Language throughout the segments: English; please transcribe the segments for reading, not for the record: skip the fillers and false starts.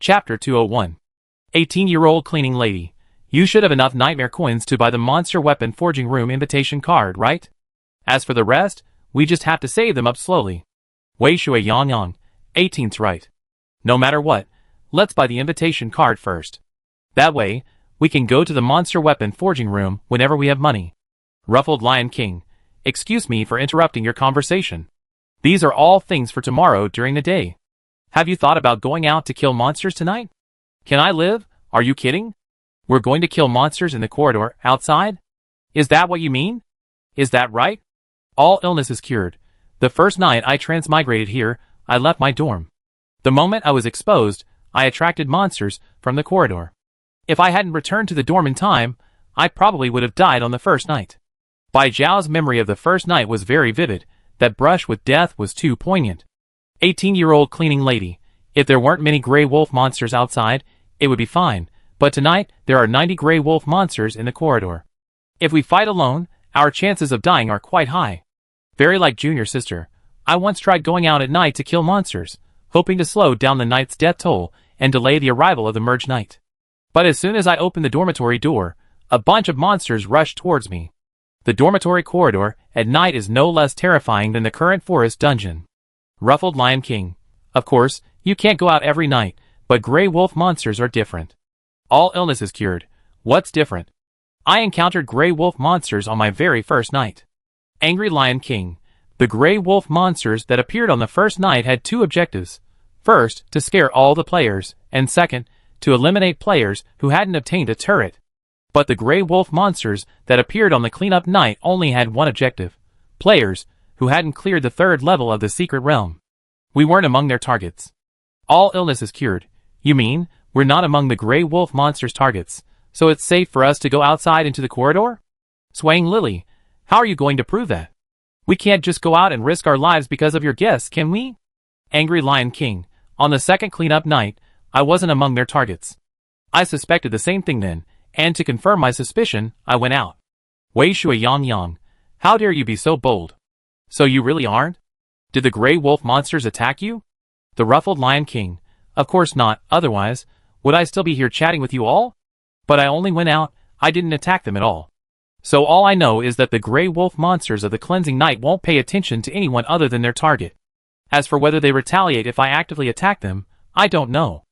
Chapter 201. 18-year-old cleaning lady. You should have enough nightmare coins to buy the monster weapon forging room invitation card, right? As for the rest, we just have to save them up slowly. Wei Shui Yang Yang. 18's right. No matter what, let's buy the invitation card first. That way, we can go to the monster weapon forging room whenever we have money. Ruffled Lion King. Excuse me for interrupting your conversation. These are all things for tomorrow during the day. Have you thought about going out to kill monsters tonight? Can I live? Are you kidding? We're going to kill monsters in the corridor outside? Is that what you mean? Is that right? All illness is cured. The first night I transmigrated here, I left my dorm. The moment I was exposed, I attracted monsters from the corridor. If I hadn't returned to the dorm in time, I probably would have died on the first night. Bai Zhao's memory of the first night was very vivid. That brush with death was too poignant. 18-year-old cleaning lady. If there weren't many gray wolf monsters outside, it would be fine, but tonight there are 90 gray wolf monsters in the corridor. If we fight alone, our chances of dying are quite high. Very like junior sister. I once tried going out at night to kill monsters, hoping to slow down the night's death toll and delay the arrival of the merge night. But as soon as I opened the dormitory door, a bunch of monsters rushed towards me. The dormitory corridor at night is no less terrifying than the current forest dungeon. Ruffled Lion King. Of course, you can't go out every night, but gray wolf monsters are different. All illness is cured. What's different? I encountered gray wolf monsters on my very first night. Angry Lion King. The gray wolf monsters that appeared on the first night had two objectives. First, to scare all the players, and second, to eliminate players who hadn't obtained a turret. But the gray wolf monsters that appeared on the cleanup night only had one objective. Players who hadn't cleared the third level of the secret realm. We weren't among their targets. All illness is cured. You mean, we're not among the gray wolf monsters' targets, so it's safe for us to go outside into the corridor? Swaying Lily, how are you going to prove that? We can't just go out and risk our lives because of your guess, can we? Angry Lion King, on the second cleanup night, I wasn't among their targets. I suspected the same thing then, and to confirm my suspicion, I went out. Wei Shui Yang Yang, how dare you be so bold? So you really aren't? Did the gray wolf monsters attack you? The Ruffled Lion King, of course not, otherwise, would I still be here chatting with you all? But I only went out, I didn't attack them at all. So all I know is that the gray wolf monsters of the cleansing night won't pay attention to anyone other than their target. As for whether they retaliate if I actively attack them, I don't know.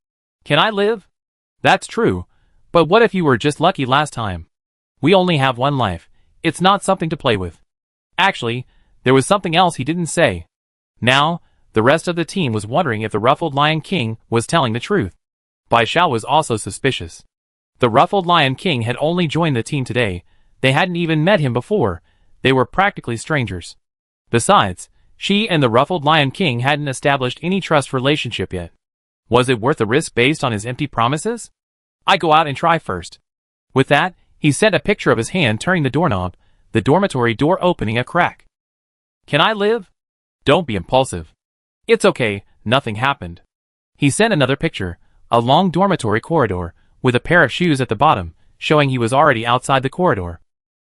Can I live? That's true, but what if you were just lucky last time? We only have one life, it's not something to play with. Actually, there was something else he didn't say. Now, the rest of the team was wondering if the Ruffled Lion King was telling the truth. Bai Xiao was also suspicious. The Ruffled Lion King had only joined the team today. They hadn't even met him before. They were practically strangers. Besides, she and the Ruffled Lion King hadn't established any trust relationship yet. Was it worth the risk based on his empty promises? I go out and try first. With that, he sent a picture of his hand turning the doorknob, the dormitory door opening a crack. Can I live? Don't be impulsive. It's okay, nothing happened. He sent another picture, a long dormitory corridor, with a pair of shoes at the bottom, showing he was already outside the corridor.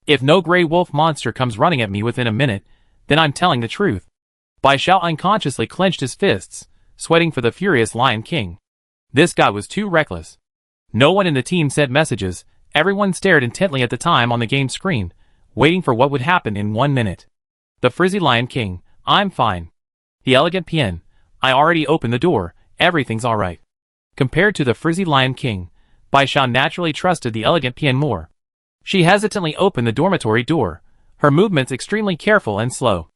If no gray wolf monster comes running at me within a minute, then I'm telling the truth. Bai Xiao unconsciously clenched his fists, sweating for the furious Lion King. This guy was too reckless. No one in the team sent messages, everyone stared intently at the time on the game screen, waiting for what would happen in 1 minute. The Frizzy Lion King, I'm fine. The Elegant Pian, I already opened the door, everything's alright. Compared to the Frizzy Lion King, Bai Xiao naturally trusted the Elegant Pian more. She hesitantly opened the dormitory door, her movements extremely careful and slow.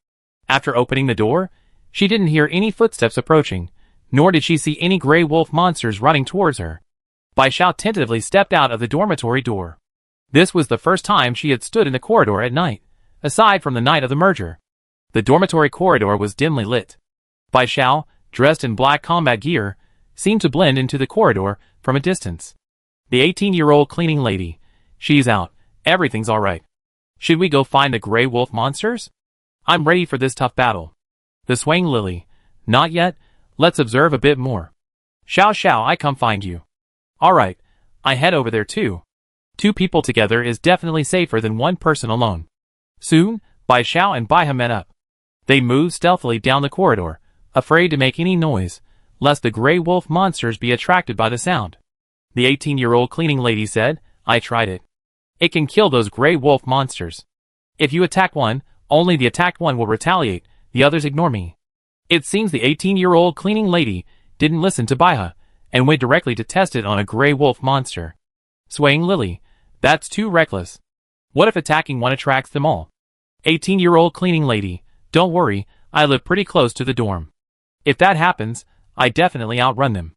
After opening the door, she didn't hear any footsteps approaching, nor did she see any gray wolf monsters running towards her. Bai Xiao tentatively stepped out of the dormitory door. This was the first time she had stood in the corridor at night, aside from the night of the merger. The dormitory corridor was dimly lit. Bai Xiao, dressed in black combat gear, seemed to blend into the corridor from a distance. The 18-year-old cleaning lady. She's out. Everything's alright. Should we go find the gray wolf monsters? I'm ready for this tough battle. The Swaying Lily. Not yet. Let's observe a bit more. Xiao Xiao, I come find you. Alright. I head over there too. 2 people together is definitely safer than 1 person alone. Soon, Bai Xiao and Baihe met up. They moved stealthily down the corridor, afraid to make any noise, lest the gray wolf monsters be attracted by the sound. The 18-year-old cleaning lady said, "I tried it. It can kill those gray wolf monsters. If you attack one, only the attacked one will retaliate, the others ignore me." It seems the 18-year-old cleaning lady didn't listen to Baiha, and went directly to test it on a gray wolf monster. Swaying Lily, that's too reckless. What if attacking one attracts them all? 18-year-old cleaning lady, don't worry, I live pretty close to the dorm. If that happens, I definitely outrun them.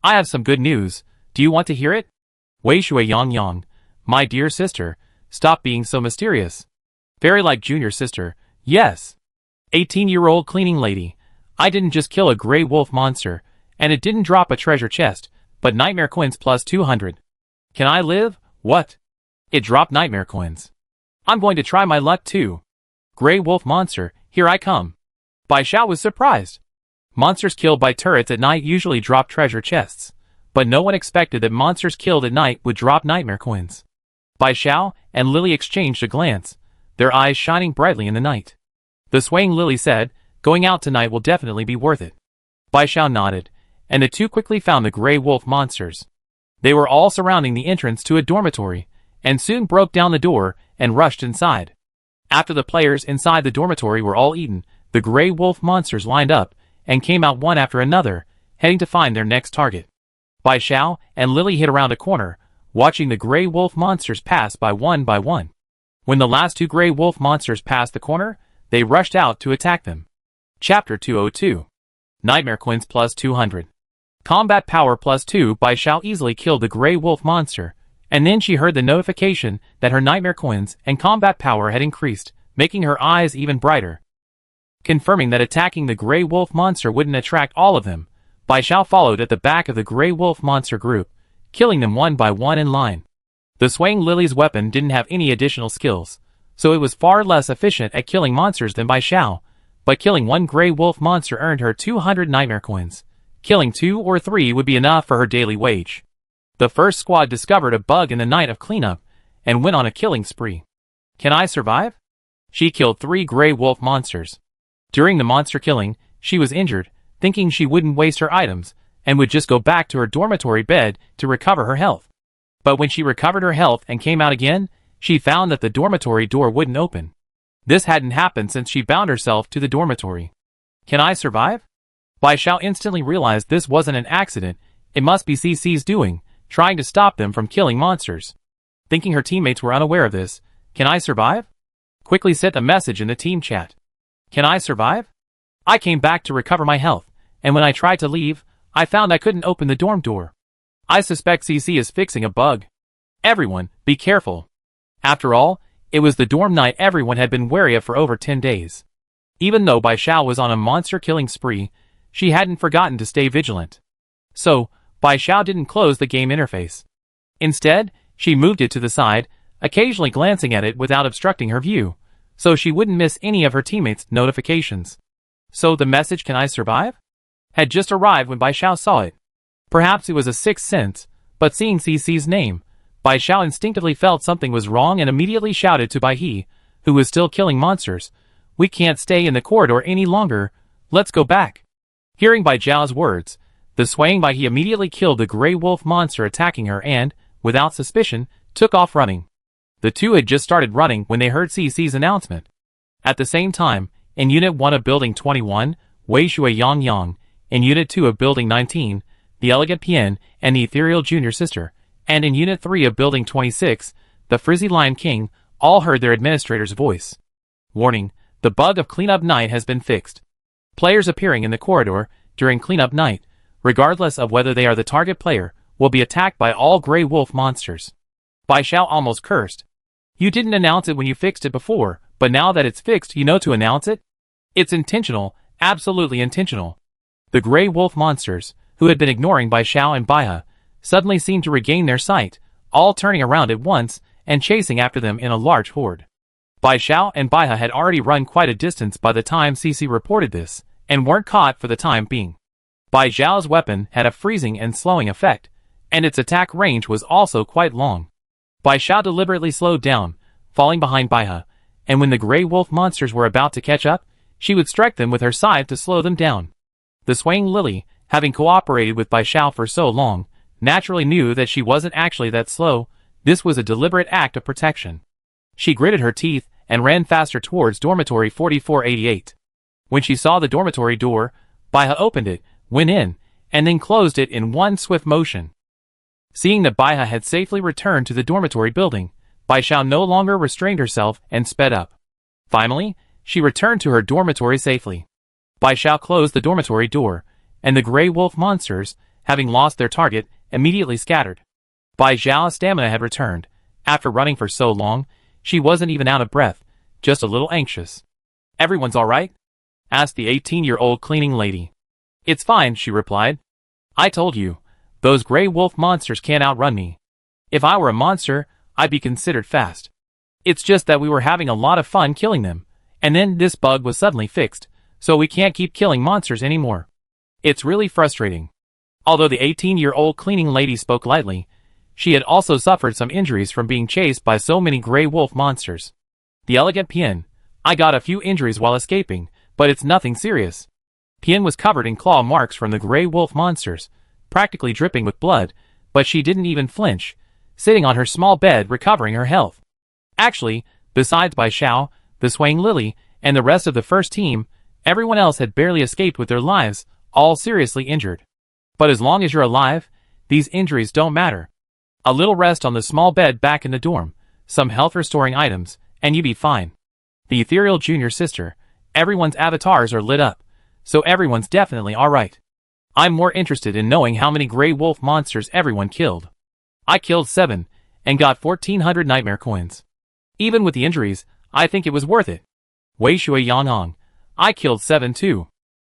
I have some good news, do you want to hear it? Wei Shui Yang Yang, my dear sister, stop being so mysterious. Fairy-like junior sister, yes. 18-year-old cleaning lady, I didn't just kill a gray wolf monster, and it didn't drop a treasure chest, but nightmare coins plus 200. Can I live? What? It dropped nightmare coins. I'm going to try my luck too. Gray wolf monster, here I come. Bai Xiao was surprised. Monsters killed by turrets at night usually drop treasure chests, but no one expected that monsters killed at night would drop nightmare coins. Bai Xiao and Lily exchanged a glance, their eyes shining brightly in the night. The swaying Lily said, going out tonight will definitely be worth it. Bai Xiao nodded, and the two quickly found the gray wolf monsters. They were all surrounding the entrance to a dormitory, and soon broke down the door and rushed inside. After the players inside the dormitory were all eaten, the gray wolf monsters lined up and came out one after another, heading to find their next target. Bai Xiao and Lily hid around a corner, watching the gray wolf monsters pass by one. When the last two gray wolf monsters passed the corner, they rushed out to attack them. Chapter 202. Nightmare Coins plus 200. Combat Power plus 2. Bai Xiao easily killed the gray wolf monster, and then she heard the notification that her nightmare coins and combat power had increased, making her eyes even brighter. Confirming that attacking the gray wolf monster wouldn't attract all of them, Bai Xiao followed at the back of the gray wolf monster group, killing them one by one in line. The swaying Lily's weapon didn't have any additional skills, so it was far less efficient at killing monsters than Bai Xiao, but killing one gray wolf monster earned her 200 nightmare coins. Killing 2 or 3 would be enough for her daily wage. The first squad discovered a bug in the night of cleanup, and went on a killing spree. Can I survive? She killed 3 gray wolf monsters. During the monster killing, she was injured, thinking she wouldn't waste her items, and would just go back to her dormitory bed to recover her health. But when she recovered her health and came out again, she found that the dormitory door wouldn't open. This hadn't happened since she bound herself to the dormitory. Can I survive? Bai Xiao instantly realized this wasn't an accident, it must be CC's doing, trying to stop them from killing monsters. Thinking her teammates were unaware of this, can I survive? Quickly sent a message in the team chat. Can I survive? I came back to recover my health, and when I tried to leave, I found I couldn't open the dorm door. I suspect CC is fixing a bug. Everyone, be careful. After all, it was the dorm night everyone had been wary of for over 10 days. Even though Bai Xiao was on a monster killing spree, she hadn't forgotten to stay vigilant. So, Bai Xiao didn't close the game interface. Instead, she moved it to the side, occasionally glancing at it without obstructing her view, so she wouldn't miss any of her teammates' notifications. So the message "Can I survive?" had just arrived when Bai Xiao saw it. Perhaps it was a sixth sense, but seeing CC's name, Bai Xiao instinctively felt something was wrong and immediately shouted to Bai He, who was still killing monsters, "We can't stay in the corridor any longer, let's go back." Hearing Bai Xiao's words, the swaying Bai He immediately killed the gray wolf monster attacking her and, without suspicion, took off running. The two had just started running when they heard CC's announcement. At the same time, in Unit 1 of Building 21, Wei Shui Yang Yang, in Unit 2 of Building 19, the Elegant Pian and the Ethereal Junior Sister, and in Unit 3 of Building 26, the Frizzy Lion King, all heard their administrator's voice. Warning, the bug of Cleanup Night has been fixed. Players appearing in the corridor during Cleanup Night, regardless of whether they are the target player, will be attacked by all gray wolf monsters. Bai Xiao almost cursed. You didn't announce it when you fixed it before, but now that it's fixed you know to announce it? It's intentional, absolutely intentional. The gray wolf monsters, who had been ignoring Bai Xiao and Baiha, suddenly seemed to regain their sight, all turning around at once and chasing after them in a large horde. Bai Xiao and Baiha had already run quite a distance by the time CC reported this, and weren't caught for the time being. Bai Xiao's weapon had a freezing and slowing effect, and its attack range was also quite long. Bai Xiao deliberately slowed down, falling behind Baiha, and when the gray wolf monsters were about to catch up, she would strike them with her scythe to slow them down. The swaying Lily, having cooperated with Bai Xiao for so long, naturally knew that she wasn't actually that slow. This was a deliberate act of protection. She gritted her teeth and ran faster towards dormitory 4488. When she saw the dormitory door, Baiha opened it, went in, and then closed it in one swift motion. Seeing that Baiha had safely returned to the dormitory building, Bai Xiao no longer restrained herself and sped up. Finally, she returned to her dormitory safely. Bai Xiao closed the dormitory door, and the gray wolf monsters, having lost their target, immediately scattered. Bai Xiao's stamina had returned. After running for so long, she wasn't even out of breath, just a little anxious. "Everyone's all right?" asked the 18-year-old cleaning lady. "It's fine," she replied. "I told you, those gray wolf monsters can't outrun me. If I were a monster, I'd be considered fast. It's just that we were having a lot of fun killing them, and then this bug was suddenly fixed, so we can't keep killing monsters anymore. It's really frustrating." Although the 18-year-old cleaning lady spoke lightly, she had also suffered some injuries from being chased by so many gray wolf monsters. "The elegant Pian, I got a few injuries while escaping, but it's nothing serious." Pian was covered in claw marks from the gray wolf monsters, practically dripping with blood, but she didn't even flinch, sitting on her small bed recovering her health. Actually, besides Bai Xiao, the swaying Lily, and the rest of the first team, everyone else had barely escaped with their lives, all seriously injured. But as long as you're alive, these injuries don't matter. A little rest on the small bed back in the dorm, some health-restoring items, and you'd be fine. The ethereal junior sister, everyone's avatars are lit up, so everyone's definitely alright. I'm more interested in knowing how many gray wolf monsters everyone killed. I killed 7, and got 1,400 nightmare coins. Even with the injuries, I think it was worth it. Wei Shui Yanong, I killed 7 too.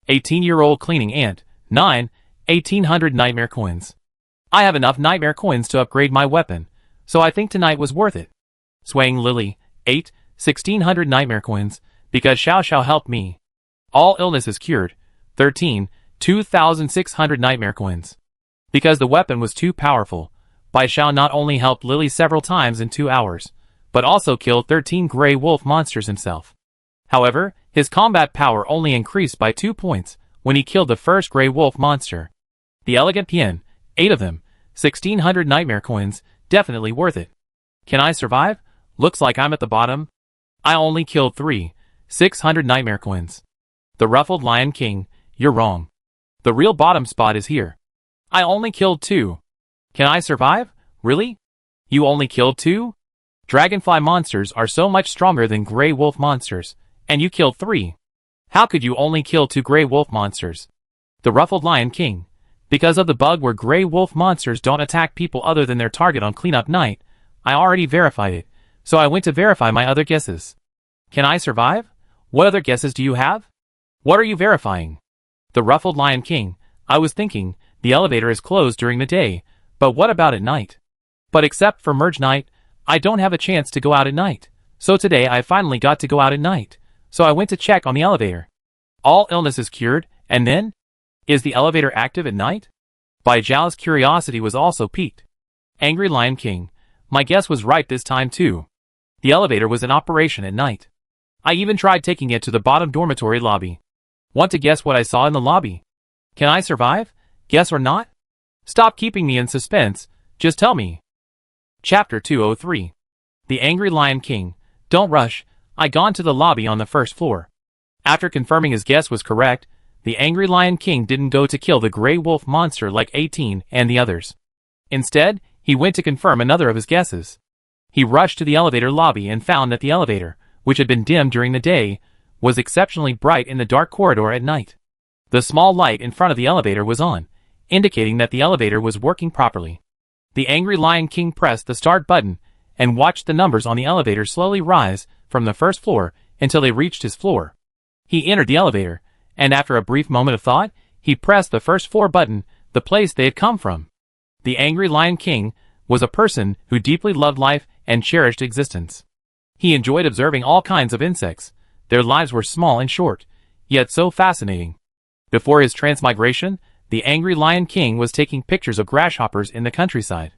18-year-old cleaning ant, 9, 1,800 nightmare coins. I have enough nightmare coins to upgrade my weapon, so I think tonight was worth it. Swaying Lily, 8, 1,600 nightmare coins, because Xiao Xiao helped me. All illnesses cured, 13, 2,600 nightmare coins. Because the weapon was too powerful, Bai Xiao not only helped Lily several times in 2 hours, but also killed 13 gray wolf monsters himself. However, his combat power only increased by 2 points when he killed the first gray wolf monster. The elegant Pian, 8 of them, 1,600 nightmare coins, definitely worth it. Can I survive? Looks like I'm at the bottom. I only killed 3, 600 nightmare coins. The ruffled Lion King, you're wrong. The real bottom spot is here. I only killed 2. Can I survive? Really? You only killed 2? Dragonfly monsters are so much stronger than gray wolf monsters, and you killed 3. How could you only kill 2 gray wolf monsters? The ruffled Lion King. Because of the bug where gray wolf monsters don't attack people other than their target on cleanup night, I already verified it, so I went to verify my other guesses. Can I survive? What other guesses do you have? What are you verifying? The ruffled Lion King, I was thinking, the elevator is closed during the day, but what about at night? But except for merge night, I don't have a chance to go out at night, so today I finally got to go out at night, so I went to check on the elevator. All illnesses cured, and then? Is the elevator active at night? Bai Zhao's curiosity was also piqued. Angry Lion King, my guess was right this time too. The elevator was in operation at night. I even tried taking it to the bottom dormitory lobby. Want to guess what I saw in the lobby? Can I survive? Guess or not? Stop keeping me in suspense, just tell me. Chapter 203. The Angry Lion King, don't rush, I gone to the lobby on the first floor. After confirming his guess was correct, the Angry Lion King didn't go to kill the gray wolf monster like 18 and the others. Instead, he went to confirm another of his guesses. He rushed to the elevator lobby and found that the elevator, which had been dimmed during the day, was exceptionally bright in the dark corridor at night. The small light in front of the elevator was on, indicating that the elevator was working properly. The Angry Lion King pressed the start button and watched the numbers on the elevator slowly rise from the first floor until they reached his floor. He entered the elevator, and after a brief moment of thought, he pressed the first floor button, the place they had come from. The Angry Lion King was a person who deeply loved life and cherished existence. He enjoyed observing all kinds of insects. Their lives were small and short, yet so fascinating. Before his transmigration, the Angry Lion King was taking pictures of grasshoppers in the countryside.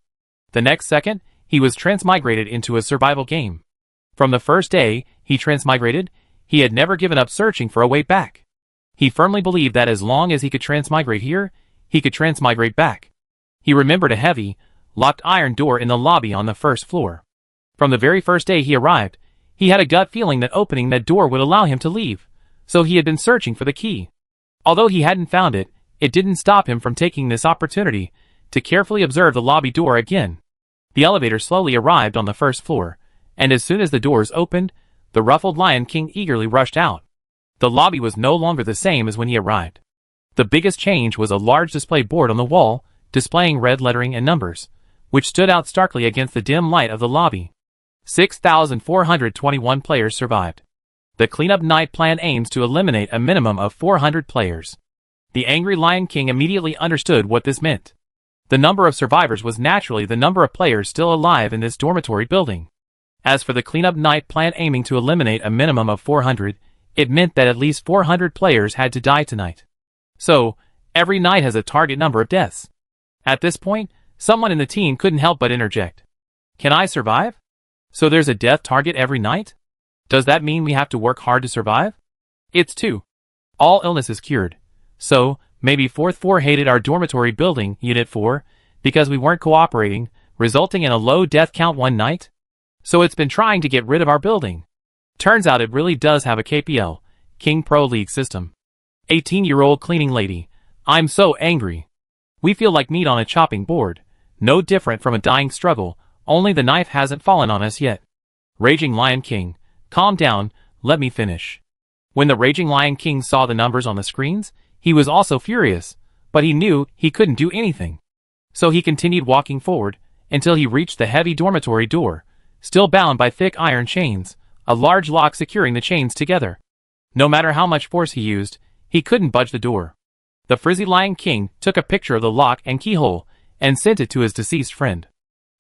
The next second, he was transmigrated into a survival game. From the first day he transmigrated, he had never given up searching for a way back. He firmly believed that as long as he could transmigrate here, he could transmigrate back. He remembered a heavy, locked iron door in the lobby on the first floor. From the very first day he arrived, he had a gut feeling that opening that door would allow him to leave, so he had been searching for the key. Although he hadn't found it, it didn't stop him from taking this opportunity to carefully observe the lobby door again. The elevator slowly arrived on the first floor, and as soon as the doors opened, the ruffled Lion King eagerly rushed out. The lobby was no longer the same as when he arrived. The biggest change was a large display board on the wall, displaying red lettering and numbers, which stood out starkly against the dim light of the lobby. 6,421 players survived. The cleanup night plan aims to eliminate a minimum of 400 players. The angry Lion King immediately understood what this meant. The number of survivors was naturally the number of players still alive in this dormitory building. As for the cleanup night plan aiming to eliminate a minimum of 400, it meant that at least 400 players had to die tonight. So, every night has a target number of deaths. At this point, someone in the team couldn't help but interject. Can I survive? So there's a death target every night? Does that mean we have to work hard to survive? It's 2. All illnesses cured. So, maybe 4th-4 hated our dormitory building, Unit 4, because we weren't cooperating, resulting in a low death count one night? So it's been trying to get rid of our building. Turns out it really does have a KPL, King Pro League system. 18-year-old cleaning lady. I'm so angry. We feel like meat on a chopping board. No different from a dying struggle, only the knife hasn't fallen on us yet. Raging Lion King. Calm down, let me finish. When the Raging Lion King saw the numbers on the screens, he was also furious, but he knew he couldn't do anything. So he continued walking forward, until he reached the heavy dormitory door, still bound by thick iron chains, a large lock securing the chains together. No matter how much force he used, he couldn't budge the door. The Frizzy Lion King took a picture of the lock and keyhole, and sent it to his deceased friend.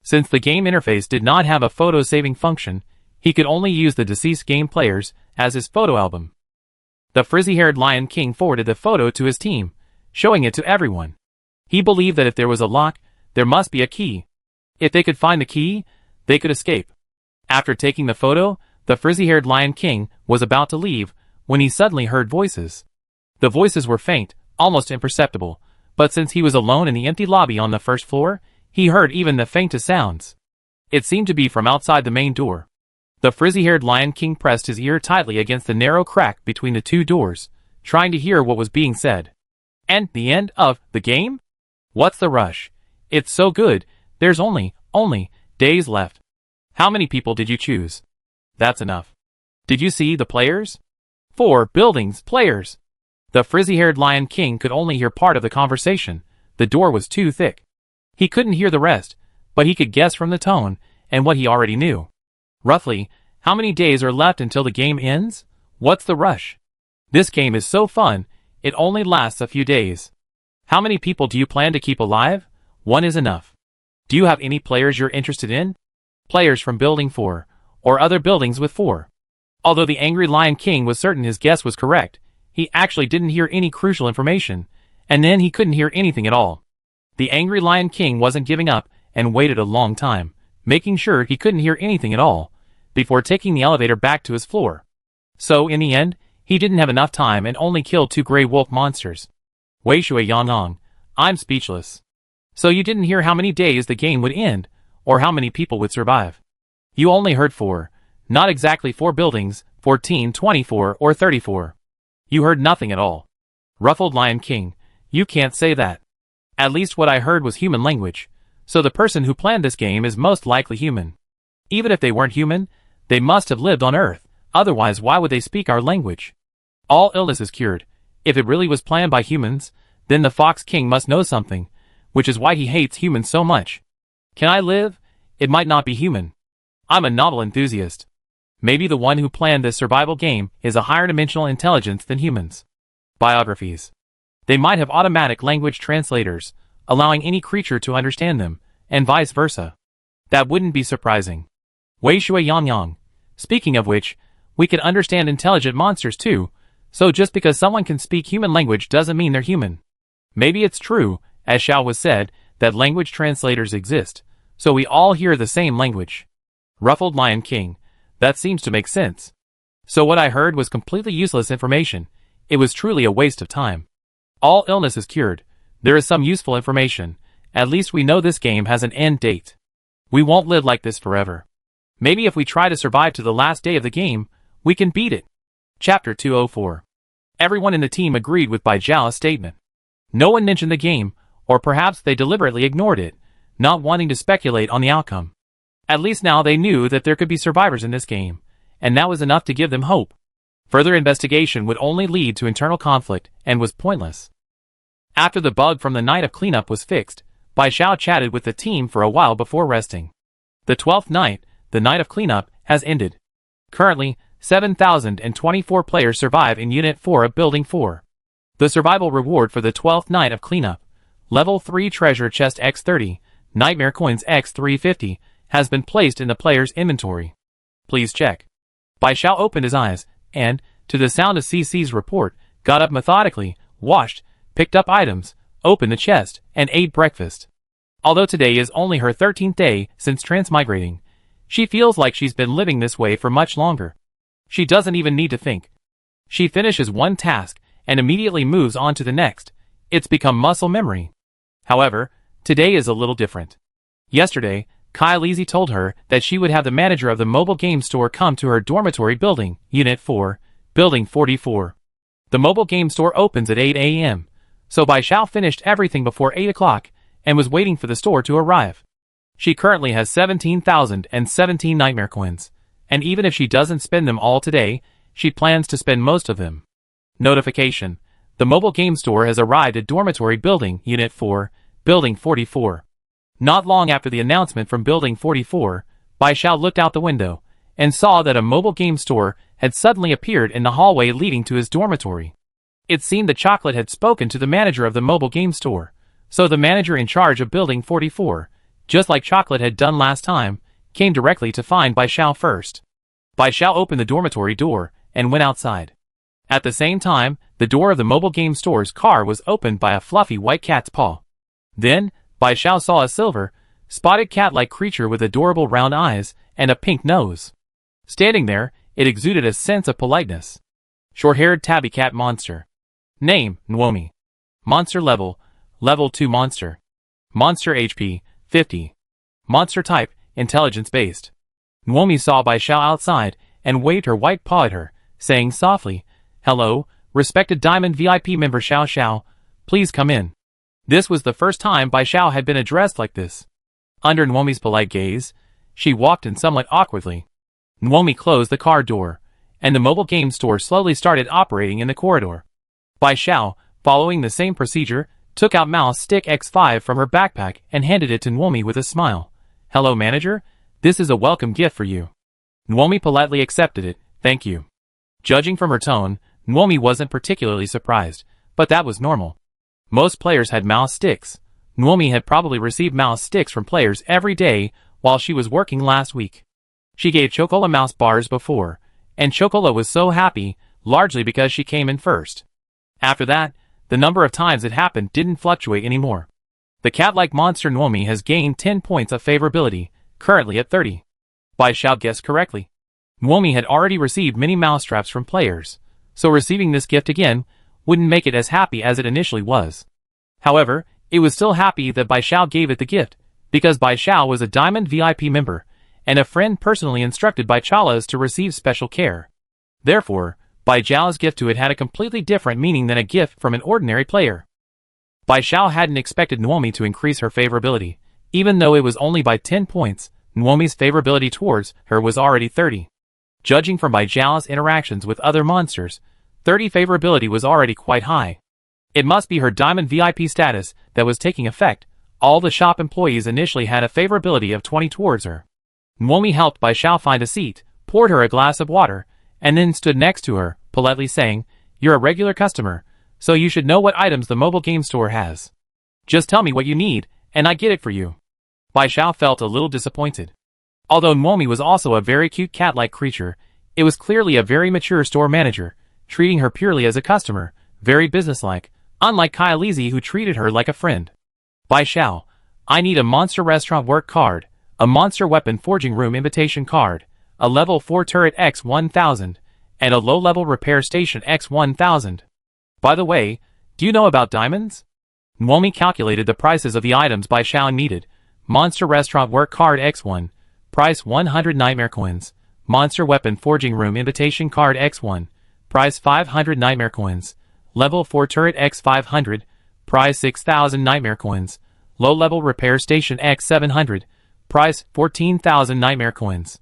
Since the game interface did not have a photo-saving function, he could only use the deceased game players as his photo album. The frizzy-haired Lion King forwarded the photo to his team, showing it to everyone. He believed that if there was a lock, there must be a key. If they could find the key, they could escape. After taking the photo, the frizzy-haired Lion King was about to leave when he suddenly heard voices. The voices were faint, almost imperceptible, but since he was alone in the empty lobby on the first floor, he heard even the faintest sounds. It seemed to be from outside the main door. The frizzy-haired Lion King pressed his ear tightly against the narrow crack between the two doors, trying to hear what was being said. And the end of the game? What's the rush? It's so good, there's only days left. How many people did you choose? That's enough. Did you see the players? 4 buildings, players. The frizzy-haired Lion King could only hear part of the conversation. The door was too thick. He couldn't hear the rest, but he could guess from the tone and what he already knew. Roughly, how many days are left until the game ends? What's the rush? This game is so fun, it only lasts a few days. How many people do you plan to keep alive? 1 is enough. Do you have any players you're interested in? Players from Building 4, or other buildings with 4. Although the angry Lion King was certain his guess was correct, he actually didn't hear any crucial information, and then he couldn't hear anything at all. The angry Lion King wasn't giving up, and waited a long time, making sure he couldn't hear anything at all, before taking the elevator back to his floor. So, in the end, he didn't have enough time and only killed 2 gray wolf monsters. Wei Shui Yanong, I'm speechless. So you didn't hear how many days the game would end, or how many people would survive. You only heard 4, not exactly 4 buildings, 14, 24, or 34. You heard nothing at all. Ruffled Lion King, you can't say that. At least what I heard was human language, so the person who planned this game is most likely human. Even if they weren't human, they must have lived on Earth, otherwise why would they speak our language? All illness is cured. If it really was planned by humans, then the Fox King must know something, which is why he hates humans so much. Can I live? It might not be human. I'm a novel enthusiast. Maybe the one who planned this survival game is a higher dimensional intelligence than humans. Biographies. They might have automatic language translators, allowing any creature to understand them, and vice versa. That wouldn't be surprising. Wei Shui Yangyang. Speaking of which, we can understand intelligent monsters too, so just because someone can speak human language doesn't mean they're human. Maybe it's true, as Xiao was said, that language translators exist, so we all hear the same language. Ruffled Lion King. That seems to make sense. So what I heard was completely useless information. It was truly a waste of time. All illness is cured. There is some useful information. At least we know this game has an end date. We won't live like this forever. Maybe if we try to survive to the last day of the game, we can beat it. Chapter 204. Everyone in the team agreed with Bai Zhao's statement. No one mentioned the game, or perhaps they deliberately ignored it, not wanting to speculate on the outcome. At least now they knew that there could be survivors in this game, and that was enough to give them hope. Further investigation would only lead to internal conflict and was pointless. After the bug from the night of cleanup was fixed, Bai Zhao chatted with the team for a while before resting. The 12th night, the night of cleanup, has ended. Currently, 7,024 players survive in Unit 4 of Building 4. The survival reward for the 12th night of cleanup, Level 3 Treasure Chest X30, Nightmare Coins X350, has been placed in the player's inventory. Please check. Bai Zhao opened his eyes, and, to the sound of CC's report, got up methodically, washed, picked up items, opened the chest, and ate breakfast. Although today is only her 13th day since transmigrating, she feels like she's been living this way for much longer. She doesn't even need to think. She finishes one task and immediately moves on to the next. It's become muscle memory. However, today is a little different. Yesterday, Kyle Easy told her that she would have the manager of the mobile game store come to her dormitory building, Unit 4, Building 44. The mobile game store opens at 8 a.m., so Bai Zhao finished everything before 8 o'clock and was waiting for the store to arrive. She currently has 17,017 nightmare coins, and even if she doesn't spend them all today, she plans to spend most of them. Notification: the mobile game store has arrived at Dormitory Building, Unit 4, Building 44. Not long after the announcement from Building 44, Bai Zhao looked out the window and saw that a mobile game store had suddenly appeared in the hallway leading to his dormitory. It seemed that Chocolate had spoken to the manager of the mobile game store, so the manager in charge of Building 44, just like Chocolate had done last time, came directly to find Bai Zhao first. Bai Zhao opened the dormitory door and went outside. At the same time, the door of the mobile game store's car was opened by a fluffy white cat's paw. Then, Bai Zhao saw a silver, spotted cat-like creature with adorable round eyes and a pink nose. Standing there, it exuded a sense of politeness. Short-haired tabby cat monster. Name: Nwomi. Monster level: Level 2 monster. Monster HP: 50. Monster type: Intelligence-based. Nwomi saw Bai Zhao outside and waved her white paw at her, saying softly, "Hello, respected Diamond VIP member Xiao Xiao, please come in." This was the first time Bai Zhao had been addressed like this. Under Nwomi's polite gaze, she walked in somewhat awkwardly. Nwomi closed the car door, and the mobile game store slowly started operating in the corridor. Bai Zhao, following the same procedure, took out Mouse Stick X5 from her backpack and handed it to Nwomi with a smile. "Hello, manager. This is a welcome gift for you." Nwomi politely accepted it. "Thank you." Judging from her tone, Nwomi wasn't particularly surprised, but that was normal. Most players had mouse sticks. Nwomi had probably received mouse sticks from players every day while she was working last week. She gave Chocola mouse bars before, and Chocola was so happy, largely because she came in first. After that, the number of times it happened didn't fluctuate anymore. The cat-like monster Nwomi has gained 10 points of favorability, currently at 30. Bai Zhao guessed correctly. Nwomi had already received many mousetraps from players, so receiving this gift again wouldn't make it as happy as it initially was. However, it was still happy that Bai Zhao gave it the gift, because Bai Zhao was a Diamond VIP member, and a friend personally instructed by Chalas to receive special care. Therefore, Bai Zhao's gift to it had a completely different meaning than a gift from an ordinary player. Bai Zhao hadn't expected Nwomi to increase her favorability. Even though it was only by 10 points, Nwomi's favorability towards her was already 30. Judging from Bai Zhao's interactions with other monsters, 30 favorability was already quite high. It must be her Diamond VIP status that was taking effect. All the shop employees initially had a favorability of 20 towards her. Nwomi helped Bai Zhao find a seat, poured her a glass of water, and then stood next to her, politely saying, "You're a regular customer, so you should know what items the mobile game store has. Just tell me what you need, and I get it for you." Bai Zhao felt a little disappointed. Although Nwomi was also a very cute cat-like creature, it was clearly a very mature store manager, treating her purely as a customer, very businesslike, unlike Kyle Easy who treated her like a friend. "Bai Zhao, I need a monster restaurant work card, a monster weapon forging room invitation card, a level 4 turret X1000, and a low-level repair station X1000. By the way, do you know about diamonds?" Naomi calculated the prices of the items Bai Xiao needed. Monster Restaurant Work Card X1. Price 100 Nightmare Coins. Monster Weapon Forging Room Invitation Card X1. Price 500 Nightmare Coins. Level 4 Turret X500. Price 6,000 Nightmare Coins. Low Level Repair Station X700. Price 14,000 Nightmare Coins.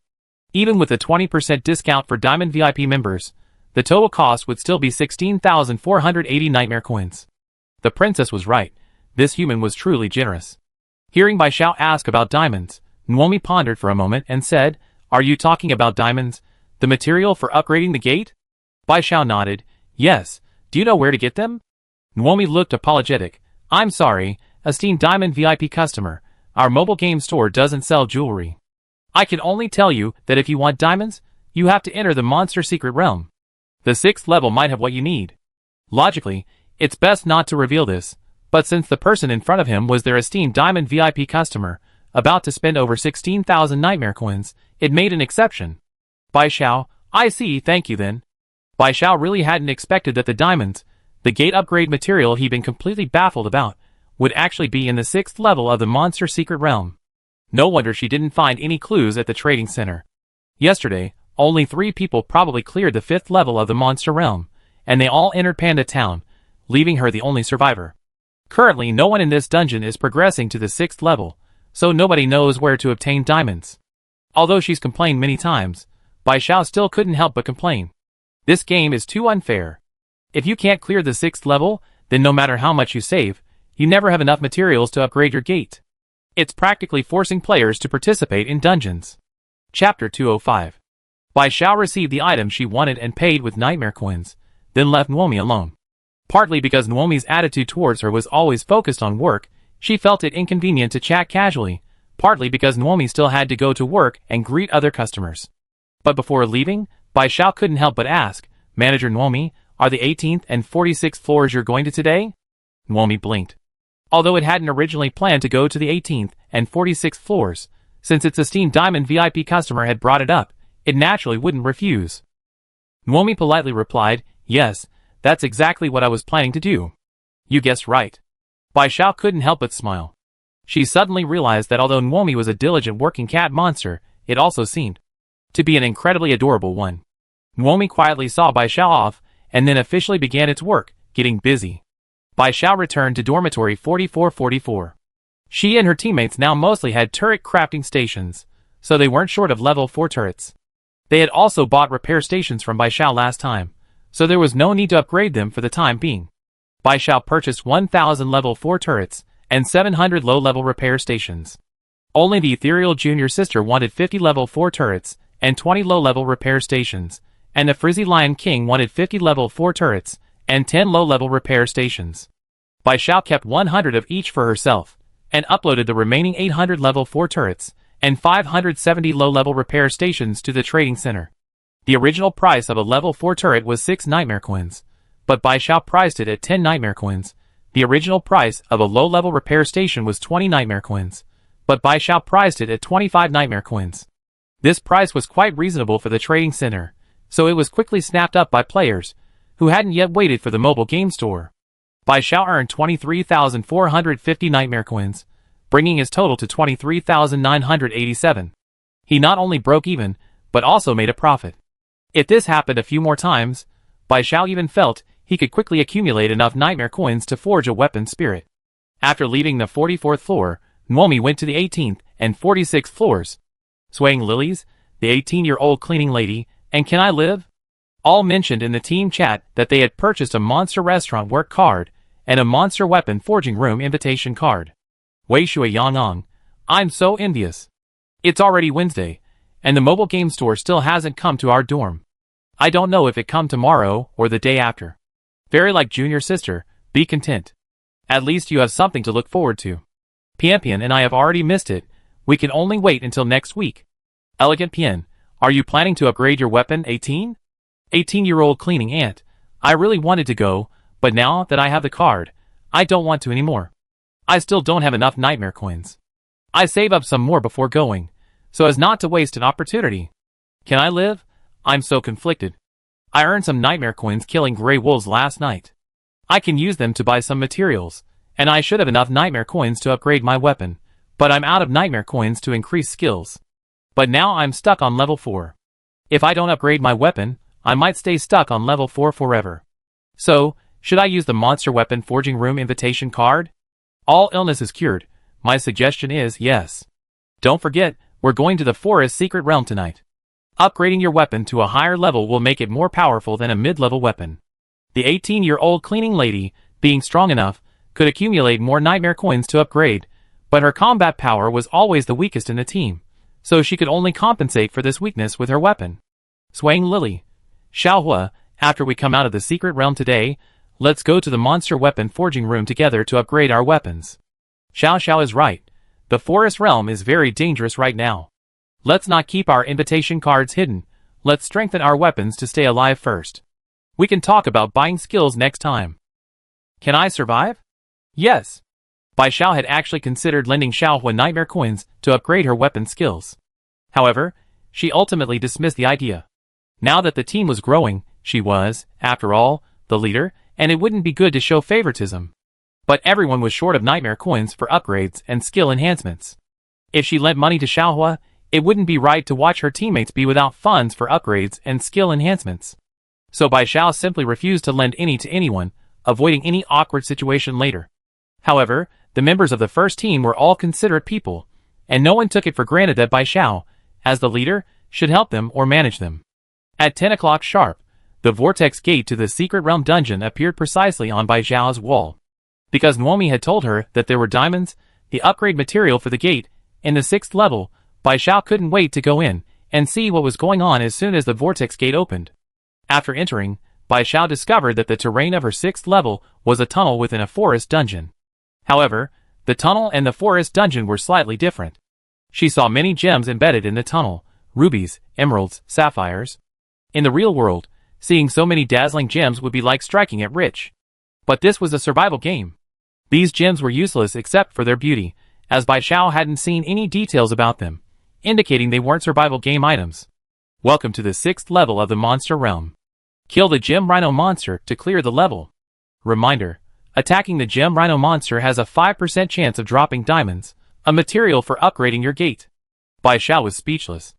Even with a 20% discount for Diamond VIP members, the total cost would still be 16,480 Nightmare Coins. The princess was right. This human was truly generous. Hearing Bai Xiao ask about diamonds, Naomi pondered for a moment and said, "Are you talking about diamonds? The material for upgrading the gate?" Bai Xiao nodded. "Yes. Do you know where to get them?" Naomi looked apologetic. "I'm sorry, esteemed Diamond VIP customer. Our mobile game store doesn't sell jewelry. I can only tell you that if you want diamonds, you have to enter the Monster Secret Realm. The 6th level might have what you need." Logically, it's best not to reveal this, but since the person in front of him was their esteemed Diamond VIP customer, about to spend over 16,000 Nightmare Coins, it made an exception. Bai Xiao, "I see, thank you then." Bai Xiao really hadn't expected that the diamonds, the gate upgrade material he'd been completely baffled about, would actually be in the 6th level of the Monster Secret Realm. No wonder she didn't find any clues at the trading center. Yesterday, only 3 people probably cleared the 5th level of the Monster Realm, and they all entered Panda Town, leaving her the only survivor. Currently, no one in this dungeon is progressing to the 6th level, so nobody knows where to obtain diamonds. Although she's complained many times, Bai Xiao still couldn't help but complain. This game is too unfair. If you can't clear the 6th level, then no matter how much you save, you never have enough materials to upgrade your gate. It's practically forcing players to participate in dungeons. Chapter 205. Bai Xiao received the item she wanted and paid with Nightmare Coins, then left Naomi alone. Partly because Naomi's attitude towards her was always focused on work, she felt it inconvenient to chat casually, partly because Naomi still had to go to work and greet other customers. But before leaving, Bai Xiao couldn't help but ask, "Manager Naomi, are the 18th and 46th floors you're going to today?" Naomi blinked. Although it hadn't originally planned to go to the 18th and 46th floors, since its esteemed Diamond VIP customer had brought it up, it naturally wouldn't refuse. Naomi politely replied, "Yes, that's exactly what I was planning to do." "You guessed right." Bai Xiao couldn't help but smile. She suddenly realized that although Naomi was a diligent working cat monster, it also seemed to be an incredibly adorable one. Naomi quietly saw Bai Xiao off, and then officially began its work, getting busy. Bai Xiao returned to Dormitory 4444. She and her teammates now mostly had turret crafting stations, so they weren't short of level 4 turrets. They had also bought repair stations from Bai Xiao last time, so there was no need to upgrade them for the time being. Bai Xiao purchased 1,000 level 4 turrets and 700 low-level repair stations. Only the ethereal junior sister wanted 50 level 4 turrets and 20 low-level repair stations, and the Frizzy Lion King wanted 50 level 4 turrets and 10 low-level repair stations. Bai Xiao kept 100 of each for herself, and uploaded the remaining 800 level 4 turrets and 570 low-level repair stations to the trading center. The original price of a level 4 turret was 6 Nightmare Coins, but Bai Xiao priced it at 10 Nightmare Coins. The original price of a low-level repair station was 20 Nightmare Coins, but Bai Xiao priced it at 25 Nightmare Coins. This price was quite reasonable for the trading center, so it was quickly snapped up by players who hadn't yet waited for the mobile game store. Bai Xiao earned 23,450 Nightmare Coins, bringing his total to 23,987. He not only broke even, but also made a profit. If this happened a few more times, Bai Xiao even felt he could quickly accumulate enough Nightmare Coins to forge a weapon spirit. After leaving the 44th floor, Naomi went to the 18th and 46th floors. Swaying Lilies, the 18-year-old cleaning lady, and Can I Live? All mentioned in the team chat that they had purchased a Monster Restaurant Work card and a Monster Weapon Forging Room invitation card. Wei Shui Yangong, I'm so envious. It's already Wednesday, and the mobile game store still hasn't come to our dorm. I don't know if it come tomorrow or the day after. Very like junior sister, be content. At least you have something to look forward to. Pian and I have already missed it. We can only wait until next week. Elegant Pian, are you planning to upgrade your weapon 18? 18-year-old cleaning aunt, I really wanted to go, but now that I have the card, I don't want to anymore. I still don't have enough Nightmare Coins. I save up some more before going, so as not to waste an opportunity. Can I live? I'm so conflicted. I earned some Nightmare Coins killing Grey Wolves last night. I can use them to buy some materials, And I should have enough nightmare coins to upgrade my weapon, but I'm out of nightmare coins to increase skills. But now I'm stuck on level 4. If I don't upgrade my weapon, I might stay stuck on level 4 forever. So, should I use the monster weapon forging room invitation card? All illness is cured. My suggestion is yes. Don't forget, we're going to the forest secret realm tonight. Upgrading your weapon to a higher level will make it more powerful than a mid-level weapon. The 18-year-old cleaning lady, being strong enough, could accumulate more nightmare coins to upgrade, but her combat power was always the weakest in the team, so she could only compensate for this weakness with her weapon. Swaying Lily. Xiaohua, after we come out of the secret realm today, let's go to the monster weapon forging room together to upgrade our weapons. Xiao is right. The forest realm is very dangerous right now. Let's not keep our invitation cards hidden. Let's strengthen our weapons to stay alive first. We can talk about buying skills next time. Can I survive? Yes. Bai Xiao had actually considered lending Xiaohua nightmare coins to upgrade her weapon skills. However, she ultimately dismissed the idea. Now that the team was growing, she was, after all, the leader, and it wouldn't be good to show favoritism. But everyone was short of nightmare coins for upgrades and skill enhancements. If she lent money to Xiaohua, it wouldn't be right to watch her teammates be without funds for upgrades and skill enhancements. So Bai Xiao simply refused to lend any to anyone, avoiding any awkward situation later. However, the members of the first team were all considerate people, and no one took it for granted that Bai Xiao, as the leader, should help them or manage them. At 10 o'clock sharp, the vortex gate to the secret realm dungeon appeared precisely on Bai Xiao's wall. Because Nuomi had told her that there were diamonds, the upgrade material for the gate, in the 6th level, Bai Xiao couldn't wait to go in and see what was going on as soon as the vortex gate opened. After entering, Bai Xiao discovered that the terrain of her 6th level was a tunnel within a forest dungeon. However, the tunnel and the forest dungeon were slightly different. She saw many gems embedded in the tunnel, rubies, emeralds, sapphires. In the real world, seeing so many dazzling gems would be like striking it rich. But this was a survival game. These gems were useless except for their beauty, as Bai Xiao hadn't seen any details about them, indicating they weren't survival game items. Welcome to the 6th level of the monster realm. Kill the gem rhino monster to clear the level. Reminder: attacking the gem rhino monster has a 5% chance of dropping diamonds, a material for upgrading your gate. Bai Xiao was speechless.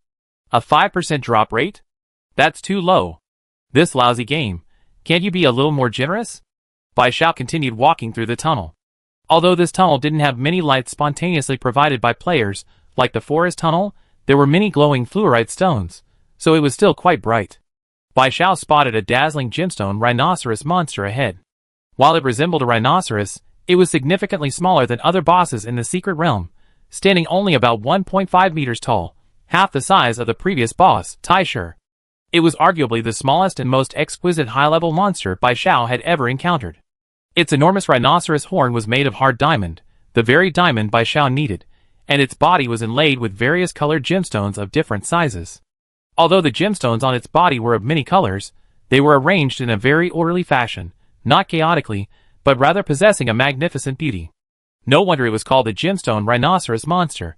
A 5% drop rate? That's too low. This lousy game. Can't you be a little more generous? Bai Xiao continued walking through the tunnel. Although this tunnel didn't have many lights spontaneously provided by players, like the forest tunnel, there were many glowing fluorite stones, so it was still quite bright. Bai Xiao spotted a dazzling gemstone rhinoceros monster ahead. While it resembled a rhinoceros, it was significantly smaller than other bosses in the secret realm, standing only about 1.5 meters tall, half the size of the previous boss, Taisher. It was arguably the smallest and most exquisite high-level monster Bai Xiao had ever encountered. Its enormous rhinoceros horn was made of hard diamond, the very diamond Bai Xiao needed, and its body was inlaid with various colored gemstones of different sizes. Although the gemstones on its body were of many colors, they were arranged in a very orderly fashion, not chaotically, but rather possessing a magnificent beauty. No wonder it was called the Gemstone Rhinoceros Monster.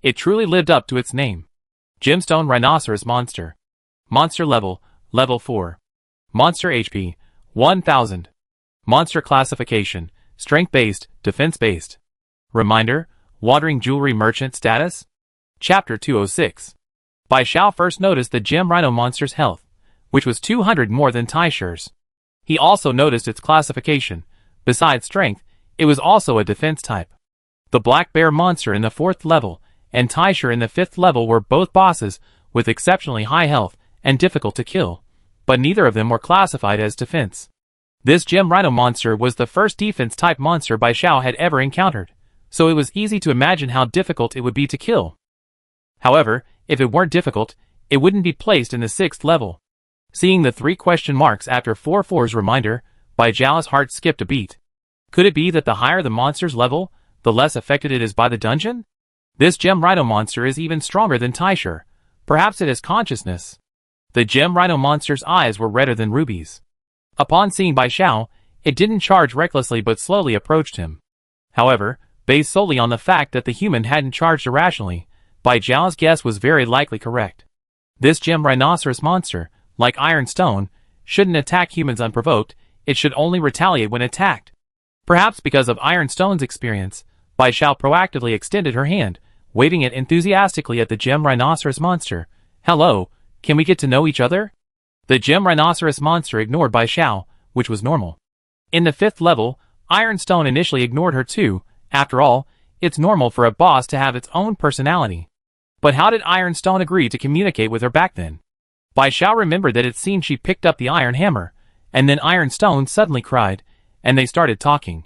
It truly lived up to its name. Gemstone Rhinoceros Monster. Monster Level, Level 4. Monster HP, 1000. Monster Classification, Strength-Based, Defense-Based. Reminder, Wandering Jewelry Merchant Status? Chapter 206. Bai Xiao first noticed the Gem Rhino monster's health, which was 200 more than Taisher's. He also noticed its classification. Besides strength, it was also a defense type. The Black Bear monster in the 4th level and Taisher in the 5th level were both bosses with exceptionally high health and difficult to kill, but neither of them were classified as defense. This Gem Rhino monster was the first defense-type monster Bai Xiao had ever encountered, so it was easy to imagine how difficult it would be to kill. However, if it weren't difficult, it wouldn't be placed in the 6th level. Seeing the 3 question marks after 4-4's reminder, Bai Xiao's heart skipped a beat. Could it be that the higher the monster's level, the less affected it is by the dungeon? This Gem Rhino monster is even stronger than Taisher. Perhaps it has consciousness. The Gem Rhino monster's eyes were redder than rubies. Upon seeing Bai Xiao, it didn't charge recklessly but slowly approached him. However, based solely on the fact that the human hadn't charged irrationally, Bai Xiao's guess was very likely correct. This Gem Rhinoceros monster, like Iron Stone, shouldn't attack humans unprovoked, it should only retaliate when attacked. Perhaps because of Iron Stone's experience, Bai Xiao proactively extended her hand, waving it enthusiastically at the gem rhinoceros monster. Hello, can we get to know each other? The gem rhinoceros monster ignored Bai Xiao, which was normal. In the 5th level, Iron Stone initially ignored her too. After all, it's normal for a boss to have its own personality. But how did Iron Stone agree to communicate with her back then? Bai Xiao remembered that it seemed she picked up the iron hammer, and then Iron Stone suddenly cried, and they started talking.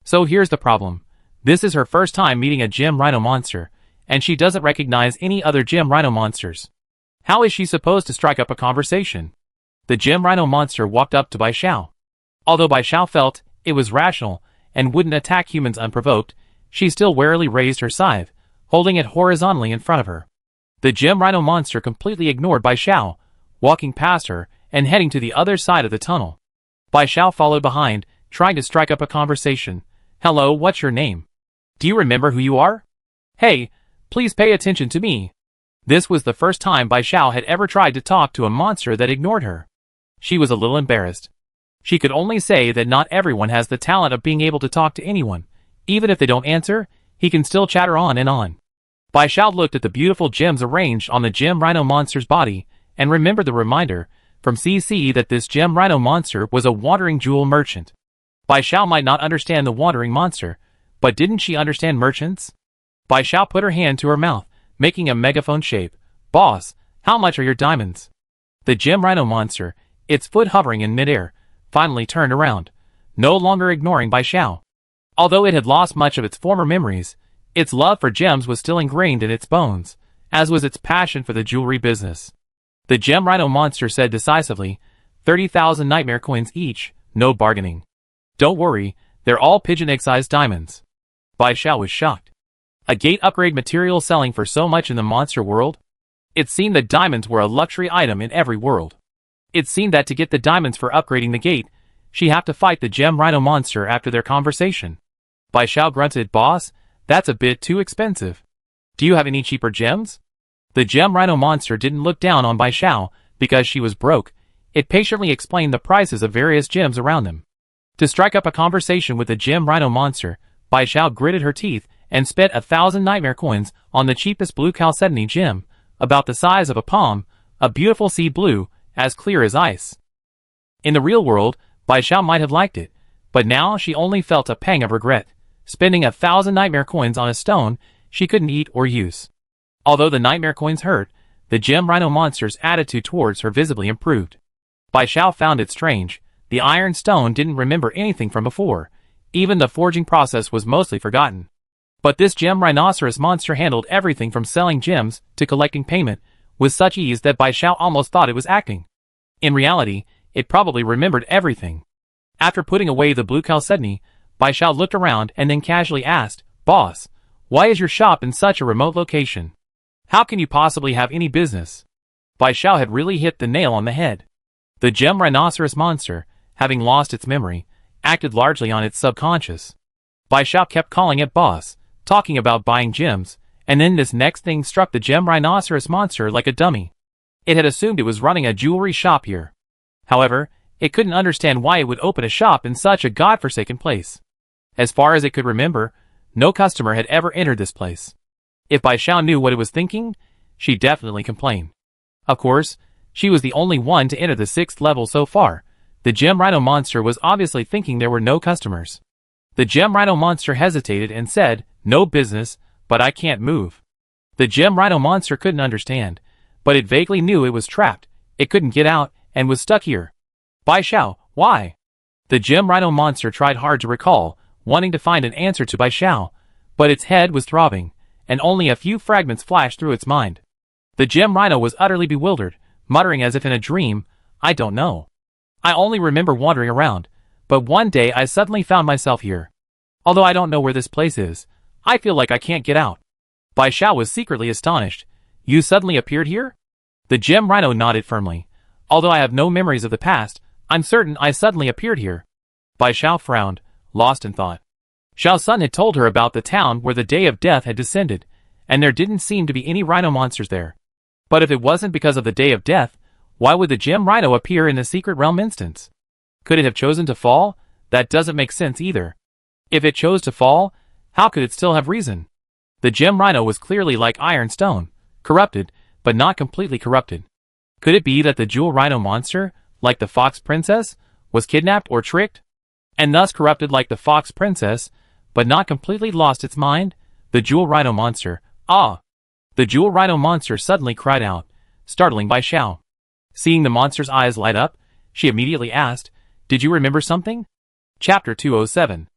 So here's the problem. This is her first time meeting a gem rhino monster, and she doesn't recognize any other gem rhino monsters. How is she supposed to strike up a conversation? The gem rhino monster walked up to Bai Xiao. Although Bai Xiao felt it was rational and wouldn't attack humans unprovoked, she still warily raised her scythe, holding it horizontally in front of her. The gem rhino monster completely ignored Bai Xiao, walking past her and heading to the other side of the tunnel. Bai Xiao followed behind, trying to strike up a conversation. Hello, what's your name? Do you remember who you are? Hey, please pay attention to me. This was the first time Bai Xiao had ever tried to talk to a monster that ignored her. She was a little embarrassed. She could only say that not everyone has the talent of being able to talk to anyone. Even if they don't answer, he can still chatter on and on. Bai Xiao looked at the beautiful gems arranged on the gem rhino monster's body, and remembered the reminder from CC that this gem rhino monster was a wandering jewel merchant. Bai Xiao might not understand the wandering monster, but didn't she understand merchants? Bai Xiao put her hand to her mouth, making a megaphone shape. Boss, how much are your diamonds? The gem rhino monster, its foot hovering in midair, finally turned around, no longer ignoring Bai Xiao. Although it had lost much of its former memories, its love for gems was still ingrained in its bones, as was its passion for the jewelry business. The gem rhino monster said decisively, 30,000 nightmare coins each, no bargaining. Don't worry, they're all pigeon egg-sized diamonds. Bai Xiao was shocked. A gate upgrade material selling for so much in the monster world? It seemed that diamonds were a luxury item in every world. It seemed that to get the diamonds for upgrading the gate, she'd have to fight the gem rhino monster after their conversation. Bai Xiao grunted, Boss, that's a bit too expensive. Do you have any cheaper gems? The gem rhino monster didn't look down on Bai Xiao because she was broke. It patiently explained the prices of various gems around them. To strike up a conversation with the gem rhino monster, Bai Xiao gritted her teeth and spent 1,000 nightmare coins on the cheapest blue chalcedony gem, about the size of a palm, a beautiful sea blue, as clear as ice. In the real world, Bai Xiao might have liked it, but now she only felt a pang of regret, spending 1,000 nightmare coins on a stone she couldn't eat or use. Although the nightmare coins hurt, the gem rhino monster's attitude towards her visibly improved. Bai Xiao found it strange. The iron stone didn't remember anything from before. Even the forging process was mostly forgotten. But this gem rhinoceros monster handled everything from selling gems to collecting payment with such ease that Bai Xiao almost thought it was acting. In reality, it probably remembered everything. After putting away the blue chalcedony, Bai Xiao looked around and then casually asked, Boss, why is your shop in such a remote location? How can you possibly have any business? Bai Xiao had really hit the nail on the head. The gem rhinoceros monster, having lost its memory, acted largely on its subconscious. Bai Xiao kept calling it boss, talking about buying gems, and then this next thing struck the gem rhinoceros monster like a dummy. It had assumed it was running a jewelry shop here. However, it couldn't understand why it would open a shop in such a godforsaken place. As far as it could remember, no customer had ever entered this place. If Bai Xiao knew what it was thinking, she'd definitely complain. Of course, she was the only one to enter the 6th level so far. The gem rhino monster was obviously thinking there were no customers. The gem rhino monster hesitated and said, no business, but I can't move. The gem rhino monster couldn't understand, but it vaguely knew it was trapped. It couldn't get out and was stuck here. Bai Xiao, why? The gem rhino monster tried hard to recall, wanting to find an answer to Bai Xiao, but its head was throbbing, and only a few fragments flashed through its mind. The gem rhino was utterly bewildered, muttering as if in a dream, I don't know. I only remember wandering around, but one day I suddenly found myself here. Although I don't know where this place is, I feel like I can't get out. Bai Xiao was secretly astonished. You suddenly appeared here? The gem rhino nodded firmly. Although I have no memories of the past, I'm certain I suddenly appeared here. Bai Xiao frowned, lost in thought. Xiao Sun had told her about the town where the Day of Death had descended, and there didn't seem to be any rhino monsters there. But if it wasn't because of the Day of Death, why would the gem rhino appear in the secret realm instance? Could it have chosen to fall? That doesn't make sense either. If it chose to fall, how could it still have reason? The gem rhino was clearly like iron stone, corrupted, but not completely corrupted. Could it be that the jewel rhino monster, like the fox princess, was kidnapped or tricked, and thus corrupted like the fox princess, but not completely lost its mind? The jewel rhino monster, ah! The jewel rhino monster suddenly cried out, startling Bai Xiao. Seeing the monster's eyes light up, she immediately asked, "Did you remember something?" Chapter 207.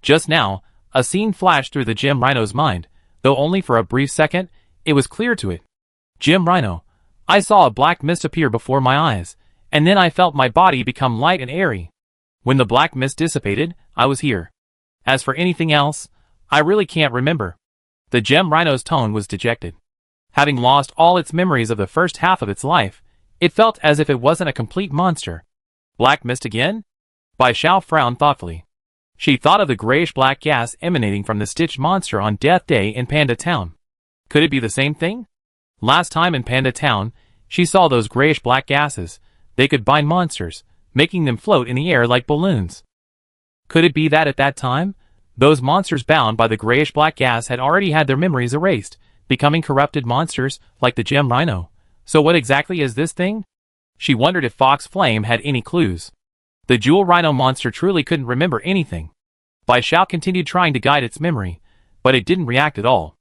Just now, a scene flashed through the gem rhino's mind, though only for a brief second. It was clear to it. Gem rhino. I saw a black mist appear before my eyes, and then I felt my body become light and airy. When the black mist dissipated, I was here. As for anything else, I really can't remember. The gem rhino's tone was dejected. Having lost all its memories of the first half of its life, it felt as if it wasn't a complete monster. Black mist again? Bai Xiao frowned thoughtfully. She thought of the grayish-black gas emanating from the stitched monster on Death Day in Panda Town. Could it be the same thing? Last time in Panda Town, she saw those grayish-black gases. They could bind monsters, making them float in the air like balloons. Could it be that at that time, those monsters bound by the grayish-black gas had already had their memories erased, becoming corrupted monsters like the gem rhino? So what exactly is this thing? She wondered if Fox Flame had any clues. The jewel rhino monster truly couldn't remember anything. Bai Xiao continued trying to guide its memory, but it didn't react at all.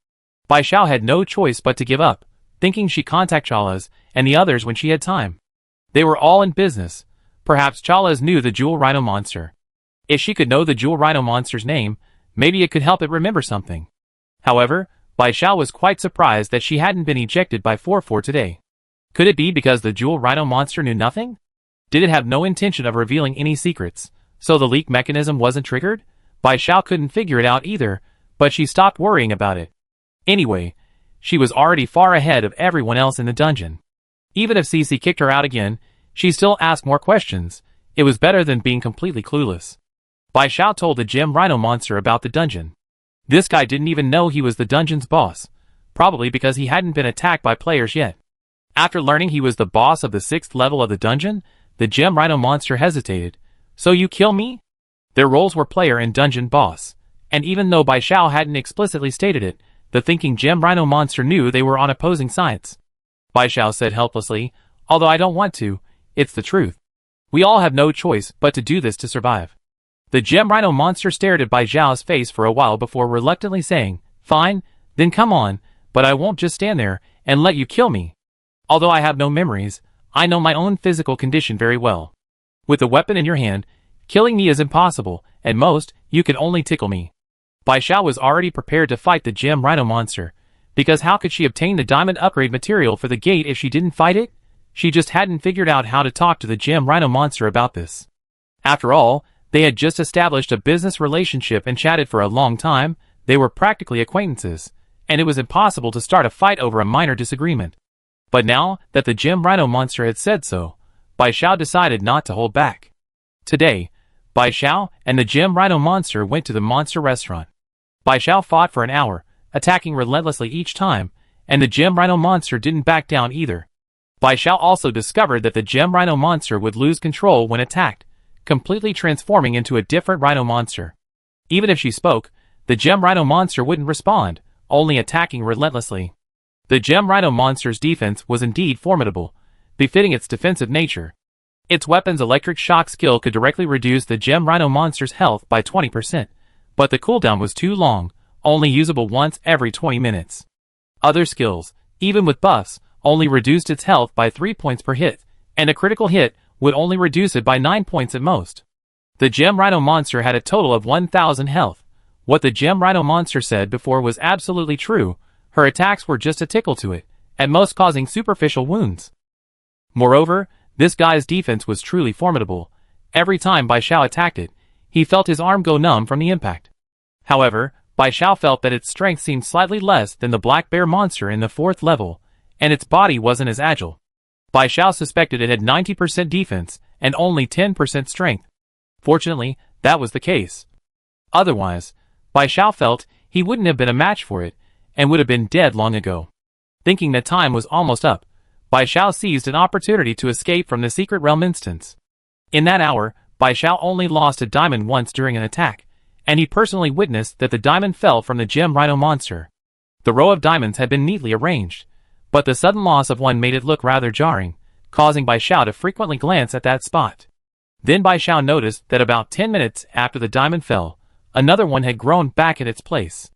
Bai Xiao had no choice but to give up, thinking she'd contact Chala's and the others when she had time. They were all in business. Perhaps Chala's knew the jewel rhino monster. If she could know the jewel rhino monster's name, maybe it could help it remember something. However, Bai Xiao was quite surprised that she hadn't been ejected by 4-4 today. Could it be because the jewel rhino monster knew nothing? Did it have no intention of revealing any secrets, so the leak mechanism wasn't triggered? Bai Xiao couldn't figure it out either, but she stopped worrying about it. Anyway, she was already far ahead of everyone else in the dungeon. Even if Cece kicked her out again, she still asked more questions. It was better than being completely clueless. Bai Xiao told the gem rhino monster about the dungeon. This guy didn't even know he was the dungeon's boss, probably because he hadn't been attacked by players yet. After learning he was the boss of the 6th level of the dungeon, the gem rhino monster hesitated. So you kill me? Their roles were player and dungeon boss, and even though Bai Xiao hadn't explicitly stated it, the thinking gem rhino monster knew they were on opposing sides. Bai Xiao said helplessly, although I don't want to, it's the truth. We all have no choice but to do this to survive. The gem rhino monster stared at Bai Xiao's face for a while before reluctantly saying, fine, then come on, but I won't just stand there and let you kill me. Although I have no memories, I know my own physical condition very well. With a weapon in your hand, killing me is impossible. At most, you can only tickle me. Bai Xiao was already prepared to fight the gem rhino monster, because how could she obtain the diamond upgrade material for the gate if she didn't fight it? She just hadn't figured out how to talk to the gem rhino monster about this. After all, they had just established a business relationship and chatted for a long time. They were practically acquaintances, and it was impossible to start a fight over a minor disagreement. But now that the gem rhino monster had said so, Bai Xiao decided not to hold back. Today, Bai Xiao and the gem rhino monster went to the monster restaurant. Bai Xiao fought for an hour, attacking relentlessly each time, and the gem rhino monster didn't back down either. Bai Xiao also discovered that the gem rhino monster would lose control when attacked, completely transforming into a different rhino monster. Even if she spoke, the gem rhino monster wouldn't respond, only attacking relentlessly. The gem rhino monster's defense was indeed formidable, befitting its defensive nature. Its weapon's electric shock skill could directly reduce the gem rhino monster's health by 20%, but the cooldown was too long, only usable once every 20 minutes. Other skills, even with buffs, only reduced its health by 3 points per hit, and a critical hit would only reduce it by 9 points at most. The gem rhino monster had a total of 1,000 health. What the gem rhino monster said before was absolutely true. Her attacks were just a tickle to it, at most causing superficial wounds. Moreover, this guy's defense was truly formidable. Every time Bai Xiao attacked it, he felt his arm go numb from the impact. However, Bai Xiao felt that its strength seemed slightly less than the black bear monster in the 4th level, and its body wasn't as agile. Bai Xiao suspected it had 90% defense and only 10% strength. Fortunately, that was the case. Otherwise, Bai Xiao felt he wouldn't have been a match for it, and would have been dead long ago. Thinking that time was almost up, Bai Xiao seized an opportunity to escape from the secret realm instance. In that hour, Bai Xiao only lost a diamond once during an attack, and he personally witnessed that the diamond fell from the gem rhino monster. The row of diamonds had been neatly arranged, but the sudden loss of one made it look rather jarring, causing Bai Xiao to frequently glance at that spot. Then Bai Xiao noticed that about 10 minutes after the diamond fell, another one had grown back in its place.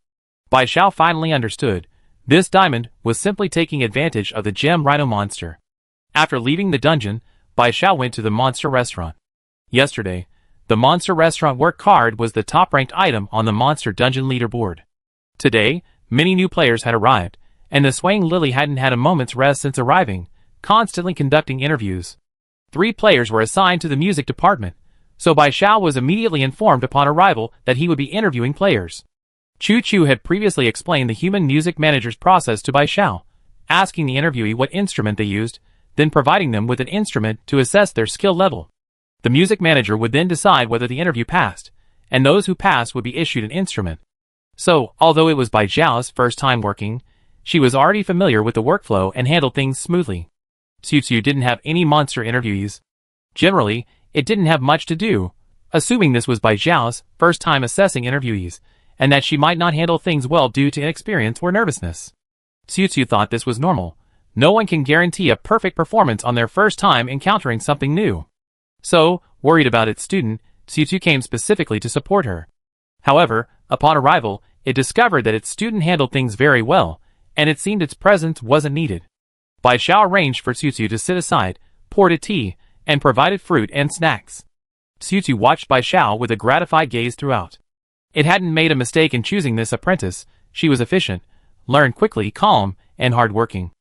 Bai Xiao finally understood. This diamond was simply taking advantage of the gem rhino monster. After leaving the dungeon, Bai Xiao went to the monster restaurant. Yesterday, the monster restaurant work card was the top-ranked item on the monster dungeon leaderboard. Today, many new players had arrived, and the swaying lily hadn't had a moment's rest since arriving, constantly conducting interviews. 3 players were assigned to the music department, so Bai Xiao was immediately informed upon arrival that he would be interviewing players. Chu Chu had previously explained the human music manager's process to Bai Xiao, asking the interviewee what instrument they used, then providing them with an instrument to assess their skill level. The music manager would then decide whether the interview passed, and those who passed would be issued an instrument. So, although it was Bai Xiao's first time working, she was already familiar with the workflow and handled things smoothly. Xiu Xiu didn't have any monster interviewees. Generally, it didn't have much to do, assuming this was Bai Xiao's first time assessing interviewees, and that she might not handle things well due to inexperience or nervousness. Xiu Xiu thought this was normal. No one can guarantee a perfect performance on their first time encountering something new. So, worried about its student, Xiu Xiu came specifically to support her. However, upon arrival, it discovered that its student handled things very well, and it seemed its presence wasn't needed. Bai Xiao arranged for Xiu Xiu to sit aside, poured a tea, and provided fruit and snacks. Xiu Xiu watched Bai Xiao with a gratified gaze throughout. It hadn't made a mistake in choosing this apprentice. She was efficient, learned quickly, calm, and hard-working.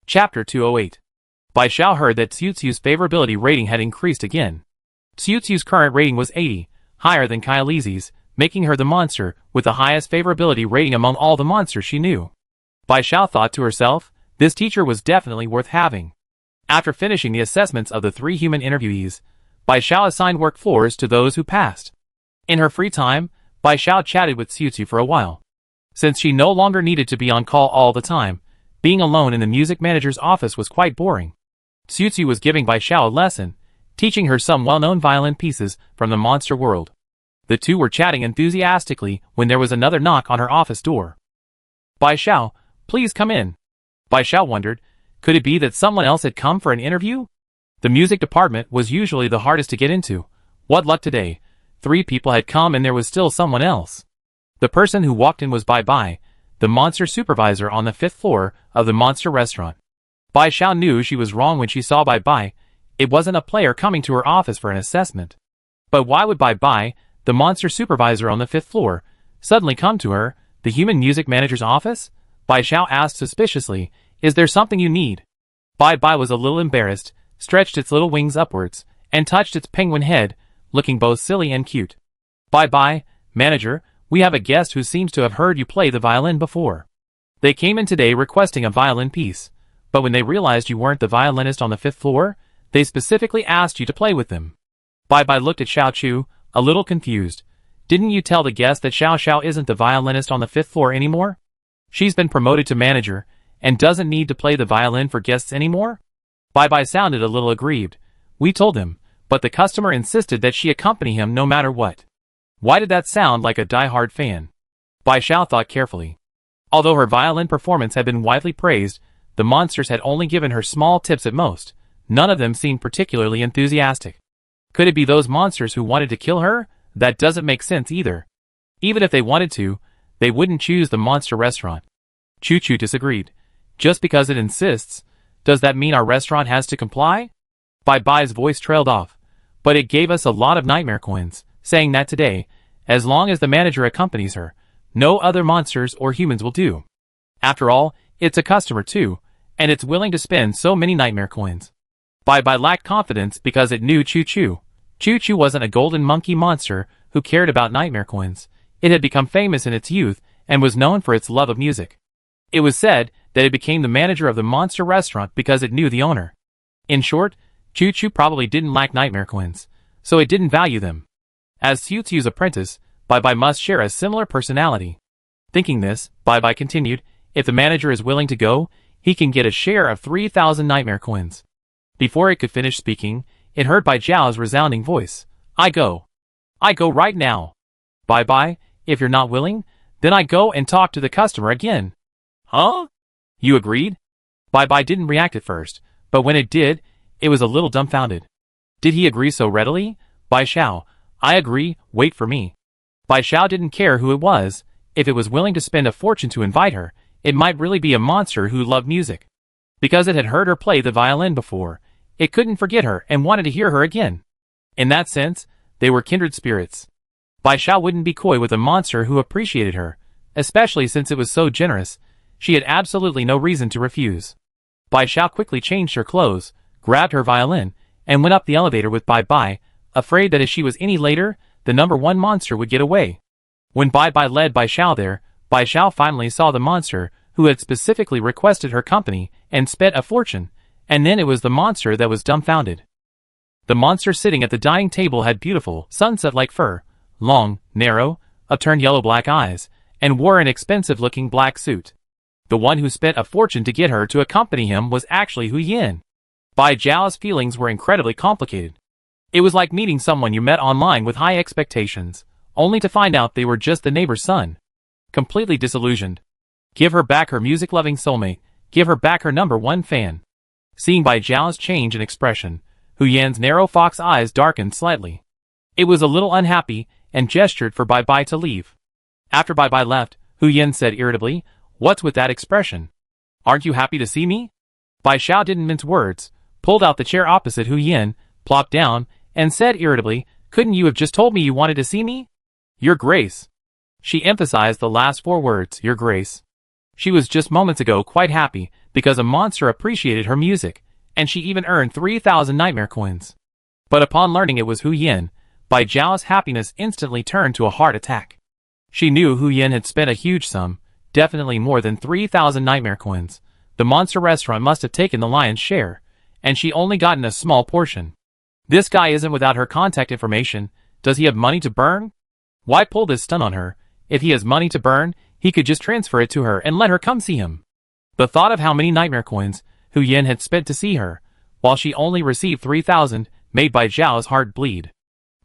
Chapter 208. Bai Xiao heard that Xiu Xiu's favorability rating had increased again. Xiu Xiu's current rating was 80, higher than Kylie's, making her the monster with the highest favorability rating among all the monsters she knew. Bai Xiao thought to herself, this teacher was definitely worth having. After finishing the assessments of the 3 human interviewees, Bai Xiao assigned work floors to those who passed. In her free time, Bai Xiao chatted with Xiu Xiu for a while. Since she no longer needed to be on call all the time, being alone in the music manager's office was quite boring. Xiu Xiu was giving Bai Xiao a lesson, teaching her some well-known violin pieces from the monster world. The two were chatting enthusiastically when there was another knock on her office door. Bai Xiao, please come in. Bai Xiao wondered, could it be that someone else had come for an interview? The music department was usually the hardest to get into. What luck today, 3 people had come and there was still someone else. The person who walked in was Bai Bai, the monster supervisor on the 5th floor of the monster restaurant. Bai Xiao knew she was wrong when she saw Bai Bai. It wasn't a player coming to her office for an assessment. But why would Bai Bai, the monster supervisor on the 5th floor, suddenly come to her, the human music manager's office? Bai Xiao asked suspiciously, is there something you need? Bai Bai was a little embarrassed, stretched its little wings upwards, and touched its penguin head, looking both silly and cute. Bai Bai, manager, we have a guest who seems to have heard you play the violin before. They came in today requesting a violin piece, but when they realized you weren't the violinist on the 5th floor, they specifically asked you to play with them. Bai Bai looked at Xiao Chu, a little confused. Didn't you tell the guest that Xiao Xiao isn't the violinist on the 5th floor anymore? She's been promoted to manager, and doesn't need to play the violin for guests anymore? Bai Bai sounded a little aggrieved. We told him, but the customer insisted that she accompany him no matter what. Why did that sound like a die-hard fan? Bai Xiao thought carefully. Although her violin performance had been widely praised, the monsters had only given her small tips at most. None of them seemed particularly enthusiastic. Could it be those monsters who wanted to kill her? That doesn't make sense either. Even if they wanted to, they wouldn't choose the monster restaurant. Chu Chu disagreed. Just because it insists, does that mean our restaurant has to comply? Bai Bai's voice trailed off. But it gave us a lot of nightmare coins, saying that today, as long as the manager accompanies her, no other monsters or humans will do. After all, it's a customer too, and it's willing to spend so many nightmare coins. Bai Bai lacked confidence because it knew Chu Chu. Chu Chu wasn't a golden monkey monster who cared about nightmare coins. It had become famous in its youth and was known for its love of music. It was said that it became the manager of the monster restaurant because it knew the owner. In short, Chu Chu probably didn't lack nightmare coins, so it didn't value them. As Xiu Xiu's apprentice, Bai Bai must share a similar personality. Thinking this, Bai Bai continued, if the manager is willing to go, he can get a share of 3,000 nightmare coins. Before it could finish speaking, it heard Bai Zhao's resounding voice. I go. I go right now. Bye-bye, if you're not willing, then I go and talk to the customer again. Huh? You agreed? Bye-bye didn't react at first, but when it did, it was a little dumbfounded. Did he agree so readily? Bai Xiao, I agree, wait for me. Bai Xiao didn't care who it was. If it was willing to spend a fortune to invite her, it might really be a monster who loved music. Because it had heard her play the violin before, it couldn't forget her and wanted to hear her again. In that sense, they were kindred spirits. Bai Xiao wouldn't be coy with a monster who appreciated her, especially since it was so generous. She had absolutely no reason to refuse. Bai Xiao quickly changed her clothes, grabbed her violin, and went up the elevator with Bai Bai, afraid that if she was any later, the number one monster would get away. When Bai Bai led Bai Xiao there, Bai Xiao finally saw the monster, who had specifically requested her company and spent a fortune, and then it was the monster that was dumbfounded. The monster sitting at the dining table had beautiful, sunset-like fur, long, narrow, upturned yellow-black eyes, and wore an expensive-looking black suit. The one who spent a fortune to get her to accompany him was actually Hu Yin. Bai Zhao's feelings were incredibly complicated. It was like meeting someone you met online with high expectations, only to find out they were just the neighbor's son. Completely disillusioned. Give her back her music-loving soulmate, give her back her number one fan. Seeing Bai Zhao's change in expression, Hu Yan's narrow fox eyes darkened slightly. It was a little unhappy, and gestured for Bai Bai to leave. After Bai Bai left, Hu Yan said irritably, "What's with that expression? Aren't you happy to see me?" Bai Xiao didn't mince words, pulled out the chair opposite Hu Yan, plopped down, and said irritably, "Couldn't you have just told me you wanted to see me?" "Your Grace." She emphasized the last four words, "Your Grace." She was just moments ago quite happy, because a monster appreciated her music, and she even earned 3,000 nightmare coins. But upon learning it was Hu Yan, Bai Zhao's happiness instantly turned to a heart attack. She knew Hu Yan had spent a huge sum, definitely more than 3,000 nightmare coins. The monster restaurant must have taken the lion's share, and she only gotten a small portion. This guy isn't without her contact information. Does he have money to burn? Why pull this stunt on her? If he has money to burn, he could just transfer it to her and let her come see him. The thought of how many nightmare coins Hu Yan had spent to see her, while she only received 3,000, made Bai Zhao's heart bleed.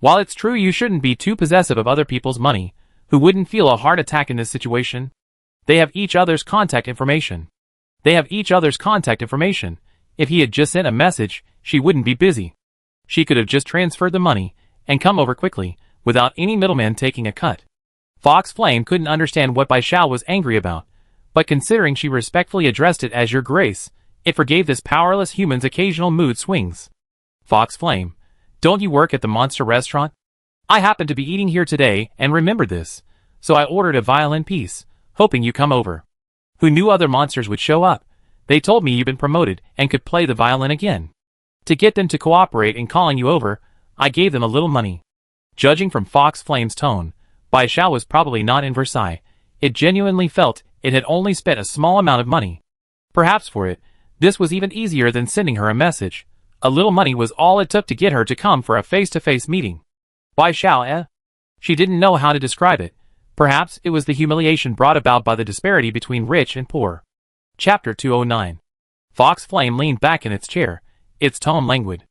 While it's true you shouldn't be too possessive of other people's money, who wouldn't feel a heart attack in this situation? They have each other's contact information. If he had just sent a message, she wouldn't be busy. She could have just transferred the money, and come over quickly, without any middleman taking a cut. Fox Flame couldn't understand what Bai Xiao was angry about, but considering she respectfully addressed it as Your Grace, it forgave this powerless human's occasional mood swings. "Fox Flame, don't you work at the monster restaurant? I happened to be eating here today and remembered this, so I ordered a violin piece, hoping you come over. Who knew other monsters would show up? They told me you'd been promoted and could play the violin again. To get them to cooperate in calling you over, I gave them a little money." Judging from Fox Flame's tone, Bai Xiao was probably not in Versailles. It genuinely felt it had only spent a small amount of money. Perhaps for it, this was even easier than sending her a message. A little money was all it took to get her to come for a face-to-face meeting. Bai Xiao, She didn't know how to describe it. Perhaps it was the humiliation brought about by the disparity between rich and poor. Chapter 209. Fox Flame leaned back in its chair, its tone languid.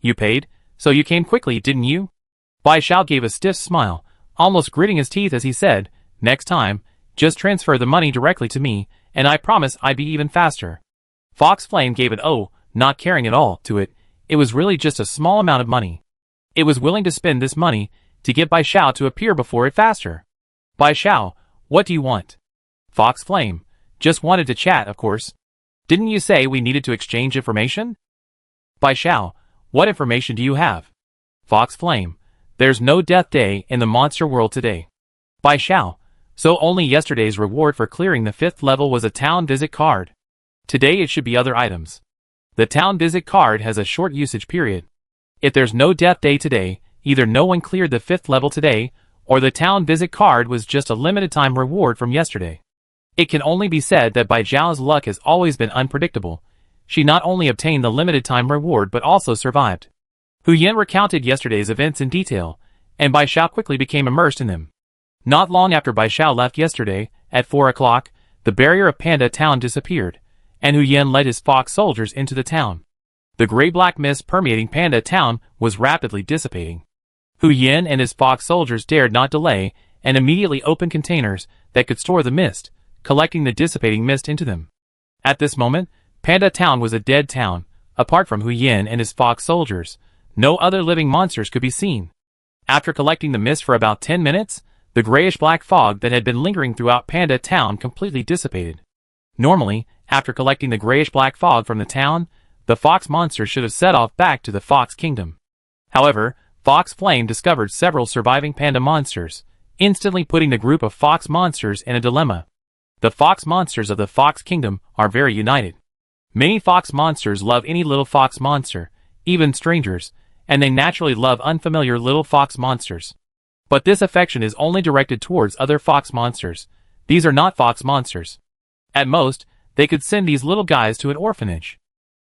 "You paid, so you came quickly, didn't you?" Bai Xiao gave a stiff smile, almost gritting his teeth as he said, "Next time, just transfer the money directly to me, and I promise I'd be even faster." Fox Flame gave an "oh," not caring at all to it. It was really just a small amount of money. It was willing to spend this money to get Bai Xiao to appear before it faster. "Bai Xiao, what do you want?" Fox Flame, "Just wanted to chat, of course. Didn't you say we needed to exchange information?" Bai Xiao, "What information do you have?" Fox Flame, "There's no death day in the monster world today." Bai Xiao, "So only yesterday's reward for clearing the 5th level was a town visit card. Today it should be other items. The town visit card has a short usage period. If there's no death day today, either no one cleared the 5th level today, or the town visit card was just a limited time reward from yesterday." It can only be said that Bai Zhao's luck has always been unpredictable. She not only obtained the limited time reward but also survived. Hu Yan recounted yesterday's events in detail, and Bai Xiao quickly became immersed in them. Not long after Bai Xiao left yesterday, at 4 o'clock, the barrier of Panda Town disappeared, and Hu Yan led his fox soldiers into the town. The gray-black mist permeating Panda Town was rapidly dissipating. Hu Yan and his fox soldiers dared not delay, and immediately opened containers that could store the mist, collecting the dissipating mist into them. At this moment, Panda Town was a dead town. Apart from Hu Yin and his fox soldiers, no other living monsters could be seen. After collecting the mist for about 10 minutes, the grayish-black fog that had been lingering throughout Panda Town completely dissipated. Normally, after collecting the grayish-black fog from the town, the fox monsters should have set off back to the Fox Kingdom. However, Fox Flame discovered several surviving panda monsters, instantly putting the group of fox monsters in a dilemma. The fox monsters of the Fox Kingdom are very united. Many fox monsters love any little fox monster, even strangers, and they naturally love unfamiliar little fox monsters. But this affection is only directed towards other fox monsters. These are not fox monsters. At most, they could send these little guys to an orphanage.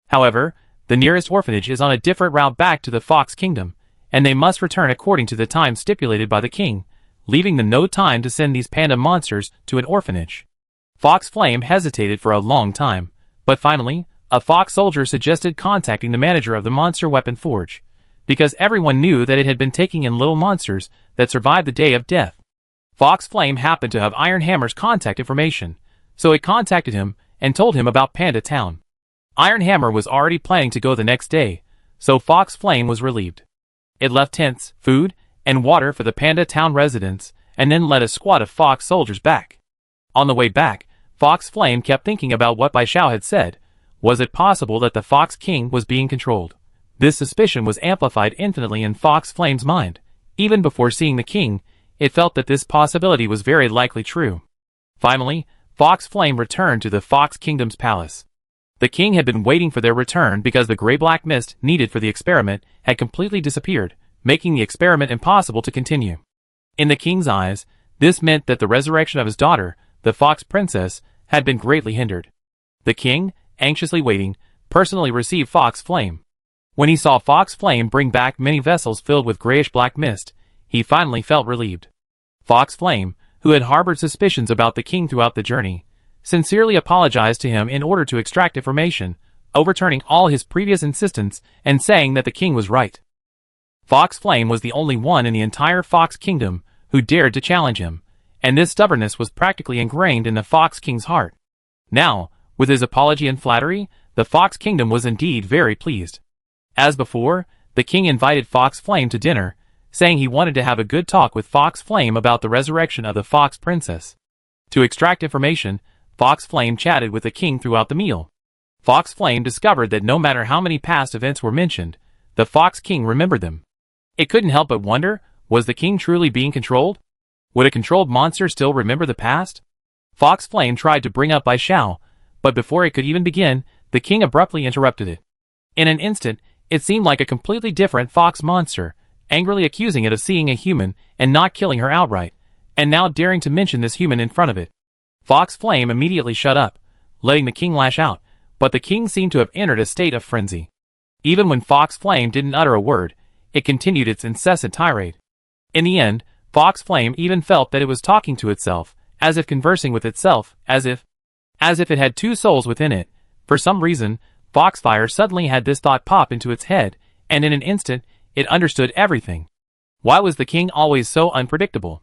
However, the nearest orphanage is on a different route back to the Fox Kingdom, and they must return according to the time stipulated by the king, leaving them no time to send these panda monsters to an orphanage. Fox Flame hesitated for a long time, but finally, a fox soldier suggested contacting the manager of the monster weapon forge, because everyone knew that it had been taking in little monsters that survived the day of death. Fox Flame happened to have Iron Hammer's contact information, so it contacted him and told him about Panda Town. Iron Hammer was already planning to go the next day, so Fox Flame was relieved. It left tents, food, and water for the Panda Town residents, and then led a squad of fox soldiers back. On the way back, Fox Flame kept thinking about what Bai Xiao had said. Was it possible that the Fox King was being controlled? This suspicion was amplified infinitely in Fox Flame's mind. Even before seeing the king, it felt that this possibility was very likely true. Finally, Fox Flame returned to the Fox Kingdom's palace. The king had been waiting for their return because the gray-black mist needed for the experiment had completely disappeared, making the experiment impossible to continue. In the king's eyes, this meant that the resurrection of his daughter, the Fox Princess, had been greatly hindered. The king, anxiously waiting, personally received Fox Flame. When he saw Fox Flame bring back many vessels filled with grayish-black mist, he finally felt relieved. Fox Flame, who had harbored suspicions about the king throughout the journey, sincerely apologized to him in order to extract information, overturning all his previous insistence and saying that the king was right. Fox Flame was the only one in the entire Fox Kingdom who dared to challenge him, and this stubbornness was practically ingrained in the Fox King's heart. Now, with his apology and flattery, the Fox Kingdom was indeed very pleased. As before, the king invited Fox Flame to dinner, saying he wanted to have a good talk with Fox Flame about the resurrection of the Fox Princess. To extract information, Fox Flame chatted with the king throughout the meal. Fox Flame discovered that no matter how many past events were mentioned, the Fox King remembered them. It couldn't help but wonder, was the king truly being controlled? Would a controlled monster still remember the past? Fox Flame tried to bring up Bai Xiao, but before it could even begin, the king abruptly interrupted it. In an instant, it seemed like a completely different fox monster, angrily accusing it of seeing a human and not killing her outright, and now daring to mention this human in front of it. Fox Flame immediately shut up, letting the king lash out, but the king seemed to have entered a state of frenzy. Even when Fox Flame didn't utter a word, it continued its incessant tirade. In the end, Fox Flame even felt that it was talking to itself, as if conversing with itself, as if it had two souls within it. For some reason, Foxfire suddenly had this thought pop into its head, and in an instant, it understood everything. Why was the king always so unpredictable?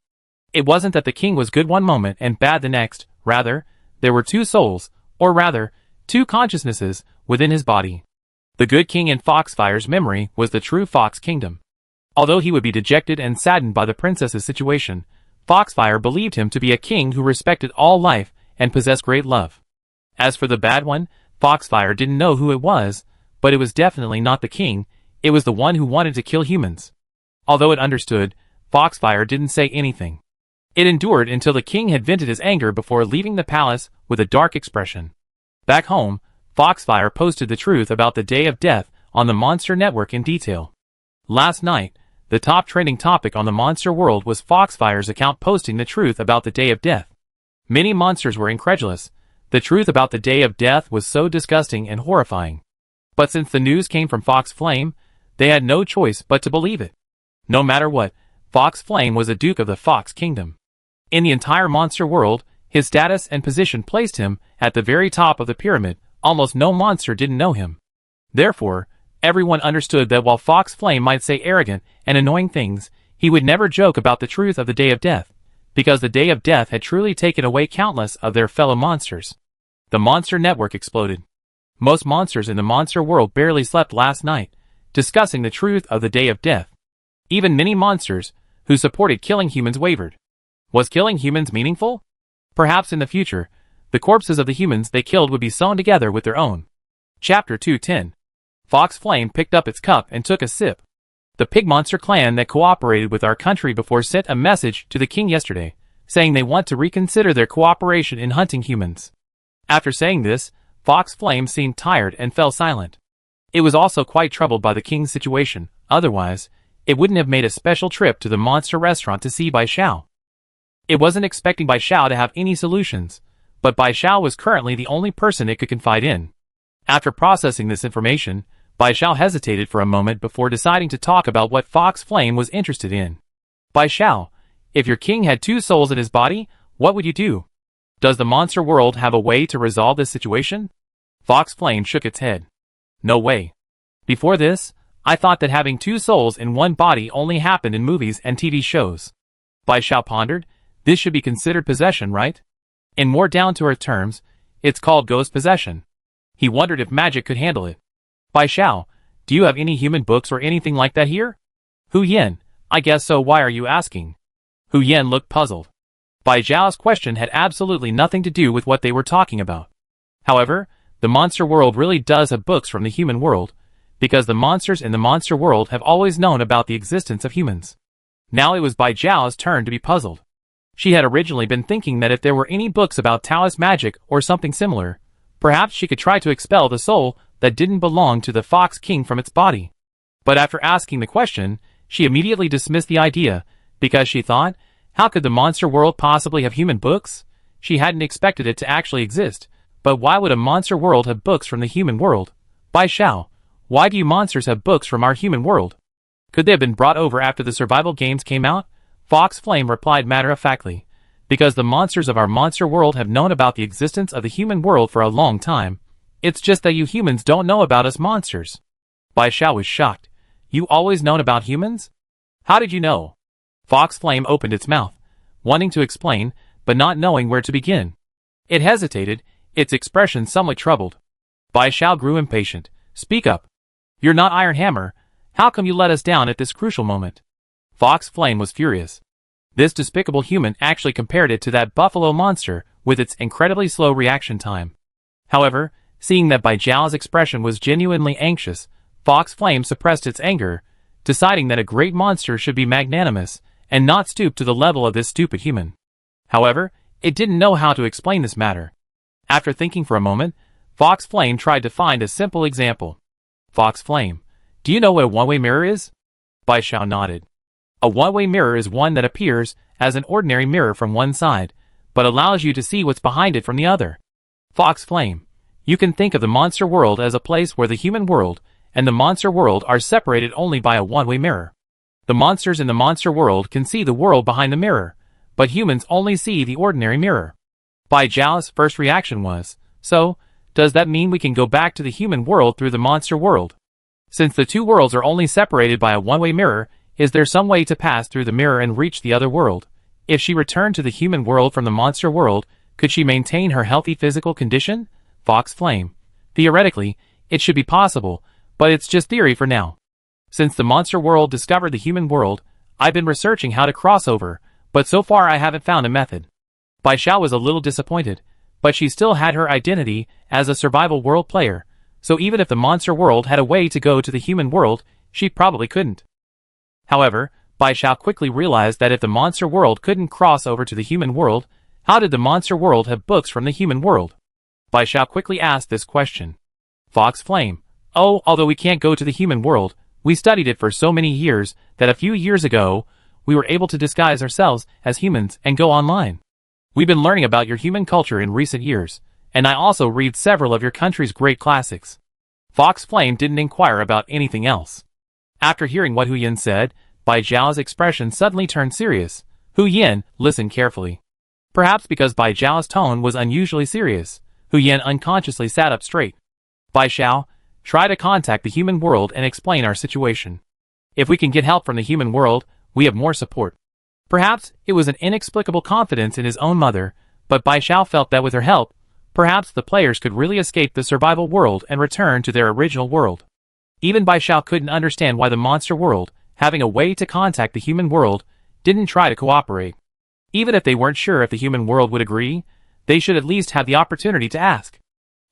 It wasn't that the king was good one moment and bad the next, rather, there were two souls, or rather, two consciousnesses, within his body. The good king in Foxfire's memory was the true Fox Kingdom. Although he would be dejected and saddened by the princess's situation, Foxfire believed him to be a king who respected all life and possessed great love. As for the bad one, Foxfire didn't know who it was, but it was definitely not the king, it was the one who wanted to kill humans. Although it understood, Foxfire didn't say anything. It endured until the king had vented his anger before leaving the palace with a dark expression. Back home, Foxfire posted the truth about the day of death on the Monster Network in detail. Last night, the top trending topic on the Monster World was Foxfire's account posting the truth about the day of death. Many monsters were incredulous. The truth about the day of death was so disgusting and horrifying. But since the news came from Fox Flame, they had no choice but to believe it. No matter what, Fox Flame was a duke of the Fox Kingdom. In the entire monster world, his status and position placed him at the very top of the pyramid. Almost no monster didn't know him. Therefore, everyone understood that while Fox Flame might say arrogant and annoying things, he would never joke about the truth of the day of death, because the day of death had truly taken away countless of their fellow monsters. The monster network exploded. Most monsters in the monster world barely slept last night, discussing the truth of the day of death. Even many monsters, who supported killing humans, wavered. Was killing humans meaningful? Perhaps in the future, the corpses of the humans they killed would be sewn together with their own. Chapter 210. Fox Flame picked up its cup and took a sip. The pig monster clan that cooperated with our country before sent a message to the king yesterday, saying they want to reconsider their cooperation in hunting humans. After saying this, Fox Flame seemed tired and fell silent. It was also quite troubled by the king's situation, otherwise, it wouldn't have made a special trip to the monster restaurant to see Bai Xiao. It wasn't expecting Bai Xiao to have any solutions, but Bai Xiao was currently the only person it could confide in. After processing this information, Bai Xiao hesitated for a moment before deciding to talk about what Fox Flame was interested in. Bai Xiao, if your king had 2 souls in his body, what would you do? Does the monster world have a way to resolve this situation? Fox Flame shook its head. No way. Before this, I thought that having 2 souls in one body only happened in movies and TV shows. Bai Xiao pondered, this should be considered possession, right? In more down-to-earth terms, it's called ghost possession. He wondered if magic could handle it. Bai Xiao, do you have any human books or anything like that here? Hu Yen, I guess so. Why are you asking? Hu Yen looked puzzled. Bai Xiao's question had absolutely nothing to do with what they were talking about. However, the monster world really does have books from the human world, because the monsters in the monster world have always known about the existence of humans. Now it was Bai Xiao's turn to be puzzled. She had originally been thinking that if there were any books about Taoist magic or something similar, perhaps she could try to expel the soul that didn't belong to the Fox King from its body. But after asking the question, she immediately dismissed the idea, because she thought, how could the monster world possibly have human books? She hadn't expected it to actually exist, but why would a monster world have books from the human world? Bai Xiao, why do you monsters have books from our human world? Could they have been brought over after the survival games came out? Fox Flame replied matter-of-factly, because the monsters of our monster world have known about the existence of the human world for a long time. It's just that you humans don't know about us monsters. Bai Xiao was shocked. You always known about humans? How did you know? Fox Flame opened its mouth, wanting to explain, but not knowing where to begin. It hesitated, its expression somewhat troubled. Bai Xiao grew impatient. Speak up. You're not Iron Hammer. How come you let us down at this crucial moment? Fox Flame was furious. This despicable human actually compared it to that buffalo monster with its incredibly slow reaction time. However, seeing that Bai Xiao's expression was genuinely anxious, Fox Flame suppressed its anger, deciding that a great monster should be magnanimous and not stoop to the level of this stupid human. However, it didn't know how to explain this matter. After thinking for a moment, Fox Flame tried to find a simple example. Fox Flame, do you know what a one-way mirror is? Bai Xiao nodded. A one-way mirror is one that appears as an ordinary mirror from one side, but allows you to see what's behind it from the other. Fox Flame, you can think of the monster world as a place where the human world and the monster world are separated only by a one-way mirror. The monsters in the monster world can see the world behind the mirror, but humans only see the ordinary mirror. Bai Xiao's first reaction was, so, does that mean we can go back to the human world through the monster world? Since the 2 worlds are only separated by a one-way mirror, is there some way to pass through the mirror and reach the other world? If she returned to the human world from the monster world, could she maintain her healthy physical condition? Fox Flame. Theoretically, it should be possible, but it's just theory for now. Since the monster world discovered the human world, I've been researching how to cross over, but so far I haven't found a method. Bai Xiao was a little disappointed, but she still had her identity as a survival world player, so even if the monster world had a way to go to the human world, she probably couldn't. However, Bai Xiao quickly realized that if the monster world couldn't cross over to the human world, how did the monster world have books from the human world? Bai Xiao quickly asked this question. Fox Flame. Oh, although we can't go to the human world, we studied it for so many years that a few years ago, we were able to disguise ourselves as humans and go online. We've been learning about your human culture in recent years, and I also read several of your country's great classics. Fox Flame didn't inquire about anything else. After hearing what Hu Yen said, Bai Xiao's expression suddenly turned serious. Hu Yen listened carefully. Perhaps because Bai Xiao's tone was unusually serious, Hu Yen unconsciously sat up straight. Bai Xiao, try to contact the human world and explain our situation. If we can get help from the human world, we have more support. Perhaps it was an inexplicable confidence in his own mother, but Bai Xiao felt that with her help, perhaps the players could really escape the survival world and return to their original world. Even Bai Xiao couldn't understand why the monster world, having a way to contact the human world, didn't try to cooperate. Even if they weren't sure if the human world would agree, they should at least have the opportunity to ask.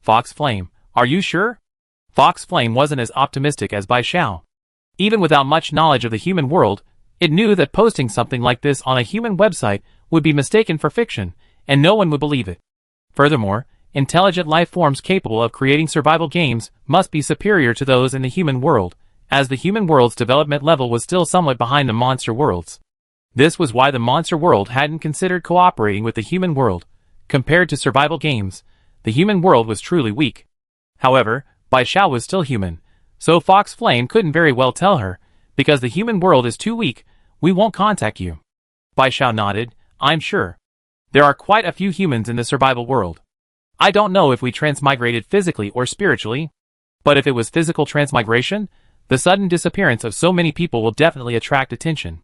Fox Flame, are you sure? Fox Flame wasn't as optimistic as Bai Xiao. Even without much knowledge of the human world, it knew that posting something like this on a human website would be mistaken for fiction, and no one would believe it. Furthermore, intelligent life forms capable of creating survival games must be superior to those in the human world, as the human world's development level was still somewhat behind the monster world's. This was why the monster world hadn't considered cooperating with the human world. Compared to survival games, the human world was truly weak. However, Bai Xiao was still human, so Fox Flame couldn't very well tell her, because the human world is too weak, we won't contact you. Bai Xiao nodded, I'm sure. There are quite a few humans in the survival world. I don't know if we transmigrated physically or spiritually, but if it was physical transmigration, the sudden disappearance of so many people will definitely attract attention.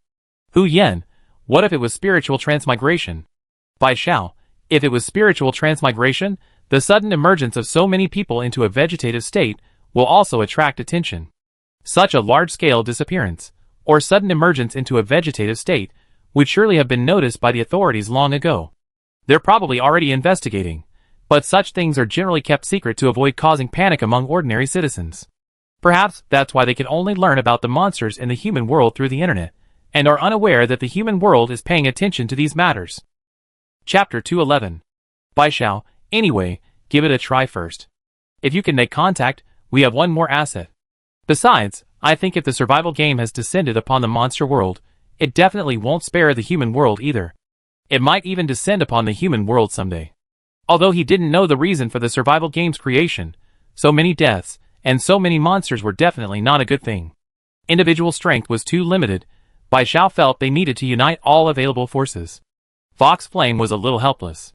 Hu Yan, what if it was spiritual transmigration? Bai Xiao, if it was spiritual transmigration, the sudden emergence of so many people into a vegetative state will also attract attention. Such a large-scale disappearance, or sudden emergence into a vegetative state, would surely have been noticed by the authorities long ago. They're probably already investigating, but such things are generally kept secret to avoid causing panic among ordinary citizens. Perhaps that's why they can only learn about the monsters in the human world through the internet, and are unaware that the human world is paying attention to these matters. Chapter 211. Bai Xiao, anyway, give it a try first. If you can make contact, we have one more asset. Besides, I think if the survival game has descended upon the monster world, it definitely won't spare the human world either. It might even descend upon the human world someday. Although he didn't know the reason for the survival game's creation, so many deaths, and so many monsters were definitely not a good thing. Individual strength was too limited. Bai Xiao felt they needed to unite all available forces. Fox Flame was a little helpless.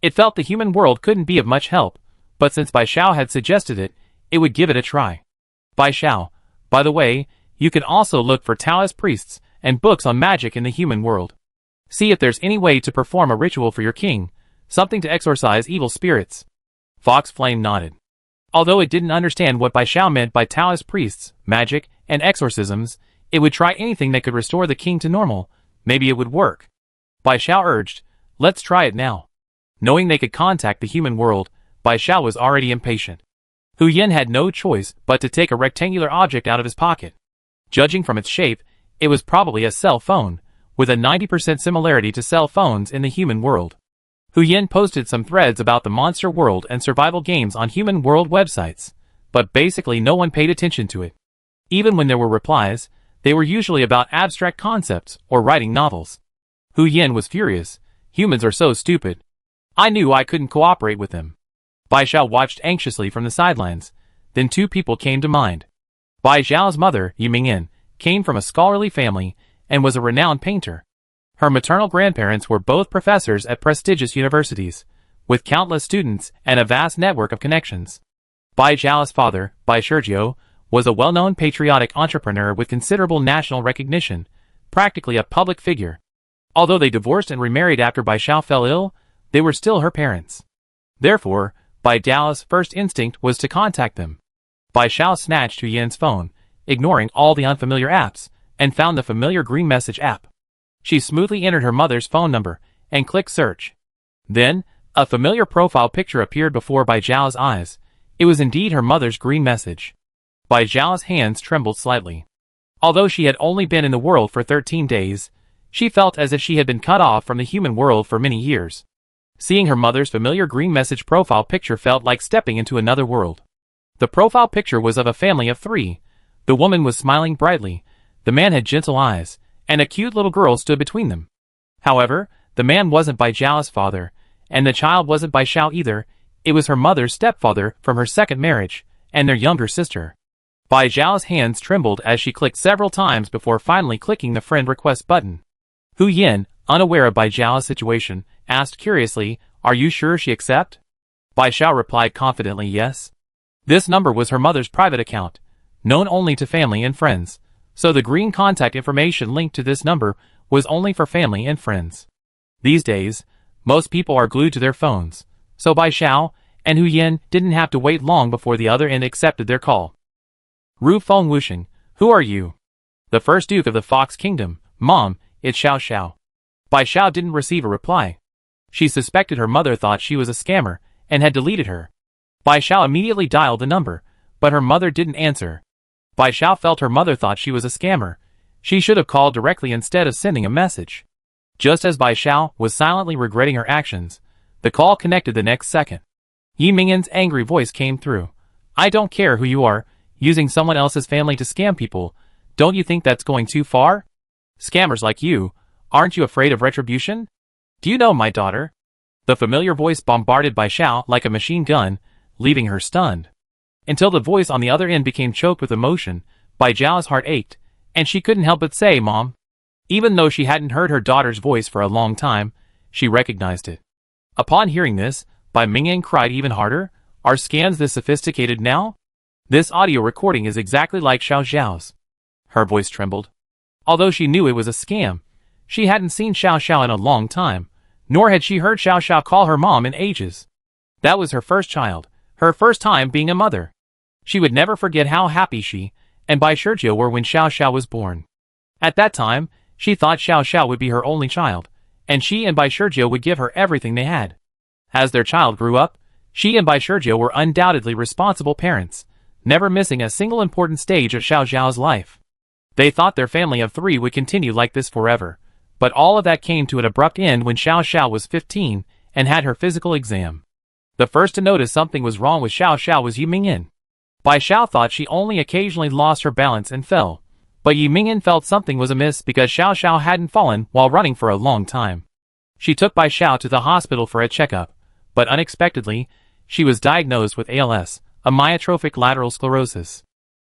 It felt the human world couldn't be of much help, but since Bai Xiao had suggested it, it would give it a try. Bai Xiao, by the way, you can also look for Taoist priests and books on magic in the human world. See if there's any way to perform a ritual for your king, something to exorcise evil spirits. Fox Flame nodded. Although it didn't understand what Bai Xiao meant by Taoist priests, magic, and exorcisms, it would try anything that could restore the king to normal. Maybe it would work. Bai Xiao urged, let's try it now. Knowing they could contact the human world, Bai Xiao was already impatient. Hu Yan had no choice but to take a rectangular object out of his pocket. Judging from its shape, it was probably a cell phone, with a 90% similarity to cell phones in the human world. Hu Yan posted some threads about the monster world and survival games on human world websites, but basically no one paid attention to it. Even when there were replies, they were usually about abstract concepts or writing novels. Hu Yan was furious. Humans are so stupid. I knew I couldn't cooperate with them. Bai Xiao watched anxiously from the sidelines. Then two people came to mind. Bai Xiao's mother, Yu Mingyan, came from a scholarly family and was a renowned painter. Her maternal grandparents were both professors at prestigious universities, with countless students and a vast network of connections. Bai Xiao's father, Bai Shizhou, was a well-known patriotic entrepreneur with considerable national recognition, practically a public figure. Although they divorced and remarried after Bai Xiao fell ill, they were still her parents. Therefore, Bai Xiao's first instinct was to contact them. Bai Xiao snatched Hu Yan's phone, ignoring all the unfamiliar apps, and found the familiar green message app. She smoothly entered her mother's phone number, and clicked search. Then, a familiar profile picture appeared before Bai Xiao's eyes. It was indeed her mother's green message. Bai Xiao's hands trembled slightly. Although she had only been in the world for 13 days, she felt as if she had been cut off from the human world for many years. Seeing her mother's familiar green message profile picture felt like stepping into another world. The profile picture was of a family of 3. The woman was smiling brightly, the man had gentle eyes, and a cute little girl stood between them. However, the man wasn't Bai Xiao's father, and the child wasn't Bai Xiao either. It was her mother's stepfather from her second marriage, and their younger sister. Bai Xiao's hands trembled as she clicked several times before finally clicking the friend request button. Hu Yan, unaware of Bai Xiao's situation, asked curiously, "Are you sure she accept?" Bai Xiao replied confidently yes. This number was her mother's private account, known only to family and friends, so the green contact information linked to this number was only for family and friends. These days, most people are glued to their phones, so Bai Xiao and Hu Yin didn't have to wait long before the other end accepted their call. Ru Feng Wusheng, who are you? The first Duke of the Fox Kingdom. Mom, it's Xiao Xiao. Bai Xiao didn't receive a reply. She suspected her mother thought she was a scammer and had deleted her. Bai Xiao immediately dialed the number, but her mother didn't answer. Bai Xiao felt her mother thought she was a scammer. She should have called directly instead of sending a message. Just as Bai Xiao was silently regretting her actions, the call connected the next second. Yi Mingyan's angry voice came through. I don't care who you are, using someone else's family to scam people. Don't you think that's going too far? Scammers like you, aren't you afraid of retribution? Do you know my daughter? The familiar voice bombarded Bai Xiao like a machine gun, leaving her stunned. Until the voice on the other end became choked with emotion, Bai Xiao's heart ached, and she couldn't help but say, Mom. Even though she hadn't heard her daughter's voice for a long time, she recognized it. Upon hearing this, Bai Mingyan cried even harder. Are scams this sophisticated now? This audio recording is exactly like Xiao Xiao's. Her voice trembled. Although she knew it was a scam, she hadn't seen Xiao Xiao in a long time, nor had she heard Xiao Xiao call her mom in ages. That was her first child, her first time being a mother. She would never forget how happy she and Bai Shizhou were when Xiao Xiao was born. At that time, she thought Xiao Xiao would be her only child, and she and Bai Shizhou would give her everything they had. As their child grew up, she and Bai Shizhou were undoubtedly responsible parents, never missing a single important stage of Xiao Xiao's life. They thought their family of 3 would continue like this forever, but all of that came to an abrupt end when Xiao Xiao was 15 and had her physical exam. The first to notice something was wrong with Xiao Xiao was Yi Mingyan. Bai Xiao thought she only occasionally lost her balance and fell, but Yi Mingyan felt something was amiss because Xiao Xiao hadn't fallen while running for a long time. She took Bai Xiao to the hospital for a checkup, but unexpectedly, she was diagnosed with ALS, a myotrophic lateral sclerosis.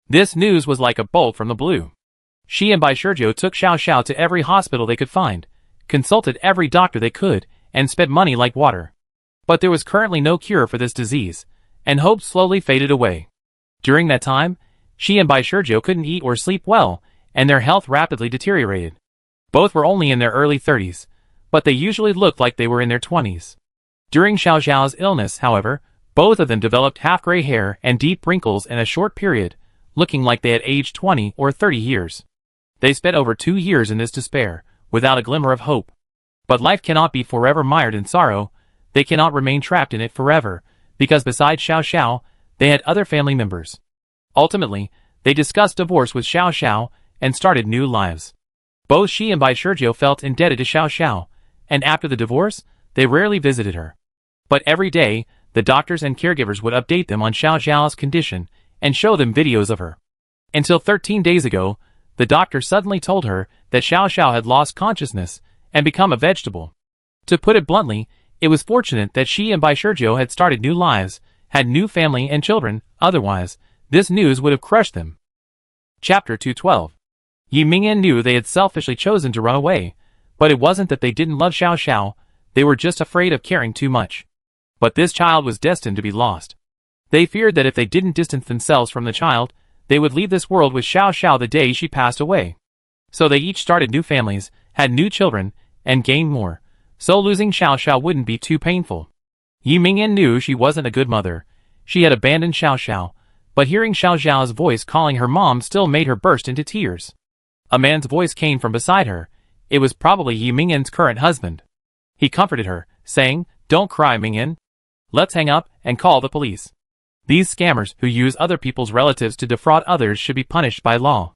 This news was like a bolt from the blue. She and Bai Shizhou took Xiao Xiao to every hospital they could find, consulted every doctor they could, and spent money like water. But there was currently no cure for this disease, and hope slowly faded away. During that time, she and Bai Shizhou couldn't eat or sleep well, and their health rapidly deteriorated. Both were only in their early 30s, but they usually looked like they were in their 20s. During Xiao Xiao's illness, however, both of them developed half-gray hair and deep wrinkles in a short period, looking like they had aged 20 or 30 years. They spent over 2 years in this despair, without a glimmer of hope. But life cannot be forever mired in sorrow. They cannot remain trapped in it forever, because besides Xiao Xiao, they had other family members. Ultimately, they discussed divorce with Xiao Xiao and started new lives. Both she and Bai Shizhou felt indebted to Xiao Xiao, and after the divorce, they rarely visited her. But every day, the doctors and caregivers would update them on Xiao Xiao's condition and show them videos of her. Until 13 days ago, the doctor suddenly told her that Xiao Xiao had lost consciousness and become a vegetable. To put it bluntly, it was fortunate that she and Bai Shizhou had started new lives, had new family and children, otherwise, this news would have crushed them. Chapter 212. Yi Mingyan knew they had selfishly chosen to run away, but it wasn't that they didn't love Xiao Xiao, they were just afraid of caring too much. But this child was destined to be lost. They feared that if they didn't distance themselves from the child, they would leave this world with Xiao Xiao the day she passed away. So they each started new families, had new children, and gained more, so losing Xiao Xiao wouldn't be too painful. Yi Mingyan knew she wasn't a good mother. She had abandoned Xiao Xiao, but hearing Xiao Xiao's voice calling her mom still made her burst into tears. A man's voice came from beside her. It was probably Yi Mingyan's current husband. He comforted her, saying, "Don't cry, Mingyan. Let's hang up and call the police. These scammers who use other people's relatives to defraud others should be punished by law."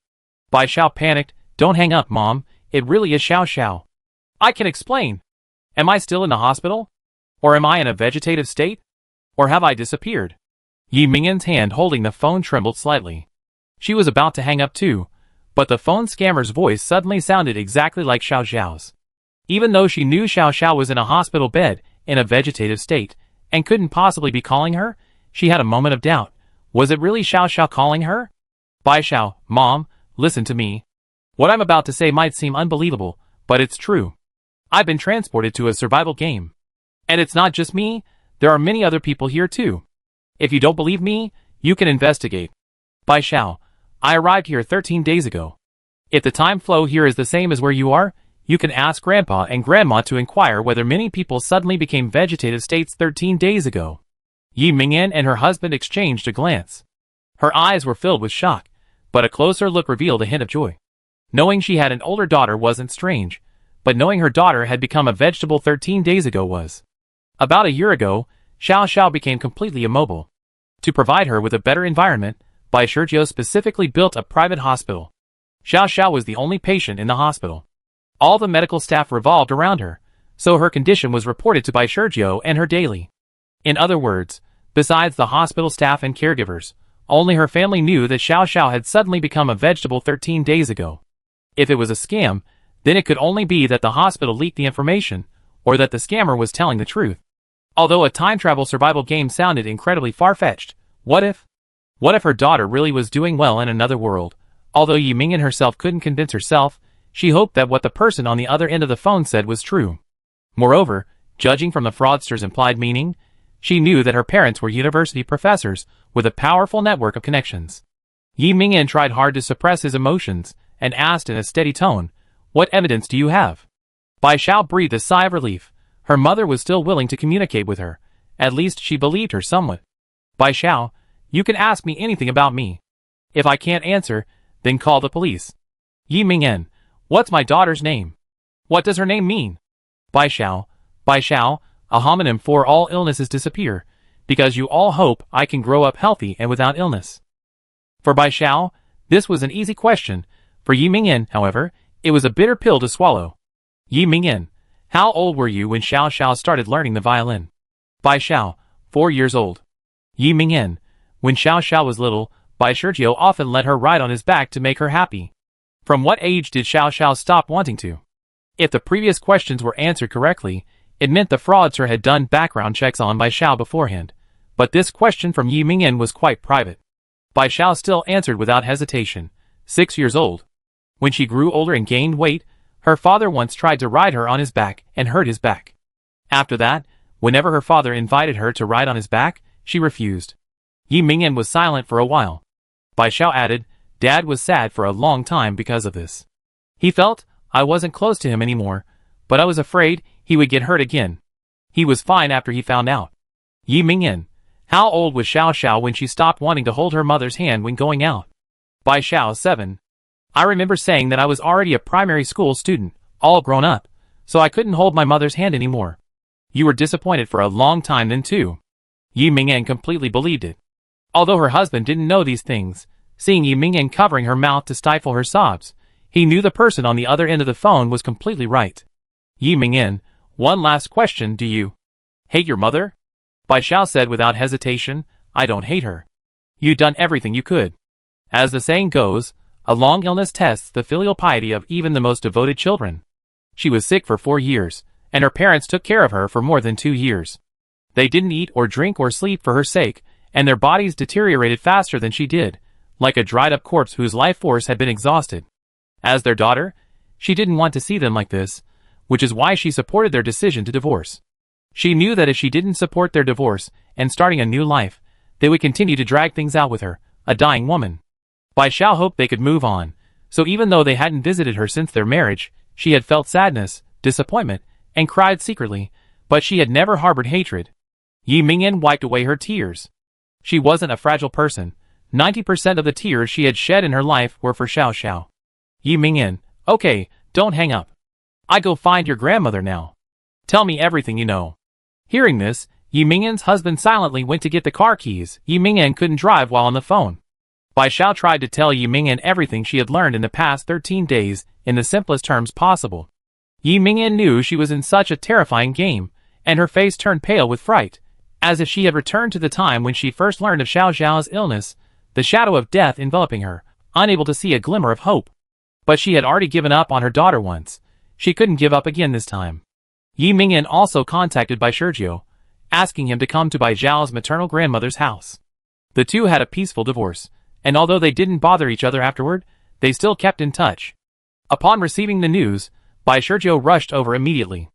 Bai Xiao panicked. "Don't hang up, Mom. It really is Xiao Xiao. I can explain. Am I still in the hospital? Or am I in a vegetative state? Or have I disappeared?" Yi Mingyan's hand holding the phone trembled slightly. She was about to hang up too, but the phone scammer's voice suddenly sounded exactly like Xiao Xiao's. Even though she knew Xiao Xiao was in a hospital bed, in a vegetative state, and couldn't possibly be calling her, she had a moment of doubt. Was it really Xiao Xiao calling her? "Bai Xiao, Mom, listen to me. What I'm about to say might seem unbelievable, but it's true. I've been transported to a survival game. And it's not just me, there are many other people here too. If you don't believe me, you can investigate. Bai Xiao, I arrived here 13 days ago. If the time flow here is the same as where you are, You can ask Grandpa and Grandma to inquire whether many people suddenly became vegetative states 13 days ago. Yi Mingyan and her husband exchanged a glance. Her eyes were filled with shock, but a closer look revealed a hint of joy. Knowing she had an older daughter wasn't strange, but knowing her daughter had become a vegetable 13 days ago was. About a year ago, Xiao Xiao became completely immobile. To provide her with a better environment, Bai Shizhou specifically built a private hospital. Xiao Xiao was the only patient in the hospital. All the medical staff revolved around her, so her condition was reported to Bai Shizhou and her daily. In other words, besides the hospital staff and caregivers, only her family knew that Xiao Xiao had suddenly become a vegetable 13 days ago. If it was a scam, then it could only be that the hospital leaked the information, or that the scammer was telling the truth. Although a time travel survival game sounded incredibly far-fetched, what if her daughter really was doing well in another world? Although Yi Mingyan herself couldn't convince herself, she hoped that what the person on the other end of the phone said was true. Moreover, judging from the fraudster's implied meaning, she knew that her parents were university professors with a powerful network of connections. Yi Mingyan tried hard to suppress his emotions and asked in a steady tone, "What evidence do you have?" Bai Xiao breathed a sigh of relief. Her mother was still willing to communicate with her. At least she believed her somewhat. "Bai Xiao, you can ask me anything about me. If I can't answer, then call the police." "Yi Mingyan, what's my daughter's name? What does her name mean?" Bai Xiao, a homonym for all illnesses disappear, because you all hope I can grow up healthy and without illness. For Bai Xiao, this was an easy question. For Yi Mingyan, however, it was a bitter pill to swallow. "Yi Mingyan, how old were you when Xiao Xiao started learning the violin?" Bai Xiao, 4 years old. Yi Mingyan, when Xiao Xiao was little, Bai Shizhou often let her ride on his back to make her happy. From what age did Xiao Xiao stop wanting to? If the previous questions were answered correctly, it meant the fraudster had done background checks on Bai Xiao beforehand. But this question from Yi Mingyan was quite private. Bai Xiao still answered without hesitation, 6 years old. When she grew older and gained weight, her father once tried to ride her on his back and hurt his back. After that, whenever her father invited her to ride on his back, she refused. Yi Mingyan was silent for a while. Bai Xiao added, "Dad was sad for a long time because of this. He felt I wasn't close to him anymore, but I was afraid he would get hurt again. He was fine after he found out." Yi Mingyan, how old was Xiao Xiao when she stopped wanting to hold her mother's hand when going out? Bai Xiao, 7. I remember saying that I was already a primary school student, all grown up, so I couldn't hold my mother's hand anymore. You were disappointed for a long time then too. Yi Mingyan completely believed it. Although her husband didn't know these things, seeing Yi Mingyan covering her mouth to stifle her sobs, he knew the person on the other end of the phone was completely right. "Yi Mingyan, one last question, do you hate your mother?" Bai Xiao said without hesitation, "I don't hate her. You've done everything you could. As the saying goes, a long illness tests the filial piety of even the most devoted children. She was sick for 4 years, and her parents took care of her for more than 2 years. They didn't eat or drink or sleep for her sake, and their bodies deteriorated faster than she did, like a dried-up corpse whose life force had been exhausted. As their daughter, she didn't want to see them like this, which is why she supported their decision to divorce. She knew that if she didn't support their divorce and starting a new life, they would continue to drag things out with her, a dying woman. Bai Xiao hoped they could move on, so even though they hadn't visited her since their marriage, she had felt sadness, disappointment, and cried secretly, but she had never harbored hatred. Yi Mingyan wiped away her tears. She wasn't a fragile person. 90% of the tears she had shed in her life were for Xiao Xiao. "Yi Mingyan, okay, don't hang up. I go find your grandmother now. Tell me everything you know." Hearing this, Yi Mingyan's husband silently went to get the car keys. Yi Mingyan couldn't drive while on the phone. Bai Xiao tried to tell Yi Mingyan everything she had learned in the past 13 days in the simplest terms possible. Yi Mingyan knew she was in such a terrifying game, and her face turned pale with fright, as if she had returned to the time when she first learned of Xiao Xiao's illness, the shadow of death enveloping her, unable to see a glimmer of hope. But she had already given up on her daughter once. She couldn't give up again this time. Yi Mingyan also contacted Bai Shizhou, asking him to come to Bai Zhao's maternal grandmother's house. The two had a peaceful divorce, and although they didn't bother each other afterward, they still kept in touch. Upon receiving the news, Bai Shizhou rushed over immediately.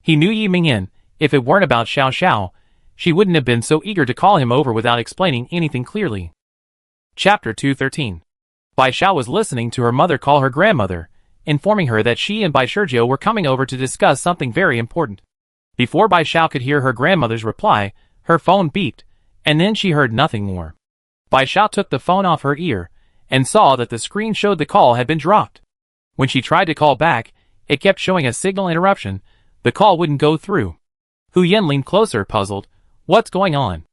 He knew Yi Mingyan, if it weren't about Xiao Xiao, she wouldn't have been so eager to call him over without explaining anything clearly. Chapter 213. Bai Xiao was listening to her mother call her grandmother. informing her that she and Bai Sergio were coming over to discuss something very important. Before Bai Xiao could hear her grandmother's reply, her phone beeped, and then she heard nothing more. Bai Xiao took the phone off her ear, and saw that the screen showed the call had been dropped. When she tried to call back, it kept showing a signal interruption. The call wouldn't go through. Hu Yan leaned closer, puzzled. What's going on?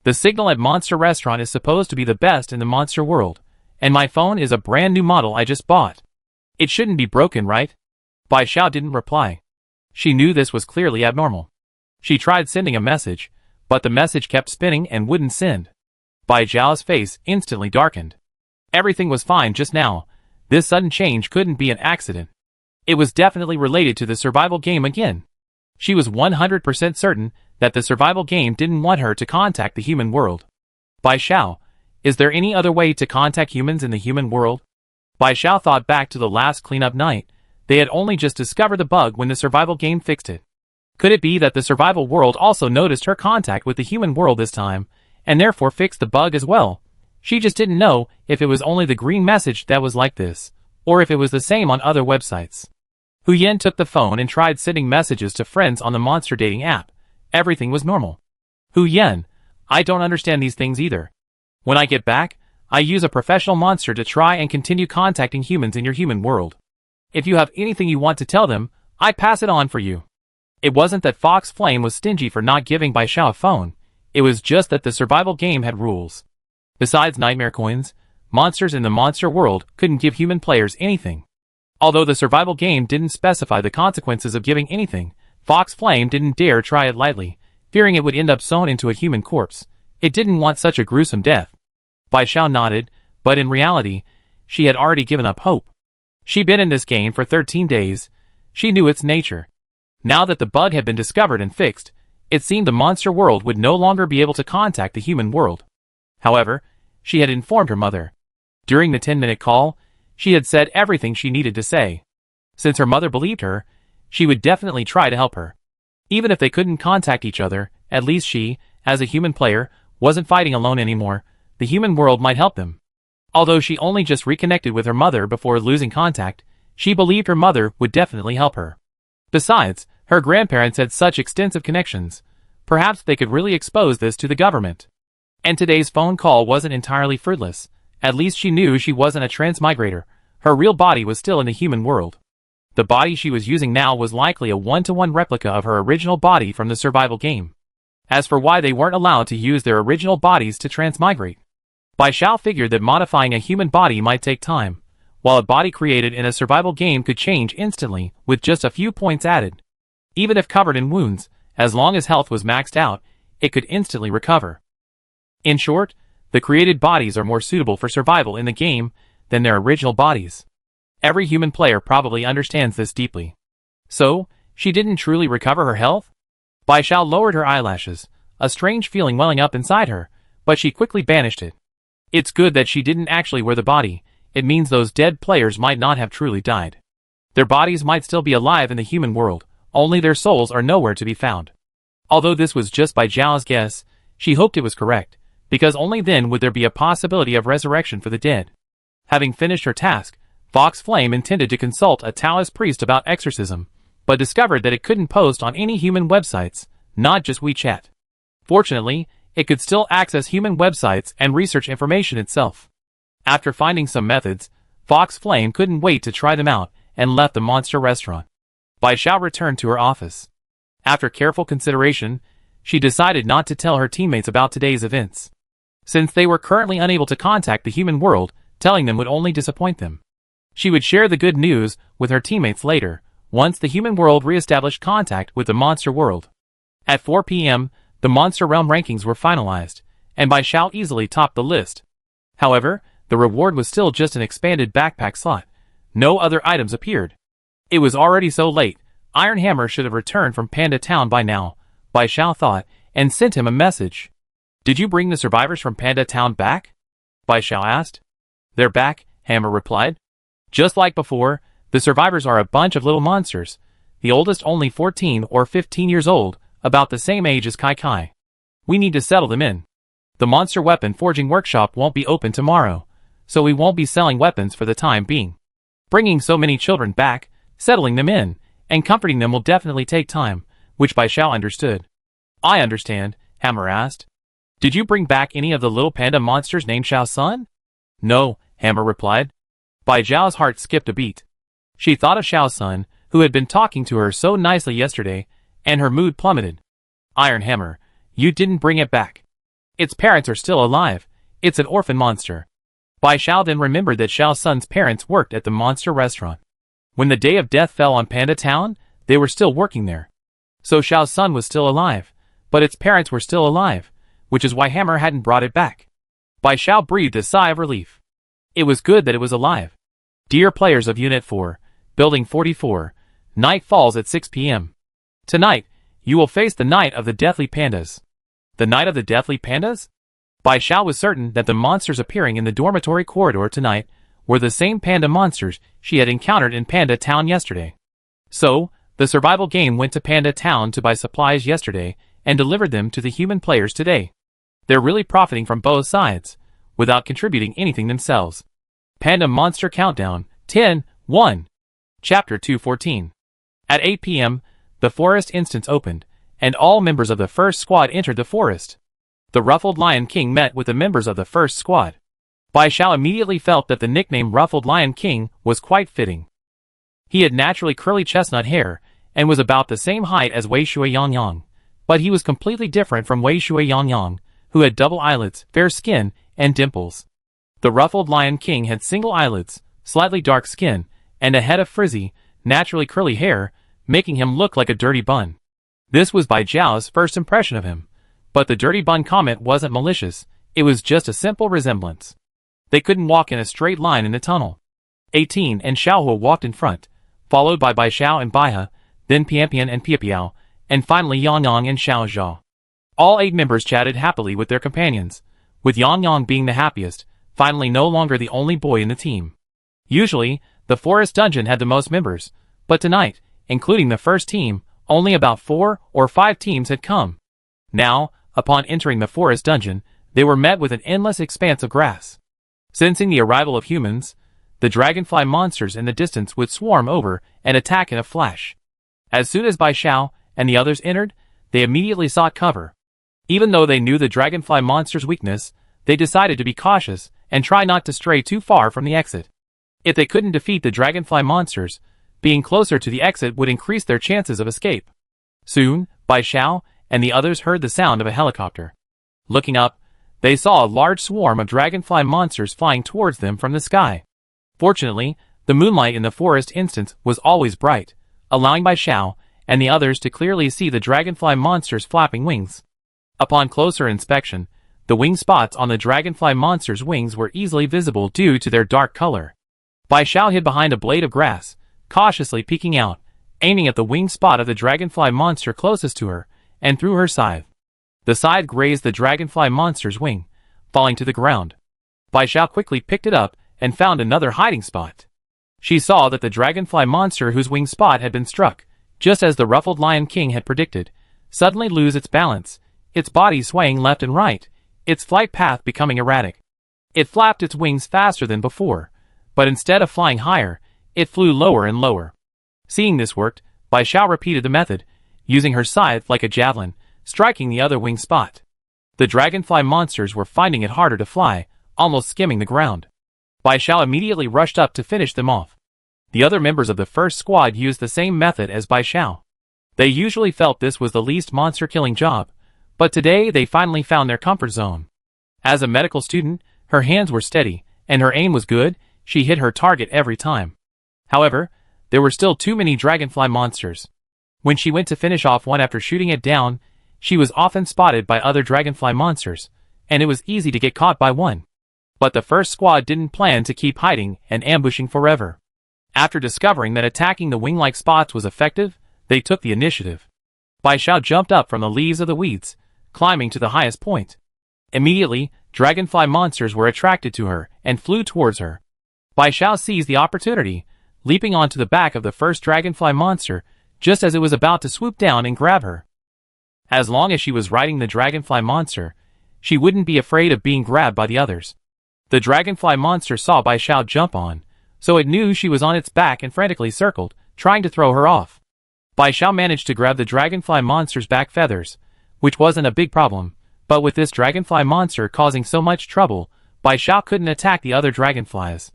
The signal at Monster Restaurant is supposed to be the best in the monster world, and my phone is a brand new model I just bought. It shouldn't be broken, right? Bai Xiao didn't reply. She knew this was clearly abnormal. She tried sending a message, but the message kept spinning and wouldn't send. Bai Xiao's face instantly darkened. Everything was fine just now. This sudden change couldn't be an accident. It was definitely related to the survival game again. She was 100% certain that the survival game didn't want her to contact the human world. Bai Xiao, is there any other way to contact humans in the human world? Bai Xiao thought back to the last cleanup night. They had only just discovered the bug when the survival game fixed it. Could it be that the survival world also noticed her contact with the human world this time, and therefore fixed the bug as well? She just didn't know if it was only the green message that was like this, or if it was the same on other websites. Hu Yan took the phone and tried sending messages to friends on the monster dating app. Everything was normal. Hu Yan, I don't understand these things either. When I get back, I use a professional monster to try and continue contacting humans in your human world. If you have anything you want to tell them, I pass it on for you. It wasn't that Fox Flame was stingy for not giving Bai Xiao a phone. It was just that the survival game had rules. Besides nightmare coins, monsters in the monster world couldn't give human players anything. Although the survival game didn't specify the consequences of giving anything, Fox Flame didn't dare try it lightly, fearing it would end up sewn into a human corpse. It didn't want such a gruesome death. Bai Xiao nodded, but in reality, she had already given up hope. She'd been in this game for 13 days. She knew its nature. Now that the bug had been discovered and fixed, it seemed the monster world would no longer be able to contact the human world. However, she had informed her mother. During the 10-minute call, she had said everything she needed to say. Since her mother believed her, she would definitely try to help her. Even if they couldn't contact each other, at least she, as a human player, wasn't fighting alone anymore. The human world might help them. Although she only just reconnected with her mother before losing contact, she believed her mother would definitely help her. Besides, her grandparents had such extensive connections. Perhaps they could really expose this to the government. And today's phone call wasn't entirely fruitless. At least she knew she wasn't a transmigrator. Her real body was still in the human world. The body she was using now was likely a one-to-one replica of her original body from the survival game. As for why they weren't allowed to use their original bodies to transmigrate, Bai Xiao figured that modifying a human body might take time, while a body created in a survival game could change instantly with just a few points added. Even if covered in wounds, as long as health was maxed out, it could instantly recover. In short, the created bodies are more suitable for survival in the game than their original bodies. Every human player probably understands this deeply. So, she didn't truly recover her health? Bai Xiao lowered her eyelashes, a strange feeling welling up inside her, but she quickly banished it. It's good that she didn't actually wear the body. It means those dead players might not have truly died. Their bodies might still be alive in the human world, only their souls are nowhere to be found. Although this was just Bai Xiao's guess, she hoped it was correct, because only then would there be a possibility of resurrection for the dead. Having finished her task, Fox Flame intended to consult a Taoist priest about exorcism, but discovered that it couldn't post on any human websites, not just WeChat. Fortunately, it could still access human websites and research information itself. After finding some methods, Fox Flame couldn't wait to try them out and left the monster restaurant. Bai Xiao returned to her office. After careful consideration, she decided not to tell her teammates about today's events. Since they were currently unable to contact the human world, telling them would only disappoint them. She would share the good news with her teammates later, once the human world re-established contact with the monster world. At 4 p.m., the Monster Realm rankings were finalized, and Bai Xiao easily topped the list. However, the reward was still just an expanded backpack slot. No other items appeared. It was already so late. Iron Hammer should have returned from Panda Town by now, Bai Xiao thought, and sent him a message. Did you bring the survivors from Panda Town back? Bai Xiao asked. They're back, Hammer replied. Just like before, the survivors are a bunch of little monsters, the oldest only 14 or 15 years old, about the same age as Kai Kai. We need to settle them in. The monster weapon forging workshop won't be open tomorrow, so we won't be selling weapons for the time being. Bringing so many children back, settling them in, and comforting them will definitely take time, which Bai Xiao understood. I understand, Hammer asked. Did you bring back any of the little panda monsters named Xiao Sun? No, Hammer replied. Bai Xiao's heart skipped a beat. She thought of Xiao Sun, who had been talking to her so nicely yesterday, and her mood plummeted. Iron Hammer, you didn't bring it back. Its parents are still alive. It's an orphan monster. Bai Xiao then remembered that Xiao Sun's parents worked at the monster restaurant. When the day of death fell on Panda Town, they were still working there. So Xiao Sun was still alive, but its parents were still alive, which is why Hammer hadn't brought it back. Bai Xiao breathed a sigh of relief. It was good that it was alive. Dear players of Unit 4, Building 44, night falls at 6 p.m. Tonight, you will face the Night of the Deathly Pandas. The Night of the Deathly Pandas? Bai Xiao was certain that the monsters appearing in the dormitory corridor tonight were the same panda monsters she had encountered in Panda Town yesterday. So, the survival game went to Panda Town to buy supplies yesterday and delivered them to the human players today. They're really profiting from both sides, without contributing anything themselves. Panda Monster Countdown, 10, 1. Chapter 214. At 8 p.m., the forest instance opened, and all members of the first squad entered the forest. The Ruffled Lion King met with the members of the first squad. Bai Xiao immediately felt that the nickname Ruffled Lion King was quite fitting. He had naturally curly chestnut hair, and was about the same height as Wei Shui Yang, but he was completely different from Wei Shui Yang, who had double eyelids, fair skin, and dimples. The Ruffled Lion King had single eyelids, slightly dark skin, and a head of frizzy, naturally curly hair, making him look like a dirty bun. This was Bai Xiao's first impression of him. But the dirty bun comment wasn't malicious, it was just a simple resemblance. They couldn't walk in a straight line in the tunnel. 18 and Xiaohua walked in front, followed by Bai Xiao and Baihe, then Pianpian and Piapiao, and finally Yang Yang and Xiao Zhao. All 8 members chatted happily with their companions, with Yang Yang being the happiest, finally no longer the only boy in the team. Usually, the forest dungeon had the most members, but tonight, including the first team, only about 4 or 5 teams had come. Now, upon entering the forest dungeon, they were met with an endless expanse of grass. Sensing the arrival of humans, the dragonfly monsters in the distance would swarm over and attack in a flash. As soon as Bai Xiao and the others entered, they immediately sought cover. Even though they knew the dragonfly monster's weakness, they decided to be cautious and try not to stray too far from the exit. If they couldn't defeat the dragonfly monsters, being closer to the exit would increase their chances of escape. Soon, Bai Xiao and the others heard the sound of a helicopter. Looking up, they saw a large swarm of dragonfly monsters flying towards them from the sky. Fortunately, the moonlight in the forest instance was always bright, allowing Bai Xiao and the others to clearly see the dragonfly monsters' flapping wings. Upon closer inspection, the wing spots on the dragonfly monster's wings were easily visible due to their dark color. Bai Xiao hid behind a blade of grass, cautiously peeking out, aiming at the wing spot of the dragonfly monster closest to her, and threw her scythe. The scythe grazed the dragonfly monster's wing, falling to the ground. Bai Xiao quickly picked it up and found another hiding spot. She saw that the dragonfly monster whose wing spot had been struck, just as the Ruffled Lion King had predicted, suddenly lose its balance, its body swaying left and right, its flight path becoming erratic. It flapped its wings faster than before, but instead of flying higher, it flew lower and lower. Seeing this worked, Bai Xiao repeated the method, using her scythe like a javelin, striking the other wing spot. The dragonfly monsters were finding it harder to fly, almost skimming the ground. Bai Xiao immediately rushed up to finish them off. The other members of the first squad used the same method as Bai Xiao. They usually felt this was the least monster-killing job, but today they finally found their comfort zone. As a medical student, her hands were steady, and her aim was good, she hit her target every time. However, there were still too many dragonfly monsters. When she went to finish off one after shooting it down, she was often spotted by other dragonfly monsters, and it was easy to get caught by one. But the first squad didn't plan to keep hiding and ambushing forever. After discovering that attacking the wing-like spots was effective, they took the initiative. Bai Xiao jumped up from the leaves of the weeds, climbing to the highest point. Immediately, dragonfly monsters were attracted to her and flew towards her. Bai Xiao seized the opportunity, leaping onto the back of the first dragonfly monster, just as it was about to swoop down and grab her. As long as she was riding the dragonfly monster, she wouldn't be afraid of being grabbed by the others. The dragonfly monster saw Bai Xiao jump on, so it knew she was on its back and frantically circled, trying to throw her off. Bai Xiao managed to grab the dragonfly monster's back feathers, which wasn't a big problem, but with this dragonfly monster causing so much trouble, Bai Xiao couldn't attack the other dragonflies.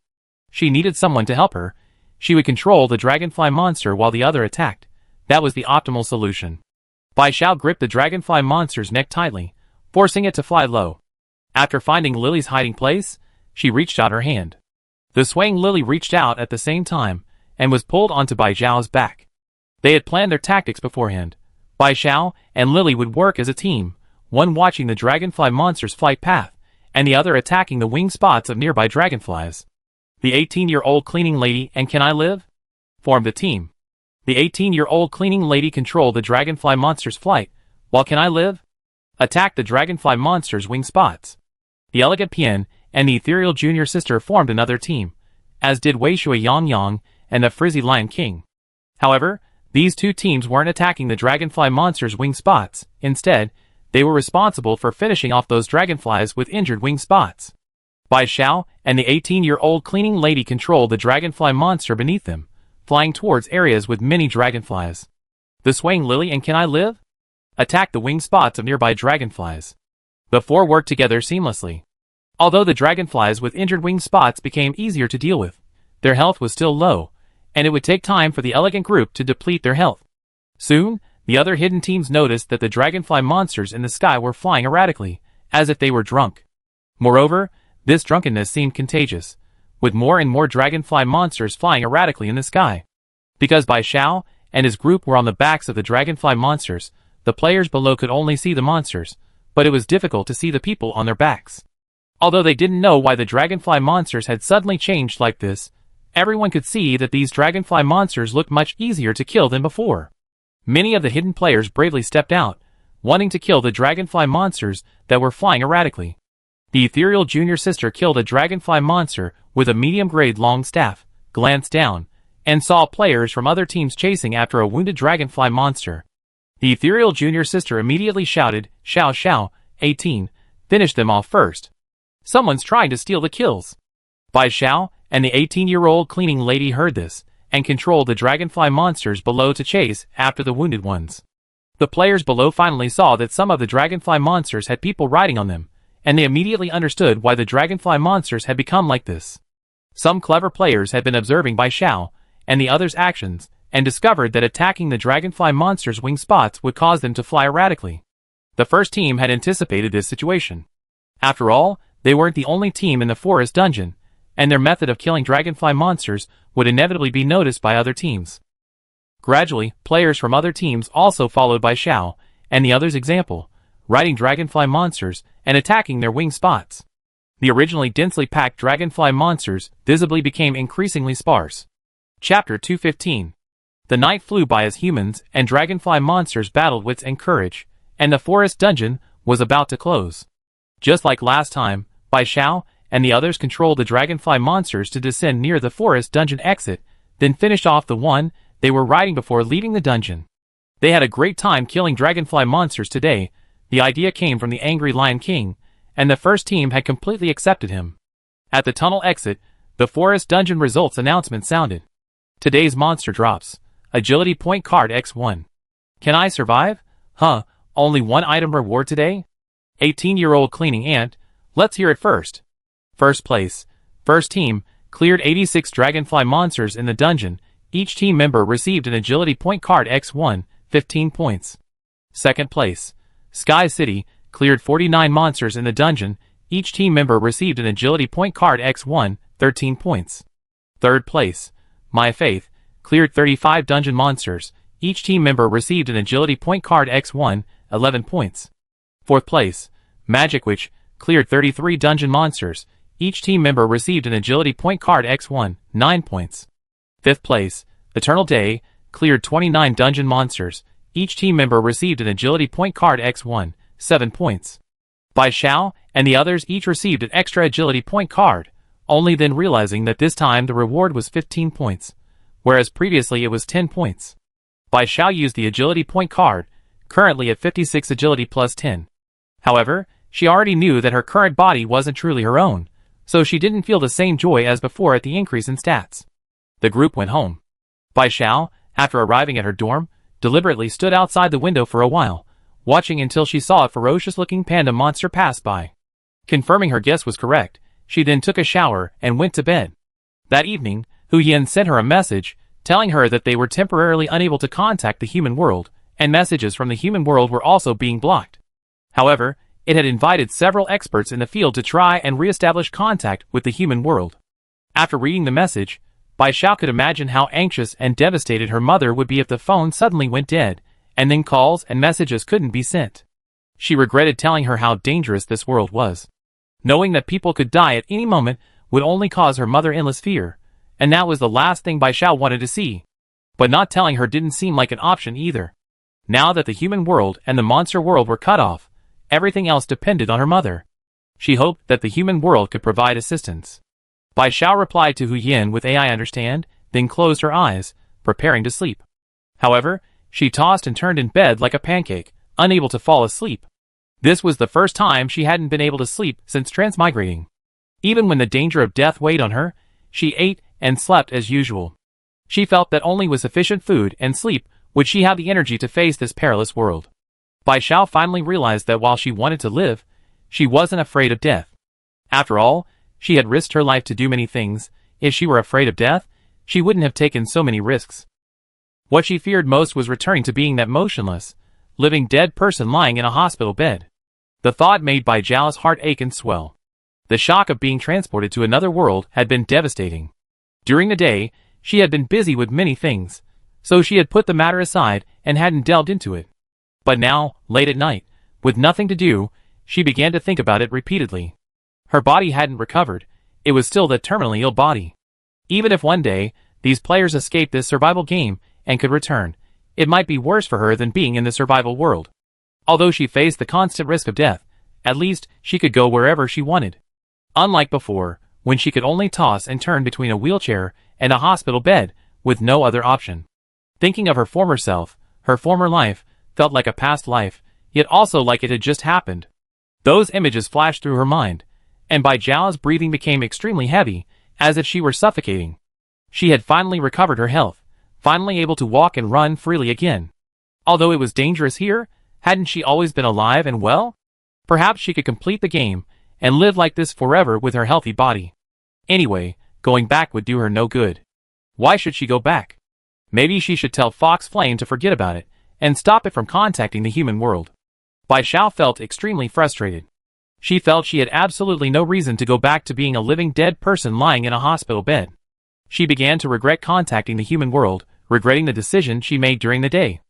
She needed someone to help her. She would control the dragonfly monster while the other attacked. That was the optimal solution. Bai Xiao gripped the dragonfly monster's neck tightly, forcing it to fly low. After finding Lily's hiding place, she reached out her hand. The swaying Lily reached out at the same time, and was pulled onto Bai Xiao's back. They had planned their tactics beforehand. Bai Xiao and Lily would work as a team, one watching the dragonfly monster's flight path, and the other attacking the wing spots of nearby dragonflies. The 18-year-old cleaning lady and Can I Live formed a team. The 18-year-old cleaning lady controlled the dragonfly monster's flight, while Can I Live attacked the dragonfly monster's wing spots. The elegant Pian and the ethereal junior sister formed another team, as did Wei Shui Yang Yang and the frizzy Lion King. However, these two teams weren't attacking the dragonfly monster's wing spots. Instead, they were responsible for finishing off those dragonflies with injured wing spots. Bai Xiao and the 18-year-old cleaning lady controlled the dragonfly monster beneath them, flying towards areas with many dragonflies. The swaying Lily and Can I Live attacked the wing spots of nearby dragonflies. The four worked together seamlessly. Although the dragonflies with injured wing spots became easier to deal with, their health was still low, and it would take time for the elegant group to deplete their health. Soon, the other hidden teams noticed that the dragonfly monsters in the sky were flying erratically, as if they were drunk. Moreover, this drunkenness seemed contagious, with more and more dragonfly monsters flying erratically in the sky. Because Bai Xiao and his group were on the backs of the dragonfly monsters, the players below could only see the monsters, but it was difficult to see the people on their backs. Although they didn't know why the dragonfly monsters had suddenly changed like this, everyone could see that these dragonfly monsters looked much easier to kill than before. Many of the hidden players bravely stepped out, wanting to kill the dragonfly monsters that were flying erratically. The ethereal junior sister killed a dragonfly monster with a medium-grade long staff, glanced down, and saw players from other teams chasing after a wounded dragonfly monster. The ethereal junior sister immediately shouted, "Xiao Xiao, 18, finish them off first. Someone's trying to steal the kills." Bai Xiao and the 18-year-old cleaning lady heard this, and controlled the dragonfly monsters below to chase after the wounded ones. The players below finally saw that some of the dragonfly monsters had people riding on them, and they immediately understood why the dragonfly monsters had become like this. Some clever players had been observing Bai Xiao and the others' actions, and discovered that attacking the dragonfly monsters' wing spots would cause them to fly erratically. The first team had anticipated this situation. After all, they weren't the only team in the forest dungeon, and their method of killing dragonfly monsters would inevitably be noticed by other teams. Gradually, players from other teams also followed Bai Xiao and the others' example, riding dragonfly monsters and attacking their wing spots. The originally densely packed dragonfly monsters visibly became increasingly sparse. Chapter 215. The night flew by as humans and dragonfly monsters battled wits and courage, and the forest dungeon was about to close. Just like last time, Bai Xiao and the others controlled the dragonfly monsters to descend near the forest dungeon exit, then finished off the one they were riding before leaving the dungeon. They had a great time killing dragonfly monsters today. The idea came from the angry Lion King, and the first team had completely accepted him. At the tunnel exit, the forest dungeon results announcement sounded. Today's monster drops. Agility point card X1. Can I survive? Huh, only one item reward today? 18-year-old cleaning ant, let's hear it first. First place. First team, cleared 86 dragonfly monsters in the dungeon. Each team member received an agility point card X1, 15 points. Second place. Sky City, cleared 49 monsters in the dungeon. Each team member received an agility point card X1, 13 points. Third place. My Faith, cleared 35 dungeon monsters. Each team member received an agility point card X1, 11 points. Fourth place. Magic Witch, cleared 33 dungeon monsters. Each team member received an agility point card X1, 9 points. Fifth place. Eternal Day, cleared 29 dungeon monsters. Each team member received an agility point card X1, 7 points. Bai Xiao and the others each received an extra agility point card, only then realizing that this time the reward was 15 points, whereas previously it was 10 points. Bai Xiao used the agility point card, currently at 56 agility plus 10. However, she already knew that her current body wasn't truly her own, so she didn't feel the same joy as before at the increase in stats. The group went home. Bai Xiao, after arriving at her dorm, deliberately stood outside the window for a while, watching until she saw a ferocious-looking panda monster pass by. Confirming her guess was correct, she then took a shower and went to bed. That evening, Hu Yin sent her a message, telling her that they were temporarily unable to contact the human world, and messages from the human world were also being blocked. However, it had invited several experts in the field to try and re-establish contact with the human world. After reading the message, Bai Xiao could imagine how anxious and devastated her mother would be if the phone suddenly went dead, and then calls and messages couldn't be sent. She regretted telling her how dangerous this world was. Knowing that people could die at any moment would only cause her mother endless fear, and that was the last thing Bai Xiao wanted to see. But not telling her didn't seem like an option either. Now that the human world and the monster world were cut off, everything else depended on her mother. She hoped that the human world could provide assistance. Bai Xiao replied to Hu Yin with "I understand," then closed her eyes, preparing to sleep. However, she tossed and turned in bed like a pancake, unable to fall asleep. This was the first time she hadn't been able to sleep since transmigrating. Even when the danger of death weighed on her, she ate and slept as usual. She felt that only with sufficient food and sleep would she have the energy to face this perilous world. Bai Xiao finally realized that while she wanted to live, she wasn't afraid of death. After all, she had risked her life to do many things. If she were afraid of death, she wouldn't have taken so many risks. What she feared most was returning to being that motionless, living dead person lying in a hospital bed. The thought made Bai Xiao's heart ache and swell. The shock of being transported to another world had been devastating. During the day, she had been busy with many things, so she had put the matter aside and hadn't delved into it. But now, late at night, with nothing to do, she began to think about it repeatedly. Her body hadn't recovered, it was still the terminally ill body. Even if one day, these players escaped this survival game and could return, it might be worse for her than being in the survival world. Although she faced the constant risk of death, at least she could go wherever she wanted. Unlike before, when she could only toss and turn between a wheelchair and a hospital bed, with no other option. Thinking of her former self, her former life, felt like a past life, yet also like it had just happened. Those images flashed through her mind, and Bai Xiao's breathing became extremely heavy, as if she were suffocating. She had finally recovered her health, finally able to walk and run freely again. Although it was dangerous here, hadn't she always been alive and well? Perhaps she could complete the game, and live like this forever with her healthy body. Anyway, going back would do her no good. Why should she go back? Maybe she should tell Fox Flame to forget about it, and stop it from contacting the human world. Bai Xiao felt extremely frustrated. She felt she had absolutely no reason to go back to being a living dead person lying in a hospital bed. She began to regret contacting the human world, regretting the decision she made during the day.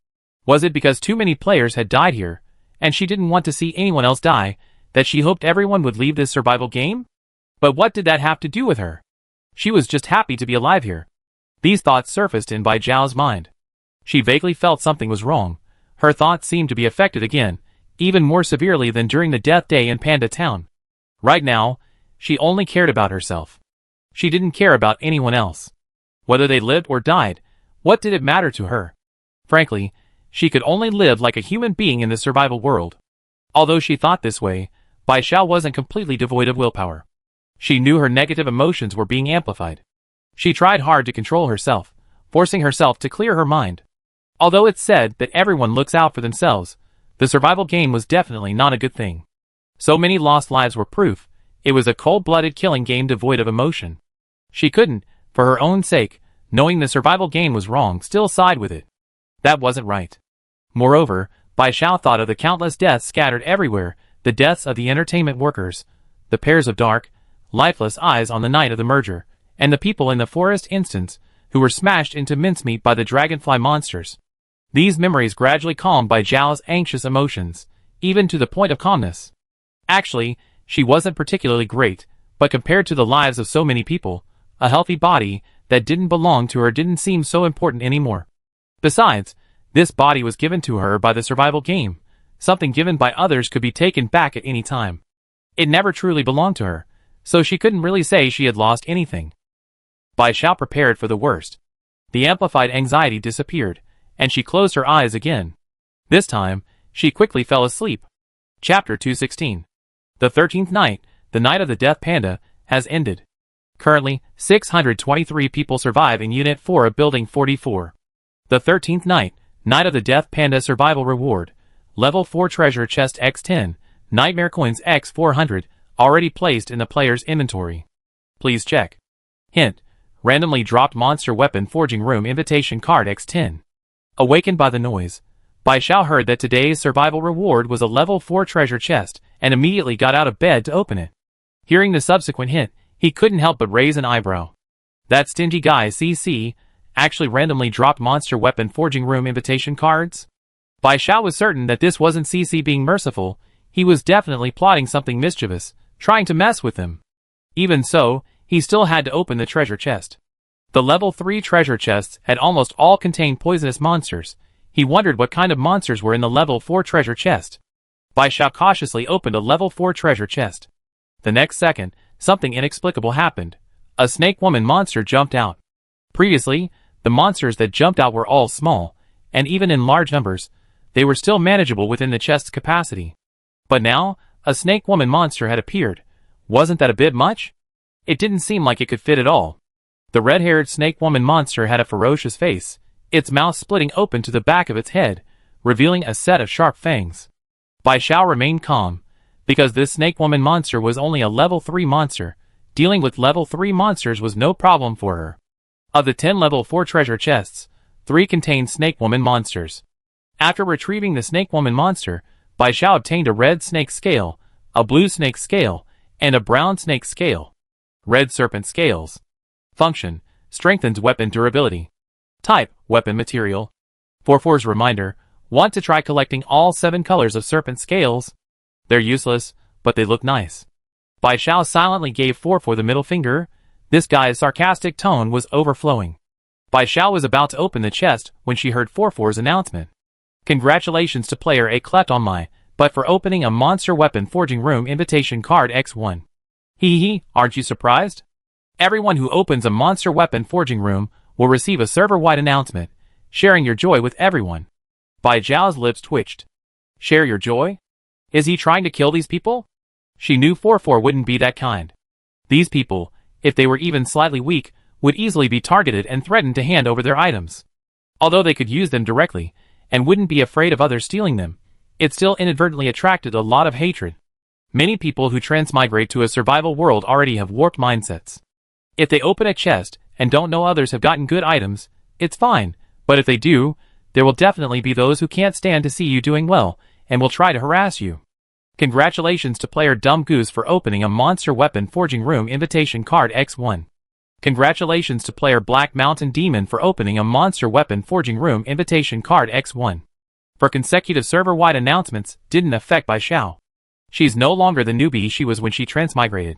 Was it because too many players had died here, and she didn't want to see anyone else die, that she hoped everyone would leave this survival game? But what did that have to do with her? She was just happy to be alive here. These thoughts surfaced in Bai Xiao's mind. She vaguely felt something was wrong. Her thoughts seemed to be affected again, even more severely than during the death day in Panda Town. Right now, she only cared about herself. She didn't care about anyone else. Whether they lived or died, what did it matter to her? Frankly, she could only live like a human being in the survival world. Although she thought this way, Bai Xiao wasn't completely devoid of willpower. She knew her negative emotions were being amplified. She tried hard to control herself, forcing herself to clear her mind. Although it's said that everyone looks out for themselves, the survival game was definitely not a good thing. So many lost lives were proof. It was a cold-blooded killing game devoid of emotion. She couldn't, for her own sake, knowing the survival game was wrong, still side with it. That wasn't right. Moreover, Bai Xiao thought of the countless deaths scattered everywhere, the deaths of the entertainment workers, the pairs of dark, lifeless eyes on the night of the merger, and the people in the forest instance, who were smashed into mincemeat by the dragonfly monsters. These memories gradually calmed Bai Xiao's anxious emotions, even to the point of calmness. Actually, she wasn't particularly great, but compared to the lives of so many people, a healthy body that didn't belong to her didn't seem so important anymore. Besides, this body was given to her by the survival game. Something given by others could be taken back at any time. It never truly belonged to her, so she couldn't really say she had lost anything. Bai Xiao prepared for the worst. The amplified anxiety disappeared, and she closed her eyes again. This time, she quickly fell asleep. Chapter 216. The 13th night, the night of the Death Panda, has ended. Currently, 623 people survive in Unit 4 of Building 44. The 13th night, Night of the Death Panda Survival Reward, Level 4 Treasure Chest X10, Nightmare Coins X400, already placed in the player's inventory. Please check. Hint: randomly dropped Monster Weapon Forging Room Invitation Card X10. Awakened by the noise, Bai Xiao heard that today's survival reward was a Level 4 treasure chest and immediately got out of bed to open it. Hearing the subsequent hint, he couldn't help but raise an eyebrow. That stingy guy CC actually randomly dropped Monster Weapon Forging Room Invitation cards? Bai Xiao was certain that this wasn't CC being merciful, he was definitely plotting something mischievous, trying to mess with him. Even so, he still had to open the treasure chest. The Level 3 treasure chests had almost all contained poisonous monsters. He wondered what kind of monsters were in the Level 4 treasure chest. Bai Xiao cautiously opened a Level 4 treasure chest. The next second, something inexplicable happened. A snake woman monster jumped out. Previously, the monsters that jumped out were all small, and even in large numbers, they were still manageable within the chest's capacity. But now, a snake woman monster had appeared. Wasn't that a bit much? It didn't seem like it could fit at all. The red-haired snake woman monster had a ferocious face, its mouth splitting open to the back of its head, revealing a set of sharp fangs. Bai Xiao remained calm, because this snake woman monster was only a Level 3 monster. Dealing with Level 3 monsters was no problem for her. Of the 10 Level 4 treasure chests, 3 contained snake woman monsters. After retrieving the snake woman monster, Bai Xiao obtained a red snake scale, a blue snake scale, and a brown snake scale. Red serpent scales. Function: strengthens weapon durability. Type: weapon material. 44's reminder: want to try collecting all 7 colors of serpent scales? They're useless, but they look nice. Bai Xiao silently gave 44 the middle finger. This guy's sarcastic tone was overflowing. Bai Xiao was about to open the chest when she heard 44's announcement. Congratulations to player A Kleptomai, but for opening a Monster Weapon Forging Room Invitation Card X1. Hee, aren't you surprised? Everyone who opens a Monster Weapon Forging Room will receive a server-wide announcement, sharing your joy with everyone. Bai Xiao's lips twitched. Share your joy? Is he trying to kill these people? She knew 44 wouldn't be that kind. These people, if they were even slightly weak, would easily be targeted and threatened to hand over their items. Although they could use them directly, and wouldn't be afraid of others stealing them, it still inadvertently attracted a lot of hatred. Many people who transmigrate to a survival world already have warped mindsets. If they open a chest and don't know others have gotten good items, it's fine, but if they do, there will definitely be those who can't stand to see you doing well, and will try to harass you. Congratulations to player Dumb Goose for opening a Monster Weapon Forging Room Invitation Card X1. Congratulations to player Black Mountain Demon for opening a Monster Weapon Forging Room Invitation Card X1. For consecutive server-wide announcements didn't affect Bai Xiao. She's no longer the newbie she was when she transmigrated.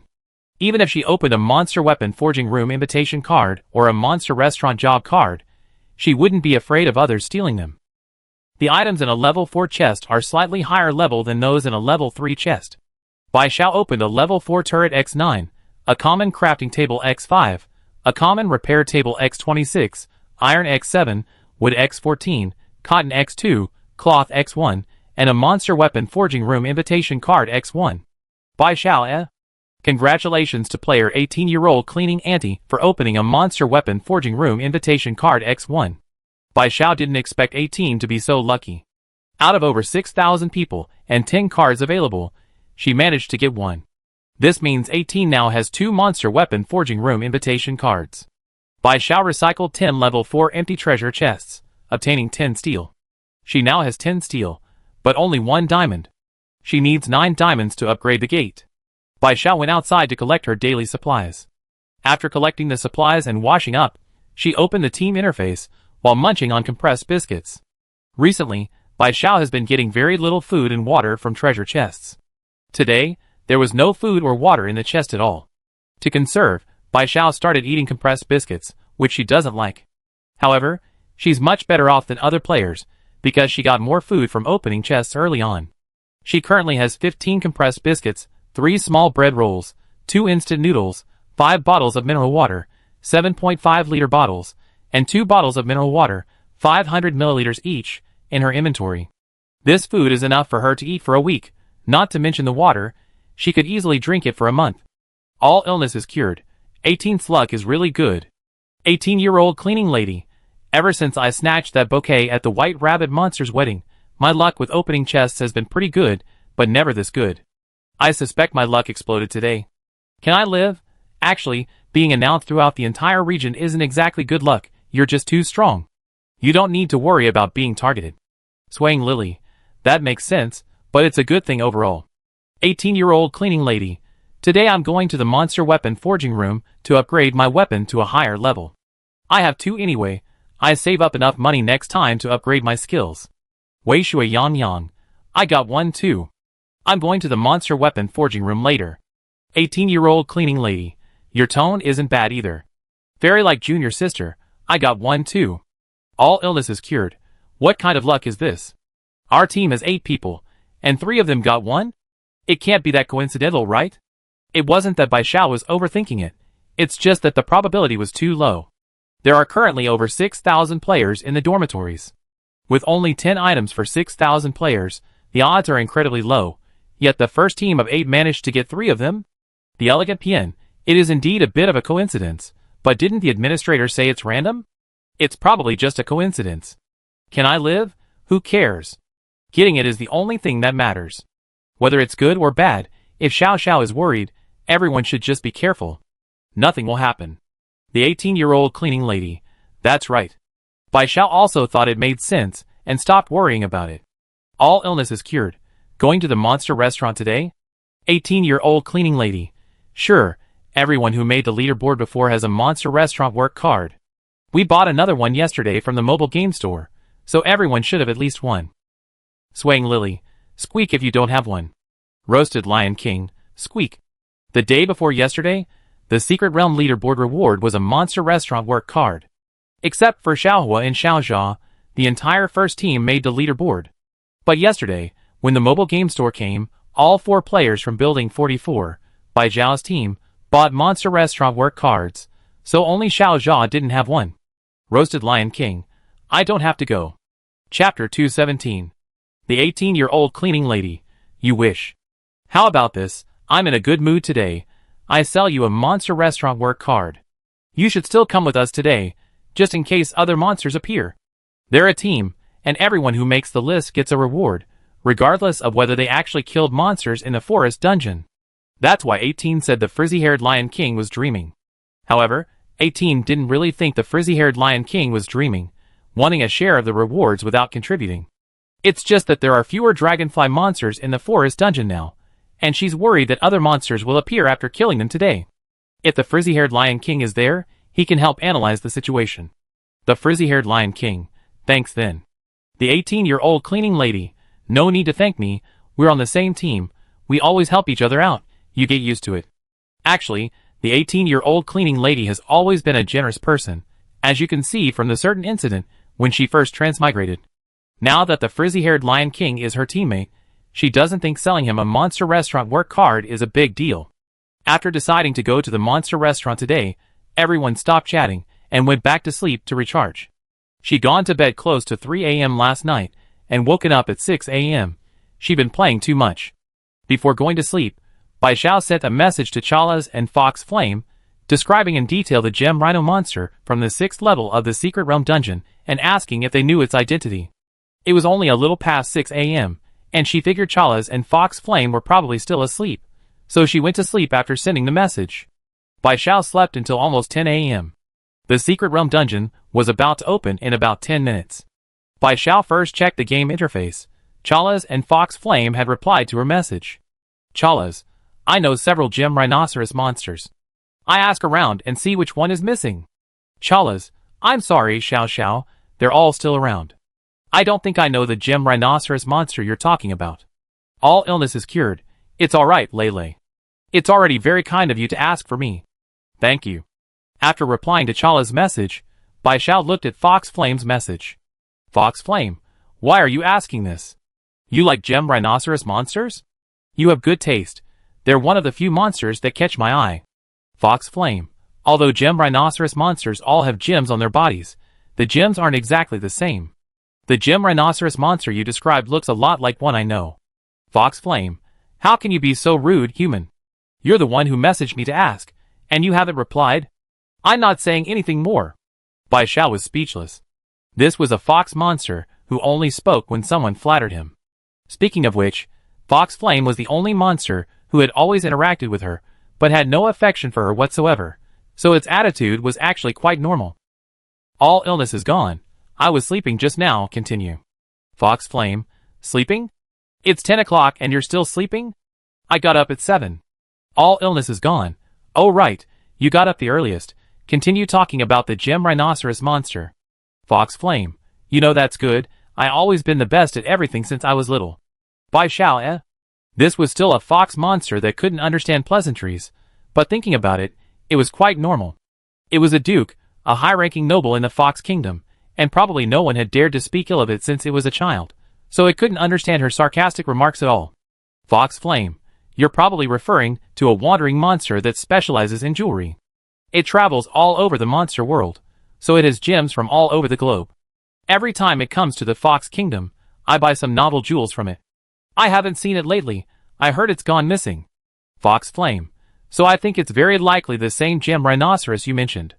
Even if she opened a Monster Weapon Forging Room Invitation card or a Monster Restaurant Job card, she wouldn't be afraid of others stealing them. The items in a Level 4 chest are slightly higher level than those in a Level 3 chest. Bai Xiao opened a Level 4 Turret X9, a Common Crafting Table X5, a Common Repair Table X26, Iron X7, Wood X14, Cotton X2, Cloth X1, and a Monster Weapon Forging Room Invitation Card X1. Bai Xiao, Congratulations to player 18-year-old Cleaning Auntie for opening a Monster Weapon Forging Room Invitation Card X1. Bai Xiao didn't expect 18 to be so lucky. Out of over 6,000 people and 10 cards available, she managed to get one. This means 18 now has 2 Monster Weapon Forging Room Invitation cards. Bai Xiao recycled 10 Level 4 empty treasure chests, obtaining 10 steel. She now has 10 steel, but only 1 diamond. She needs 9 diamonds to upgrade the gate. Bai Xiao went outside to collect her daily supplies. After collecting the supplies and washing up, she opened the team interface while munching on compressed biscuits. Recently, Bai Xiao has been getting very little food and water from treasure chests. Today, there was no food or water in the chest at all. To conserve, Bai Xiao started eating compressed biscuits, which she doesn't like. However, she's much better off than other players, because she got more food from opening chests early on. She currently has 15 compressed biscuits, 3 small bread rolls, 2 instant noodles, 5 bottles of mineral water, 7.5-liter bottles, and 2 bottles of mineral water, 500 milliliters each, in her inventory. This food is enough for her to eat for a week, not to mention the water. She could easily drink it for a month. All illness is cured. 18's luck is really good. 18-year-old cleaning lady. Ever since I snatched that bouquet at the White Rabbit Monster's wedding, my luck with opening chests has been pretty good, but never this good. I suspect my luck exploded today. Can I live? Actually, being announced throughout the entire region isn't exactly good luck, you're just too strong. You don't need to worry about being targeted. Swaying Lily. That makes sense, but it's a good thing overall. 18-year-old cleaning lady. Today I'm going to the monster weapon forging room to upgrade my weapon to a higher level. I have 2 anyway. I save up enough money next time to upgrade my skills. Wei Shui Yang Yang. I got 1 too. I'm going to the monster weapon forging room later. 18-year-old cleaning lady. Your tone isn't bad either. Very like junior sister. I got 1 too. All illness is cured. What kind of luck is this? Our team has 8 people, and 3 of them got 1? It can't be that coincidental, right? It wasn't that Bai Xiao was overthinking it. It's just that the probability was too low. There are currently over 6,000 players in the dormitories. With only 10 items for 6,000 players, the odds are incredibly low, yet the first team of 8 managed to get 3 of them? The elegant Pian. It is indeed a bit of a coincidence, but didn't the administrator say it's random? It's probably just a coincidence. Can I live? Who cares? Getting it is the only thing that matters. Whether it's good or bad, if Xiao Xiao is worried, everyone should just be careful. Nothing will happen. The 18-year-old cleaning lady. That's right. Bai Xiao also thought it made sense and stopped worrying about it. All illness is cured. Going to the monster restaurant today? 18-year-old cleaning lady. Sure, everyone who made the leaderboard before has a monster restaurant work card. We bought another one yesterday from the mobile game store, so everyone should have at least one. Swaying Lily. Squeak if you don't have one. Roasted Lion King. Squeak. The day before yesterday, the Secret Realm leaderboard reward was a monster restaurant work card. Except for Xiaohua and Xiaojia, the entire first team made the leaderboard. But yesterday, when the mobile game store came, all 4 players from Building 44, Bai Zhao's team, bought monster restaurant work cards, so only Xiaojia didn't have one. Roasted Lion King. I don't have to go. Chapter 217. The 18-year-old cleaning lady. You wish. How about this? I'm in a good mood today. I sell you a monster restaurant work card. You should still come with us today, just in case other monsters appear. They're a team, and everyone who makes the list gets a reward, regardless of whether they actually killed monsters in the forest dungeon. That's why 18 said the frizzy-haired Lion King was dreaming. However, 18 didn't really think the frizzy-haired Lion King was dreaming, wanting a share of the rewards without contributing. It's just that there are fewer dragonfly monsters in the forest dungeon now, and she's worried that other monsters will appear after killing them today. If the frizzy-haired Lion King is there, he can help analyze the situation. The frizzy-haired Lion King. Thanks then. The 18-year-old cleaning lady. No need to thank me, we're on the same team, we always help each other out, you get used to it. Actually, the 18-year-old cleaning lady has always been a generous person, as you can see from the certain incident when she first transmigrated. Now that the frizzy-haired Lion King is her teammate, she doesn't think selling him a monster restaurant work card is a big deal. After deciding to go to the monster restaurant today, everyone stopped chatting and went back to sleep to recharge. She'd gone to bed close to 3 a.m. last night and woken up at 6 a.m. She'd been playing too much. Before going to sleep, Bai Xiao sent a message to Chalas and Fox Flame, describing in detail the gem rhino monster from the 6th level of the Secret Realm dungeon and asking if they knew its identity. It was only a little past 6 a.m., and she figured Chalas and Fox Flame were probably still asleep, so she went to sleep after sending the message. Bai Xiao slept until almost 10 a.m. The Secret Realm dungeon was about to open in about 10 minutes. Bai Xiao first checked the game interface. Chalas and Fox Flame had replied to her message. Chalas, I know several gem rhinoceros monsters. I ask around and see which one is missing. Chalas, I'm sorry, Xiao Xiao, they're all still around. I don't think I know the gem rhinoceros monster you're talking about. All illness is cured. It's alright, Lele. It's already very kind of you to ask for me. Thank you. After replying to Chala's message, Bai Xiao looked at Fox Flame's message. Fox Flame, why are you asking this? You like gem rhinoceros monsters? You have good taste. They're one of the few monsters that catch my eye. Fox Flame, although gem rhinoceros monsters all have gems on their bodies, the gems aren't exactly the same. The gem rhinoceros monster you described looks a lot like one I know. Fox Flame, how can you be so rude, human? You're the one who messaged me to ask, and you haven't replied? I'm not saying anything more. Bai Xiao was speechless. This was a fox monster who only spoke when someone flattered him. Speaking of which, Fox Flame was the only monster who had always interacted with her, but had no affection for her whatsoever, so its attitude was actually quite normal. All illness is gone. I was sleeping just now, continue. Fox Flame, sleeping? It's 10 o'clock and you're still sleeping? I got up at 7. All illness is gone. Oh right, you got up the earliest. Continue talking about the gem rhinoceros monster. Fox Flame, you know that's good. I always been the best at everything since I was little. Bai Xiao, eh? This was still a fox monster that couldn't understand pleasantries, but thinking about it, it was quite normal. It was a duke, a high-ranking noble in the Fox Kingdom, and probably no one had dared to speak ill of it since it was a child, so it couldn't understand her sarcastic remarks at all. Fox Flame, you're probably referring to a wandering monster that specializes in jewelry. It travels all over the monster world, so it has gems from all over the globe. Every time it comes to the Fox Kingdom, I buy some novel jewels from it. I haven't seen it lately. I heard it's gone missing. Fox Flame, so I think it's very likely the same gem rhinoceros you mentioned.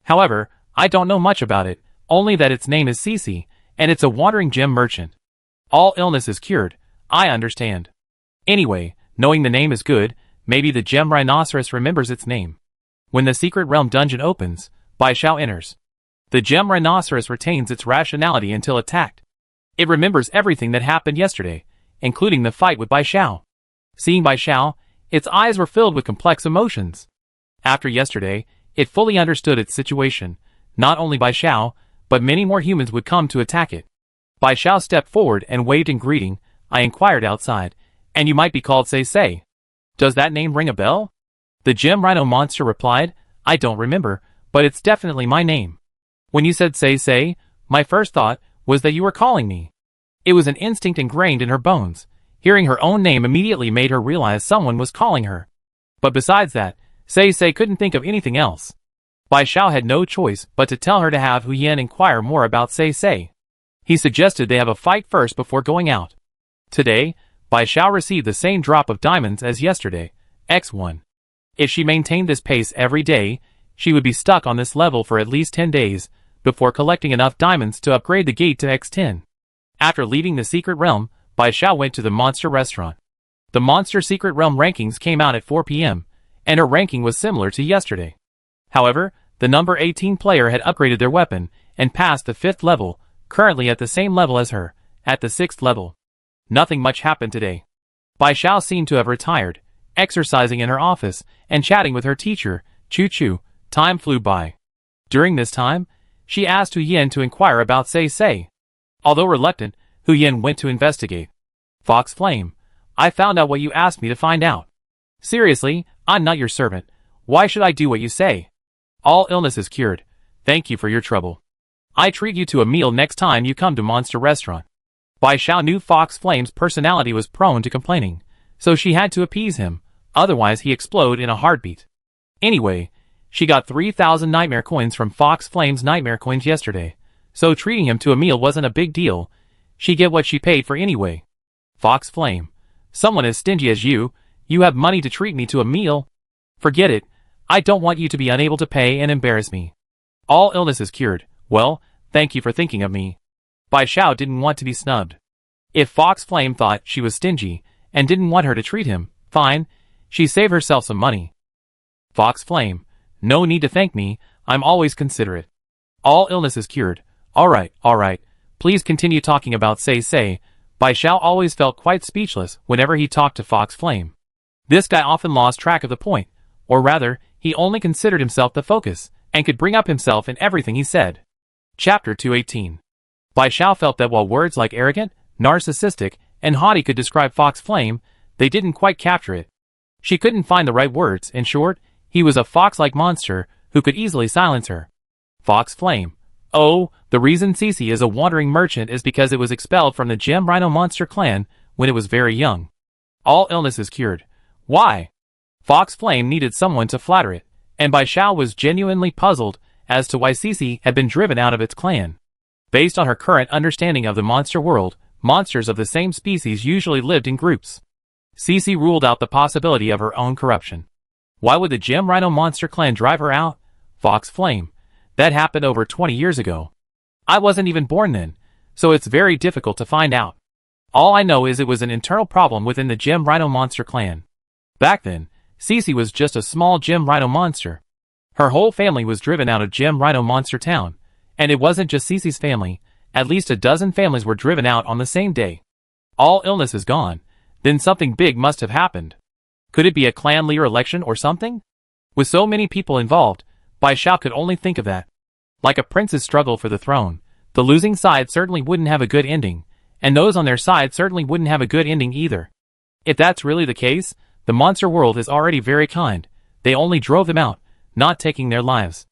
However, I don't know much about it, only that its name is Cece, and it's a wandering gem merchant. All illness is cured, I understand. Anyway, knowing the name is good, maybe the gem rhinoceros remembers its name. When the secret realm dungeon opens, Bai Xiao enters. The gem rhinoceros retains its rationality until attacked. It remembers everything that happened yesterday, including the fight with Bai Xiao. Seeing Bai Xiao, its eyes were filled with complex emotions. After yesterday, it fully understood its situation. Not only Bai Xiao, but many more humans would come to attack it. Bai Xiao stepped forward and waved in greeting. I inquired outside, and you might be called Say. Does that name ring a bell? The gem rhino monster replied, I don't remember, but it's definitely my name. When you said Say, my first thought was that you were calling me. It was an instinct ingrained in her bones. Hearing her own name immediately made her realize someone was calling her. But besides that, Say couldn't think of anything else. Bai Xiao had no choice but to tell her to have Hu Yan inquire more about Say. He suggested they have a fight first before going out. Today, Bai Xiao received the same drop of diamonds as yesterday, X1. If she maintained this pace every day, she would be stuck on this level for at least 10 days, before collecting enough diamonds to upgrade the gate to X10. After leaving the secret realm, Bai Xiao went to the monster restaurant. The monster secret realm rankings came out at 4 p.m., and her ranking was similar to yesterday. However, the number 18 player had upgraded their weapon, and passed the 5th level, currently at the same level as her, at the 6th level. Nothing much happened today. Bai Xiao seemed to have retired, exercising in her office, and chatting with her teacher, Chu. Time flew by. During this time, she asked Hu Yan to inquire about Say. Although reluctant, Hu Yan went to investigate. Fox Flame, I found out what you asked me to find out. Seriously, I'm not your servant. Why should I do what you say? All illness is cured. Thank you for your trouble. I treat you to a meal next time you come to Monster Restaurant. Bai Xiao knew Fox Flame's personality was prone to complaining, so she had to appease him, otherwise he explode in a heartbeat. Anyway, she got 3,000 nightmare coins from Fox Flame's nightmare coins yesterday, so treating him to a meal wasn't a big deal. She get what she paid for anyway. Fox Flame, someone as stingy as you have money to treat me to a meal? Forget it, I don't want you to be unable to pay and embarrass me. All illness is cured. Well, thank you for thinking of me. Bai Xiao didn't want to be snubbed. If Fox Flame thought she was stingy, and didn't want her to treat him, fine, she saved herself some money. Fox Flame, no need to thank me, I'm always considerate. All illness is cured. Alright, please continue talking about Say. Bai Xiao always felt quite speechless whenever he talked to Fox Flame. This guy often lost track of the point, or rather, he only considered himself the focus, and could bring up himself in everything he said. Chapter 218. Bai Xiao felt that while words like arrogant, narcissistic, and haughty could describe Fox Flame, they didn't quite capture it. She couldn't find the right words. In short, he was a fox-like monster who could easily silence her. Fox Flame. Oh, the reason Cece is a wandering merchant is because it was expelled from the Gem Rhino Monster clan when it was very young. All illness is cured. Why? Fox Flame needed someone to flatter it, and Bai Xiao was genuinely puzzled as to why Cece had been driven out of its clan. Based on her current understanding of the monster world, monsters of the same species usually lived in groups. Cece ruled out the possibility of her own corruption. Why would the Gym Rhino Monster Clan drive her out? Fox Flame. That happened over 20 years ago. I wasn't even born then, so it's very difficult to find out. All I know is it was an internal problem within the Gym Rhino Monster Clan. Back then, Cece was just a small Gym Rhino monster. Her whole family was driven out of Gym Rhino Monster Town, and it wasn't just Cece's family. At least a dozen families were driven out on the same day. All illness is gone. Then something big must have happened. Could it be a clan leader election or something? With so many people involved, Bai Xiao could only think of that. Like a prince's struggle for the throne, the losing side certainly wouldn't have a good ending, and those on their side certainly wouldn't have a good ending either. If that's really the case, the monster world is already very kind. They only drove them out, not taking their lives.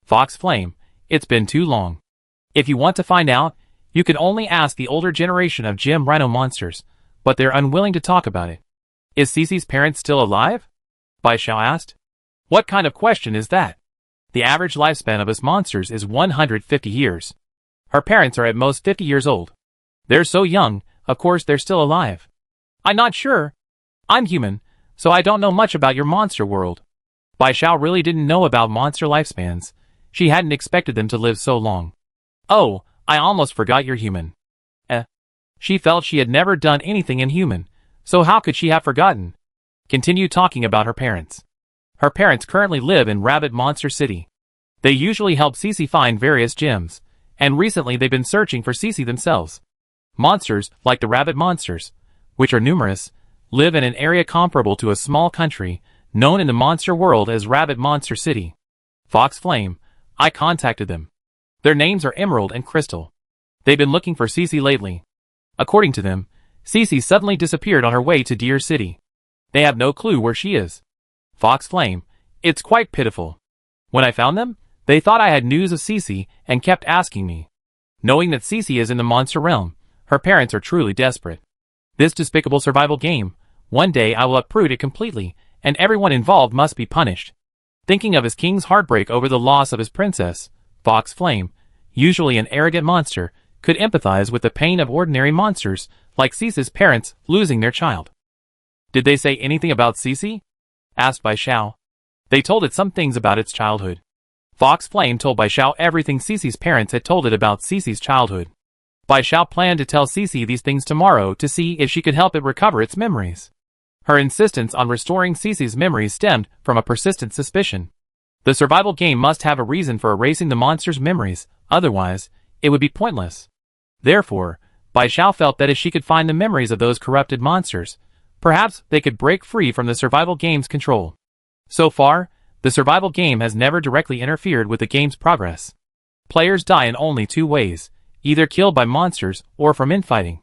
Fox Flame, it's been too long. If you want to find out, you can only ask the older generation of Gym Rhino monsters, but they're unwilling to talk about it. Is Cece's parents still alive? Bai Xiao asked. What kind of question is that? The average lifespan of us monsters is 150 years. Her parents are at most 50 years old. They're so young, of course they're still alive. I'm not sure. I'm human, so I don't know much about your monster world. Bai Xiao really didn't know about monster lifespans. She hadn't expected them to live so long. Oh, I almost forgot you're human. She felt she had never done anything inhuman, so how could she have forgotten? Continue talking about her parents. Her parents currently live in Rabbit Monster City. They usually help Cece find various gems, and recently they've been searching for Cece themselves. Monsters, like the rabbit monsters, which are numerous, live in an area comparable to a small country, known in the monster world as Rabbit Monster City. Fox Flame, I contacted them. Their names are Emerald and Crystal. They've been looking for Cece lately. According to them, Cece suddenly disappeared on her way to Deer City. They have no clue where she is. Fox Flame, it's quite pitiful. When I found them, they thought I had news of Cece and kept asking me. Knowing that Cece is in the monster realm, her parents are truly desperate. This despicable survival game, one day I will uproot it completely, and everyone involved must be punished. Thinking of his king's heartbreak over the loss of his princess, Fox Flame, usually an arrogant monster, could empathize with the pain of ordinary monsters, like Cece's parents losing their child. Did they say anything about Cece? Asked Bai Xiao. They told it some things about its childhood. Fox Flame told Bai Xiao everything Cece's parents had told it about Cece's childhood. Bai Xiao planned to tell Cece these things tomorrow to see if she could help it recover its memories. Her insistence on restoring Cece's memories stemmed from a persistent suspicion. The survival game must have a reason for erasing the monster's memories, otherwise, it would be pointless. Therefore, Bai Xiao felt that if she could find the memories of those corrupted monsters, perhaps they could break free from the survival game's control. So far, the survival game has never directly interfered with the game's progress. Players die in only two ways, either killed by monsters or from infighting.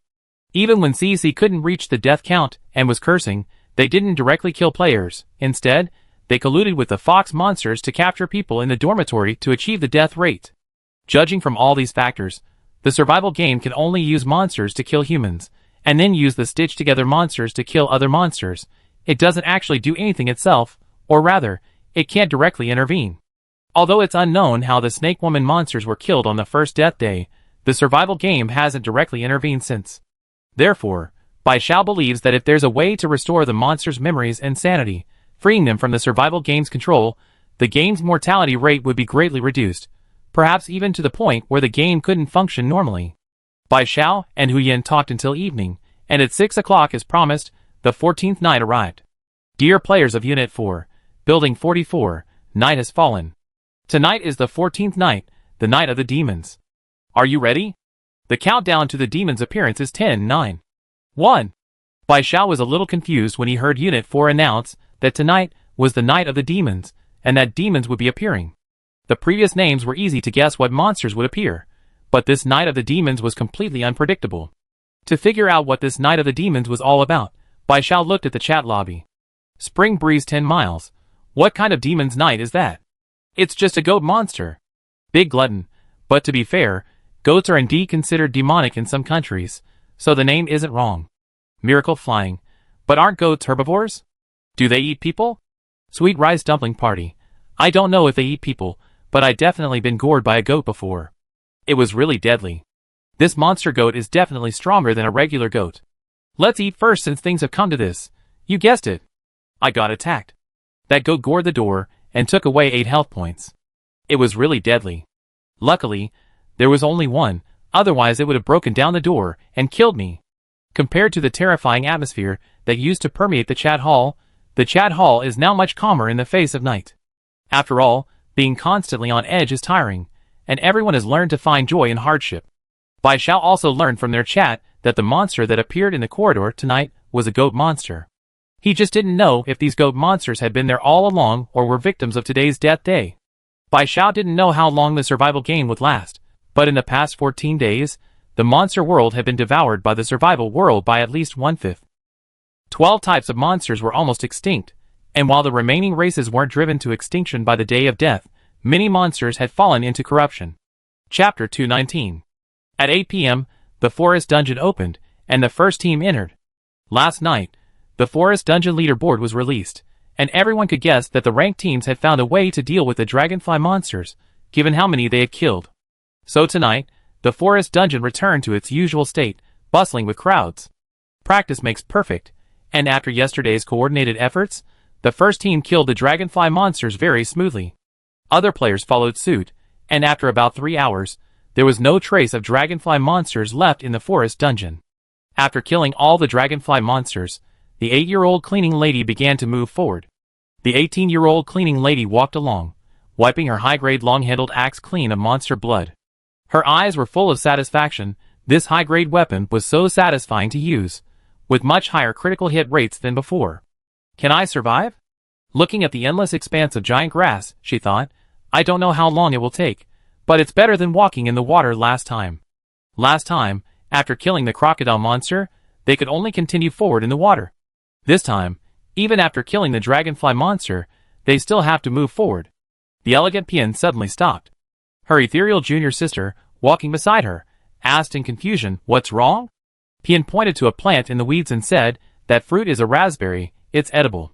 Even when Cece couldn't reach the death count and was cursing, they didn't directly kill players. Instead, they colluded with the fox monsters to capture people in the dormitory to achieve the death rate. Judging from all these factors, the survival game can only use monsters to kill humans, and then use the stitched-together monsters to kill other monsters. It doesn't actually do anything itself, or rather, it can't directly intervene. Although it's unknown how the Snake Woman monsters were killed on the first death day, the survival game hasn't directly intervened since. Therefore, Bai Xiao believes that if there's a way to restore the monsters' memories and sanity, freeing them from the survival game's control, the game's mortality rate would be greatly reduced, perhaps even to the point where the game couldn't function normally. Bai Xiao and Hu Yin talked until evening, and at 6 o'clock as promised, the 14th night arrived. Dear players of Unit 4, Building 44, night has fallen. Tonight is the 14th night, the night of the demons. Are you ready? The countdown to the demon's appearance is 10, 9, 1. Bai Xiao was a little confused when he heard Unit 4 announce that tonight was the night of the demons, and that demons would be appearing. The previous names were easy to guess what monsters would appear, but this night of the demons was completely unpredictable. To figure out what this night of the demons was all about, Bai Xiao looked at the chat lobby. Spring breeze 10 miles. What kind of demon's night is that? It's just a goat monster. Big glutton, but to be fair, goats are indeed considered demonic in some countries, so the name isn't wrong. Miracle flying, but aren't goats herbivores? Do they eat people? Sweet rice dumpling party. I don't know if they eat people, but I definitely been gored by a goat before. It was really deadly. This monster goat is definitely stronger than a regular goat. Let's eat first since things have come to this. You guessed it. I got attacked. That goat gored the door and took away 8 health points. It was really deadly. Luckily, there was only one, otherwise it would have broken down the door and killed me. Compared to the terrifying atmosphere that used to permeate the chat hall is now much calmer in the face of night. After all, being constantly on edge is tiring, and everyone has learned to find joy in hardship. Bai Xiao also learned from their chat that the monster that appeared in the corridor tonight was a goat monster. He just didn't know if these goat monsters had been there all along or were victims of today's death day. Bai Xiao didn't know how long the survival game would last, but in the past 14 days, the monster world had been devoured by the survival world by at least 1/5. 12 types of monsters were almost extinct, and while the remaining races weren't driven to extinction by the day of death, many monsters had fallen into corruption. Chapter 219. At 8 p.m., the forest dungeon opened, and the first team entered. Last night, the forest dungeon leaderboard was released, and everyone could guess that the ranked teams had found a way to deal with the dragonfly monsters, given how many they had killed. So tonight, the forest dungeon returned to its usual state, bustling with crowds. Practice makes perfect, and after yesterday's coordinated efforts, the first team killed the dragonfly monsters very smoothly. Other players followed suit, and after about 3 hours, there was no trace of dragonfly monsters left in the forest dungeon. After killing all the dragonfly monsters, the 8-year-old cleaning lady began to move forward. The 18-year-old cleaning lady walked along, wiping her high-grade long-handled axe clean of monster blood. Her eyes were full of satisfaction. This high-grade weapon was so satisfying to use, with much higher critical hit rates than before. Can I survive? Looking at the endless expanse of giant grass, she thought, I don't know how long it will take, but it's better than walking in the water last time. Last time, after killing the crocodile monster, they could only continue forward in the water. This time, even after killing the dragonfly monster, they still have to move forward. The elegant Pian suddenly stopped. Her ethereal junior sister, walking beside her, asked in confusion, "What's wrong?" Pian pointed to a plant in the weeds and said, "That fruit is a raspberry, it's edible."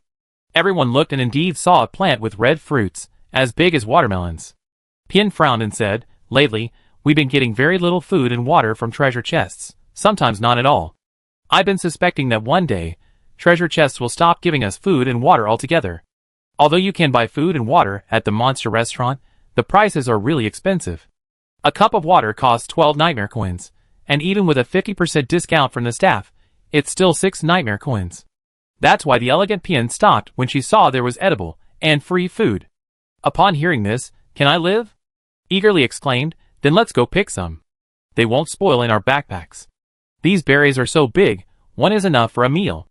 Everyone looked and indeed saw a plant with red fruits, as big as watermelons. Pian frowned and said, "Lately, we've been getting very little food and water from treasure chests, sometimes not at all. I've been suspecting that one day, treasure chests will stop giving us food and water altogether. Although you can buy food and water at the monster restaurant, the prices are really expensive. A cup of water costs 12 nightmare coins, and even with a 50% discount from the staff, it's still 6 nightmare coins. That's why the elegant Pian stopped when she saw there was edible and free food. Upon hearing this, "Can I live?" eagerly exclaimed, "Then let's go pick some. They won't spoil in our backpacks. These berries are so big, one is enough for a meal."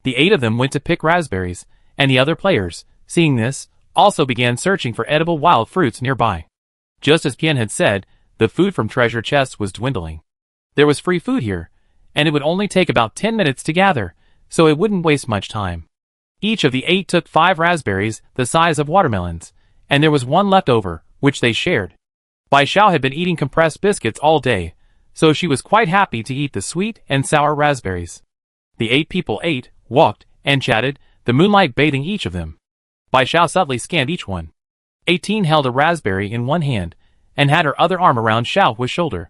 The 8 of them went to pick raspberries, and the other players, seeing this, also began searching for edible wild fruits nearby. Just as Pian had said, the food from treasure chests was dwindling. There was free food here, and it would only take about 10 minutes to gather, so it wouldn't waste much time. Each of the 8 took 5 raspberries, the size of watermelons, and there was one left over, which they shared. Bai Xiao had been eating compressed biscuits all day, so she was quite happy to eat the sweet and sour raspberries. The 8 people ate, walked, and chatted, the moonlight bathing each of them. Bai Xiao subtly scanned each one. 18 held a raspberry in one hand, and had her other arm around Xiao Hui's shoulder.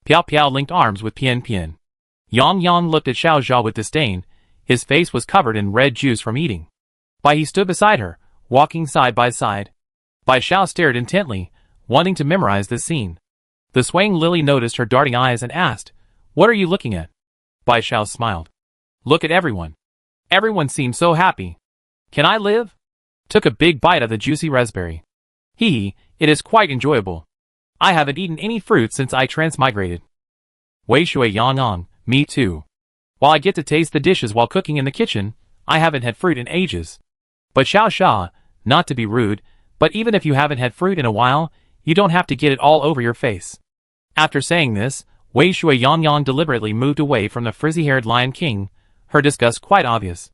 Piao Piao linked arms with Pian Pian. Yang Yang looked at Xiao Zhao with disdain. His face was covered in red juice from eating. Bai He stood beside her, walking side by side. Bai Xiao stared intently, wanting to memorize this scene. The swaying lily noticed her darting eyes and asked, "What are you looking at?" Bai Xiao smiled. "Look at everyone. Everyone seems so happy. Can I live?" Took a big bite of the juicy raspberry. It is quite enjoyable. I haven't eaten any fruit since I transmigrated." Wei Shui Yang Yang, me too. While I get to taste the dishes while cooking in the kitchen, I haven't had fruit in ages. But Xiao Xia, not to be rude, but even if you haven't had fruit in a while, you don't have to get it all over your face. After saying this, Wei Shui Yang Yang deliberately moved away from the frizzy-haired Lion King, her disgust quite obvious.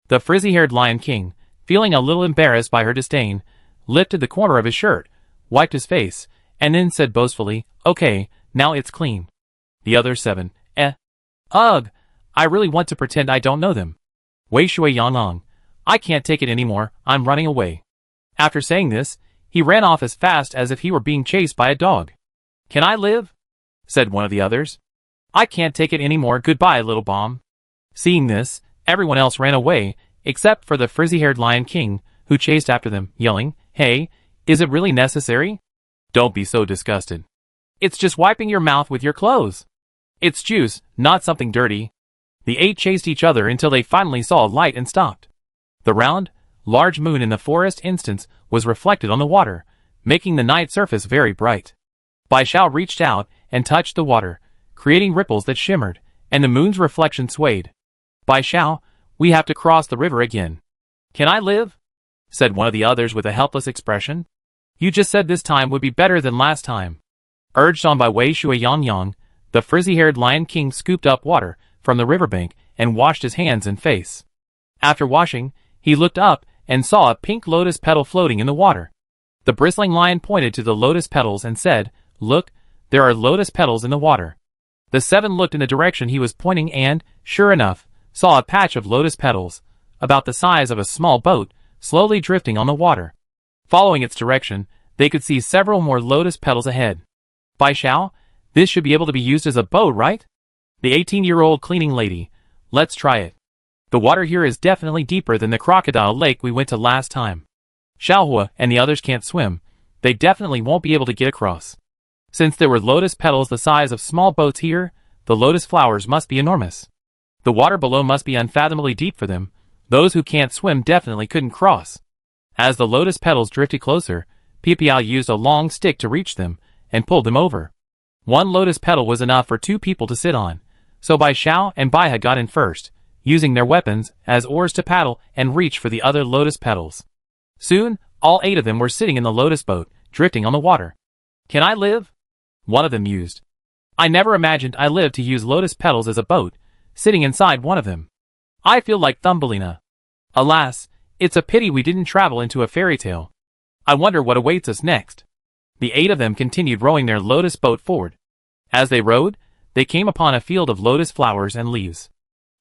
The frizzy-haired Lion King, feeling a little embarrassed by her disdain, lifted the corner of his shirt, wiped his face, and then said boastfully, "Okay, now it's clean." The other 7, Ugh, I really want to pretend I don't know them. Wei Shui Yang Yang, I can't take it anymore, I'm running away. After saying this, he ran off as fast as if he were being chased by a dog. "Can I live?" said one of the others. "I can't take it anymore, goodbye little bomb." Seeing this, everyone else ran away, except for the frizzy-haired Lion King, who chased after them, yelling, "Hey, is it really necessary? Don't be so disgusted. It's just wiping your mouth with your clothes. It's juice, not something dirty." The 8 chased each other until they finally saw a light and stopped. The round, large moon in the forest instance was reflected on the water, making the night surface very bright. Bai Xiao reached out and touched the water, creating ripples that shimmered, and the moon's reflection swayed. "Bai Xiao, we have to cross the river again." "Can I live?" said one of the others with a helpless expression. "You just said this time would be better than last time." Urged on by Wei Shuiyang, the frizzy-haired Lion King scooped up water from the riverbank and washed his hands and face. After washing, he looked up and saw a pink lotus petal floating in the water. The bristling lion pointed to the lotus petals and said, "Look, there are lotus petals in the water." The 7 looked in the direction he was pointing and, sure enough, saw a patch of lotus petals, about the size of a small boat, slowly drifting on the water. Following its direction, they could see several more lotus petals ahead. "Bai Xiao, this should be able to be used as a boat, right?" "The 18-year-old cleaning lady. Let's try it. The water here is definitely deeper than the crocodile lake we went to last time. Xiaohua and the others can't swim. They definitely won't be able to get across. Since there were lotus petals the size of small boats here, the lotus flowers must be enormous. The water below must be unfathomably deep for them. Those who can't swim definitely couldn't cross." As the lotus petals drifted closer, Pipiao used a long stick to reach them and pulled them over. One lotus petal was enough for 2 people to sit on, so Bai Xiao and Baihe got in first, using their weapons as oars to paddle and reach for the other lotus petals. Soon, all 8 of them were sitting in the lotus boat, drifting on the water. "Can I live?" one of them mused. "I never imagined I lived to use lotus petals as a boat, sitting inside one of them. I feel like Thumbelina. Alas, it's a pity we didn't travel into a fairy tale. I wonder what awaits us next." The 8 of them continued rowing their lotus boat forward. As they rowed, they came upon a field of lotus flowers and leaves.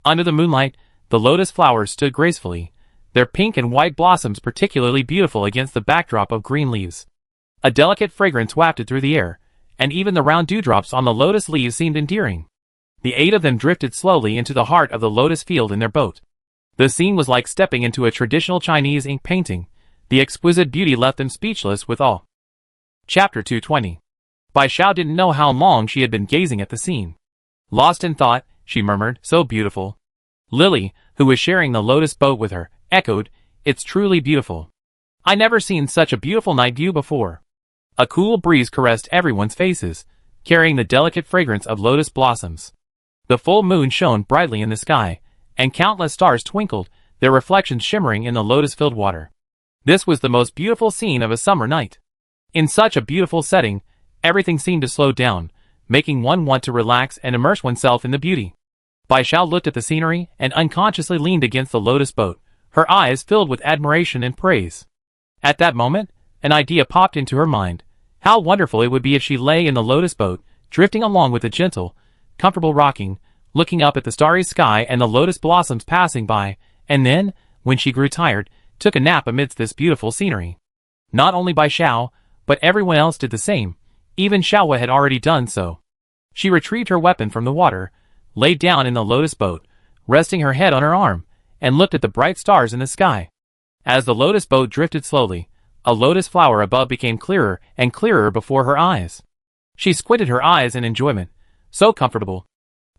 Under the moonlight, the lotus flowers stood gracefully, their pink and white blossoms particularly beautiful against the backdrop of green leaves. A delicate fragrance wafted through the air, and even the round dewdrops on the lotus leaves seemed endearing. The 8 of them drifted slowly into the heart of the lotus field in their boat. The scene was like stepping into a traditional Chinese ink painting. The exquisite beauty left them speechless with awe. Chapter 220. Bai Xiao didn't know how long she had been gazing at the scene. Lost in thought, she murmured, "So beautiful." Lily, who was sharing the lotus boat with her, echoed, "It's truly beautiful. I never seen such a beautiful night view before." A cool breeze caressed everyone's faces, carrying the delicate fragrance of lotus blossoms. The full moon shone brightly in the sky, and countless stars twinkled, their reflections shimmering in the lotus-filled water. This was the most beautiful scene of a summer night. In such a beautiful setting, everything seemed to slow down, making one want to relax and immerse oneself in the beauty. Bai Xiao looked at the scenery and unconsciously leaned against the lotus boat, her eyes filled with admiration and praise. At that moment, an idea popped into her mind. How wonderful it would be if she lay in the lotus boat, drifting along with a gentle, comfortable rocking, looking up at the starry sky and the lotus blossoms passing by, and then, when she grew tired, took a nap amidst this beautiful scenery. Not only Bai Xiao, but everyone else did the same. Even Xiaohua had already done so. She retrieved her weapon from the water, lay down in the lotus boat, resting her head on her arm, and looked at the bright stars in the sky. As the lotus boat drifted slowly, a lotus flower above became clearer and clearer before her eyes. She squinted her eyes in enjoyment. So comfortable.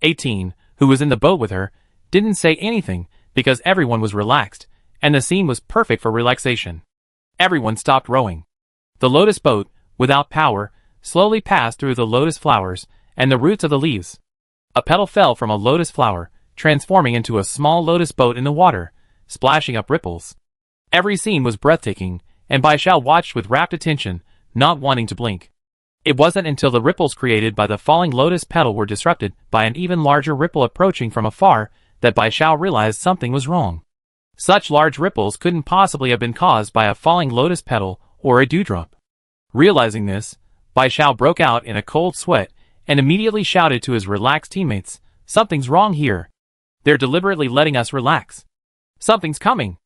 18, who was in the boat with her, didn't say anything because everyone was relaxed, and the scene was perfect for relaxation. Everyone stopped rowing. The lotus boat, without power, slowly passed through the lotus flowers and the roots of the leaves. A petal fell from a lotus flower, transforming into a small lotus boat in the water, splashing up ripples. Every scene was breathtaking, and Bai Xiao watched with rapt attention, not wanting to blink. It wasn't until the ripples created by the falling lotus petal were disrupted by an even larger ripple approaching from afar that Bai Xiao realized something was wrong. Such large ripples couldn't possibly have been caused by a falling lotus petal or a dewdrop. Realizing this, Bai Xiao broke out in a cold sweat and immediately shouted to his relaxed teammates, "Something's wrong here. They're deliberately letting us relax. Something's coming."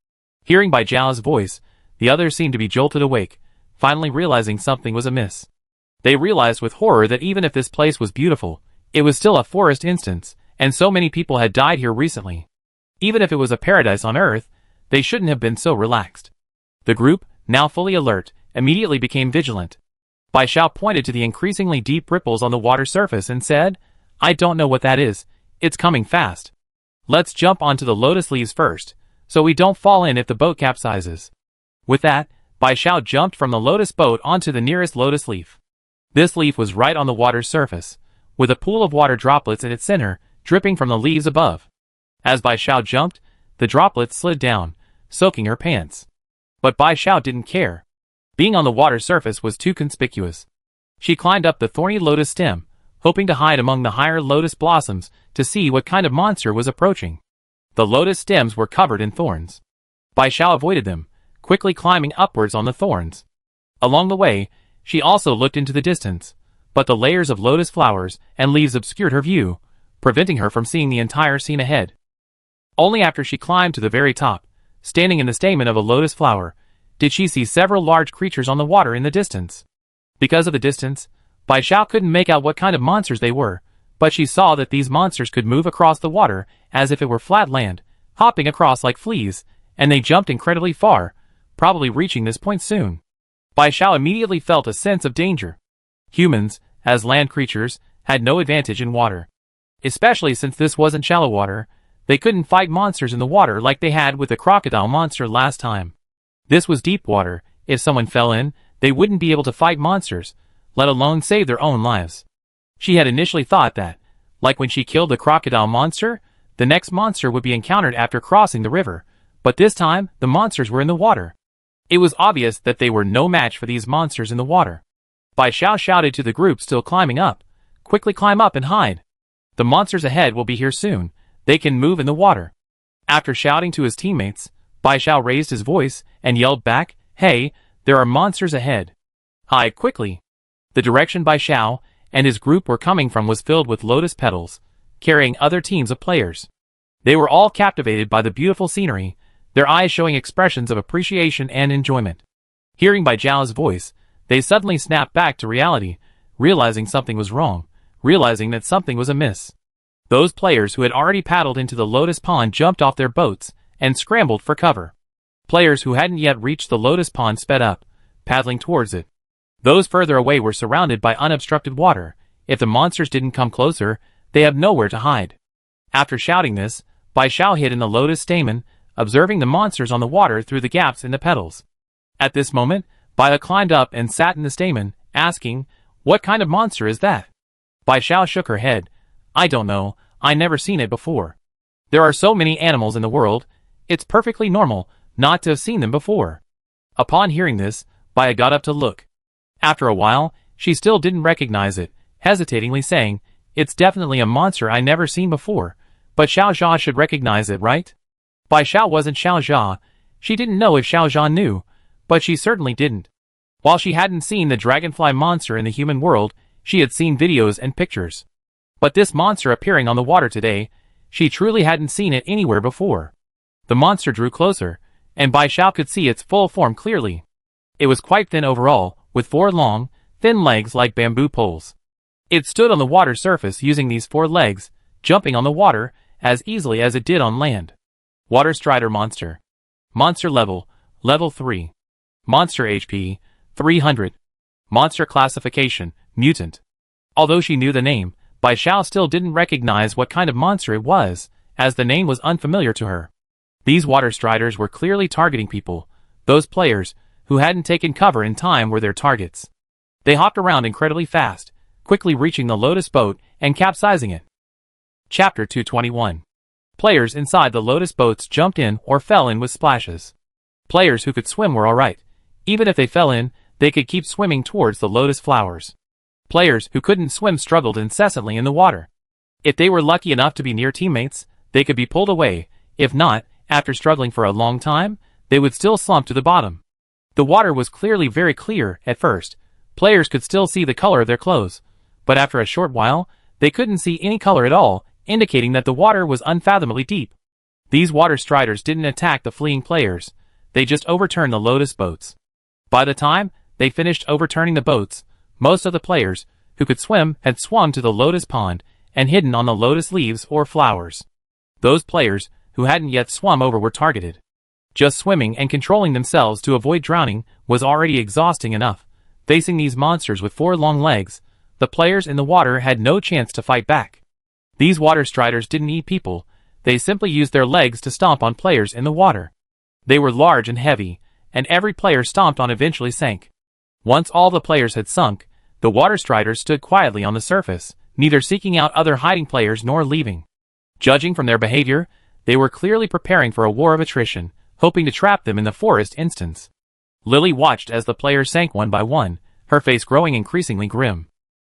Hearing Bai Xiao's voice, the others seemed to be jolted awake, finally realizing something was amiss. They realized with horror that even if this place was beautiful, it was still a forest instance, and so many people had died here recently. Even if it was a paradise on Earth, they shouldn't have been so relaxed. The group, now fully alert, immediately became vigilant. Bai Xiao pointed to the increasingly deep ripples on the water surface and said, "I don't know what that is. It's coming fast. Let's jump onto the lotus leaves first, so we don't fall in if the boat capsizes." With that, Bai Xiao jumped from the lotus boat onto the nearest lotus leaf. This leaf was right on the water's surface, with a pool of water droplets in its center, dripping from the leaves above. As Bai Xiao jumped, the droplets slid down, soaking her pants. But Bai Xiao didn't care. Being on the water surface was too conspicuous. She climbed up the thorny lotus stem, hoping to hide among the higher lotus blossoms to see what kind of monster was approaching. The lotus stems were covered in thorns. Bai Xiao avoided them, quickly climbing upwards on the thorns. Along the way, she also looked into the distance, but the layers of lotus flowers and leaves obscured her view, preventing her from seeing the entire scene ahead. Only after she climbed to the very top, standing in the stamen of a lotus flower, did she see several large creatures on the water in the distance. Because of the distance, Bai Xiao couldn't make out what kind of monsters they were, but she saw that these monsters could move across the water as if it were flat land, hopping across like fleas, and they jumped incredibly far, probably reaching this point soon. Bai Xiao immediately felt a sense of danger. Humans, as land creatures, had no advantage in water. Especially since this wasn't shallow water, they couldn't fight monsters in the water like they had with the crocodile monster last time. This was deep water. If someone fell in, they wouldn't be able to fight monsters, let alone save their own lives. She had initially thought that, like when she killed the crocodile monster, the next monster would be encountered after crossing the river, but this time, the monsters were in the water. It was obvious that they were no match for these monsters in the water. Bai Xiao shouted to the group still climbing up, "Quickly climb up and hide. The monsters ahead will be here soon. They can move in the water." After shouting to his teammates, Bai Xiao raised his voice and yelled back, "Hey, there are monsters ahead. Hide quickly." The direction Bai Xiao and his group were coming from was filled with lotus petals, carrying other teams of players. They were all captivated by the beautiful scenery, their eyes showing expressions of appreciation and enjoyment. Hearing Bai Xiao's voice, they suddenly snapped back to reality, realizing something was wrong, realizing that something was amiss. Those players who had already paddled into the lotus pond jumped off their boats and scrambled for cover. Players who hadn't yet reached the lotus pond sped up, paddling towards it. Those further away were surrounded by unobstructed water. If the monsters didn't come closer, they had nowhere to hide. After shouting this, Bai Xiao hid in the lotus stamen, observing the monsters on the water through the gaps in the petals. At this moment, Bai climbed up and sat in the stamen, asking, "What kind of monster is that?" Bai Xiao shook her head. "I don't know, I never seen it before. There are so many animals in the world, it's perfectly normal not to have seen them before." Upon hearing this, Bai got up to look. After a while, she still didn't recognize it, hesitatingly saying, "It's definitely a monster I never seen before, but Xiao Jia should recognize it, right?" Bai Xiao wasn't Xiao Jia. She didn't know if Xiao Jia knew, but she certainly didn't. While she hadn't seen the dragonfly monster in the human world, she had seen videos and pictures. But this monster appearing on the water today, she truly hadn't seen it anywhere before. The monster drew closer, and Bai Xiao could see its full form clearly. It was quite thin overall, with 4 long, thin legs like bamboo poles. It stood on the water surface using these 4 legs, jumping on the water as easily as it did on land. Water Strider Monster. Monster Level, Level 3. Monster HP, 300. Monster Classification, Mutant. Although she knew the name, Bai Xiao still didn't recognize what kind of monster it was, as the name was unfamiliar to her. These water striders were clearly targeting people. Those players who hadn't taken cover in time were their targets. They hopped around incredibly fast, quickly reaching the lotus boat and capsizing it. Chapter 221. Players inside the lotus boats jumped in or fell in with splashes. Players who could swim were alright. Even if they fell in, they could keep swimming towards the lotus flowers. Players who couldn't swim struggled incessantly in the water. If they were lucky enough to be near teammates, they could be pulled away. If not, after struggling for a long time, they would still slump to the bottom. The water was clearly very clear at first. Players could still see the color of their clothes, but after a short while, they couldn't see any color at all, indicating that the water was unfathomably deep. These water striders didn't attack the fleeing players, they just overturned the lotus boats. By the time they finished overturning the boats, most of the players who could swim had swum to the lotus pond and hidden on the lotus leaves or flowers. Those players who hadn't yet swum over were targeted. Just swimming and controlling themselves to avoid drowning was already exhausting enough. Facing these monsters with 4 long legs, the players in the water had no chance to fight back. These water striders didn't eat people, they simply used their legs to stomp on players in the water. They were large and heavy, and every player stomped on eventually sank. Once all the players had sunk, the water striders stood quietly on the surface, neither seeking out other hiding players nor leaving. Judging from their behavior, they were clearly preparing for a war of attrition, hoping to trap them in the forest instance. Lily watched as the players sank one by one, her face growing increasingly grim.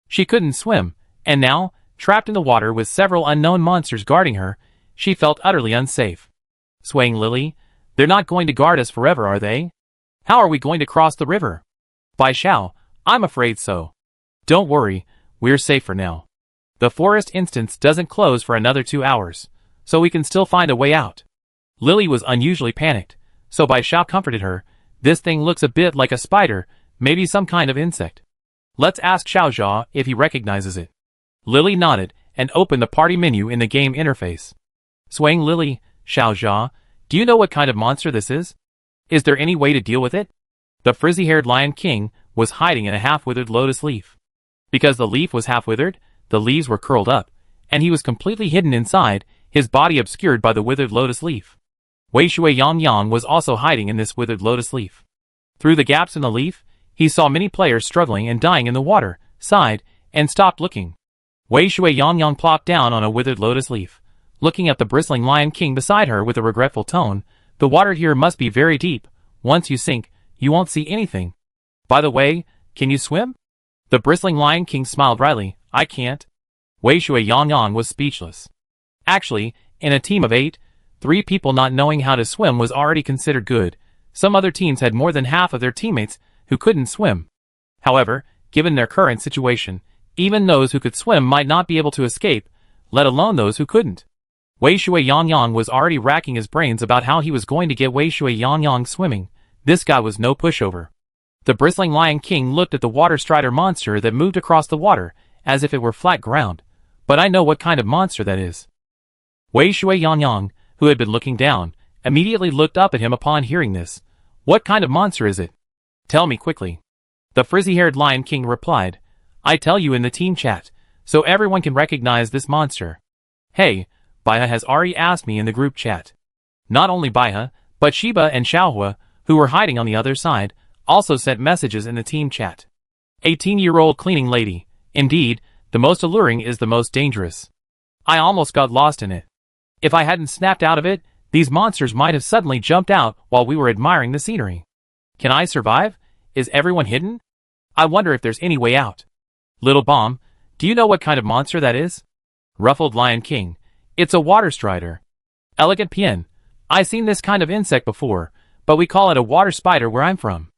She couldn't swim, and now, trapped in the water with several unknown monsters guarding her, she felt utterly unsafe. Swaying Lily, they're not going to guard us forever, are they? How are we going to cross the river? Bai Xiao, I'm afraid so. Don't worry, we're safe for now. The forest instance doesn't close for another 2 hours, so we can still find a way out. Lily was unusually panicked, so Bai Xiao comforted her. This thing looks a bit like a spider, maybe some kind of insect. Let's ask Xiaojia if he recognizes it. Lily nodded and opened the party menu in the game interface. Swaying Lily, Xiaojia, do you know what kind of monster this is? Is there any way to deal with it? The frizzy-haired Lion King was hiding in a half-withered lotus leaf. Because the leaf was half-withered, the leaves were curled up, and he was completely hidden inside, his body obscured by the withered lotus leaf. Wei Shui Yang was also hiding in this withered lotus leaf. Through the gaps in the leaf, he saw many players struggling and dying in the water, sighed, and stopped looking. Wei Shui Yang plopped down on a withered lotus leaf, looking at the bristling Lion King beside her with a regretful tone. The water here must be very deep. Once you sink, you won't see anything. By the way, can you swim? The bristling Lion King smiled wryly. I can't. Wei Shui Yang was speechless. Actually, in a team of 8, 3 people not knowing how to swim was already considered good. Some other teams had more than half of their teammates who couldn't swim. However, given their current situation, even those who could swim might not be able to escape, let alone those who couldn't. Wei Shui Yang was already racking his brains about how he was going to get Wei Shui Yang swimming. This guy was no pushover. The bristling Lion King looked at the water strider monster that moved across the water, as if it were flat ground. But I know what kind of monster that is. Wei Shui Yang, who had been looking down, immediately looked up at him upon hearing this. What kind of monster is it? Tell me quickly. The frizzy-haired Lion King replied. I tell you in the team chat, so everyone can recognize this monster. Hey, Baihe has already asked me in the group chat. Not only Baihe, but Shiba and Xiaohua, who were hiding on the other side, also sent messages in the team chat. 18-year-old cleaning lady. Indeed, the most alluring is the most dangerous. I almost got lost in it. If I hadn't snapped out of it, these monsters might have suddenly jumped out while we were admiring the scenery. Can I survive? Is everyone hidden? I wonder if there's any way out. Little Bomb, do you know what kind of monster that is? Ruffled Lion King. It's a water strider. Elegant Pien. I've seen this kind of insect before, but we call it a water spider where I'm from.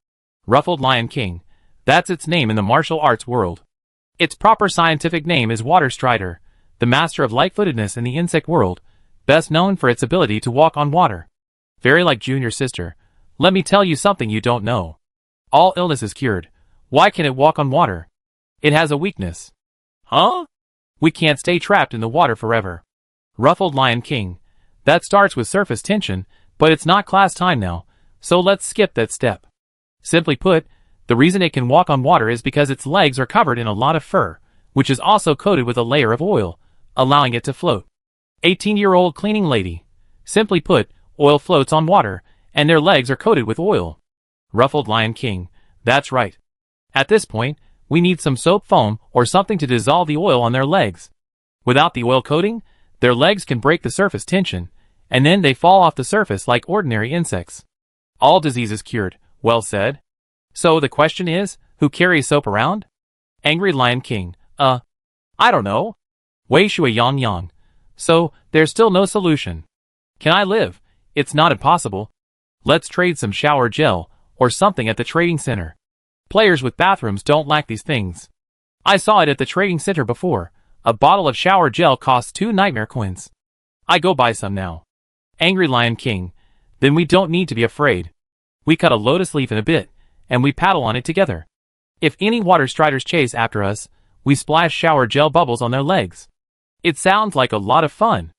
Ruffled Lion King. That's its name in the martial arts world. Its proper scientific name is water strider, the master of light-footedness in the insect world, best known for its ability to walk on water. Very like Junior Sister. Let me tell you something you don't know. All illness is cured. Why can it walk on water? It has a weakness. Huh? We can't stay trapped in the water forever. Ruffled Lion King. That starts with surface tension, but it's not class time now, so let's skip that step. Simply put, the reason it can walk on water is because its legs are covered in a lot of fur, which is also coated with a layer of oil, allowing it to float. 18-year-old cleaning lady. Simply put, oil floats on water, and their legs are coated with oil. Ruffled Lion King. That's right. At this point, we need some soap foam or something to dissolve the oil on their legs. Without the oil coating, their legs can break the surface tension, and then they fall off the surface like ordinary insects. All diseases cured. Well said. So the question is, who carries soap around? Angry Lion King. I don't know. Wei Shui Yang. So, there's still no solution. Can I live? It's not impossible. Let's trade some shower gel, or something at the trading center. Players with bathrooms don't lack these things. I saw it at the trading center before. A bottle of shower gel costs 2 nightmare coins. I go buy some now. Angry Lion King. Then we don't need to be afraid. We cut a lotus leaf in a bit, and we paddle on it together. If any water striders chase after us, we splash shower gel bubbles on their legs. It sounds like a lot of fun.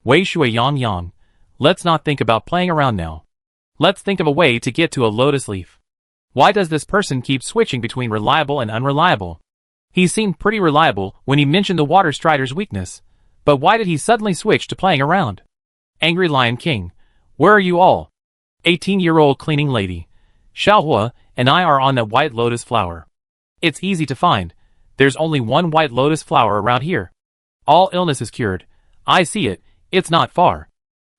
Wei Shui Yang. Let's not think about playing around now. Let's think of a way to get to a lotus leaf. Why does this person keep switching between reliable and unreliable? He seemed pretty reliable when he mentioned the water strider's weakness, but why did he suddenly switch to playing around? Angry Lion King, where are you all? 18-year-old cleaning lady, Xiaohua, and I are on that white lotus flower. It's easy to find. There's only one white lotus flower around here. All illness is cured. I see it. It's not far.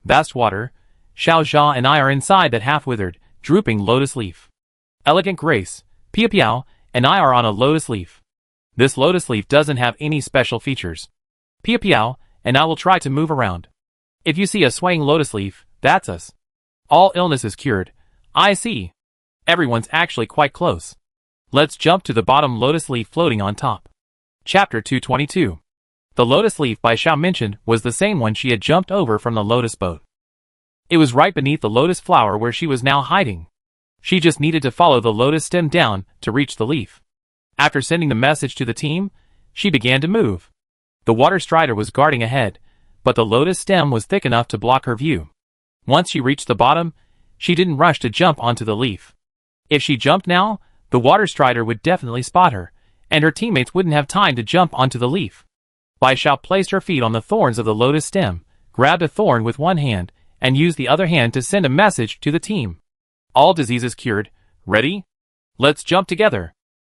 Vast water. Xiao Jia and I are inside that half-withered, drooping lotus leaf. Elegant Grace, Piao Piao, and I are on a lotus leaf. This lotus leaf doesn't have any special features. Piao Piao, and I will try to move around. If you see a swaying lotus leaf, that's us. All illness is cured. I see. Everyone's actually quite close. Let's jump to the bottom lotus leaf floating on top. Chapter 222. The lotus leaf Bai Xiao mentioned was the same one she had jumped over from the lotus boat. It was right beneath the lotus flower where she was now hiding. She just needed to follow the lotus stem down to reach the leaf. After sending the message to the team, she began to move. The water strider was guarding ahead, but the lotus stem was thick enough to block her view. Once she reached the bottom, she didn't rush to jump onto the leaf. If she jumped now, the water strider would definitely spot her, and her teammates wouldn't have time to jump onto the leaf. Bai Xiao placed her feet on the thorns of the lotus stem, grabbed a thorn with one hand, and used the other hand to send a message to the team. All diseases cured. Ready? Let's jump together.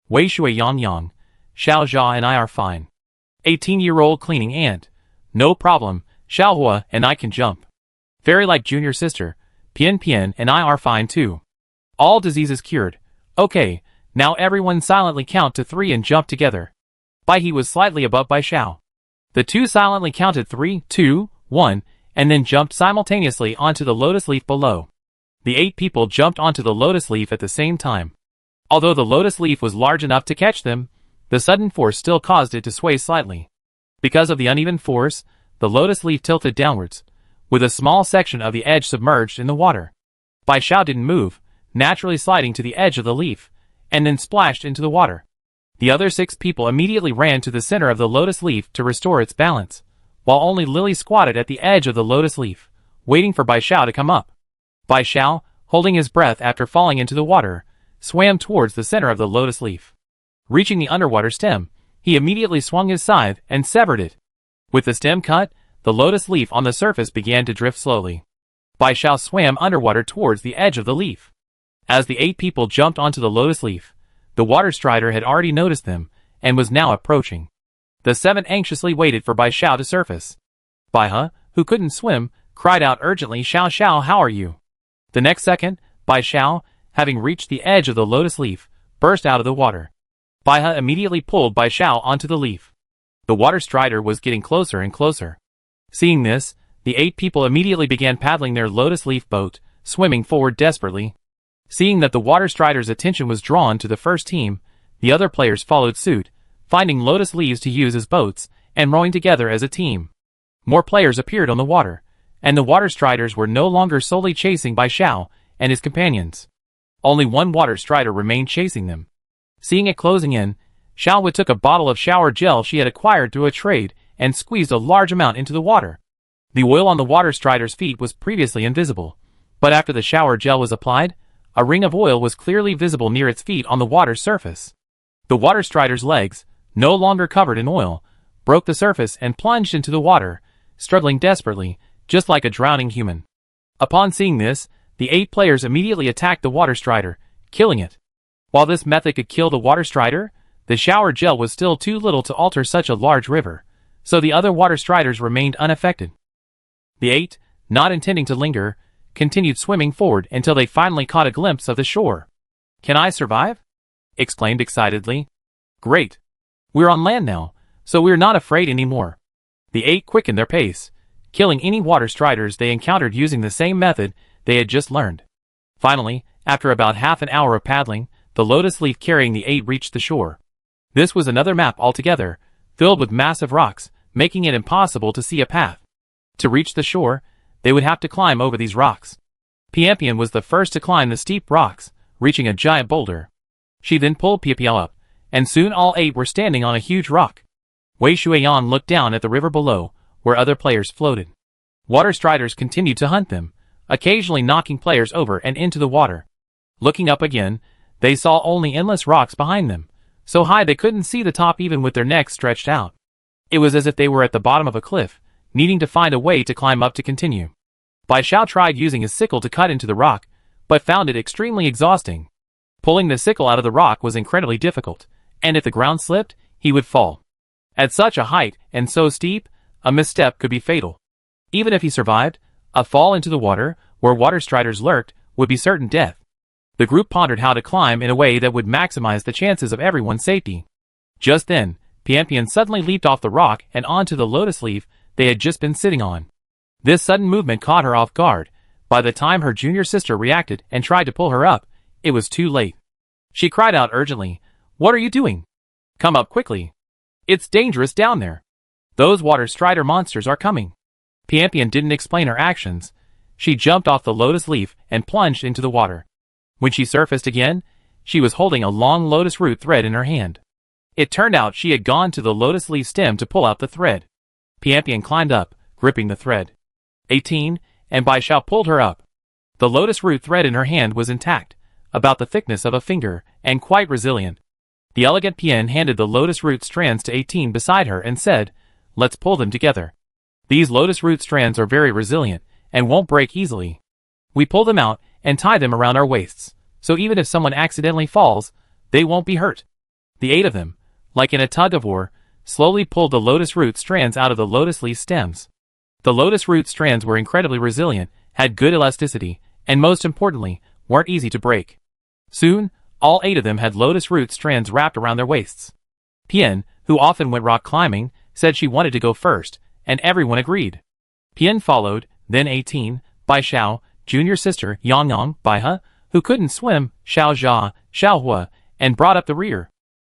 Wei Shui Yang Yang, Xiao Jia and I are fine. 18-year-old cleaning ant. No problem, Xiaohua and I can jump. Fairy-like junior sister, Pian Pian and I are fine too. All diseases cured. Okay, now everyone silently count to 3 and jump together. Bai He was slightly above Bai Xiao. The two silently counted 3, 2, 1, and then jumped simultaneously onto the lotus leaf below. The 8 people jumped onto the lotus leaf at the same time. Although the lotus leaf was large enough to catch them, the sudden force still caused it to sway slightly. Because of the uneven force, the lotus leaf tilted downwards, with a small section of the edge submerged in the water. Bai Xiao didn't move, naturally sliding to the edge of the leaf, and then splashed into the water. The other 6 people immediately ran to the center of the lotus leaf to restore its balance, while only Lily squatted at the edge of the lotus leaf, waiting for Bai Xiao to come up. Bai Xiao, holding his breath after falling into the water, swam towards the center of the lotus leaf. Reaching the underwater stem, he immediately swung his scythe and severed it. With the stem cut, the lotus leaf on the surface began to drift slowly. Bai Xiao swam underwater towards the edge of the leaf. As the 8 people jumped onto the lotus leaf, the water strider had already noticed them and was now approaching. The 7 anxiously waited for Bai Xiao to surface. Bai He, who couldn't swim, cried out urgently, "Xiao Xiao, how are you?" The next second, Bai Xiao, having reached the edge of the lotus leaf, burst out of the water. Bai He immediately pulled Bai Xiao onto the leaf. The water strider was getting closer and closer. Seeing this, the 8 people immediately began paddling their lotus leaf boat, swimming forward desperately. Seeing that the water strider's attention was drawn to the first team, the other players followed suit, finding lotus leaves to use as boats, and rowing together as a team. More players appeared on the water, and the water striders were no longer solely chasing Bai Xiao and his companions. Only one water strider remained chasing them. Seeing it closing in, Xiaohua took a bottle of shower gel she had acquired through a trade and squeezed a large amount into the water. The oil on the water strider's feet was previously invisible, but after the shower gel was applied, a ring of oil was clearly visible near its feet on the water's surface. The water strider's legs, no longer covered in oil, broke the surface and plunged into the water, struggling desperately, just like a drowning human. Upon seeing this, the 8 players immediately attacked the water strider, killing it. While this method could kill the water strider, the shower gel was still too little to alter such a large river, so the other water striders remained unaffected. The 8, not intending to linger, continued swimming forward until they finally caught a glimpse of the shore. "Can I survive?" exclaimed excitedly. "Great! We're on land now, so we're not afraid anymore." The 8 quickened their pace, killing any water striders they encountered using the same method they had just learned. Finally, after about half an hour of paddling, the lotus leaf carrying the 8 reached the shore. This was another map altogether, filled with massive rocks, making it impossible to see a path. To reach the shore, they would have to climb over these rocks. Pian Pian was the first to climb the steep rocks, reaching a giant boulder. She then pulled Piao Piao up, and soon all 8 were standing on a huge rock. Wei Shuiyan looked down at the river below, where other players floated. Water striders continued to hunt them, occasionally knocking players over and into the water. Looking up again, they saw only endless rocks behind them, so high they couldn't see the top even with their necks stretched out. It was as if they were at the bottom of a cliff, needing to find a way to climb up to continue. Bai Xiao tried using his sickle to cut into the rock, but found it extremely exhausting. Pulling the sickle out of the rock was incredibly difficult, and if the ground slipped, he would fall. At such a height and so steep, a misstep could be fatal. Even if he survived, a fall into the water, where water striders lurked, would be certain death. The group pondered how to climb in a way that would maximize the chances of everyone's safety. Just then, Pian suddenly leaped off the rock and onto the lotus leaf they had just been sitting on. This sudden movement caught her off guard. By the time her junior sister reacted and tried to pull her up, it was too late. She cried out urgently, "What are you doing? Come up quickly. It's dangerous down there. Those water strider monsters are coming." Pian didn't explain her actions. She jumped off the lotus leaf and plunged into the water. When she surfaced again, she was holding a long lotus root thread in her hand. It turned out she had gone to the lotus leaf stem to pull out the thread. Pian climbed up, gripping the thread. 18, and Bai Xiao pulled her up. The lotus root thread in her hand was intact, about the thickness of a finger, and quite resilient. The elegant Pian handed the lotus root strands to 18 beside her and said, "Let's pull them together. These lotus root strands are very resilient, and won't break easily. We pull them out and tie them around our waists, so even if someone accidentally falls, they won't be hurt." The 8 of them, like in a tug of war, slowly pulled the lotus root strands out of the lotus leaf stems. The lotus root strands were incredibly resilient, had good elasticity, and most importantly, weren't easy to break. Soon, all 8 of them had lotus root strands wrapped around their waists. Pian, who often went rock climbing, said she wanted to go first, and everyone agreed. Pian followed, then 18, Bai Xiao, junior sister Yang Baihe, who couldn't swim, Xiao Jia, Xiao Hua, and brought up the rear.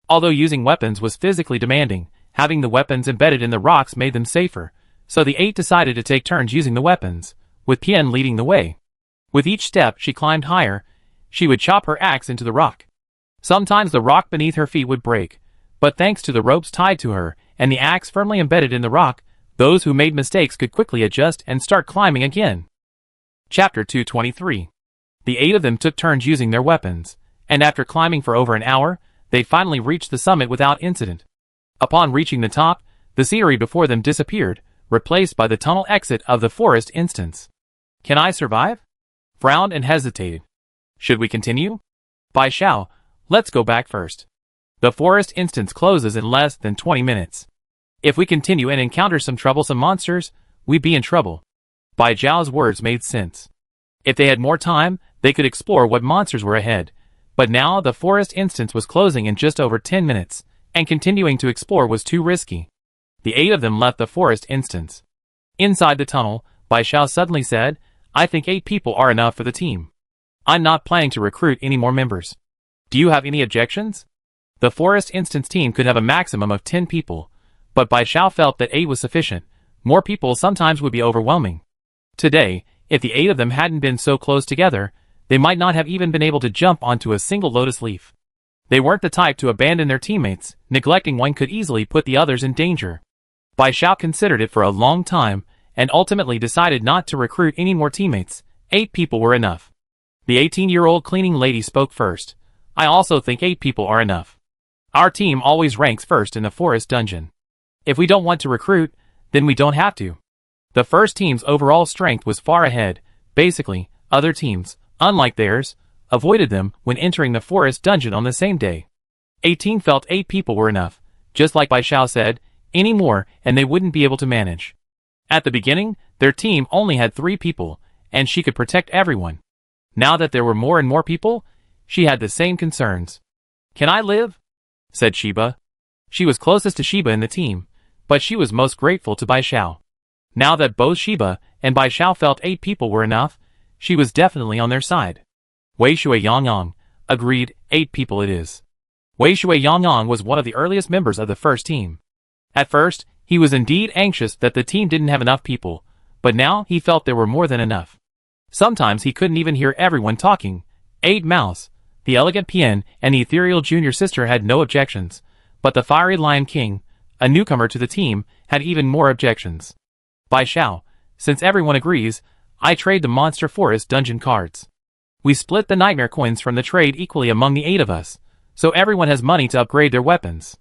Although using weapons was physically demanding, having the weapons embedded in the rocks made them safer, so the 8 decided to take turns using the weapons, with Pian leading the way. With each step she climbed higher, she would chop her axe into the rock. Sometimes the rock beneath her feet would break, but thanks to the ropes tied to her and the axe firmly embedded in the rock, those who made mistakes could quickly adjust and start climbing again. Chapter 223. The 8 of them took turns using their weapons, and after climbing for over an hour, they finally reached the summit without incident. Upon reaching the top, the scenery before them disappeared, replaced by the tunnel exit of the forest instance. "Can I survive?" Frowned and hesitated. "Should we continue?" Bai Xiao, "Let's go back first. The forest instance closes in less than 20 minutes. If we continue and encounter some troublesome monsters, we'd be in trouble." Bai Xiao's words made sense. If they had more time, they could explore what monsters were ahead, but now the forest instance was closing in just over 10 minutes, and continuing to explore was too risky. The 8 of them left the forest instance. Inside the tunnel, Bai Xiao suddenly said, "I think 8 people are enough for the team. I'm not planning to recruit any more members. Do you have any objections?" The forest instance team could have a maximum of 10 people, but Bai Xiao felt that 8 was sufficient. More people sometimes would be overwhelming. Today, if the 8 of them hadn't been so close together, they might not have even been able to jump onto a single lotus leaf. They weren't the type to abandon their teammates. Neglecting one could easily put the others in danger. Bai Xiao considered it for a long time, and ultimately decided not to recruit any more teammates. 8 people were enough. The 18-year-old cleaning lady spoke first. "I also think 8 people are enough. Our team always ranks first in the forest dungeon. If we don't want to recruit, then we don't have to." The first team's overall strength was far ahead. Basically, other teams, unlike theirs, avoided them when entering the forest dungeon on the same day. 18 felt 8 people were enough. Just like Bai Xiao said, any more and they wouldn't be able to manage. At the beginning, their team only had 3 people, and she could protect everyone. Now that there were more and more people, she had the same concerns. "Can I live?" said Shiba. She was closest to Shiba in the team, but she was most grateful to Bai Xiao. Now that both Shiba and Bai Xiao felt 8 people were enough, she was definitely on their side. Wei Shui Yangyang agreed, 8 people it is. Wei Shui Yangyang was one of the earliest members of the first team. At first, he was indeed anxious that the team didn't have enough people, but now he felt there were more than enough. Sometimes he couldn't even hear everyone talking. 8 mouths. The elegant Pian and the ethereal junior sister had no objections, but the fiery Lion King, a newcomer to the team, had even more objections. "Bai Xiao, since everyone agrees, I trade the Monster Forest dungeon cards. We split the nightmare coins from the trade equally among the 8 of us, so everyone has money to upgrade their weapons.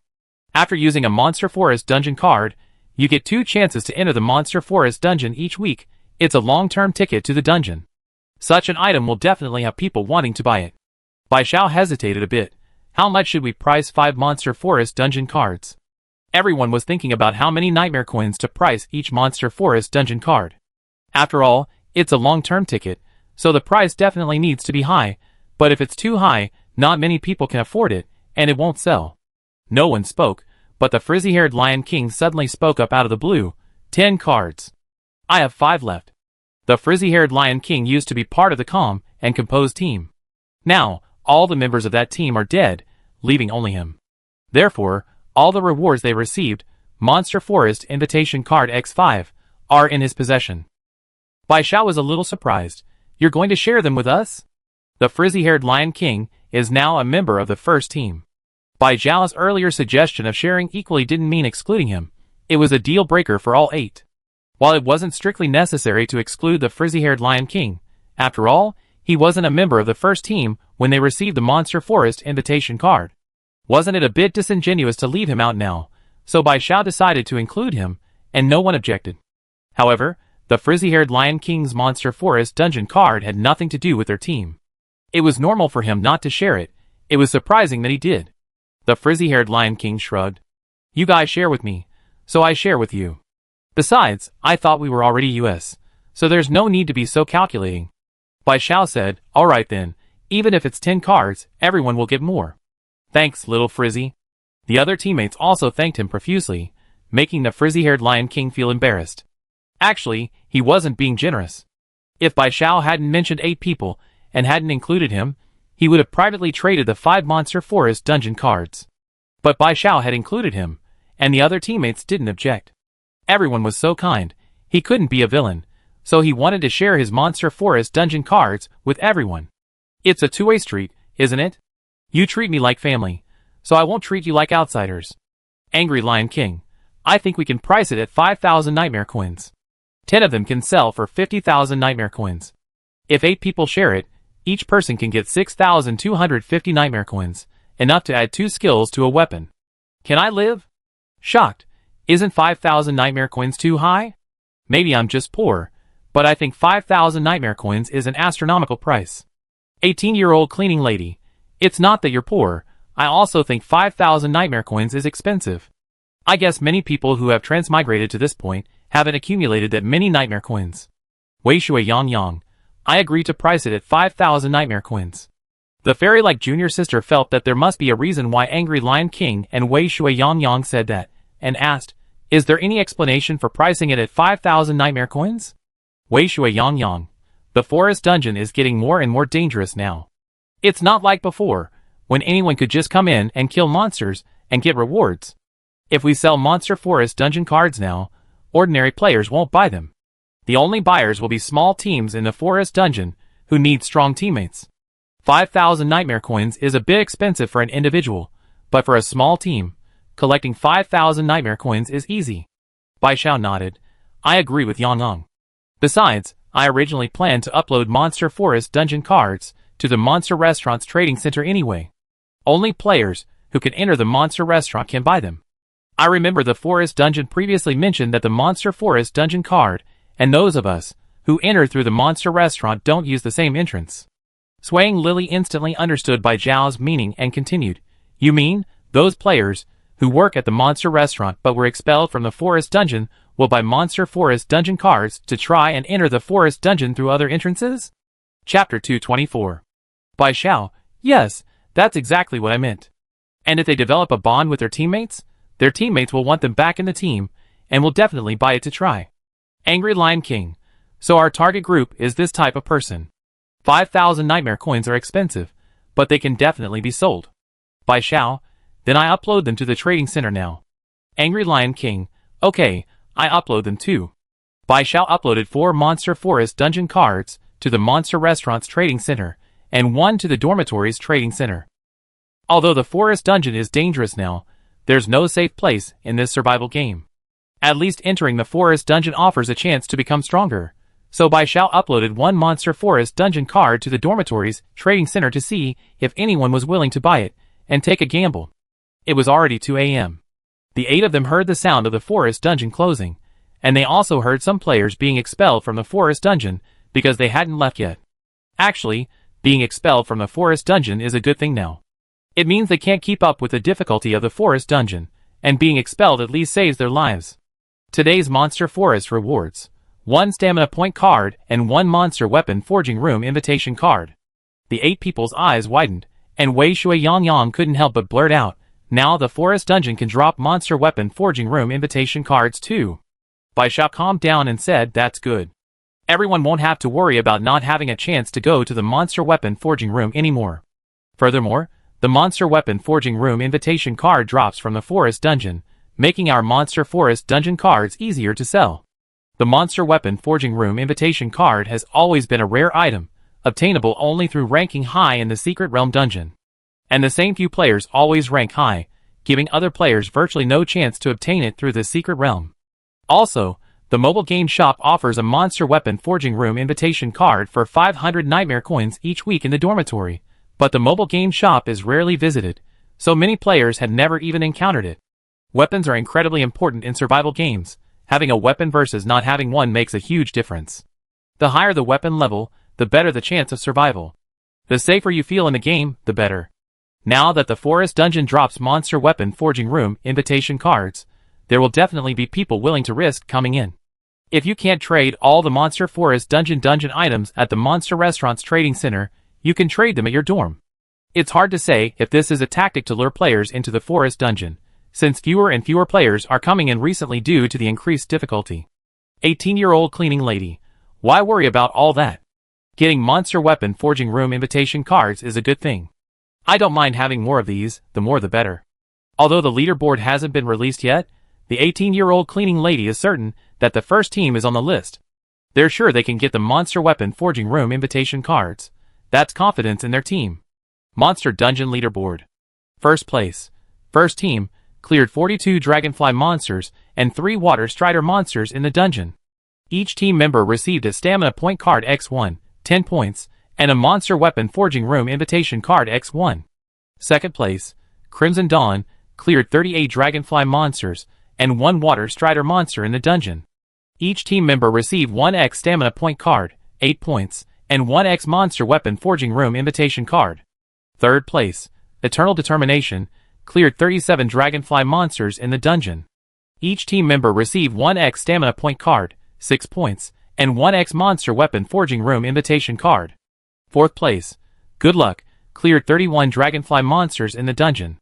After using a Monster Forest dungeon card, you get 2 chances to enter the Monster Forest dungeon each week. It's a long-term ticket to the dungeon. Such an item will definitely have people wanting to buy it. Bai Xiao hesitated a bit. How much should we price 5 Monster Forest dungeon cards? Everyone was thinking about how many nightmare coins to price each Monster Forest dungeon card. After all, it's a long-term ticket, so the price definitely needs to be high, but if it's too high, not many people can afford it, and it won't sell. No one spoke, but the frizzy-haired Lion King suddenly spoke up out of the blue. 10 cards. I have 5 left. The frizzy-haired Lion King used to be part of the calm and composed team. Now, all the members of that team are dead, leaving only him. Therefore, all the rewards they received, Monster Forest Invitation Card X5, are in his possession. Bai Xiao was a little surprised. You're going to share them with us? The frizzy-haired Lion King is now a member of the first team. Bai Xiao's earlier suggestion of sharing equally didn't mean excluding him. It was a deal breaker for all 8. While it wasn't strictly necessary to exclude the frizzy-haired Lion King, after all, he wasn't a member of the first team when they received the Monster Forest Invitation card. Wasn't it a bit disingenuous to leave him out now? So Bai Xiao decided to include him, and no one objected. However, the frizzy-haired Lion King's Monster Forest dungeon card had nothing to do with their team. It was normal for him not to share it. It was surprising that he did. The frizzy-haired Lion King shrugged. You guys share with me, so I share with you. Besides, I thought we were already US, so there's no need to be so calculating. Bai Xiao said, alright then, even if it's 10 cards, everyone will get more. Thanks, little Frizzy. The other teammates also thanked him profusely, making the frizzy-haired Lion King feel embarrassed. Actually, he wasn't being generous. If Bai Xiao hadn't mentioned 8 people, and hadn't included him, he would have privately traded the 5 Monster Forest dungeon cards. But Bai Xiao had included him, and the other teammates didn't object. Everyone was so kind, he couldn't be a villain, so he wanted to share his Monster Forest dungeon cards with everyone. It's a two-way street, isn't it? You treat me like family, so I won't treat you like outsiders. Angry Lion King, I think we can price it at 5,000 nightmare coins. 10 of them can sell for 50,000 nightmare coins. If 8 people share it, each person can get 6,250 nightmare coins, enough to add 2 skills to a weapon. Can I live? Shocked. Isn't 5,000 nightmare coins too high? Maybe I'm just poor, but I think 5,000 nightmare coins is an astronomical price. 18-year-old cleaning lady. It's not that you're poor, I also think 5,000 nightmare coins is expensive. I guess many people who have transmigrated to this point haven't accumulated that many nightmare coins. Wei Shui Yang Yang. I agree to price it at 5,000 nightmare coins. The fairy-like junior sister felt that there must be a reason why Angry Lion King and Wei Shui Yang Yang said that, and asked, is there any explanation for pricing it at 5,000 nightmare coins? Wei Shui Yang Yang. The forest dungeon is getting more and more dangerous now. It's not like before, when anyone could just come in and kill monsters and get rewards. If we sell Monster Forest dungeon cards now, ordinary players won't buy them. The only buyers will be small teams in the forest dungeon who need strong teammates. 5,000 nightmare coins is a bit expensive for an individual, but for a small team, collecting 5,000 nightmare coins is easy. Bai Xiao nodded. I agree with Yang Yang. Besides, I originally planned to upload Monster Forest dungeon cards to the Monster Restaurant's trading center anyway. Only players who can enter the Monster Restaurant can buy them. I remember the Forest Dungeon previously mentioned that the Monster Forest dungeon card and those of us who enter through the Monster Restaurant don't use the same entrance. Swaying Lily instantly understood Bai Zhao's meaning and continued. You mean, those players who work at the Monster Restaurant but were expelled from the Forest Dungeon will buy Monster Forest dungeon cards to try and enter the Forest Dungeon through other entrances? Chapter 224. Bai Xiao, yes, that's exactly what I meant. And if they develop a bond with their teammates will want them back in the team, and will definitely buy it to try. Angry Lion King. So our target group is this type of person. 5,000 nightmare coins are expensive, but they can definitely be sold. Bai Xiao, then I upload them to the trading center now. Angry Lion King. Okay, I upload them too. Bai Xiao uploaded 4 Monster Forest dungeon cards to the Monster Restaurant's trading center, and 1 to the Dormitory's trading center. Although the Forest Dungeon is dangerous now, there's no safe place in this survival game. At least entering the Forest Dungeon offers a chance to become stronger, So Bai Xiao uploaded one Monster Forest dungeon card to the Dormitory's trading center to see if anyone was willing to buy it and take a gamble. It was already 2 a.m. The 8 of them heard the sound of the forest dungeon closing, and they also heard some players being expelled from the forest dungeon because they hadn't left yet. Actually, being expelled from the forest dungeon is a good thing now. It means they can't keep up with the difficulty of the forest dungeon, and being expelled at least saves their lives. Today's Monster Forest rewards: 1 stamina point card and 1 monster weapon forging room invitation card. The 8 people's eyes widened, and Wei Shui Yang couldn't help but blurt out, "Now the forest dungeon can drop monster weapon forging room invitation cards too." Bai Xiao calmed down and said, "That's good. Everyone won't have to worry about not having a chance to go to the monster weapon forging room anymore." Furthermore, the monster weapon forging room invitation card drops from the forest dungeon, making our monster forest dungeon cards easier to sell. The monster weapon forging room invitation card has always been a rare item, obtainable only through ranking high in the secret realm dungeon. And the same few players always rank high, giving other players virtually no chance to obtain it through the secret realm. Also, the mobile game shop offers a monster weapon forging room invitation card for 500 nightmare coins each week in the dormitory, but the mobile game shop is rarely visited, so many players had never even encountered it. Weapons are incredibly important in survival games. Having a weapon versus not having one makes a huge difference. The higher the weapon level, the better the chance of survival. The safer you feel in the game, the better. Now that the forest dungeon drops monster weapon forging room invitation cards, there will definitely be people willing to risk coming in. If you can't trade all the monster forest dungeon items at the monster restaurant's trading center, you can trade them at your dorm. It's hard to say if this is a tactic to lure players into the forest dungeon, since fewer and fewer players are coming in recently due to the increased difficulty. 18-year-old cleaning lady. Why worry about all that? Getting monster weapon forging room invitation cards is a good thing. I don't mind having more of these, the more the better. Although the leaderboard hasn't been released yet, the 18-year-old cleaning lady is certain that the first team is on the list. They're sure they can get the monster weapon forging room invitation cards. That's confidence in their team. Monster Dungeon Leaderboard. First place. First team cleared 42 dragonfly monsters and 3 water strider monsters in the dungeon. Each team member received a stamina point card x1, 10 points, and a monster weapon forging room invitation card x1. Second place, Crimson Dawn, cleared 38 dragonfly monsters and 1 water strider monster in the dungeon. Each team member received 1x stamina point card, 8 points, and 1x monster weapon forging room invitation card. Third place, Eternal Determination, cleared 37 dragonfly monsters in the dungeon. Each team member received 1x stamina point card, 6 points, and 1x monster weapon forging room invitation card. Fourth place, Good Luck, cleared 31 dragonfly monsters in the dungeon.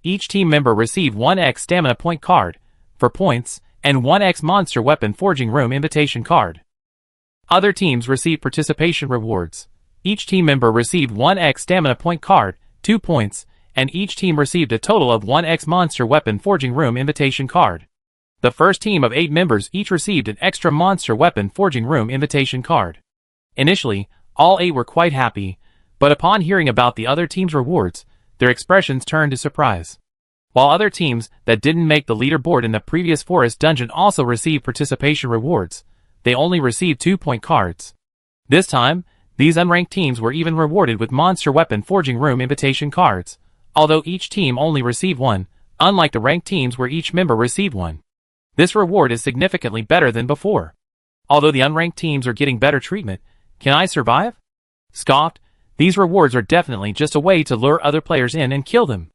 Each team member received 1x stamina point card, for points, and 1x monster weapon forging room invitation card. Other teams received participation rewards. Each team member received 1x stamina point card, 2 points, and each team received a total of 1x monster weapon forging room invitation card. The first team of 8 members each received an extra monster weapon forging room invitation card. Initially, all 8 were quite happy, but upon hearing about the other team's rewards, their expressions turned to surprise. While other teams that didn't make the leaderboard in the previous forest dungeon also received participation rewards, they only received 2-point cards. This time, these unranked teams were even rewarded with monster weapon forging room invitation cards, although each team only received 1, unlike the ranked teams where each member received 1. This reward is significantly better than before. Although the unranked teams are getting better treatment, can I survive? Scoffed, these rewards are definitely just a way to lure other players in and kill them.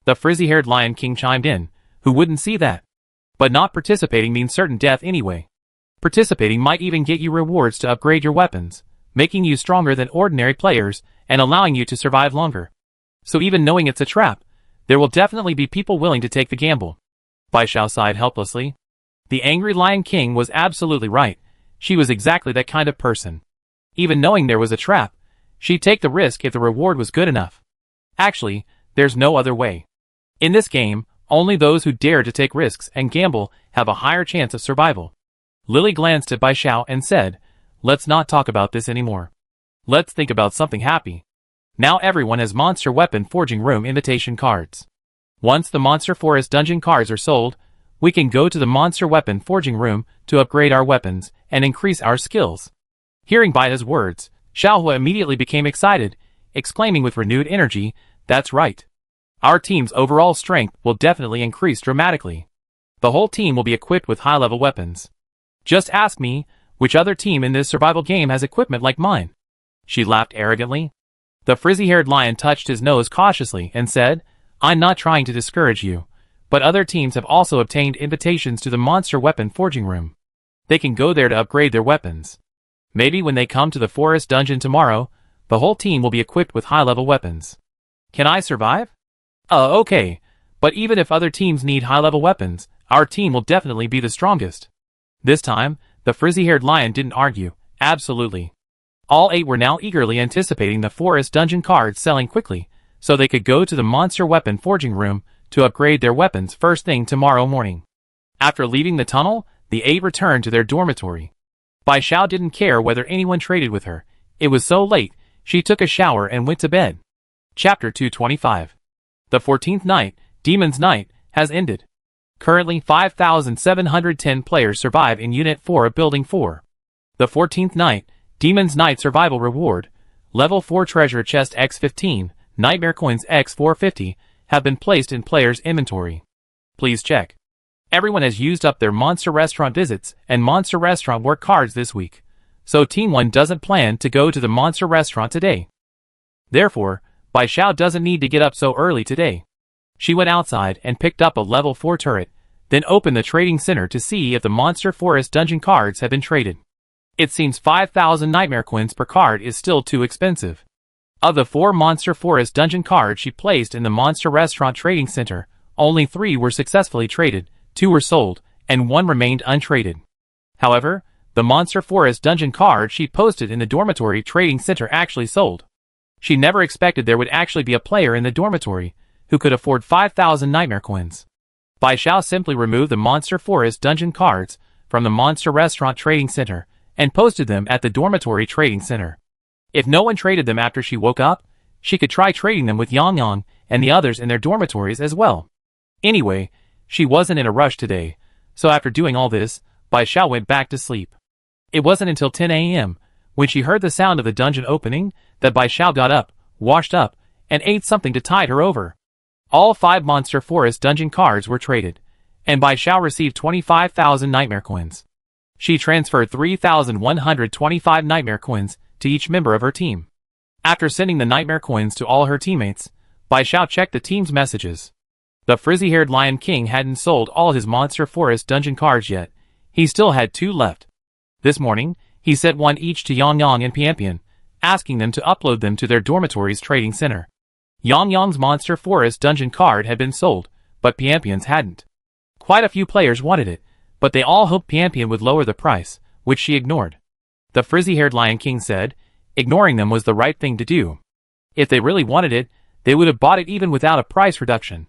The frizzy-haired Lion King chimed in, who wouldn't see that? But not participating means certain death anyway. Participating might even get you rewards to upgrade your weapons, making you stronger than ordinary players and allowing you to survive longer. So even knowing it's a trap, there will definitely be people willing to take the gamble. Bai Xiao sighed helplessly. The angry Lion King was absolutely right. She was exactly that kind of person. Even knowing there was a trap, she'd take the risk if the reward was good enough. Actually, there's no other way. In this game, only those who dare to take risks and gamble have a higher chance of survival. Lily glanced at Bai Xiao and said, "Let's not talk about this anymore. Let's think about something happy. Now everyone has monster weapon forging room invitation cards. Once the monster forest dungeon cards are sold, we can go to the monster weapon forging room to upgrade our weapons and increase our skills. Hearing Baida's words, Xiaohua immediately became excited, exclaiming with renewed energy, "That's right. Our team's overall strength will definitely increase dramatically. The whole team will be equipped with high-level weapons. Just ask me, which other team in this survival game has equipment like mine?" She laughed arrogantly. The frizzy-haired lion touched his nose cautiously and said, "I'm not trying to discourage you, but other teams have also obtained invitations to the monster weapon forging room. They can go there to upgrade their weapons. Maybe when they come to the forest dungeon tomorrow, the whole team will be equipped with high-level weapons. Can I survive? Okay, but even if other teams need high-level weapons, our team will definitely be the strongest." This time, the frizzy-haired lion didn't argue. Absolutely. All 8 were now eagerly anticipating the forest dungeon cards selling quickly, so they could go to the monster weapon forging room to upgrade their weapons first thing tomorrow morning. After leaving the tunnel, the 8 returned to their dormitory. Bai Xiao didn't care whether anyone traded with her. It was so late, she took a shower and went to bed. Chapter 225. The 14th night, Demon's Night, has ended. Currently 5,710 players survive in Unit 4 of Building 4. The 14th night, Demon's Night Survival Reward, Level 4 Treasure Chest X15, Nightmare Coins X450, have been placed in players' inventory. Please check. Everyone has used up their Monster Restaurant visits and Monster Restaurant work cards this week, so Team 1 doesn't plan to go to the Monster Restaurant today. Therefore, Bai Xiao doesn't need to get up so early today. She went outside and picked up a level 4 turret, then opened the trading center to see if the Monster Forest dungeon cards had been traded. It seems 5,000 Nightmare Coins per card is still too expensive. Of the 4 Monster Forest dungeon cards she placed in the Monster Restaurant trading center, only 3 were successfully traded, 2 were sold, and 1 remained untraded. However, the Monster Forest dungeon card she posted in the Dormitory trading center actually sold. She never expected there would actually be a player in the dormitory who could afford 5,000 Nightmare Coins. Bai Xiao simply removed the Monster Forest dungeon cards from the Monster Restaurant trading center and posted them at the Dormitory trading center. If no one traded them after she woke up, she could try trading them with Yang Yang and the others in their dormitories as well. Anyway, she wasn't in a rush today, so after doing all this, Bai Xiao went back to sleep. It wasn't until 10 a.m., when she heard the sound of the dungeon opening, that Bai Xiao got up, washed up, and ate something to tide her over. All 5 Monster Forest dungeon cards were traded, and Bai Xiao received 25,000 Nightmare Coins. She transferred 3,125 Nightmare Coins to each member of her team. After sending the Nightmare Coins to all her teammates, Bai Xiao checked the team's messages. The frizzy-haired Lion King hadn't sold all his Monster Forest dungeon cards yet. He still had 2 left. This morning, he sent 1 each to Yang Yang and Pian, asking them to upload them to their dormitory's trading center. Yang Yang's Monster Forest dungeon card had been sold, but Pian's hadn't. Quite a few players wanted it, but they all hoped Pian would lower the price, which she ignored. The frizzy-haired Lion King said, ignoring them was the right thing to do. If they really wanted it, they would have bought it even without a price reduction.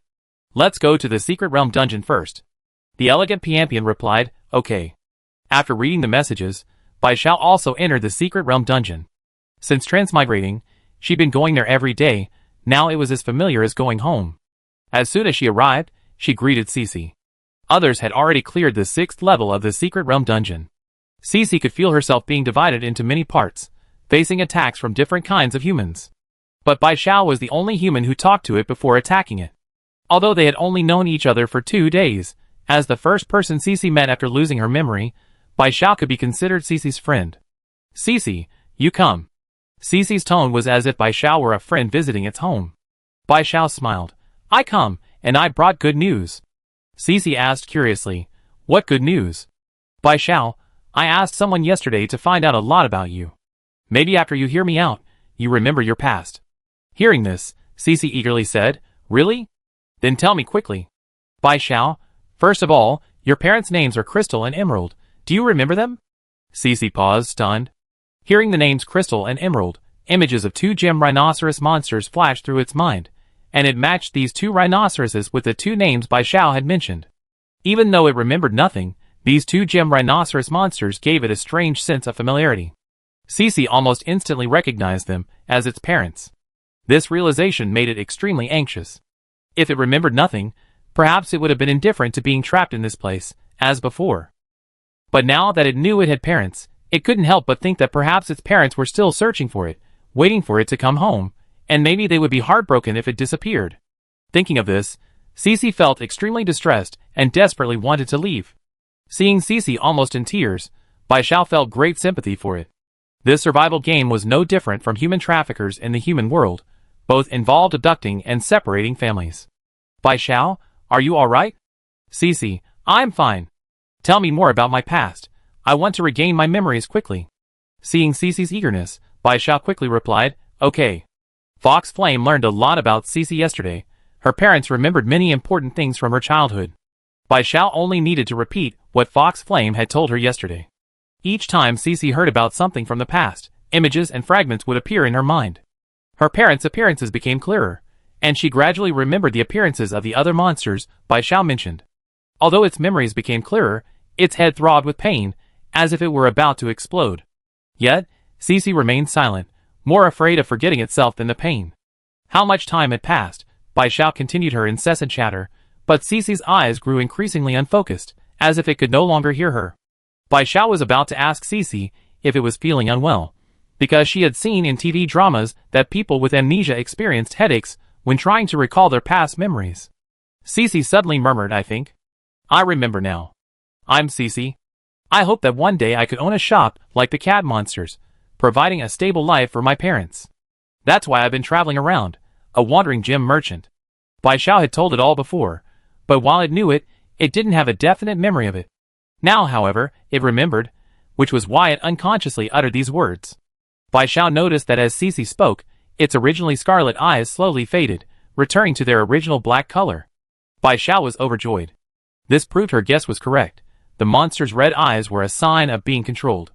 Let's go to the Secret Realm dungeon first. The elegant Pian replied, okay. After reading the messages, Bai Xiao also entered the Secret Realm dungeon. Since transmigrating, she'd been going there every day. Now it was as familiar as going home. As soon as she arrived, she greeted Cici. Others had already cleared the 6th level of the Secret Realm dungeon. Cici could feel herself being divided into many parts, facing attacks from different kinds of humans. But Bai Xiao was the only human who talked to it before attacking it. Although they had only known each other for 2 days, as the first person Cici met after losing her memory, Bai Xiao could be considered Cici's friend. Cici, you come. Cici's tone was as if Bai Xiao were a friend visiting its home. Bai Xiao smiled. I come, and I brought good news. Cici asked curiously, what good news? Bai Xiao, I asked someone yesterday to find out a lot about you. Maybe after you hear me out, you remember your past. Hearing this, Cici eagerly said, really? Then tell me quickly. Bai Xiao, first of all, your parents' names are Crystal and Emerald. Do you remember them? Cici paused, stunned. Hearing the names Crystal and Emerald, images of 2 gem rhinoceros monsters flashed through its mind, and it matched these 2 rhinoceroses with the 2 names Bai Xiao had mentioned. Even though it remembered nothing, these 2 gem rhinoceros monsters gave it a strange sense of familiarity. Cici almost instantly recognized them as its parents. This realization made it extremely anxious. If it remembered nothing, perhaps it would have been indifferent to being trapped in this place, as before. But now that it knew it had parents, It couldn't help but think that perhaps its parents were still searching for it, waiting for it to come home, and maybe they would be heartbroken if it disappeared. Thinking of this, Cece felt extremely distressed and desperately wanted to leave. Seeing Cece almost in tears, Bai Xiao felt great sympathy for it. This survival game was no different from human traffickers in the human world, both involved abducting and separating families. Bai Xiao, are you alright? Cece, I'm fine. Tell me more about my past. I want to regain my memories quickly. Seeing Cece's eagerness, Bai Xiao quickly replied, okay. Fox Flame learned a lot about Cece yesterday. Her parents remembered many important things from her childhood. Bai Xiao only needed to repeat what Fox Flame had told her yesterday. Each time Cece heard about something from the past, images and fragments would appear in her mind. Her parents' appearances became clearer, and she gradually remembered the appearances of the other monsters Bai Xiao mentioned. Although its memories became clearer, its head throbbed with pain, as if it were about to explode. Yet, Cece remained silent, more afraid of forgetting itself than the pain. How much time had passed? Bai Xiao continued her incessant chatter, but Cece's eyes grew increasingly unfocused, as if it could no longer hear her. Bai Xiao was about to ask Cece if it was feeling unwell, because she had seen in TV dramas that people with amnesia experienced headaches when trying to recall their past memories. Cece suddenly murmured, I think. I remember now. I'm Cece. I hope that one day I could own a shop like the cat monsters, providing a stable life for my parents. That's why I've been traveling around, a wandering gem merchant. Bai Xiao had told it all before, but while it knew it, it didn't have a definite memory of it. Now, however, it remembered, which was why it unconsciously uttered these words. Bai Xiao noticed that as Cece spoke, its originally scarlet eyes slowly faded, returning to their original black color. Bai Xiao was overjoyed. This proved her guess was correct. The monster's red eyes were a sign of being controlled.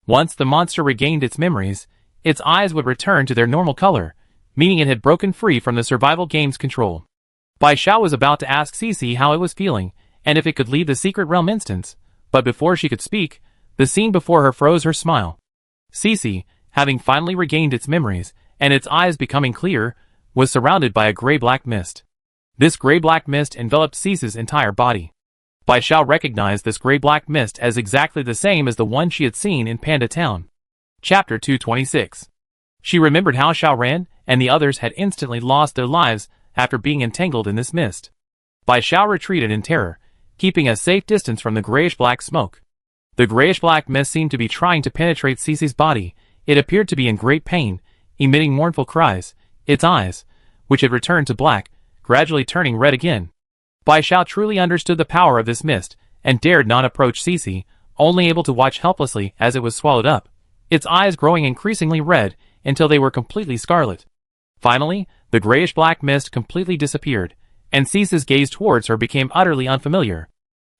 Once the monster regained its memories, its eyes would return to their normal color, meaning it had broken free from the survival game's control. Bai Xiao was about to ask Cece how it was feeling, and if it could leave the secret realm instance, but before she could speak, the scene before her froze her smile. Cece, having finally regained its memories, and its eyes becoming clear, was surrounded by a gray-black mist. This gray-black mist enveloped Cece's entire body. Bai Xiao recognized this gray-black mist as exactly the same as the one she had seen in Panda Town. Chapter 226. She remembered how Xiaoran and the others had instantly lost their lives after being entangled in this mist. Bai Xiao retreated in terror, keeping a safe distance from the grayish-black smoke. The grayish-black mist seemed to be trying to penetrate Cece's body. It appeared to be in great pain, emitting mournful cries, its eyes, which had returned to black, gradually turning red again. Bai Xiao truly understood the power of this mist, and dared not approach Cece, only able to watch helplessly as it was swallowed up, its eyes growing increasingly red until they were completely scarlet. Finally, the grayish-black mist completely disappeared, and Cece's gaze towards her became utterly unfamiliar.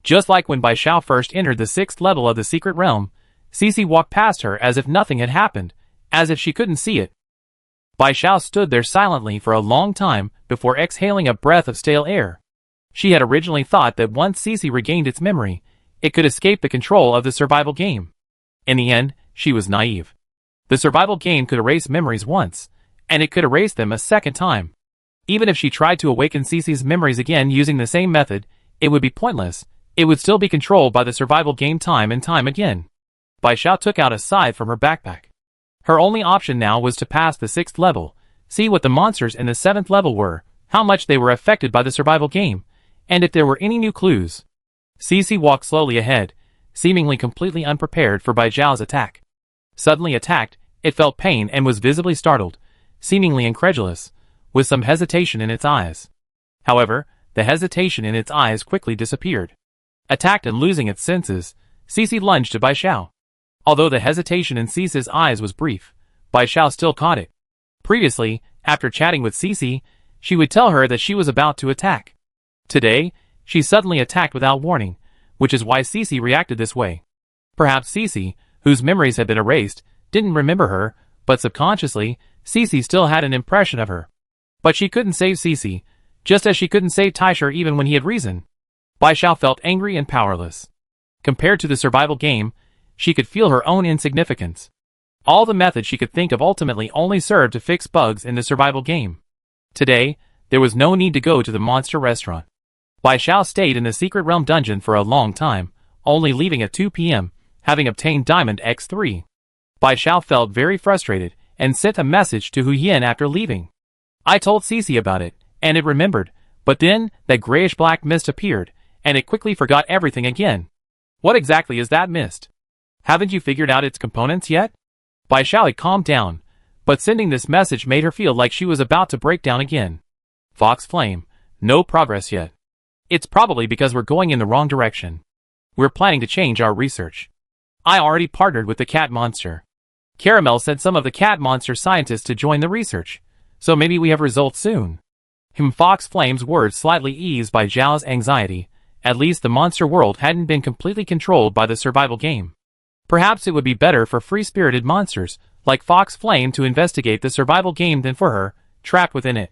Just like when Bai Xiao first entered the 6th level of the secret realm, Cece walked past her as if nothing had happened, as if she couldn't see it. Bai Xiao stood there silently for a long time before exhaling a breath of stale air. She had originally thought that once Cece regained its memory, it could escape the control of the survival game. In the end, she was naive. The survival game could erase memories once, and it could erase them a second time. Even if she tried to awaken Cece's memories again using the same method, it would be pointless. It would still be controlled by the survival game time and time again. Bai Xiao took out a scythe from her backpack. Her only option now was to pass the 6th level, see what the monsters in the 7th level were, how much they were affected by the survival game, and if there were any new clues. Cece walked slowly ahead, seemingly completely unprepared for Bai Xiao's attack. Suddenly attacked, it felt pain and was visibly startled, seemingly incredulous, with some hesitation in its eyes. However, the hesitation in its eyes quickly disappeared. Attacked and losing its senses, Cece lunged to Bai Xiao. Although the hesitation in Cece's eyes was brief, Bai Xiao still caught it. Previously, after chatting with Cece, she would tell her that she was about to attack. Today, she suddenly attacked without warning, which is why Cece reacted this way. Perhaps Cece, whose memories had been erased, didn't remember her, but subconsciously, Cece still had an impression of her. But she couldn't save Cece, just as she couldn't save Taisher even when he had reason. Bai Xiao felt angry and powerless. Compared to the survival game, she could feel her own insignificance. All the methods she could think of ultimately only served to fix bugs in the survival game. Today, there was no need to go to the monster restaurant. Bai Xiao stayed in the secret realm dungeon for a long time, only leaving at 2 p.m., having obtained Diamond X3. Bai Xiao felt very frustrated and sent a message to Hu Yin after leaving. I told Cece about it, and it remembered, but then that grayish-black mist appeared, and it quickly forgot everything again. What exactly is that mist? Haven't you figured out its components yet? Bai Xiao had calmed down, but sending this message made her feel like she was about to break down again. Fox Flame, no progress yet. It's probably because we're going in the wrong direction. We're planning to change our research. I already partnered with the cat monster. Caramel sent some of the cat monster scientists to join the research, so maybe we have results soon. Fox Flame's words slightly eased Bai Xiao's anxiety. At least the monster world hadn't been completely controlled by the survival game. Perhaps it would be better for free-spirited monsters, like Fox Flame, to investigate the survival game than for her, trapped within it.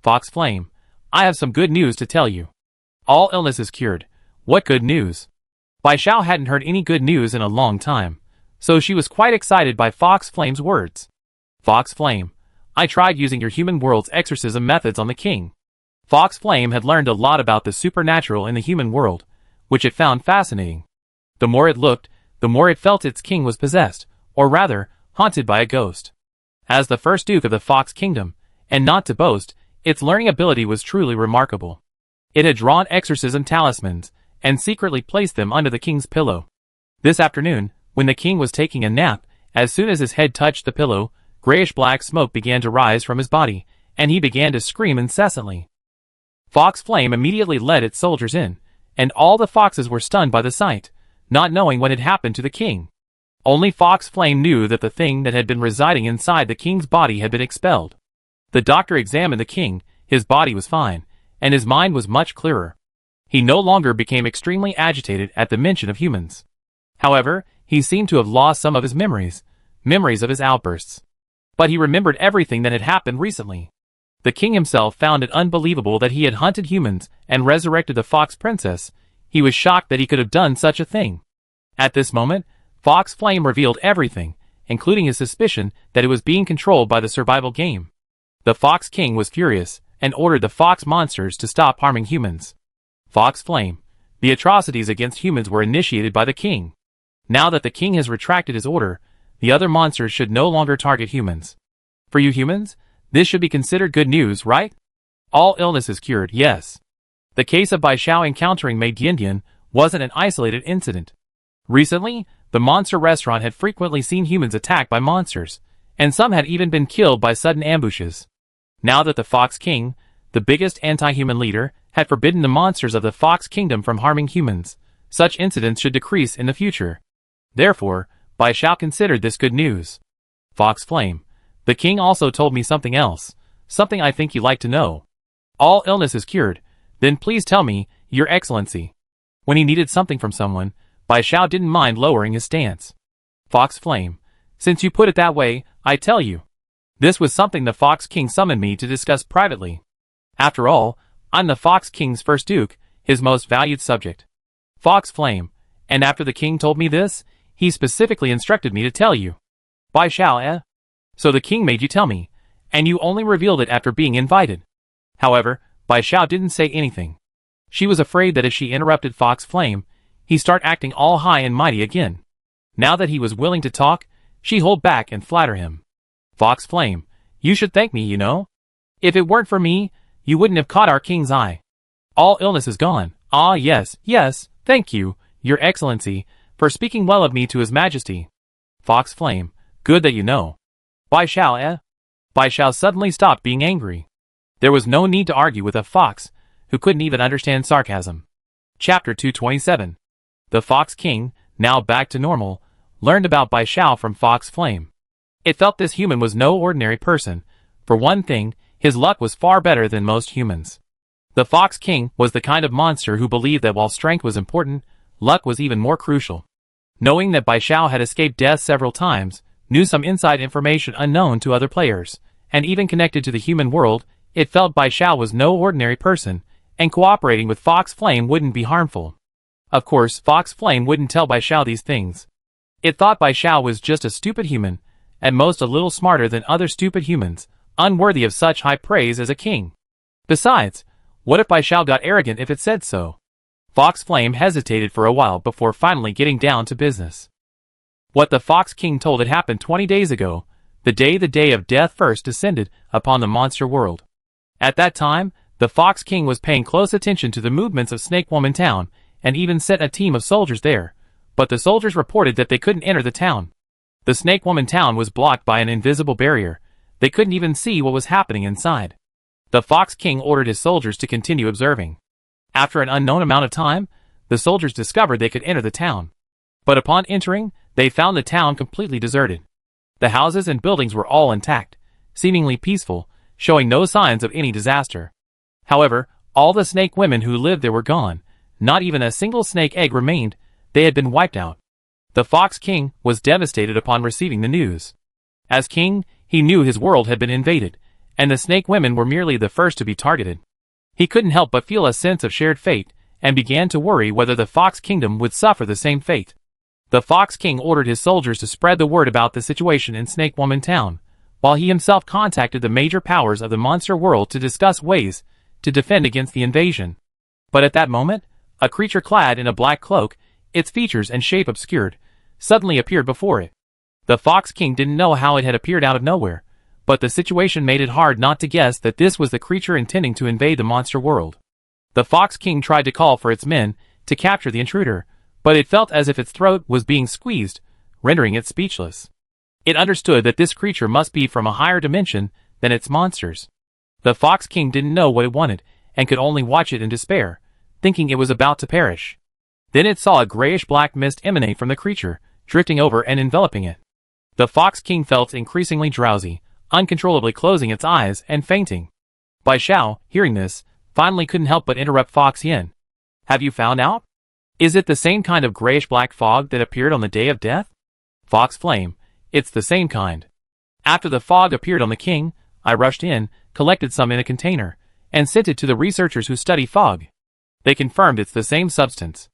Fox Flame, I have some good news to tell you. All illness is cured. What good news? Bai Xiao hadn't heard any good news in a long time, so she was quite excited by Fox Flame's words. Fox Flame, I tried using your human world's exorcism methods on the king. Fox Flame had learned a lot about the supernatural in the human world, which it found fascinating. The more it looked, the more it felt its king was possessed, or rather, haunted by a ghost. As the first Duke of the Fox Kingdom, and not to boast, its learning ability was truly remarkable. It had drawn exorcism talismans, and secretly placed them under the king's pillow. This afternoon, when the king was taking a nap, as soon as his head touched the pillow, grayish-black smoke began to rise from his body, and he began to scream incessantly. Fox Flame immediately led its soldiers in, and all the foxes were stunned by the sight, not knowing what had happened to the king. Only Fox Flame knew that the thing that had been residing inside the king's body had been expelled. The doctor examined the king, his body was fine, and his mind was much clearer. He no longer became extremely agitated at the mention of humans. However, he seemed to have lost some of his memories of his outbursts. But he remembered everything that had happened recently. The king himself found it unbelievable that he had hunted humans and resurrected the Fox Princess. He was shocked that he could have done such a thing. At this moment, Fox Flame revealed everything, including his suspicion that it was being controlled by the survival game. The Fox King was furious, and ordered the fox monsters to stop harming humans. Fox Flame, the atrocities against humans were initiated by the king. Now that the king has retracted his order, the other monsters should no longer target humans. For you humans, this should be considered good news, right? All illness is cured, yes. The case of Bai Xiao encountering Mei Diandian wasn't an isolated incident. Recently, the monster restaurant had frequently seen humans attacked by monsters, and some had even been killed by sudden ambushes. Now that the Fox King, the biggest anti-human leader, had forbidden the monsters of the Fox Kingdom from harming humans, such incidents should decrease in the future. Therefore, Bai Xiao considered this good news. Fox Flame, the king also told me something else, something I think you'd like to know. All illness is cured, then please tell me, Your Excellency. When he needed something from someone, Bai Xiao didn't mind lowering his stance. Fox Flame, since you put it that way, I tell you. This was something the Fox King summoned me to discuss privately. After all, I'm the Fox King's first duke, his most valued subject. Fox Flame, and after the king told me this, he specifically instructed me to tell you. Bai Xiao, eh? So the king made you tell me, and you only revealed it after being invited. However, Bai Xiao didn't say anything. She was afraid that if she interrupted Fox Flame, he'd start acting all high and mighty again. Now that he was willing to talk, she'd hold back and flatter him. Fox Flame, you should thank me, you know? If it weren't for me, you wouldn't have caught our king's eye. All illness is gone. Ah, yes, thank you, Your Excellency, for speaking well of me to His Majesty. Fox Flame, good that you know. Bai Xiao, eh? Bai Xiao suddenly stopped being angry. There was no need to argue with a fox, who couldn't even understand sarcasm. Chapter 227. The Fox King, now back to normal, learned about Bai Xiao from Fox Flame. It felt this human was no ordinary person. For one thing, his luck was far better than most humans. The Fox King was the kind of monster who believed that while strength was important, luck was even more crucial. Knowing that Bai Xiao had escaped death several times, knew some inside information unknown to other players, and even connected to the human world, it felt Bai Xiao was no ordinary person, and cooperating with Fox Flame wouldn't be harmful. Of course, Fox Flame wouldn't tell Bai Xiao these things. It thought Bai Xiao was just a stupid human, at most a little smarter than other stupid humans, unworthy of such high praise as a king. Besides, what if Bai Xiao got arrogant if it said so? Fox Flame hesitated for a while before finally getting down to business. What the Fox King told had happened 20 days ago, the day of death first descended upon the monster world. At that time, the Fox King was paying close attention to the movements of Snake Woman Town, and even sent a team of soldiers there, but the soldiers reported that they couldn't enter the town. The Snake Woman Town was blocked by an invisible barrier. They couldn't even see what was happening inside. The Fox King ordered his soldiers to continue observing. After an unknown amount of time, the soldiers discovered they could enter the town. But upon entering, they found the town completely deserted. The houses and buildings were all intact, seemingly peaceful, showing no signs of any disaster. However, all the snake women who lived there were gone. Not even a single snake egg remained. They had been wiped out. The Fox King was devastated upon receiving the news. As king, he knew his world had been invaded, and the snake women were merely the first to be targeted. He couldn't help but feel a sense of shared fate, and began to worry whether the Fox Kingdom would suffer the same fate. The Fox King ordered his soldiers to spread the word about the situation in Snake Woman Town, while he himself contacted the major powers of the monster world to discuss ways to defend against the invasion. But at that moment, a creature clad in a black cloak, its features and shape obscured, suddenly appeared before it. The Fox King didn't know how it had appeared out of nowhere, but the situation made it hard not to guess that this was the creature intending to invade the monster world. The Fox King tried to call for its men to capture the intruder, but it felt as if its throat was being squeezed, rendering it speechless. It understood that this creature must be from a higher dimension than its monsters. The Fox King didn't know what it wanted, and could only watch it in despair, thinking it was about to perish. Then it saw a grayish-black mist emanate from the creature, drifting over and enveloping it. The Fox King felt increasingly drowsy, uncontrollably closing its eyes and fainting. Bai Xiao, hearing this, finally couldn't help but interrupt Fox Yin. "Have you found out? Is it the same kind of grayish-black fog that appeared on the day of death?" Fox Flame, "It's the same kind. After the fog appeared on the king, I rushed in, collected some in a container, and sent it to the researchers who study fog. They confirmed it's the same substance.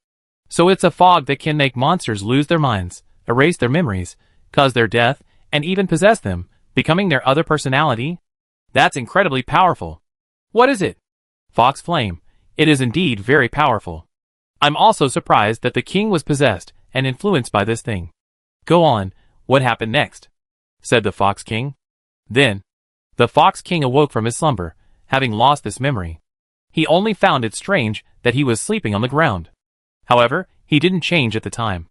So it's a fog that can make monsters lose their minds, erase their memories, cause their death, and even possess them, becoming their other personality? That's incredibly powerful." "What is it?" Fox Flame, "It is indeed very powerful. I'm also surprised that the king was possessed and influenced by this thing." "Go on, what happened next?" said the Fox King. Then, the Fox King awoke from his slumber, having lost this memory. He only found it strange that he was sleeping on the ground. However, he didn't change at the time.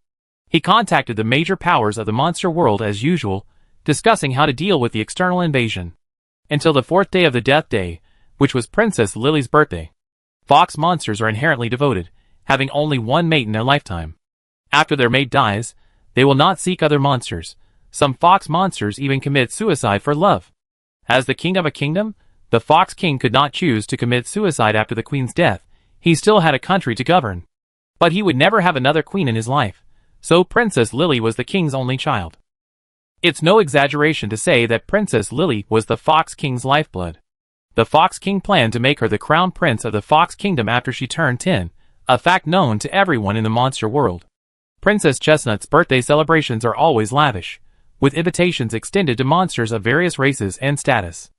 He contacted the major powers of the monster world as usual, discussing how to deal with the external invasion. Until the fourth day of the Death Day, which was Princess Lily's birthday. Fox monsters are inherently devoted, having only one mate in their lifetime. After their mate dies, they will not seek other monsters. Some fox monsters even commit suicide for love. As the king of a kingdom, the Fox King could not choose to commit suicide after the queen's death. He still had a country to govern. But he would never have another queen in his life, so Princess Lily was the king's only child. It's no exaggeration to say that Princess Lily was the Fox King's lifeblood. The Fox King planned to make her the crown prince of the Fox Kingdom after she turned 10, a fact known to everyone in the monster world. Princess Chestnut's birthday celebrations are always lavish, with invitations extended to monsters of various races and status.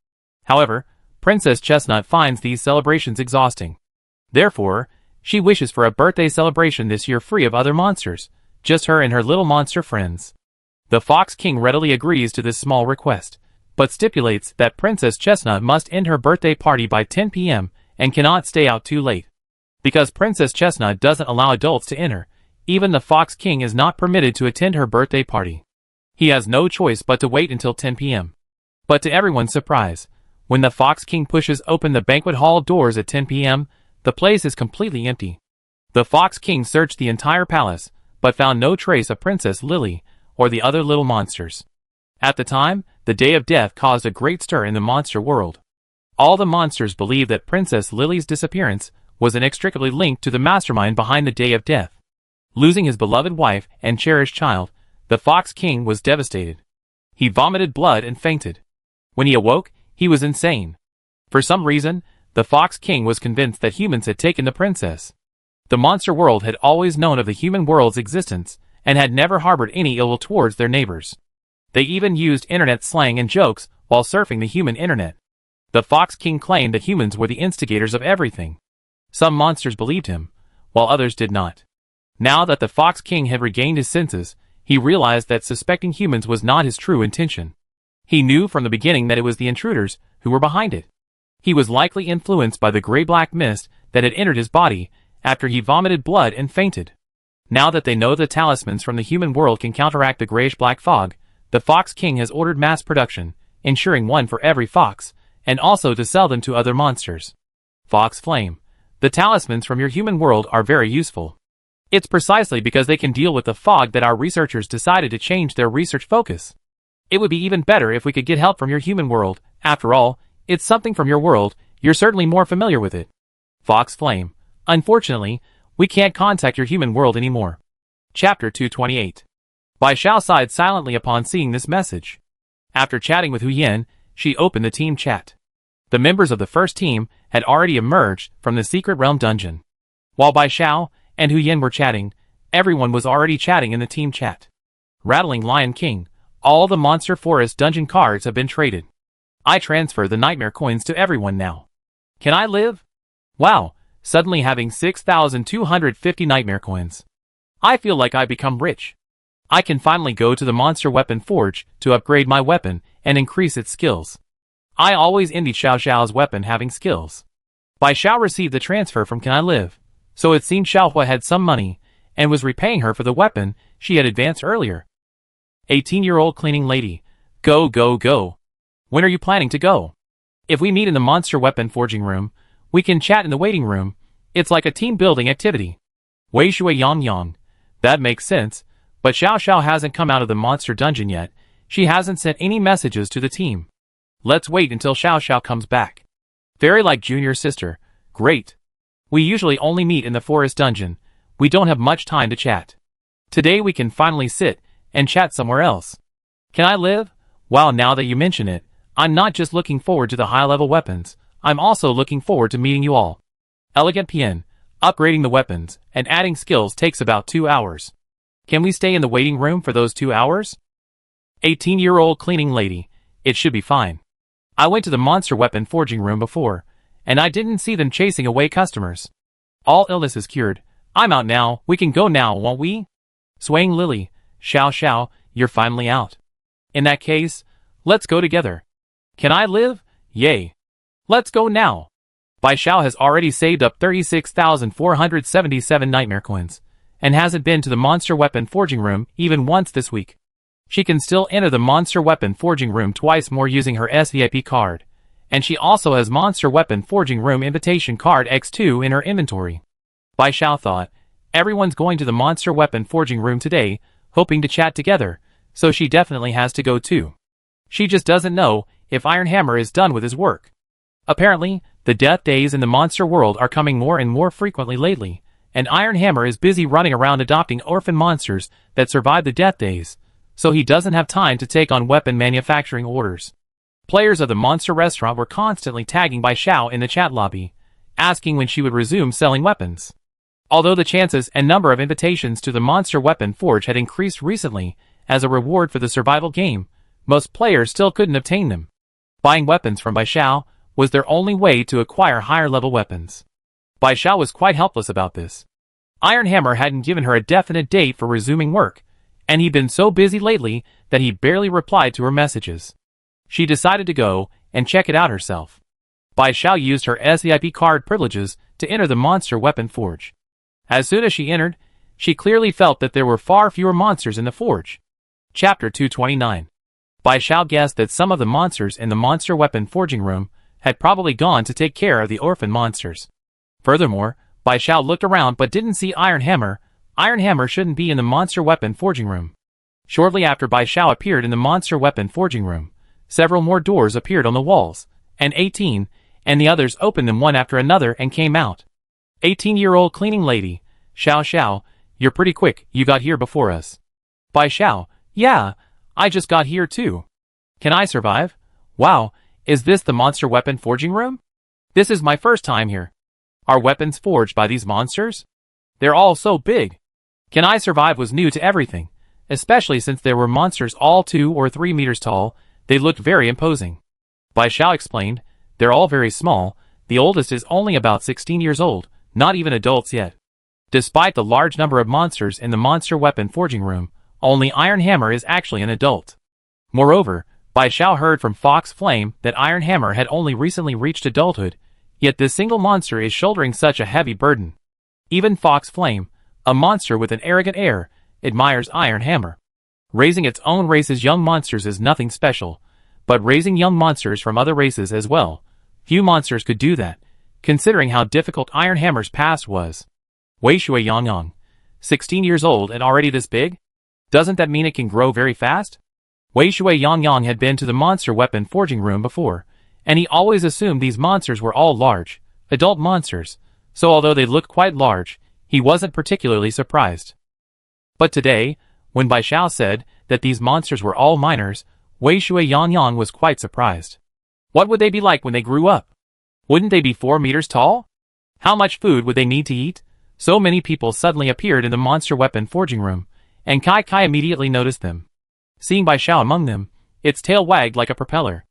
However, Princess Chestnut finds these celebrations exhausting. Therefore, she wishes for a birthday celebration this year free of other monsters, just her and her little monster friends. The Fox King readily agrees to this small request, but stipulates that Princess Chestnut must end her birthday party by 10 p.m. and cannot stay out too late. Because Princess Chestnut doesn't allow adults to enter, even the Fox King is not permitted to attend her birthday party. He has no choice but to wait until 10 p.m. But to everyone's surprise, when the Fox King pushes open the banquet hall doors at 10 p.m., the place is completely empty. The Fox King searched the entire palace, but found no trace of Princess Lily or the other little monsters. At the time, the Day of Death caused a great stir in the monster world. All the monsters believed that Princess Lily's disappearance was inextricably linked to the mastermind behind the Day of Death. Losing his beloved wife and cherished child, the Fox King was devastated. He vomited blood and fainted. When he awoke, he was insane. For some reason, the Fox King was convinced that humans had taken the princess. The monster world had always known of the human world's existence, and had never harbored any ill will towards their neighbors. They even used internet slang and jokes while surfing the human internet. The Fox King claimed that humans were the instigators of everything. Some monsters believed him, while others did not. Now that the Fox King had regained his senses, He realized that suspecting humans was not his true intention. He knew from the beginning that it was the intruders who were behind it. He was likely influenced by the gray-black mist that had entered his body after he vomited blood and fainted. Now that they know the talismans from the human world can counteract the grayish-black fog, the Fox King has ordered mass production, ensuring one for every fox, and also to sell them to other monsters. Fox Flame. The talismans from your human world are very useful. It's precisely because they can deal with the fog that our researchers decided to change their research focus. It would be even better if we could get help from your human world. After all, it's something from your world, you're certainly more familiar with it. Fox Flame. Unfortunately, we can't contact your human world anymore. Chapter 228. Bai Xiao sighed silently upon seeing this message. After chatting with Hu Yin, she opened the team chat. The members of the first team had already emerged from the secret realm dungeon. While Bai Xiao and Hu Yin were chatting, everyone was already chatting in the team chat. Rattling Lion King, all the Monster Forest dungeon cards have been traded. I transfer the nightmare coins to everyone now. Can I live? Wow, suddenly having 6,250 nightmare coins. I feel like I've become rich. I can finally go to the monster weapon forge to upgrade my weapon and increase its skills. I always envied Xiao Xiao's weapon having skills. Bai Xiao received the transfer from Can I Live, so it seemed Xiao Hua had some money and was repaying her for the weapon she had advanced earlier. 18-year-old cleaning lady. Go, go, go. When are you planning to go? If we meet in the monster weapon forging room, we can chat in the waiting room. It's like a team building activity. Wei Shui Yang Yang. That makes sense, but Xiao Xiao hasn't come out of the monster dungeon yet. She hasn't sent any messages to the team. Let's wait until Xiao Xiao comes back. Very like junior sister. Great. We usually only meet in the forest dungeon. We don't have much time to chat. Today we can finally sit and chat somewhere else. Can I live? Wow, now that you mention it, I'm not just looking forward to the high-level weapons, I'm also looking forward to meeting you all. Elegant PN. Upgrading the weapons and adding skills takes about 2 hours. Can we stay in the waiting room for those 2 hours? 18-year-old cleaning lady. It should be fine. I went to the monster weapon forging room before, and I didn't see them chasing away customers. All illness is cured. I'm out now, we can go now, won't we? Swaying Lily. Xiao Xiao, you're finally out. In that case, let's go together. Can I live? Yay. Let's go now. Bai Xiao has already saved up 36,477 nightmare coins, and hasn't been to the monster weapon forging room even once this week. She can still enter the monster weapon forging room twice more using her SVIP card, and she also has monster weapon forging room invitation card X2 in her inventory. Bai Xiao thought, everyone's going to the monster weapon forging room today, hoping to chat together, so she definitely has to go too. She just doesn't know if Iron Hammer is done with his work. Apparently, the death days in the monster world are coming more and more frequently lately, and Iron Hammer is busy running around adopting orphan monsters that survive the death days, so he doesn't have time to take on weapon manufacturing orders. Players of the monster restaurant were constantly tagging Bai Xiao in the chat lobby, asking when she would resume selling weapons. Although the chances and number of invitations to the monster weapon forge had increased recently as a reward for the survival game, most players still couldn't obtain them. Buying weapons from Bai Xiao was their only way to acquire higher-level weapons. Bai Xiao was quite helpless about this. Iron Hammer hadn't given her a definite date for resuming work, and he'd been so busy lately that he barely replied to her messages. She decided to go and check it out herself. Bai Xiao used her SVIP card privileges to enter the monster weapon forge. As soon as she entered, she clearly felt that there were far fewer monsters in the forge. Chapter 229. Bai Xiao guessed that some of the monsters in the monster weapon forging room had probably gone to take care of the orphan monsters. Furthermore, Bai Xiao looked around but didn't see Iron Hammer. Iron Hammer shouldn't be in the monster weapon forging room. Shortly after Bai Xiao appeared in the monster weapon forging room, several more doors appeared on the walls, and 18, and the others opened them one after another and came out. 18-year-old cleaning lady. Xiao Xiao, you're pretty quick, you got here before us. Bai Xiao, yeah, I just got here too. Can I survive? Wow, is this the monster weapon forging room? This is my first time here. Are weapons forged by these monsters? They're all so big. Can I survive was new to everything, especially since there were monsters all 2 or 3 meters tall. They looked very imposing. Bai Xiao explained, they're all very small, the oldest is only about 16 years old, not even adults yet. Despite the large number of monsters in the monster weapon forging room, only Iron Hammer is actually an adult. Moreover, Bai Xiao heard from Fox Flame that Iron Hammer had only recently reached adulthood, yet this single monster is shouldering such a heavy burden. Even Fox Flame, a monster with an arrogant air, admires Iron Hammer. Raising its own race's young monsters is nothing special, but raising young monsters from other races as well, few monsters could do that, considering how difficult Iron Hammer's past was. Wei Shui Yangyang, 16 years old and already this big? Doesn't that mean it can grow very fast? Wei Shui Yangyang had been to the monster weapon forging room before, and he always assumed these monsters were all large, adult monsters, so although they looked quite large, he wasn't particularly surprised. But today, when Bai Xiao said that these monsters were all minors, Wei Shui Yangyang was quite surprised. What would they be like when they grew up? Wouldn't they be 4 meters tall? How much food would they need to eat? So many people suddenly appeared in the monster weapon forging room, and Kai Kai immediately noticed them. Seeing Bai Xiao among them, its tail wagged like a propeller.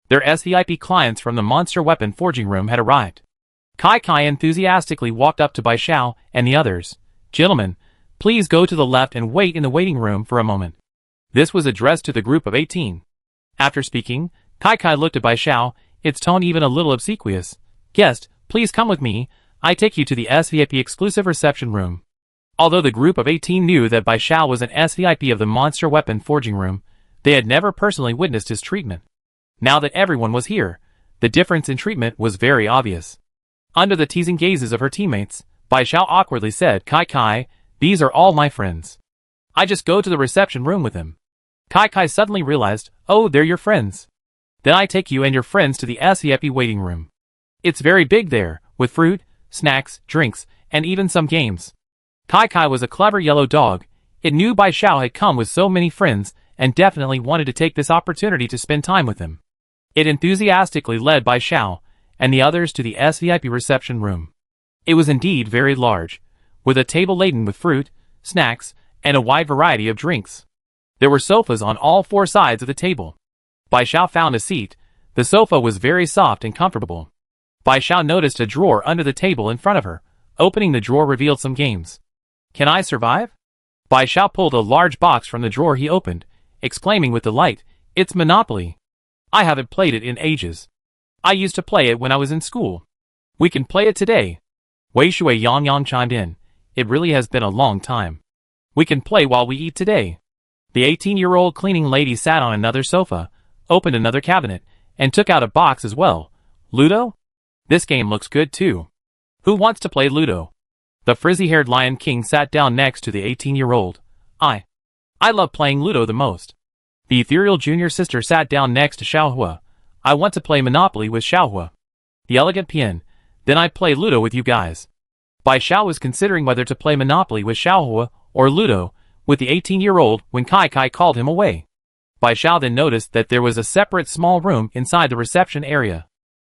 Their SVIP clients from the monster weapon forging room had arrived. Kai Kai enthusiastically walked up to Bai Xiao and the others. "Gentlemen, please go to the left and wait in the waiting room for a moment." This was addressed to the group of 18. After speaking, Kai Kai looked at Bai Xiao, its tone even a little obsequious. "Guest, please come with me, I take you to the SVIP exclusive reception room." Although the group of 18 knew that Bai Xiao was an SVIP of the monster weapon forging room, they had never personally witnessed his treatment. Now that everyone was here, the difference in treatment was very obvious. Under the teasing gazes of her teammates, Bai Xiao awkwardly said, "Kai Kai, these are all my friends. I just go to the reception room with them." Kai Kai suddenly realized, "Oh, they're your friends. Then I take you and your friends to the SVIP waiting room. It's very big there, with fruit, snacks, drinks, and even some games." Kai Kai was a clever yellow dog. It knew Bai Xiao had come with so many friends and definitely wanted to take this opportunity to spend time with him. It enthusiastically led Bai Xiao and the others to the SVIP reception room. It was indeed very large, with a table laden with fruit, snacks, and a wide variety of drinks. There were sofas on all 4 sides of the table. Bai Xiao found a seat. The sofa was very soft and comfortable. Bai Xiao noticed a drawer under the table in front of her. Opening the drawer revealed some games. "Can I survive?" Bai Xiao pulled a large box from the drawer he opened, exclaiming with delight, "It's Monopoly. I haven't played it in ages. I used to play it when I was in school. We can play it today." Wei Shui Yangyang chimed in, "It really has been a long time. We can play while we eat today." The 18-year-old cleaning lady sat on another sofa, opened another cabinet, and took out a box as well. "Ludo? This game looks good too. Who wants to play Ludo?" The frizzy-haired Lion King sat down next to the 18-year-old. I love playing Ludo the most." The ethereal junior sister sat down next to Xiaohua. "I want to play Monopoly with Xiaohua." The elegant Pian, "Then I'd play Ludo with you guys." Bai Xiao was considering whether to play Monopoly with Xiaohua or Ludo with the 18-year-old when Kai Kai called him away. Bai Xiao then noticed that there was a separate small room inside the reception area.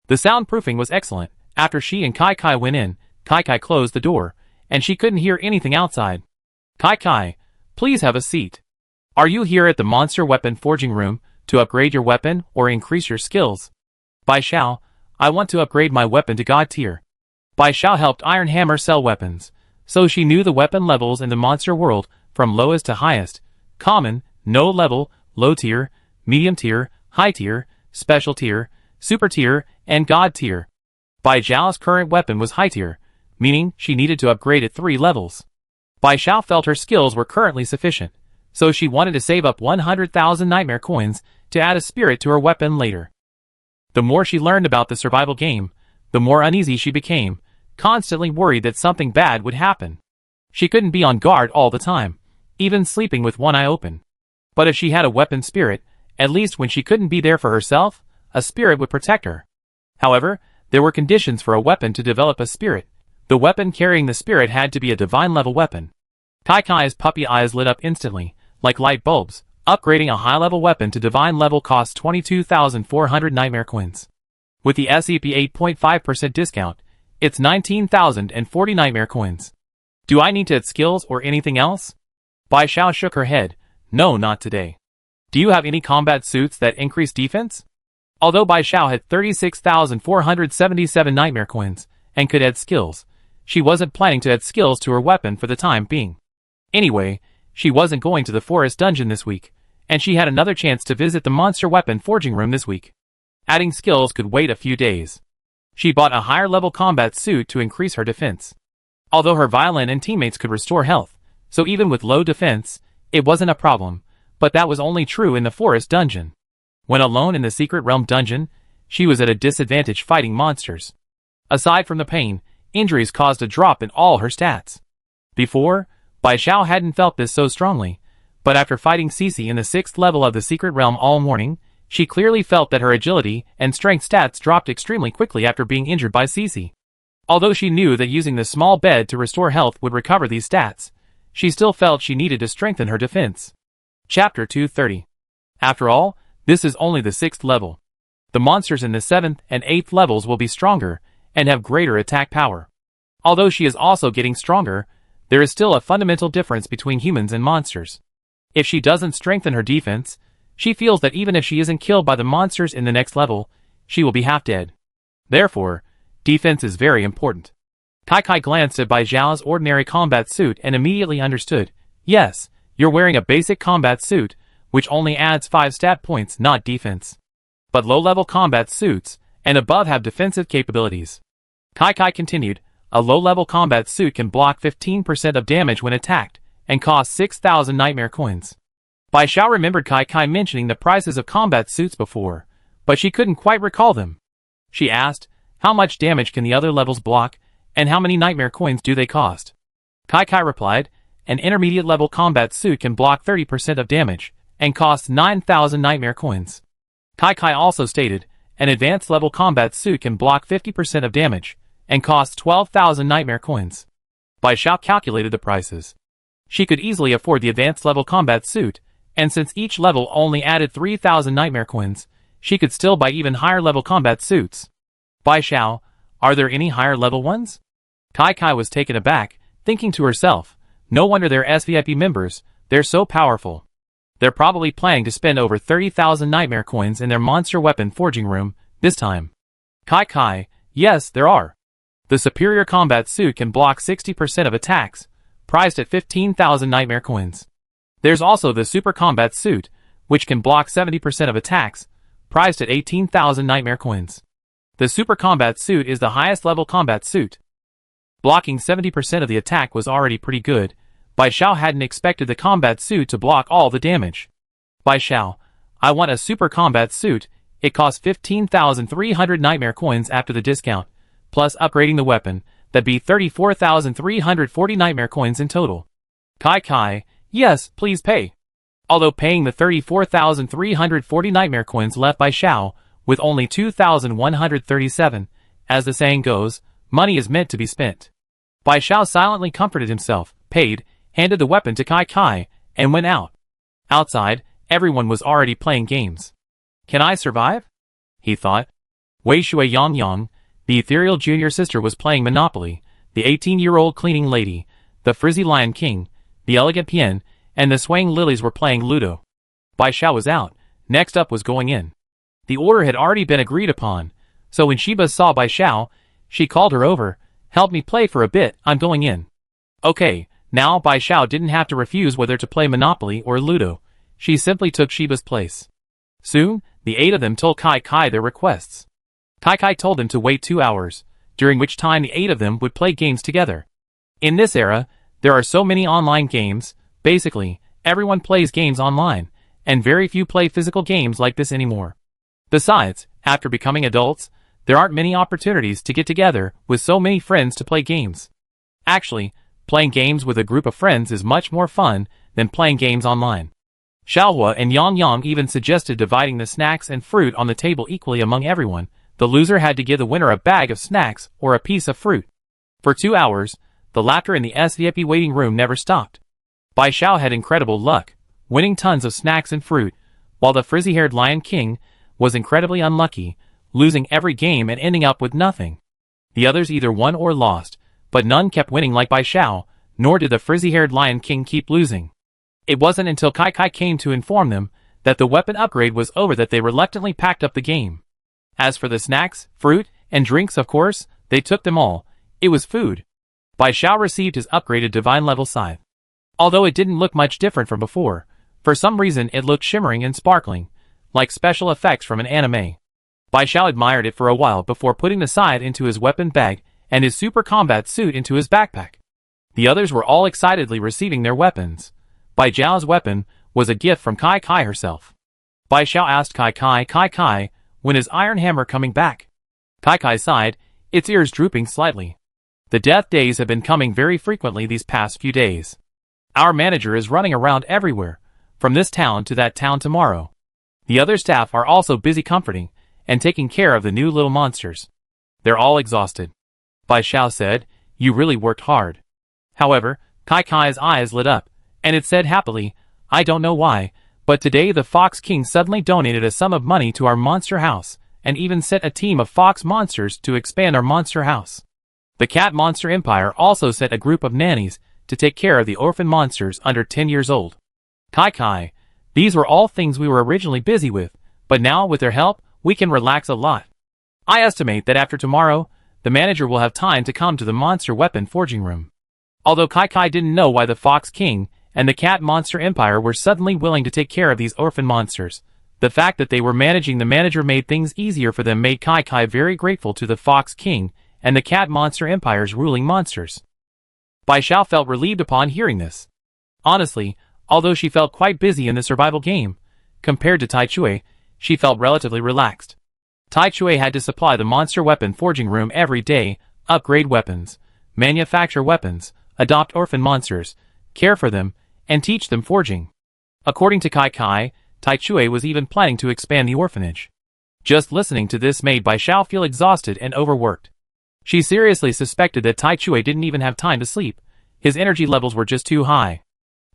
The soundproofing was excellent. After she and Kai Kai went in, Kai Kai closed the door, and she couldn't hear anything outside. "Kai Kai, please have a seat. Are you here at the monster weapon forging room to upgrade your weapon or increase your skills?" "Bai Xiao, I want to upgrade my weapon to God tier." Bai Xiao helped Iron Hammer sell weapons, so she knew the weapon levels in the monster world from lowest to highest: common, no level, low tier, medium tier, high tier, special tier, super tier, and God tier. Bai Xiao's current weapon was high tier, meaning she needed to upgrade it 3 levels. Bai Xiao felt her skills were currently sufficient, so she wanted to save up 100,000 nightmare coins to add a spirit to her weapon later. The more she learned about the survival game, the more uneasy she became, constantly worried that something bad would happen. She couldn't be on guard all the time, even sleeping with one eye open. But if she had a weapon spirit, at least when she couldn't be there for herself, a spirit would protect her. However, there were conditions for a weapon to develop a spirit. The weapon carrying the spirit had to be a divine level weapon. Kai Kai's puppy eyes lit up instantly, like light bulbs. Upgrading a high-level weapon to divine level costs 22,400 nightmare coins. With the SCP 8.5% discount, it's 19,040 nightmare coins. Do I need to add skills or anything else? Bai Xiao shook her head. No, not today. Do you have any combat suits that increase defense? Although Bai Xiao had 36,477 nightmare coins and could add skills, she wasn't planning to add skills to her weapon for the time being. Anyway, She wasn't going to the forest dungeon this week, and she had another chance to visit the monster weapon forging room this week. Adding skills could wait a few days. She bought a higher level combat suit to increase her defense. Although her violin and teammates could restore health, so even with low defense, it wasn't a problem, but that was only true in the forest dungeon. When alone in the secret realm dungeon, she was at a disadvantage fighting monsters. Aside from the pain, injuries caused a drop in all her stats. Before, Bai Xiao hadn't felt this so strongly, but after fighting Cece in the 6th level of the secret realm all morning, she clearly felt that her agility and strength stats dropped extremely quickly after being injured by Cece. Although she knew that using the small bed to restore health would recover these stats, she still felt she needed to strengthen her defense. Chapter 230. After all, this is only the 6th level. The monsters in the 7th and 8th levels will be stronger and have greater attack power. Although she is also getting stronger, there is still a fundamental difference between humans and monsters. If she doesn't strengthen her defense, she feels that even if she isn't killed by the monsters in the next level, she will be half dead. Therefore, defense is very important. Kai glanced at Bai Xiao's ordinary combat suit and immediately understood. Yes, you're wearing a basic combat suit, which only adds 5 stat points, not defense. But low-level combat suits and above have defensive capabilities. Kai continued, a low-level combat suit can block 15% of damage when attacked and cost 6,000 nightmare coins. Bai Xiao remembered Kai mentioning the prices of combat suits before, but she couldn't quite recall them. She asked, how much damage can the other levels block, and how many nightmare coins do they cost? Kai replied, an intermediate level combat suit can block 30% of damage, and costs 9,000 nightmare coins. Kai also stated, an advanced level combat suit can block 50% of damage, and costs 12,000 nightmare coins. Bai Xiao calculated the prices. She could easily afford the advanced level combat suit, and since each level only added 3,000 nightmare coins, she could still buy even higher level combat suits. Bai Xiao, are there any higher level ones? Kai was taken aback, thinking to herself, no wonder they're SVIP members, they're so powerful. They're probably planning to spend over 30,000 nightmare coins in their monster weapon forging room, this time. Kai, yes, there are. The superior combat suit can block 60% of attacks, priced at 15,000 nightmare coins. There's also the super combat suit, which can block 70% of attacks, priced at 18,000 nightmare coins. The super combat suit is the highest level combat suit. Blocking 70% of the attack was already pretty good. Bai Xiao hadn't expected the combat suit to block all the damage. Bai Xiao, I want a super combat suit, it costs 15,300 nightmare coins after the discount, plus upgrading the weapon, that'd be 34,340 nightmare coins in total. Kai, yes, please pay. Although paying the 34,340 nightmare coins left Bai Xiao, with only 2,137, as the saying goes, money is meant to be spent. Bai Xiao silently comforted himself, paid, handed the weapon to Kai, and went out. Outside, everyone was already playing games. Can I survive? He thought. Wei Shui Yang, the ethereal junior sister, was playing Monopoly, the 18-year-old cleaning lady, the frizzy Lion King, the elegant Pian, and the swaying lilies were playing Ludo. Bai Xiao was out, next up was going in. The order had already been agreed upon, so when Shiba saw Bai Xiao, she called her over, help me play for a bit, I'm going in. Okay, now Bai Xiao didn't have to refuse whether to play Monopoly or Ludo, she simply took Shiba's place. Soon, the 8 of them told Kai their requests. Kai told them to wait 2 hours, during which time the 8 of them would play games together. In this era, there are so many online games, basically, everyone plays games online, and very few play physical games like this anymore. Besides, after becoming adults, there aren't many opportunities to get together with so many friends to play games. Actually, playing games with a group of friends is much more fun than playing games online. Xiaohua and Yang even suggested dividing the snacks and fruit on the table equally among everyone. The loser had to give the winner a bag of snacks or a piece of fruit. For 2 hours, the laughter in the SVIP waiting room never stopped. Bai Xiao had incredible luck, winning tons of snacks and fruit, while the frizzy-haired Lion King was incredibly unlucky, losing every game and ending up with nothing. The others either won or lost, but none kept winning like Bai Xiao, nor did the frizzy-haired Lion King keep losing. It wasn't until Kai came to inform them that the weapon upgrade was over that they reluctantly packed up the game. As for the snacks, fruit, and drinks, of course, they took them all. It was food. Bai Xiao received his upgraded divine level scythe. Although it didn't look much different from before, for some reason it looked shimmering and sparkling, like special effects from an anime. Bai Xiao admired it for a while before putting the side into his weapon bag and his super combat suit into his backpack. The others were all excitedly receiving their weapons. Bai Xiao's weapon was a gift from Kai Kai herself. Bai Xiao asked Kai Kai, when is Iron Hammer coming back? Kai Kai sighed, its ears drooping slightly. The death days have been coming very frequently these past few days. Our manager is running around everywhere, from this town to that town tomorrow. The other staff are also busy comforting and taking care of the new little monsters. They're all exhausted. Bai Xiao said, you really worked hard. However, Kai Kai's eyes lit up, and it said happily, I don't know why, but today the Fox King suddenly donated a sum of money to our monster house, and even sent a team of fox monsters to expand our monster house. The Cat Monster Empire also sent a group of nannies to take care of the orphan monsters under 10 years old. Kai, these were all things we were originally busy with, but now with their help, we can relax a lot. I estimate that after tomorrow, the manager will have time to come to the monster weapon forging room. Although Kai didn't know why the Fox King and the Cat Monster Empire were suddenly willing to take care of these orphan monsters, the fact that they were managing the manager made things easier for them made Kai very grateful to the Fox King and the Cat Monster Empire's ruling monsters. Bai Xiao felt relieved upon hearing this. Honestly, although she felt quite busy in the survival game, compared to Tai Chui, she felt relatively relaxed. Tai Chui had to supply the monster weapon forging room every day, upgrade weapons, manufacture weapons, adopt orphan monsters, care for them, and teach them forging. According to Kai, Tai Chui was even planning to expand the orphanage. Just listening to this made Bai Xiao feel exhausted and overworked. She seriously suspected that Tai Chui didn't even have time to sleep. His energy levels were just too high.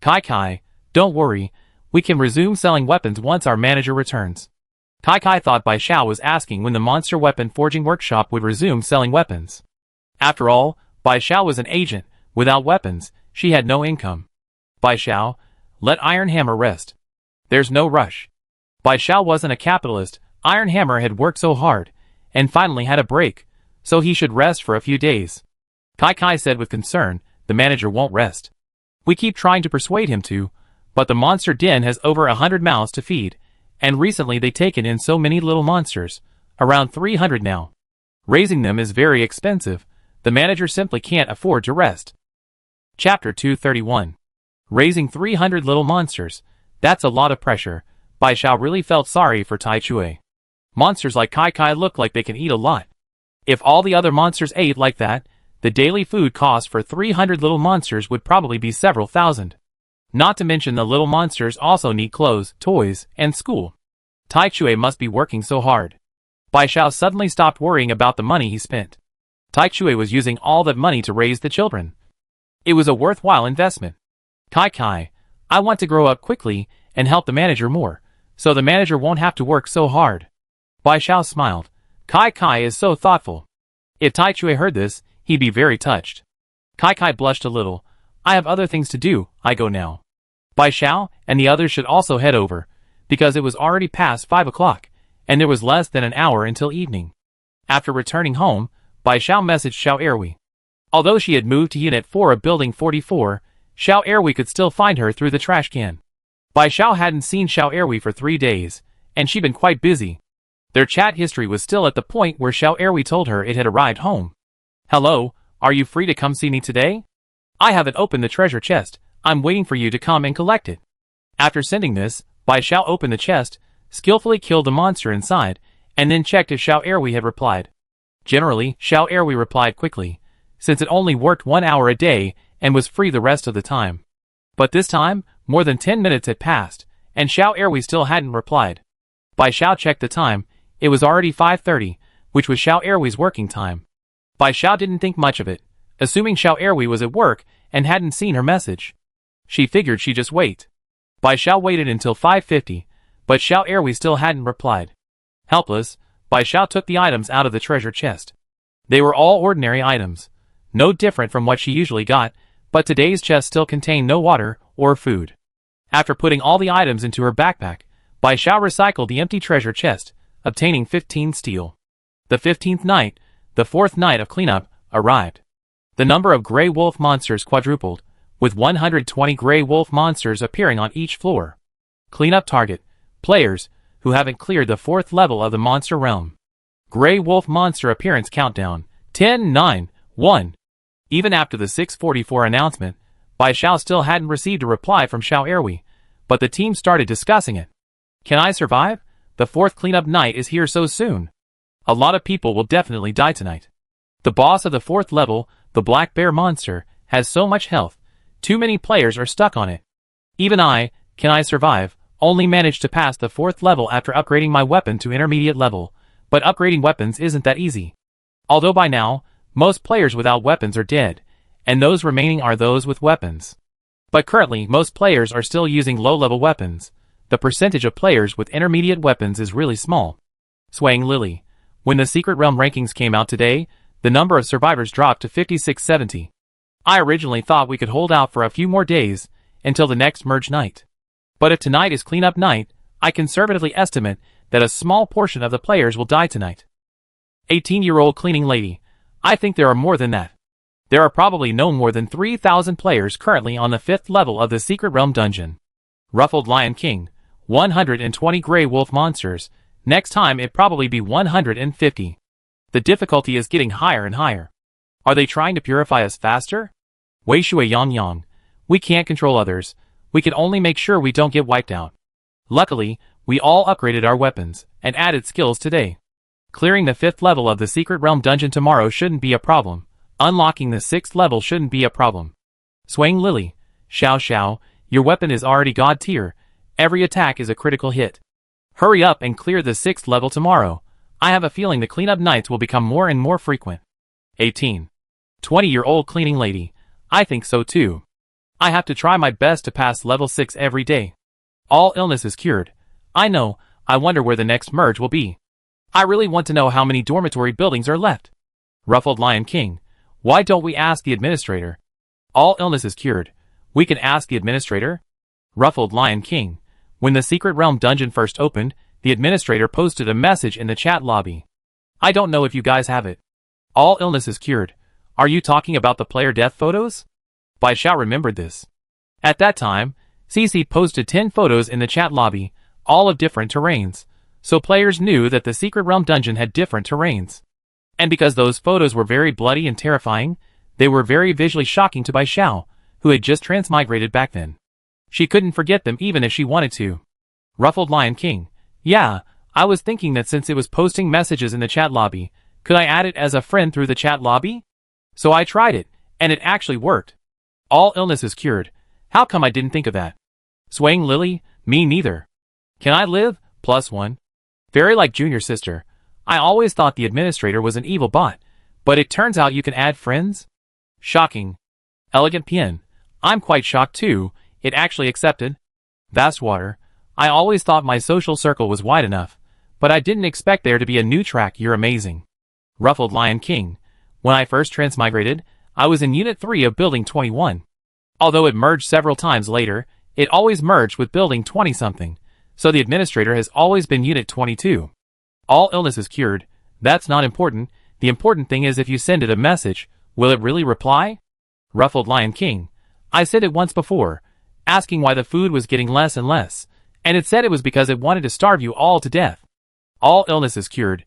Kai, don't worry, we can resume selling weapons once our manager returns. Kai thought Bai Xiao was asking when the monster weapon forging workshop would resume selling weapons. After all, Bai Xiao was an agent. Without weapons, she had no income. Bai Xiao, let Iron Hammer rest. There's no rush. Bai Xiao wasn't a capitalist. Iron Hammer had worked so hard, and finally had a break, so he should rest for a few days. Kai said with concern, the manager won't rest. We keep trying to persuade him to, but the monster den has over 100 mouths to feed, and recently they've taken in so many little monsters, around 300 now. Raising them is very expensive. The manager simply can't afford to rest. Chapter 231. Raising 300 little monsters. That's a lot of pressure. Bai Xiao really felt sorry for Tai Chui. Monsters like Kai look like they can eat a lot. If all the other monsters ate like that, the daily food cost for 300 little monsters would probably be several thousand. Not to mention the little monsters also need clothes, toys, and school. Tai Chui must be working so hard. Bai Xiao suddenly stopped worrying about the money he spent. Tai Chui was using all that money to raise the children. It was a worthwhile investment. Kai, I want to grow up quickly and help the manager more, so the manager won't have to work so hard. Bai Xiao smiled. Kai is so thoughtful. If Tai Chui heard this, he'd be very touched. Kai blushed a little. I have other things to do, I go now. Bai Xiao and the others should also head over, because it was already past 5 o'clock, and there was less than an hour until evening. After returning home, Bai Xiao messaged Xiao Erwi. Although she had moved to Unit 4 of Building 44, Xiao Erwi could still find her through the trash can. Bai Xiao hadn't seen Xiao Erwi for 3 days, and she'd been quite busy. Their chat history was still at the point where Xiao Erwi told her it had arrived home. Hello, are you free to come see me today? I haven't opened the treasure chest. I'm waiting for you to come and collect it. After sending this, Bai Xiao opened the chest, skillfully killed the monster inside, and then checked if Xiao Erwi had replied. Generally, Xiao Erwi replied quickly, since it only worked 1 hour a day and was free the rest of the time. But this time, more than 10 minutes had passed, and Xiao Erwi still hadn't replied. Bai Xiao checked the time. It was already 5:30, which was Xiao Erwi's working time. Bai Xiao didn't think much of it, assuming Xiao Erwi was at work and hadn't seen her message. She figured she'd just wait. Bai Xiao waited until 5:50, but Xiao Erwi still hadn't replied. Helpless, Bai Xiao took the items out of the treasure chest. They were all ordinary items, no different from what she usually got, but today's chest still contained no water or food. After putting all the items into her backpack, Bai Xiao recycled the empty treasure chest, obtaining 15 steel. The 15th night, the 4th night of cleanup, arrived. The number of gray wolf monsters quadrupled, with 120 gray wolf monsters appearing on each floor. Cleanup target: players who haven't cleared the 4th level of the monster realm. Gray wolf monster appearance countdown: 10, 9, 1. Even after the 6:44 announcement, Bai Xiao still hadn't received a reply from Xiao Erwi, but the team started discussing it. Can I survive? The 4th cleanup night is here so soon. A lot of people will definitely die tonight. The boss of the 4th level, the black bear monster, has so much health. Too many players are stuck on it. Even I, can I survive, only managed to pass the 4th level after upgrading my weapon to intermediate level, but upgrading weapons isn't that easy. Although by now, most players without weapons are dead, and those remaining are those with weapons. But currently, most players are still using low-level weapons. The percentage of players with intermediate weapons is really small. Swaying Lily. When the Secret Realm rankings came out today, the number of survivors dropped to 5670. I originally thought we could hold out for a few more days, until the next merge night. But if tonight is cleanup night, I conservatively estimate that a small portion of the players will die tonight. 18-year-old cleaning lady. I think there are more than that. There are probably no more than 3,000 players currently on the 5th level of the Secret Realm dungeon. Ruffled Lion King. 120 gray wolf monsters. Next time it probably be 150. The difficulty is getting higher and higher. Are they trying to purify us faster? Wei Shui Yang Yang. We can't control others. We can only make sure we don't get wiped out. Luckily, we all upgraded our weapons and added skills today. Clearing the 5th level of the Secret Realm dungeon tomorrow shouldn't be a problem. Unlocking the 6th level shouldn't be a problem. Swaying Lily. Xiao Xiao, your weapon is already god tier. Every attack is a critical hit. Hurry up and clear the 6th level tomorrow. I have a feeling the cleanup nights will become more and more frequent. 18. 20-year-old cleaning lady. I think so too. I have to try my best to pass level 6 every day. All illness is cured. I know, I wonder where the next merge will be. I really want to know how many dormitory buildings are left. Ruffled Lion King. Why don't we ask the administrator? All illness is cured. We can ask the administrator? Ruffled Lion King. When the Secret Realm dungeon first opened, the administrator posted a message in the chat lobby. I don't know if you guys have it. All illness is cured. Are you talking about the player death photos? Bai Xiao remembered this. At that time, CC posted 10 photos in the chat lobby, all of different terrains, so players knew that the Secret Realm dungeon had different terrains. And because those photos were very bloody and terrifying, they were very visually shocking to Bai Xiao, who had just transmigrated back then. She couldn't forget them even if she wanted to. Ruffled Lion King. Yeah, I was thinking that since it was posting messages in the chat lobby, could I add it as a friend through the chat lobby? So I tried it, and it actually worked. All illness is cured. How come I didn't think of that? Swaying Lily. Me neither. Can I live? +1. Very like junior sister. I always thought the administrator was an evil bot, but it turns out you can add friends? Shocking. Elegant Pien. I'm quite shocked too. It actually accepted. Vastwater. I always thought my social circle was wide enough, but I didn't expect there to be a new track. You're amazing. Ruffled Lion King. When I first transmigrated, I was in Unit 3 of Building 21. Although it merged several times later, it always merged with Building 20-something, so the administrator has always been Unit 22. All illness is cured. That's not important. The important thing is if you send it a message, will it really reply? Ruffled Lion King. I sent it once before, asking why the food was getting less and less, and it said it was because it wanted to starve you all to death. All illness is cured,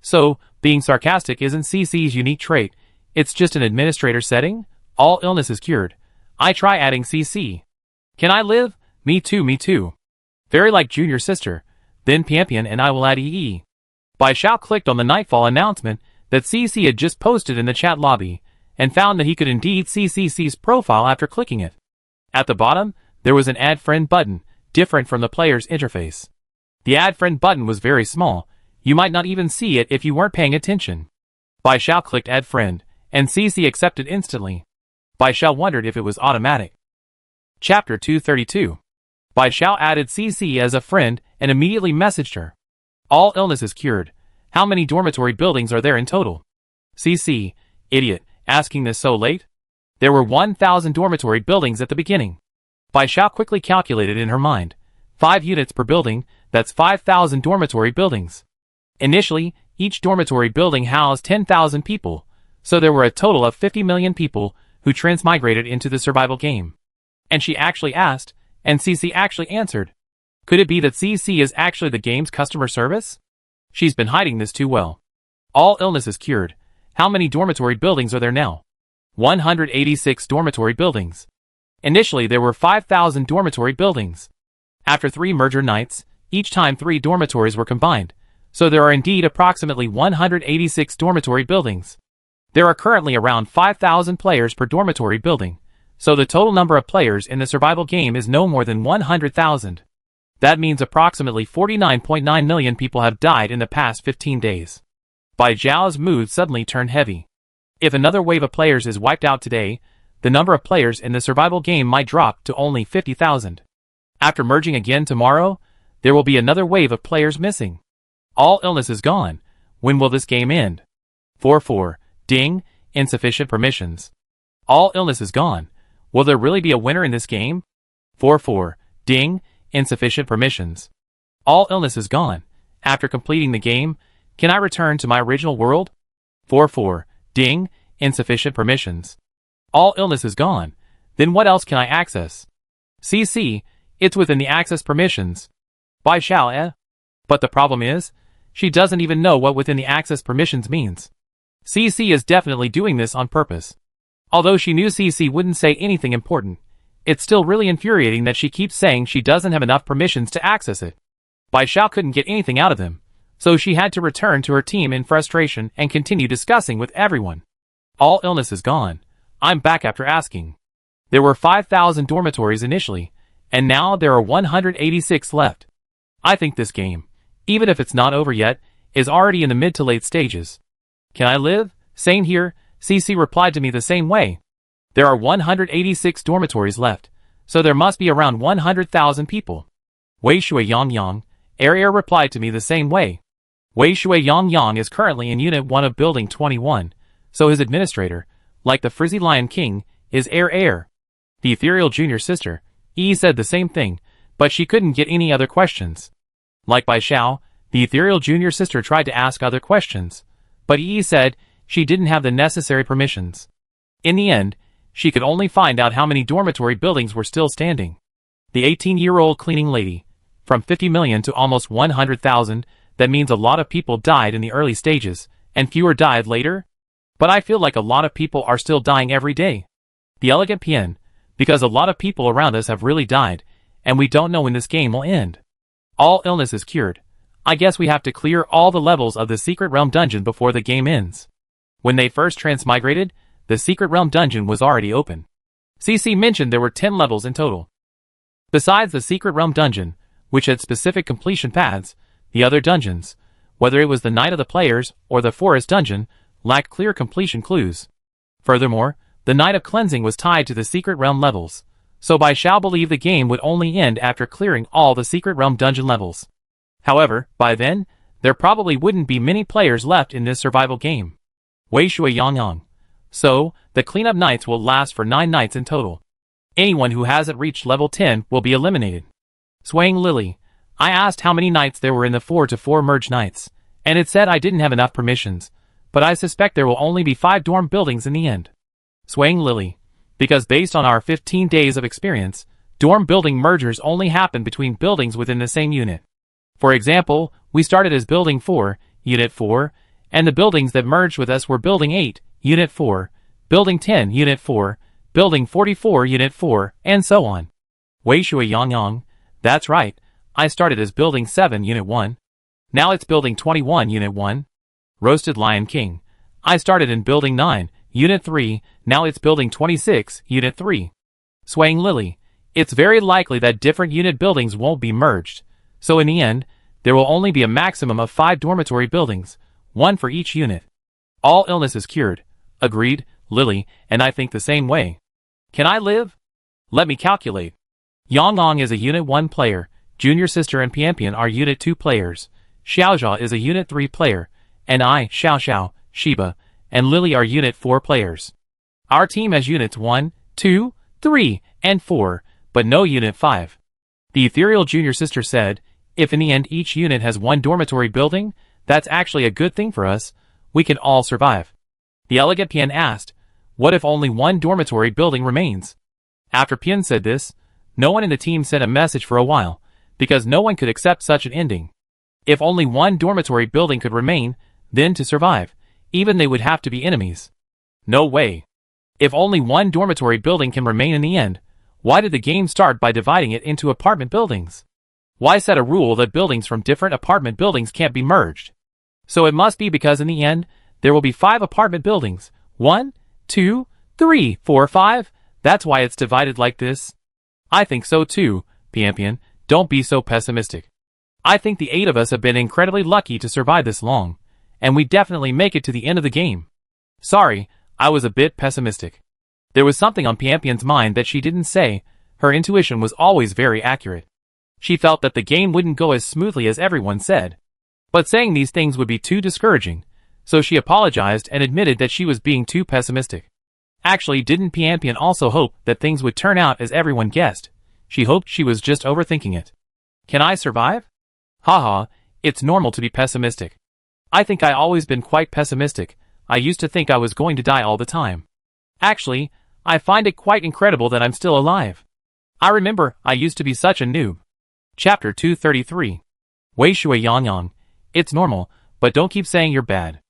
So, being sarcastic isn't CC's unique trait, it's just an administrator setting? All illness is cured. I try adding CC. Can I live? Me too, me too. Very like junior sister. Then Piampian and I will add EE. Bai Xiao clicked on the Nightfall announcement that CC had just posted in the chat lobby, and found that he could indeed see CC's profile after clicking it. At the bottom, there was an Add Friend button, different from the player's interface. The Add Friend button was very small. You might not even see it if you weren't paying attention. Bai Xiao clicked Add Friend, and CC accepted instantly. Bai Xiao wondered if it was automatic. Chapter 232. Bai Xiao added CC as a friend and immediately messaged her. All illness is cured. How many dormitory buildings are there in total? CC, idiot, asking this so late? There were 1,000 dormitory buildings at the beginning. Bai Xiao quickly calculated in her mind. 5 units per building, that's 5,000 dormitory buildings. Initially, each dormitory building housed 10,000 people, so there were a total of 50 million people who transmigrated into the survival game. And she actually asked, and CC actually answered. Could it be that CC is actually the game's customer service? She's been hiding this too well. All illnesses cured. How many dormitory buildings are there now? 186 dormitory buildings. Initially there were 5,000 dormitory buildings. After 3 merger nights, each time 3 dormitories were combined, so there are indeed approximately 186 dormitory buildings. There are currently around 5,000 players per dormitory building, so the total number of players in the survival game is no more than 100,000. That means approximately 49.9 million people have died in the past 15 days. Bai Zhao's mood suddenly turned heavy. If another wave of players is wiped out today, the number of players in the survival game might drop to only 50,000. After merging again tomorrow, there will be another wave of players missing. All illness is gone. When will this game end? 4-4. Ding. Insufficient permissions. All illness is gone. Will there really be a winner in this game? 4-4. Ding. Insufficient permissions. All illness is gone. After completing the game, can I return to my original world? 4-4. Ding. Insufficient permissions. All illness is gone. Then what else can I access? CC. It's within the access permissions. Bai Zhao, But the problem is, she doesn't even know what within the access permissions means. CC is definitely doing this on purpose. Although she knew CC wouldn't say anything important, it's still really infuriating that she keeps saying she doesn't have enough permissions to access it. Bai Zhao couldn't get anything out of them, so she had to return to her team in frustration and continue discussing with everyone. All illness is gone. I'm back after asking. There were 5,000 dormitories initially, and now there are 186 left. I think this game, even if it's not over yet, is already in the mid to late stages. Can I live? Same here, CC replied to me the same way. There are 186 dormitories left, so there must be around 100,000 people. Wei Shui Yang Air replied to me the same way. Wei Shui Yang is currently in Unit 1 of Building 21, so his administrator, like the Frizzy Lion King, is Air. The ethereal junior sister, Yi said the same thing, but she couldn't get any other questions. Like Bai Zhao, the ethereal junior sister tried to ask other questions, but Yi said she didn't have the necessary permissions. In the end, she could only find out how many dormitory buildings were still standing. The 18-year-old cleaning lady, from 50 million to almost 100,000, that means a lot of people died in the early stages, and fewer died later? But I feel like a lot of people are still dying every day. The elegant PN, because a lot of people around us have really died, and we don't know when this game will end. All illness is cured. I guess we have to clear all the levels of the Secret Realm dungeon before the game ends. When they first transmigrated, the Secret Realm dungeon was already open. CC mentioned there were 10 levels in total. Besides the Secret Realm dungeon, which had specific completion paths, the other dungeons, whether it was the Night of the Players or the Forest dungeon, lacked clear completion clues. Furthermore, the Night of Cleansing was tied to the Secret Realm levels, so Bai Zhao believed the game would only end after clearing all the Secret Realm dungeon levels. However, by then, there probably wouldn't be many players left in this survival game. Wei Shui Yang. So, the cleanup nights will last for 9 nights in total. Anyone who hasn't reached level 10 will be eliminated. Swaying Lily. I asked how many nights there were in the 4-4 merge nights, and it said I didn't have enough permissions, but I suspect there will only be 5 dorm buildings in the end. Swaying Lily. Because based on our 15 days of experience, dorm building mergers only happen between buildings within the same unit. For example, we started as Building 4, Unit 4, and the buildings that merged with us were Building 8, Unit 4, Building 10, Unit 4, Building 44, Unit 4, and so on. Wei Shui Yang. That's right, I started as Building 7, Unit 1. Now it's Building 21, Unit 1. Roasted Lion King. I started in Building 9, Unit 3, now it's Building 26, Unit 3. Swaying Lily. It's very likely that different unit buildings won't be merged, so in the end, there will only be a maximum of 5 dormitory buildings, 1 for each unit. All illness is cured. Agreed, Lily, and I think the same way. Can I live? Let me calculate. Yang is a Unit 1 player, Junior Sister and Pian are Unit 2 players, Xiaozhao is a Unit 3 player, and I, Xiao, Shiba, and Lily are Unit 4 players. Our team has Units 1, 2, 3, and 4, but no Unit 5. The ethereal junior sister said, if in the end each unit has 1 dormitory building, that's actually a good thing for us, we can all survive. The elegant Pian asked, What if only one dormitory building remains? After Pian said this, no one in the team sent a message for a while, because no one could accept such an ending. If only one dormitory building could remain, then to survive, even they would have to be enemies. No way. If only one dormitory building can remain in the end, why did the game start by dividing it into apartment buildings? Why set a rule that buildings from different apartment buildings can't be merged? So it must be because in the end, there will be 5 apartment buildings. 1, 2, 3, 4, 5. That's why it's divided like this. I think so too, Pian. Don't be so pessimistic. I think the 8 of us have been incredibly lucky to survive this long, and we definitely make it to the end of the game. Sorry, I was a bit pessimistic. There was something on Pian's mind that she didn't say. Her intuition was always very accurate. She felt that the game wouldn't go as smoothly as everyone said. But saying these things would be too discouraging, so she apologized and admitted that she was being too pessimistic. Actually, didn't Pian also hope that things would turn out as everyone guessed? She hoped she was just overthinking it. Can I survive? Haha, it's normal to be pessimistic. I think I always been quite pessimistic. I used to think I was going to die all the time. Actually, I find it quite incredible that I'm still alive. I remember I used to be such a noob. Chapter 233. Wei Shui Yang. It's normal, but don't keep saying you're bad.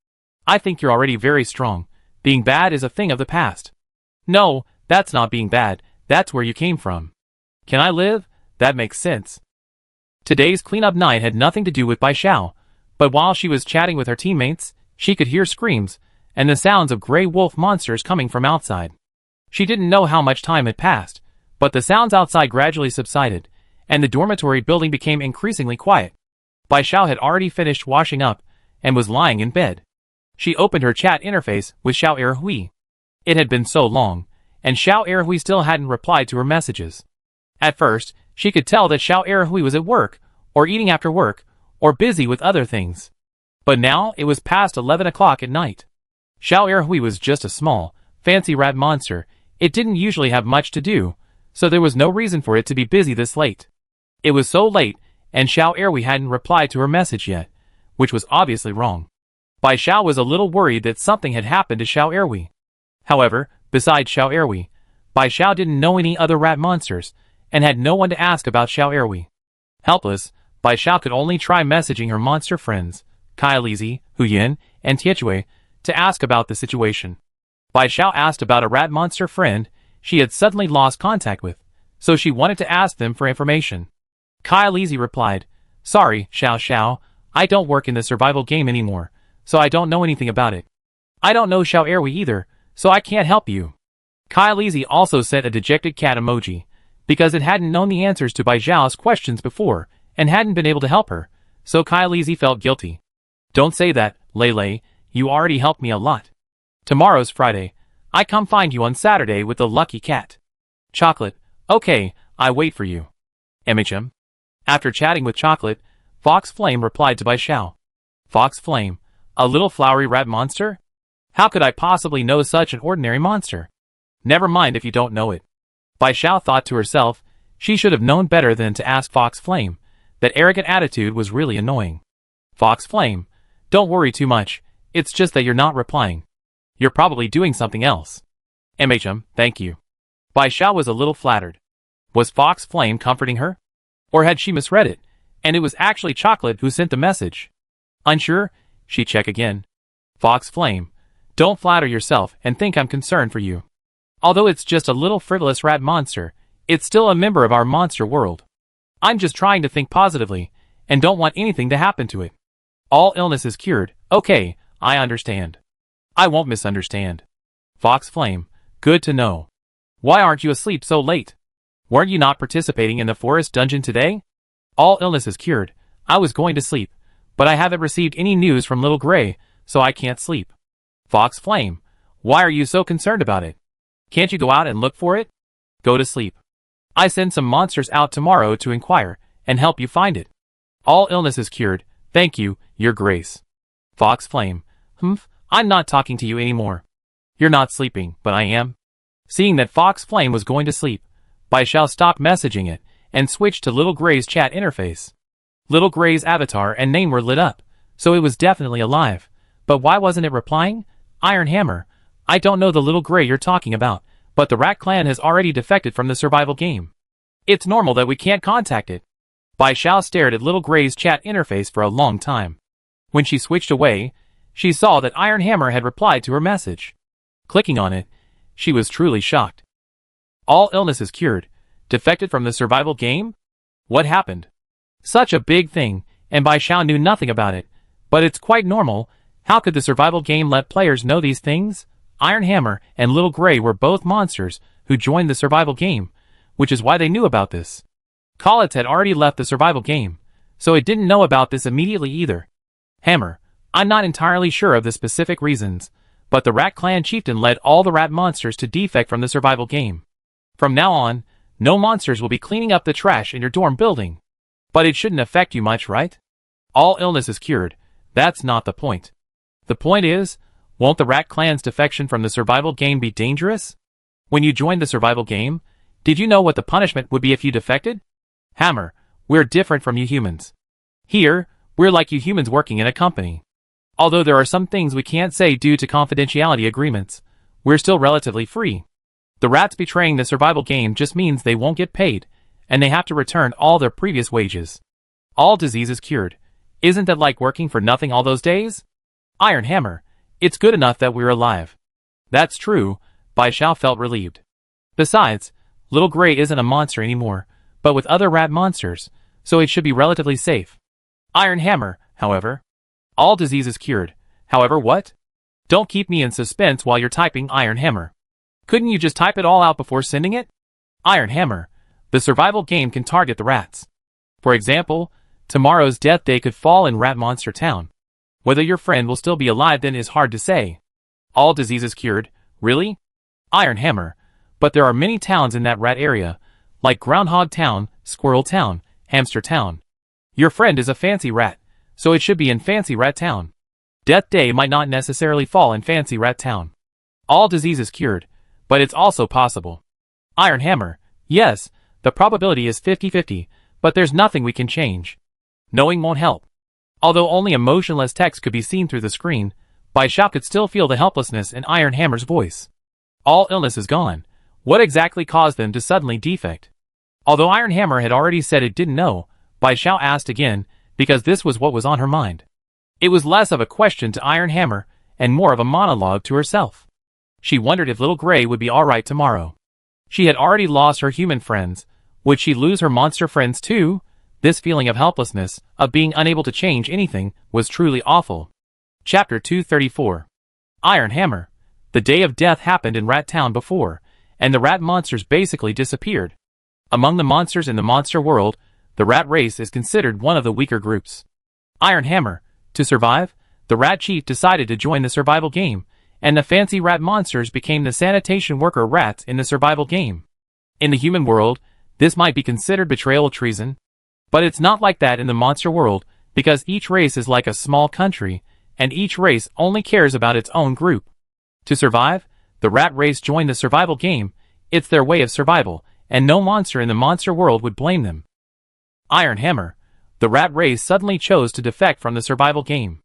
I think you're already very strong. Being bad is a thing of the past. No, that's not being bad, that's where you came from. Can I live? That makes sense. Today's cleanup night had nothing to do with Bai Xiao, but while she was chatting with her teammates, she could hear screams and the sounds of gray wolf monsters coming from outside. She didn't know how much time had passed, but the sounds outside gradually subsided, and the dormitory building became increasingly quiet. Bai Xiao had already finished washing up and was lying in bed. She opened her chat interface with Xiao Erhui. It had been so long, and Xiao Erhui still hadn't replied to her messages. At first, she could tell that Xiao Erhui was at work, or eating after work, or busy with other things. But now it was past 11 o'clock at night. Xiao Erhui was just a small, fancy rat monster. It didn't usually have much to do, so there was no reason for it to be busy this late. It was so late, and Xiao Erhui hadn't replied to her message yet, which was obviously wrong. Bai Xiao was a little worried that something had happened to Xiao Erhui. However, besides Xiao Erhui, Bai Xiao didn't know any other rat monsters, and had no one to ask about Xiao Erhui. Helpless, Bai Xiao could only try messaging her monster friends, Kai Lizi, Hu Yin, and Tietue, to ask about the situation. Bai Xiao asked about a rat monster friend she had suddenly lost contact with, so she wanted to ask them for information. Kai Lizi replied, "Sorry, Xiao, I don't work in the survival game anymore, so I don't know anything about it. I don't know Xiao Erhui either, so I can't help you." Kai Lizi also sent a dejected cat emoji, because it hadn't known the answers to Bai Xiao's questions before, and hadn't been able to help her, so Kai Lizi felt guilty. "Don't say that, Lei, you already helped me a lot. Tomorrow's Friday. I come find you on Saturday with the lucky cat. Chocolate, okay, I wait for you. MHM." After chatting with Chocolate, Fox Flame replied to Bai Xiao. "Fox Flame, a little flowery rat monster? How could I possibly know such an ordinary monster? Never mind if you don't know it." Bai Xiao thought to herself, she should have known better than to ask Fox Flame. That arrogant attitude was really annoying. "Fox Flame, don't worry too much, it's just that you're not replying. You're probably doing something else." "MHM, thank you." Bai Xiao was a little flattered. Was Fox Flame comforting her? Or had she misread it, and it was actually Chocolate who sent the message? Unsure, she checked again. "Fox Flame, don't flatter yourself and think I'm concerned for you. Although it's just a little frivolous rat monster, it's still a member of our monster world. I'm just trying to think positively, and don't want anything to happen to it. All illness is cured, okay, I understand. I won't misunderstand." "Fox Flame, good to know. Why aren't you asleep so late? Weren't you not participating in the forest dungeon today?" "All illness is cured. I was going to sleep, but I haven't received any news from Little Gray, so I can't sleep." "Fox Flame, why are you so concerned about it? Can't you go out and look for it? Go to sleep. I send some monsters out tomorrow to inquire and help you find it. All illness is cured, thank you, Your Grace." "Fox Flame, I'm not talking to you anymore. You're not sleeping, but I am." Seeing that Fox Flame was going to sleep, Bai Xiao stopped messaging it and switched to Little Gray's chat interface. Little Gray's avatar and name were lit up, so it was definitely alive. But why wasn't it replying? "Iron Hammer, I don't know the little gray you're talking about, but the Rat Clan has already defected from the survival game. It's normal that we can't contact it. Bai Xiao stared at little gray's chat interface for a long time. When she switched away, she saw that Iron Hammer had replied to her message. Clicking on it, she was truly shocked. All illnesses cured. Defected from the survival game? What happened? Such a big thing, and Bai Xiao knew nothing about it. But it's quite normal. How could the survival game let players know these things? Iron Hammer and Little Gray were both monsters who joined the survival game, which is why they knew about this. Collins had already left the survival game, so it didn't know about this immediately either. Hammer, I'm not entirely sure of the specific reasons, but the Rat Clan chieftain led all the rat monsters to defect from the survival game. From now on, no monsters will be cleaning up the trash in your dorm building. But it shouldn't affect you much, right? All illness is cured. That's not the point. The point is, won't the Rat Clan's defection from the survival game be dangerous? When you joined the survival game, did you know what the punishment would be if you defected? Hammer, we're different from you humans. Here, we're like you humans working in a company. Although there are some things we can't say due to confidentiality agreements, we're still relatively free. The rats betraying the survival game just means they won't get paid, and they have to return all their previous wages. All disease is cured. Isn't that like working for nothing all those days? Iron Hammer, it's good enough that we're alive. That's true, Bai Xiao felt relieved. Besides, Little Gray isn't a monster anymore, but with other rat monsters, so it should be relatively safe. Iron Hammer, however. All disease is cured. However what? Don't keep me in suspense while you're typing Iron Hammer. Couldn't you just type it all out before sending it? Iron Hammer. The survival game can target the rats. For example, tomorrow's death day could fall in Rat Monster Town. Whether your friend will still be alive then is hard to say. All disease is cured. Really? Iron Hammer. But there are many towns in that rat area, like Groundhog Town, Squirrel Town, Hamster Town. Your friend is a fancy rat, so it should be in Fancy Rat Town. Death Day might not necessarily fall in Fancy Rat Town. All disease is cured, but it's also possible. Iron Hammer. Yes, the probability is 50-50, but there's nothing we can change. Knowing won't help. Although only a motionless text could be seen through the screen, Bai Xiao could still feel the helplessness in Iron Hammer's voice. All illness is gone. What exactly caused them to suddenly defect? Although Iron Hammer had already said it didn't know, Bai Xiao asked again, because this was what was on her mind. It was less of a question to Iron Hammer, and more of a monologue to herself. She wondered if Little Gray would be alright tomorrow. She had already lost her human friends. Would she lose her monster friends too? This feeling of helplessness, of being unable to change anything, was truly awful. Chapter 234. Iron Hammer. The day of death happened in Rat Town before, and the rat monsters basically disappeared. Among the monsters in the monster world, the rat race is considered one of the weaker groups. Iron Hammer. To survive, the rat chief decided to join the survival game, and the fancy rat monsters became the sanitation worker rats in the survival game. In the human world, this might be considered betrayal treason. But it's not like that in the monster world, because each race is like a small country, and each race only cares about its own group. To survive, the rat race joined the survival game. It's their way of survival, and no monster in the monster world would blame them. Iron Hammer. The rat race suddenly chose to defect from the survival game.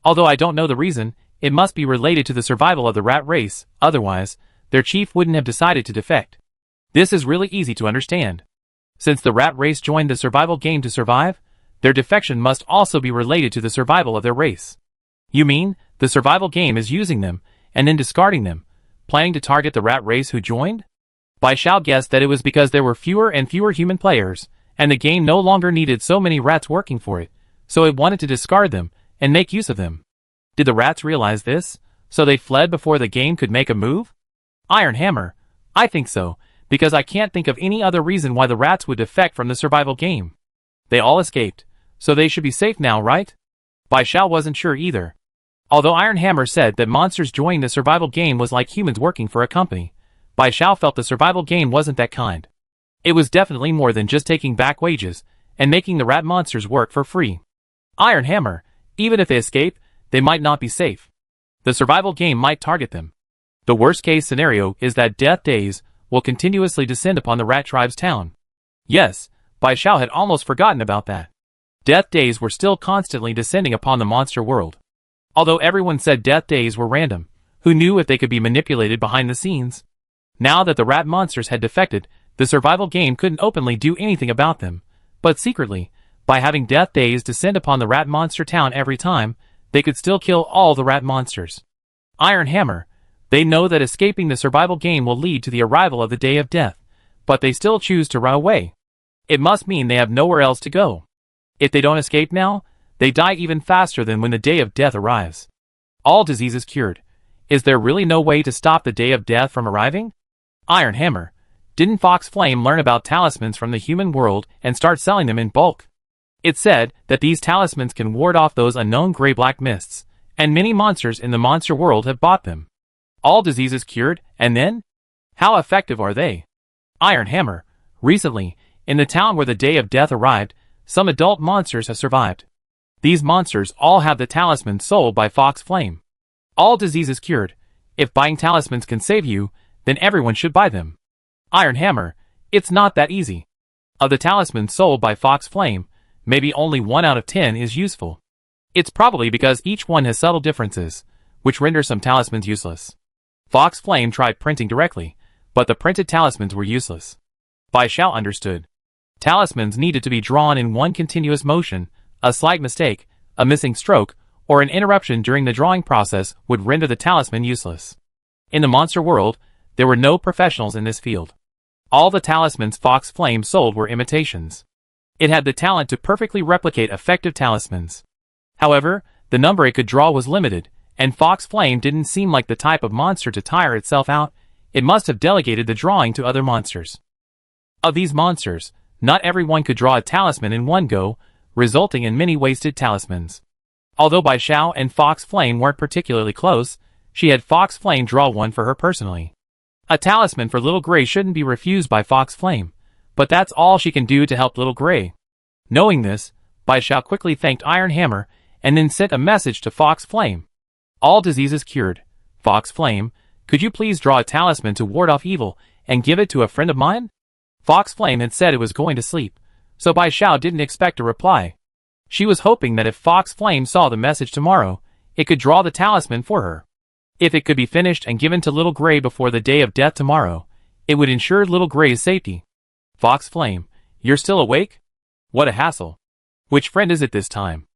Although I don't know the reason, it must be related to the survival of the rat race, otherwise, their chief wouldn't have decided to defect. This is really easy to understand. Since the rat race joined the survival game to survive, their defection must also be related to the survival of their race. You mean, the survival game is using them, and then discarding them, planning to target the rat race who joined? Bai Xiao guessed that it was because there were fewer and fewer human players, and the game no longer needed so many rats working for it, so it wanted to discard them, and make use of them. Did the rats realize this, so they fled before the game could make a move? Iron Hammer. I think so, because I can't think of any other reason why the rats would defect from the survival game. They all escaped, so they should be safe now, right? Bai Xiao wasn't sure either. Although Iron Hammer said that monsters joining the survival game was like humans working for a company, Bai Xiao felt the survival game wasn't that kind. It was definitely more than just taking back wages, and making the rat monsters work for free. Iron Hammer. Even if they escape, they might not be safe. The survival game might target them. The worst case scenario is that death days will continuously descend upon the rat tribe's town. Yes, Bai Xiao had almost forgotten about that. Death days were still constantly descending upon the monster world. Although everyone said death days were random, Who knew if they could be manipulated behind the scenes? Now that the rat monsters had defected, the survival game couldn't openly do anything about them, but secretly, by having death days descend upon the rat monster town every time, they could still kill all the rat monsters. Iron Hammer. They know that escaping the survival game will lead to the arrival of the day of death, but they still choose to run away. It must mean they have nowhere else to go. If they don't escape now, they die even faster than when the day of death arrives. All diseases cured. Is there really no way to stop the day of death from arriving? Iron Hammer. Didn't Fox Flame learn about talismans from the human world and start selling them in bulk? It said that these talismans can ward off those unknown gray-black mists, and many monsters in the monster world have bought them. All diseases cured, and then? How effective are they? Iron Hammer. Recently, in the town where the day of death arrived, some adult monsters have survived. These monsters all have the talismans sold by Fox Flame. All diseases cured. If buying talismans can save you, then everyone should buy them. Iron Hammer. It's not that easy. Of the talismans sold by Fox Flame, maybe only 1 out of 10 is useful. It's probably because each one has subtle differences, which render some talismans useless. Fox Flame tried printing directly, but the printed talismans were useless. Bai Xiao understood. Talismans needed to be drawn in one continuous motion. A slight mistake, a missing stroke, or an interruption during the drawing process would render the talisman useless. In the monster world, there were no professionals in this field. All the talismans Fox Flame sold were imitations. It had the talent to perfectly replicate effective talismans. However, the number it could draw was limited, and Fox Flame didn't seem like the type of monster to tire itself out. It must have delegated the drawing to other monsters. Of these monsters, not everyone could draw a talisman in one go, resulting in many wasted talismans. Although Bai Xiao and Fox Flame weren't particularly close, she had Fox Flame draw one for her personally. A talisman for Little Gray shouldn't be refused by Fox Flame, but that's all she can do to help Little Gray. Knowing this, Bai Xiao quickly thanked Iron Hammer and then sent a message to Fox Flame. All diseases cured. Fox Flame, could you please draw a talisman to ward off evil and give it to a friend of mine? Fox Flame had said it was going to sleep, so Bai Xiao didn't expect a reply. She was hoping that if Fox Flame saw the message tomorrow, it could draw the talisman for her. If it could be finished and given to Little Gray before the day of death tomorrow, it would ensure Little Gray's safety. Fox Flame, you're still awake? What a hassle. Which friend is it this time?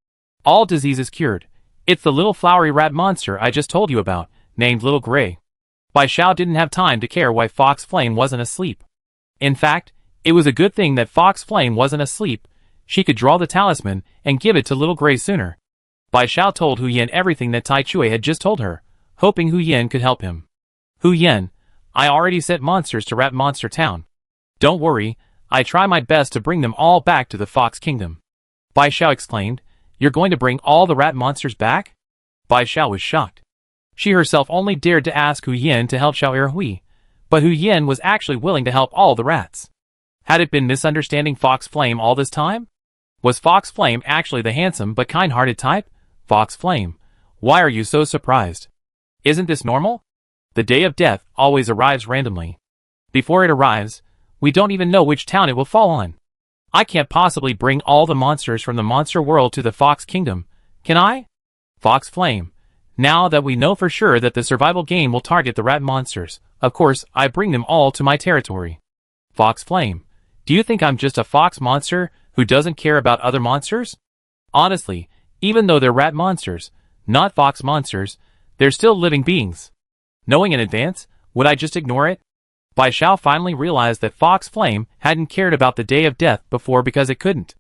All diseases cured. It's the little flowery rat monster I just told you about, named Little Gray. Bai Xiao didn't have time to care why Fox Flame wasn't asleep. In fact, it was a good thing that Fox Flame wasn't asleep. She could draw the talisman and give it to Little Gray sooner. Bai Xiao told Hu Yan everything that Tai Chui had just told her, hoping Hu Yan could help him. Hu Yan, I already sent monsters to Rat Monster Town. Don't worry, I try my best to bring them all back to the Fox Kingdom. Bai Xiao exclaimed, you're going to bring all the rat monsters back? Bai Xiao was shocked. She herself only dared to ask Hu Yan to help Xiao Erhui, but Hu Yan was actually willing to help all the rats. Had it been misunderstanding Fox Flame all this time? Was Fox Flame actually the handsome but kind-hearted type? Fox Flame, why are you so surprised? Isn't this normal? The day of death always arrives randomly. Before it arrives, we don't even know which town it will fall on. I can't possibly bring all the monsters from the monster world to the Fox Kingdom, can I? Fox Flame, now that we know for sure that the survival game will target the rat monsters, of course I bring them all to my territory. Fox Flame, do you think I'm just a fox monster who doesn't care about other monsters? Honestly, even though they're rat monsters, not fox monsters, they're still living beings. Knowing in advance, would I just ignore it? Bai Xiao finally realized that Fox Flame hadn't cared about the day of death before because it couldn't.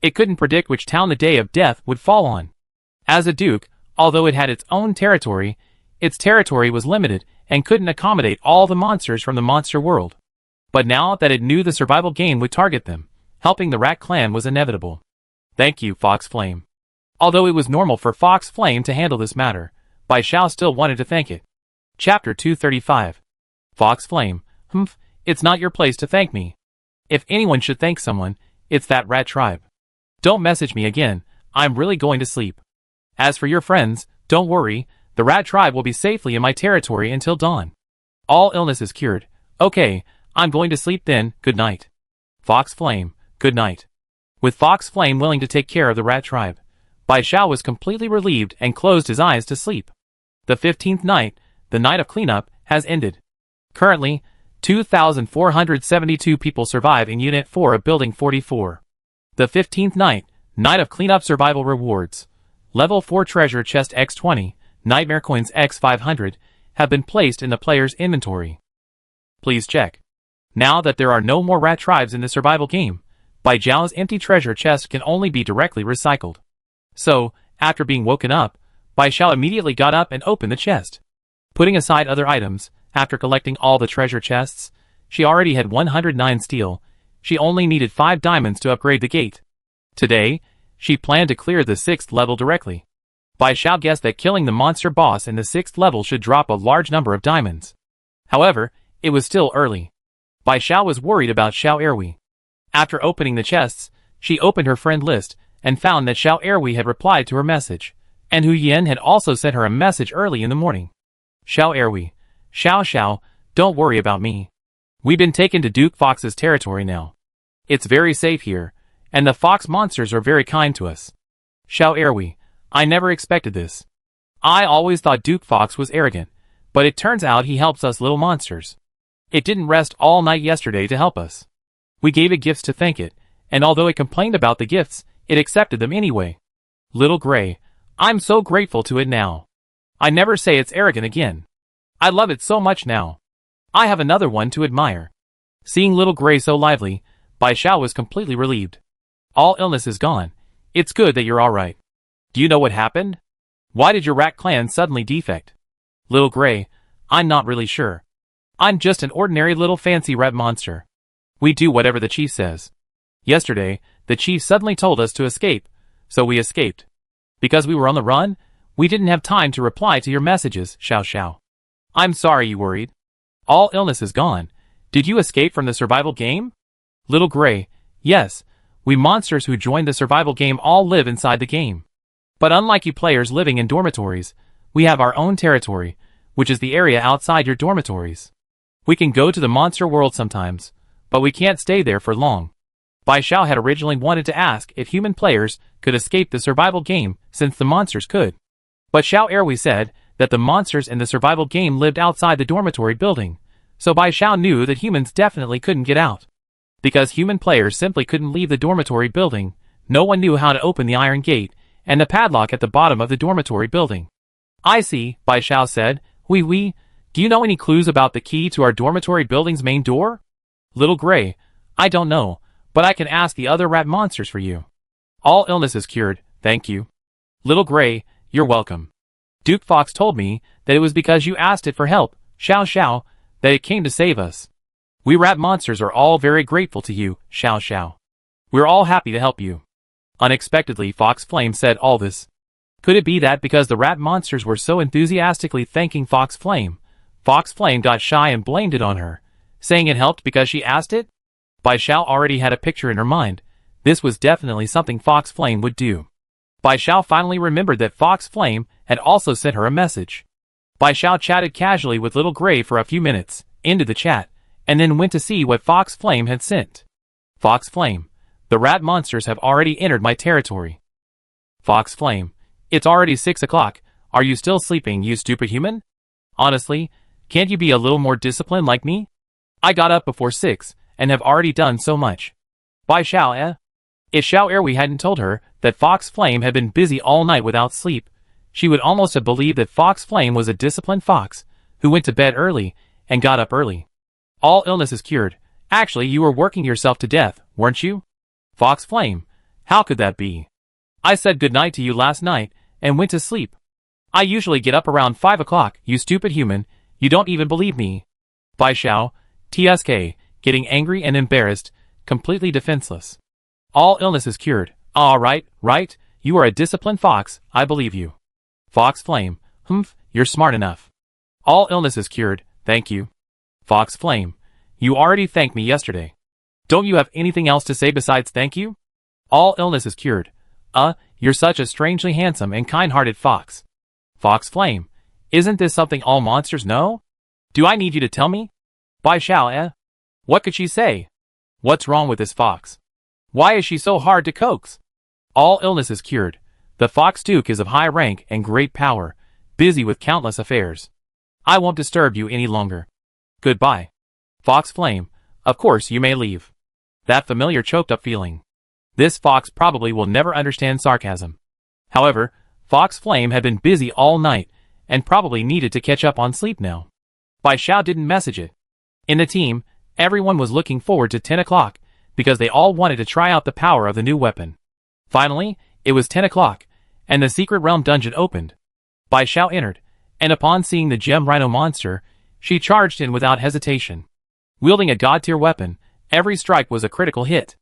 It couldn't predict which town the day of death would fall on. As a duke, although it had its own territory, its territory was limited and couldn't accommodate all the monsters from the monster world. But now that it knew the survival game would target them, helping the rat clan was inevitable. Thank you, Fox Flame. Although it was normal for Fox Flame to handle this matter, Bai Xiao still wanted to thank it. Chapter 235. Fox Flame, it's not your place to thank me. If anyone should thank someone, it's that rat tribe. Don't message me again, I'm really going to sleep. As for your friends, don't worry, the rat tribe will be safely in my territory until dawn. All illness is cured. Okay, I'm going to sleep then, good night. Fox Flame, good night. With Fox Flame willing to take care of the rat tribe, Bai Xiao was completely relieved and closed his eyes to sleep. The 15th night, the night of cleanup has ended. Currently, 2,472 people survive in Unit 4 of Building 44. The 15th night of cleanup survival rewards. Level 4 treasure chest X20, nightmare coins X500, have been placed in the player's inventory. Please check. Now that there are no more rat tribes in the survival game, Bai Zhao's empty treasure chest can only be directly recycled. So, after being woken up, Bai Zhao immediately got up and opened the chest. Putting aside other items, after collecting all the treasure chests, she already had 109 steel. She only needed 5 diamonds to upgrade the gate. Today, she planned to clear the 6th level directly. Bai Zhao guessed that killing the monster boss in the 6th level should drop a large number of diamonds. However, it was still early. Bai Zhao was worried about Xiao Erwi. After opening the chests, she opened her friend list and found that Xiao Erwi had replied to her message, and Hu Yan had also sent her a message early in the morning. Xiao Erwi, Xiao, don't worry about me. We've been taken to Duke Fox's territory now. It's very safe here, and the fox monsters are very kind to us. Xiao Erwi, I never expected this. I always thought Duke Fox was arrogant, but it turns out he helps us little monsters. It didn't rest all night yesterday to help us. We gave it gifts to thank it, and although it complained about the gifts, it accepted them anyway. Little Gray, I'm so grateful to it now. I never say it's arrogant again. I love it so much now. I have another one to admire. Seeing Little Gray so lively, Bai Zhao was completely relieved. All illness is gone. It's good that you're alright. Do you know what happened? Why did your rat clan suddenly defect? Little Gray, I'm not really sure. I'm just an ordinary little fancy rat monster. We do whatever the chief says. Yesterday, the chief suddenly told us to escape, so we escaped. Because we were on the run, we didn't have time to reply to your messages, Xiao. I'm sorry you worried. All illness is gone. Did you escape from the survival game? Little Gray, yes, we monsters who joined the survival game all live inside the game. But unlike you players living in dormitories, we have our own territory, which is the area outside your dormitories. We can go to the monster world sometimes, but we can't stay there for long. Bai Zhao had originally wanted to ask if human players could escape the survival game since the monsters could. But Xiao Erwi said that the monsters in the survival game lived outside the dormitory building, so Bai Zhao knew that humans definitely couldn't get out. Because human players simply couldn't leave the dormitory building, no one knew how to open the iron gate and the padlock at the bottom of the dormitory building. I see, Bai Zhao said. Oui, do you know any clues about the key to our dormitory building's main door? Little Gray, I don't know, but I can ask the other rat monsters for you. All illness is cured, thank you. Little Gray, you're welcome. Duke Fox told me that it was because you asked it for help, Xiao, that it came to save us. We rat monsters are all very grateful to you, Xiao. We're all happy to help you. Unexpectedly, Fox Flame said all this. Could it be that because the rat monsters were so enthusiastically thanking Fox Flame got shy and blamed it on her, saying it helped because she asked it? Bai Zhao already had a picture in her mind. This was definitely something Fox Flame would do. Bai Zhao finally remembered that Fox Flame had also sent her a message. Bai Zhao chatted casually with Little Gray for a few minutes, ended the chat, and then went to see what Fox Flame had sent. Fox Flame, the rat monsters have already entered my territory. Fox Flame, it's already 6 o'clock, are you still sleeping, you stupid human? Honestly, can't you be a little more disciplined like me? I got up before 6, and have already done so much. Bai Zhao, If Xiao Erwi hadn't told her that Fox Flame had been busy all night without sleep, she would almost have believed that Fox Flame was a disciplined fox, who went to bed early, and got up early. All illness is cured. Actually, you were working yourself to death, weren't you? Fox Flame, how could that be? I said goodnight to you last night, and went to sleep. I usually get up around 5 o'clock, you stupid human, you don't even believe me. Bai Zhao, TSK, getting angry and embarrassed, completely defenseless. All illness is cured. Right, you are a disciplined fox, I believe you. Fox Flame, you're smart enough. All illness is cured, thank you. Fox Flame, you already thanked me yesterday. Don't you have anything else to say besides thank you? All illness is cured. You're such a strangely handsome and kind-hearted fox. Fox Flame, isn't this something all monsters know? Do I need you to tell me? Bai Zhao, What could she say? What's wrong with this fox? Why is she so hard to coax? All illness is cured. The Fox Duke is of high rank and great power, busy with countless affairs. I won't disturb you any longer. Goodbye. Fox Flame, of course you may leave. That familiar choked-up feeling. This fox probably will never understand sarcasm. However, Fox Flame had been busy all night, and probably needed to catch up on sleep now. Bai Xiao didn't message it. In the team, everyone was looking forward to 10 o'clock, because they all wanted to try out the power of the new weapon. Finally, it was 10 o'clock, and the Secret Realm dungeon opened. Bai Xiao entered, and upon seeing the gem rhino monster, she charged in without hesitation. Wielding a god-tier weapon, every strike was a critical hit.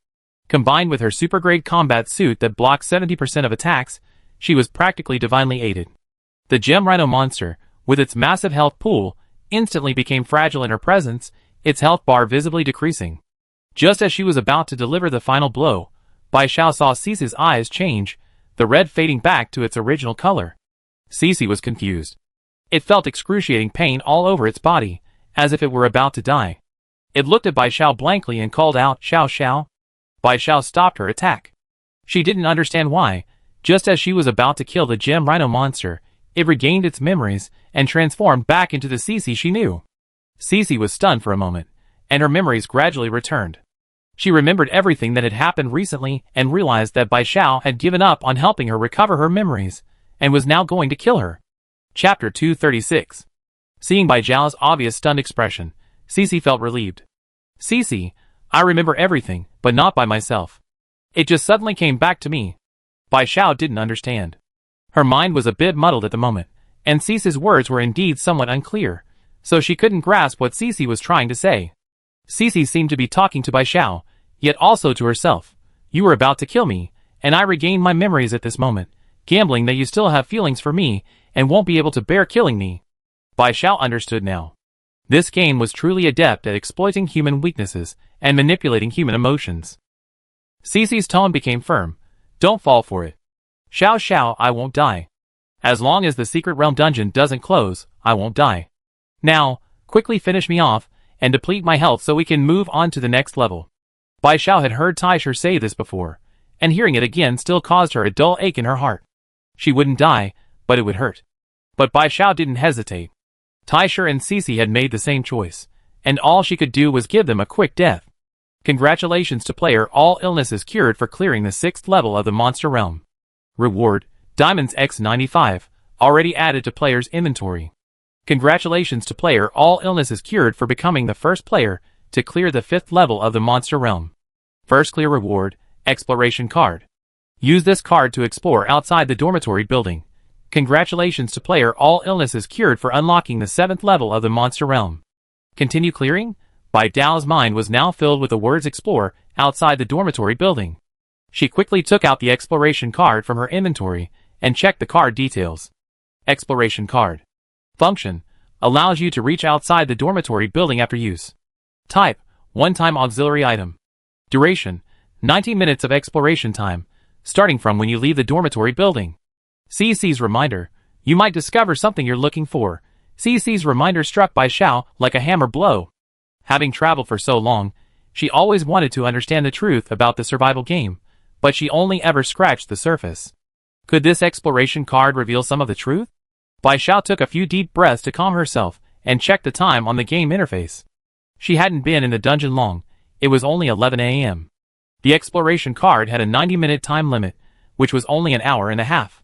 Combined with her super-grade combat suit that blocked 70% of attacks, she was practically divinely aided. The gem rhino monster, with its massive health pool, instantly became fragile in her presence, its health bar visibly decreasing. Just as she was about to deliver the final blow, Bai Xiao saw Cece's eyes change, the red fading back to its original color. Cece was confused. It felt excruciating pain all over its body, as if it were about to die. It looked at Bai Xiao blankly and called out, "Xiao Xiao." Bai Xiao stopped her attack. She didn't understand why. Just as she was about to kill the gem rhino monster, it regained its memories and transformed back into the Cece she knew. Cece was stunned for a moment, and her memories gradually returned. She remembered everything that had happened recently and realized that Bai Xiao had given up on helping her recover her memories, and was now going to kill her. Chapter 236. Seeing Bai Xiao's obvious stunned expression, Cece felt relieved. "Cece, I remember everything, but not by myself. It just suddenly came back to me." Bai Xiao didn't understand. Her mind was a bit muddled at the moment, and Cece's words were indeed somewhat unclear, so she couldn't grasp what Cece was trying to say. Cece seemed to be talking to Bai Xiao, yet also to herself. "You were about to kill me, and I regained my memories at this moment, gambling that you still have feelings for me, and won't be able to bear killing me." Bai Xiao understood now. This game was truly adept at exploiting human weaknesses and manipulating human emotions. Cece's tone became firm. "Don't fall for it. Xiao Xiao, I won't die. As long as the Secret Realm dungeon doesn't close, I won't die. Now, quickly finish me off, and deplete my health so we can move on to the next level." Bai Xiao had heard Taisher say this before, and hearing it again still caused her a dull ache in her heart. She wouldn't die, but it would hurt. But Bai Xiao didn't hesitate. Taisher and Cece had made the same choice, and all she could do was give them a quick death. Congratulations to player, all illnesses cured for clearing the 6th level of the Monster Realm. Reward, Diamonds X95, already added to player's inventory. Congratulations to player, all illnesses cured for becoming the first player to clear the 5th level of the Monster Realm. First clear reward, Exploration Card. Use this card to explore outside the dormitory building. Congratulations to player, all illnesses cured for unlocking the 7th level of the Monster Realm. Continue clearing? Bai Dao's mind was now filled with the words explore outside the dormitory building. She quickly took out the exploration card from her inventory and checked the card details. Exploration Card. Function: allows you to reach outside the dormitory building after use. Type: one-time auxiliary item. Duration: 90 minutes of exploration time, starting from when you leave the dormitory building. CC's reminder: you might discover something you're looking for. CC's reminder struck Bai Xiao like a hammer blow. Having traveled for so long, she always wanted to understand the truth about the survival game, but she only ever scratched the surface. Could this exploration card reveal some of the truth? Bai Xiao took a few deep breaths to calm herself and checked the time on the game interface. She hadn't been in the dungeon long. It was only 11 a.m. The exploration card had a 90-minute time limit, which was only an hour and a half.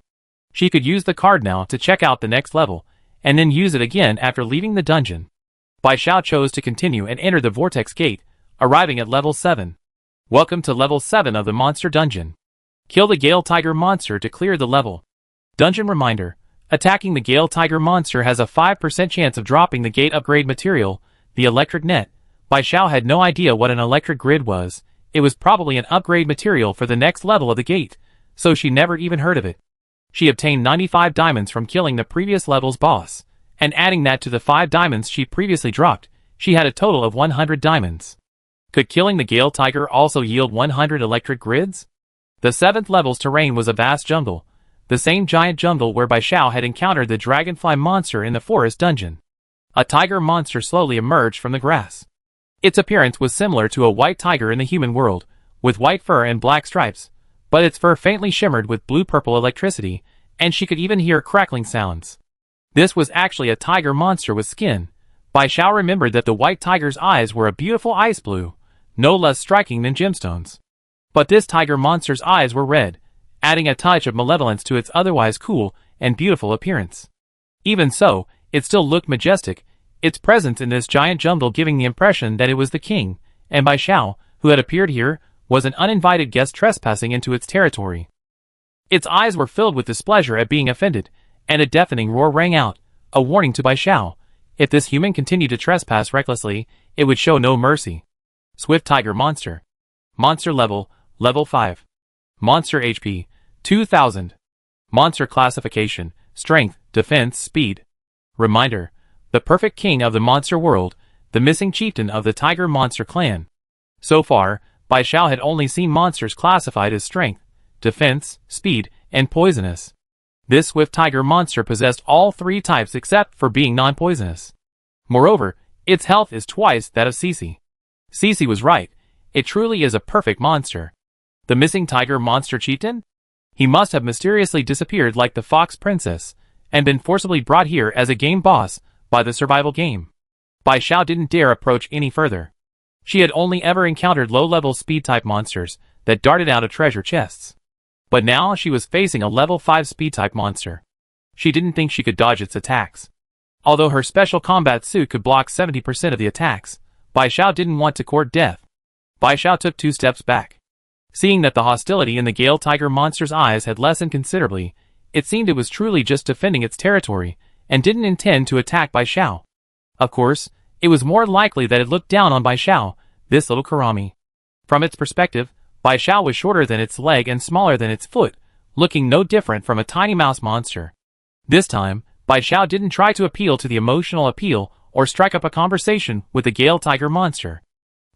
She could use the card now to check out the next level, and then use it again after leaving the dungeon. Bai Xiao chose to continue and enter the Vortex Gate, arriving at level 7. Welcome to level 7 of the Monster Dungeon. Kill the Gale Tiger monster to clear the level. Dungeon reminder: attacking the Gale Tiger monster has a 5% chance of dropping the gate upgrade material, the electric net. Bai Xiao had no idea what an electric grid was. It was probably an upgrade material for the next level of the gate, so she never even heard of it. She obtained 95 diamonds from killing the previous level's boss, and adding that to the 5 diamonds she previously dropped, she had a total of 100 diamonds. Could killing the Gale Tiger also yield 100 electric grids? The 7th level's terrain was a vast jungle, the same giant jungle where Bai Xiao had encountered the dragonfly monster in the forest dungeon. A tiger monster slowly emerged from the grass. Its appearance was similar to a white tiger in the human world, with white fur and black stripes, but its fur faintly shimmered with blue-purple electricity, and she could even hear crackling sounds. This was actually a tiger monster with skin. Bai Xiao remembered that the white tiger's eyes were a beautiful ice blue, no less striking than gemstones. But this tiger monster's eyes were red, adding a touch of malevolence to its otherwise cool and beautiful appearance. Even so, it still looked majestic, its presence in this giant jungle giving the impression that it was the king, and Bai Xiao, who had appeared here, was an uninvited guest trespassing into its territory. Its eyes were filled with displeasure at being offended, and a deafening roar rang out, a warning to Bai Xiao. If this human continued to trespass recklessly, it would show no mercy. Swift Tiger Monster. Monster Level, Level 5. Monster HP, 2000. Monster Classification, Strength, Defense, Speed. Reminder: the perfect king of the monster world, the missing chieftain of the Tiger Monster clan. So far, Bai Xiao had only seen monsters classified as Strength, Defense, Speed, and Poisonous. This swift tiger monster possessed all three types except for being non-poisonous. Moreover, its health is twice that of Cece. Cece was right, it truly is a perfect monster. The missing tiger monster chieftain? He must have mysteriously disappeared like the fox princess, and been forcibly brought here as a game boss by the survival game. Bai Xiao didn't dare approach any further. She had only ever encountered low-level speed-type monsters that darted out of treasure chests. But now she was facing a level 5 speed-type monster. She didn't think she could dodge its attacks. Although her special combat suit could block 70% of the attacks, Bai Xiao didn't want to court death. Bai Xiao took 2 steps back. Seeing that the hostility in the Gale Tiger monster's eyes had lessened considerably, it seemed it was truly just defending its territory, and didn't intend to attack Bai Xiao. Of course, it was more likely that it looked down on Bai Xiao, this little Karami. From its perspective, Bai Xiao was shorter than its leg and smaller than its foot, looking no different from a tiny mouse monster. This time, Bai Xiao didn't try to appeal to the emotional appeal or strike up a conversation with the Gale Tiger monster.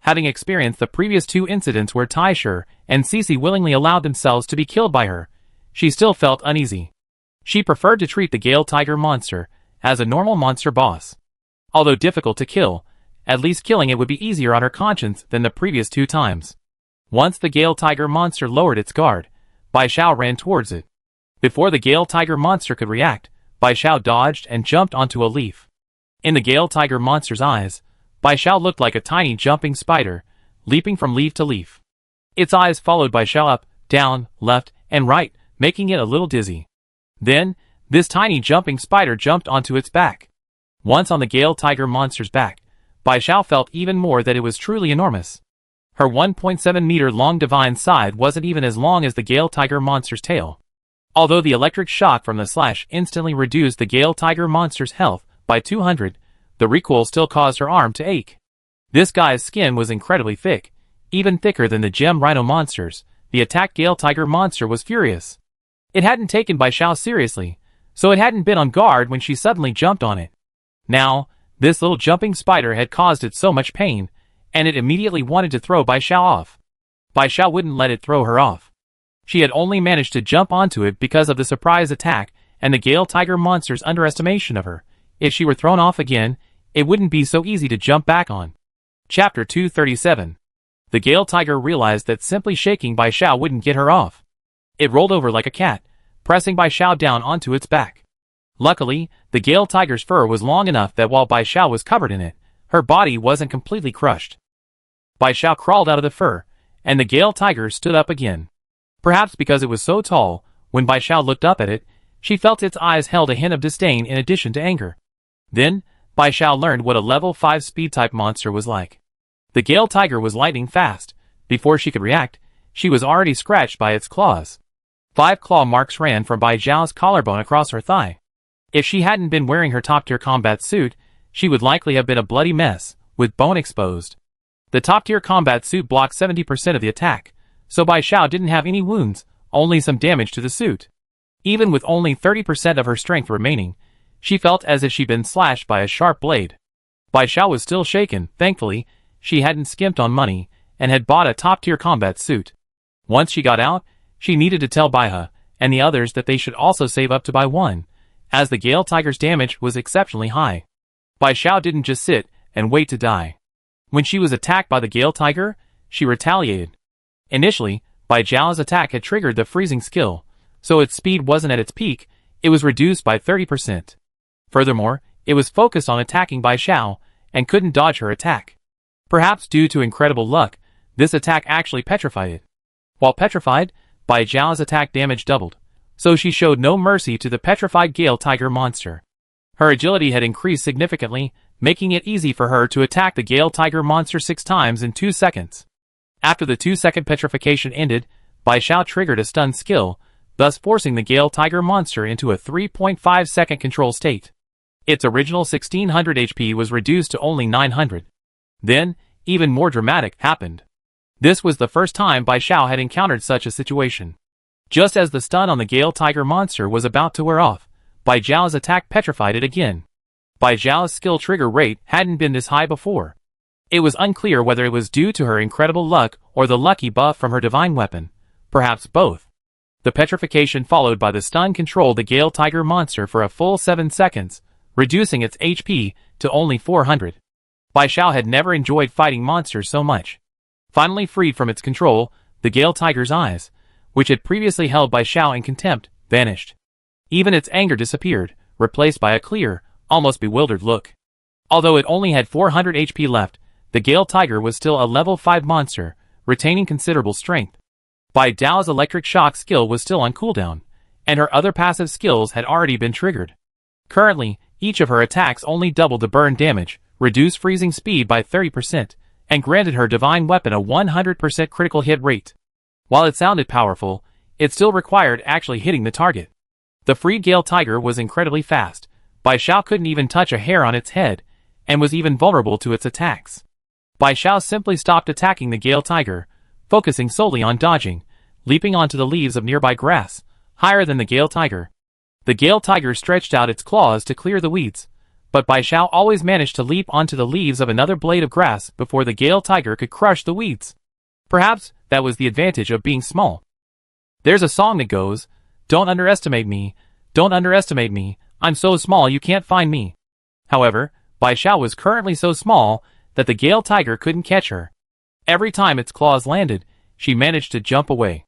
Having experienced the previous 2 incidents where Tai Shi and Cece willingly allowed themselves to be killed by her, she still felt uneasy. She preferred to treat the Gale Tiger monster as a normal monster boss. Although difficult to kill, at least killing it would be easier on her conscience than the previous 2 times. Once the Gale Tiger monster lowered its guard, Bai Xiao ran towards it. Before the Gale Tiger monster could react, Bai Xiao dodged and jumped onto a leaf. In the Gale Tiger monster's eyes, Bai Xiao looked like a tiny jumping spider, leaping from leaf to leaf. Its eyes followed Bai Xiao up, down, left, and right, making it a little dizzy. Then, this tiny jumping spider jumped onto its back. Once on the Gale Tiger monster's back, Bai Xiao felt even more that it was truly enormous. Her 1.7-meter long divine side wasn't even as long as the Gale Tiger monster's tail. Although the electric shock from the slash instantly reduced the Gale Tiger monster's health by 200, the recoil still caused her arm to ache. This guy's skin was incredibly thick, even thicker than the gem rhino monsters. The attacked Gale Tiger monster was furious. It hadn't taken Bai Xiao seriously, so it hadn't been on guard when she suddenly jumped on it. Now, this little jumping spider had caused it so much pain, and it immediately wanted to throw Bai Xiao off. Bai Xiao wouldn't let it throw her off. She had only managed to jump onto it because of the surprise attack and the Gale Tiger monster's underestimation of her. If she were thrown off again, it wouldn't be so easy to jump back on. Chapter 237. The Gale Tiger realized that simply shaking Bai Xiao wouldn't get her off. It rolled over like a cat, pressing Bai Xiao down onto its back. Luckily, the Gale Tiger's fur was long enough that while Bai Xiao was covered in it, her body wasn't completely crushed. Bai Xiao crawled out of the fur, and the Gale Tiger stood up again. Perhaps because it was so tall, when Bai Xiao looked up at it, she felt its eyes held a hint of disdain in addition to anger. Then, Bai Xiao learned what a level 5 speed-type monster was like. The Gale Tiger was lightning fast. Before she could react, she was already scratched by its claws. 5 claw marks ran from Bai Xiao's collarbone across her thigh. If she hadn't been wearing her top-tier combat suit, she would likely have been a bloody mess, with bone exposed. The top-tier combat suit blocked 70% of the attack, so Bai Xiao didn't have any wounds, only some damage to the suit. Even with only 30% of her strength remaining, she felt as if she'd been slashed by a sharp blade. Bai Xiao was still shaken. Thankfully, she hadn't skimped on money, and had bought a top-tier combat suit. Once she got out, she needed to tell Bai He and the others that they should also save up to buy one, as the Gale Tiger's damage was exceptionally high. Bai Xiao didn't just sit and wait to die. When she was attacked by the Gale Tiger, she retaliated. Initially, Bai Xiao's attack had triggered the freezing skill, so its speed wasn't at its peak, it was reduced by 30%. Furthermore, it was focused on attacking Bai Xiao, and couldn't dodge her attack. Perhaps due to incredible luck, this attack actually petrified it. While petrified, Bai Xiao's attack damage doubled, so she showed no mercy to the petrified Gale Tiger monster. Her agility had increased significantly, making it easy for her to attack the Gale Tiger monster 6 times in 2 seconds. After the 2-second petrification ended, Bai Xiao triggered a stun skill, thus forcing the Gale Tiger monster into a 3.5-second control state. Its original 1600 HP was reduced to only 900. Then, even more dramatic happened. This was the first time Bai Xiao had encountered such a situation. Just as the stun on the Gale Tiger monster was about to wear off, Bai Xiao's attack petrified it again. Bai Xiao's skill trigger rate hadn't been this high before. It was unclear whether it was due to her incredible luck or the lucky buff from her divine weapon. Perhaps both. The petrification followed by the stun controlled the Gale Tiger monster for a full 7 seconds, reducing its HP to only 400. Bai Xiao had never enjoyed fighting monsters so much. Finally freed from its control, the Gale Tiger's eyes, which had previously held Bai Xiao in contempt, vanished. Even its anger disappeared, replaced by a clear, almost bewildered look. Although it only had 400 HP left, the Gale Tiger was still a level 5 monster, retaining considerable strength. Bai Xiao's electric shock skill was still on cooldown, and her other passive skills had already been triggered. Currently, each of her attacks only doubled the burn damage, reduced freezing speed by 30%, and granted her divine weapon a 100% critical hit rate. While it sounded powerful, it still required actually hitting the target. The freed Gale Tiger was incredibly fast. Bai Xiao couldn't even touch a hair on its head, and was even vulnerable to its attacks. Bai Xiao simply stopped attacking the Gale Tiger, focusing solely on dodging, leaping onto the leaves of nearby grass, higher than the Gale Tiger. The Gale Tiger stretched out its claws to clear the weeds, but Bai Xiao always managed to leap onto the leaves of another blade of grass before the Gale Tiger could crush the weeds. Perhaps that was the advantage of being small. There's a song that goes, "Don't underestimate me, don't underestimate me, I'm so small you can't find me." However, Bai Xiao was currently so small that the Gale Tiger couldn't catch her. Every time its claws landed, she managed to jump away.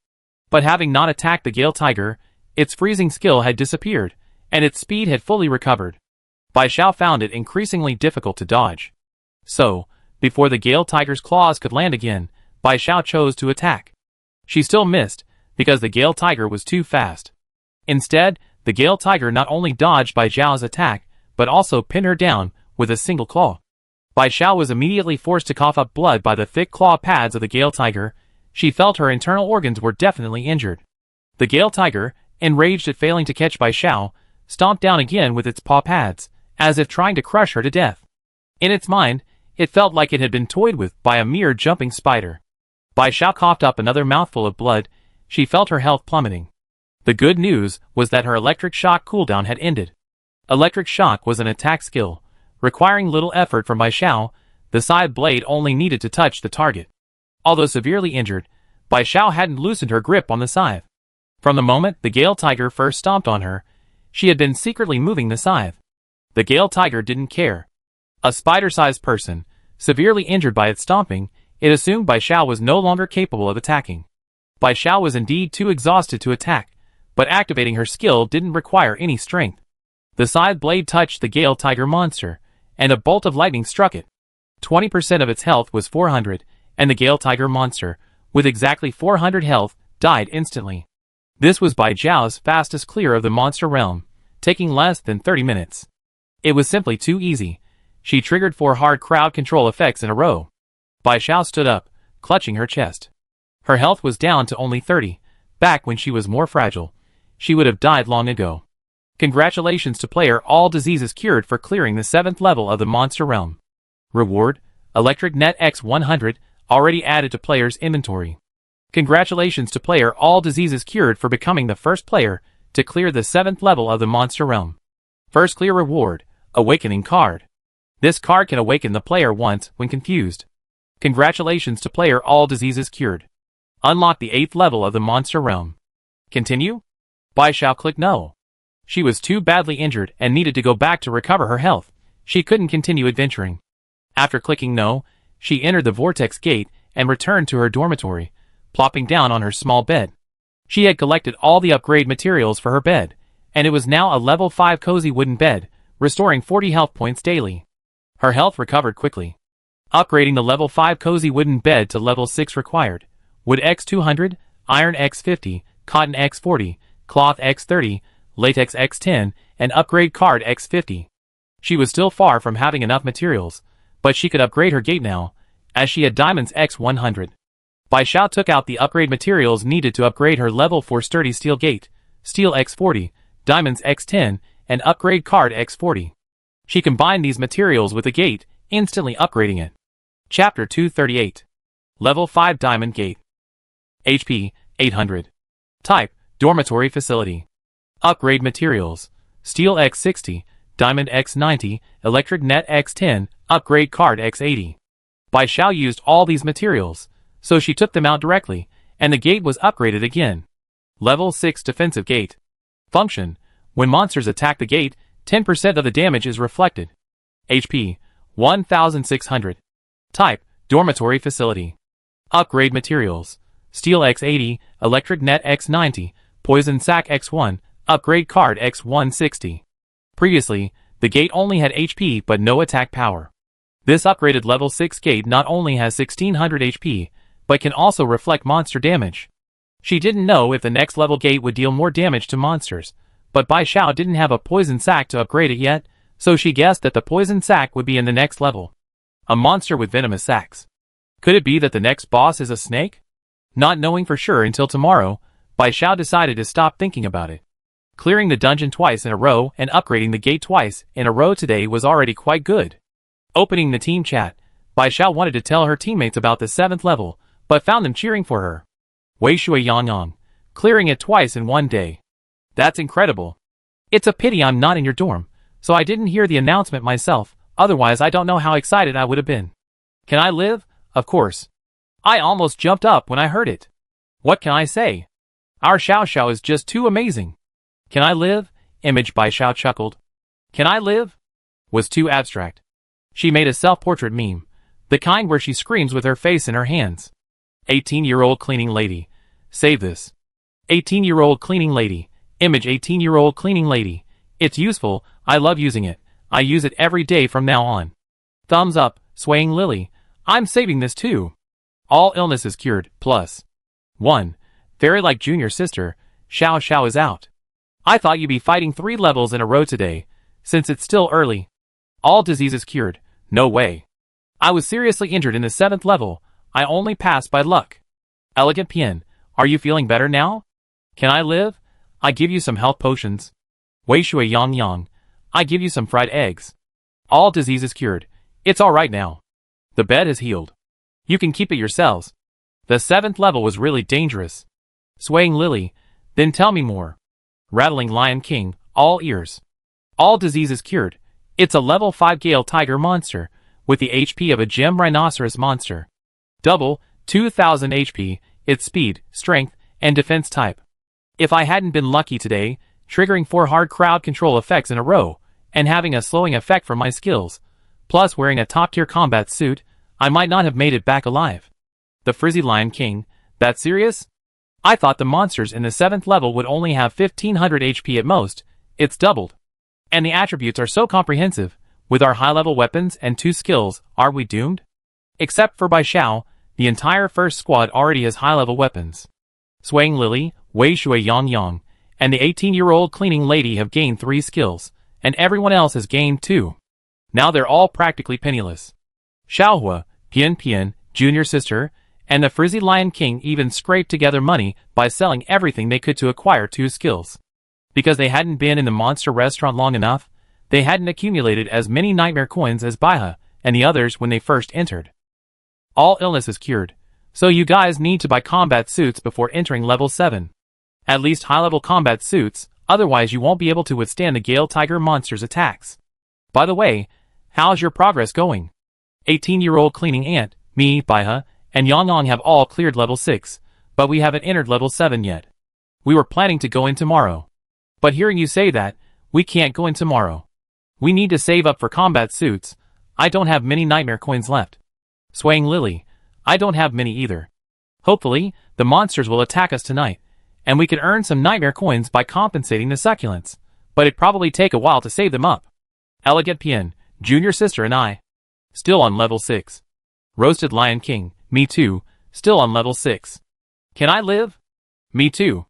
But having not attacked the Gale Tiger, its freezing skill had disappeared, and its speed had fully recovered. Bai Xiao found it increasingly difficult to dodge. So, before the Gale Tiger's claws could land again, Bai Xiao chose to attack. She still missed, because the Gale Tiger was too fast. Instead, the Gale Tiger not only dodged Bai Xiao's attack, but also pinned her down with a single claw. Bai Xiao was immediately forced to cough up blood by the thick claw pads of the Gale Tiger. She felt her internal organs were definitely injured. The Gale Tiger, enraged at failing to catch Bai Xiao, stomped down again with its paw pads, as if trying to crush her to death. In its mind, it felt like it had been toyed with by a mere jumping spider. Bai Xiao coughed up another mouthful of blood. She felt her health plummeting. The good news was that her electric shock cooldown had ended. Electric shock was an attack skill, requiring little effort from Bai Xiao. The side blade only needed to touch the target. Although severely injured, Bai Xiao hadn't loosened her grip on the scythe. From the moment the Gale Tiger first stomped on her, she had been secretly moving the scythe. The Gale Tiger didn't care. A spider-sized person, severely injured by its stomping, it assumed Bai Xiao was no longer capable of attacking. Bai Xiao was indeed too exhausted to attack, but activating her skill didn't require any strength. The scythe blade touched the Gale Tiger monster, and a bolt of lightning struck it. 20% of its health was 400, and the Gale Tiger monster, with exactly 400 health, died instantly. This was Bai Xiao's fastest clear of the monster realm, taking less than 30 minutes. It was simply too easy. She triggered 4 hard crowd control effects in a row. Bai Xiao stood up, clutching her chest. Her health was down to only 30. Back when she was more fragile, she would have died long ago. Congratulations to player all diseases cured for clearing the 7th level of the monster realm. Reward, Electric Net X 100, already added to player's inventory. Congratulations to player all diseases cured for becoming the first player to clear the 7th level of the monster realm. First clear reward, Awakening card. This card can awaken the player once when confused. Congratulations to player all diseases cured. Unlock the 8th level of the monster realm. Continue? Bai Xiao clicked no. She was too badly injured and needed to go back to recover her health. She couldn't continue adventuring. After clicking no, she entered the vortex gate and returned to her dormitory, plopping down on her small bed. She had collected all the upgrade materials for her bed, and it was now a level 5 cozy wooden bed, restoring 40 health points daily. Her health recovered quickly. Upgrading the level 5 cozy wooden bed to level 6 required. Wood X200, Iron X50, Cotton X40, Cloth X30, Latex X10, and Upgrade Card X50. She was still far from having enough materials, but she could upgrade her gate now, as she had Diamonds X100. Bai Xiao took out the upgrade materials needed to upgrade her level 4 sturdy steel gate, Steel X40, Diamonds X10, and Upgrade Card X40. She combined these materials with the gate, instantly upgrading it. Chapter 238. Level 5 Diamond Gate. HP, 800. Type, Dormitory Facility. Upgrade Materials. Steel X60, Diamond X90, Electric Net X10, Upgrade Card X80. Bai Xiao used all these materials, so she took them out directly, and the gate was upgraded again. Level 6 Defensive Gate. Function. When monsters attack the gate, 10% of the damage is reflected. HP, 1600. Type, Dormitory Facility. Upgrade Materials. Steel X80, Electric Net X90, Poison Sac X1, Upgrade Card X160. Previously, the gate only had HP but no attack power. This upgraded level 6 gate not only has 1600 HP, but can also reflect monster damage. She didn't know if the next level gate would deal more damage to monsters, but Bai Xiao didn't have a poison sac to upgrade it yet, so she guessed that the poison sac would be in the next level. A monster with venomous sacs. Could it be that the next boss is a snake? Not knowing for sure until tomorrow, Bai Xiao decided to stop thinking about it. Clearing the dungeon twice in a row and upgrading the gate twice in a row today was already quite good. Opening the team chat, Bai Xiao wanted to tell her teammates about the 7th level, but found them cheering for her. Wei Shui Yang, clearing it twice in one day. That's incredible. It's a pity I'm not in your dorm, so I didn't hear the announcement myself, otherwise I don't know how excited I would have been. Can I live? Of course. I almost jumped up when I heard it. What can I say? Our Xiao Xiao is just too amazing. Can I live? Image Bai Xiao chuckled. Can I live? Was too abstract. She made a self-portrait meme, the kind where she screams with her face in her hands. 18-year-old cleaning lady. Save this. 18-year-old cleaning lady. Image 18-year-old cleaning lady. It's useful, I love using it. I use it every day from now on. Thumbs up, swaying lily. I'm saving this too. All illnesses cured, plus. 1. Fairy-like junior sister, Xiao Xiao is out. I thought you'd be fighting 3 levels in a row today, since it's still early. All diseases cured, no way. I was seriously injured in the 7th level, I only passed by luck. Elegant Pian, are you feeling better now? Can I live? I give you some health potions. Wei Shui Yang, I give you some fried eggs. All diseases cured, it's alright now. The bed has healed. You can keep it yourselves. The 7th level was really dangerous. Swaying Lily, then tell me more. Rattling Lion King, all ears. All diseases cured. It's a level 5 Gale Tiger monster, with the HP of a Gem Rhinoceros monster. Double, 2000 HP, its speed, strength, and defense type. If I hadn't been lucky today, triggering 4 hard crowd control effects in a row, and having a slowing effect from my skills, plus wearing a top-tier combat suit, I might not have made it back alive. The Frizzy Lion King, that serious? I thought the monsters in the 7th level would only have 1500 HP at most, it's doubled. And the attributes are so comprehensive, with our high-level weapons and 2 skills, are we doomed? Except for Bai Xiao, the entire first squad already has high-level weapons. Swaying Lily, Wei Shui Yang, and the 18-year-old cleaning lady have gained 3 skills, and everyone else has gained 2. Now they're all practically penniless. Xiaohua, Pian, junior sister, and the Frizzy Lion King even scraped together money by selling everything they could to acquire 2 skills. Because they hadn't been in the monster restaurant long enough, they hadn't accumulated as many nightmare coins as Baihe and the others when they first entered. All illness is cured, so you guys need to buy combat suits before entering level 7. At least high-level combat suits, otherwise you won't be able to withstand the Gale Tiger monster's attacks. By the way, how's your progress going? 18-year-old cleaning ant, me, Baihe, and Yang have all cleared level 6, but we haven't entered level 7 yet. We were planning to go in tomorrow. But hearing you say that, we can't go in tomorrow. We need to save up for combat suits. I don't have many nightmare coins left. Swaying Lily, I don't have many either. Hopefully, the monsters will attack us tonight, and we can earn some nightmare coins by compensating the succulents, but it'd probably take a while to save them up. Elegant Pien, Junior Sister and I. Still on level 6. Roasted Lion King, me too, still on level 6. Can I live? Me too.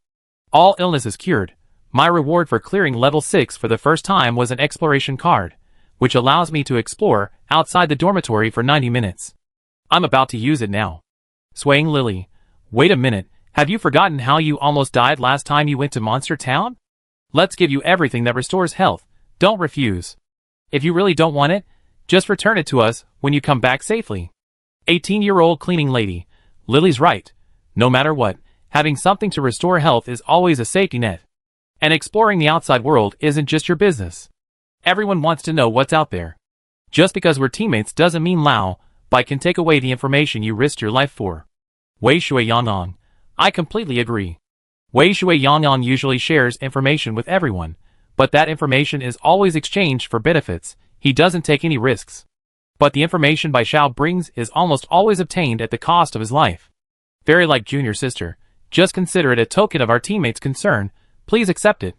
All illnesses cured. My reward for clearing level 6 for the first time was an exploration card, which allows me to explore outside the dormitory for 90 minutes. I'm about to use it now. Swaying Lily. Wait a minute, have you forgotten how you almost died last time you went to Monster Town? Let's give you everything that restores health. Don't refuse. If you really don't want it, just return it to us when you come back safely. 18-year-old cleaning lady. Lily's right. No matter what, having something to restore health is always a safety net. And exploring the outside world isn't just your business. Everyone wants to know what's out there. Just because we're teammates doesn't mean Lao Bai can take away the information you risked your life for. Wei Shui Yanong. I completely agree. Wei Shui Yanong usually shares information with everyone, but that information is always exchanged for benefits. He doesn't take any risks. But the information Bai Xiao brings is almost always obtained at the cost of his life. Very like Junior Sister. Just consider it a token of our teammates' concern. Please accept it.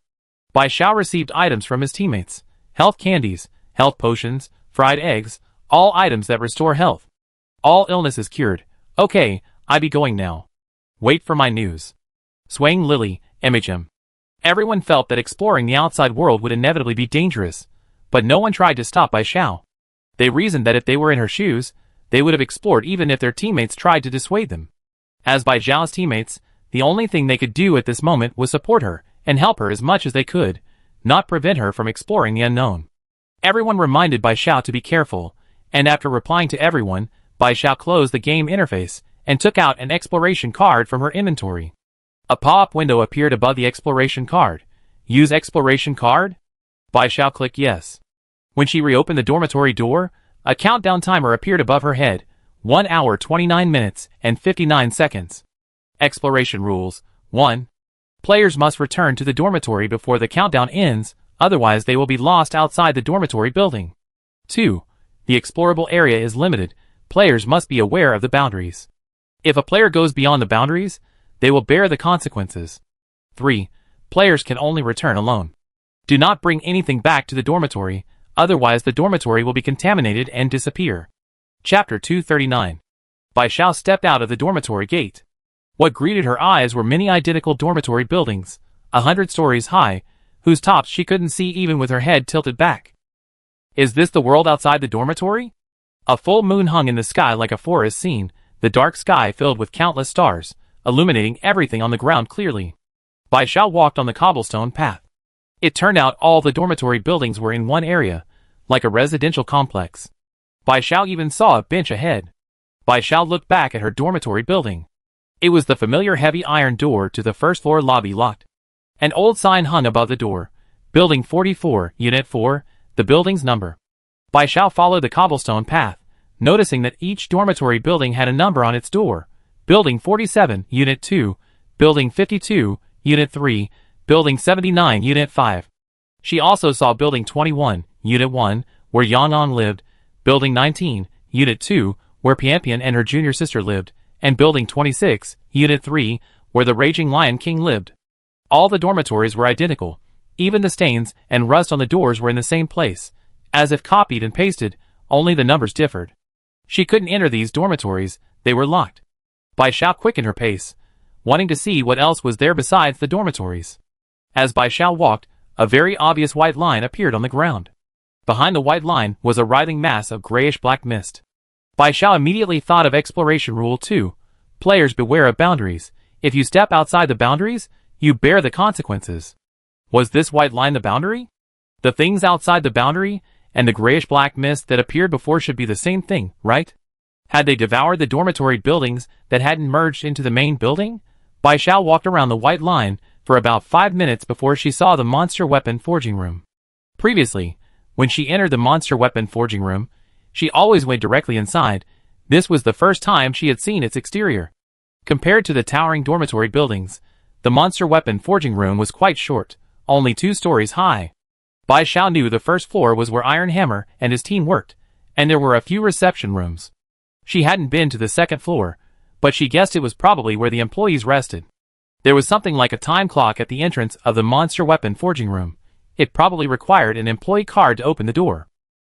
Bai Xiao received items from his teammates. Health candies, health potions, fried eggs, all items that restore health. All illnesses cured. Okay, I be going now. Wait for my news. Swaying Lily, MHM. Everyone felt that exploring the outside world would inevitably be dangerous, but no one tried to stop Bai Xiao. They reasoned that if they were in her shoes, they would have explored even if their teammates tried to dissuade them. As Bai Xiao's teammates, the only thing they could do at this moment was support her and help her as much as they could, not prevent her from exploring the unknown. Everyone reminded Bai Xiao to be careful, and after replying to everyone, Bai Xiao closed the game interface and took out an exploration card from her inventory. A pop-up window appeared above the exploration card. Use exploration card? Bai Xiao clicked yes. When she reopened the dormitory door, a countdown timer appeared above her head. 1 hour 29 minutes and 59 seconds. Exploration rules. 1. Players must return to the dormitory before the countdown ends, otherwise they will be lost outside the dormitory building. 2. The explorable area is limited. Players must be aware of the boundaries. If a player goes beyond the boundaries, they will bear the consequences. 3. Players can only return alone. Do not bring anything back to the dormitory, otherwise the dormitory will be contaminated and disappear. Chapter 239. Bai Xiao stepped out of the dormitory gate. What greeted her eyes were many identical dormitory buildings, 100 stories high, whose tops she couldn't see even with her head tilted back. Is this the world outside the dormitory? A full moon hung in the sky like a forest scene, the dark sky filled with countless stars, illuminating everything on the ground clearly. Bai Xiao walked on the cobblestone path. It turned out all the dormitory buildings were in one area, like a residential complex. Bai Xiao even saw a bench ahead. Bai Xiao looked back at her dormitory building. It was the familiar heavy iron door to the first floor lobby locked. An old sign hung above the door. Building 44, Unit 4, the building's number. Bai Xiao followed the cobblestone path, noticing that each dormitory building had a number on its door. Building 47, Unit 2, Building 52, Unit 3, Building 79, Unit 5. She also saw Building 21, Unit 1, where Yangon lived, Building 19, Unit 2, where Pian and her junior sister lived, and Building 26, Unit 3, where the Raging Lion King lived. All the dormitories were identical. Even the stains and rust on the doors were in the same place, as if copied and pasted, only the numbers differed. She couldn't enter these dormitories, they were locked. Bai Xiao quickened her pace, wanting to see what else was there besides the dormitories. As Bai Xiao walked, a very obvious white line appeared on the ground. Behind the white line was a writhing mass of grayish-black mist. Bai Xiao immediately thought of Exploration Rule 2. Players beware of boundaries. If you step outside the boundaries, you bear the consequences. Was this white line the boundary? The things outside the boundary and the grayish-black mist that appeared before should be the same thing, right? Had they devoured the dormitory buildings that hadn't merged into the main building? Bai Xiao walked around the white line for about 5 minutes before she saw the monster weapon forging room. Previously, when she entered the monster weapon forging room, she always went directly inside. This was the first time she had seen its exterior. Compared to the towering dormitory buildings, the monster weapon forging room was quite short, only 2 stories high. Bai Xiao knew the first floor was where Iron Hammer and his team worked, and there were a few reception rooms. She hadn't been to the second floor, but she guessed it was probably where the employees rested. There was something like a time clock at the entrance of the monster weapon forging room. It probably required an employee card to open the door.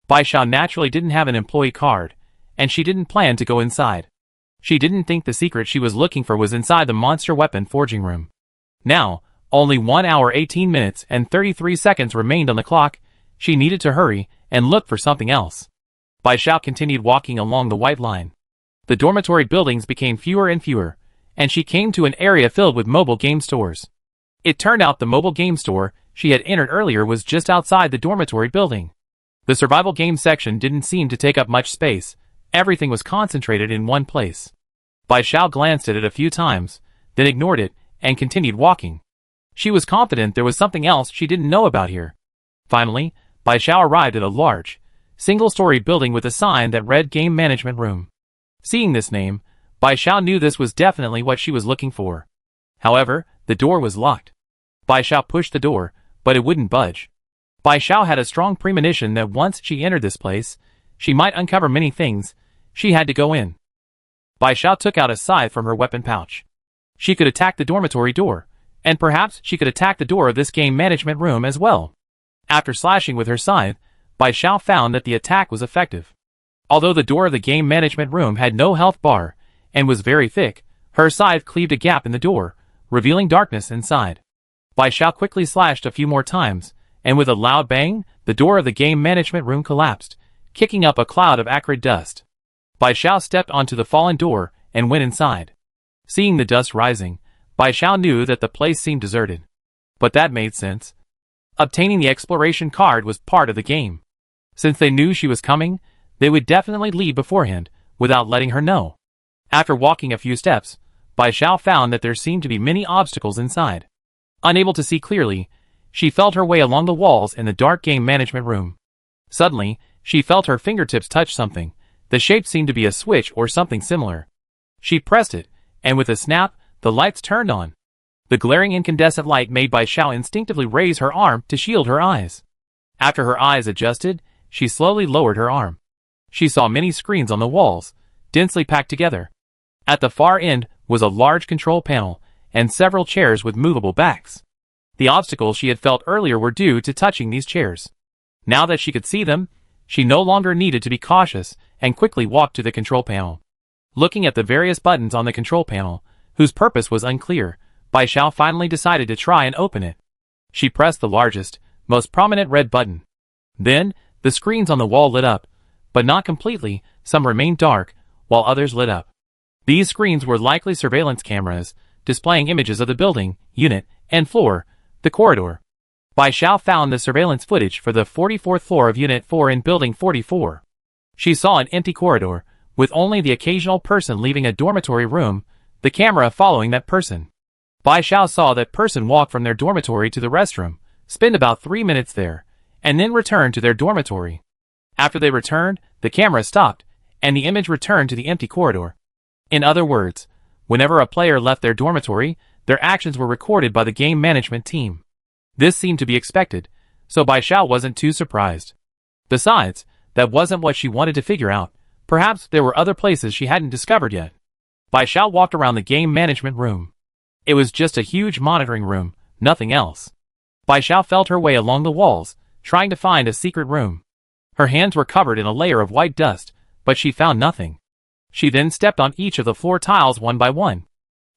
Bai Xiao naturally didn't have an employee card, and she didn't plan to go inside. She didn't think the secret she was looking for was inside the monster weapon forging room. Now, only 1 hour 18 minutes and 33 seconds remained on the clock. She needed to hurry and look for something else. Bai Xiao continued walking along the white line. The dormitory buildings became fewer and fewer, and she came to an area filled with mobile game stores. It turned out the mobile game store she had entered earlier was just outside the dormitory building. The survival game section didn't seem to take up much space. Everything was concentrated in one place. Bai Xiao glanced at it a few times, then ignored it and continued walking. She was confident there was something else she didn't know about here. Finally, Bai Xiao arrived at a large, single-story building with a sign that read Game Management Room. Seeing this name, Bai Xiao knew this was definitely what she was looking for. However, the door was locked. Bai Xiao pushed the door, but it wouldn't budge. Bai Xiao had a strong premonition that once she entered this place, she might uncover many things. She had to go in. Bai Xiao took out a scythe from her weapon pouch. She could attack the dormitory door, and perhaps she could attack the door of this game management room as well. After slashing with her scythe, Bai Xiao found that the attack was effective. Although the door of the game management room had no health bar, and was very thick, her scythe cleaved a gap in the door, revealing darkness inside. Bai Xiao quickly slashed a few more times, and with a loud bang, the door of the game management room collapsed, kicking up a cloud of acrid dust. Bai Xiao stepped onto the fallen door and went inside. Seeing the dust rising, Bai Xiao knew that the place seemed deserted. But that made sense. Obtaining the exploration card was part of the game. Since they knew she was coming, they would definitely leave beforehand, without letting her know. After walking a few steps, Bai Xiao found that there seemed to be many obstacles inside. Unable to see clearly, she felt her way along the walls in the dark game management room. Suddenly, she felt her fingertips touch something. The shape seemed to be a switch or something similar. She pressed it, and with a snap, the lights turned on. The glaring incandescent light made Bai Xiao instinctively raise her arm to shield her eyes. After her eyes adjusted, she slowly lowered her arm. She saw many screens on the walls, densely packed together. At the far end was a large control panel, and several chairs with movable backs. The obstacles she had felt earlier were due to touching these chairs. Now that she could see them, she no longer needed to be cautious and quickly walked to the control panel. Looking at the various buttons on the control panel, whose purpose was unclear, Bai Xiao finally decided to try and open it. She pressed the largest, most prominent red button. Then, the screens on the wall lit up, but not completely. Some remained dark, while others lit up. These screens were likely surveillance cameras, displaying images of the building, unit, and floor, the corridor. Bai Xiao found the surveillance footage for the 44th floor of Unit 4 in Building 44. She saw an empty corridor, with only the occasional person leaving a dormitory room, the camera following that person. Bai Xiao saw that person walk from their dormitory to the restroom, spend about 3 minutes there, and then return to their dormitory. After they returned, the camera stopped, and the image returned to the empty corridor. In other words, whenever a player left their dormitory, their actions were recorded by the game management team. This seemed to be expected, so Bai Xiao wasn't too surprised. Besides, that wasn't what she wanted to figure out. Perhaps there were other places she hadn't discovered yet. Bai Xiao walked around the game management room. It was just a huge monitoring room, nothing else. Bai Xiao felt her way along the walls, trying to find a secret room. Her hands were covered in a layer of white dust, but she found nothing. She then stepped on each of the floor tiles one by one.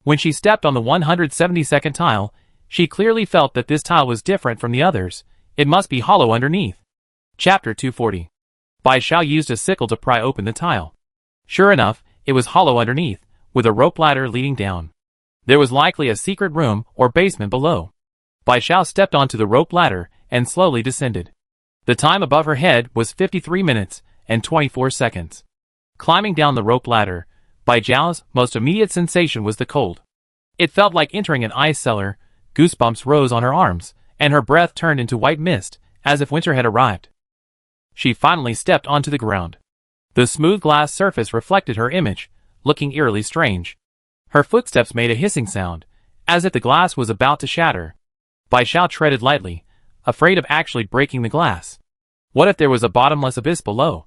When she stepped on the 172nd tile, she clearly felt that this tile was different from the others. It must be hollow underneath. Chapter 240. Bai Xiao used a sickle to pry open the tile. Sure enough, it was hollow underneath, with a rope ladder leading down. There was likely a secret room or basement below. Bai Xiao stepped onto the rope ladder and slowly descended. The time above her head was 53 minutes and 24 seconds. Climbing down the rope ladder, Bai Xiao's most immediate sensation was the cold. It felt like entering an ice cellar. Goosebumps rose on her arms, and her breath turned into white mist, as if winter had arrived. She finally stepped onto the ground. The smooth glass surface reflected her image, looking eerily strange. Her footsteps made a hissing sound, as if the glass was about to shatter. Bai Xiao treaded lightly, afraid of actually breaking the glass. What if there was a bottomless abyss below?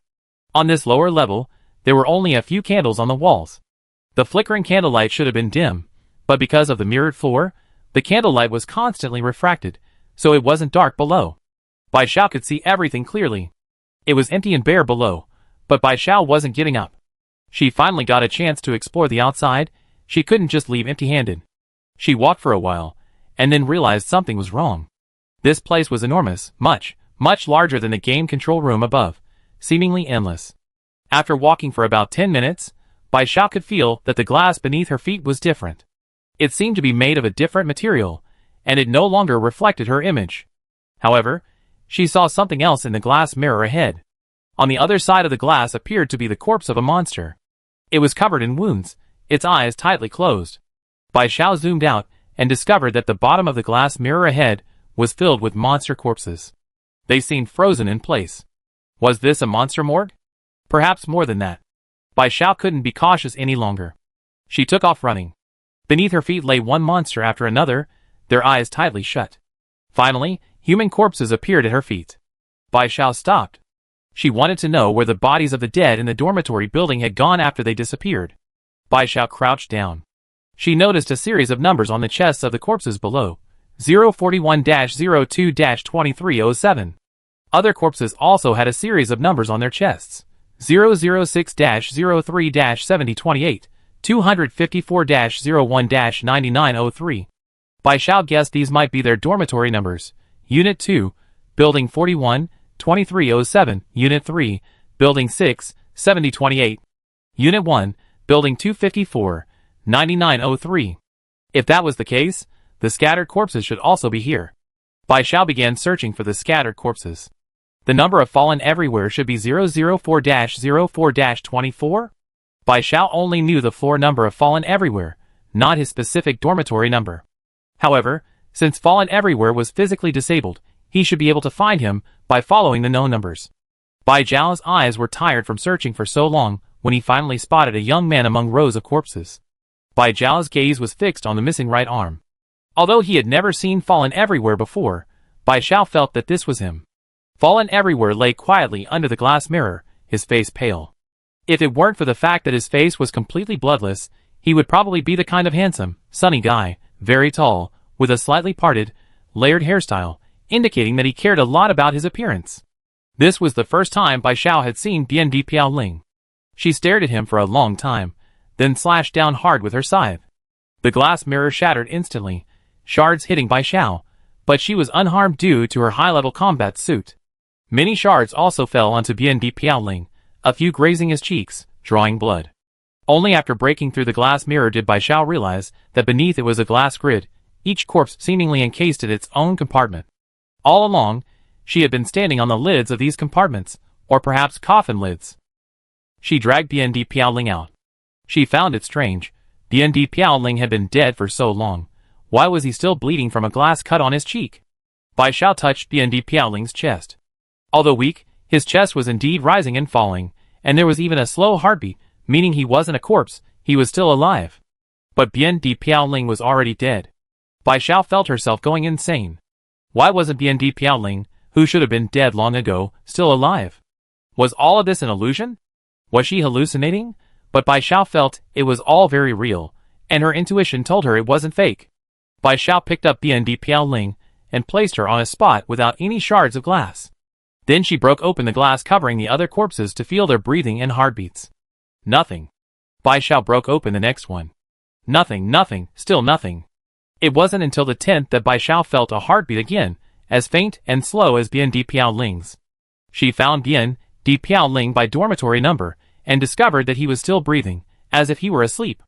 On this lower level, there were only a few candles on the walls. The flickering candlelight should have been dim, but because of the mirrored floor, the candlelight was constantly refracted, so it wasn't dark below. Bai Xiao could see everything clearly. It was empty and bare below, but Bai Xiao wasn't giving up. She finally got a chance to explore the outside. She couldn't just leave empty-handed. She walked for a while, and then realized something was wrong. This place was enormous, much larger than the game control room above, seemingly endless. After walking for about 10 minutes, Bai Xiao could feel that the glass beneath her feet was different. It seemed to be made of a different material, and it no longer reflected her image. However, she saw something else in the glass mirror ahead. On the other side of the glass appeared to be the corpse of a monster. It was covered in wounds, its eyes tightly closed. Bai Xiao zoomed out and discovered that the bottom of the glass mirror ahead was filled with monster corpses. They seemed frozen in place. Was this a monster morgue? Perhaps more than that. Bai Xiao couldn't be cautious any longer. She took off running. Beneath her feet lay one monster after another, their eyes tightly shut. Finally, human corpses appeared at her feet. Bai Xiao stopped. She wanted to know where the bodies of the dead in the dormitory building had gone after they disappeared. Bai Xiao crouched down. She noticed a series of numbers on the chests of the corpses below. 041-02-2307. Other corpses also had a series of numbers on their chests. 006-03-7028, 254-01-9903. Bai Xiao guessed these might be their dormitory numbers. Unit 2, Building 41, 2307, Unit 3, Building 6, 7028. Unit 1, Building 254, 9903. If that was the case, the scattered corpses should also be here. Bai Xiao began searching for the scattered corpses. The number of fallen everywhere should be 004-04-24? Bai Xiao only knew the floor number of fallen everywhere, not his specific dormitory number. However, since fallen everywhere was physically disabled, he should be able to find him by following the known numbers. Bai Xiao's eyes were tired from searching for so long when he finally spotted a young man among rows of corpses. Bai Xiao's gaze was fixed on the missing right arm. Although he had never seen Fallen Everywhere before, Bai Xiao felt that this was him. Fallen Everywhere lay quietly under the glass mirror, his face pale. If it weren't for the fact that his face was completely bloodless, he would probably be the kind of handsome, sunny guy, very tall, with a slightly parted, layered hairstyle, indicating that he cared a lot about his appearance. This was the first time Bai Xiao had seen Bian Di Piaoling. She stared at him for a long time, then slashed down hard with her scythe. The glass mirror shattered instantly, shards hitting Bai Xiao, but she was unharmed due to her high-level combat suit. Many shards also fell onto Bian Di Piaoling, a few grazing his cheeks, drawing blood. Only after breaking through the glass mirror did Bai Xiao realize that beneath it was a glass grid, each corpse seemingly encased in its own compartment. All along, she had been standing on the lids of these compartments, or perhaps coffin lids. She dragged Bian Di Piaoling out. She found it strange. Bian Di Piaoling had been dead for so long. Why was he still bleeding from a glass cut on his cheek? Bai Xiao touched Bian Di Piaoling's chest. Although weak, his chest was indeed rising and falling, and there was even a slow heartbeat, meaning he wasn't a corpse, he was still alive. But Bian Di Piaoling was already dead. Bai Xiao felt herself going insane. Why wasn't Bian Di Piaoling, who should have been dead long ago, still alive? Was all of this an illusion? Was she hallucinating? But Bai Xiao felt it was all very real, and her intuition told her it wasn't fake. Bai Xiao picked up Bian Di Piaoling and placed her on a spot without any shards of glass. Then she broke open the glass covering the other corpses to feel their breathing and heartbeats. Nothing. Bai Xiao broke open the next one. Nothing, still nothing. It wasn't until the 10th that Bai Xiao felt a heartbeat again, as faint and slow as Bian Di Piaoling's. She found Bian Di Piaoling by dormitory number, and discovered that he was still breathing, as if he were asleep.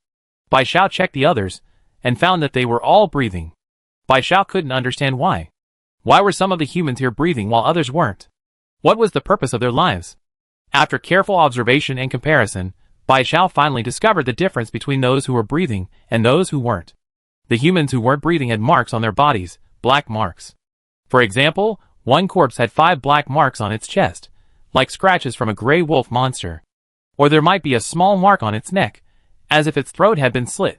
Bai Xiao checked the others, and found that they were all breathing. Bai Xiao couldn't understand why. Why were some of the humans here breathing while others weren't? What was the purpose of their lives? After careful observation and comparison, Bai Xiao finally discovered the difference between those who were breathing and those who weren't. The humans who weren't breathing had marks on their bodies, black marks. For example, one corpse had 5 black marks on its chest, like scratches from a gray wolf monster. Or there might be a small mark on its neck, as if its throat had been slit.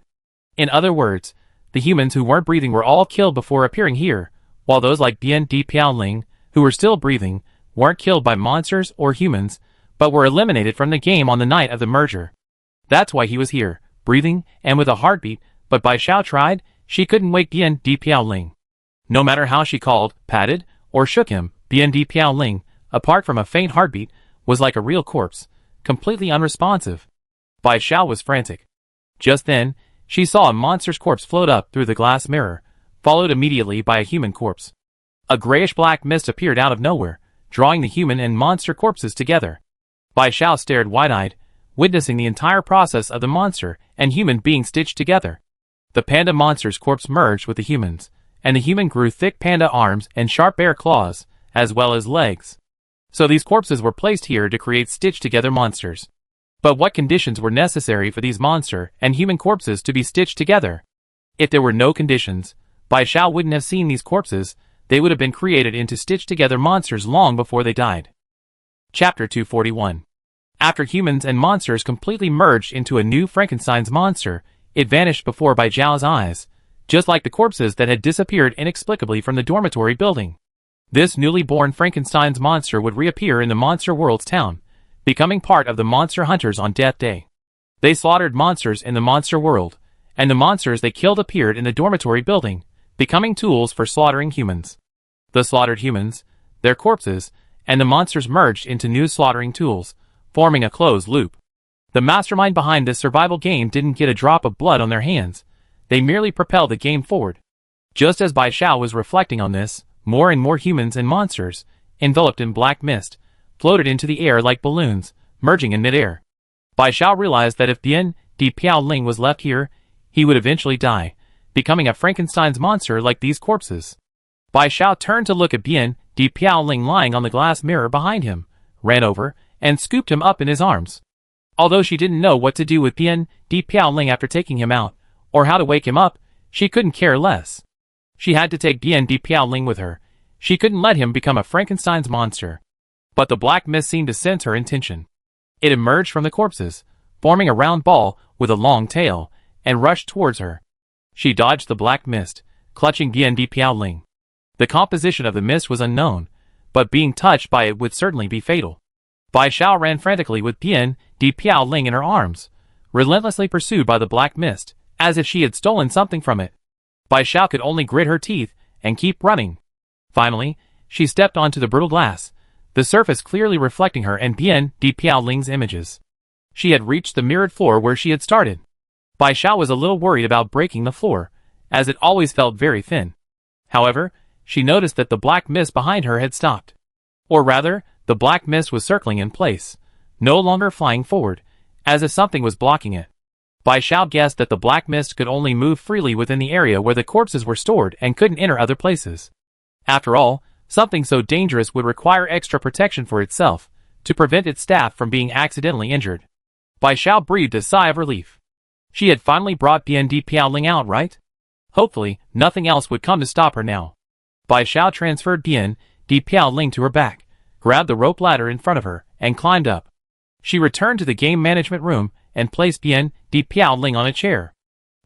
In other words, the humans who weren't breathing were all killed before appearing here, while those like Bian Di Piaoling, who were still breathing, weren't killed by monsters or humans, but were eliminated from the game on the night of the merger. That's why he was here, breathing and with a heartbeat, but Bai Xiao tried, she couldn't wake Bian Di Piaoling. No matter how she called, patted, or shook him, Bien Piao Ling, apart from a faint heartbeat, was like a real corpse, completely unresponsive. Bai Xiao was frantic. Just then, she saw a monster's corpse float up through the glass mirror, followed immediately by a human corpse. A grayish-black mist appeared out of nowhere, drawing the human and monster corpses together. Bai Xiao stared wide-eyed, witnessing the entire process of the monster and human being stitched together. The panda monster's corpse merged with the human's, and the human grew thick panda arms and sharp bear claws, as well as legs. So these corpses were placed here to create stitched-together monsters. But what conditions were necessary for these monster and human corpses to be stitched together? If there were no conditions, Bai Xiao wouldn't have seen these corpses. They would have been created into stitched-together monsters long before they died. Chapter 241. After humans and monsters completely merged into a new Frankenstein's monster, it vanished before Bai Xiao's eyes, just like the corpses that had disappeared inexplicably from the dormitory building. This newly born Frankenstein's monster would reappear in the Monster World's town, becoming part of the monster hunters on Death Day. They slaughtered monsters in the Monster World, and the monsters they killed appeared in the dormitory building, becoming tools for slaughtering humans. The slaughtered humans, their corpses, and the monsters merged into new slaughtering tools, forming a closed loop. The mastermind behind this survival game didn't get a drop of blood on their hands. They merely propelled the game forward. Just as Bai Xiao was reflecting on this, more and more humans and monsters, enveloped in black mist, floated into the air like balloons, merging in midair. Bai Xiao realized that if Bien Piao Ling was left here, he would eventually die, becoming a Frankenstein's monster like these corpses. Bai Xiao turned to look at Bien Piao Ling lying on the glass mirror behind him, ran over, and scooped him up in his arms. Although she didn't know what to do with Bien Piao Ling after taking him out, or how to wake him up, she couldn't care less. She had to take Bien Piao Ling with her. She couldn't let him become a Frankenstein's monster. But the black mist seemed to sense her intention. It emerged from the corpses, forming a round ball with a long tail, and rushed towards her. She dodged the black mist, clutching Bien Piao Ling. The composition of the mist was unknown, but being touched by it would certainly be fatal. Bai Xiao ran frantically with Bien Piao Ling in her arms, relentlessly pursued by the black mist, as if she had stolen something from it. Bai Xiao could only grit her teeth and keep running. Finally, she stepped onto the brittle glass, the surface clearly reflecting her and Bien Piao Ling's images. She had reached the mirrored floor where she had started. Bai Xiao was a little worried about breaking the floor, as it always felt very thin. However, she noticed that the black mist behind her had stopped. Or rather, the black mist was circling in place, no longer flying forward, as if something was blocking it. Bai Xiao guessed that the black mist could only move freely within the area where the corpses were stored and couldn't enter other places. After all, something so dangerous would require extra protection for itself, to prevent its staff from being accidentally injured. Bai Xiao breathed a sigh of relief. She had finally brought Bien Piao Ling out, right? Hopefully, nothing else would come to stop her now. Bai Xiao transferred Bien Piao Ling to her back, grabbed the rope ladder in front of her, and climbed up. She returned to the game management room and placed Bien Piao Ling on a chair.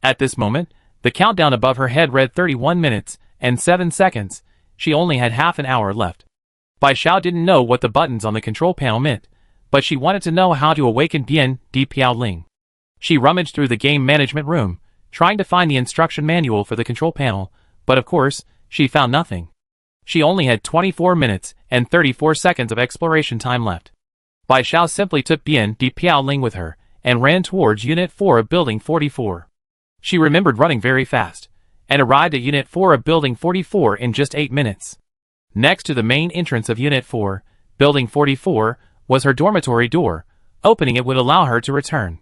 At this moment, the countdown above her head read 31 minutes and 7 seconds. She only had half an hour left. Bai Xiao didn't know what the buttons on the control panel meant, but she wanted to know how to awaken Bien Piao Ling. She rummaged through the game management room, trying to find the instruction manual for the control panel, but of course, she found nothing. She only had 24 minutes and 34 seconds of exploration time left. Bai Xiao simply took Bien Piao Ling with her, and ran towards Unit 4 of Building 44. She remembered running very fast, and arrived at Unit 4 of Building 44 in just 8 minutes. Next to the main entrance of Unit 4, Building 44, was her dormitory door. Opening it would allow her to return.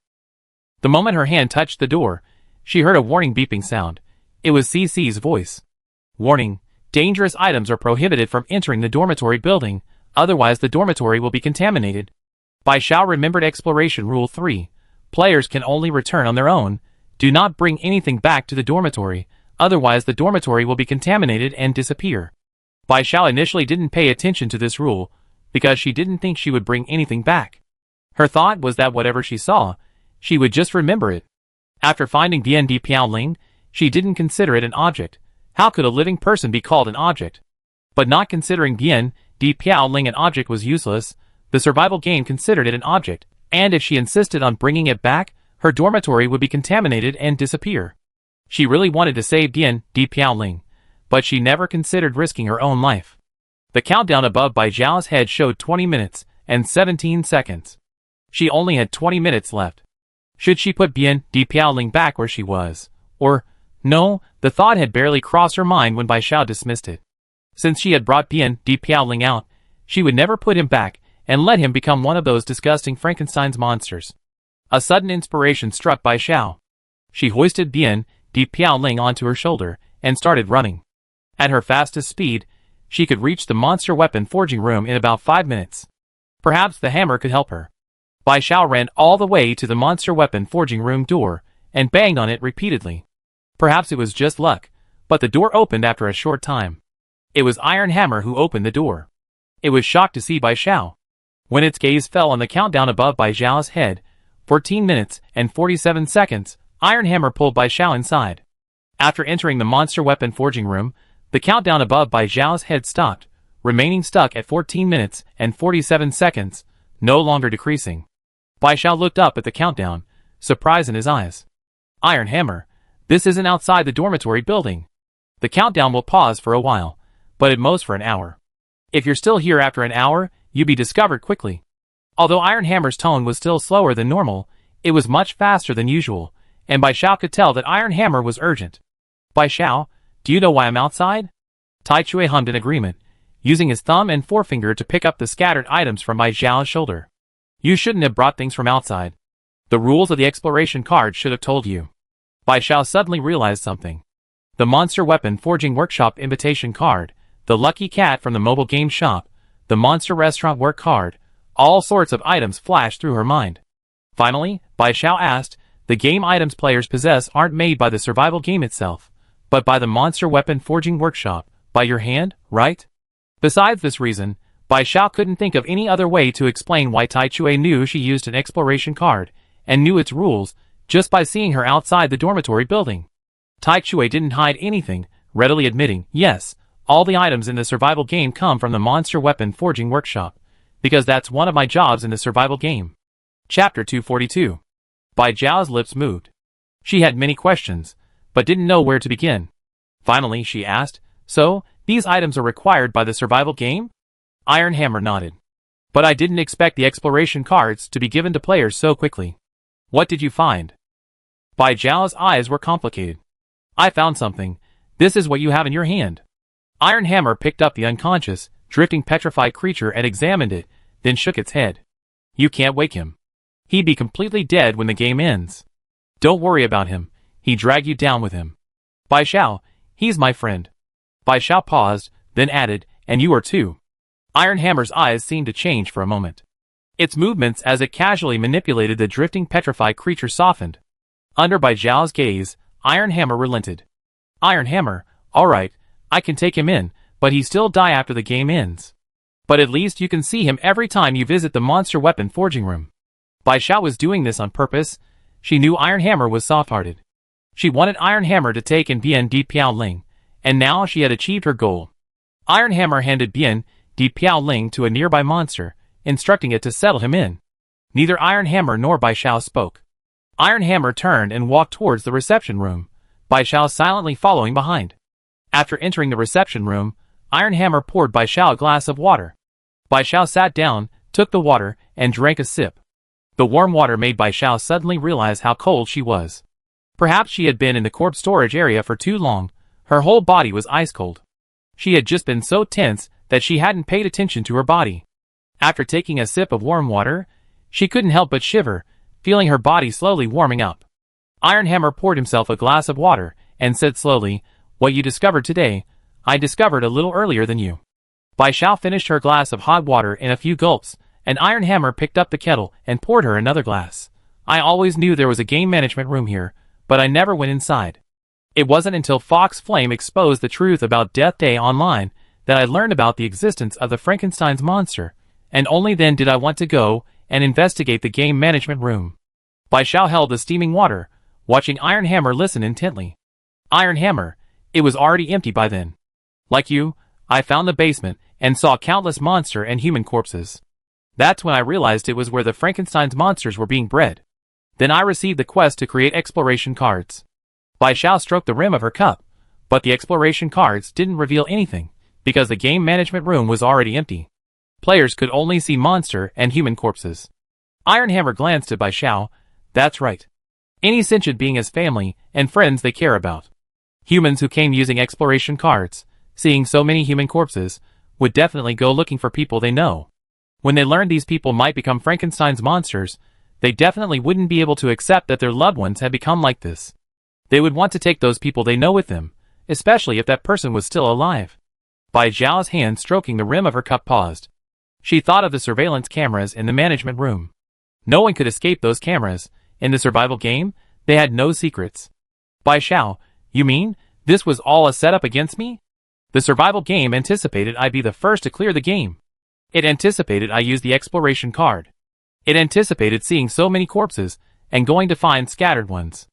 The moment her hand touched the door, she heard a warning beeping sound. It was CC's voice. Warning: dangerous items are prohibited from entering the dormitory building, otherwise the dormitory will be contaminated. Bai Xiao remembered Exploration Rule 3. Players can only return on their own. Do not bring anything back to the dormitory, otherwise the dormitory will be contaminated and disappear. Bai Xiao initially didn't pay attention to this rule, because she didn't think she would bring anything back. Her thought was that whatever she saw, she would just remember it. After finding Bien Piao Ling, she didn't consider it an object. How could a living person be called an object? But not considering Bien Piao Ling an object was useless, the survival game considered it an object, and if she insisted on bringing it back, her dormitory would be contaminated and disappear. She really wanted to save Bien Piao Ling, but she never considered risking her own life. The countdown above Bai Zhao's head showed 20 minutes and 17 seconds. She only had 20 minutes left. Should she put Bian Di Piaoling back where she was? Or, no, the thought had barely crossed her mind when Bai Zhao dismissed it. Since she had brought Bian Di Piaoling out, she would never put him back and let him become one of those disgusting Frankenstein's monsters. A sudden inspiration struck Bai Zhao. She hoisted Bian Di Piaoling onto her shoulder and started running. At her fastest speed, she could reach the monster weapon forging room in about 5 minutes. Perhaps the hammer could help her. Bai Zhao ran all the way to the monster weapon forging room door and banged on it repeatedly. Perhaps it was just luck, but the door opened after a short time. It was Iron Hammer who opened the door. It was shocked to see Bai Zhao. When its gaze fell on the countdown above Bai Zhao's head, 14 minutes and 47 seconds, Iron Hammer pulled Bai Zhao inside. After entering the monster weapon forging room, the countdown above Bai Zhao's head stopped, remaining stuck at 14 minutes and 47 seconds, no longer decreasing. Bai Zhao looked up at the countdown, surprise in his eyes. Iron Hammer, this isn't outside the dormitory building. The countdown will pause for a while, but at most for an hour. If you're still here after an hour, you'll be discovered quickly. Although Iron Hammer's tone was still slower than normal, it was much faster than usual, and Bai Zhao could tell that Iron Hammer was urgent. Bai Zhao, do you know why I'm outside? Tai Chui hummed in agreement, using his thumb and forefinger to pick up the scattered items from Bai Zhao's shoulder. You shouldn't have brought things from outside. The rules of the exploration card should have told you. Bai Zhao suddenly realized something. The Monster Weapon Forging Workshop invitation card, the Lucky Cat from the mobile game shop, the Monster Restaurant work card, all sorts of items flashed through her mind. Finally, Bai Zhao asked, the game items players possess aren't made by the survival game itself, but by the Monster Weapon Forging Workshop, by your hand, right? Besides this reason, Bai Zhao couldn't think of any other way to explain why Tai Chui knew she used an exploration card, and knew its rules, just by seeing her outside the dormitory building. Tai Chui didn't hide anything, readily admitting, yes, all the items in the survival game come from the Monster Weapon Forging Workshop, because that's one of my jobs in the survival game. Chapter 242. Bai Zhao's lips moved. She had many questions, but didn't know where to begin. Finally, she asked, so, these items are required by the survival game? Iron Hammer nodded. But I didn't expect the exploration cards to be given to players so quickly. What did you find? Bai Zhao's eyes were complicated. I found something. This is what you have in your hand. Iron Hammer picked up the unconscious, drifting petrified creature and examined it, then shook its head. You can't wake him. He'd be completely dead when the game ends. Don't worry about him. He dragged you down with him. Bai Zhao, he's my friend. Bai Zhao paused, then added, and you are too. Iron Hammer's eyes seemed to change for a moment. Its movements as it casually manipulated the drifting petrified creature softened. Under Bai Zhao's gaze, Iron Hammer relented. Iron Hammer, alright, I can take him in, but he still die after the game ends. But at least you can see him every time you visit the Monster Weapon Forging Room. Bai Zhao was doing this on purpose. She knew Iron Hammer was soft-hearted. She wanted Iron Hammer to take in Bian Di Piaoling, and now she had achieved her goal. Iron Hammer handed Bian Di Piaoling to a nearby monster, instructing it to settle him in. Neither Iron Hammer nor Bai Zhao spoke. Iron Hammer turned and walked towards the reception room, Bai Zhao silently following behind. After entering the reception room, Iron Hammer poured Bai Zhao a glass of water. Bai Zhao sat down, took the water, and drank a sip. The warm water made Bai Zhao suddenly realize how cold she was. Perhaps she had been in the corpse storage area for too long. Her whole body was ice cold. She had just been so tense that she hadn't paid attention to her body. After taking a sip of warm water, she couldn't help but shiver, feeling her body slowly warming up. Iron Hammer poured himself a glass of water and said slowly, what you discovered today, I discovered a little earlier than you. Bai Zhao finished her glass of hot water in a few gulps, and Iron Hammer picked up the kettle and poured her another glass. I always knew there was a game management room here, but I never went inside. It wasn't until Fox Flame exposed the truth about Death Day online that I learned about the existence of the Frankenstein's monster, and only then did I want to go and investigate the game management room. Bai Zhao held the steaming water, watching Iron Hammer listen intently. Iron Hammer, it was already empty by then. Like you, I found the basement and saw countless monster and human corpses. That's when I realized it was where the Frankenstein's monsters were being bred. Then I received the quest to create exploration cards. Bai Zhao stroked the rim of her cup, but the exploration cards didn't reveal anything, because the game management room was already empty. Players could only see monster and human corpses. Iron Hammer glanced at Bai Xiao. That's right. Any sentient being has family and friends they care about. Humans who came using exploration cards, seeing so many human corpses, would definitely go looking for people they know. When they learned these people might become Frankenstein's monsters, they definitely wouldn't be able to accept that their loved ones had become like this. They would want to take those people they know with them, especially if that person was still alive. Bai Xiao's hand stroking the rim of her cup paused. She thought of the surveillance cameras in the management room. No one could escape those cameras. In the survival game, they had no secrets. Bai Xiao, you mean, this was all a setup against me? The survival game anticipated I'd be the first to clear the game. It anticipated I use the exploration card. It anticipated seeing so many corpses, and going to find scattered ones.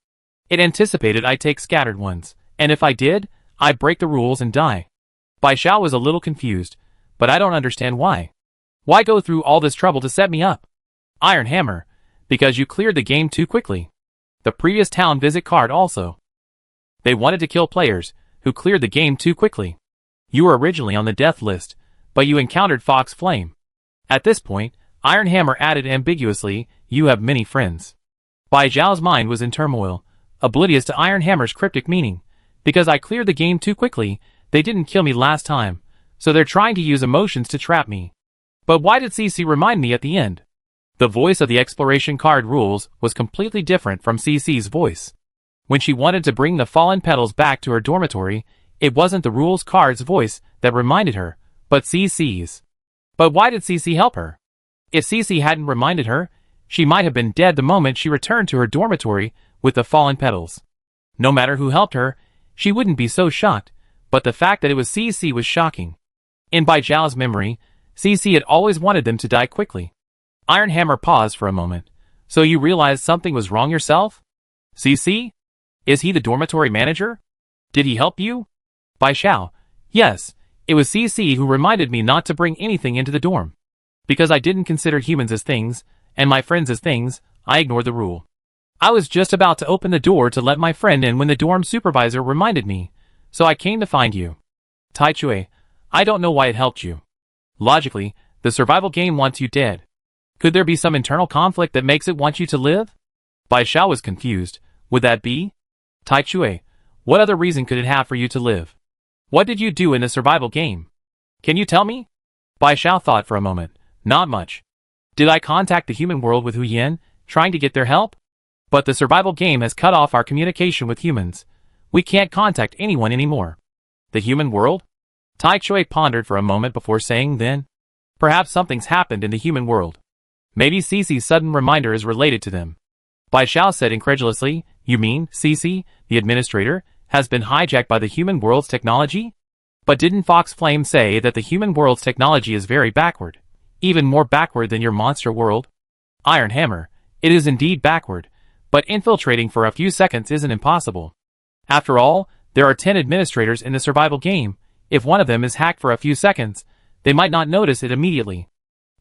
It anticipated I'd take scattered ones, and if I did, I'd break the rules and die. Bai Xiao was a little confused, but I don't understand why. Why go through all this trouble to set me up? Iron Hammer, because you cleared the game too quickly. The previous town visit card also. They wanted to kill players who cleared the game too quickly. You were originally on the death list, but you encountered Fox Flame. At this point, Iron Hammer added ambiguously, you have many friends. Bai Xiao's mind was in turmoil, oblivious to Iron Hammer's cryptic meaning. Because I cleared the game too quickly, they didn't kill me last time, so they're trying to use emotions to trap me. But why did CC remind me at the end? The voice of the exploration card rules was completely different from CC's voice. When she wanted to bring the fallen petals back to her dormitory, it wasn't the rules card's voice that reminded her, but CC's. But why did CC help her? If CC hadn't reminded her, she might have been dead the moment she returned to her dormitory with the fallen petals. No matter who helped her, she wouldn't be so shocked, but the fact that it was CC was shocking. In Bai Xiao's memory, CC had always wanted them to die quickly. Iron Hammer paused for a moment. So you realized something was wrong yourself? CC? Is he the dormitory manager? Did he help you? Bai Xiao, yes, it was CC who reminded me not to bring anything into the dorm. Because I didn't consider humans as things, and my friends as things, I ignored the rule. I was just about to open the door to let my friend in when the dorm supervisor reminded me, so I came to find you. Tai Chui, I don't know why it helped you. Logically, the survival game wants you dead. Could there be some internal conflict that makes it want you to live? Bai Xiao was confused. Would that be? Tai Chui, what other reason could it have for you to live? What did you do in the survival game? Can you tell me? Bai Xiao thought for a moment. Not much. Did I contact the human world with Hu Yin, trying to get their help? But the survival game has cut off our communication with humans. We can't contact anyone anymore. The human world? Tai Chui pondered for a moment before saying then. Perhaps something's happened in the human world. Maybe CC's sudden reminder is related to them. Bai Xiao said incredulously, you mean, CC, the administrator, has been hijacked by the human world's technology? But didn't Fox Flame say that the human world's technology is very backward? Even more backward than your monster world? Iron Hammer, it is indeed backward, but infiltrating for a few seconds isn't impossible. After all, there are 10 administrators in the survival game. If one of them is hacked for a few seconds, they might not notice it immediately.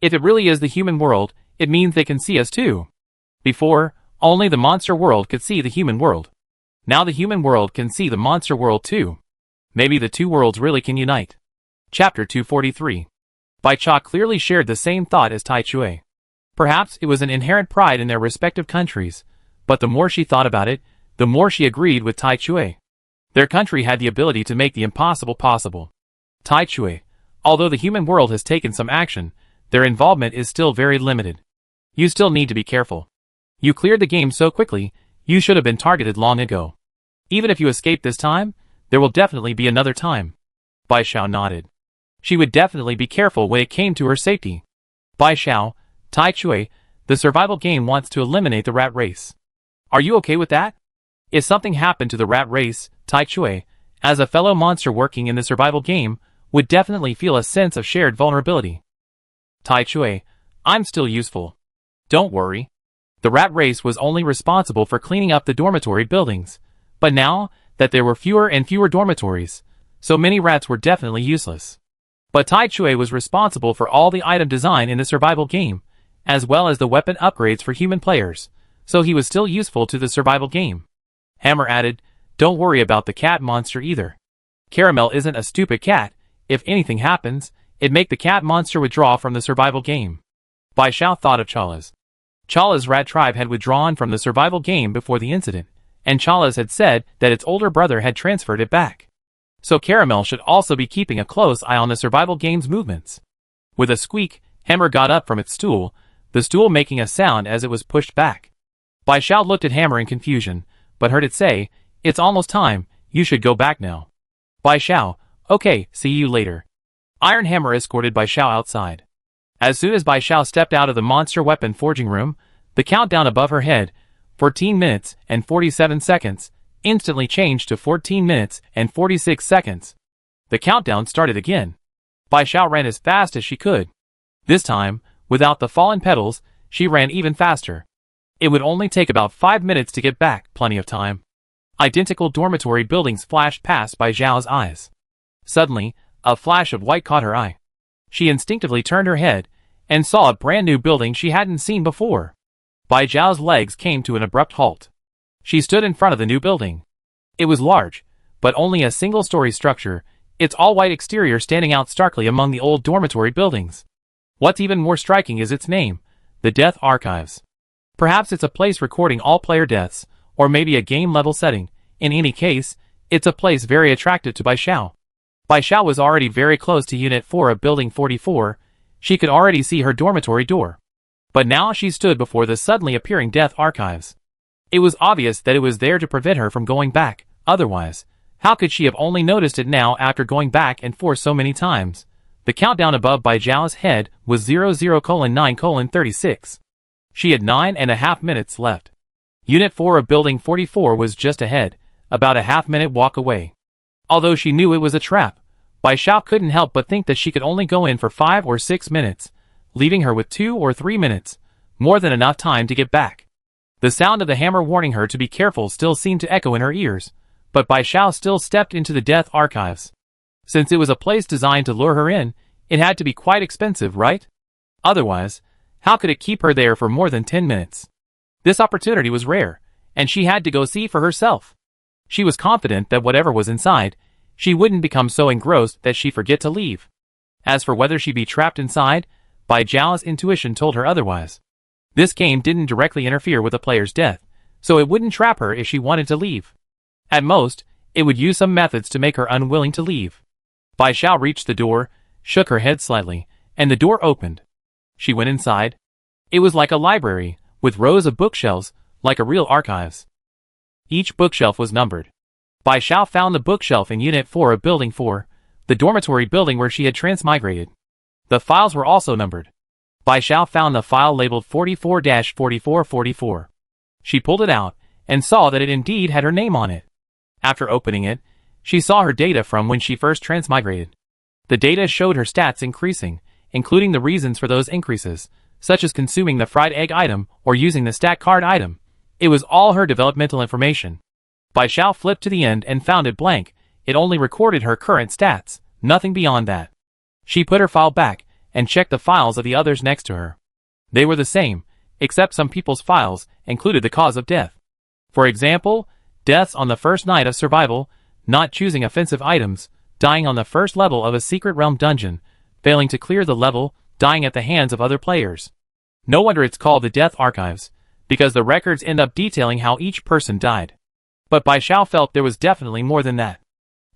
If it really is the human world, it means they can see us too. Before, only the monster world could see the human world. Now the human world can see the monster world too. Maybe the two worlds really can unite. Chapter 243. Bai Xiao clearly shared the same thought as Tai Chui. Perhaps it was an inherent pride in their respective countries, but the more she thought about it, the more she agreed with Tai Chui. Their country had the ability to make the impossible possible. Tai Chui, although the human world has taken some action, their involvement is still very limited. You still need to be careful. You cleared the game so quickly, you should have been targeted long ago. Even if you escape this time, there will definitely be another time. Bai Xiao nodded. She would definitely be careful when it came to her safety. Bai Xiao, Tai Chui, the survival game wants to eliminate the rat race. Are you okay with that? If something happened to the rat race, Tai Chui, as a fellow monster working in the survival game, would definitely feel a sense of shared vulnerability. Tai Chui, I'm still useful. Don't worry. The rat race was only responsible for cleaning up the dormitory buildings. But now that there were fewer and fewer dormitories, so many rats were definitely useless. But Tai Chui was responsible for all the item design in the survival game, as well as the weapon upgrades for human players, so he was still useful to the survival game. Hammer added, don't worry about the cat monster either. Caramel isn't a stupid cat, If anything happens, it'd make the cat monster withdraw from the survival game. Bai Xiao thought of Chala's. Chala's rat tribe had withdrawn from the survival game before the incident, and Chala's had said that its older brother had transferred it back. So Caramel should also be keeping a close eye on the survival game's movements. With a squeak, Hammer got up from its stool, the stool making a sound as it was pushed back. Bai Xiao looked at Hammer in confusion, but heard it say, "It's almost time, you should go back now." Bai Xiao, "Okay, see you later." Iron Hammer escorted Bai Xiao outside. As soon as Bai Xiao stepped out of the monster weapon forging room, the countdown above her head, 14 minutes and 47 seconds, instantly changed to 14 minutes and 46 seconds. The countdown started again. Bai Xiao ran as fast as she could. This time, without the fallen petals, she ran even faster. It would only take about 5 minutes to get back, plenty of time. Identical dormitory buildings flashed past Bai Xiao's eyes. Suddenly, a flash of white caught her eye. She instinctively turned her head, and saw a brand new building she hadn't seen before. Bai Xiao's legs came to an abrupt halt. She stood in front of the new building. It was large, but only a single-story structure, its all-white exterior standing out starkly among the old dormitory buildings. What's even more striking is its name, the Death Archives. Perhaps it's a place recording all player deaths, or maybe a game-level setting. In any case, it's a place very attractive to Bai Xiao. Bai Xiao was already very close to Unit 4 of Building 44, she could already see her dormitory door. But now she stood before the suddenly appearing Death Archives. It was obvious that it was there to prevent her from going back, otherwise, how could she have only noticed it now after going back and forth so many times? The countdown above Bai Xiao's head was 00:9:36. She had 9.5 minutes left. Unit 4 of Building 44 was just ahead, about a half-minute walk away. Although she knew it was a trap, Bai Xiao couldn't help but think that she could only go in for 5 or 6 minutes, leaving her with 2 or 3 minutes, more than enough time to get back. The sound of the hammer warning her to be careful still seemed to echo in her ears, but Bai Xiao still stepped into the Death Archives. Since it was a place designed to lure her in, it had to be quite expensive, right? Otherwise, how could it keep her there for more than 10 minutes? This opportunity was rare, and she had to go see for herself. She was confident that whatever was inside, she wouldn't become so engrossed that she'd forget to leave. As for whether she'd be trapped inside, Bai Xiao's intuition told her otherwise. This game didn't directly interfere with a player's death, so it wouldn't trap her if she wanted to leave. At most, it would use some methods to make her unwilling to leave. Bai Xiao reached the door, shook her head slightly, and the door opened. She went inside. It was like a library, with rows of bookshelves, like a real archives. Each bookshelf was numbered. Bai Xiao found the bookshelf in Unit 4 of Building 4, the dormitory building where she had transmigrated. The files were also numbered. Bai Xiao found the file labeled 44-4444. She pulled it out, and saw that it indeed had her name on it. After opening it, she saw her data from when she first transmigrated. The data showed her stats increasing, including the reasons for those increases, such as consuming the fried egg item or using the stat card item. It was all her developmental information. Bai Xiao flipped to the end and found it blank. It only recorded her current stats, nothing beyond that. She put her file back, and checked the files of the others next to her. They were the same, except some people's files included the cause of death. For example, deaths on the first night of survival, not choosing offensive items, dying on the first level of a secret realm dungeon, failing to clear the level, dying at the hands of other players. No wonder it's called the Death Archives, because the records end up detailing how each person died. But Bai Xiao felt there was definitely more than that.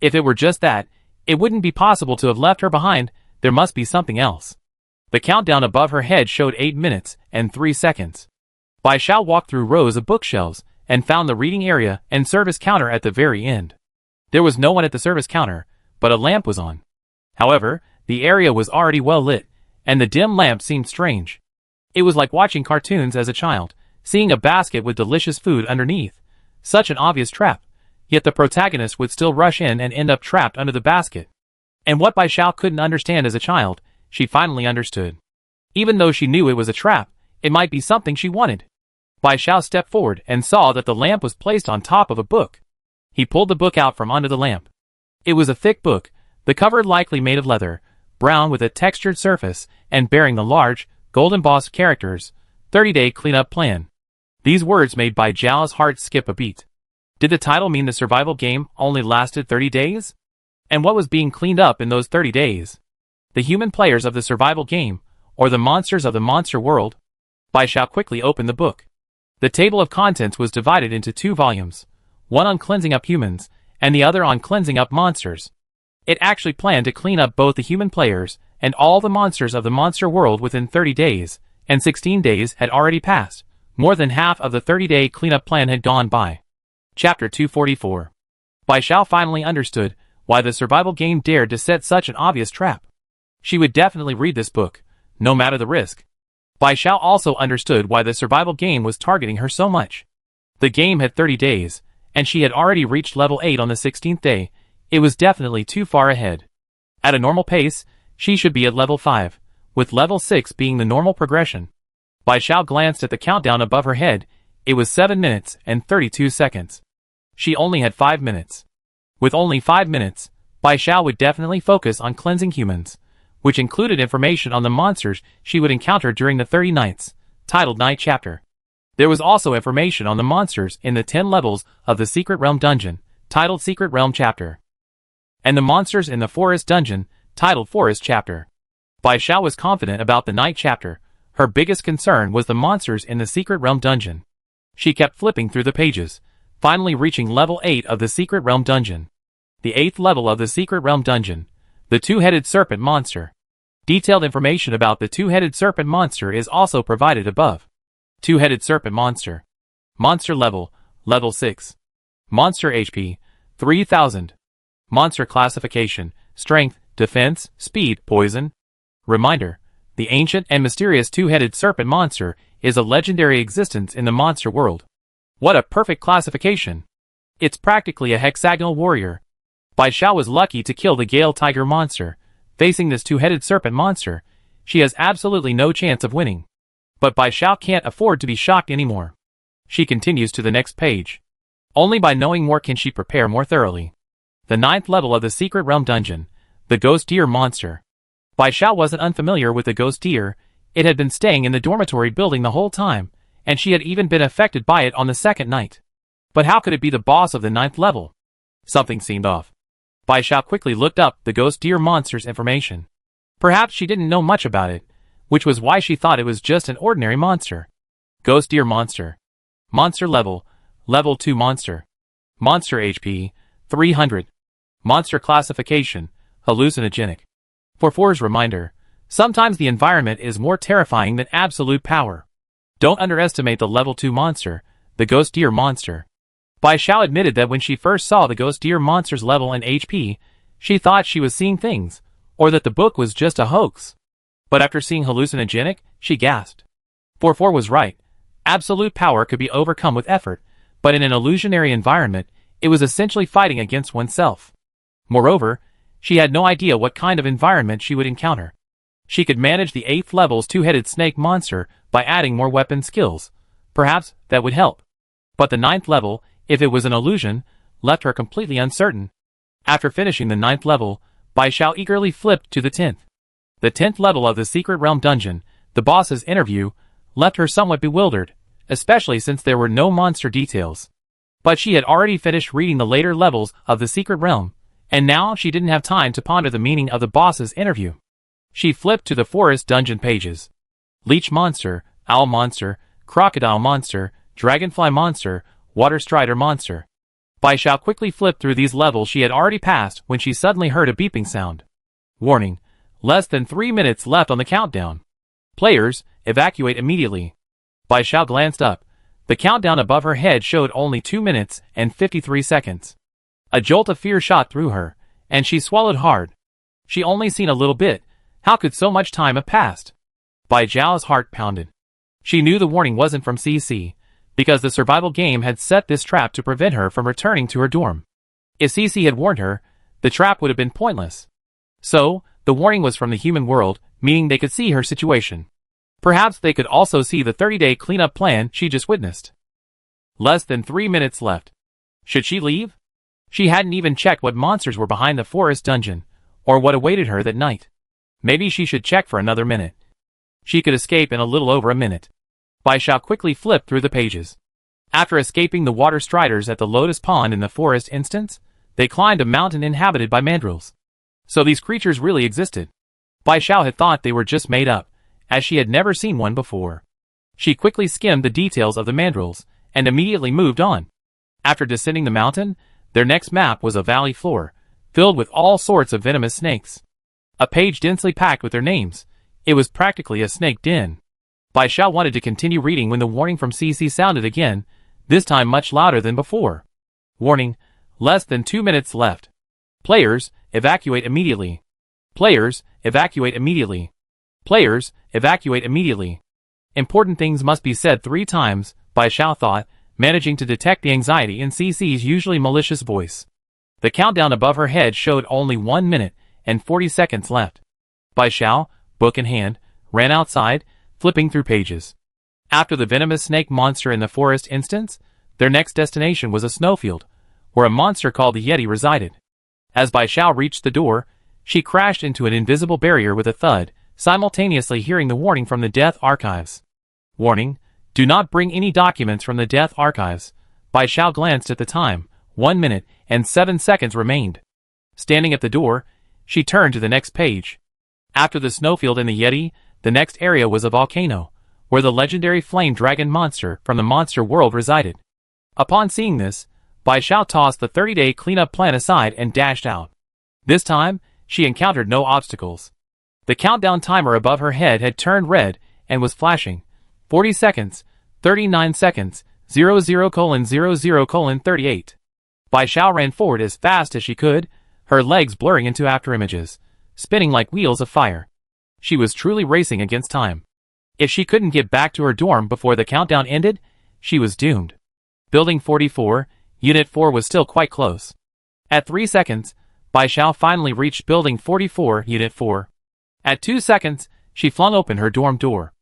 If it were just that, it wouldn't be possible to have left her behind. There must be something else. The countdown above her head showed 8 minutes and 3 seconds. Bai Xiao walked through rows of bookshelves and found the reading area and service counter at the very end. There was no one at the service counter, but a lamp was on. However, the area was already well lit, and the dim lamp seemed strange. It was like watching cartoons as a child, seeing a basket with delicious food underneath. Such an obvious trap, yet the protagonist would still rush in and end up trapped under the basket. And what Bai Xiao couldn't understand as a child, she finally understood. Even though she knew it was a trap, it might be something she wanted. Bai Xiao stepped forward and saw that the lamp was placed on top of a book. He pulled the book out from under the lamp. It was a thick book, the cover likely made of leather, brown with a textured surface, and bearing the large, gold-embossed characters, 30-day cleanup plan. These words made Bai Xiao's heart skip a beat. Did the title mean the survival game only lasted 30 days? And what was being cleaned up in those 30 days? The human players of the survival game, or the monsters of the monster world? Bai Xiao quickly opened the book. The table of contents was divided into 2 volumes, one on cleansing up humans, and the other on cleansing up monsters. It actually planned to clean up both the human players and all the monsters of the monster world within 30 days, and 16 days had already passed. More than half of the 30-day cleanup plan had gone by. Chapter 244. Bai Xiao finally understood why the survival game dared to set such an obvious trap. She would definitely read this book, no matter the risk. Bai Xiao also understood why the survival game was targeting her so much. The game had 30 days, and she had already reached level 8 on the 16th day. It was definitely too far ahead. At a normal pace, she should be at level 5, with level 6 being the normal progression. Bai Xiao glanced at the countdown above her head. It was 7 minutes and 32 seconds. She only had 5 minutes. With only 5 minutes, Bai Xiao would definitely focus on cleansing humans, which included information on the monsters she would encounter during the 30 nights, titled Night Chapter. There was also information on the monsters in the 10 levels of the Secret Realm Dungeon, titled Secret Realm Chapter, and the monsters in the Forest Dungeon, titled Forest Chapter. Bai Xiao was confident about the Night Chapter. Her biggest concern was the monsters in the Secret Realm Dungeon. She kept flipping through the pages, finally reaching level 8 of the Secret Realm Dungeon. The 8th level of the Secret Realm Dungeon, the Two-Headed Serpent Monster. Detailed information about the Two-Headed Serpent Monster is also provided above. Two-Headed Serpent Monster. Monster level, level 6. Monster HP, 3000. Monster classification, strength, defense, speed, poison. Reminder: the ancient and mysterious Two-Headed Serpent Monster is a legendary existence in the monster world. What a perfect classification! It's practically a hexagonal warrior. Bai Xiao was lucky to kill the Gale Tiger Monster. Facing this Two-Headed Serpent Monster, she has absolutely no chance of winning. But Bai Xiao can't afford to be shocked anymore. She continues to the next page. Only by knowing more can she prepare more thoroughly. The 9th level of the Secret Realm Dungeon, the Ghost Deer Monster. Bai Xiao wasn't unfamiliar with the Ghost Deer. It had been staying in the dormitory building the whole time, and she had even been affected by it on the 2nd night. But how could it be the boss of the 9th level? Something seemed off. Bai Xiao quickly looked up the Ghost Deer Monster's information. Perhaps she didn't know much about it, which was why she thought it was just an ordinary monster. Ghost Deer Monster. Monster level, level 2 monster. Monster HP, 300. Monster classification, hallucinogenic. For 4's reminder, sometimes the environment is more terrifying than absolute power. Don't underestimate the level 2 monster, the Ghost Deer Monster. Bai Xiao admitted that when she first saw the Ghost Deer Monster's level and HP, she thought she was seeing things, or that the book was just a hoax. But after seeing hallucinogenic, she gasped. 4 was right. Absolute power could be overcome with effort, but in an illusionary environment, it was essentially fighting against oneself. Moreover, she had no idea what kind of environment she would encounter. She could manage the 8th level's Two-Headed Snake Monster by adding more weapon skills. Perhaps that would help. But the 9th level, if it was an illusion, left her completely uncertain. After finishing the 9th level, Bai Xiao eagerly flipped to the 10th. The 10th level of the Secret Realm Dungeon, the boss's interview, left her somewhat bewildered, especially since there were no monster details. But she had already finished reading the later levels of the Secret Realm, and now she didn't have time to ponder the meaning of the boss's interview. She flipped to the Forest Dungeon pages. Leech Monster, Owl Monster, Crocodile Monster, Dragonfly Monster, Water Strider Monster. Bai Xiao quickly flipped through these levels she had already passed when she suddenly heard a beeping sound. Warning: less than 3 minutes left on the countdown. Players, evacuate immediately. Bai Xiao glanced up. The countdown above her head showed only 2 minutes and 53 seconds. A jolt of fear shot through her, and she swallowed hard. She only seen a little bit. How could so much time have passed? Bai Xiao's heart pounded. She knew the warning wasn't from CC, because the survival game had set this trap to prevent her from returning to her dorm. If CC had warned her, the trap would have been pointless. So, the warning was from the human world, meaning they could see her situation. Perhaps they could also see the 30-day cleanup plan she just witnessed. Less than 3 minutes left. Should she leave? She hadn't even checked what monsters were behind the forest dungeon, or what awaited her that night. Maybe she should check for another minute. She could escape in a little over a minute. Bai Xiao quickly flipped through the pages. After escaping the water striders at the Lotus Pond in the forest instance, they climbed a mountain inhabited by mandrills. So these creatures really existed. Bai Xiao had thought they were just made up, as she had never seen one before. She quickly skimmed the details of the mandrills, and immediately moved on. After descending the mountain, their next map was a valley floor, filled with all sorts of venomous snakes. A page densely packed with their names. It was practically a snake den. Bai Xiao wanted to continue reading when the warning from CC sounded again, this time much louder than before. Warning, less than 2 minutes left. Players, evacuate immediately. Players, evacuate immediately. Players, evacuate immediately. Important things must be said 3 times, Bai Xiao thought, managing to detect the anxiety in CC's usually malicious voice. The countdown above her head showed only 1 minute and 40 seconds left. Bai Xiao, book in hand, ran outside, flipping through pages. After the venomous snake monster in the forest instance, their next destination was a snowfield, where a monster called the Yeti resided. As Bai Xiao reached the door, she crashed into an invisible barrier with a thud, simultaneously hearing the warning from the Death Archives. Warning, do not bring any documents from the Death Archives. Bai Xiao glanced at the time, 1 minute and 7 seconds remained. Standing at the door, she turned to the next page. After the snowfield and the Yeti, the next area was a volcano, where the legendary flame dragon monster from the monster world resided. Upon seeing this, Bai Xiao tossed the 30-day cleanup plan aside and dashed out. This time, she encountered no obstacles. The countdown timer above her head had turned red and was flashing. 40 seconds, 39 seconds, 00:00:38. Bai Xiao ran forward as fast as she could, her legs blurring into afterimages, spinning like wheels of fire. She was truly racing against time. If she couldn't get back to her dorm before the countdown ended, she was doomed. Building 44, Unit 4 was still quite close. At 3 seconds, Bai Xiao finally reached Building 44, Unit 4. At 2 seconds, she flung open her dorm door.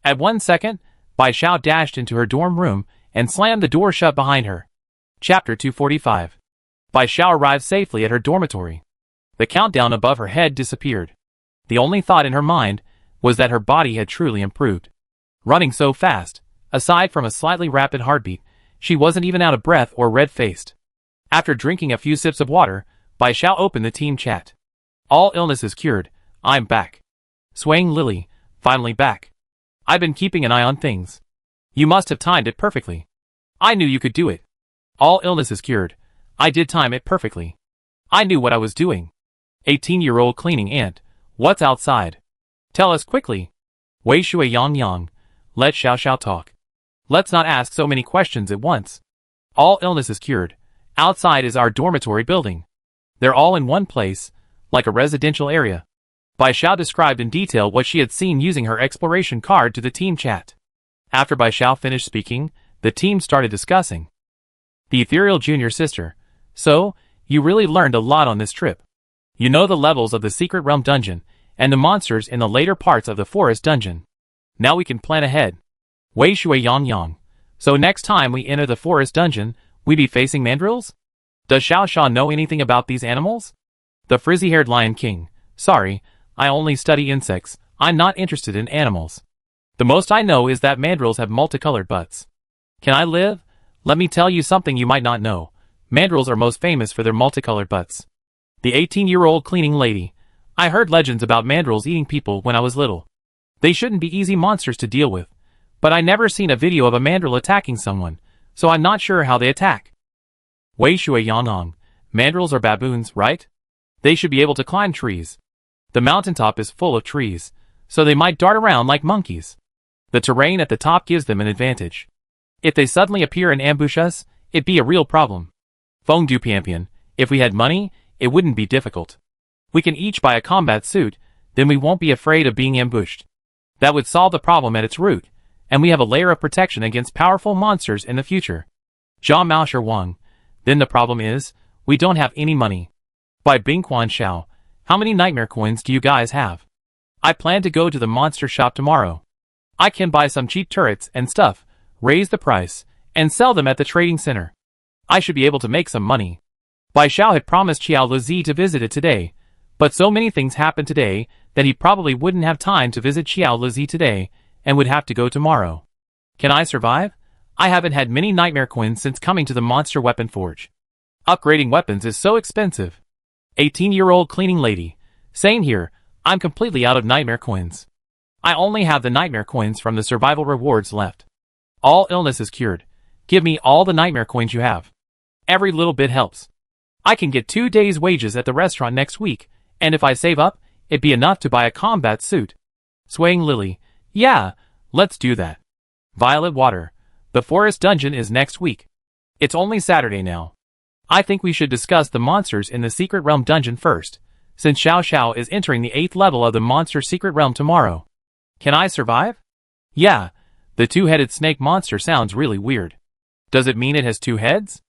At 1 second, Bai Xiao dashed into her dorm room and slammed the door shut behind her. Chapter 245. Bai Xiao arrived safely at her dormitory. The countdown above her head disappeared. The only thought in her mind was that her body had truly improved. Running so fast, aside from a slightly rapid heartbeat, she wasn't even out of breath or red-faced. After drinking a few sips of water, Bai Xiao opened the team chat. All illnesses cured, I'm back. Swaying Lily, finally back. I've been keeping an eye on things. You must have timed it perfectly. I knew you could do it. All illnesses cured, I did time it perfectly. I knew what I was doing. 18-year-old cleaning ant, what's outside? Tell us quickly. Wei Shui Yang Yang, let Xiao Xiao talk. Let's not ask so many questions at once. All illnesses cured, outside is our dormitory building. They're all in one place, like a residential area. Bai Xiao described in detail what she had seen using her exploration card to the team chat. After Bai Xiao finished speaking, the team started discussing. The ethereal junior sister. So, you really learned a lot on this trip. You know the levels of the secret realm dungeon, and the monsters in the later parts of the forest dungeon. Now we can plan ahead. Wei Shui Yang Yang. So next time we enter the forest dungeon, we be facing mandrills? Does Xiao Xiao know anything about these animals? The frizzy-haired Lion King. Sorry, I only study insects, I'm not interested in animals. The most I know is that mandrills have multicolored butts. Can I live? Let me tell you something you might not know. Mandrills are most famous for their multicolored butts. The 18-year-old cleaning lady. I heard legends about mandrills eating people when I was little. They shouldn't be easy monsters to deal with. But I never seen a video of a mandrill attacking someone, so I'm not sure how they attack. Wei Shui Yanong. Mandrills are baboons, right? They should be able to climb trees. The mountaintop is full of trees, so they might dart around like monkeys. The terrain at the top gives them an advantage. If they suddenly appear and ambush us, it'd be a real problem. Feng Du Piampian, if we had money, it wouldn't be difficult. We can each buy a combat suit, then we won't be afraid of being ambushed. That would solve the problem at its root, and we have a layer of protection against powerful monsters in the future. Zhao Maosher Wang. Then the problem is, we don't have any money. By Bingquan Xiao, how many nightmare coins do you guys have? I plan to go to the monster shop tomorrow. I can buy some cheap turrets and stuff, raise the price, and sell them at the trading center. I should be able to make some money. Bai Xiao had promised Xiao Luzi to visit it today, but so many things happened today that he probably wouldn't have time to visit Xiao Luzi today and would have to go tomorrow. Can I survive? I haven't had many nightmare coins since coming to the monster weapon forge. Upgrading weapons is so expensive. 18-year-old cleaning lady. Same here, I'm completely out of nightmare coins. I only have the nightmare coins from the survival rewards left. All illness is cured. Give me all the nightmare coins you have. Every little bit helps. I can get 2 days' wages at the restaurant next week, and if I save up, it'd be enough to buy a combat suit. Swaying Lily. Yeah, let's do that. Violet Water. The forest dungeon is next week. It's only Saturday now. I think we should discuss the monsters in the Secret Realm dungeon first, since Xiao Xiao is entering the 8th level of the Monster Secret Realm tomorrow. Can I survive? Yeah, the two-headed snake monster sounds really weird. Does it mean it has 2 heads?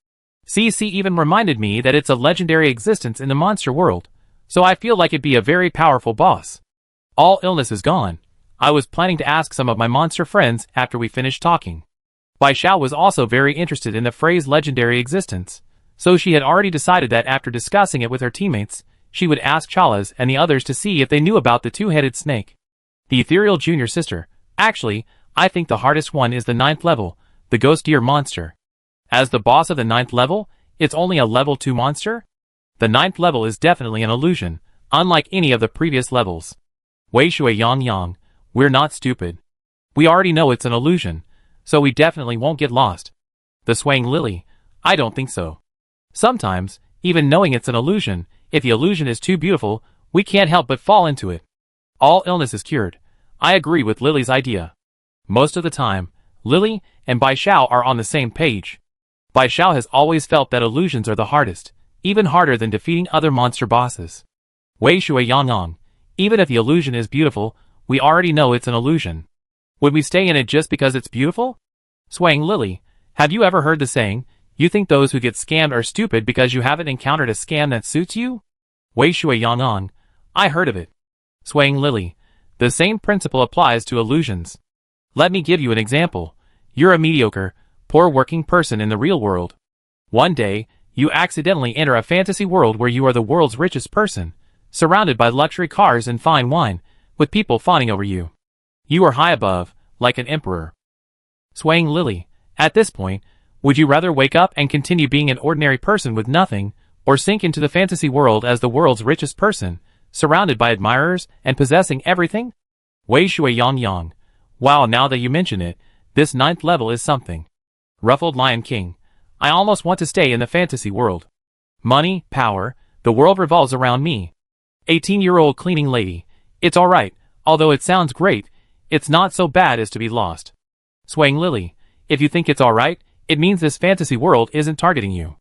CC even reminded me that it's a legendary existence in the monster world, so I feel like it'd be a very powerful boss. All illness is gone. I was planning to ask some of my monster friends after we finished talking. Bai Xiao was also very interested in the phrase legendary existence, so she had already decided that after discussing it with her teammates, she would ask Chalas and the others to see if they knew about the two-headed snake. The ethereal junior sister. Actually, I think the hardest one is the 9th level, the ghost deer monster. As the boss of the 9th level, it's only a level 2 monster? The 9th level is definitely an illusion, unlike any of the previous levels. Wei Shui Yang Yang, we're not stupid. We already know it's an illusion, so we definitely won't get lost. The Swaying Lily, I don't think so. Sometimes, even knowing it's an illusion, if the illusion is too beautiful, we can't help but fall into it. All illness is cured. I agree with Lily's idea. Most of the time, Lily and Bai Xiao are on the same page. Bai Xiao has always felt that illusions are the hardest, even harder than defeating other monster bosses. Wei Shui Yangyang, even if the illusion is beautiful, we already know it's an illusion. Would we stay in it just because it's beautiful? Swaying Lily, have you ever heard the saying, you think those who get scammed are stupid because you haven't encountered a scam that suits you? Wei Shui Yangyang, I heard of it. Swaying Lily, the same principle applies to illusions. Let me give you an example. You're a mediocre, poor working person in the real world. One day, you accidentally enter a fantasy world where you are the world's richest person, surrounded by luxury cars and fine wine, with people fawning over you. You are high above, like an emperor. Swaying Lily, at this point, would you rather wake up and continue being an ordinary person with nothing, or sink into the fantasy world as the world's richest person, surrounded by admirers and possessing everything? Wei Shui Yangyang, wow, now that you mention it, this 9th level is something. Ruffled Lion King, I almost want to stay in the fantasy world. Money, power, the world revolves around me. 18-year-old cleaning lady, it's alright, although it sounds great, it's not so bad as to be lost. Swaying Lily, if you think it's alright, it means this fantasy world isn't targeting you.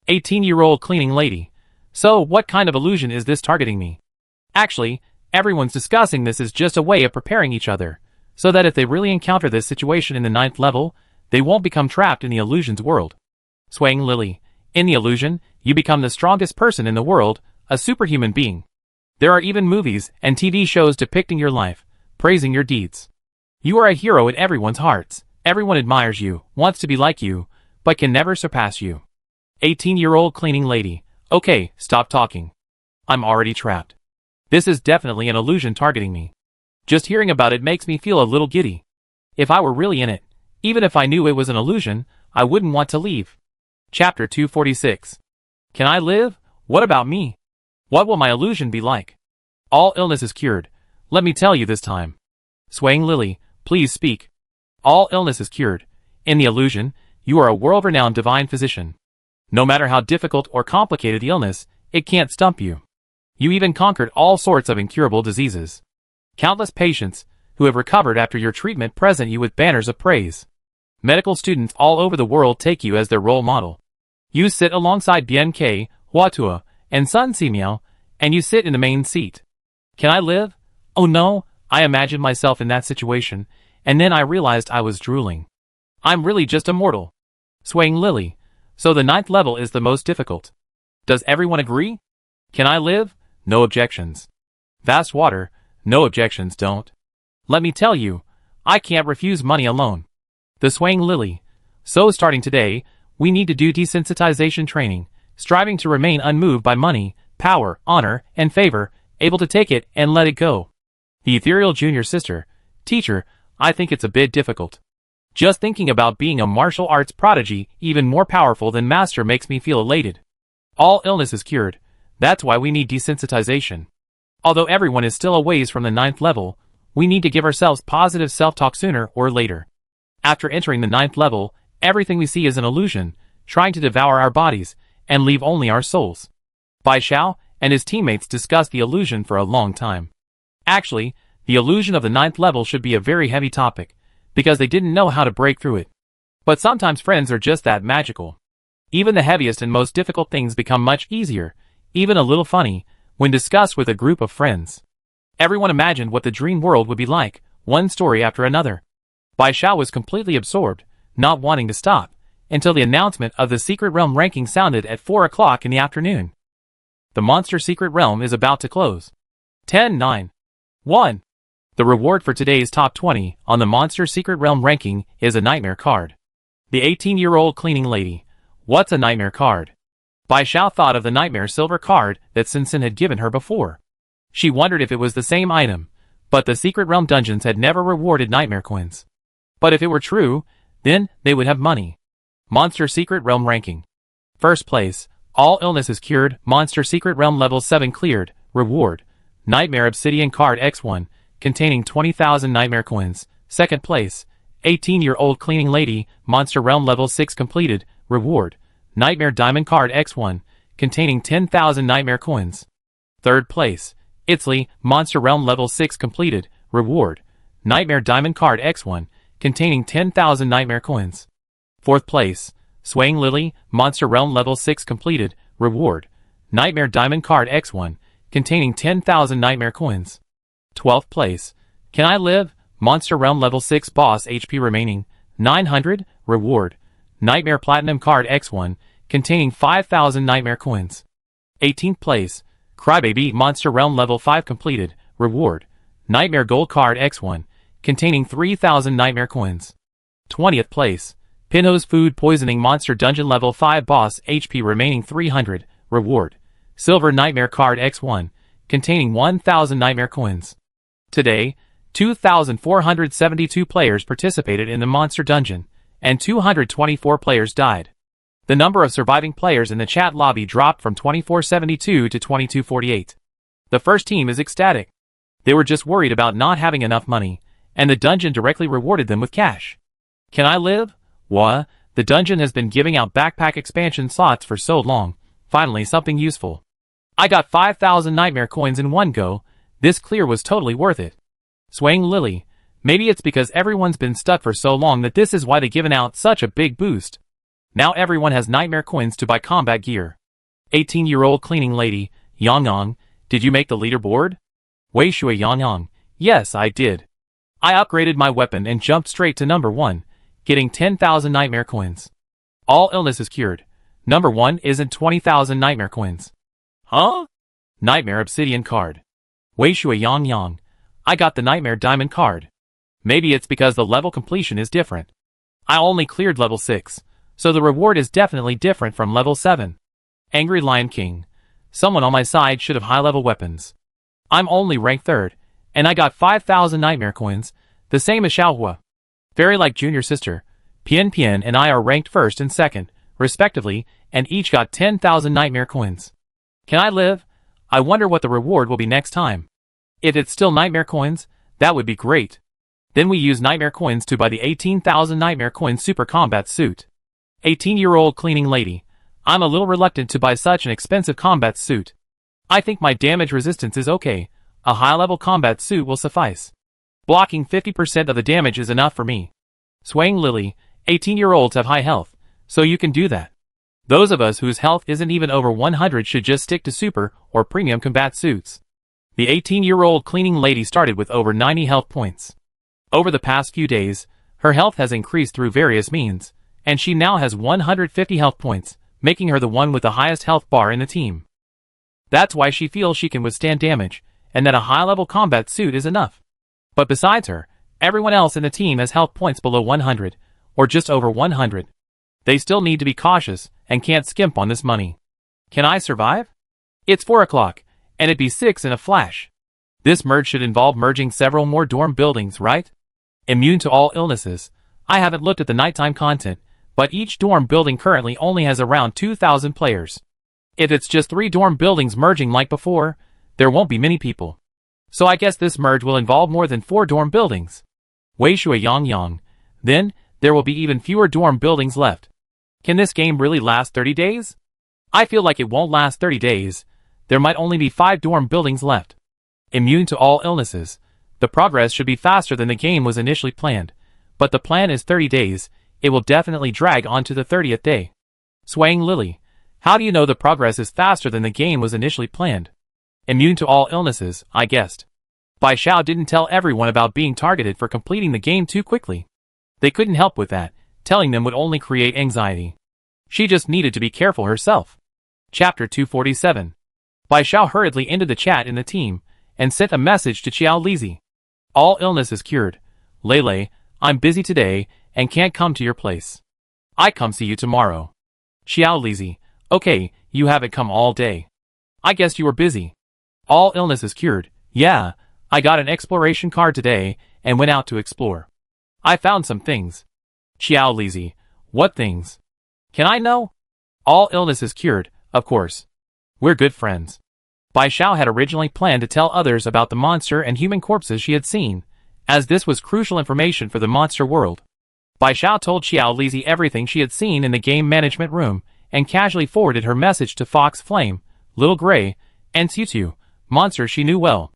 18-year-old cleaning lady, so what kind of illusion is this targeting me? Actually, everyone's discussing this as just a way of preparing each other, so that if they really encounter this situation in the 9th level, they won't become trapped in the illusion's world. Swaying Lily, in the illusion, you become the strongest person in the world, a superhuman being. There are even movies and TV shows depicting your life, praising your deeds. You are a hero in everyone's hearts. Everyone admires you, wants to be like you, but can never surpass you. 18-year-old cleaning lady, okay, stop talking. I'm already trapped. This is definitely an illusion targeting me. Just hearing about it makes me feel a little giddy. If I were really in it, even if I knew it was an illusion, I wouldn't want to leave. Chapter 246. Can I live? What about me? What will my illusion be like? All illness is cured. Let me tell you this time. Swaying Lily, please speak. All illness is cured. In the illusion, you are a world-renowned divine physician. No matter how difficult or complicated the illness, it can't stump you. You even conquered all sorts of incurable diseases. Countless patients, who have recovered after your treatment, present you with banners of praise. Medical students all over the world take you as their role model. You sit alongside Bien Ke, Huatua, and Sun Simiao, and you sit in the main seat. Can I live? Oh no, I imagined myself in that situation, and then I realized I was drooling. I'm really just a mortal. Swaying Lily, so the 9th level is the most difficult. Does everyone agree? Can I live? No objections. Vast Water, no objections, don't. Let me tell you, I can't refuse money alone. The Swaying Lily, so starting today, we need to do desensitization training, striving to remain unmoved by money, power, honor, and favor, able to take it and let it go. The ethereal junior sister, teacher, I think it's a bit difficult. Just thinking about being a martial arts prodigy even more powerful than master makes me feel elated. All illness is cured. That's why we need desensitization. Although everyone is still a ways from the 9th level, we need to give ourselves positive self-talk sooner or later. After entering the 9th level, everything we see is an illusion, trying to devour our bodies, and leave only our souls. Bai Xiao and his teammates discussed the illusion for a long time. Actually, the illusion of the 9th level should be a very heavy topic, because they didn't know how to break through it. But sometimes friends are just that magical. Even the heaviest and most difficult things become much easier, even a little funny, when discussed with a group of friends. Everyone imagined what the dream world would be like, one story after another. Bai Xiao was completely absorbed, not wanting to stop, until the announcement of the Secret Realm ranking sounded at 4 o'clock in the afternoon. The Monster Secret Realm is about to close. 10, 9, 1. The reward for today's top 20 on the Monster Secret Realm ranking is a nightmare card. The 18-year-old cleaning lady. What's a nightmare card? Bai Xiao thought of the nightmare silver card that Sinsen had given her before. She wondered if it was the same item, but the Secret Realm dungeons had never rewarded nightmare coins. But if it were true, then they would have money. Monster Secret Realm ranking. First place, all illness is cured, Monster Secret Realm level 7 cleared, reward, Nightmare Obsidian card X1, containing 20,000 nightmare coins. Second place, 18-year-old cleaning lady, Monster Realm level 6 completed, reward, Nightmare Diamond card X1, containing 10,000 nightmare coins. Third place, Itzli, Monster Realm level 6 completed, reward, Nightmare Diamond card X1, containing 10,000 nightmare coins. Fourth place, Swaying Lily, Monster Realm level 6 completed, reward, Nightmare Diamond card X1, containing 10,000 nightmare coins. 12th place, Can I Live, Monster Realm level 6 boss HP remaining, 900, reward, Nightmare Platinum card X1, containing 5,000 nightmare coins. 18th place, Crybaby, Monster Realm level 5 completed, reward, Nightmare Gold card X1, containing 3,000 nightmare coins. 20th place, Pinho's Food Poisoning Monster Dungeon level 5 boss HP remaining 300, reward, Silver Nightmare card X1, containing 1,000 nightmare coins. Today, 2,472 players participated in the Monster Dungeon, and 224 players died. The number of surviving players in the chat lobby dropped from 2,472 to 2,248. The first team is ecstatic. They were just worried about not having enough money, and the dungeon directly rewarded them with cash. Can I Live? What? The dungeon has been giving out backpack expansion slots for so long. Finally something useful. I got 5,000 nightmare coins in one go. This clear was totally worth it. Swaying Lily. Maybe it's because everyone's been stuck for so long that this is why they've given out such a big boost. Now everyone has nightmare coins to buy combat gear. 18-year-old cleaning lady, Yang Yang, did you make the leaderboard? Wei Shui Yang Yang. Yes, I did. I upgraded my weapon and jumped straight to number 1, getting 10,000 nightmare coins. All illness is cured. Number 1 isn't 20,000 nightmare coins. Huh? Nightmare Obsidian card. Wei Shui Yang Yang. I got the Nightmare Diamond card. Maybe it's because the level completion is different. I only cleared level 6, so the reward is definitely different from level 7. Angry Lion King. Someone on my side should have high-level weapons. I'm only ranked 3rd, and I got 5,000 nightmare coins, the same as Xiaohua. Very like junior sister, Pian Pian and I are ranked 1st and 2nd, respectively, and each got 10,000 nightmare coins. Can I Live? I wonder what the reward will be next time. If it's still nightmare coins, that would be great. Then we use nightmare coins to buy the 18,000 nightmare coin super combat suit. 18-year-old cleaning lady. I'm a little reluctant to buy such an expensive combat suit. I think my damage resistance is okay. A high-level combat suit will suffice. Blocking 50% of the damage is enough for me. Swaying Lily. 18-year-olds have high health, so you can do that. Those of us whose health isn't even over 100 should just stick to super or premium combat suits. The 18-year-old cleaning lady started with over 90 health points. Over the past few days, her health has increased through various means, and she now has 150 health points, making her the one with the highest health bar in the team. That's why she feels she can withstand damage, and that a high-level combat suit is enough. But besides her, everyone else in the team has health points below 100, or just over 100. They still need to be cautious, and can't skimp on this money. Can I survive? It's 4 o'clock, and it'd be 6 in a flash. This merge should involve merging several more dorm buildings, right? Immune to all illnesses. I haven't looked at the nighttime content, but each dorm building currently only has around 2,000 players. If it's just 3 dorm buildings merging like before, there won't be many people. So I guess this merge will involve more than 4 dorm buildings. Wei Shui Yang Yang. Then, there will be even fewer dorm buildings left. Can this game really last 30 days? I feel like it won't last 30 days. There might only be 5 dorm buildings left. Immune to all illnesses. The progress should be faster than the game was initially planned. But the plan is 30 days. It will definitely drag on to the 30th day. Swaying Lily. How do you know the progress is faster than the game was initially planned? Immune to all illnesses, I guessed. Bai Xiao didn't tell everyone about being targeted for completing the game too quickly. They couldn't help with that. Telling them would only create anxiety. She just needed to be careful herself. Chapter 247. Bai Xiao hurriedly ended the chat in the team, and sent a message to Xiao Lizi. All illness is cured. Lele, I'm busy today, and can't come to your place. I come see you tomorrow. Xiao Lizi. Okay, you haven't come all day. I guess you were busy. All illness is cured. Yeah, I got an exploration card today, and went out to explore. I found some things. Xiao Lizi. What things? Can I know? All illness is cured, of course. We're good friends. Bai Xiao had originally planned to tell others about the monster and human corpses she had seen, as this was crucial information for the monster world. Bai Xiao told Xiao Lizi everything she had seen in the game management room, and casually forwarded her message to Fox Flame, Little Gray, and Xiutu, monsters she knew well.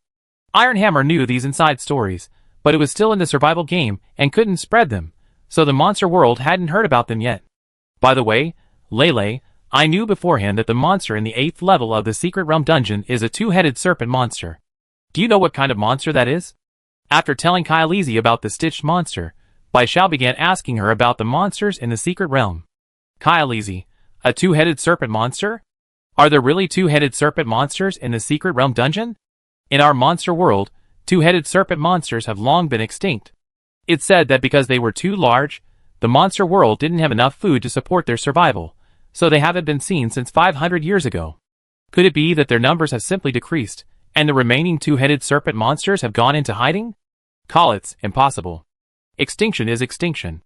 Iron Hammer knew these inside stories, but it was still in the survival game and couldn't spread them, so the monster world hadn't heard about them yet. By the way, Lele, I knew beforehand that the monster in the 8th level of the Secret Realm dungeon is a 2-headed serpent monster. Do you know what kind of monster that is? After telling Kylizi about the stitched monster, Bai Xiao began asking her about the monsters in the Secret Realm. Kylizi, a 2-headed serpent monster? Are there really 2-headed serpent monsters in the Secret Realm dungeon? In our monster world, 2-headed serpent monsters have long been extinct. It's said that because they were too large, the monster world didn't have enough food to support their survival, so they haven't been seen since 500 years ago. Could it be that their numbers have simply decreased, and the remaining 2-headed serpent monsters have gone into hiding? Call it's impossible. Extinction is extinction.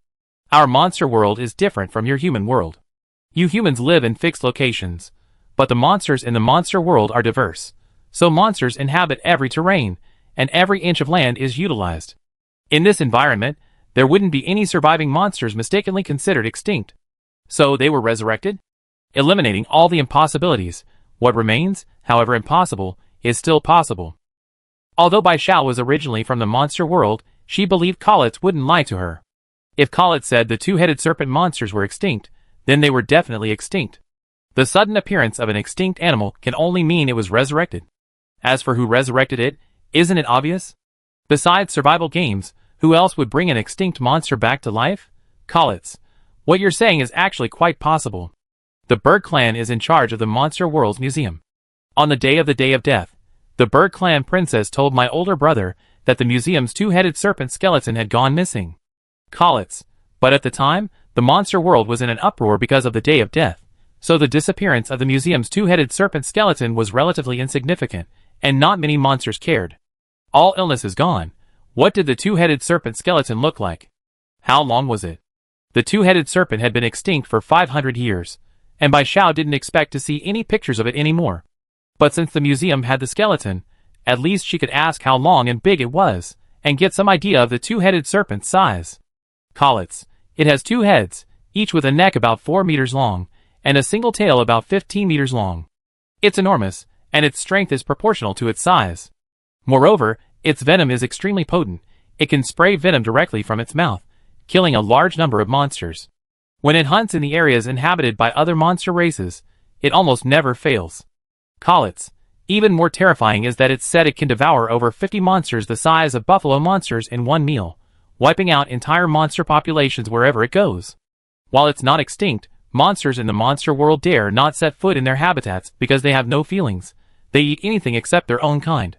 Our monster world is different from your human world. You humans live in fixed locations, but the monsters in the monster world are diverse, so monsters inhabit every terrain, and every inch of land is utilized. In this environment, there wouldn't be any surviving monsters mistakenly considered extinct. So they were resurrected? Eliminating all the impossibilities, what remains, however impossible, is still possible. Although Bai Xiao was originally from the monster world, she believed Colletts wouldn't lie to her. If Colletts said the 2-headed serpent monsters were extinct, then they were definitely extinct. The sudden appearance of an extinct animal can only mean it was resurrected. As for who resurrected it, isn't it obvious? Besides survival games, who else would bring an extinct monster back to life? Colletts. What you're saying is actually quite possible. The Bird Clan is in charge of the Monster World's museum. On the day of death, the Bird Clan princess told my older brother that the museum's 2-headed serpent skeleton had gone missing. Colletts. But at the time, the monster world was in an uproar because of the day of death, so the disappearance of the museum's 2-headed serpent skeleton was relatively insignificant, and not many monsters cared. All illness is gone. What did the 2-headed serpent skeleton look like? How long was it? The 2-headed serpent had been extinct for 500 years, and Bai Xiao didn't expect to see any pictures of it anymore. But since the museum had the skeleton, at least she could ask how long and big it was, and get some idea of the 2-headed serpent's size. Colletts. It has 2 heads, each with a neck about 4 meters long, and a single tail about 15 meters long. It's enormous, and its strength is proportional to its size. Moreover, its venom is extremely potent. It can spray venom directly from its mouth, killing a large number of monsters. When it hunts in the areas inhabited by other monster races, it almost never fails. Colletts. Even more terrifying is that it's said it can devour over 50 monsters the size of buffalo monsters in one meal, wiping out entire monster populations wherever it goes. While it's not extinct, monsters in the monster world dare not set foot in their habitats because they have no feelings. They eat anything except their own kind.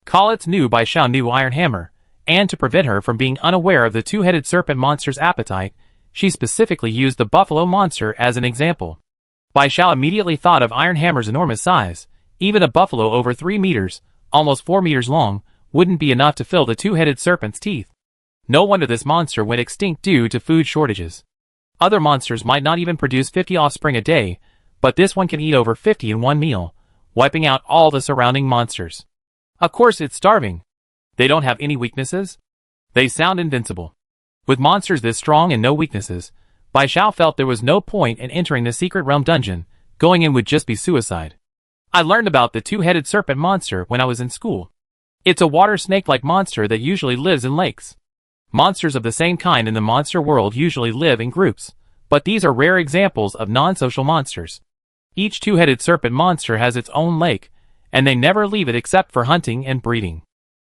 Colletts knew Bai Xiao knew Iron Hammer, and to prevent her from being unaware of the 2-headed serpent monster's appetite, she specifically used the buffalo monster as an example. Bai Xiao immediately thought of Iron Hammer's enormous size. Even a buffalo over 3 meters, almost 4 meters long, wouldn't be enough to fill the 2-headed serpent's teeth. No wonder this monster went extinct due to food shortages. Other monsters might not even produce 50 offspring a day, but this one can eat over 50 in one meal, wiping out all the surrounding monsters. Of course it's starving. They don't have any weaknesses. They sound invincible. With monsters this strong and no weaknesses, Bai Xiao felt there was no point in entering the secret realm dungeon. Going in would just be suicide. I learned about the two-headed serpent monster when I was in school. It's a water snake-like monster that usually lives in lakes. Monsters of the same kind in the monster world usually live in groups, but these are rare examples of non-social monsters. Each two-headed serpent monster has its own lake, and they never leave it except for hunting and breeding.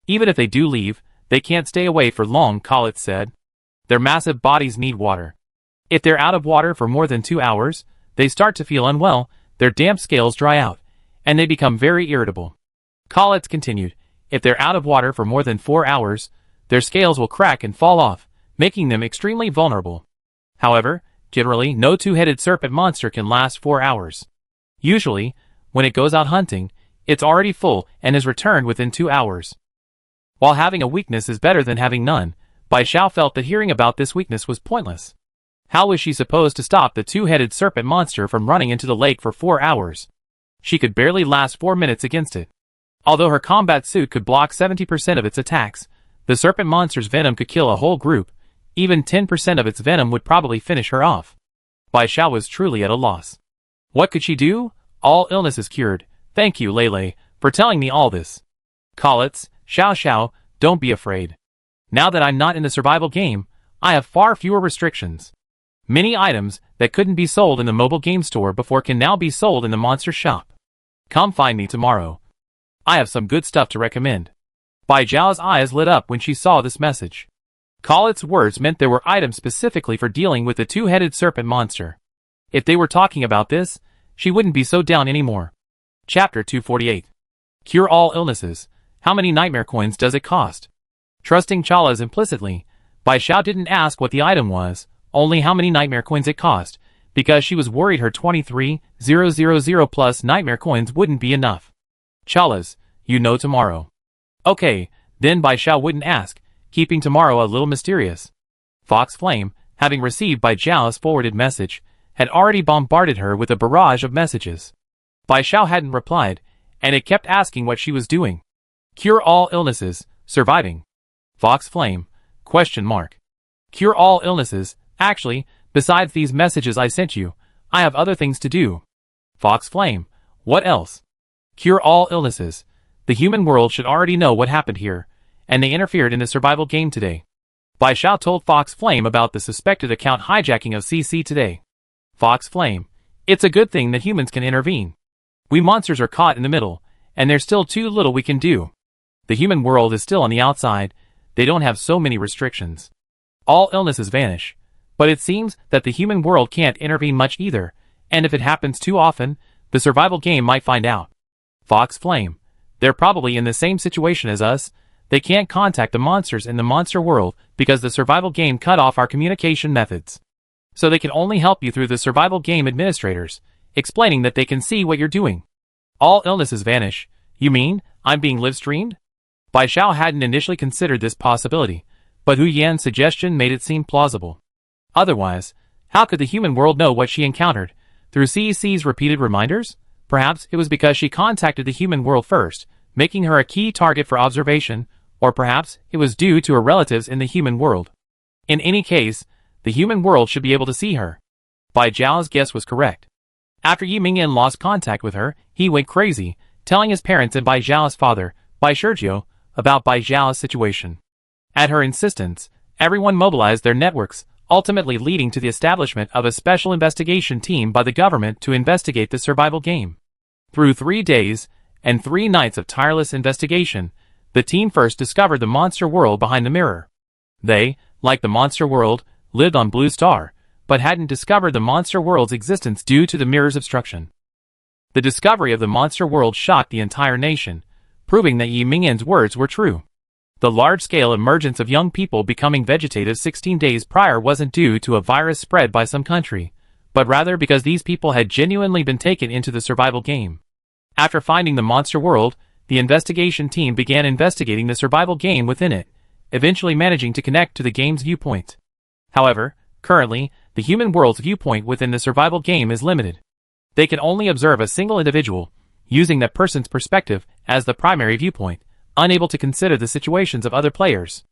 Even if they do leave, they can't stay away for long, Collett said. Their massive bodies need water. If they're out of water for more than 2 hours, they start to feel unwell, their damp scales dry out, and they become very irritable. Collett continued, if they're out of water for more than 4 hours, their scales will crack and fall off, making them extremely vulnerable. However, generally, no two-headed serpent monster can last 4 hours. Usually, when it goes out hunting, it's already full and is returned within 2 hours. While having a weakness is better than having none, Bai Xiao felt that hearing about this weakness was pointless. How was she supposed to stop the two-headed serpent monster from running into the lake for 4 hours? She could barely last 4 minutes against it. Although her combat suit could block 70% of its attacks, the serpent monster's venom could kill a whole group. Even 10% of its venom would probably finish her off. Bai Xiao was truly at a loss. What could she do? All illness is cured. Thank you, Lele, for telling me all this. Collett's, Xiao, don't be afraid. Now that I'm not in the survival game, I have far fewer restrictions. Many items that couldn't be sold in the mobile game store before can now be sold in the monster shop. Come find me tomorrow. I have some good stuff to recommend. Bai Xiao's eyes lit up when she saw this message. Collett's words meant there were items specifically for dealing with the two-headed serpent monster. If they were talking about this, she wouldn't be so down anymore. Chapter 248. Cure all illnesses. How many nightmare coins does it cost? Trusting Chala's implicitly, Bai Xiao didn't ask what the item was, only how many nightmare coins it cost, because she was worried her 23,000 plus nightmare coins wouldn't be enough. Chala's, you know tomorrow. Okay, then Bai Xiao wouldn't ask, keeping tomorrow a little mysterious. Fox Flame, having received Bai Xiao's forwarded message, had already bombarded her with a barrage of messages. Bai Xiao hadn't replied, and it kept asking what she was doing. Cure all illnesses, surviving. Fox Flame, question mark. Cure all illnesses, actually, besides these messages I sent you, I have other things to do. Fox Flame, what else? Cure all illnesses. The human world should already know what happened here, and they interfered in the survival game today. Bai Xiao told Fox Flame about the suspected account hijacking of CC today. Fox Flame, it's a good thing that humans can intervene. We monsters are caught in the middle, and there's still too little we can do. The human world is still on the outside, they don't have so many restrictions. All illnesses vanish, but it seems that the human world can't intervene much either, and if it happens too often, the survival game might find out. Fox Flame, they're probably in the same situation as us. They can't contact the monsters in the monster world because the survival game cut off our communication methods. So they can only help you through the survival game administrators, explaining that they can see what you're doing. All illnesses vanish. You mean, I'm being live-streamed? Bai Xiao hadn't initially considered this possibility, but Hu Yan's suggestion made it seem plausible. Otherwise, how could the human world know what she encountered? Through CEC's repeated reminders? Perhaps it was because she contacted the human world first, making her a key target for observation, or perhaps it was due to her relatives in the human world. In any case, the human world should be able to see her. Bai Xiao's guess was correct. After Yi Mingyan lost contact with her, he went crazy, telling his parents and Bai Xiao's father, Bai Shizhou, about Bai Xiao's situation. At her insistence, everyone mobilized their networks, ultimately leading to the establishment of a special investigation team by the government to investigate the survival game. Through 3 days and 3 nights of tireless investigation, the team first discovered the monster world behind the mirror. They, like the monster world, lived on Blue Star, but hadn't discovered the monster world's existence due to the mirror's obstruction. The discovery of the monster world shocked the entire nation, proving that Yi Mingyan's words were true. The large-scale emergence of young people becoming vegetative 16 days prior wasn't due to a virus spread by some country, but rather because these people had genuinely been taken into the survival game. After finding the monster world, the investigation team began investigating the survival game within it, eventually managing to connect to the game's viewpoint. However, currently, the human world's viewpoint within the survival game is limited. They can only observe a single individual, using that person's perspective as the primary viewpoint, unable to consider the situations of other players.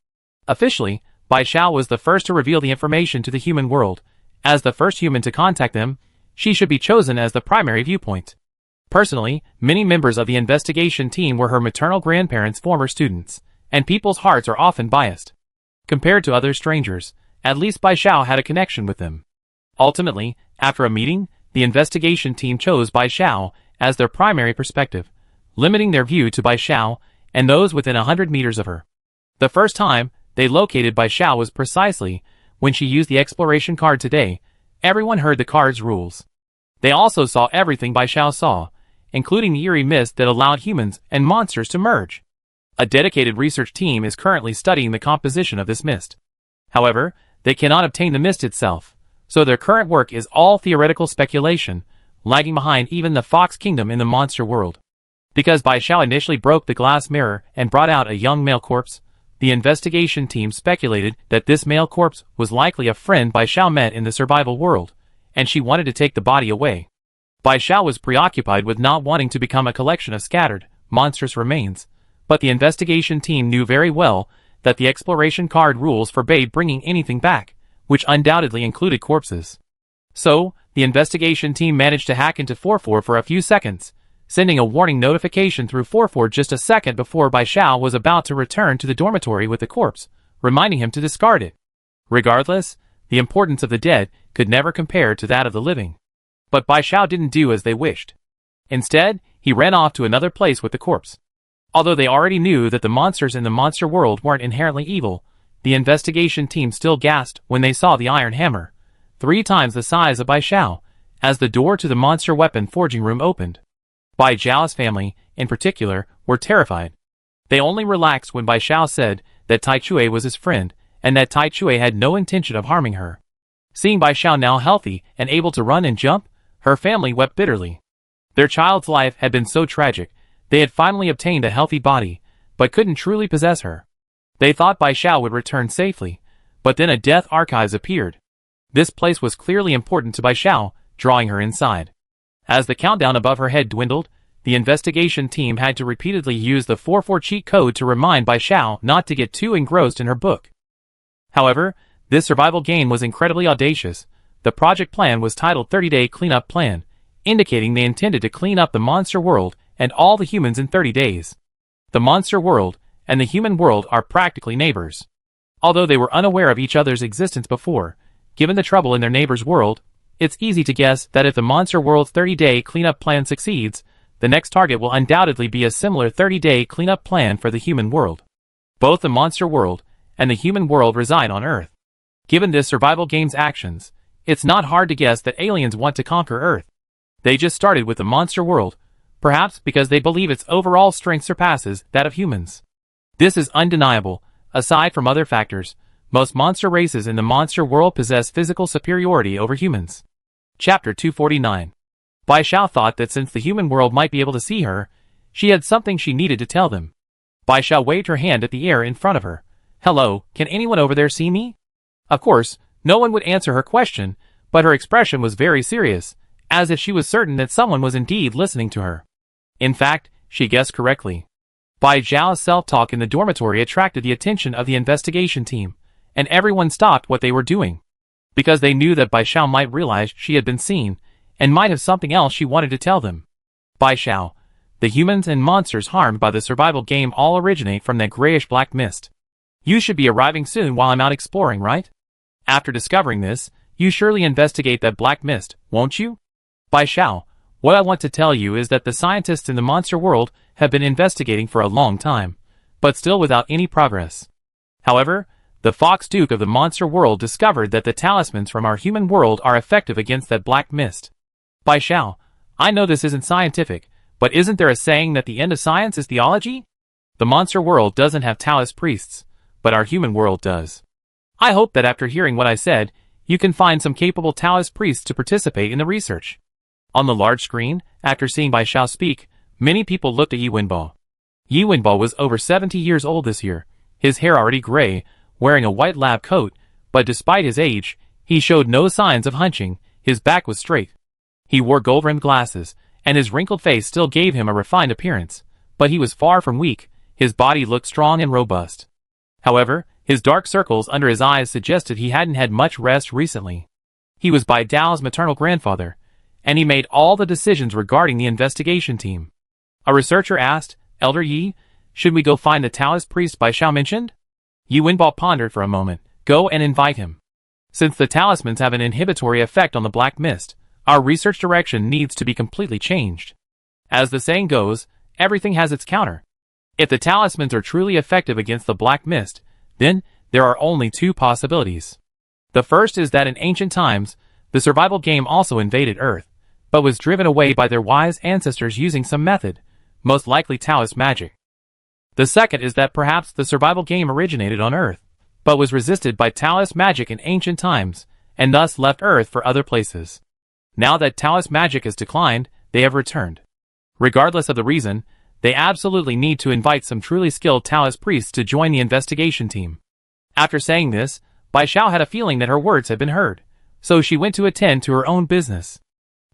Officially, Bai Xiao was the first to reveal the information to the human world. As the first human to contact them, she should be chosen as the primary viewpoint. Personally, many members of the investigation team were her maternal grandparents' former students, and people's hearts are often biased. Compared to other strangers, at least Bai Xiao had a connection with them. Ultimately, after a meeting, the investigation team chose Bai Xiao as their primary perspective, limiting their view to Bai Xiao and those within 100 meters of her. The first time they located Bai Xiao was precisely when she used the exploration card today. Everyone heard the card's rules. They also saw everything Bai Xiao saw, including the eerie mist that allowed humans and monsters to merge. A dedicated research team is currently studying the composition of this mist. However, they cannot obtain the mist itself, so their current work is all theoretical speculation, lagging behind even the Fox Kingdom in the monster world. Because Bai Xiao initially broke the glass mirror and brought out a young male corpse, the investigation team speculated that this male corpse was likely a friend Bai Xiao met in the survival world, and she wanted to take the body away. Bai Xiao was preoccupied with not wanting to become a collection of scattered, monstrous remains, but the investigation team knew very well that the exploration card rules forbade bringing anything back, which undoubtedly included corpses. So, the investigation team managed to hack into 44 for a few seconds, sending a warning notification through 44 just a second before Bai Xiao was about to return to the dormitory with the corpse, reminding him to discard it. Regardless, the importance of the dead could never compare to that of the living. But Bai Xiao didn't do as they wished. Instead, he ran off to another place with the corpse. Although they already knew that the monsters in the monster world weren't inherently evil, the investigation team still gasped when they saw the iron hammer, 3 times the size of Bai Xiao, as the door to the monster weapon forging room opened. Bai Xiao's family, in particular, were terrified. They only relaxed when Bai Xiao said that Tai Chui was his friend, and that Tai Chui had no intention of harming her. Seeing Bai Xiao now healthy and able to run and jump, her family wept bitterly. Their child's life had been so tragic. They had finally obtained a healthy body, but couldn't truly possess her. They thought Bai Xiao would return safely, but then a death archives appeared. This place was clearly important to Bai Xiao, drawing her inside. As the countdown above her head dwindled, the investigation team had to repeatedly use the 44 cheat code to remind Bai Xiao not to get too engrossed in her book. However, this survival game was incredibly audacious. The project plan was titled 30-Day Cleanup Plan, indicating they intended to clean up the monster world and all the humans in 30 days. The monster world and the human world are practically neighbors. Although they were unaware of each other's existence before, given the trouble in their neighbor's world, it's easy to guess that if the monster world's 30-day cleanup plan succeeds, the next target will undoubtedly be a similar 30-day cleanup plan for the human world. Both the monster world and the human world reside on Earth. Given this survival game's actions, it's not hard to guess that aliens want to conquer Earth. They just started with the monster world, perhaps because they believe its overall strength surpasses that of humans. This is undeniable. Aside from other factors, most monster races in the monster world possess physical superiority over humans. Chapter 249. Bai Xiao thought that since the human world might be able to see her, she had something she needed to tell them. Bai Xiao waved her hand at the air in front of her. "Hello, can anyone over there see me?" Of course, no one would answer her question, but her expression was very serious, as if she was certain that someone was indeed listening to her. In fact, she guessed correctly. Bai Xiao's self-talk in the dormitory attracted the attention of the investigation team, and everyone stopped what they were doing. Because they knew that Bai Xiao might realize she had been seen, and might have something else she wanted to tell them. Bai Xiao, the humans and monsters harmed by the survival game all originate from that grayish-black mist. You should be arriving soon while I'm out exploring, right? After discovering this, you surely investigate that black mist, won't you? Bai Xiao, what I want to tell you is that the scientists in the monster world have been investigating for a long time, but still without any progress. However, the Fox Duke of the monster world discovered that the talismans from our human world are effective against that black mist. Bai Xiao, I know this isn't scientific, but isn't there a saying that the end of science is theology? The monster world doesn't have Taoist priests, but our human world does. I hope that after hearing what I said, you can find some capable Taoist priests to participate in the research. On the large screen, after seeing Bai Xiao speak, many people looked at Yi Wenbo. Yi Wenbo was over 70 years old this year, his hair already gray, wearing a white lab coat, but despite his age, he showed no signs of hunching, his back was straight. He wore gold-rimmed glasses, and his wrinkled face still gave him a refined appearance, but he was far from weak. His body looked strong and robust. However, his dark circles under his eyes suggested he hadn't had much rest recently. He was Bai Dao's maternal grandfather, and he made all the decisions regarding the investigation team. A researcher asked, "Elder Yi, should we go find the Taoist priest Bai Xiao mentioned?" Yi Wenbao pondered for a moment. "Go and invite him. Since the talismans have an inhibitory effect on the black mist, our research direction needs to be completely changed. As the saying goes, everything has its counter. If the talismans are truly effective against the black mist, then there are only two possibilities. The first is that in ancient times, the survival game also invaded Earth, but was driven away by their wise ancestors using some method, most likely Taoist magic. The second is that perhaps the survival game originated on Earth, but was resisted by Taoist magic in ancient times, and thus left Earth for other places. Now that Taoist magic has declined, they have returned. Regardless of the reason, they absolutely need to invite some truly skilled Taoist priests to join the investigation team." After saying this, Bai Xiao had a feeling that her words had been heard, so she went to attend to her own business.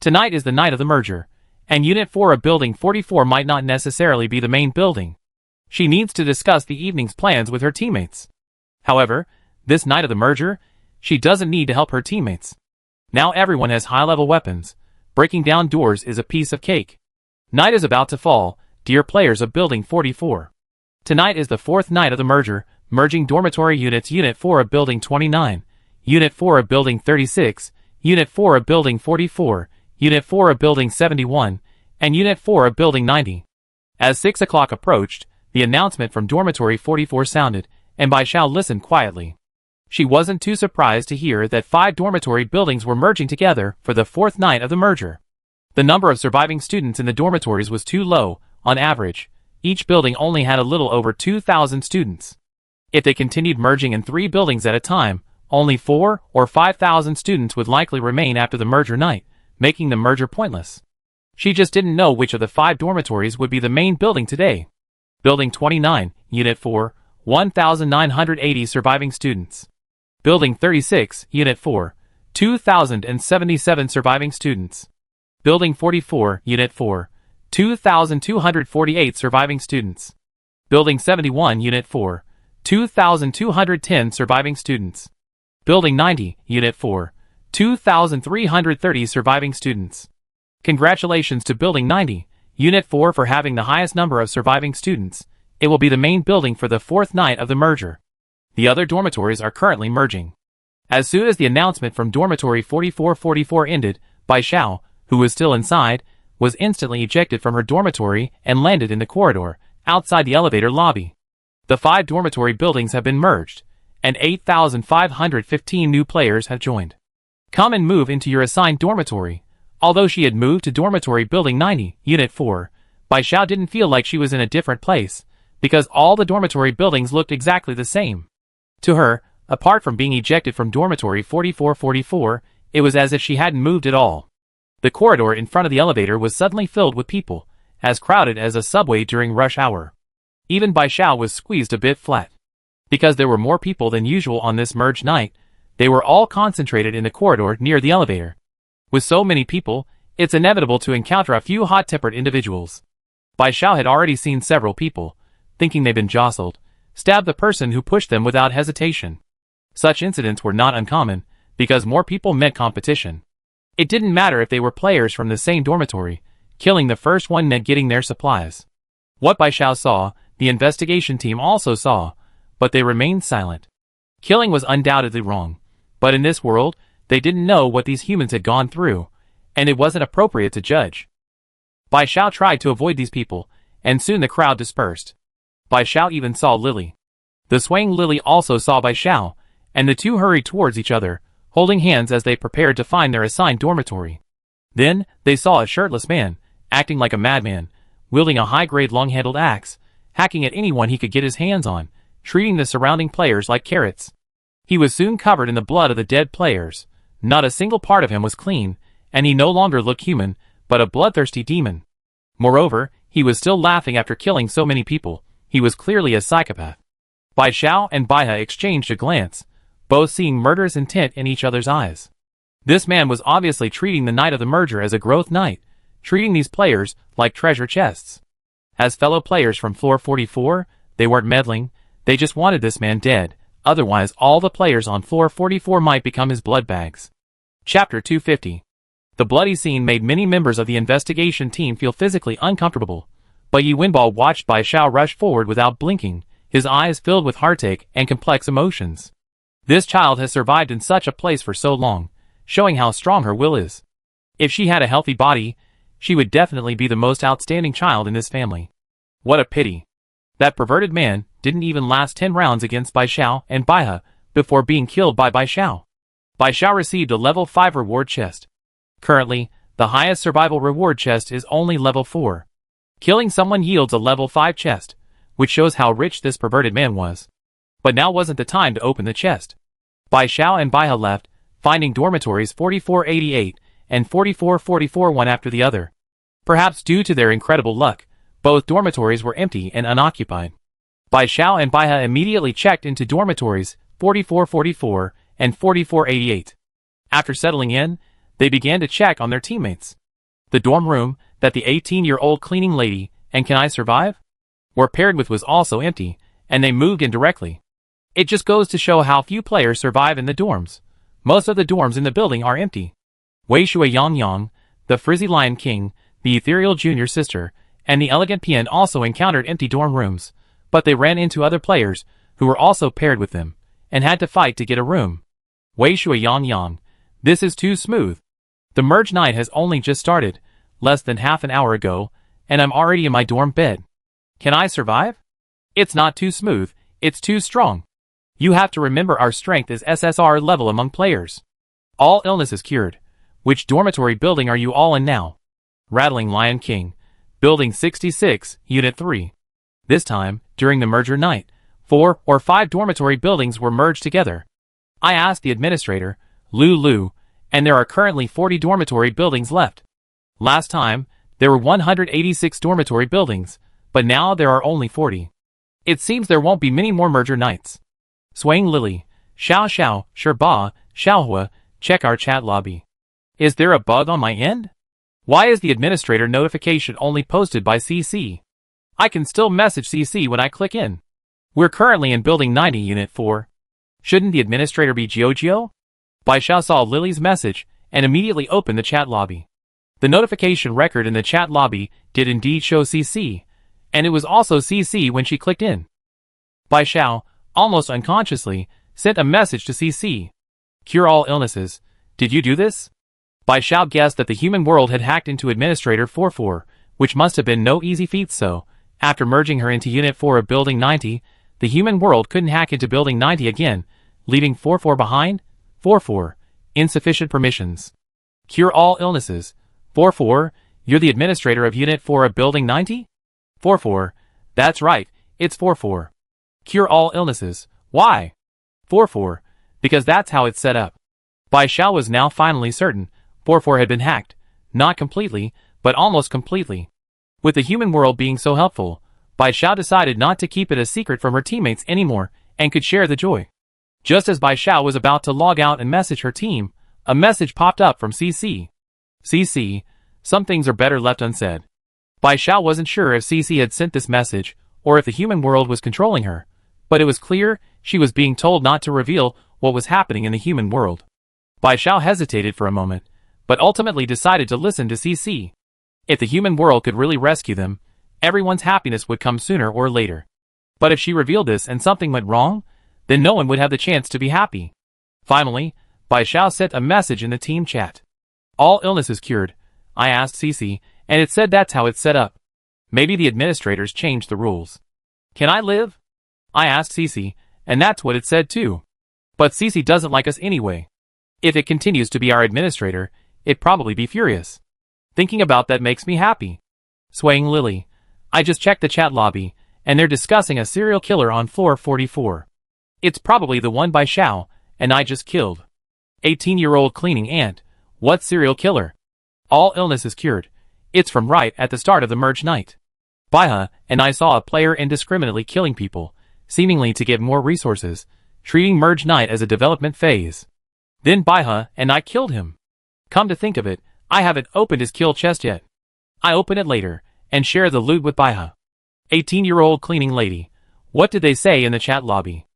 Tonight is the night of the merger, and Unit 4 of Building 44 might not necessarily be the main building. She needs to discuss the evening's plans with her teammates. However, this night of the merger, she doesn't need to help her teammates. Now everyone has high-level weapons. Breaking down doors is a piece of cake. Night is about to fall, dear players of Building 44. Tonight is the fourth night of the merger, merging dormitory units Unit 4 of Building 29, Unit 4 of Building 36, Unit 4 of Building 44, Unit 4 of Building 71, and Unit 4 of Building 90. As 6 o'clock approached, the announcement from Dormitory 44 sounded, and Bai Xiao listened quietly. She wasn't too surprised to hear that 5 dormitory buildings were merging together for the fourth night of the merger. The number of surviving students in the dormitories was too low. On average, each building only had a little over 2,000 students. If they continued merging in 3 buildings at a time, only 4 or 5,000 students would likely remain after the merger night, making the merger pointless. She just didn't know which of the 5 dormitories would be the main building today. Building 29, Unit 4, 1,980 surviving students. Building 36, Unit 4, 2,077 surviving students. Building 44, Unit 4, 2,248 surviving students. Building 71, Unit 4, 2,210 surviving students. Building 90, Unit 4, 2,330 surviving students. Congratulations to Building 90, Unit 4 for having the highest number of surviving students. It will be the main building for the fourth night of the merger. The other dormitories are currently merging. As soon as the announcement from Dormitory 4444 ended, Bai Xiao, who was still inside, was instantly ejected from her dormitory and landed in the corridor, outside the elevator lobby. The 5 dormitory buildings have been merged, and 8,515 new players have joined. Come and move into your assigned dormitory. Although she had moved to Dormitory Building 90, Unit 4, Bai Xiao didn't feel like she was in a different place, because all the dormitory buildings looked exactly the same. To her, apart from being ejected from Dormitory 4444, it was as if she hadn't moved at all. The corridor in front of the elevator was suddenly filled with people, as crowded as a subway during rush hour. Even Bai Xiao was squeezed a bit flat. Because there were more people than usual on this merged night, they were all concentrated in the corridor near the elevator. With so many people, it's inevitable to encounter a few hot-tempered individuals. Bai Xiao had already seen several people, thinking they'd been jostled, stab the person who pushed them without hesitation. Such incidents were not uncommon, because more people meant competition. It didn't matter if they were players from the same dormitory, killing the first one meant getting their supplies. What Bai Xiao saw, the investigation team also saw, but they remained silent. Killing was undoubtedly wrong, but in this world, they didn't know what these humans had gone through, and it wasn't appropriate to judge. Bai Xiao tried to avoid these people, and soon the crowd dispersed. Bai Xiao even saw Lily. The swaying Lily also saw Bai Xiao, and the two hurried towards each other, holding hands as they prepared to find their assigned dormitory. Then, they saw a shirtless man, acting like a madman, wielding a high-grade long-handled axe, hacking at anyone he could get his hands on, treating the surrounding players like carrots. He was soon covered in the blood of the dead players. Not a single part of him was clean, and he no longer looked human, but a bloodthirsty demon. Moreover, he was still laughing after killing so many people. He was clearly a psychopath. Bai Xiao and Baihe exchanged a glance, both seeing murderous intent in each other's eyes. This man was obviously treating the night of the merger as a growth night, treating these players like treasure chests. As fellow players from floor 44, they weren't meddling, they just wanted this man dead, otherwise all the players on floor 44 might become his blood bags. Chapter 250. The bloody scene made many members of the investigation team feel physically uncomfortable, but Yi Wenbao watched Bai Xiao rush forward without blinking, his eyes filled with heartache and complex emotions. This child has survived in such a place for so long, showing how strong her will is. If she had a healthy body, she would definitely be the most outstanding child in this family. What a pity. That perverted man didn't even last 10 rounds against Bai Xiao and Baihe before being killed by Bai Xiao. Bai Xiao received a level 5 reward chest. Currently, the highest survival reward chest is only level 4. Killing someone yields a level 5 chest, which shows how rich this perverted man was. But now wasn't the time to open the chest. Bai Xiao and Baihe left, finding dormitories 4488 and 4444 one after the other. Perhaps due to their incredible luck, both dormitories were empty and unoccupied. Bai Xiao and Baihe immediately checked into dormitories 4444 and 4488. After settling in, they began to check on their teammates. The dorm room that the 18-year-old cleaning lady and Can I Survive were paired with was also empty, and they moved in directly. It just goes to show how few players survive in the dorms. Most of the dorms in the building are empty. Wei Shui Yang, the Frizzy Lion King, the ethereal junior sister, and the elegant Pian also encountered empty dorm rooms, but they ran into other players who were also paired with them, and had to fight to get a room. Wei Shui Yang, this is too smooth. The merge night has only just started, less than half an hour ago, and I'm already in my dorm bed. Can I survive? It's not too smooth, it's too strong. You have to remember our strength is SSR level among players. All illnesses cured. Which dormitory building are you all in now? Rattling Lion King. Building 66, Unit 3. This time, during the merger night, 4 or 5 dormitory buildings were merged together. I asked the administrator, Lu, and there are currently 40 dormitory buildings left. Last time, there were 186 dormitory buildings, but now there are only 40. It seems there won't be many more merger nights. Swaying Lily, Xiao, Sherba, Xiaohua, check our chat lobby. Is there a bug on my end? Why is the administrator notification only posted by CC? I can still message CC when I click in. We're currently in building 90 unit 4. Shouldn't the administrator be Jiao? Bai Xiao saw Lily's message and immediately opened the chat lobby. The notification record in the chat lobby did indeed show CC, and it was also CC when she clicked in. Bai Xiao, almost unconsciously, sent a message to CC. Cure all illnesses. Did you do this? Bai Xiao guessed that the human world had hacked into Administrator 44, which must have been no easy feat so, after merging her into Unit 4 of Building 90, the human world couldn't hack into Building 90 again, leaving 44 behind? 44. Insufficient permissions. Cure all illnesses. 44, you're the administrator of Unit 4 of Building 90? 44, that's right, it's 44. Cure all illnesses. Why? 44, because that's how it's set up. Bai Xiao was now finally certain 44 had been hacked, not completely, but almost completely. With the human world being so helpful, Bai Xiao decided not to keep it a secret from her teammates anymore and could share the joy. Just as Bai Xiao was about to log out and message her team, a message popped up from CC. CC, some things are better left unsaid. Bai Xiao wasn't sure if CC had sent this message or if the human world was controlling her, but it was clear she was being told not to reveal what was happening in the human world. Bai Xiao hesitated for a moment, but ultimately decided to listen to CC. If the human world could really rescue them, everyone's happiness would come sooner or later. But if she revealed this and something went wrong, then no one would have the chance to be happy. Finally, Bai Xiao sent a message in the team chat. All illnesses cured. I asked CC, and it said that's how it's set up. Maybe the administrators changed the rules. Can I live? I asked CC, and that's what it said too. But CC doesn't like us anyway. If it continues to be our administrator, it'd probably be furious. Thinking about that makes me happy. Swaying Lily, I just checked the chat lobby, and they're discussing a serial killer on floor 44. It's probably the one Bai Xiao, and I just killed. 18-year-old cleaning ant. What serial killer? All illnesses cured. It's from right at the start of the merge night. Baihe and I saw a player indiscriminately killing people, seemingly to get more resources, treating merge night as a development phase. Then Baihe and I killed him. Come to think of it, I haven't opened his kill chest yet. I open it later, and share the loot with Baiha. 18-year-old cleaning lady. What did they say in the chat lobby?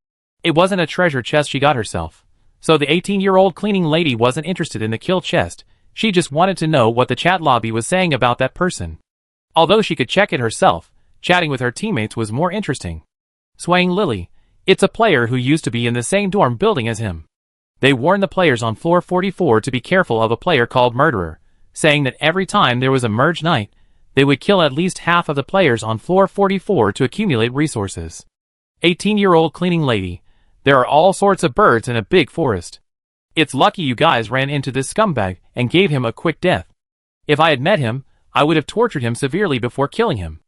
It wasn't a treasure chest she got herself. So the 18-year-old cleaning lady wasn't interested in the kill chest, she just wanted to know what the chat lobby was saying about that person. Although she could check it herself, chatting with her teammates was more interesting. Swaying Lily. It's a player who used to be in the same dorm building as him. They warned the players on floor 44 to be careful of a player called Murderer, saying that every time there was a merge night, they would kill at least half of the players on floor 44 to accumulate resources. 18-year-old cleaning lady. There are all sorts of birds in a big forest. It's lucky you guys ran into this scumbag and gave him a quick death. If I had met him, I would have tortured him severely before killing him.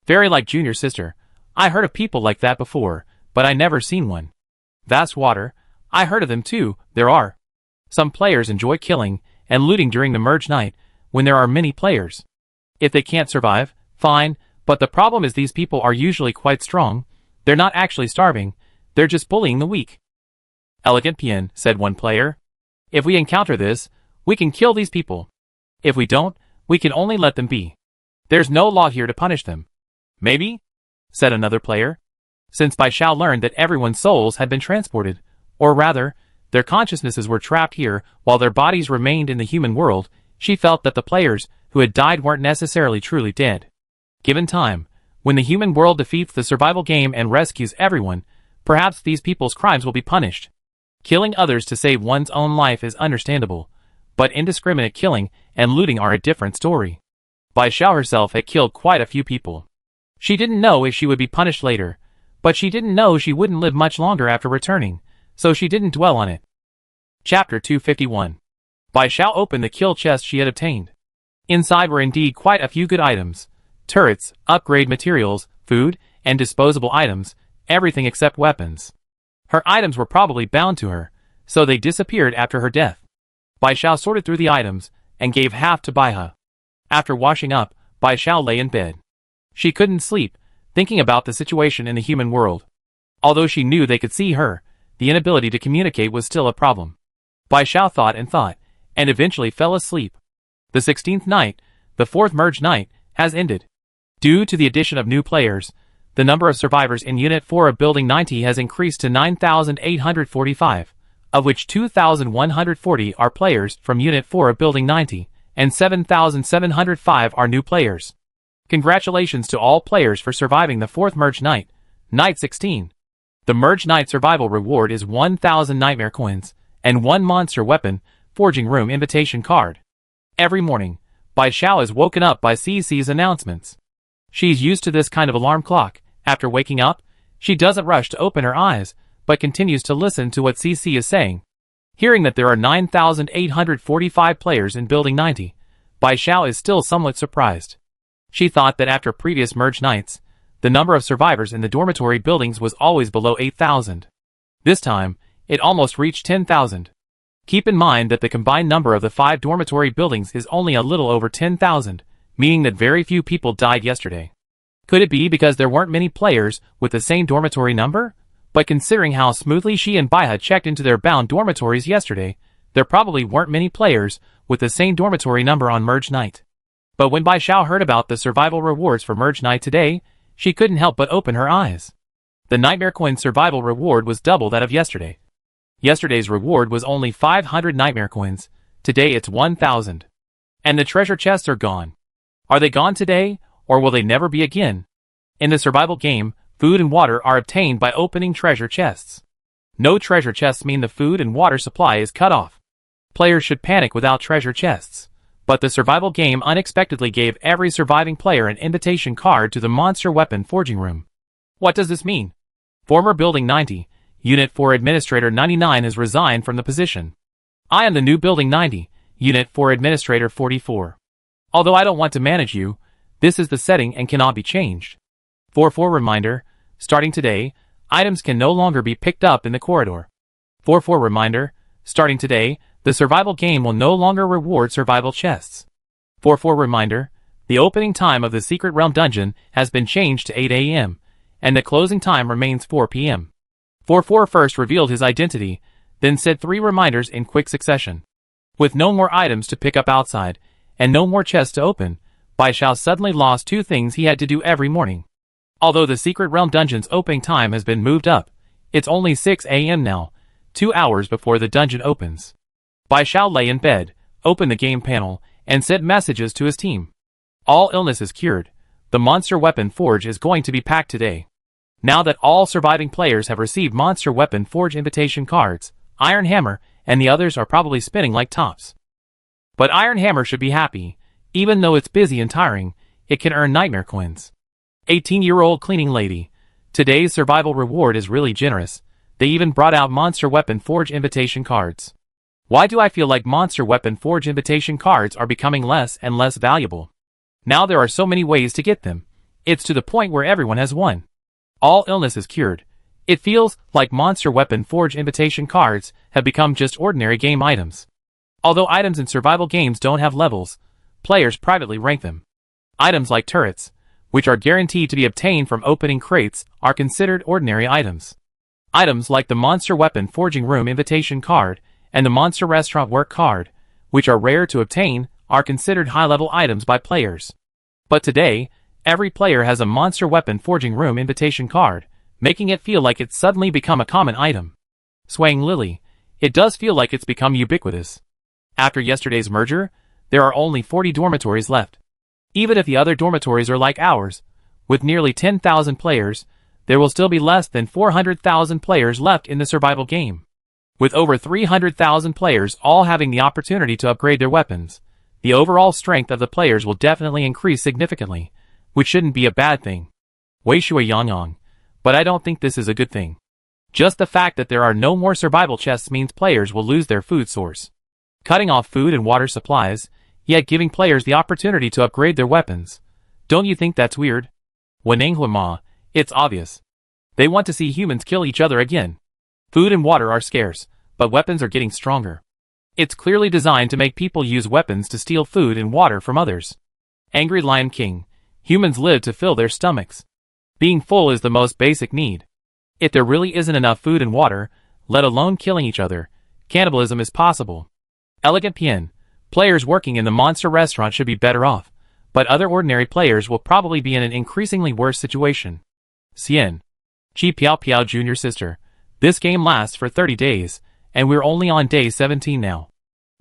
Very like Junior Sister. I heard of people like that before, but I never seen one. Vast Water. I heard of them too, there are. Some players enjoy killing and looting during the merge night, when there are many players. If they can't survive, fine, but the problem is these people are usually quite strong. They're not actually starving, they're just bullying the weak. Elegant Pien, said one player. If we encounter this, we can kill these people. If we don't, we can only let them be. There's no law here to punish them. Maybe? Said another player. Since Bai Xiao learned that everyone's souls had been transported, or rather, their consciousnesses were trapped here while their bodies remained in the human world, she felt that the players who had died weren't necessarily truly dead. Given time, when the human world defeats the survival game and rescues everyone, perhaps these people's crimes will be punished. Killing others to save one's own life is understandable, but indiscriminate killing and looting are a different story. Bai Xiao herself had killed quite a few people. She didn't know if she would be punished later, but she didn't know she wouldn't live much longer after returning, so she didn't dwell on it. Chapter 251. Bai Xiao opened the kill chest she had obtained. Inside were indeed quite a few good items. Turrets, upgrade materials, food, and disposable items, everything except weapons. Her items were probably bound to her, so they disappeared after her death. Bai Xiao sorted through the items, and gave half to Baiha. After washing up, Bai Xiao lay in bed. She couldn't sleep, thinking about the situation in the human world. Although she knew they could see her, the inability to communicate was still a problem. Bai Xiao thought, and eventually fell asleep. The 16th night, the 4th merge night, has ended. Due to the addition of new players, the number of survivors in Unit 4 of Building 90 has increased to 9,845, of which 2,140 are players from Unit 4 of Building 90, and 7,705 are new players. Congratulations to all players for surviving the 4th merge night, Night 16. The merge night survival reward is 1,000 nightmare coins, and 1 monster weapon, forging room invitation card. Every morning, Bai Xiao is woken up by CC's announcements. She's used to this kind of alarm clock. After waking up, she doesn't rush to open her eyes, but continues to listen to what CC is saying. Hearing that there are 9,845 players in Building 90, Bai Xiao is still somewhat surprised. She thought that after previous merge nights, the number of survivors in the dormitory buildings was always below 8,000. This time, it almost reached 10,000. Keep in mind that the combined number of the 5 dormitory buildings is only a little over 10,000, meaning that very few people died yesterday. Could it be because there weren't many players with the same dormitory number? But considering how smoothly she and Baiha checked into their bound dormitories yesterday, there probably weren't many players with the same dormitory number on merge night. But when Bai Xiao heard about the survival rewards for merge night today, she couldn't help but open her eyes. The Nightmare Coin survival reward was double that of yesterday. Yesterday's reward was only 500 Nightmare Coins, today it's 1,000. And the treasure chests are gone. Are they gone today, or will they never be again? In the survival game, food and water are obtained by opening treasure chests. No treasure chests mean the food and water supply is cut off. Players should panic without treasure chests. But the survival game unexpectedly gave every surviving player an invitation card to the monster weapon forging room. What does this mean? Former Building 90, Unit 4 Administrator 99 has resigned from the position. I am the new Building 90, Unit 4 Administrator 44. Although I don't want to manage you, this is the setting and cannot be changed. 4-4 reminder, starting today, items can no longer be picked up in the corridor. 4-4 reminder, starting today, the survival game will no longer reward survival chests. 4-4 reminder, the opening time of the Secret Realm dungeon has been changed to 8 a.m., and the closing time remains 4 p.m. 4-4 first revealed his identity, then said 3 reminders in quick succession. With no more items to pick up outside, and no more chests to open, Bai Xiao suddenly lost two things he had to do every morning. Although the Secret Realm dungeon's opening time has been moved up, it's only 6 a.m. now, 2 hours before the dungeon opens. Bai Xiao lay in bed, opened the game panel, and sent messages to his team. All illnesses cured. The Monster Weapon Forge is going to be packed today. Now that all surviving players have received Monster Weapon Forge invitation cards, Iron Hammer and the others are probably spinning like tops. But Iron Hammer should be happy. Even though it's busy and tiring, it can earn nightmare coins. 18-year-old cleaning lady. Today's survival reward is really generous. They even brought out Monster Weapon Forge invitation cards. Why do I feel like Monster Weapon Forge invitation cards are becoming less and less valuable? Now there are so many ways to get them. It's to the point where everyone has one. All illness is cured. It feels like Monster Weapon Forge invitation cards have become just ordinary game items. Although items in survival games don't have levels, players privately rank them. Items like turrets, which are guaranteed to be obtained from opening crates, are considered ordinary items. Items like the Monster Weapon Forging Room invitation card and the Monster Restaurant Work card, which are rare to obtain, are considered high-level items by players. But today, every player has a Monster Weapon Forging Room invitation card, making it feel like it's suddenly become a common item. Swaying Lily, it does feel like it's become ubiquitous. After yesterday's merger, there are only 40 dormitories left. Even if the other dormitories are like ours, with nearly 10,000 players, there will still be less than 400,000 players left in the survival game. With over 300,000 players all having the opportunity to upgrade their weapons, the overall strength of the players will definitely increase significantly, which shouldn't be a bad thing. Wei Shui Yangyang, but I don't think this is a good thing. Just the fact that there are no more survival chests means players will lose their food source. Cutting off food and water supplies, yet giving players the opportunity to upgrade their weapons. Don't you think that's weird? Wenenghua Ma, it's obvious. They want to see humans kill each other again. Food and water are scarce, but weapons are getting stronger. It's clearly designed to make people use weapons to steal food and water from others. Angry Lion King, humans live to fill their stomachs. Being full is the most basic need. If there really isn't enough food and water, let alone killing each other, cannibalism is possible. Elegant Pien, players working in the monster restaurant should be better off, but other ordinary players will probably be in an increasingly worse situation. Xian, Chi Piao Piao Junior Sister, this game lasts for 30 days, and we're only on day 17 now.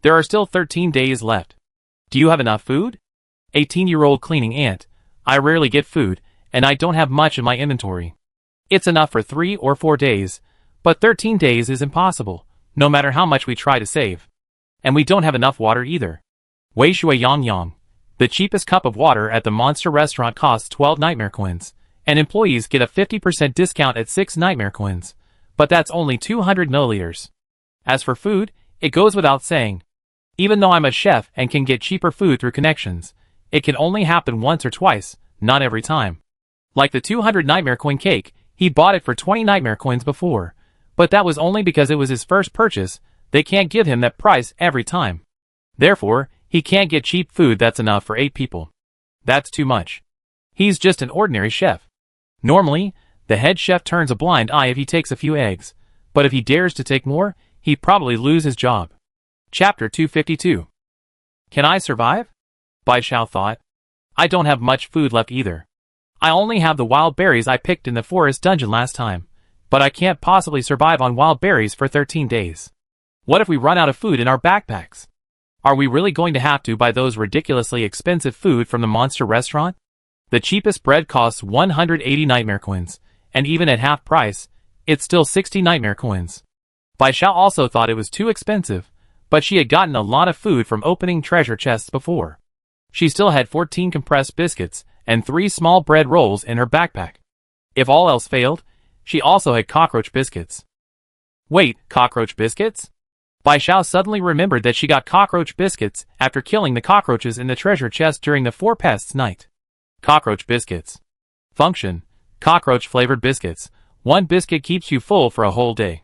There are still 13 days left. Do you have enough food? 18-year-old cleaning aunt, I rarely get food, and I don't have much in my inventory. It's enough for 3 or 4 days, but 13 days is impossible, no matter how much we try to save. And we don't have enough water either. Wei Shui Yangyang, the cheapest cup of water at the monster restaurant costs 12 nightmare coins, and employees get a 50% discount at 6 nightmare coins, but that's only 200 milliliters. As for food, it goes without saying. Even though I'm a chef and can get cheaper food through connections, it can only happen once or twice, not every time. Like the 200 nightmare coin cake, he bought it for 20 nightmare coins before, but that was only because it was his first purchase. They can't give him that price every time. Therefore, he can't get cheap food that's enough for 8 people. That's too much. He's just an ordinary chef. Normally, the head chef turns a blind eye if he takes a few eggs, but if he dares to take more, he'd probably lose his job. Chapter 252. Can I survive? Bai Xiao thought. I don't have much food left either. I only have the wild berries I picked in the forest dungeon last time, but I can't possibly survive on wild berries for 13 days. What if we run out of food in our backpacks? Are we really going to have to buy those ridiculously expensive food from the monster restaurant? The cheapest bread costs 180 nightmare coins, and even at half price, it's still 60 nightmare coins. Bai Xiao also thought it was too expensive, but she had gotten a lot of food from opening treasure chests before. She still had 14 compressed biscuits and 3 small bread rolls in her backpack. If all else failed, she also had cockroach biscuits. Wait, cockroach biscuits? Bai Xiao suddenly remembered that she got cockroach biscuits after killing the cockroaches in the treasure chest during the 4 pests night. Cockroach biscuits. Function: cockroach-flavored biscuits. 1 biscuit keeps you full for a whole day.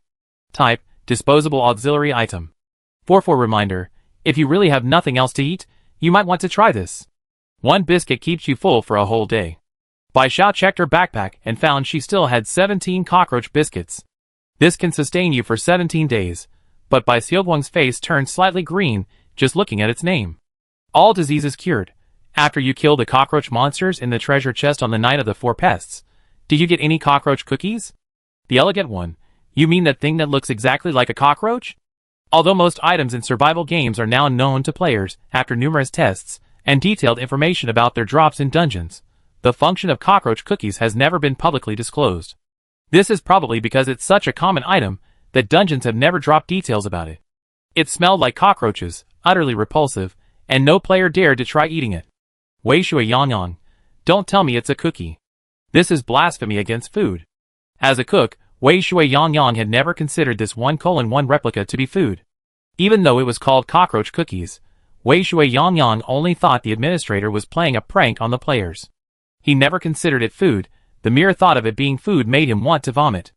Type: disposable auxiliary item. For reminder, if you really have nothing else to eat, you might want to try this. 1 biscuit keeps you full for a whole day. Bai Xiao checked her backpack and found she still had 17 cockroach biscuits. This can sustain you for 17 days, but Bai Xiaoguang's face turned slightly green just looking at its name. All diseases cured. After you killed the cockroach monsters in the treasure chest on the night of the 4 pests, did you get any cockroach cookies? The elegant one. You mean that thing that looks exactly like a cockroach? Although most items in survival games are now known to players after numerous tests and detailed information about their drops in dungeons, the function of cockroach cookies has never been publicly disclosed. This is probably because it's such a common item that dungeons have never dropped details about it. It smelled like cockroaches, utterly repulsive, and no player dared to try eating it. Wei Shui Yangyang, don't tell me it's a cookie. This is blasphemy against food. As a cook, Wei Shui Yangyang had never considered this 1:1 replica to be food. Even though it was called cockroach cookies, Wei Shui Yangyang only thought the administrator was playing a prank on the players. He never considered it food. The mere thought of it being food made him want to vomit.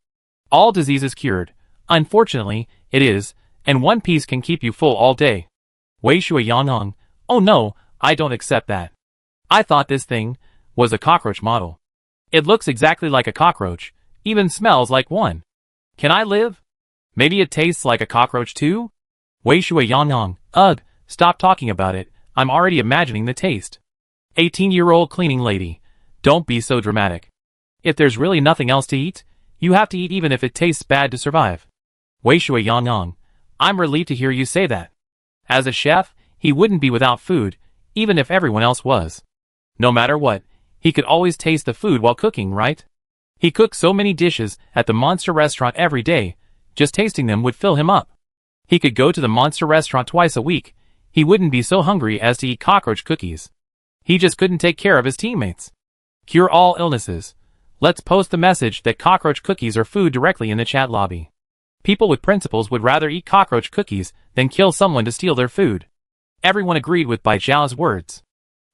All diseases cured. Unfortunately, it is, and one piece can keep you full all day. Wei Shui Yangyang, oh no, I don't accept that. I thought this thing was a cockroach model. It looks exactly like a cockroach, even smells like one. Can I live? Maybe it tastes like a cockroach too? Wei Shui Yangyang, ugh, stop talking about it, I'm already imagining the taste. 18-year-old cleaning lady, don't be so dramatic. If there's really nothing else to eat, you have to eat even if it tastes bad to survive. Wei Shui Yangyang, I'm relieved to hear you say that. As a chef, he wouldn't be without food, even if everyone else was. No matter what, he could always taste the food while cooking, right? He cooked so many dishes at the Monster restaurant every day, just tasting them would fill him up. He could go to the Monster restaurant twice a week, he wouldn't be so hungry as to eat cockroach cookies. He just couldn't take care of his teammates. Cure all illnesses. Let's post the message that cockroach cookies are food directly in the chat lobby. People with principles would rather eat cockroach cookies than kill someone to steal their food. Everyone agreed with Bai Zhao's words.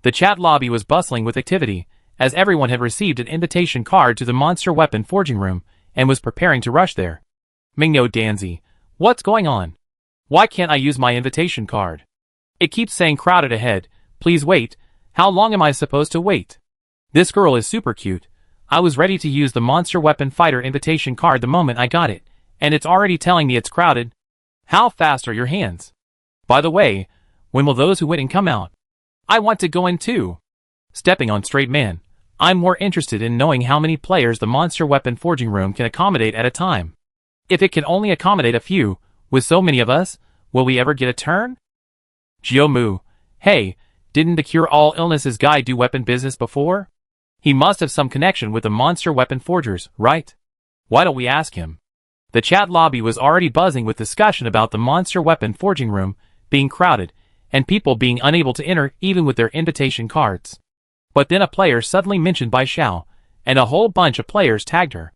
The chat lobby was bustling with activity, as everyone had received an invitation card to the monster weapon forging room and was preparing to rush there. Mingyou Danzi, what's going on? Why can't I use my invitation card? It keeps saying crowded ahead, please wait, how long am I supposed to wait? This girl is super cute. I was ready to use the monster weapon fighter invitation card the moment I got it, and it's already telling me it's crowded. How fast are your hands? By the way, when will those who went in come out? I want to go in too. Stepping on straight man, I'm more interested in knowing how many players the monster weapon forging room can accommodate at a time. If it can only accommodate a few, with so many of us, will we ever get a turn? Jiu-Mu, hey, didn't the cure all illnesses guy do weapon business before? He must have some connection with the monster weapon forgers, right? Why don't we ask him? The chat lobby was already buzzing with discussion about the monster weapon forging room being crowded and people being unable to enter even with their invitation cards. But then a player suddenly mentioned Bai Xiao, and a whole bunch of players tagged her.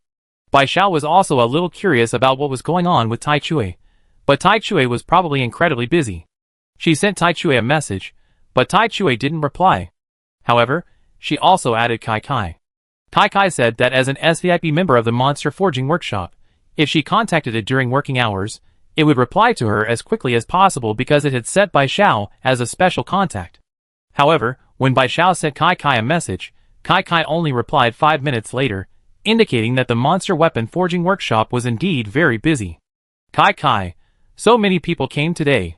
Bai Xiao was also a little curious about what was going on with Tai Chui, but Tai Chui was probably incredibly busy. She sent Tai Chui a message, but Tai Chui didn't reply. However, she also added Kai Kai. Kai Kai said that as an SVIP member of the Monster Forging Workshop, if she contacted it during working hours, it would reply to her as quickly as possible because it had set Bai Xiao as a special contact. However, when Bai Xiao sent Kai Kai a message, Kai Kai only replied 5 minutes later, indicating that the Monster Weapon Forging Workshop was indeed very busy. Kai Kai, so many people came today.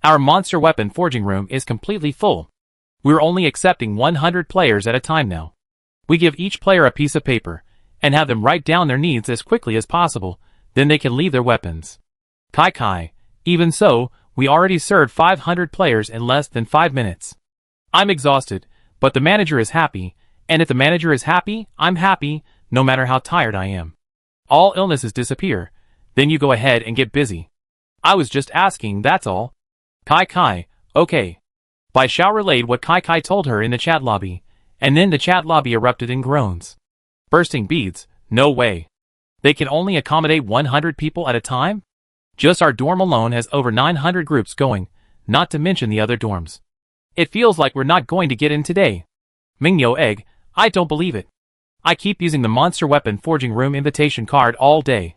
Our Monster Weapon Forging room is completely full. We're only accepting 100 players at a time now. We give each player a piece of paper, and have them write down their needs as quickly as possible, then they can leave their weapons. Kai Kai, even so, we already served 500 players in less than 5 minutes. I'm exhausted, but the manager is happy, and if the manager is happy, I'm happy, no matter how tired I am. All illnesses disappear, then you go ahead and get busy. I was just asking, that's all. Kai Kai, okay. Bai Xiao relayed what Kai Kai told her in the chat lobby, and then the chat lobby erupted in groans. Bursting beads, no way. They can only accommodate 100 people at a time? Just our dorm alone has over 900 groups going, not to mention the other dorms. It feels like we're not going to get in today. Mingyou Egg, I don't believe it. I keep using the Monster Weapon Forging Room invitation card all day.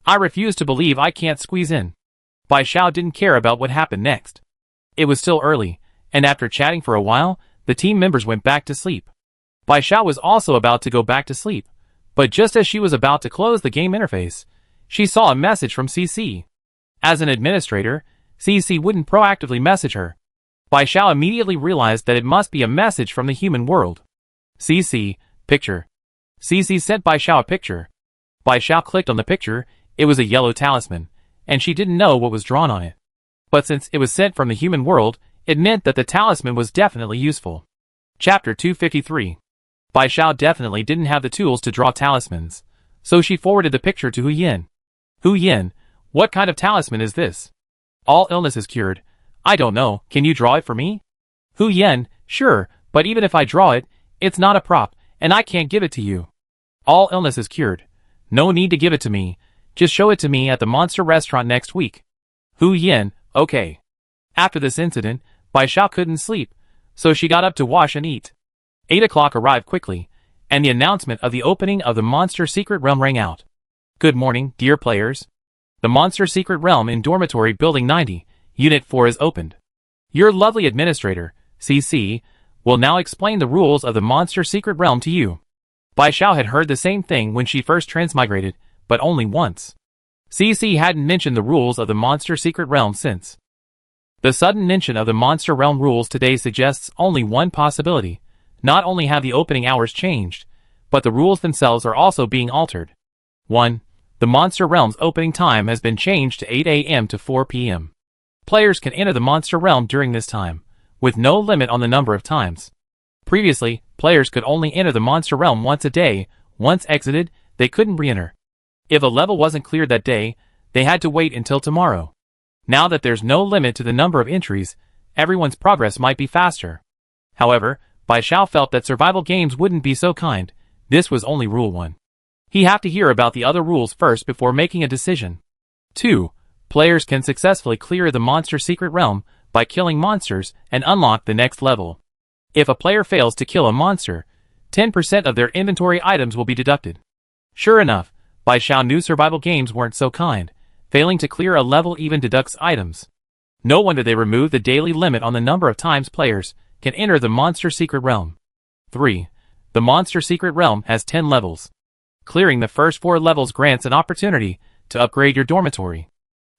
I refuse to believe I can't squeeze in. Bai Xiao didn't care about what happened next. It was still early, and after chatting for a while, the team members went back to sleep. Bai Xiao was also about to go back to sleep, but just as she was about to close the game interface, she saw a message from CC. As an administrator, CC wouldn't proactively message her. Bai Xiao immediately realized that it must be a message from the human world. CC, picture. CC sent Bai Xiao a picture. Bai Xiao clicked on the picture. It was a yellow talisman, and she didn't know what was drawn on it. But since it was sent from the human world, it meant that the talisman was definitely useful. Chapter 253. Bai Xiao definitely didn't have the tools to draw talismans, so she forwarded the picture to Hu Yin. Hu Yin, what kind of talisman is this? All illness is cured. I don't know, can you draw it for me? Hu Yin, sure, but even if I draw it, it's not a prop, and I can't give it to you. All illness is cured. No need to give it to me, just show it to me at the monster restaurant next week. Hu Yin, okay. After this incident, Bai Xiao couldn't sleep, so she got up to wash and eat. 8 o'clock arrived quickly, and the announcement of the opening of the Monster Secret Realm rang out. Good morning, dear players. The Monster Secret Realm in Dormitory Building 90, Unit 4 is opened. Your lovely administrator, CC, will now explain the rules of the Monster Secret Realm to you. Bai Xiao had heard the same thing when she first transmigrated, but only once. CC hadn't mentioned the rules of the Monster Secret Realm since. The sudden mention of the Monster Realm rules today suggests only one possibility. Not only have the opening hours changed, but the rules themselves are also being altered. 1. The Monster Realm's opening time has been changed to 8 a.m. to 4 p.m. Players can enter the Monster Realm during this time, with no limit on the number of times. Previously, players could only enter the Monster Realm once a day. Once exited, they couldn't re-enter. If a level wasn't cleared that day, they had to wait until tomorrow. Now that there's no limit to the number of entries, everyone's progress might be faster. However, Bai Xiao felt that survival games wouldn't be so kind. This was only Rule 1. He had to hear about the other rules first before making a decision. 2. Players can successfully clear the Monster Secret Realm by killing monsters and unlock the next level. If a player fails to kill a monster, 10% of their inventory items will be deducted. Sure enough, Bai Xiao knew survival games weren't so kind. Failing to clear a level even deducts items. No wonder they removed the daily limit on the number of times players can enter the Monster Secret Realm. 3. The Monster Secret Realm has 10 levels. Clearing the first 4 levels grants an opportunity to upgrade your dormitory.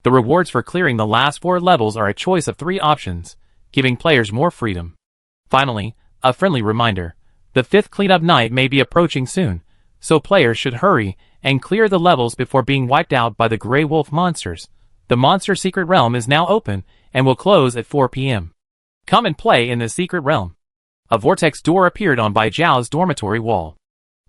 The rewards for clearing the last 4 levels are a choice of 3 options, giving players more freedom. Finally, a friendly reminder. The 5th cleanup night may be approaching soon, so players should hurry and clear the levels before being wiped out by the Grey Wolf monsters. The Monster Secret Realm is now open and will close at 4 p.m. Come and play in the Secret Realm. A vortex door appeared on Bai Xiao's dormitory wall.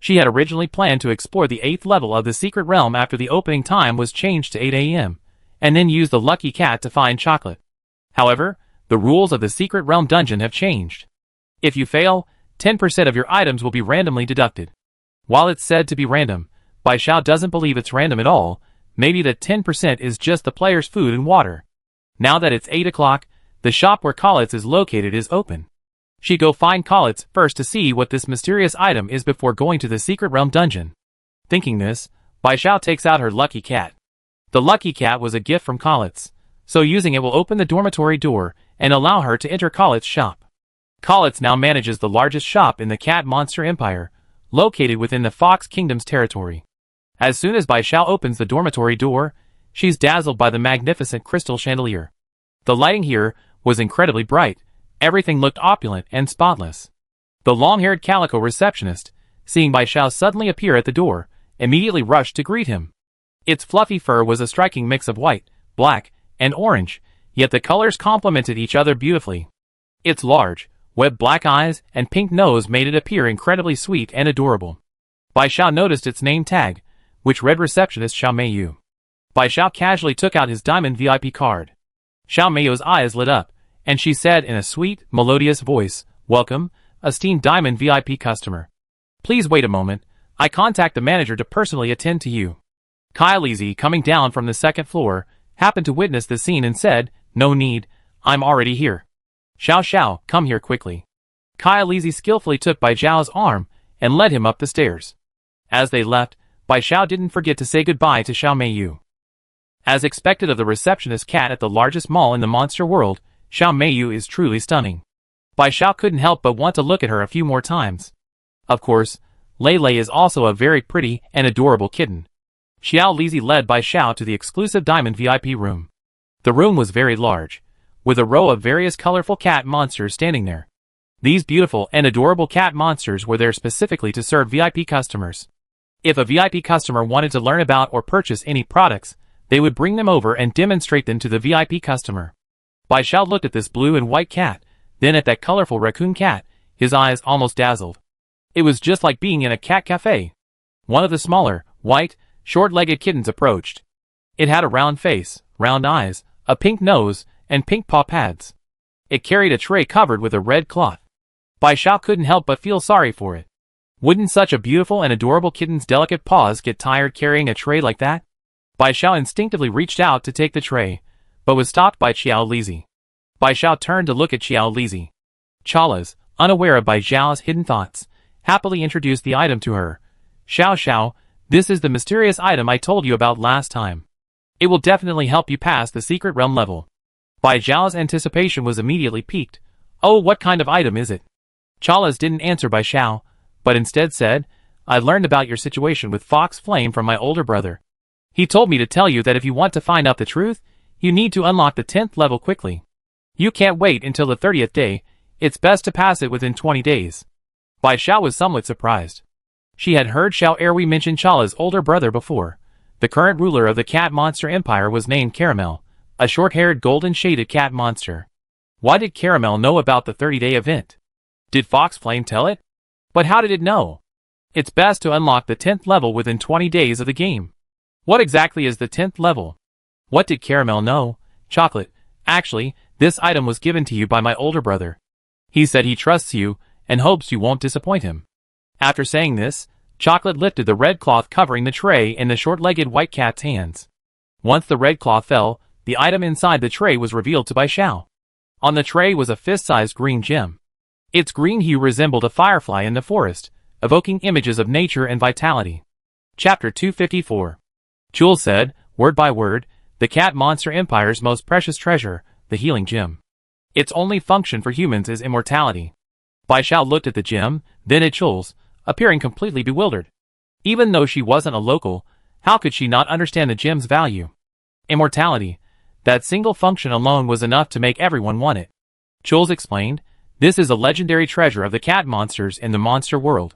She had originally planned to explore the 8th level of the Secret Realm after the opening time was changed to 8 a.m., and then use the lucky cat to find chocolate. However, the rules of the Secret Realm dungeon have changed. If you fail, 10% of your items will be randomly deducted. While it's said to be random, Bai Xiao doesn't believe it's random at all. Maybe that 10% is just the player's food and water. Now that it's 8 o'clock, the shop where Collets is located is open. She go find Collets first to see what this mysterious item is before going to the Secret Realm dungeon. Thinking this, Bai Xiao takes out her lucky cat. The lucky cat was a gift from Collets, so using it will open the dormitory door and allow her to enter Collets' shop. Collets now manages the largest shop in the Cat Monster Empire, located within the Fox Kingdom's territory. As soon as Bai Xiao opens the dormitory door, she's dazzled by the magnificent crystal chandelier. The lighting here was incredibly bright. Everything looked opulent and spotless. The long-haired calico receptionist, seeing Bai Xiao suddenly appear at the door, immediately rushed to greet him. Its fluffy fur was a striking mix of white, black, and orange, yet the colors complemented each other beautifully. Its large, webbed black eyes and pink nose made it appear incredibly sweet and adorable. Bai Xiao noticed its name tag, which read Receptionist Xiao Meiyu. Bai Xiao casually took out his diamond VIP card. Xiao Meiyu's eyes lit up, and she said in a sweet, melodious voice, "Welcome, esteemed diamond VIP customer. Please wait a moment, I contact the manager to personally attend to you." Kai Lizzie, coming down from the 2nd floor, happened to witness the scene and said, "No need, I'm already here. Xiao Xiao, come here quickly." Kai Lizzie skillfully took Bai Xiao's arm and led him up the stairs. As they left, Bai Xiao didn't forget to say goodbye to Xiao Meiyu. As expected of the receptionist cat at the largest mall in the monster world, Xiao Meiyu is truly stunning. Bai Xiao couldn't help but want to look at her a few more times. Of course, Lei Lei is also a very pretty and adorable kitten. Xiao Lizzie led Bai Xiao to the exclusive diamond VIP room. The room was very large, with a row of various colorful cat monsters standing there. These beautiful and adorable cat monsters were there specifically to serve VIP customers. If a VIP customer wanted to learn about or purchase any products, they would bring them over and demonstrate them to the VIP customer. Bai Xiao looked at this blue and white cat, then at that colorful raccoon cat, his eyes almost dazzled. It was just like being in a cat cafe. One of the smaller, white, short-legged kittens approached. It had a round face, round eyes, a pink nose, and pink paw pads. It carried a tray covered with a red cloth. Bai Xiao couldn't help but feel sorry for it. Wouldn't such a beautiful and adorable kitten's delicate paws get tired carrying a tray like that? Bai Xiao instinctively reached out to take the tray, but was stopped by Xiao Lizi. Bai Xiao turned to look at Xiao Lizi. Chalas, unaware of Bai Xiao's hidden thoughts, happily introduced the item to her. Xiao Xiao, this is the mysterious item I told you about last time. It will definitely help you pass the secret realm level. Bai Xiao's anticipation was immediately piqued. Oh, what kind of item is it? Chalas didn't answer Bai Xiao, but instead said, I learned about your situation with Fox Flame from my older brother. He told me to tell you that if you want to find out the truth, you need to unlock the 10th level quickly. You can't wait until the 30th day, it's best to pass it within 20 days. Bai Xiao was somewhat surprised. She had heard Xiao Erwi mention Chala's older brother before. The current ruler of the cat monster empire was named Caramel, a short-haired golden-shaded cat monster. Why did Caramel know about the 30-day event? Did Fox Flame tell it? But how did it know? It's best to unlock the 10th level within 20 days of the game. What exactly is the 10th level? What did Caramel know? Chocolate. Actually, this item was given to you by my older brother. He said he trusts you and hopes you won't disappoint him. After saying this, Chocolate lifted the red cloth covering the tray in the short-legged white cat's hands. Once the red cloth fell, the item inside the tray was revealed to Bai Xiao. On the tray was a fist-sized green gem. Its green hue resembled a firefly in the forest, evoking images of nature and vitality. Chapter 254. Jules said, word by word, the cat monster empire's most precious treasure, the healing gem. Its only function for humans is immortality. Bai Xiao looked at the gem, then at Jules, appearing completely bewildered. Even though she wasn't a local, how could she not understand the gem's value? Immortality. That single function alone was enough to make everyone want it. Jules explained, this is a legendary treasure of the cat monsters in the monster world.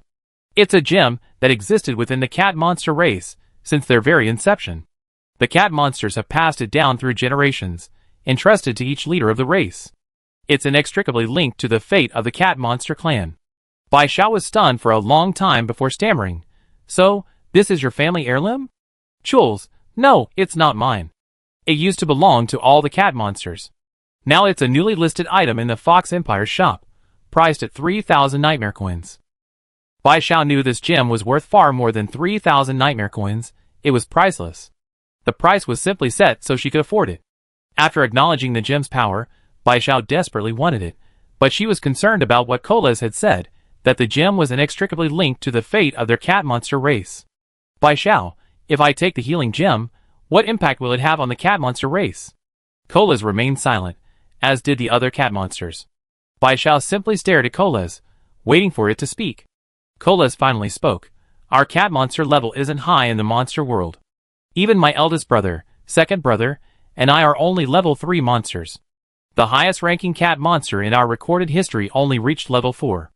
It's a gem that existed within the cat monster race since their very inception. The cat monsters have passed it down through generations, entrusted to each leader of the race. It's inextricably linked to the fate of the cat monster clan. Bai Xiao was stunned for a long time before stammering. So, this is your family heirloom? Jules, no, it's not mine. It used to belong to all the cat monsters. Now it's a newly listed item in the Fox Empire's shop, priced at 3,000 nightmare coins. Bai Xiao knew this gem was worth far more than 3,000 nightmare coins. It was priceless. The price was simply set so she could afford it. After acknowledging the gem's power, Bai Xiao desperately wanted it, but she was concerned about what Colas had said, that the gem was inextricably linked to the fate of their cat monster race. Bai Xiao, if I take the healing gem, what impact will it have on the cat monster race? Colas remained silent, as did the other cat monsters. Bai Xiao simply stared at Colas, waiting for it to speak. Colas finally spoke. Our cat monster level isn't high in the monster world. Even my eldest brother, second brother, and I are only level 3 monsters. The highest ranking cat monster in our recorded history only reached level 4.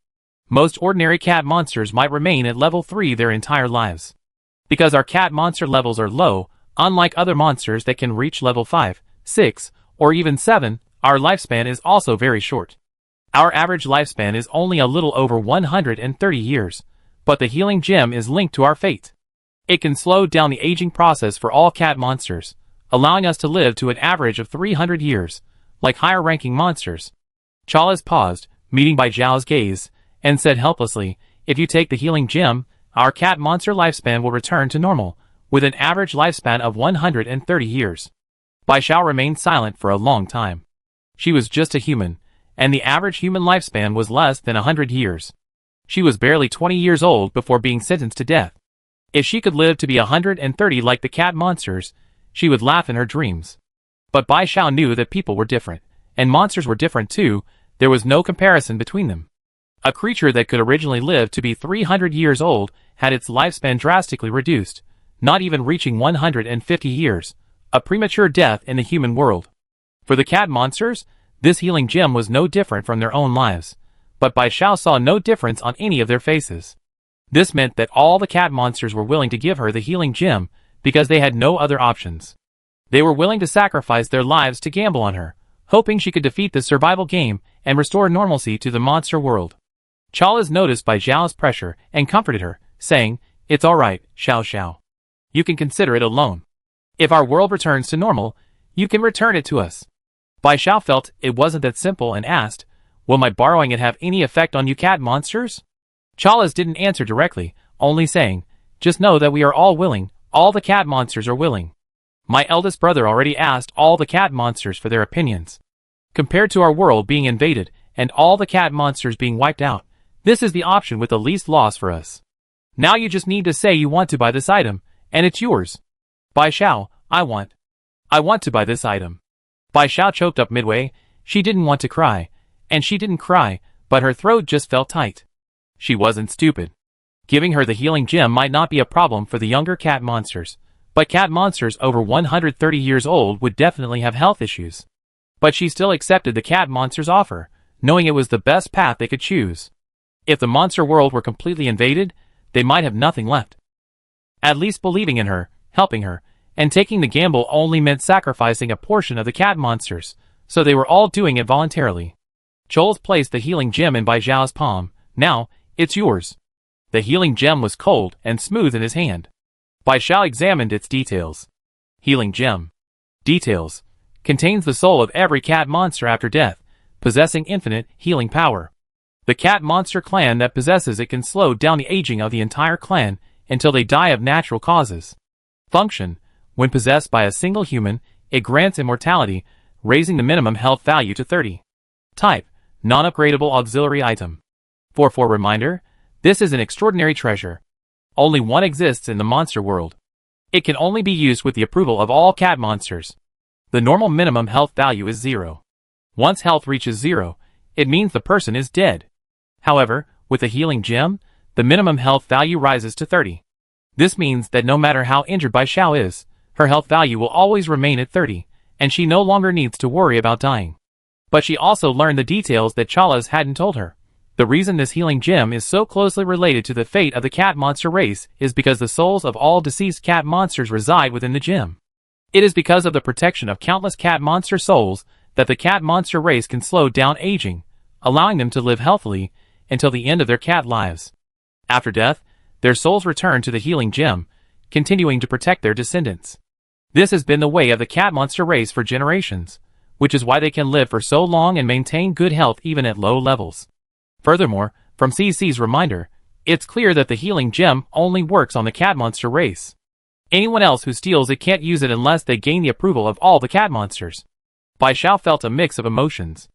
Most ordinary cat monsters might remain at level 3 their entire lives. Because our cat monster levels are low, unlike other monsters that can reach level 5, 6, or even 7, our lifespan is also very short. Our average lifespan is only a little over 130 years, but the healing gem is linked to our fate. It can slow down the aging process for all cat monsters, allowing us to live to an average of 300 years, like higher-ranking monsters. Chalas paused, meeting Bai Xiao's gaze, and said helplessly, if you take the healing gem, our cat monster lifespan will return to normal, with an average lifespan of 130 years. Bai Xiao remained silent for a long time. She was just a human, and the average human lifespan was less than 100 years. She was barely 20 years old before being sentenced to death. If she could live to be 130 like the cat monsters, she would laugh in her dreams. But Bai Xiao knew that people were different, and monsters were different too. There was no comparison between them. A creature that could originally live to be 300 years old had its lifespan drastically reduced, not even reaching 150 years, a premature death in the human world. For the cat monsters, this healing gem was no different from their own lives, but Bai Xiao saw no difference on any of their faces. This meant that all the cat monsters were willing to give her the healing gem because they had no other options. They were willing to sacrifice their lives to gamble on her, hoping she could defeat the survival game and restore normalcy to the monster world. Chala's noticed Bai Xiao's pressure and comforted her, saying, "It's alright, Xiao Xiao. You can consider it a loan. If our world returns to normal, you can return it to us." Bai Xiao felt it wasn't that simple and asked, "Will my borrowing it have any effect on you cat monsters?" Chala's didn't answer directly, only saying, "Just know that we are all willing, all the cat monsters are willing. My eldest brother already asked all the cat monsters for their opinions. Compared to our world being invaded and all the cat monsters being wiped out, this is the option with the least loss for us. Now you just need to say you want to buy this item, and it's yours." Bai Xiao, I want to buy this item." Bai Xiao choked up midway. She didn't want to cry, and she didn't cry, but her throat just felt tight. She wasn't stupid. Giving her the healing gem might not be a problem for the younger cat monsters, but cat monsters over 130 years old would definitely have health issues. But she still accepted the cat monster's offer, knowing it was the best path they could choose. If the monster world were completely invaded, they might have nothing left. At least believing in her, helping her, and taking the gamble only meant sacrificing a portion of the cat monsters, so they were all doing it voluntarily. Chols placed the healing gem in Bai Xiao's palm. "Now, it's yours." The healing gem was cold and smooth in his hand. Bai Xiao examined its details. Healing gem. Details. Contains the soul of every cat monster after death, possessing infinite healing power. The cat monster clan that possesses it can slow down the aging of the entire clan until they die of natural causes. Function. When possessed by a single human, it grants immortality, raising the minimum health value to 30. Type. Non-upgradable auxiliary item. For reminder, this is an extraordinary treasure. Only one exists in the monster world. It can only be used with the approval of all cat monsters. The normal minimum health value is 0. Once health reaches 0, it means the person is dead. However, with the healing gem, the minimum health value rises to 30. This means that no matter how injured Bai Xiao is, her health value will always remain at 30, and she no longer needs to worry about dying. But she also learned the details that Chala's hadn't told her. The reason this healing gem is so closely related to the fate of the cat monster race is because the souls of all deceased cat monsters reside within the gem. It is because of the protection of countless cat monster souls that the cat monster race can slow down aging, allowing them to live healthily until the end of their cat lives. After death, their souls return to the healing gem, continuing to protect their descendants. This has been the way of the cat monster race for generations, which is why they can live for so long and maintain good health even at low levels. Furthermore, from CC's reminder, it's clear that the healing gem only works on the cat monster race. Anyone else who steals it can't use it unless they gain the approval of all the cat monsters. Bai Xiao felt a mix of emotions.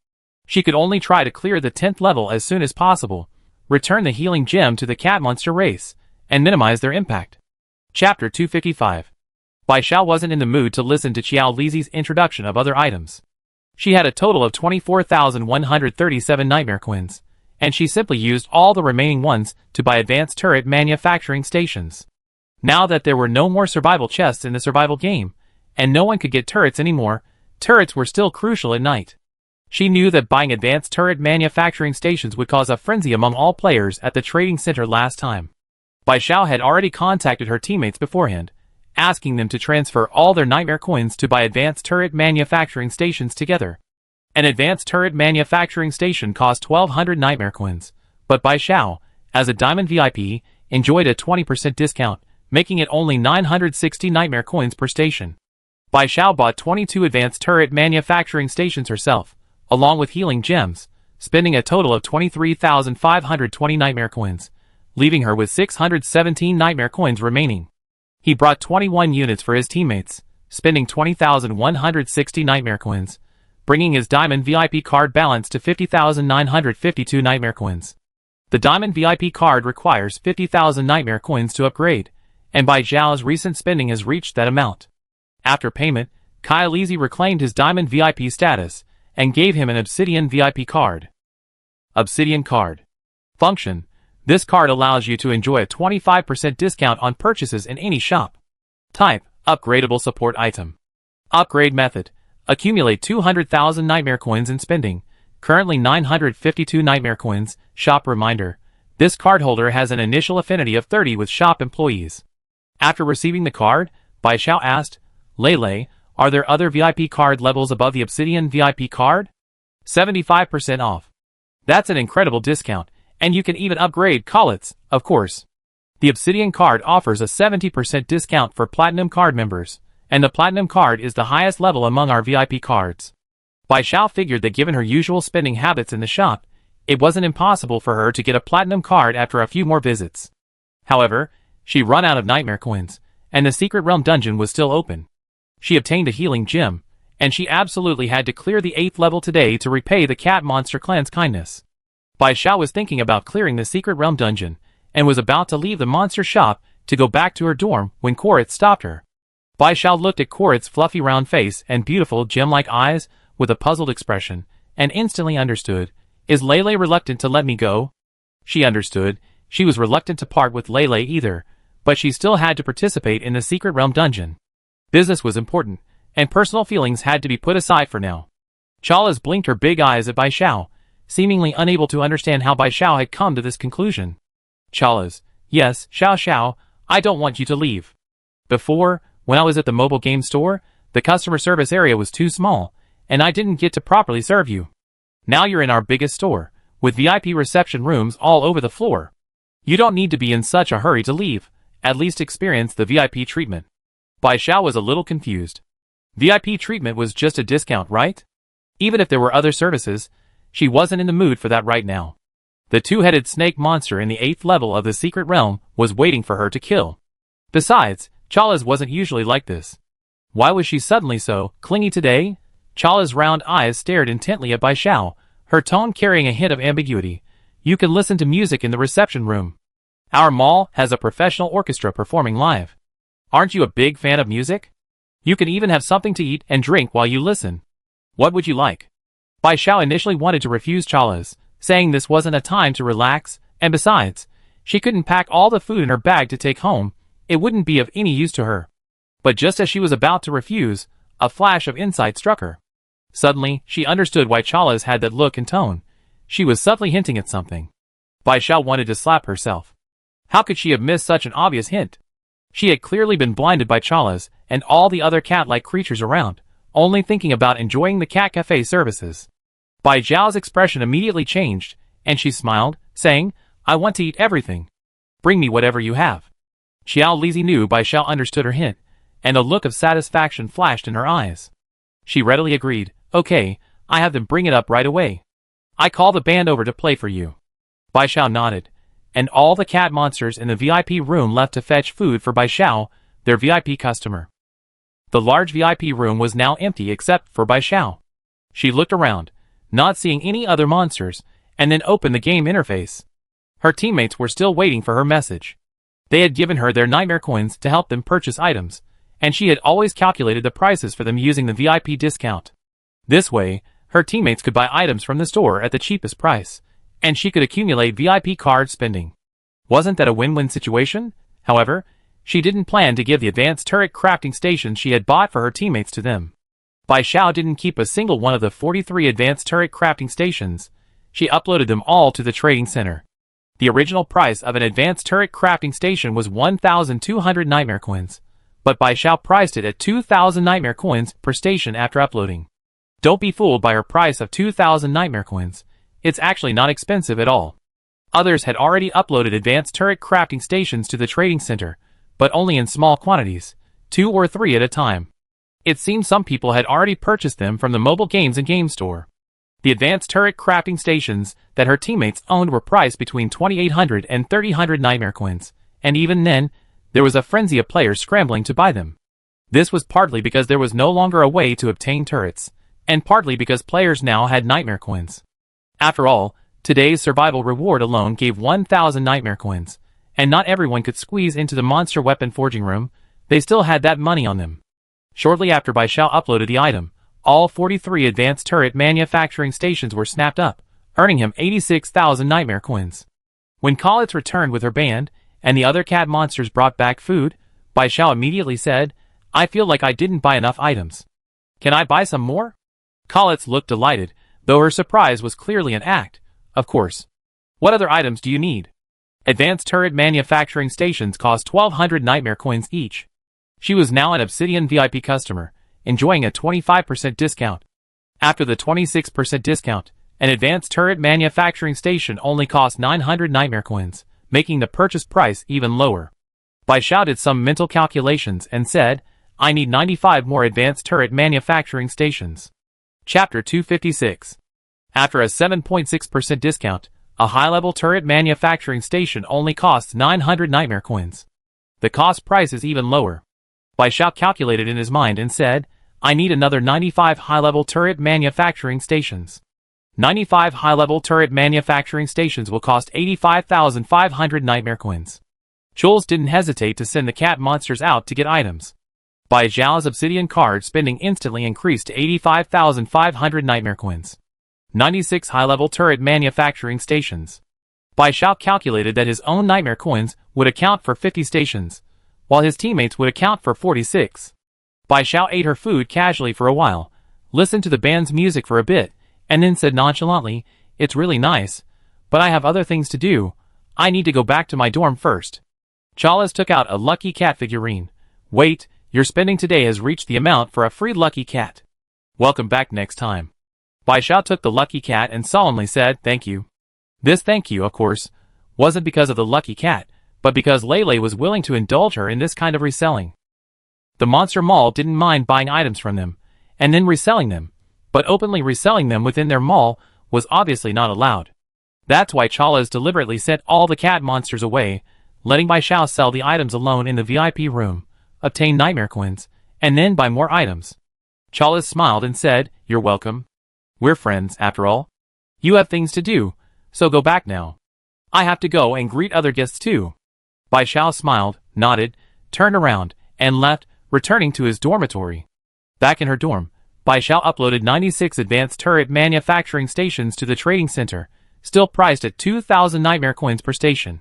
She could only try to clear the 10th level as soon as possible, return the healing gem to the cat monster race, and minimize their impact. Chapter 255. Bai Xiao wasn't in the mood to listen to Qiao Lizi's introduction of other items. She had a total of 24,137 nightmare coins, and she simply used all the remaining ones to buy advanced turret manufacturing stations. Now that there were no more survival chests in the survival game, and no one could get turrets anymore, turrets were still crucial at night. She knew that buying advanced turret manufacturing stations would cause a frenzy among all players at the trading center last time. Bai Xiao had already contacted her teammates beforehand, asking them to transfer all their nightmare coins to buy advanced turret manufacturing stations together. An advanced turret manufacturing station cost 1,200 nightmare coins, but Bai Xiao, as a Diamond VIP, enjoyed a 20% discount, making it only 960 nightmare coins per station. Bai Xiao bought 22 advanced turret manufacturing stations herself, along with healing gems, spending a total of 23,520 nightmare coins, leaving her with 617 nightmare coins remaining. He brought 21 units for his teammates, spending 20,160 nightmare coins, bringing his Diamond VIP card balance to 50,952 nightmare coins. The Diamond VIP card requires 50,000 nightmare coins to upgrade, and Bai Xiao's recent spending has reached that amount. After payment, Qiao Lizi reclaimed his Diamond VIP status and gave him an Obsidian VIP card. Obsidian card. Function. This card allows you to enjoy a 25% discount on purchases in any shop. Type. Upgradable support item. Upgrade method. Accumulate 200,000 nightmare coins in spending. Currently 952 nightmare coins. Shop reminder. This card holder has an initial affinity of 30 with shop employees. After receiving the card, Bai Xiao asked, Lele, are there other VIP card levels above the Obsidian VIP card? 75% off. That's an incredible discount, and you can even upgrade collets, of course. The Obsidian card offers a 70% discount for Platinum card members, and the Platinum card is the highest level among our VIP cards. Bai Xiao figured that given her usual spending habits in the shop, it wasn't impossible for her to get a Platinum card after a few more visits. However, she run out of nightmare coins, and the Secret Realm dungeon was still open. She obtained a healing gem, and she absolutely had to clear the 8th level today to repay the cat monster clan's kindness. Bai Xiao was thinking about clearing the Secret Realm dungeon, and was about to leave the monster shop to go back to her dorm when Koritz stopped her. Bai Xiao looked at Koritz's fluffy round face and beautiful gem-like eyes with a puzzled expression, and instantly understood. Is Lele reluctant to let me go? She understood. She was reluctant to part with Lele either, but she still had to participate in the Secret Realm dungeon. Business was important, and personal feelings had to be put aside for now. Chalice blinked her big eyes at Bai Xiao, seemingly unable to understand how Bai Xiao had come to this conclusion. Chalice, yes, Xiao, I don't want you to leave. Before, when I was at the mobile game store, the customer service area was too small, and I didn't get to properly serve you. Now you're in our biggest store, with VIP reception rooms all over the floor. You don't need to be in such a hurry to leave, at least experience the VIP treatment. Bai Xiao was a little confused. VIP treatment was just a discount, right? Even if there were other services, she wasn't in the mood for that right now. The two-headed snake monster in the 8th level of the Secret Realm was waiting for her to kill. Besides, Chalice wasn't usually like this. Why was she suddenly so clingy today? Chala's round eyes stared intently at Bai Xiao, her tone carrying a hint of ambiguity. You can listen to music in the reception room. Our mall has a professional orchestra performing live. Aren't you a big fan of music? You can even have something to eat and drink while you listen. What would you like? Bai Xiao initially wanted to refuse Chala's, saying this wasn't a time to relax, and besides, she couldn't pack all the food in her bag to take home. It wouldn't be of any use to her. But just as she was about to refuse, a flash of insight struck her. Suddenly, she understood why Chalice had that look and tone. She was subtly hinting at something. Bai Xiao wanted to slap herself. How could she have missed such an obvious hint? She had clearly been blinded by Chalice and all the other cat-like creatures around, only thinking about enjoying the cat cafe services. Bai Xiao's expression immediately changed, and she smiled, saying, I want to eat everything. Bring me whatever you have. Xiao Lizi knew Bai Xiao understood her hint, and a look of satisfaction flashed in her eyes. She readily agreed, Okay, I have them bring it up right away. I call the band over to play for you. Bai Xiao nodded, and all the cat monsters in the VIP room left to fetch food for Bai Xiao, their VIP customer. The large VIP room was now empty except for Bai Xiao. She looked around, not seeing any other monsters, and then opened the game interface. Her teammates were still waiting for her message. They had given her their nightmare coins to help them purchase items, and she had always calculated the prices for them using the VIP discount. This way, her teammates could buy items from the store at the cheapest price, and she could accumulate VIP card spending. Wasn't that a win-win situation? However, she didn't plan to give the advanced turret crafting stations she had bought for her teammates to them. Bai Xiao didn't keep a single one of the 43 advanced turret crafting stations. She uploaded them all to the trading center. The original price of an advanced turret crafting station was 1,200 nightmare coins, but Bai Xiao priced it at 2,000 nightmare coins per station after uploading. Don't be fooled by her price of 2,000 nightmare coins. It's actually not expensive at all. Others had already uploaded advanced turret crafting stations to the trading center, but only in small quantities, 2 or 3 at a time. It seemed some people had already purchased them from the mobile games and game store. The advanced turret crafting stations that her teammates owned were priced between 2,800 and 3,000 nightmare coins, and even then, there was a frenzy of players scrambling to buy them. This was partly because there was no longer a way to obtain turrets, and partly because players now had nightmare coins. After all, today's survival reward alone gave 1,000 nightmare coins, and not everyone could squeeze into the monster weapon forging room. They still had that money on them. Shortly after Bai Xiao uploaded the item, all 43 advanced turret manufacturing stations were snapped up, earning him 86,000 nightmare coins. When Collins returned with her band, and the other cat monsters brought back food, Bai Xiao immediately said, I feel like I didn't buy enough items. Can I buy some more? Colette looked delighted, though her surprise was clearly an act. Of course. What other items do you need? Advanced turret manufacturing stations cost 1,200 nightmare coins each. She was now an Obsidian VIP customer, enjoying a 25% discount. After the 26% discount, an advanced turret manufacturing station only cost 900 nightmare coins, making the purchase price even lower. Bai Xiao did some mental calculations and said, I need 95 more advanced turret manufacturing stations. Chapter 256. After a 7.6% discount, a high-level turret manufacturing station only costs 900 nightmare coins. The cost price is even lower. Bai Xiao calculated in his mind and said, I need another 95 high-level turret manufacturing stations. 95 high-level turret manufacturing stations will cost 85,500 nightmare coins. Jules didn't hesitate to send the cat monsters out to get items. Bai Xiao's obsidian card spending instantly increased to 85,500 nightmare coins. 96 high-level turret manufacturing stations. Bai Xiao calculated that his own nightmare coins would account for 50 stations, while his teammates would account for 46. Bai Xiao ate her food casually for a while, listened to the band's music for a bit, and then said nonchalantly, It's really nice, but I have other things to do. I need to go back to my dorm first. Chalice took out a lucky cat figurine. Wait, your spending today has reached the amount for a free lucky cat. Welcome back next time. Bai Xiao took the lucky cat and solemnly said, Thank you. This thank you, of course, wasn't because of the lucky cat, but because Lele was willing to indulge her in this kind of reselling. The Monster Mall didn't mind buying items from them, and then reselling them, but openly reselling them within their mall was obviously not allowed. That's why Chalice deliberately sent all the cat monsters away, letting Bai Xiao sell the items alone in the VIP room, obtain nightmare coins, and then buy more items. Chalice smiled and said, You're welcome. We're friends, after all. You have things to do, so go back now. I have to go and greet other guests too. Bai Xiao smiled, nodded, turned around, and left, returning to his dormitory. Back in her dorm, Bai Xiao uploaded 96 advanced turret manufacturing stations to the trading center, still priced at 2,000 nightmare coins per station.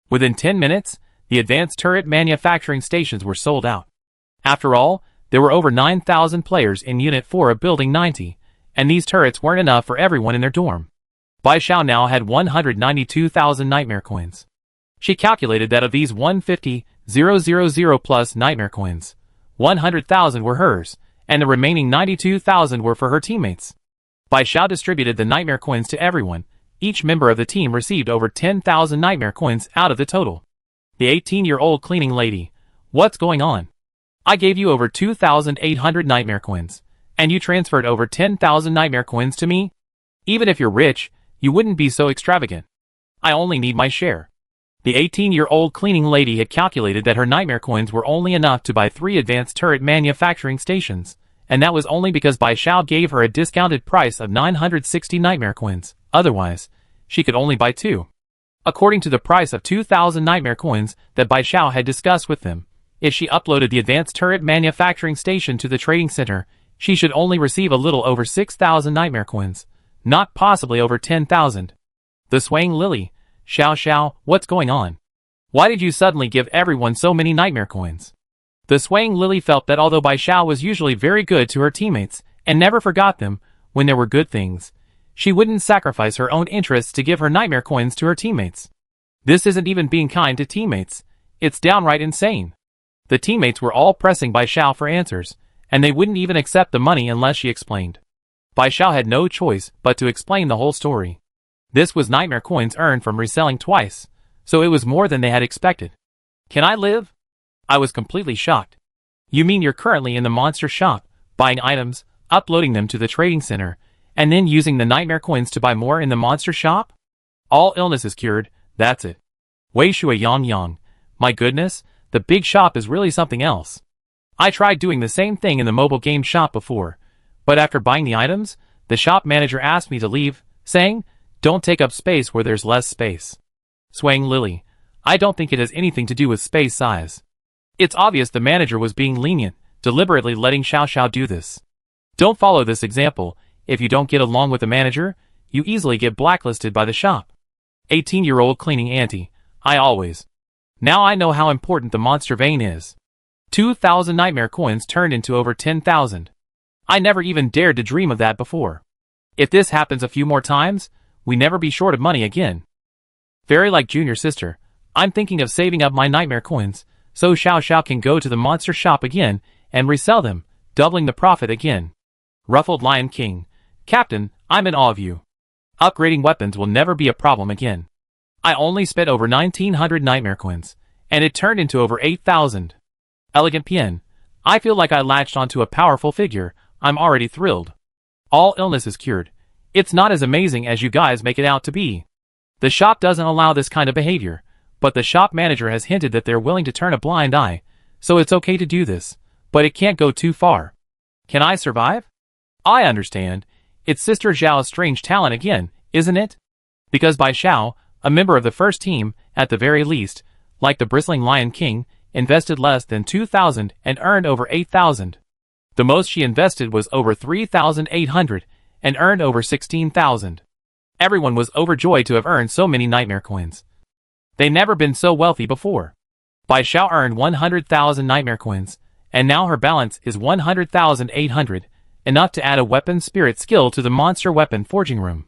Within 10 minutes, the advanced turret manufacturing stations were sold out. After all, there were over 9,000 players in Unit 4 of Building 90, and these turrets weren't enough for everyone in their dorm. Bai Xiao now had 192,000 nightmare coins. She calculated that of these 150,000 plus nightmare coins, 100,000 were hers, and the remaining 92,000 were for her teammates. Bai Xiao distributed the nightmare coins to everyone. Each member of the team received over 10,000 nightmare coins out of the total. The 18-year-old cleaning lady, what's going on? I gave you over 2,800 nightmare coins, and you transferred over 10,000 nightmare coins to me? Even if you're rich, you wouldn't be so extravagant. I only need my share. The 18-year-old cleaning lady had calculated that her nightmare coins were only enough to buy 3 advanced turret manufacturing stations, and that was only because Bai Xiao gave her a discounted price of 960 nightmare coins. Otherwise, she could only buy 2. According to the price of 2,000 nightmare coins that Bai Xiao had discussed with them, if she uploaded the advanced turret manufacturing station to the trading center, she should only receive a little over 6,000 nightmare coins, not possibly over 10,000. The swaying lily, Xiao, what's going on? Why did you suddenly give everyone so many nightmare coins? The swaying lily felt that although Bai Xiao was usually very good to her teammates and never forgot them when there were good things, she wouldn't sacrifice her own interests to give her nightmare coins to her teammates. This isn't even being kind to teammates. It's downright insane. The teammates were all pressing Bai Xiao for answers, and they wouldn't even accept the money unless she explained. Bai Xiao had no choice but to explain the whole story. This was nightmare coins earned from reselling twice, so it was more than they had expected. Can I live? I was completely shocked. You mean you're currently in the monster shop, buying items, uploading them to the trading center, and then using the nightmare coins to buy more in the monster shop? All illness is cured, that's it. Wei Shui Yang. My goodness, the big shop is really something else. I tried doing the same thing in the mobile game shop before, but after buying the items, the shop manager asked me to leave, saying, Don't take up space where there's less space. Swaying lily, I don't think it has anything to do with space size. It's obvious the manager was being lenient, deliberately letting Xiao do this. Don't follow this example. If you don't get along with the manager, you easily get blacklisted by the shop. 18-year-old cleaning auntie, I always. Now I know how important the monster vein is. 2,000 nightmare coins turned into over 10,000. I never even dared to dream of that before. If this happens a few more times, we never be short of money again. Very like junior sister, I'm thinking of saving up my nightmare coins, so Xiao Xiao can go to the monster shop again and resell them, doubling the profit again. Ruffled Lion King, Captain, I'm in awe of you. Upgrading weapons will never be a problem again. I only spent over 1900 nightmare coins, and it turned into over 8,000. Elegant Pien, I feel like I latched onto a powerful figure, I'm already thrilled. All illness is cured. It's not as amazing as you guys make it out to be. The shop doesn't allow this kind of behavior, but the shop manager has hinted that they're willing to turn a blind eye, so it's okay to do this, but it can't go too far. Can I survive? I understand. It's Sister Zhao's strange talent again, isn't it? Because Bai Xiao, a member of the first team, at the very least, like the bristling Lion King, invested less than 2,000 and earned over 8,000. The most she invested was over 3,800 and earned over 16,000. Everyone was overjoyed to have earned so many nightmare coins. They never been so wealthy before. Bai Xiao earned 100,000 nightmare coins, and now her balance is 100,800, enough to add a weapon spirit skill to the monster weapon forging room.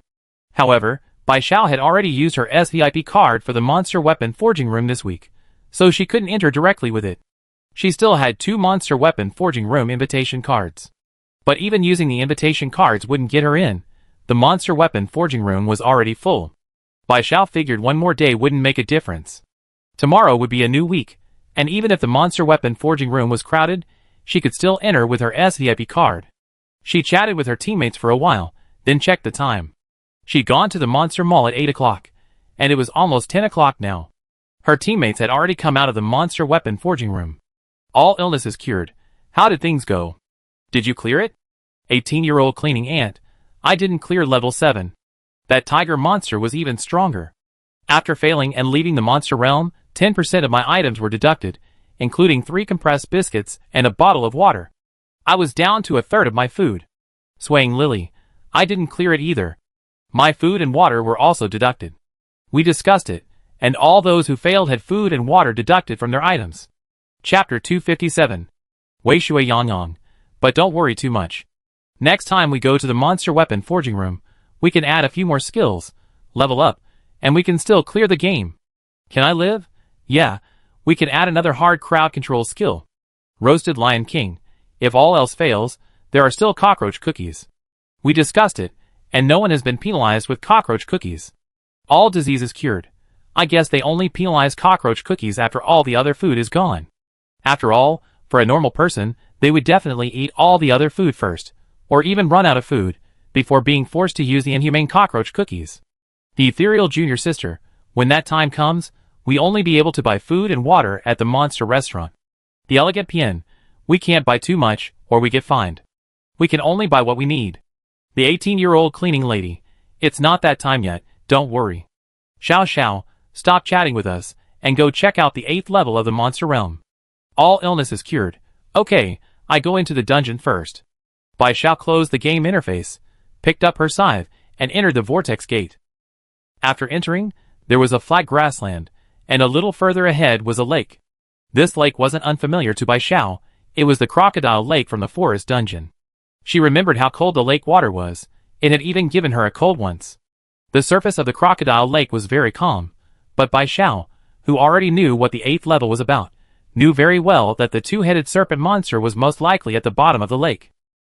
However, Bai Xiao had already used her SVIP card for the monster weapon forging room this week, so she couldn't enter directly with it. She still had 2 monster weapon forging room invitation cards. But even using the invitation cards wouldn't get her in. The monster weapon forging room was already full. Bai Xiao figured one more day wouldn't make a difference. Tomorrow would be a new week, and even if the monster weapon forging room was crowded, she could still enter with her SVIP card. She chatted with her teammates for a while, then checked the time. She'd gone to the monster mall at 8 o'clock, and it was almost 10 o'clock now. Her teammates had already come out of the monster weapon forging room. All illness is cured. How did things go? Did you clear it? 18-year-old cleaning ant. I didn't clear level 7. That tiger monster was even stronger. After failing and leaving the monster realm, 10% of my items were deducted, including 3 compressed biscuits and a bottle of water. I was down to a third of my food. Swaying Lily. I didn't clear it either. My food and water were also deducted. We discussed it, and all those who failed had food and water deducted from their items. Chapter 257. Wei Shui Yangyang. But don't worry too much. Next time we go to the monster weapon forging room, we can add a few more skills, level up, and we can still clear the game. Can I live? Yeah, we can add another hard crowd control skill. Roasted Lion King. If all else fails, there are still cockroach cookies. We discussed it, and no one has been penalized with cockroach cookies. All diseases cured. I guess they only penalize cockroach cookies after all the other food is gone. After all, for a normal person, they would definitely eat all the other food first, or even run out of food, before being forced to use the inhumane cockroach cookies. The ethereal junior sister, when that time comes, we only be able to buy food and water at the monster restaurant. The elegant Pien, we can't buy too much, or we get fined. We can only buy what we need. The 18-year-old cleaning lady, it's not that time yet, don't worry. Xiao Xiao, stop chatting with us, and go check out the 8th level of the monster realm. All illness is cured. Okay, I go into the dungeon first. Bai Xiao closed the game interface, picked up her scythe, and entered the vortex gate. After entering, there was a flat grassland, and a little further ahead was a lake. This lake wasn't unfamiliar to Bai Xiao, it was the crocodile lake from the forest dungeon. She remembered how cold the lake water was, it had even given her a cold once. The surface of the crocodile lake was very calm, but Bai Xiao, who already knew what the 8th level was about, knew very well that the 2-headed serpent monster was most likely at the bottom of the lake.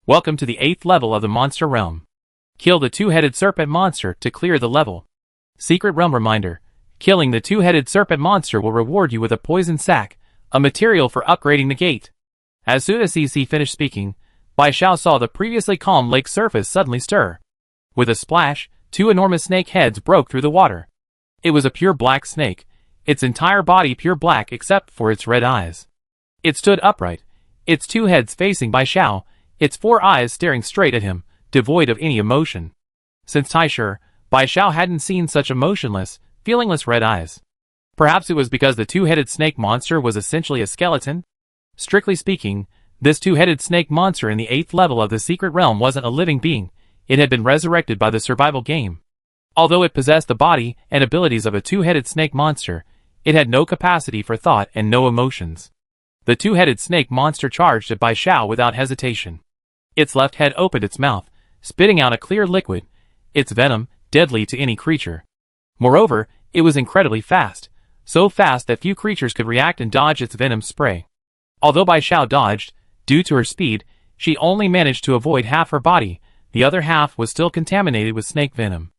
Welcome to the 8th level of the monster realm. Kill the 2-headed serpent monster to clear the level. Secret realm reminder. Killing the 2-headed serpent monster will reward you with a poison sac, a material for upgrading the gate. As soon as CC finished speaking, Bai Xiao saw the previously calm lake surface suddenly stir. With a splash, 2 enormous snake heads broke through the water. It was a pure black snake, its entire body pure black except for its red eyes. It stood upright, its 2 heads facing Bai Xiao, its 4 eyes staring straight at him, devoid of any emotion. Since Taisher, Bai Xiao hadn't seen such emotionless, feelingless red eyes. Perhaps it was because the 2-headed snake monster was essentially a skeleton? Strictly speaking, this 2-headed snake monster in the 8th level of the secret realm wasn't a living being, it had been resurrected by the survival game. Although it possessed the body and abilities of a 2-headed snake monster, it had no capacity for thought and no emotions. The 2-headed snake monster charged at Bai Xiao without hesitation. Its left head opened its mouth, spitting out a clear liquid, its venom, deadly to any creature. Moreover, it was incredibly fast, so fast that few creatures could react and dodge its venom spray. Although Bai Xiao dodged, due to her speed, she only managed to avoid half her body, the other half was still contaminated with snake venom.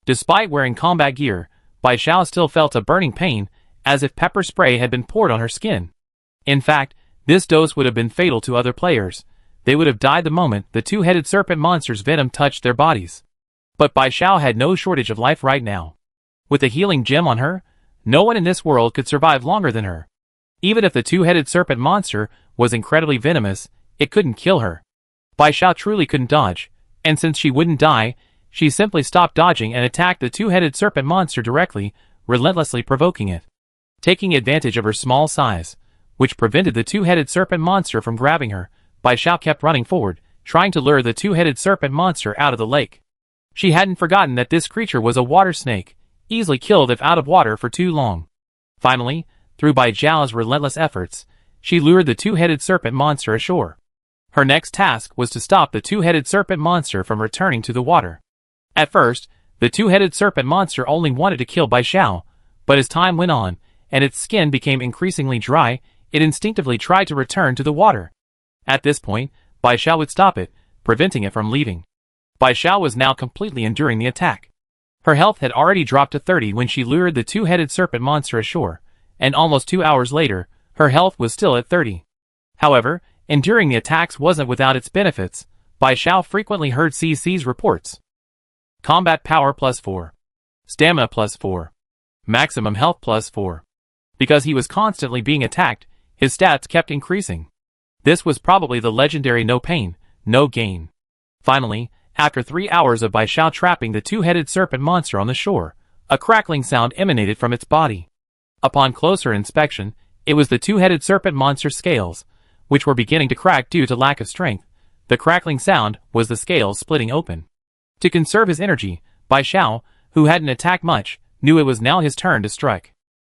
Despite wearing combat gear, Bai Xiao still felt a burning pain, as if pepper spray had been poured on her skin. In fact, this dose would have been fatal to other players. They would have died the moment the two-headed serpent monster's venom touched their bodies. But Bai Xiao had no shortage of life right now. With a healing gem on her, no one in this world could survive longer than her. Even if the two-headed serpent monster was incredibly venomous, it couldn't kill her. Bai Xiao truly couldn't dodge, and since she wouldn't die, she simply stopped dodging and attacked the two-headed serpent monster directly, relentlessly provoking it. Taking advantage of her small size, which prevented the two-headed serpent monster from grabbing her, Bai Xiao kept running forward, trying to lure the two-headed serpent monster out of the lake. She hadn't forgotten that this creature was a water snake, easily killed if out of water for too long. Finally, through Bai Xiao's relentless efforts, she lured the two-headed serpent monster ashore. Her next task was to stop the two-headed serpent monster from returning to the water. At first, the two-headed serpent monster only wanted to kill Bai Xiao, but as time went on, and its skin became increasingly dry, it instinctively tried to return to the water. At this point, Bai Xiao would stop it, preventing it from leaving. Bai Xiao was now completely enduring the attack. Her health had already dropped to 30 when she lured the two-headed serpent monster ashore, and almost 2 hours later, her health was still at 30. However, enduring the attacks wasn't without its benefits. Bai Xiao frequently heard CC's reports. Combat power +4. Stamina +4. Maximum health +4. Because he was constantly being attacked, his stats kept increasing. This was probably the legendary no pain, no gain. Finally, after 3 hours of Bai Xiao trapping the two-headed serpent monster on the shore, a crackling sound emanated from its body. Upon closer inspection, it was the two-headed serpent monster's scales, which were beginning to crack due to lack of strength. The crackling sound was the scales splitting open. To conserve his energy, Bai Xiao, who hadn't attacked much, knew it was now his turn to strike.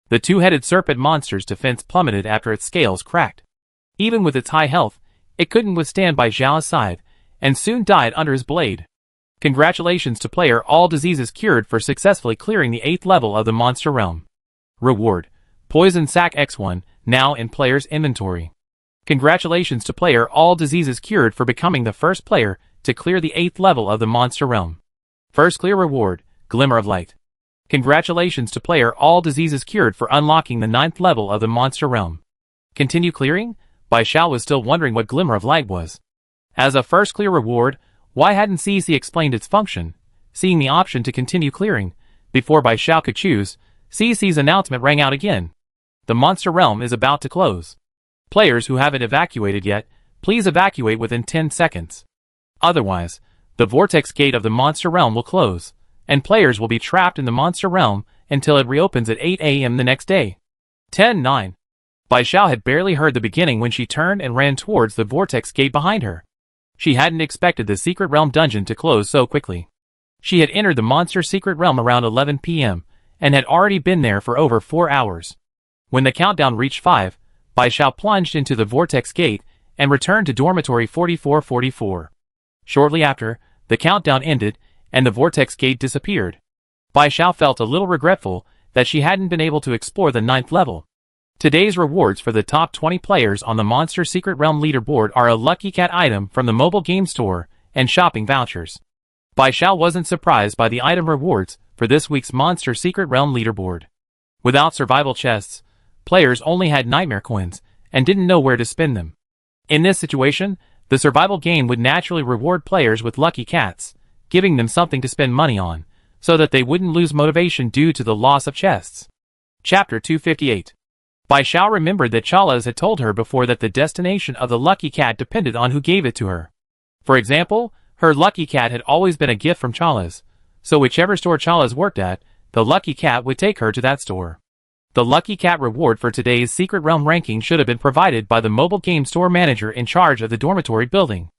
The two-headed serpent monster's defense plummeted after its scales cracked. Even with its high health, it couldn't withstand Bai Xiao's scythe, and soon died under his blade. Congratulations to player all diseases cured for successfully clearing the 8th level of the monster realm. Reward: Poison Sac X1, now in player's inventory. Congratulations to player all diseases cured for becoming the first player to clear the 8th level of the monster realm. First clear reward: Glimmer of Light. Congratulations to player all diseases cured for unlocking the 9th level of the monster realm. Continue clearing? Bai Xiao was still wondering what Glimmer of Light was. As a first clear reward, why hadn't CC explained its function? Seeing the option to continue clearing, before Bai Xiao could choose, CC's announcement rang out again. The monster realm is about to close. Players who haven't evacuated yet, please evacuate within 10 seconds. Otherwise, the vortex gate of the monster realm will close, and players will be trapped in the monster realm until it reopens at 8 a.m. the next day. 10-9. Bai Xiao had barely heard the beginning when she turned and ran towards the vortex gate behind her. She hadn't expected the secret realm dungeon to close so quickly. She had entered the monster secret realm around 11 p.m., and had already been there for over 4 hours. When the countdown reached 5, Bai Xiao plunged into the vortex gate and returned to dormitory 4444. Shortly after, the countdown ended, and the vortex gate disappeared. Bai Xiao felt a little regretful that she hadn't been able to explore the 9th level. Today's rewards for the top 20 players on the Monster Secret Realm leaderboard are a Lucky Cat item from the mobile game store and shopping vouchers. Bai Xiao wasn't surprised by the item rewards for this week's Monster Secret Realm leaderboard. Without survival chests, players only had nightmare coins and didn't know where to spend them. In this situation, the survival game would naturally reward players with Lucky Cats, giving them something to spend money on, so that they wouldn't lose motivation due to the loss of chests. Chapter 258. Bai Xiao remembered that Chalas had told her before that the destination of the Lucky Cat depended on who gave it to her. For example, her Lucky Cat had always been a gift from Chalas, so whichever store Chalas worked at, the Lucky Cat would take her to that store. The Lucky Cat reward for today's Secret Realm ranking should have been provided by the mobile game store manager in charge of the dormitory building.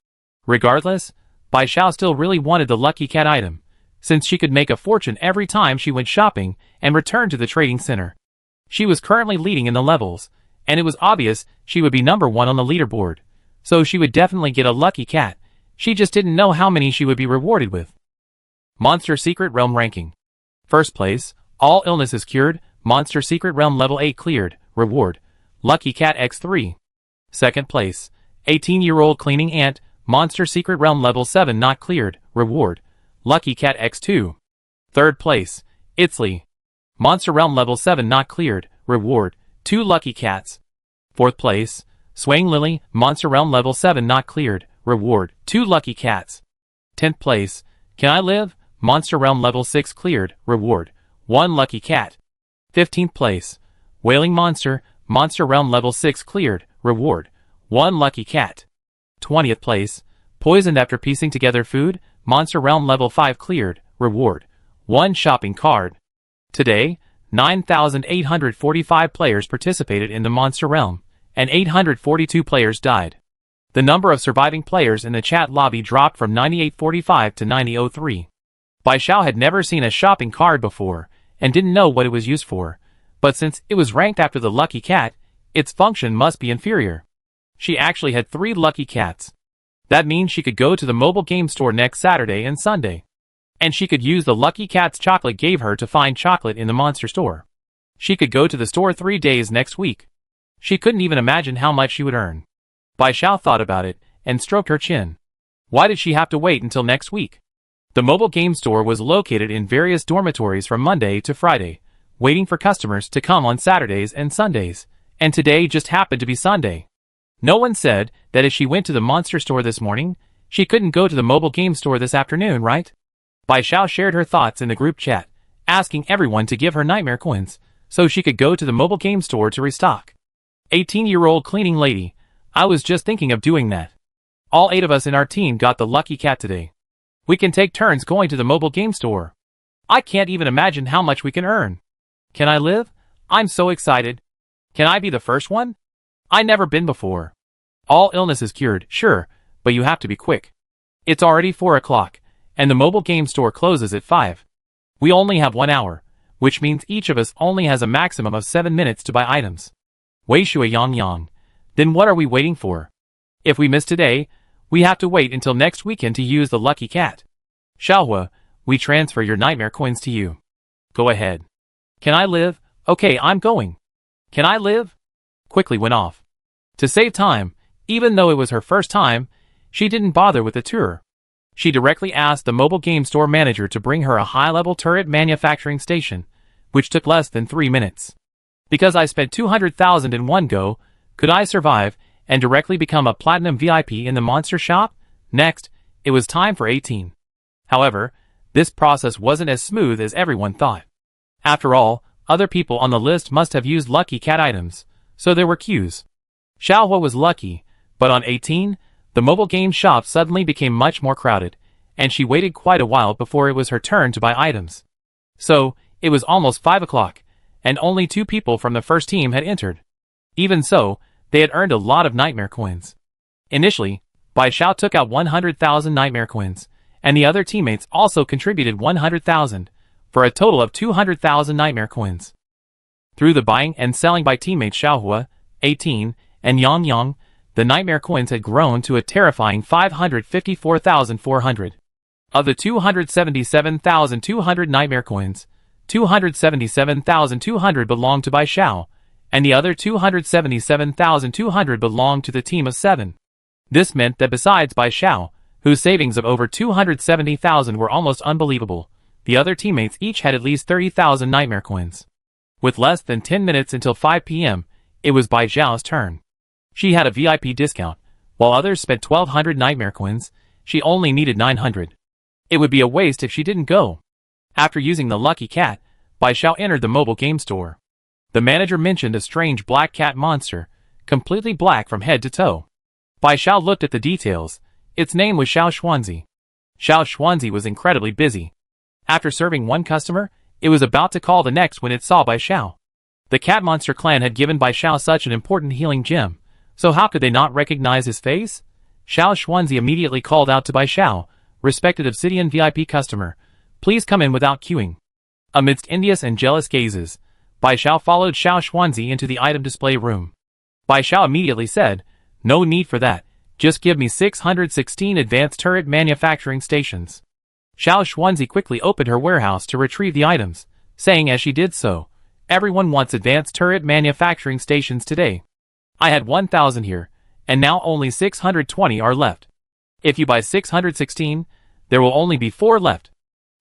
Regardless, Bai Xiao still really wanted the Lucky Cat item, since she could make a fortune every time she went shopping and returned to the trading center. She was currently leading in the levels, and it was obvious she would be number 1 on the leaderboard, so she would definitely get a Lucky Cat. She just didn't know how many she would be rewarded with. Monster Secret Realm Ranking. First place, all illnesses cured, Monster Secret Realm Level 8 cleared, reward, Lucky Cat X3. Second place, 18-year-old cleaning ant, Monster Secret Realm Level 7 not cleared, reward, Lucky Cat X2. Third place, Itzley, Monster Realm Level 7 not cleared, reward, 2 Lucky Cats. Fourth place, Swaying Lily, Monster Realm Level 7 not cleared, reward, 2 Lucky Cats. 10th place, Can I Live, Monster Realm Level 6 cleared, reward, 1 Lucky Cat. 15th place, Wailing Monster, Monster Realm Level 6 cleared, reward, 1 Lucky Cat. 20th place, Poisoned after piecing together food, Monster Realm Level 5 cleared, reward, 1 shopping card. Today, 9,845 players participated in the Monster Realm, and 842 players died. The number of surviving players in the chat lobby dropped from 9845 to 9003. Bai Xiao had never seen a shopping card before, and didn't know what it was used for, but since it was ranked after the Lucky Cat, its function must be inferior. She actually had 3 Lucky Cats. That means she could go to the mobile game store next Saturday and Sunday. And she could use the Lucky Cat's chocolate gave her to find chocolate in the monster store. She could go to the store 3 days next week. She couldn't even imagine how much she would earn. Bai Xiao thought about it, and stroked her chin. Why did she have to wait until next week? The mobile game store was located in various dormitories from Monday to Friday, waiting for customers to come on Saturdays and Sundays, and today just happened to be Sunday. No one said that if she went to the monster store this morning, she couldn't go to the mobile game store this afternoon, right? Bai Xiao shared her thoughts in the group chat, asking everyone to give her nightmare coins, so she could go to the mobile game store to restock. 18-year-old cleaning lady, I was just thinking of doing that. All 8 of us in our team got the Lucky Cat today. We can take turns going to the mobile game store. I can't even imagine how much we can earn. Can I live? I'm so excited. Can I be the first one? I never been before. All illnesses cured, sure, but you have to be quick. It's already 4 o'clock, and the mobile game store closes at 5. We only have 1 hour, which means each of us only has a maximum of 7 minutes to buy items. Wei Shui Yang Yang. Then what are we waiting for? If we miss today, we have to wait until next weekend to use the Lucky Cat. Xiaohua, we transfer your nightmare coins to you. Go ahead. Can I live? Okay, I'm going. Can I live? Quickly went off. To save time, even though it was her first time, she didn't bother with the tour. She directly asked the mobile game store manager to bring her a high-level turret manufacturing station, which took less than 3 minutes. Because I spent 200,000 in one go, could I survive and directly become a platinum VIP in the monster shop? Next, it was time for 18. However, this process wasn't as smooth as everyone thought. After all, other people on the list must have used Lucky Cat items, so there were queues. Xiaohua was lucky, but on 18, the mobile game shop suddenly became much more crowded, and she waited quite a while before it was her turn to buy items. So, it was almost 5 o'clock, and only 2 people from the first team had entered. Even so, they had earned a lot of nightmare coins. Initially, Bai Xiao took out 100,000 nightmare coins, and the other teammates also contributed 100,000, for a total of 200,000 nightmare coins. Through the buying and selling by teammates Xiaohua, 18, and Yang Yang, the nightmare coins had grown to a terrifying 554,400. Of the 277,200 nightmare coins, 277,200 belonged to Bai Xiao, and the other 277,200 belonged to the team of 7. This meant that besides Bai Xiao, whose savings of over 270,000 were almost unbelievable, the other teammates each had at least 30,000 nightmare coins. With less than 10 minutes until 5 p.m., it was Bai Xiao's turn. She had a VIP discount, while others spent 1,200 nightmare coins. She only needed 900. It would be a waste if she didn't go. After using the Lucky Cat, Bai Xiao entered the mobile game store. The manager mentioned a strange black cat monster, completely black from head to toe. Bai Xiao looked at the details. Its name was Xiao Xuanzi. Xiao Xuanzi was incredibly busy. After serving one customer, it was about to call the next when it saw Bai Xiao. The cat monster clan had given Bai Xiao such an important healing gem, so how could they not recognize his face? Xiao Xuanzi immediately called out to Bai Xiao, "Respected Obsidian VIP customer, please come in without queuing." Amidst envious and jealous gazes, Bai Xiao followed Xiao Xuanzi into the item display room. Bai Xiao immediately said, "No need for that, Just give me 616 advanced turret manufacturing stations. Xiao Xuanzi quickly opened her warehouse to retrieve the items, saying as she did so, everyone wants advanced turret manufacturing stations today. I had 1,000 here, and now only 620 are left. If you buy 616, there will only be 4 left.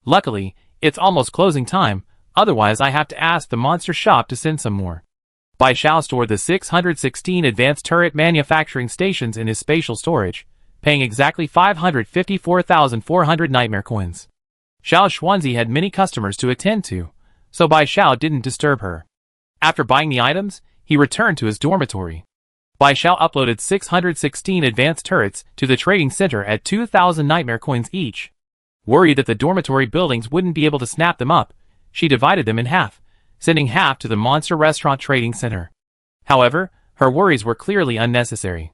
Luckily, it's almost closing time, otherwise I have to ask the monster shop to send some more. Bai Xiao stored the 616 advanced turret manufacturing stations in his spatial storage, paying exactly 554,400 nightmare coins. Xiao Xuanzi had many customers to attend to, so Bai Xiao didn't disturb her. After buying the items, he returned to his dormitory. Bai Xiao uploaded 616 advanced turrets to the trading center at 2,000 nightmare coins each. Worried that the dormitory buildings wouldn't be able to snap them up, she divided them in half, sending half to the Monster Restaurant Trading Center. However, her worries were clearly unnecessary.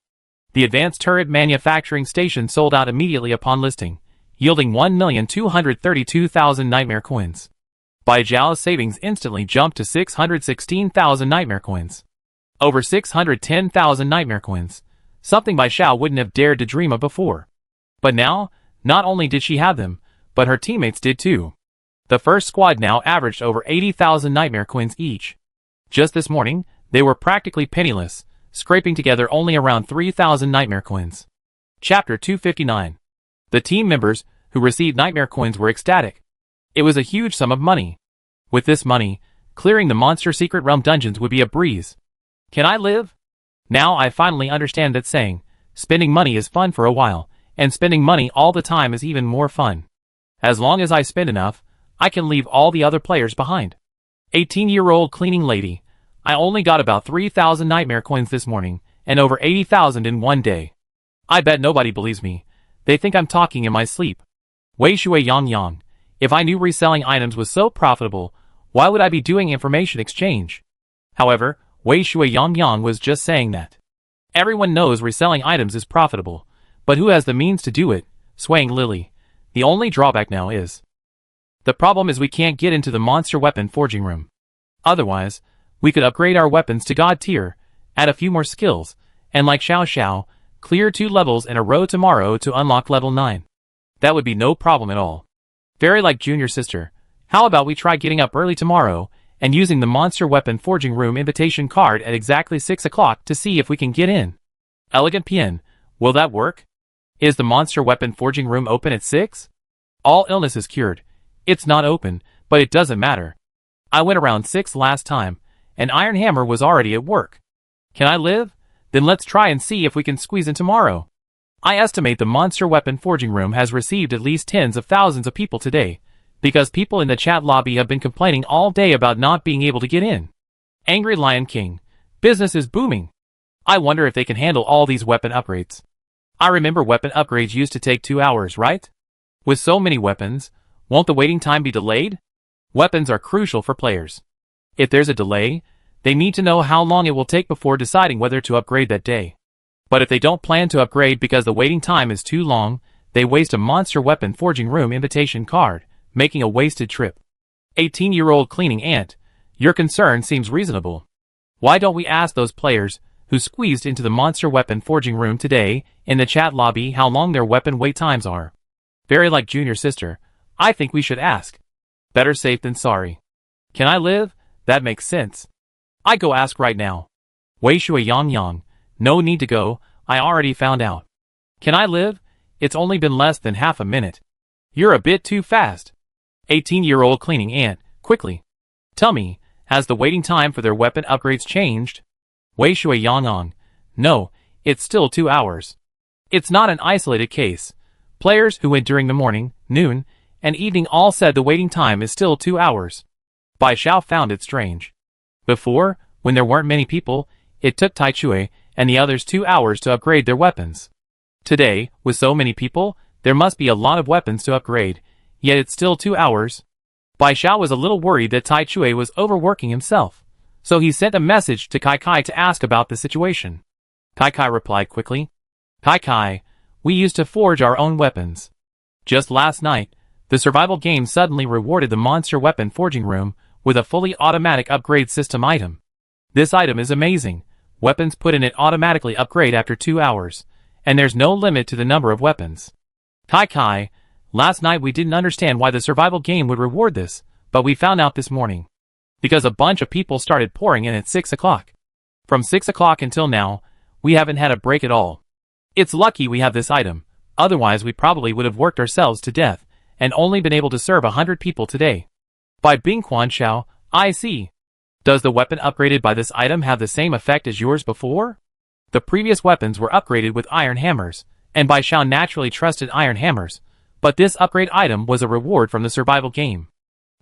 The advanced turret manufacturing station sold out immediately upon listing, yielding 1,232,000 nightmare coins. Bai Zhao's savings instantly jumped to 616,000 nightmare coins. Over 610,000 nightmare coins, something Bai Xiao wouldn't have dared to dream of before. But now, not only did she have them, but her teammates did too. The first squad now averaged over 80,000 nightmare coins each. Just this morning, they were practically penniless, scraping together only around 3,000 nightmare coins. Chapter 259. The team members who received nightmare coins were ecstatic. It was a huge sum of money. With this money, clearing the Monster Secret Realm dungeons would be a breeze. Can I live? Now I finally understand that saying, spending money is fun for a while, and spending money all the time is even more fun. As long as I spend enough, I can leave all the other players behind. 18-year-old cleaning lady. I only got about 3,000 nightmare coins this morning, and over 80,000 in one day. I bet nobody believes me. They think I'm talking in my sleep. Wei Shui Yang Yang. If I knew reselling items was so profitable, why would I be doing information exchange? However, Wei Shui Yang Yang was just saying that. Everyone knows reselling items is profitable, but who has the means to do it? Swaying Lily. The only drawback now is. The problem is we can't get into the monster weapon forging room. Otherwise, we could upgrade our weapons to God tier, add a few more skills, and like Xiao Xiao, clear 2 levels in a row tomorrow to unlock level 9. That would be no problem at all. Very like junior sister, how about we try getting up early tomorrow, and using the monster weapon forging room invitation card at exactly 6 o'clock to see if we can get in. Elegant Pien, will that work? Is the monster weapon forging room open at 6? All illnesses cured. It's not open, but it doesn't matter. I went around 6 last time, and Iron Hammer was already at work. Can I live? Then let's try and see if we can squeeze in tomorrow. I estimate the monster weapon forging room has received at least tens of thousands of people today, because people in the chat lobby have been complaining all day about not being able to get in. Angry Lion King. Business is booming. I wonder if they can handle all these weapon upgrades. I remember weapon upgrades used to take 2 hours, right? With so many weapons, won't the waiting time be delayed? Weapons are crucial for players. If there's a delay, they need to know how long it will take before deciding whether to upgrade that day. But if they don't plan to upgrade because the waiting time is too long, they waste a monster weapon forging room invitation card, making a wasted trip. 18-year-old cleaning ant, your concern seems reasonable. Why don't we ask those players who squeezed into the monster weapon forging room today in the chat lobby how long their weapon wait times are? Very like junior sister, I think we should ask. Better safe than sorry. Can I live? That makes sense. I go ask right now. Wei Shui Yang Yang, no need to go, I already found out. Can I live? It's only been less than half a minute. You're a bit too fast. 18-year-old cleaning ant, quickly. Tell me, has the waiting time for their weapon upgrades changed? Wei Shui Yang Yang, no, it's still 2 hours. It's not an isolated case. Players who went during the morning, noon, and evening all said the waiting time is still 2 hours. Bai Xiao found it strange. Before, when there weren't many people, it took Tai Chui and the others 2 hours to upgrade their weapons. Today, with so many people, there must be a lot of weapons to upgrade, yet it's still 2 hours. Bai Xiao was a little worried that Tai Chui was overworking himself, so he sent a message to Kai Kai to ask about the situation. Kai Kai replied quickly. Kai Kai, we used to forge our own weapons. Just last night, the survival game suddenly rewarded the monster weapon forging room with a fully automatic upgrade system item. This item is amazing. Weapons put in it automatically upgrade after 2 hours, and there's no limit to the number of weapons. Kai, last night we didn't understand why the survival game would reward this, but we found out this morning. Because a bunch of people started pouring in at 6 o'clock. From 6 o'clock until now, we haven't had a break at all. It's lucky we have this item, otherwise we probably would have worked ourselves to death, and only been able to serve 100 people today. By Bing Quan Xiao, I see. Does the weapon upgraded by this item have the same effect as yours before? The previous weapons were upgraded with iron hammers, and Bai Xiao naturally trusted iron hammers, but this upgrade item was a reward from the survival game.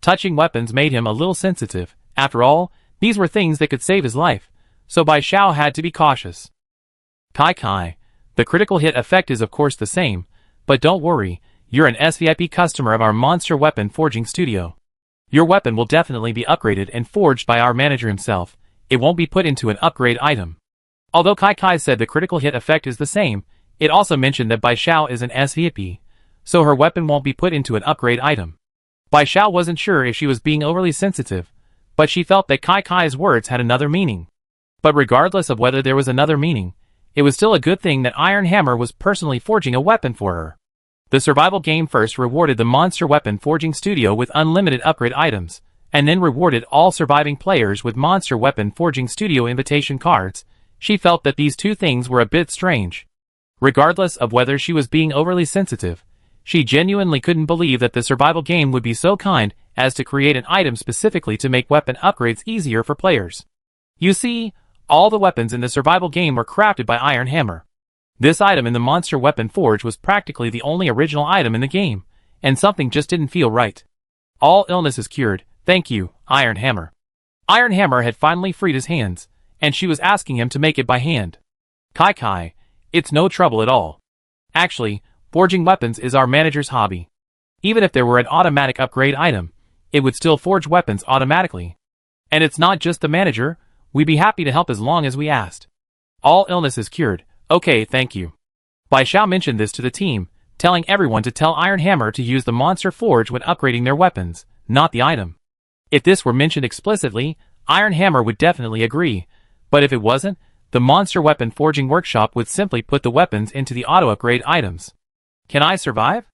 Touching weapons made him a little sensitive. After all, these were things that could save his life, so Bai Xiao had to be cautious. Kai, the critical hit effect is of course the same, but don't worry, you're an SVIP customer of our monster weapon forging studio. Your weapon will definitely be upgraded and forged by our manager himself. It won't be put into an upgrade item. Although Kai said the critical hit effect is the same, it also mentioned that Bai Xiao is an SVIP, so her weapon won't be put into an upgrade item. Bai Xiao wasn't sure if she was being overly sensitive, but she felt that Kai's words had another meaning. But regardless of whether there was another meaning, it was still a good thing that Iron Hammer was personally forging a weapon for her. The survival game first rewarded the monster weapon forging studio with unlimited upgrade items, and then rewarded all surviving players with monster weapon forging studio invitation cards. She felt that these two things were a bit strange. Regardless of whether she was being overly sensitive, she genuinely couldn't believe that the survival game would be so kind as to create an item specifically to make weapon upgrades easier for players. You see, all the weapons in the survival game were crafted by Iron Hammer. This item in the Monster Weapon Forge was practically the only original item in the game, and something just didn't feel right. All illness is cured, thank you, Iron Hammer. Iron Hammer had finally freed his hands, and she was asking him to make it by hand. Kai, it's no trouble at all. Actually, forging weapons is our manager's hobby. Even if there were an automatic upgrade item, it would still forge weapons automatically. And it's not just the manager, we'd be happy to help as long as we asked. All illness is cured, okay, thank you. Bai Xiao mentioned this to the team, telling everyone to tell Iron Hammer to use the Monster Forge when upgrading their weapons, not the item. If this were mentioned explicitly, Iron Hammer would definitely agree, but if it wasn't, the Monster Weapon Forging Workshop would simply put the weapons into the auto-upgrade items. Can I survive?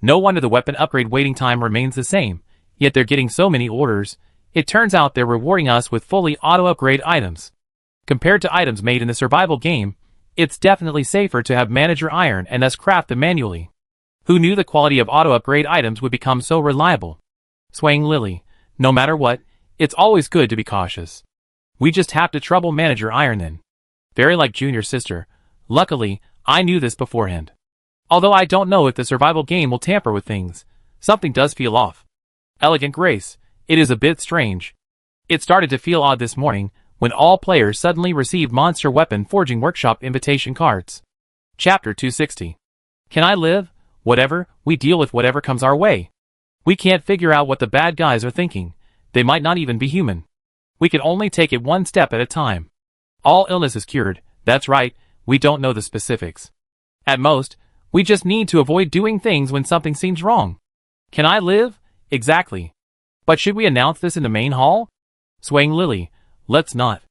No wonder the weapon upgrade waiting time remains the same, yet they're getting so many orders. It turns out they're rewarding us with fully auto-upgrade items. Compared to items made in the survival game, it's definitely safer to have Manager Iron and thus craft them manually. Who knew the quality of auto-upgrade items would become so reliable? Swaying Lily, no matter what, it's always good to be cautious. We just have to trouble Manager Iron then. Very like Junior Sister. Luckily, I knew this beforehand. Although I don't know if the survival game will tamper with things, something does feel off. Elegant Grace, it is a bit strange. It started to feel odd this morning, when all players suddenly received Monster Weapon Forging Workshop invitation cards. Chapter 260. Can I live? Whatever, we deal with whatever comes our way. We can't figure out what the bad guys are thinking. They might not even be human. We can only take it one step at a time. All illness is cured, that's right, we don't know the specifics. At most, we just need to avoid doing things when something seems wrong. Can I live? Exactly. But should we announce this in the main hall? Swaying Lily, let's not.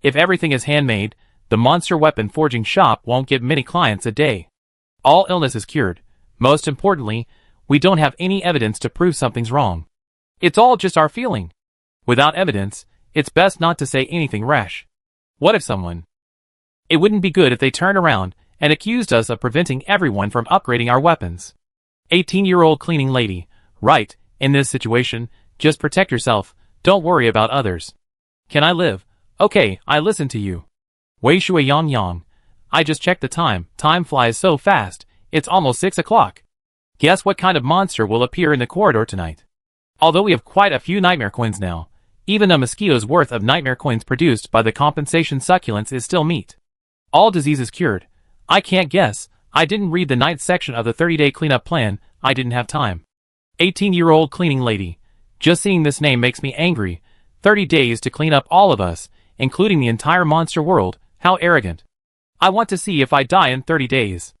If everything is handmade, the Monster Weapon Forging Shop won't get many clients a day. All illness is cured. Most importantly, we don't have any evidence to prove something's wrong. It's all just our feeling. Without evidence, it's best not to say anything rash. What if someone? It wouldn't be good if they turned around and accused us of preventing everyone from upgrading our weapons. 18-year-old cleaning lady, right, in this situation, just protect yourself, don't worry about others. Can I live? Okay, I listen to you. Wei Shui Yang, I just checked the time flies so fast, it's almost 6 o'clock. Guess what kind of monster will appear in the corridor tonight? Although we have quite a few nightmare coins now, even a mosquito's worth of nightmare coins produced by the compensation succulents is still meat. All diseases cured. I can't guess, I didn't read the night section of the 30-day cleanup plan, I didn't have time. 18-year-old cleaning lady. Just seeing this name makes me angry. 30 days to clean up all of us, including the entire monster world, how arrogant. I want to see if I die in 30 days.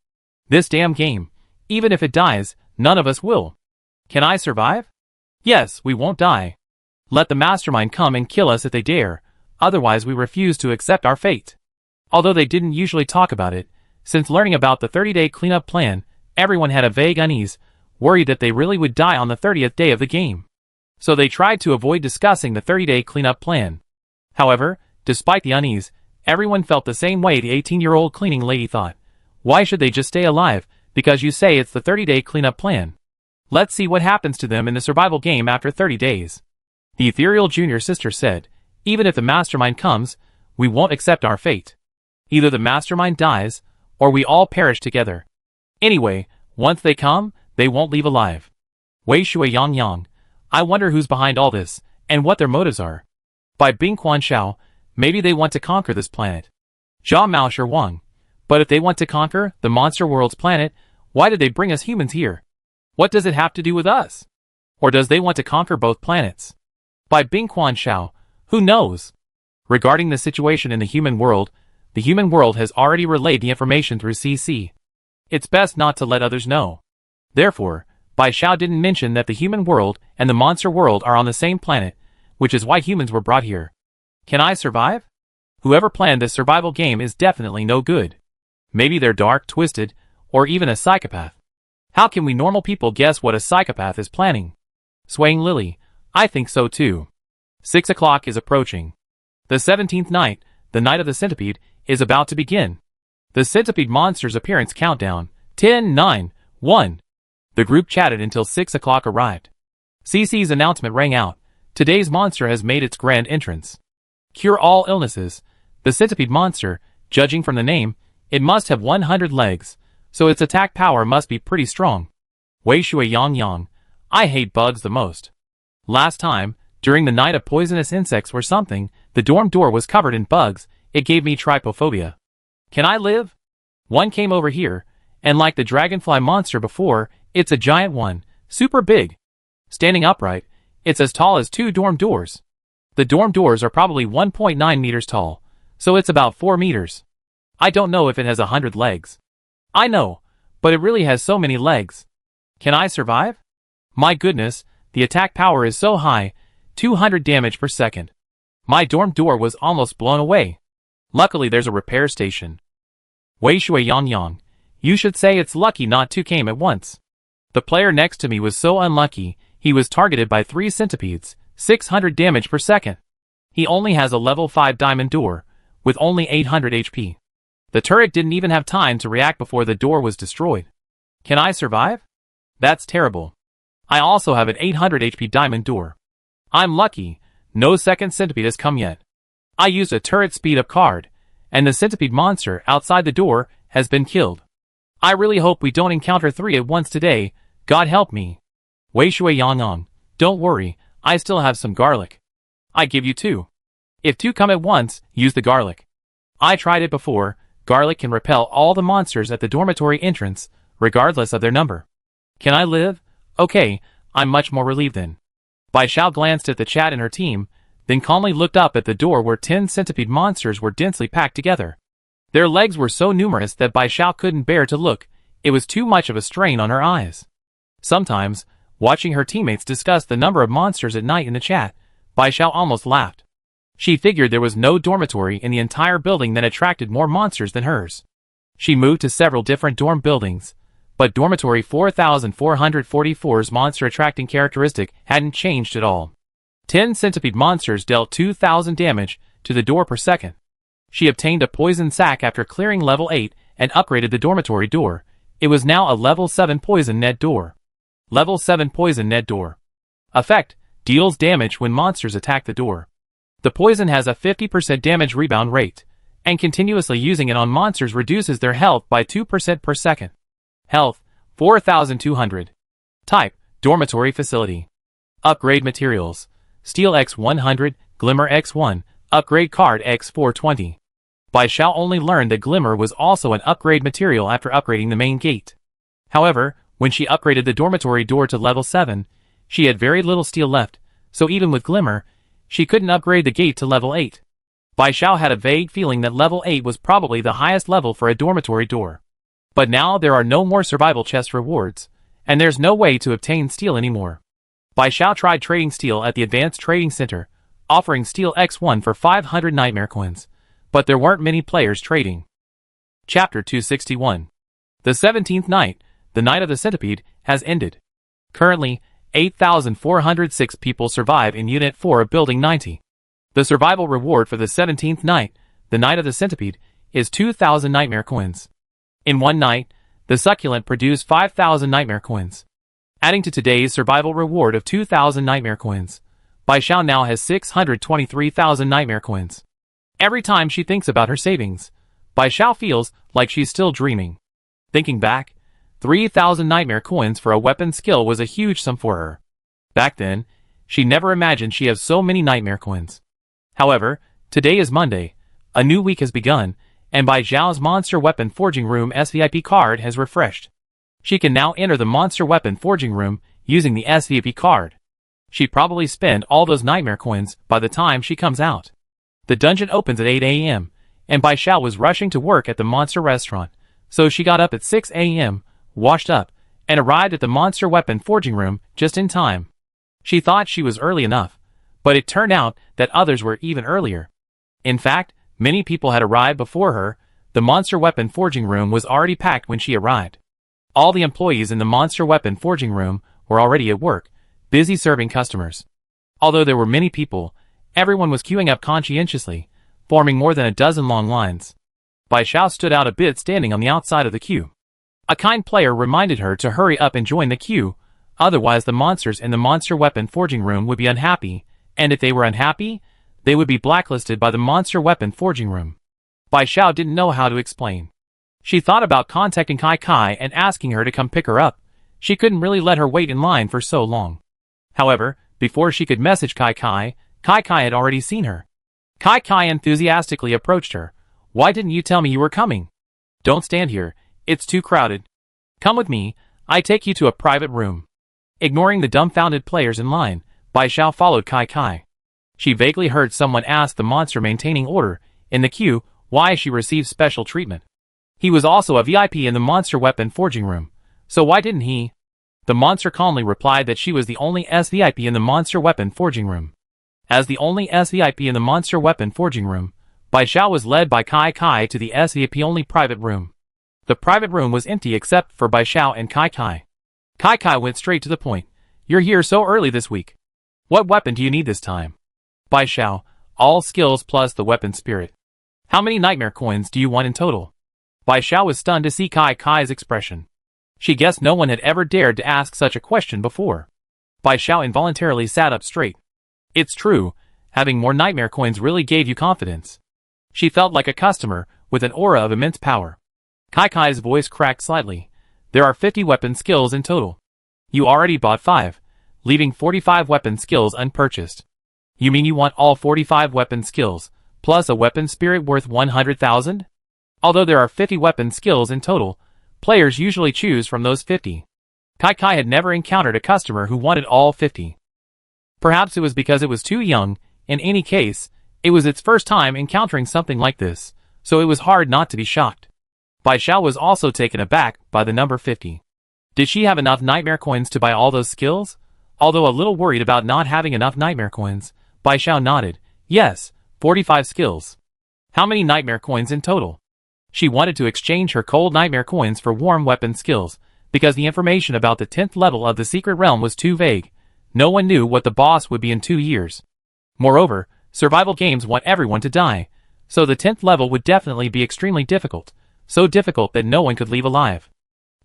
This damn game. Even if it dies, none of us will. Can I survive? Yes, we won't die. Let the mastermind come and kill us if they dare, otherwise we refuse to accept our fate. Although they didn't usually talk about it, Since learning about the 30-day cleanup plan, everyone had a vague unease, worried that they really would die on the 30th day of the game. So they tried to avoid discussing the 30-day cleanup plan. However, despite the unease, everyone felt the same way the 18-year-old cleaning lady thought. Why should they just stay alive, because you say it's the 30-day cleanup plan? Let's see what happens to them in the survival game after 30 days. The ethereal junior sister said, even if the mastermind comes, we won't accept our fate. Either the mastermind dies, or we all perish together. Anyway, once they come, they won't leave alive. Wei Shui Yang Yang. I wonder who's behind all this, and what their motives are. By Bing Quan Shao, maybe they want to conquer this planet. Zhao Mao Shi Wang. But if they want to conquer the monster world's planet, why did they bring us humans here? What does it have to do with us? Or does they want to conquer both planets? By Bing Quan Shao, who knows? Regarding the situation in the human world has already relayed the information through CC. It's best not to let others know. Therefore, Bai Xiao didn't mention that the human world and the monster world are on the same planet, which is why humans were brought here. Can I survive? Whoever planned this survival game is definitely no good. Maybe they're dark, twisted, or even a psychopath. How can we normal people guess what a psychopath is planning? Swaying Lily, I think so too. 6 o'clock is approaching. The 17th night, the night of the centipede, is about to begin. The centipede monster's appearance countdown, 10, 9, 1. The group chatted until 6 o'clock arrived. CC's announcement rang out. Today's monster has made its grand entrance. Cure all illnesses. The centipede monster, judging from the name, it must have 100 legs, so its attack power must be pretty strong. Wei Shui Yang Yang. I hate bugs the most. Last time, during the night of poisonous insects or something, the dorm door was covered in bugs. It gave me trypophobia. Can I live? One came over here, and like the dragonfly monster before, it's a giant one, super big. Standing upright, it's as tall as 2 dorm doors. The dorm doors are probably 1.9 meters tall, so it's about 4 meters. I don't know if it has 100 legs. I know, but it really has so many legs. Can I survive? My goodness, the attack power is so high, 200 damage per second. My dorm door was almost blown away. Luckily there's a repair station. Wei Shui Yang Yang. You should say it's lucky not 2 came at once. The player next to me was so unlucky, he was targeted by 3 centipedes, 600 damage per second. He only has a level 5 diamond door, with only 800 HP. The turret didn't even have time to react before the door was destroyed. Can I survive? That's terrible. I also have an 800 HP diamond door. I'm lucky, no second centipede has come yet. I used a turret speed up card, and the centipede monster outside the door has been killed. I really hope we don't encounter 3 at once today, God help me. Wei Shui Yang Yang. Don't worry, I still have some garlic. I give you 2. If 2 come at once, use the garlic. I tried it before, garlic can repel all the monsters at the dormitory entrance, regardless of their number. Can I live? Okay, I'm much more relieved then. Bai Xiao glanced at the chat and her team, then calmly looked up at the door where 10 centipede monsters were densely packed together. Their legs were so numerous that Bai Xiao couldn't bear to look, it was too much of a strain on her eyes. Sometimes, watching her teammates discuss the number of monsters at night in the chat, Bai Xiao almost laughed. She figured there was no dormitory in the entire building that attracted more monsters than hers. She moved to several different dorm buildings, but dormitory 4444's monster-attracting characteristic hadn't changed at all. 10 centipede monsters dealt 2,000 damage to the door per second. She obtained a poison sac after clearing level 8 and upgraded the dormitory door. It was now a level 7 poison net door. Level 7 poison net door. Effect: deals damage when monsters attack the door. The poison has a 50% damage rebound rate, and continuously using it on monsters reduces their health by 2% per second. Health, 4,200. Type, dormitory facility. Upgrade materials. Steel X100, Glimmer X1, upgrade card X420. Bai Xiao only learned that Glimmer was also an upgrade material after upgrading the main gate. However, when she upgraded the dormitory door to level 7, she had very little steel left, so even with Glimmer, she couldn't upgrade the gate to level 8. Bai Xiao had a vague feeling that level 8 was probably the highest level for a dormitory door. But now there are no more survival chest rewards, and there's no way to obtain steel anymore. Bai Xiao tried trading steel at the Advanced Trading Center, offering steel X1 for 500 nightmare coins, but there weren't many players trading. Chapter 261. The 17th night, the night of the centipede, has ended. Currently, 8,406 people survive in Unit 4 of Building 90. The survival reward for the 17th night, the night of the centipede, is 2,000 nightmare coins. In one night, the succulent produced 5,000 nightmare coins. Adding to today's survival reward of 2,000 nightmare coins, Bai Xiao now has 623,000 nightmare coins. Every time she thinks about her savings, Bai Xiao feels like she's still dreaming. Thinking back, 3,000 nightmare coins for a weapon skill was a huge sum for her. Back then, she never imagined she has so many nightmare coins. However, today is Monday, a new week has begun, and Bai Xiao's Monster Weapon Forging Room SVIP card has refreshed. She can now enter the Monster Weapon Forging Room using the SVIP card. She'd probably spend all those nightmare coins by the time she comes out. The dungeon opens at 8 a.m., and Bai Xiao was rushing to work at the Monster Restaurant, so she got up at 6 a.m., washed up, and arrived at the Monster Weapon Forging Room just in time. She thought she was early enough, but it turned out that others were even earlier. In fact, many people had arrived before her. The Monster Weapon Forging Room was already packed when she arrived. All the employees in the Monster Weapon Forging Room were already at work, busy serving customers. Although there were many people, everyone was queuing up conscientiously, forming more than a dozen long lines. Bai Xiao stood out a bit standing on the outside of the queue. A kind player reminded her to hurry up and join the queue, otherwise the monsters in the Monster Weapon Forging Room would be unhappy, and if they were unhappy, they would be blacklisted by the Monster Weapon Forging Room. Bai Xiao didn't know how to explain. She thought about contacting Kai Kai and asking her to come pick her up. She couldn't really let her wait in line for so long. However, before she could message Kai Kai, Kai Kai had already seen her. Kai Kai enthusiastically approached her. "Why didn't you tell me you were coming? Don't stand here, it's too crowded. Come with me, I take you to a private room." Ignoring the dumbfounded players in line, Bai Xiao followed Kai Kai. She vaguely heard someone ask the monster maintaining order in the queue why she received special treatment. He was also a VIP in the Monster Weapon Forging Room, so why didn't he? The monster calmly replied that she was the only SVIP in the Monster Weapon Forging Room. As the only SVIP in the Monster Weapon Forging Room, Bai Xiao was led by Kai Kai to the SVIP-only private room. The private room was empty except for Bai Xiao and Kai Kai. Kai Kai went straight to the point. "You're here so early this week. What weapon do you need this time?" Bai Xiao, "All skills plus the weapon spirit." "How many nightmare coins do you want in total?" Bai Xiao was stunned to see Kai Kai's expression. She guessed no one had ever dared to ask such a question before. Bai Xiao involuntarily sat up straight. It's true, having more nightmare coins really gave you confidence. She felt like a customer with an aura of immense power. Kai Kai's voice cracked slightly. "There are 50 weapon skills in total. You already bought 5, leaving 45 weapon skills unpurchased. You mean you want all 45 weapon skills, plus a weapon spirit worth 100,000? Although there are 50 weapon skills in total, players usually choose from those 50. Kai Kai had never encountered a customer who wanted all 50. Perhaps it was because it was too young. In any case, it was its first time encountering something like this, so it was hard not to be shocked. Bai Xiao was also taken aback by the number 50. Did she have enough nightmare coins to buy all those skills? Although a little worried about not having enough nightmare coins, Bai Xiao nodded. "Yes, 45 skills. How many nightmare coins in total?" She wanted to exchange her cold nightmare coins for warm weapon skills, because the information about the 10th level of the secret realm was too vague. No one knew what the boss would be in 2 years. Moreover, survival games want everyone to die, so the 10th level would definitely be extremely difficult, so difficult that no one could leave alive.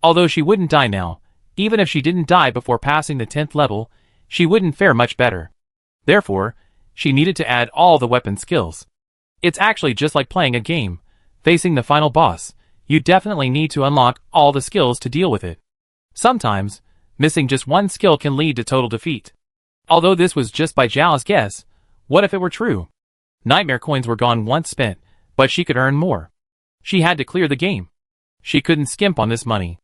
Although she wouldn't die now, even if she didn't die before passing the 10th level, she wouldn't fare much better. Therefore, she needed to add all the weapon skills. It's actually just like playing a game. Facing the final boss, you definitely need to unlock all the skills to deal with it. Sometimes, missing just one skill can lead to total defeat. Although this was just Bai Xiao's guess, what if it were true? Nightmare coins were gone once spent, but she could earn more. She had to clear the game. She couldn't skimp on this money.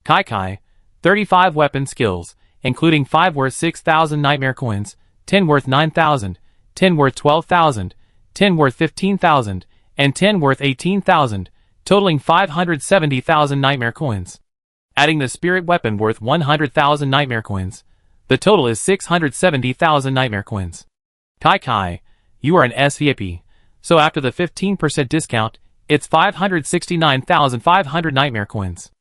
Kai Kai, 35 weapon skills, including 5 worth 6,000 nightmare coins, 10 worth 9,000, 10 worth 12,000, 10 worth 15,000, and 10 worth 18,000, totaling 570,000 nightmare coins. Adding the spirit weapon worth 100,000 nightmare coins, the total is 670,000 nightmare coins. Kai Kai, you are an SVIP, so after the 15% discount, It's 569,500 nightmare coins.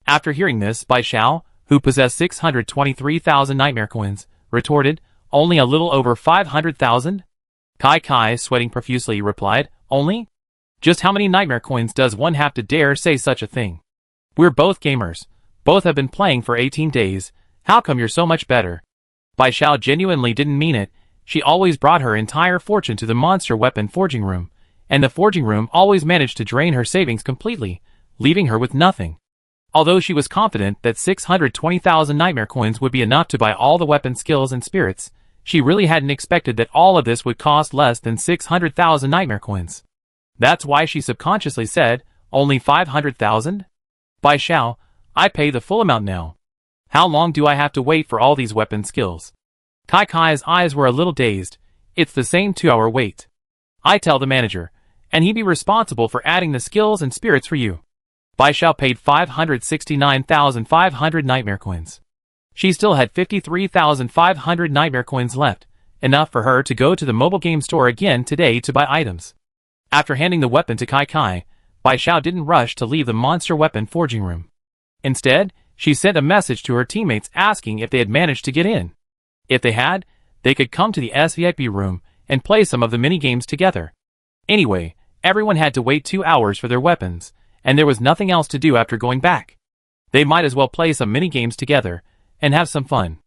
After hearing this, Bai Xiao, who possessed 623,000 nightmare coins, retorted, only a little over 500,000? Kai, sweating profusely, replied, only? Just how many nightmare coins does one have to dare say such a thing? We're both gamers. Both have been playing for 18 days. How come you're so much better? Bai Xiao genuinely didn't mean it. She always brought her entire fortune to the monster weapon forging room, and the forging room always managed to drain her savings completely, leaving her with nothing. Although she was confident that 620,000 nightmare coins would be enough to buy all the weapon skills and spirits, she really hadn't expected that all of this would cost less than 600,000 nightmare coins. That's why she subconsciously said, only 500,000? Bai Xiao, I pay the full amount now. How long do I have to wait for all these weapon skills? Kai's eyes were a little dazed. It's the same 2-hour wait. I tell the manager, and he be responsible for adding the skills and spirits for you. Bai Xiao paid 569,500 nightmare coins. She still had 53,500 nightmare coins left, enough for her to go to the mobile game store again today to buy items. After handing the weapon to Kai, Bai Xiao didn't rush to leave the monster weapon forging room. Instead, she sent a message to her teammates asking if they had managed to get in. If they had, they could come to the SVIP room and play some of the mini-games together. Anyway, everyone had to wait 2 hours for their weapons, and there was nothing else to do after going back. They might as well play some mini-games together and have some fun.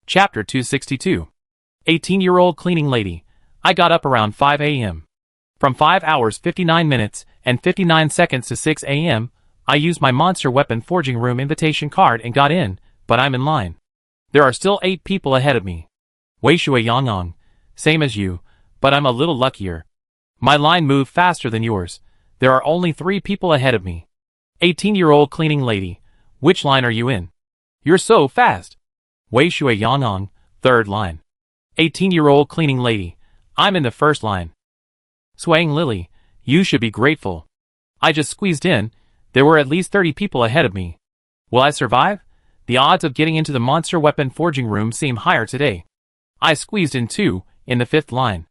Chapter 262. 18-year-old cleaning lady. I got up around 5 a.m. From 5 hours 59 minutes and 59 seconds to 6 a.m., I used my monster weapon forging room invitation card and got in, but I'm in line. There are still 8 people ahead of me. Wei Shui Yangong, same as you, but I'm a little luckier. My line moved faster than yours. There are only 3 people ahead of me. 18-year-old cleaning lady, which line are you in? You're so fast. Wei Shui Yangong, 3rd line. 18-year-old cleaning lady, I'm in the 1st line. Swaying Lily, you should be grateful. I just squeezed in. There were at least 30 people ahead of me. Will I survive? The odds of getting into the monster weapon forging room seem higher today. I squeezed in too, in the 5th line.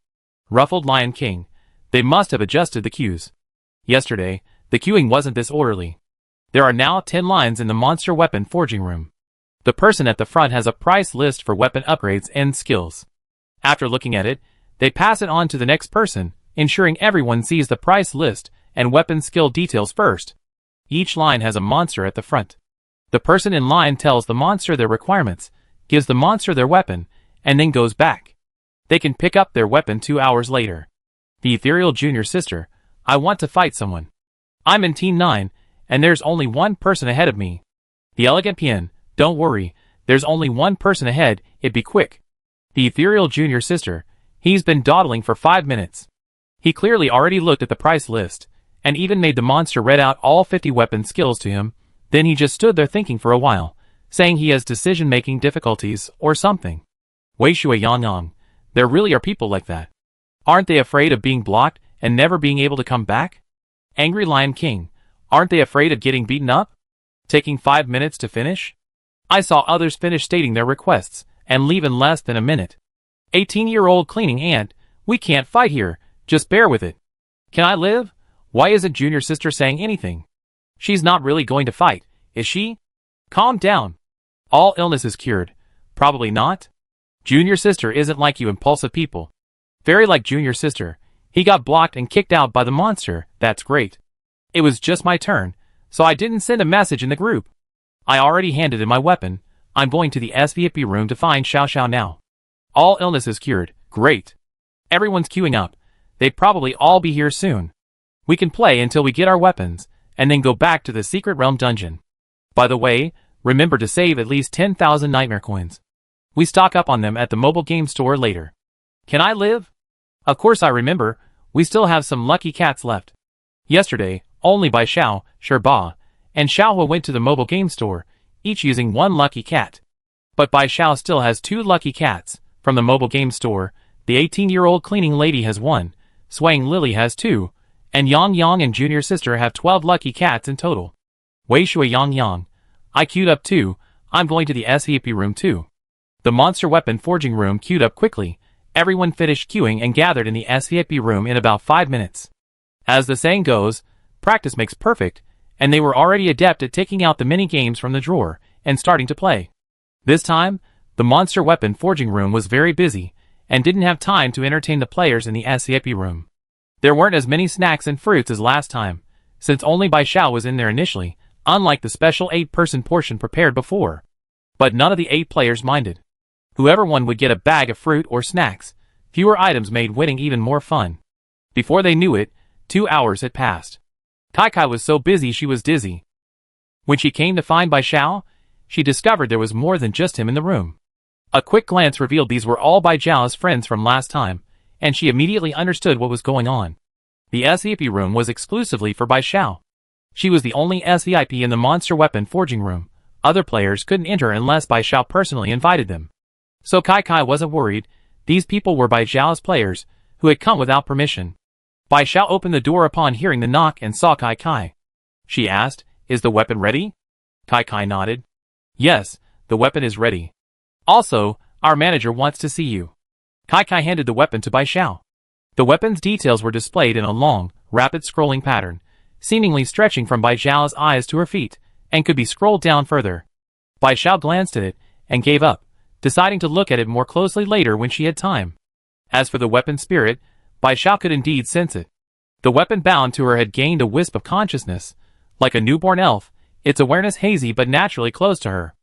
Ruffled Lion King. They must have adjusted the queues. Yesterday, the queuing wasn't this orderly. There are now 10 lines in the monster weapon forging room. The person at the front has a price list for weapon upgrades and skills. After looking at it, they pass it on to the next person, ensuring everyone sees the price list and weapon skill details first. Each line has a monster at the front. The person in line tells the monster their requirements, gives the monster their weapon, and then goes back. They can pick up their weapon 2 hours later. The ethereal junior sister, I want to fight someone. I'm in Team 9, and there's only one person ahead of me. The elegant Pian, don't worry, there's only one person ahead, it'd be quick. The ethereal junior sister, he's been dawdling for 5 minutes. He clearly already looked at the price list, and even made the monster read out all 50 weapon skills to him. Then he just stood there thinking for a while, saying he has decision-making difficulties or something. Wei Shui Yangong, there really are people like that. Aren't they afraid of being blocked and never being able to come back? Angry Lion King, aren't they afraid of getting beaten up? Taking 5 minutes to finish? I saw others finish stating their requests and leave in less than a minute. 18-year-old cleaning ant, we can't fight here, just bear with it. Can I live? Why isn't junior sister saying anything? She's not really going to fight, is she? Calm down. All illness is cured. Probably not. Junior sister isn't like you impulsive people. Very like junior sister. He got blocked and kicked out by the monster, that's great. It was just my turn, so I didn't send a message in the group. I already handed in my weapon. I'm going to the SVIP room to find Xiao Xiao now. All illness is cured, great. Everyone's queuing up. They'd probably all be here soon. We can play until we get our weapons, and then go back to the Secret Realm dungeon. By the way, remember to save at least 10,000 nightmare coins. We stock up on them at the mobile game store later. Can I live? Of course I remember, we still have some lucky cats left. Yesterday, only Bai Xiao, Sherba, and Xiaohua went to the mobile game store, each using 1 lucky cat. But Bai Xiao still has 2 lucky cats. From the mobile game store, the 18-year-old cleaning lady has 1, Swaying Lily has 2, and Yang Yang and junior sister have 12 lucky cats in total. Wei Shui Yang, I queued up too. I'm going to the SVP room too. The monster weapon forging room queued up quickly. Everyone finished queuing and gathered in the SVP room in about 5 minutes. As the saying goes, Practice makes perfect, and they were already adept at taking out the mini-games from the drawer and starting to play. This time, the monster weapon forging room was very busy and didn't have time to entertain the players in the SEP room. There weren't as many snacks and fruits as last time, since only Bai Xiao was in there initially, unlike the special 8-person portion prepared before. But none of the 8 players minded. Whoever won would get a bag of fruit or snacks. Fewer items made winning even more fun. Before they knew it, 2 hours had passed. Kai was so busy she was dizzy. When she came to find Bai Xiao, she discovered there was more than just him in the room. A quick glance revealed these were all Bai Xiao's friends from last time, and she immediately understood what was going on. The SEP room was exclusively for Bai Xiao. She was the only SEP in the monster weapon forging room. Other players couldn't enter unless Bai Xiao personally invited them. So Kai wasn't worried. These people were Bai Xiao's players, who had come without permission. Bai Xiao opened the door upon hearing the knock and saw Kai. She asked, "Is the weapon ready?" Kai nodded. "Yes, the weapon is ready. Also, our manager wants to see you." Kai handed the weapon to Bai Xiao. The weapon's details were displayed in a long, rapid scrolling pattern, seemingly stretching from Bai Xiao's eyes to her feet, and could be scrolled down further. Bai Xiao glanced at it and gave up, deciding to look at it more closely later when she had time. As for the weapon spirit, Bai Xiao could indeed sense it. The weapon bound to her had gained a wisp of consciousness. Like a newborn elf, its awareness hazy but naturally close to her.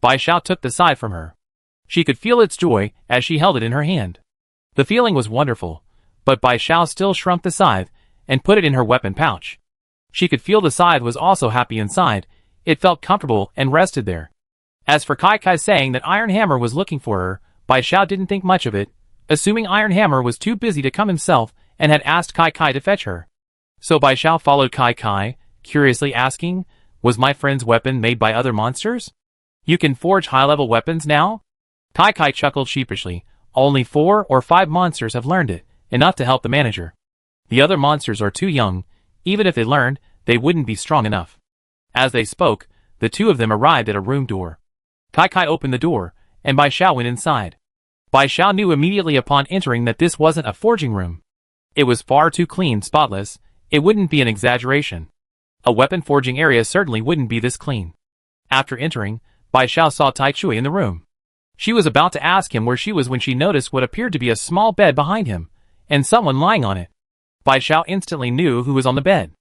Bai Xiao took the scythe from her. She could feel its joy as she held it in her hand. The feeling was wonderful, but Bai Xiao still shrunk the scythe and put it in her weapon pouch. She could feel the scythe was also happy inside. It felt comfortable and rested there. As for Kai saying that Iron Hammer was looking for her, Bai Xiao didn't think much of it, assuming Iron Hammer was too busy to come himself and had asked Kai to fetch her. So Bai Xiao followed Kai, curiously asking, "Was my friend's weapon made by other monsters? You can forge high-level weapons now?" Kai chuckled sheepishly. "Only 4 or 5 monsters have learned it, enough to help the manager. The other monsters are too young. Even if they learned, they wouldn't be strong enough." As they spoke, the two of them arrived at a room door. Kai opened the door, and Bai Xiao went inside. Bai Xiao knew immediately upon entering that this wasn't a forging room. It was far too clean, spotless. It wouldn't be an exaggeration. A weapon forging area certainly wouldn't be this clean. After entering, Bai Xiao saw Tai Chui in the room. She was about to ask him where she was when she noticed what appeared to be a small bed behind him, and someone lying on it. Bai Xiao instantly knew who was on the bed.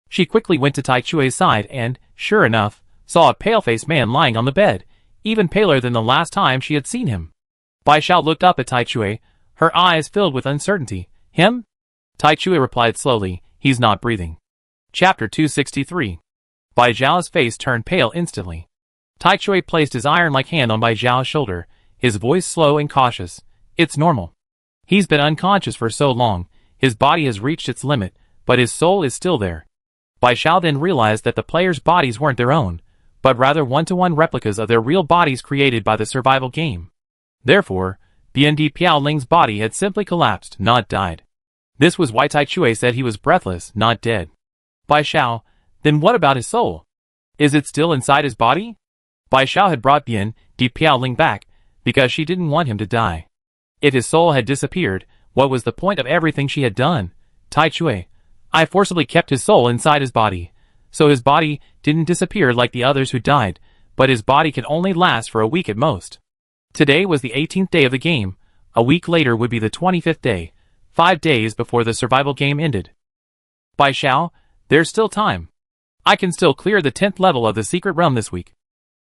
She quickly went to Tai Chui's side and, sure enough, saw a pale-faced man lying on the bed, even paler than the last time she had seen him. Bai Xiao looked up at Tai Chui, her eyes filled with uncertainty. "Him?" Tai Chui replied slowly, "He's not breathing." Chapter 263. Bai Xiao's face turned pale instantly. Tai Chui placed his iron-like hand on Bai Xiao's shoulder, his voice slow and cautious. "It's normal. He's been unconscious for so long, his body has reached its limit, but his soul is still there." Bai Xiao then realized that the players' bodies weren't their own, but rather one-to-one replicas of their real bodies created by the survival game. Therefore, BND Piao Ling's body had simply collapsed, not died. This was why Tai Chui said he was breathless, not dead. Bai Xiao, then what about his soul? Is it still inside his body? Bai Xiao had brought BND Piao Ling back, because she didn't want him to die. If his soul had disappeared, what was the point of everything she had done? Tai Chui, I forcibly kept his soul inside his body, so his body didn't disappear like the others who died, but his body can only last for a week at most. Today was the 18th day of the game. A week later would be the 25th day, 5 days before the survival game ended. Bai Xiao, there's still time. I can still clear the 10th level of the secret realm this week.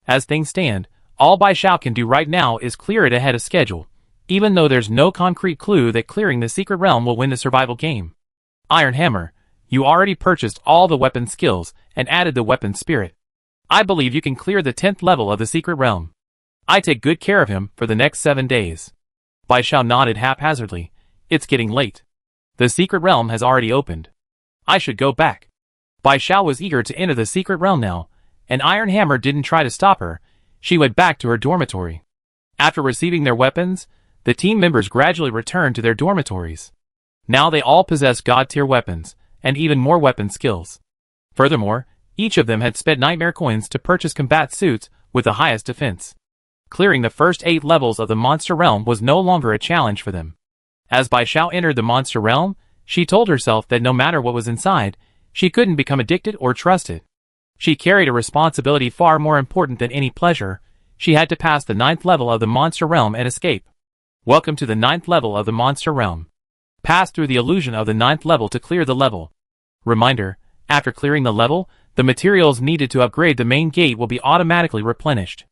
As things stand, all Bai Xiao can do right now is clear it ahead of schedule, even though there's no concrete clue that clearing the secret realm will win the survival game. Iron Hammer, you already purchased all the weapon skills and added the weapon spirit. I believe you can clear the 10th level of the secret realm. I take good care of him for the next 7 days. Bai Xiao nodded haphazardly. It's getting late. The secret realm has already opened. I should go back. Bai Xiao was eager to enter the secret realm now, and Iron Hammer didn't try to stop her. She went back to her dormitory. After receiving their weapons, the team members gradually returned to their dormitories. Now they all possessed God-tier weapons, and even more weapon skills. Furthermore, each of them had spent nightmare coins to purchase combat suits with the highest defense. Clearing the first 8 levels of the monster realm was no longer a challenge for them. As Bai Xiao entered the monster realm, she told herself that no matter what was inside, She couldn't become addicted or trusted. She carried a responsibility far more important than any pleasure. She had to pass the 9th level of the monster realm and escape. Welcome to the 9th level of the monster realm. Pass through the illusion of the 9th level to clear the level. Reminder, after clearing the level, the materials needed to upgrade the main gate will be automatically replenished.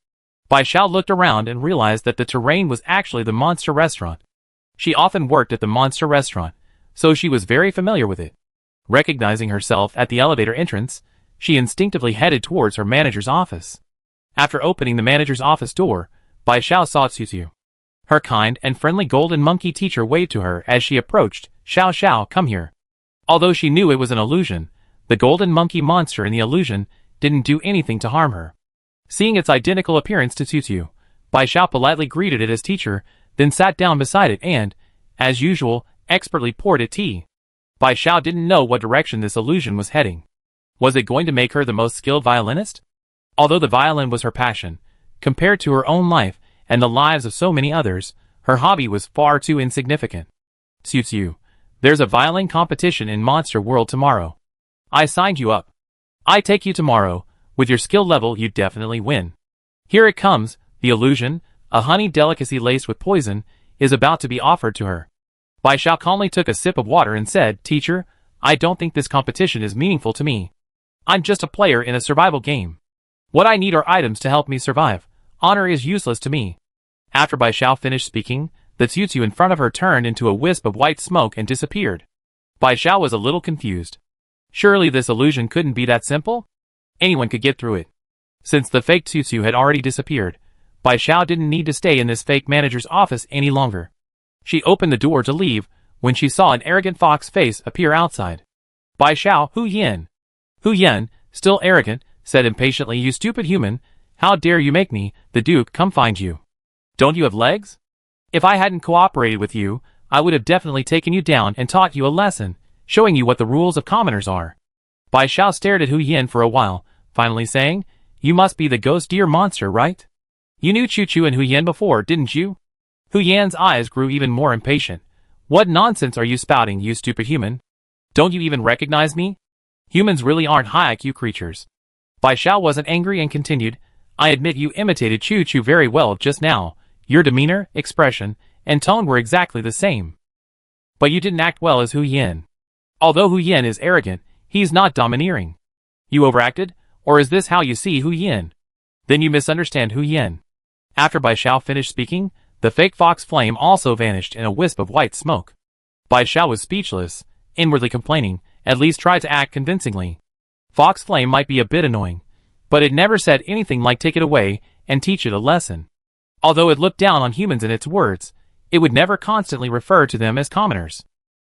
Bai Xiao looked around and realized that the terrain was actually the monster restaurant. She often worked at the monster restaurant, so she was very familiar with it. Recognizing herself at the elevator entrance, she instinctively headed towards her manager's office. After opening the manager's office door, Bai Xiao saw Xiu. Her kind and friendly golden monkey teacher waved to her as she approached. Xiao, come here. Although she knew it was an illusion, the golden monkey monster in the illusion didn't do anything to harm her. Seeing its identical appearance to Xiu, Bai Xiao politely greeted it as teacher, then sat down beside it and, as usual, expertly poured it tea. Bai Xiao didn't know what direction this illusion was heading. Was it going to make her the most skilled violinist? Although the violin was her passion, compared to her own life and the lives of so many others, her hobby was far too insignificant. Xiu, there's a violin competition in Monster World tomorrow. I signed you up. I take you tomorrow. With your skill level, you definitely win. Here it comes. The illusion, a honey delicacy laced with poison, is about to be offered to her. Bai Xiao calmly took a sip of water and said, Teacher, I don't think this competition is meaningful to me. I'm just a player in a survival game. What I need are items to help me survive. Honor is useless to me. After Bai Xiao finished speaking, the Xiu in front of her turned into a wisp of white smoke and disappeared. Bai Xiao was a little confused. Surely this illusion couldn't be that simple? Anyone could get through it. Since the fake Xiu had already disappeared, Bai Xiao didn't need to stay in this fake manager's office any longer. She opened the door to leave when she saw an arrogant fox face appear outside. Bai Xiao, Hu Yan. Hu Yan, still arrogant, said impatiently, You stupid human, how dare you make me, the Duke, come find you. Don't you have legs? If I hadn't cooperated with you, I would have definitely taken you down and taught you a lesson, showing you what the rules of commoners are. Bai Xiao stared at Hu Yan for a while, finally saying, You must be the ghost deer monster, right? You knew Chu and Hu Yan before, didn't you? Hu Yan's eyes grew even more impatient. What nonsense are you spouting, you stupid human? Don't you even recognize me? Humans really aren't high IQ creatures. Bai Xiao wasn't angry and continued, I admit you imitated Chu very well just now. Your demeanor, expression, and tone were exactly the same. But you didn't act well as Hu Yan. Although Hu Yan is arrogant, he's not domineering. You overacted, or is this how you see Hu Yan? Then you misunderstand Hu Yan. After Bai Xiao finished speaking, the fake fox flame also vanished in a wisp of white smoke. Bai Xiao was speechless, inwardly complaining, at least try to act convincingly. Fox flame might be a bit annoying, but it never said anything like take it away and teach it a lesson. Although it looked down on humans in its words, it would never constantly refer to them as commoners.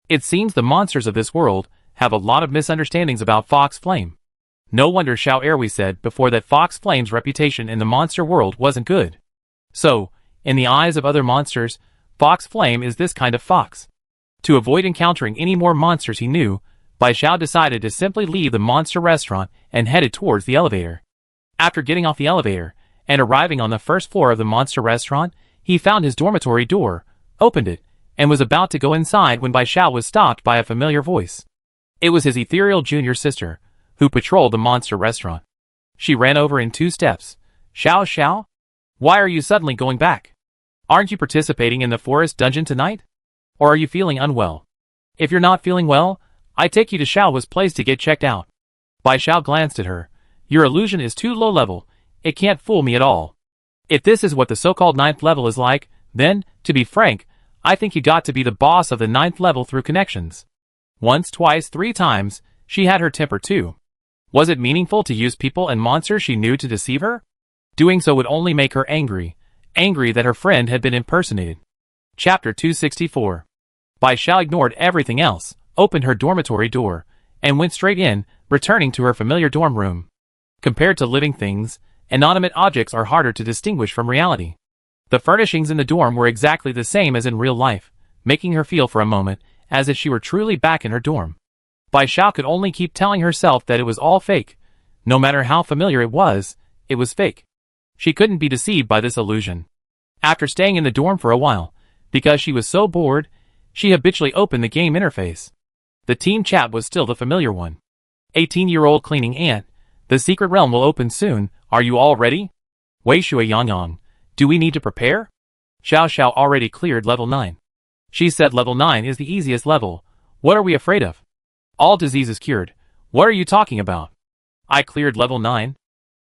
It seems the monsters of this world have a lot of misunderstandings about Fox Flame. No wonder Xiao Erwi said before that Fox Flame's reputation in the monster world wasn't good. So, in the eyes of other monsters, Fox Flame is this kind of fox. To avoid encountering any more monsters he knew, Bai Xiao decided to simply leave the monster restaurant and headed towards the elevator. After getting off the elevator and arriving on the first floor of the monster restaurant, he found his dormitory door, opened it, and was about to go inside when Bai Xiao was stopped by a familiar voice. It was his ethereal junior sister, who patrolled the monster restaurant. She ran over in 2 steps. Xiao? Why are you suddenly going back? Aren't you participating in the forest dungeon tonight? Or are you feeling unwell? If you're not feeling well, I take you to Xiao's place to get checked out. Bai Xiao glanced at her. Your illusion is too low level. It can't fool me at all. If this is what the so-called 9th level is like, then, to be frank, I think you got to be the boss of the 9th level through connections. Once, twice, 3 times, she had her temper too. Was it meaningful to use people and monsters she knew to deceive her? Doing so would only make her angry that her friend had been impersonated. Chapter 264. Bai Xiao ignored everything else, opened her dormitory door, and went straight in, returning to her familiar dorm room. Compared to living things, inanimate objects are harder to distinguish from reality. The furnishings in the dorm were exactly the same as in real life, making her feel for a moment as if she were truly back in her dorm. Bai Xiao could only keep telling herself that it was all fake. No matter how familiar it was fake. She couldn't be deceived by this illusion. After staying in the dorm for a while, because she was so bored, she habitually opened the game interface. The team chat was still the familiar one. 18-year-old cleaning ant. The secret realm will open soon. Are you all ready? Wei Shui Yang Yang. Do we need to prepare? Xiao Xiao already cleared level 9. She said level 9 is the easiest level. What are we afraid of? All diseases cured. What are you talking about? I cleared level 9.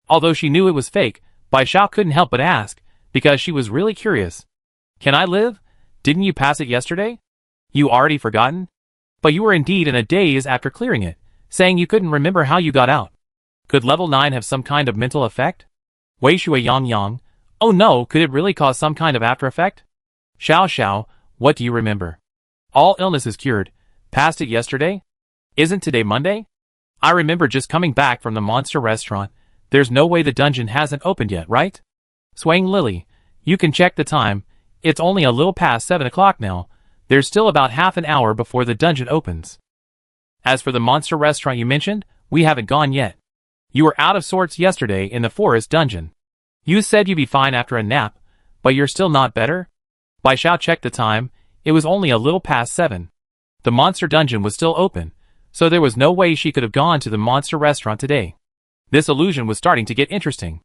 Although she knew it was fake, Bai Xiao couldn't help but ask, because she was really curious. Can I live? Didn't you pass it yesterday? You already forgotten? But you were indeed in a daze after clearing it, saying you couldn't remember how you got out. Could level 9 have some kind of mental effect? Wei Shui Yang Yang. Oh no, could it really cause some kind of after effect? Xiao Xiao, what do you remember? All illness is cured. Passed it yesterday? Isn't today Monday? I remember just coming back from the monster restaurant. There's no way the dungeon hasn't opened yet, right? Swaying Lily, you can check the time. It's only a little past 7 o'clock now. There's still about half an hour before the dungeon opens. As for the monster restaurant you mentioned, we haven't gone yet. You were out of sorts yesterday in the forest dungeon. You said you'd be fine after a nap, but you're still not better? Bai Xiao checked the time. It was only a little past 7. The monster dungeon was still open, so there was no way she could have gone to the monster restaurant today. This illusion was starting to get interesting.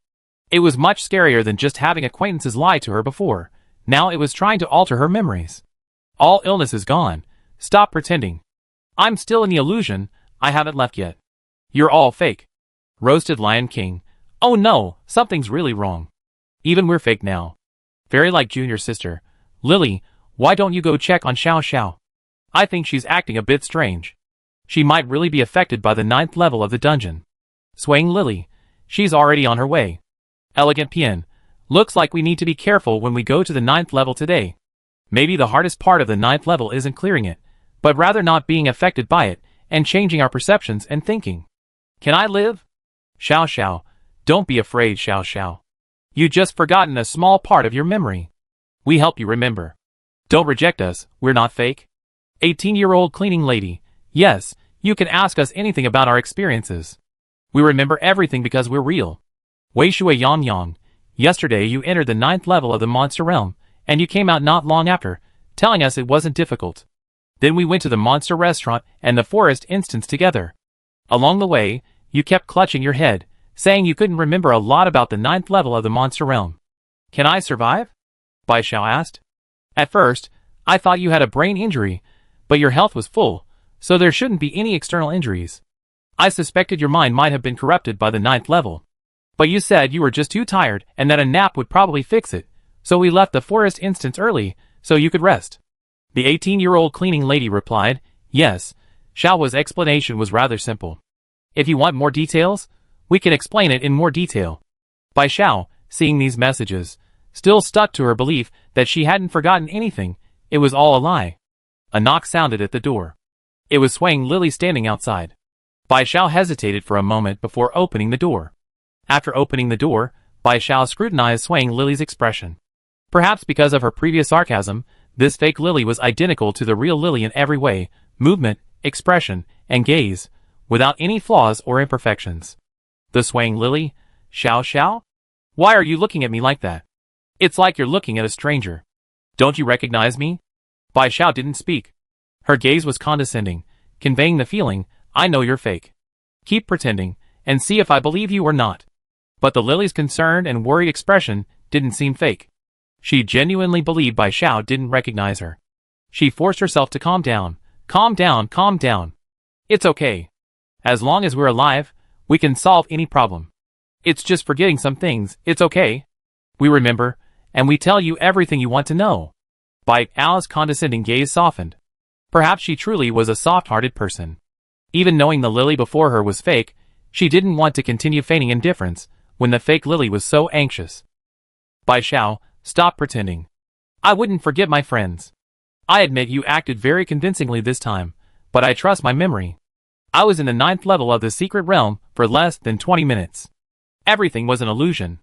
It was much scarier than just having acquaintances lie to her before. Now it was trying to alter her memories. All illness is gone. Stop pretending. I'm still in the illusion. I haven't left yet. You're all fake. Roasted Lion King. Oh no, something's really wrong. Even we're fake now. Very like Junior sister. Lily, why don't you go check on Xiao Xiao? I think she's acting a bit strange. She might really be affected by the 9th level of the dungeon. Swaying Lily. She's already on her way. Elegant Pian. Looks like we need to be careful when we go to the 9th level today. Maybe the hardest part of the 9th level isn't clearing it, but rather not being affected by it, and changing our perceptions and thinking. Can I live? Xiao Xiao. Don't be afraid, Xiao Xiao. You just forgotten a small part of your memory. We help you remember. Don't reject us, we're not fake. 18-year-old cleaning lady. Yes, you can ask us anything about our experiences. We remember everything because we're real. Wei Shui Yang Yang. Yesterday you entered the 9th level of the monster realm, and you came out not long after, telling us it wasn't difficult. Then we went to the monster restaurant and the forest instance together. Along the way, you kept clutching your head, saying you couldn't remember a lot about the 9th level of the monster realm. Can I survive? Bai Xiao asked. At first, I thought you had a brain injury, but your health was full, so there shouldn't be any external injuries. I suspected your mind might have been corrupted by the 9th level. But you said you were just too tired and that a nap would probably fix it, so we left the forest instance early, so you could rest. The 18-year-old cleaning lady replied, yes. Xiao's explanation was rather simple. If you want more details, we can explain it in more detail. Bai Xiao, seeing these messages, still stuck to her belief that she hadn't forgotten anything. It was all a lie. A knock sounded at the door. It was Swaying Lily standing outside. Bai Xiao hesitated for a moment before opening the door. After opening the door, Bai Xiao scrutinized Swaying Lily's expression. Perhaps because of her previous sarcasm, this fake Lily was identical to the real Lily in every way, movement, expression, and gaze, without any flaws or imperfections. The Swaying Lily? Xiao Xiao? Why are you looking at me like that? It's like you're looking at a stranger. Don't you recognize me? Bai Xiao didn't speak. Her gaze was condescending, conveying the feeling, I know you're fake. Keep pretending, and see if I believe you or not. But the Lily's concerned and worried expression didn't seem fake. She genuinely believed Bai Xiao didn't recognize her. She forced herself to calm down. Calm down, calm down. It's okay. As long as we're alive, we can solve any problem. It's just forgetting some things, it's okay. We remember, and we tell you everything you want to know. Bai Xiao's condescending gaze softened. Perhaps she truly was a soft-hearted person. Even knowing the Lily before her was fake, she didn't want to continue feigning indifference when the fake Lily was so anxious. Bai Xiao, stop pretending. I wouldn't forget my friends. I admit you acted very convincingly this time, but I trust my memory. I was in the 9th level of the secret realm for less than 20 minutes. Everything was an illusion.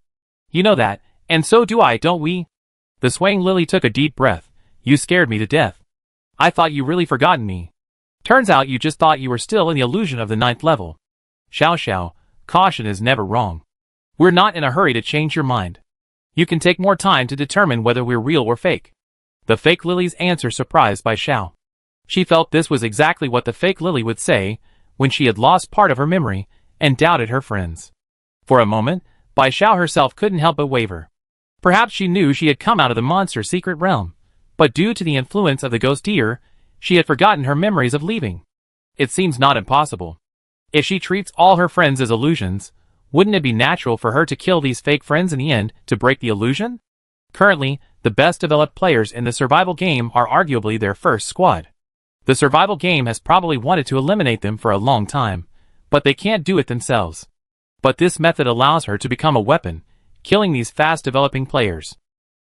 You know that, and so do I, don't we? The Swaying Lily took a deep breath. You scared me to death. I thought you really forgotten me. Turns out you just thought you were still in the illusion of the 9th level. Xiao Xiao, caution is never wrong. We're not in a hurry to change your mind. You can take more time to determine whether we're real or fake. The fake Lily's answer surprised Bai Xiao. She felt this was exactly what the fake Lily would say when she had lost part of her memory and doubted her friends. For a moment, Bai Xiao herself couldn't help but waver. Perhaps she knew she had come out of the monster's secret realm, but due to the influence of the ghost deer, she had forgotten her memories of leaving. It seems not impossible. If she treats all her friends as illusions, wouldn't it be natural for her to kill these fake friends in the end to break the illusion? Currently, the best developed players in the survival game are arguably their first squad. The survival game has probably wanted to eliminate them for a long time, but they can't do it themselves. But this method allows her to become a weapon, killing these fast-developing players.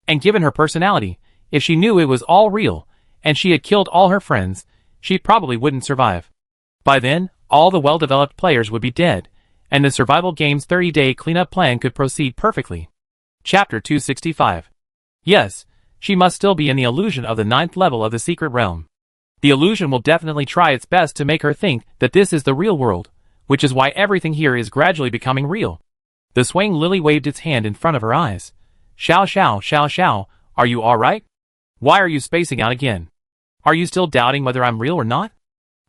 And given her personality, if she knew it was all real, and she had killed all her friends, she probably wouldn't survive. By then, all the well-developed players would be dead, and the survival game's 30-day cleanup plan could proceed perfectly. Chapter 265. Yes, she must still be in the illusion of the 9th level of the secret realm. The illusion will definitely try its best to make her think that this is the real world, which is why everything here is gradually becoming real. The swaying lily waved its hand in front of her eyes. Xiao Xiao Xiao Xiao, are you alright? Why are you spacing out again? Are you still doubting whether I'm real or not?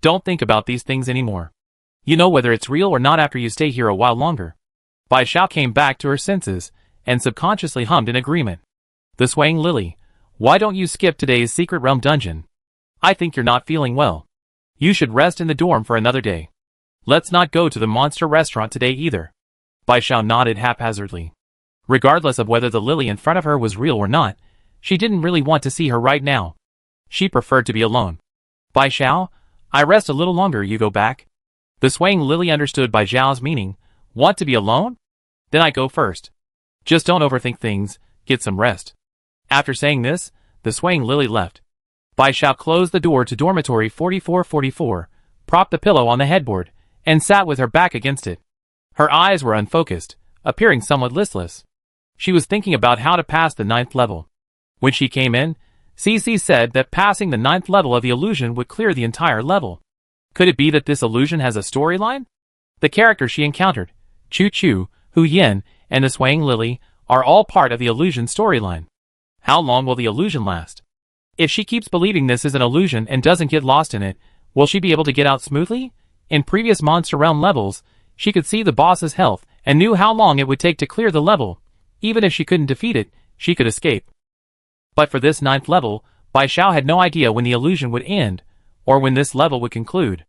Don't think about these things anymore. You know whether it's real or not after you stay here a while longer. Bai Xiao came back to her senses, and subconsciously hummed in agreement. The swaying lily, why don't you skip today's secret realm dungeon? I think you're not feeling well. You should rest in the dorm for another day. Let's not go to the monster restaurant today either. Bai Xiao nodded haphazardly. Regardless of whether the lily in front of her was real or not, she didn't really want to see her right now. She preferred to be alone. Bai Xiao, I rest a little longer, you go back. The swaying lily understood Bai Xiao's meaning. Want to be alone? Then I go first. Just don't overthink things, get some rest. After saying this, the swaying lily left. Bai Xiao closed the door to dormitory 4444, propped the pillow on the headboard, and sat with her back against it. Her eyes were unfocused, appearing somewhat listless. She was thinking about how to pass the 9th level. When she came in, CC said that passing the 9th level of the illusion would clear the entire level. Could it be that this illusion has a storyline? The characters she encountered, Chu Chu, Hu Yin, and the swaying lily, are all part of the illusion storyline. How long will the illusion last? If she keeps believing this is an illusion and doesn't get lost in it, will she be able to get out smoothly? In previous Monster Realm levels, she could see the boss's health and knew how long it would take to clear the level. Even if she couldn't defeat it, she could escape. But for this 9th level, Bai Xiao had no idea when the illusion would end, or when this level would conclude.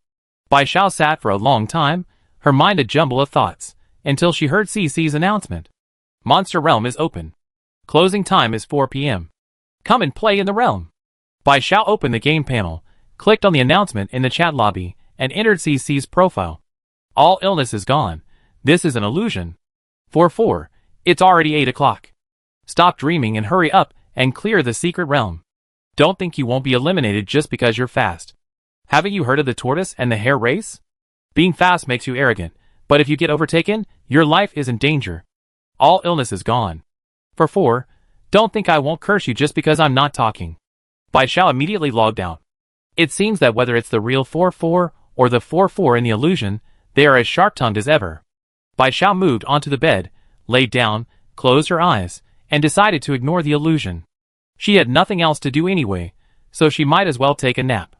Bai Xiao sat for a long time, her mind a jumble of thoughts, until she heard CC's announcement. Monster Realm is open. Closing time is 4 p.m. Come and play in the realm. Bai Xiao opened the game panel, clicked on the announcement in the chat lobby, and entered CC's profile. All illness is gone. This is an illusion. 4-4. It's already 8 o'clock. Stop dreaming and hurry up and clear the secret realm. Don't think you won't be eliminated just because you're fast. Haven't you heard of the tortoise and the hare race? Being fast makes you arrogant, but if you get overtaken, your life is in danger. All illness is gone. For 4, don't think I won't curse you just because I'm not talking. Bai Xiao immediately logged out. It seems that whether it's the real 4-4 or the 4-4 in the illusion, they are as sharp-tongued as ever. Bai Xiao moved onto the bed, laid down, closed her eyes, and decided to ignore the illusion. She had nothing else to do anyway, so she might as well take a nap.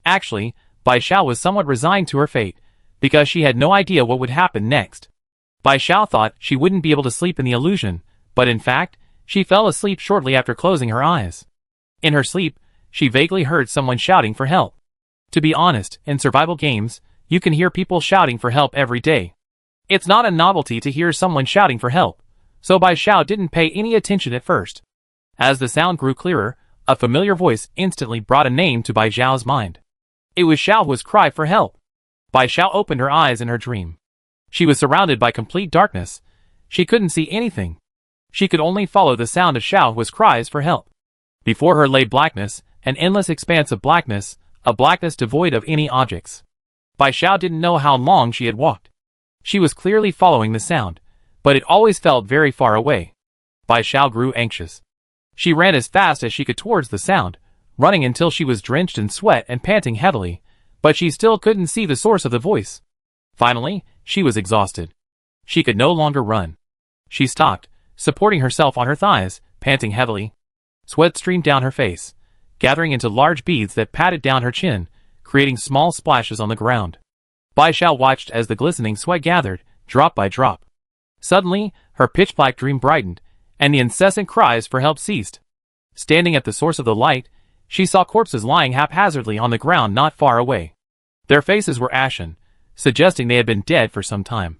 Actually, Bai Xiao was somewhat resigned to her fate, because she had no idea what would happen next. Bai Xiao thought she wouldn't be able to sleep in the illusion, but in fact, she fell asleep shortly after closing her eyes. In her sleep, she vaguely heard someone shouting for help. To be honest, in survival games, you can hear people shouting for help every day. It's not a novelty to hear someone shouting for help, so Bai Xiao didn't pay any attention at first. As the sound grew clearer, a familiar voice instantly brought a name to Bai Xiao's mind. It was Xiao Hua's cry for help. Bai Xiao opened her eyes in her dream. She was surrounded by complete darkness. She couldn't see anything. She could only follow the sound of Xiao Hua's cries for help. Before her lay blackness, an endless expanse of blackness, a blackness devoid of any objects. Bai Xiao didn't know how long she had walked. She was clearly following the sound, but it always felt very far away. Bai Xiao grew anxious. She ran as fast as she could towards the sound, running until she was drenched in sweat and panting heavily, but she still couldn't see the source of the voice. Finally, she was exhausted. She could no longer run. She stopped, supporting herself on her thighs, panting heavily. Sweat streamed down her face, gathering into large beads that patted down her chin, creating small splashes on the ground. Bai Xiao watched as the glistening sweat gathered, drop by drop. Suddenly, her pitch-black dream brightened, and the incessant cries for help ceased. Standing at the source of the light, she saw corpses lying haphazardly on the ground not far away. Their faces were ashen, suggesting they had been dead for some time.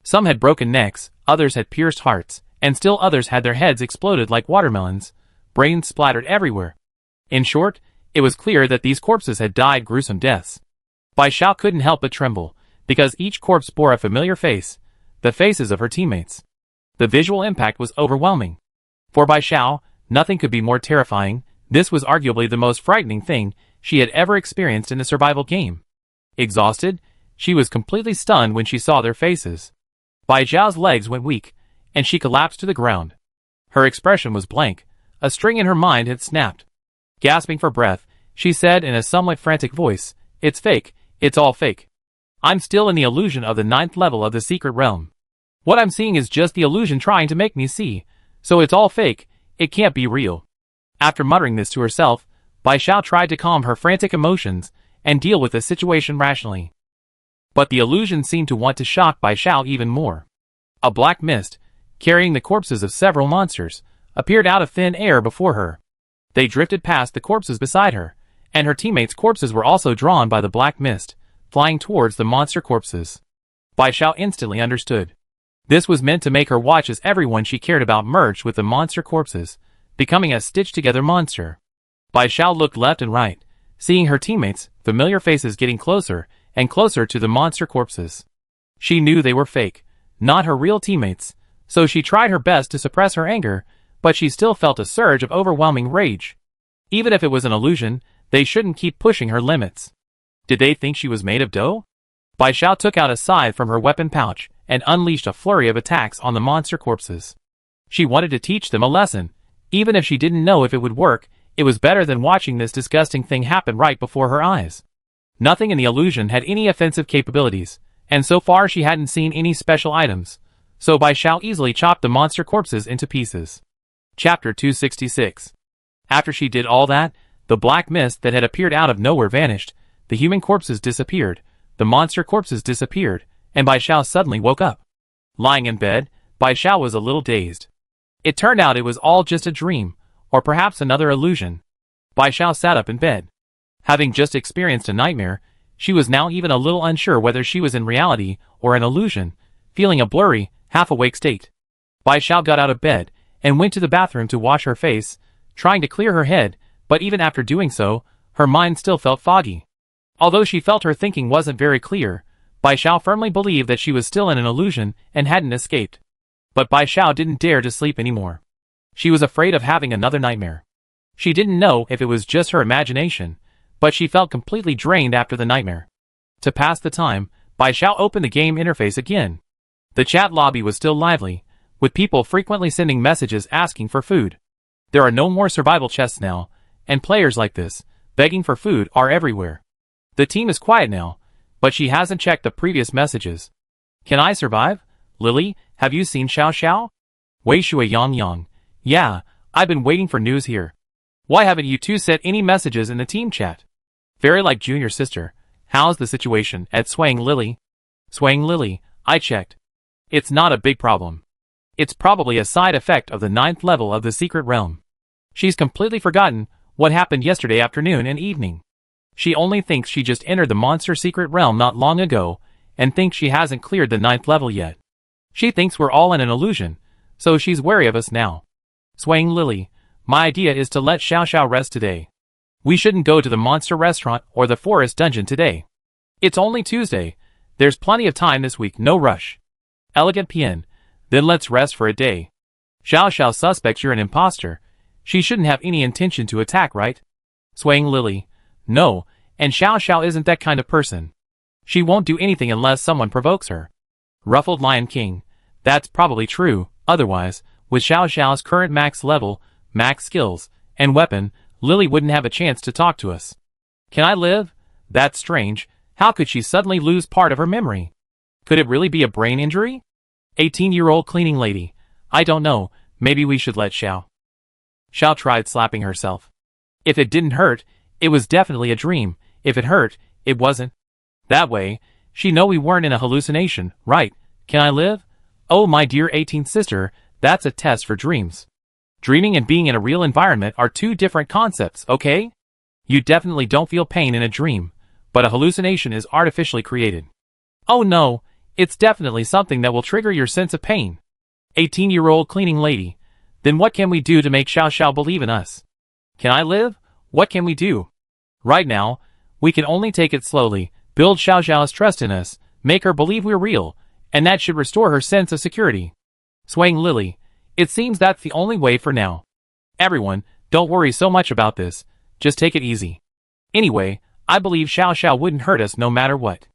Some had broken necks, others had pierced hearts, and still others had their heads exploded like watermelons, brains splattered everywhere. In short, it was clear that these corpses had died gruesome deaths. Bai Xiao couldn't help but tremble, because each corpse bore a familiar face, the faces of her teammates. The visual impact was overwhelming. For Bai Xiao, nothing could be more terrifying. This was arguably the most frightening thing she had ever experienced in a survival game. Exhausted, she was completely stunned when she saw their faces. Bai Xiao's legs went weak, and she collapsed to the ground. Her expression was blank. A string in her mind had snapped. Gasping for breath, she said in a somewhat frantic voice, "It's fake. It's all fake. I'm still in the illusion of the 9th level of the secret realm. What I'm seeing is just the illusion trying to make me see. So it's all fake. It can't be real." After muttering this to herself, Bai Xiao tried to calm her frantic emotions and deal with the situation rationally. But the illusion seemed to want to shock Bai Xiao even more. A black mist, carrying the corpses of several monsters, appeared out of thin air before her. They drifted past the corpses beside her, and her teammates' corpses were also drawn by the black mist, flying towards the monster corpses. Bai Xiao instantly understood. This was meant to make her watch as everyone she cared about merged with the monster corpses, becoming a stitched-together monster. Bai Xiao looked left and right, seeing her teammates' familiar faces getting closer and closer to the monster corpses. She knew they were fake, not her real teammates, so she tried her best to suppress her anger, but she still felt a surge of overwhelming rage. Even if it was an illusion, they shouldn't keep pushing her limits. Did they think she was made of dough? Bai Xiao took out a scythe from her weapon pouch and unleashed a flurry of attacks on the monster corpses. She wanted to teach them a lesson. Even if she didn't know if it would work, it was better than watching this disgusting thing happen right before her eyes. Nothing in the illusion had any offensive capabilities, and so far she hadn't seen any special items, so Bai Xiao easily chopped the monster corpses into pieces. Chapter 266. After she did all that, the black mist that had appeared out of nowhere vanished, the human corpses disappeared, the monster corpses disappeared, and Bai Xiao suddenly woke up. Lying in bed, Bai Xiao was a little dazed. It turned out it was all just a dream, or perhaps another illusion. Bai Xiao sat up in bed. Having just experienced a nightmare, she was now even a little unsure whether she was in reality or an illusion, feeling a blurry, half-awake state. Bai Xiao got out of bed and went to the bathroom to wash her face, trying to clear her head, but even after doing so, her mind still felt foggy. Although she felt her thinking wasn't very clear, Bai Xiao firmly believed that she was still in an illusion and hadn't escaped. But Bai Xiao didn't dare to sleep anymore. She was afraid of having another nightmare. She didn't know if it was just her imagination, but she felt completely drained after the nightmare. To pass the time, Bai Xiao opened the game interface again. The chat lobby was still lively, with people frequently sending messages asking for food. There are no more survival chests now, and players like this, begging for food, are everywhere. The team is quiet now, but she hasn't checked the previous messages. "Can I survive? Lily, have you seen Xiao Xiao? Wei Shui Yang Yang. Yeah, I've been waiting for news here. Why haven't you two sent any messages in the team chat? Very like junior sister. How's the situation at Swang Lily?" "Swang Lily, I checked. It's not a big problem. It's probably a side effect of the 9th level of the secret realm. She's completely forgotten what happened yesterday afternoon and evening. She only thinks she just entered the monster secret realm not long ago and thinks she hasn't cleared the 9th level yet. She thinks we're all in an illusion, so she's wary of us now. Swang Lily, my idea is to let Xiao Xiao rest today. We shouldn't go to the monster restaurant or the forest dungeon today. It's only Tuesday. There's plenty of time this week, no rush. Elegant Pien, then let's rest for a day. Xiao Xiao suspects you're an imposter. She shouldn't have any intention to attack, right? Swang Lily, no, and Xiao Xiao isn't that kind of person. She won't do anything unless someone provokes her. Ruffled Lion King, that's probably true. Otherwise, with Xiao Xiao's current max level, max skills, and weapon, Lily wouldn't have a chance to talk to us. Can I live? That's strange. How could she suddenly lose part of her memory? Could it really be a brain injury? 18-year-old cleaning lady. I don't know, maybe we should let Xiao. Xiao tried slapping herself. If it didn't hurt, it was definitely a dream. If it hurt, it wasn't. That way, she know we weren't in a hallucination, right? Can I live? Oh my dear 18th sister, that's a test for dreams. Dreaming and being in a real environment are two different concepts, okay? You definitely don't feel pain in a dream, but a hallucination is artificially created. Oh no, it's definitely something that will trigger your sense of pain. 18-year-old cleaning lady. Then what can we do to make Xiao Xiao believe in us? Can I live? What can we do? Right now, we can only take it slowly, build Xiao Xiao's trust in us, make her believe we're real, and that should restore her sense of security. Swaying Lily. It seems that's the only way for now. Everyone, don't worry so much about this, just take it easy. Anyway, I believe Xiao Xiao wouldn't hurt us no matter what.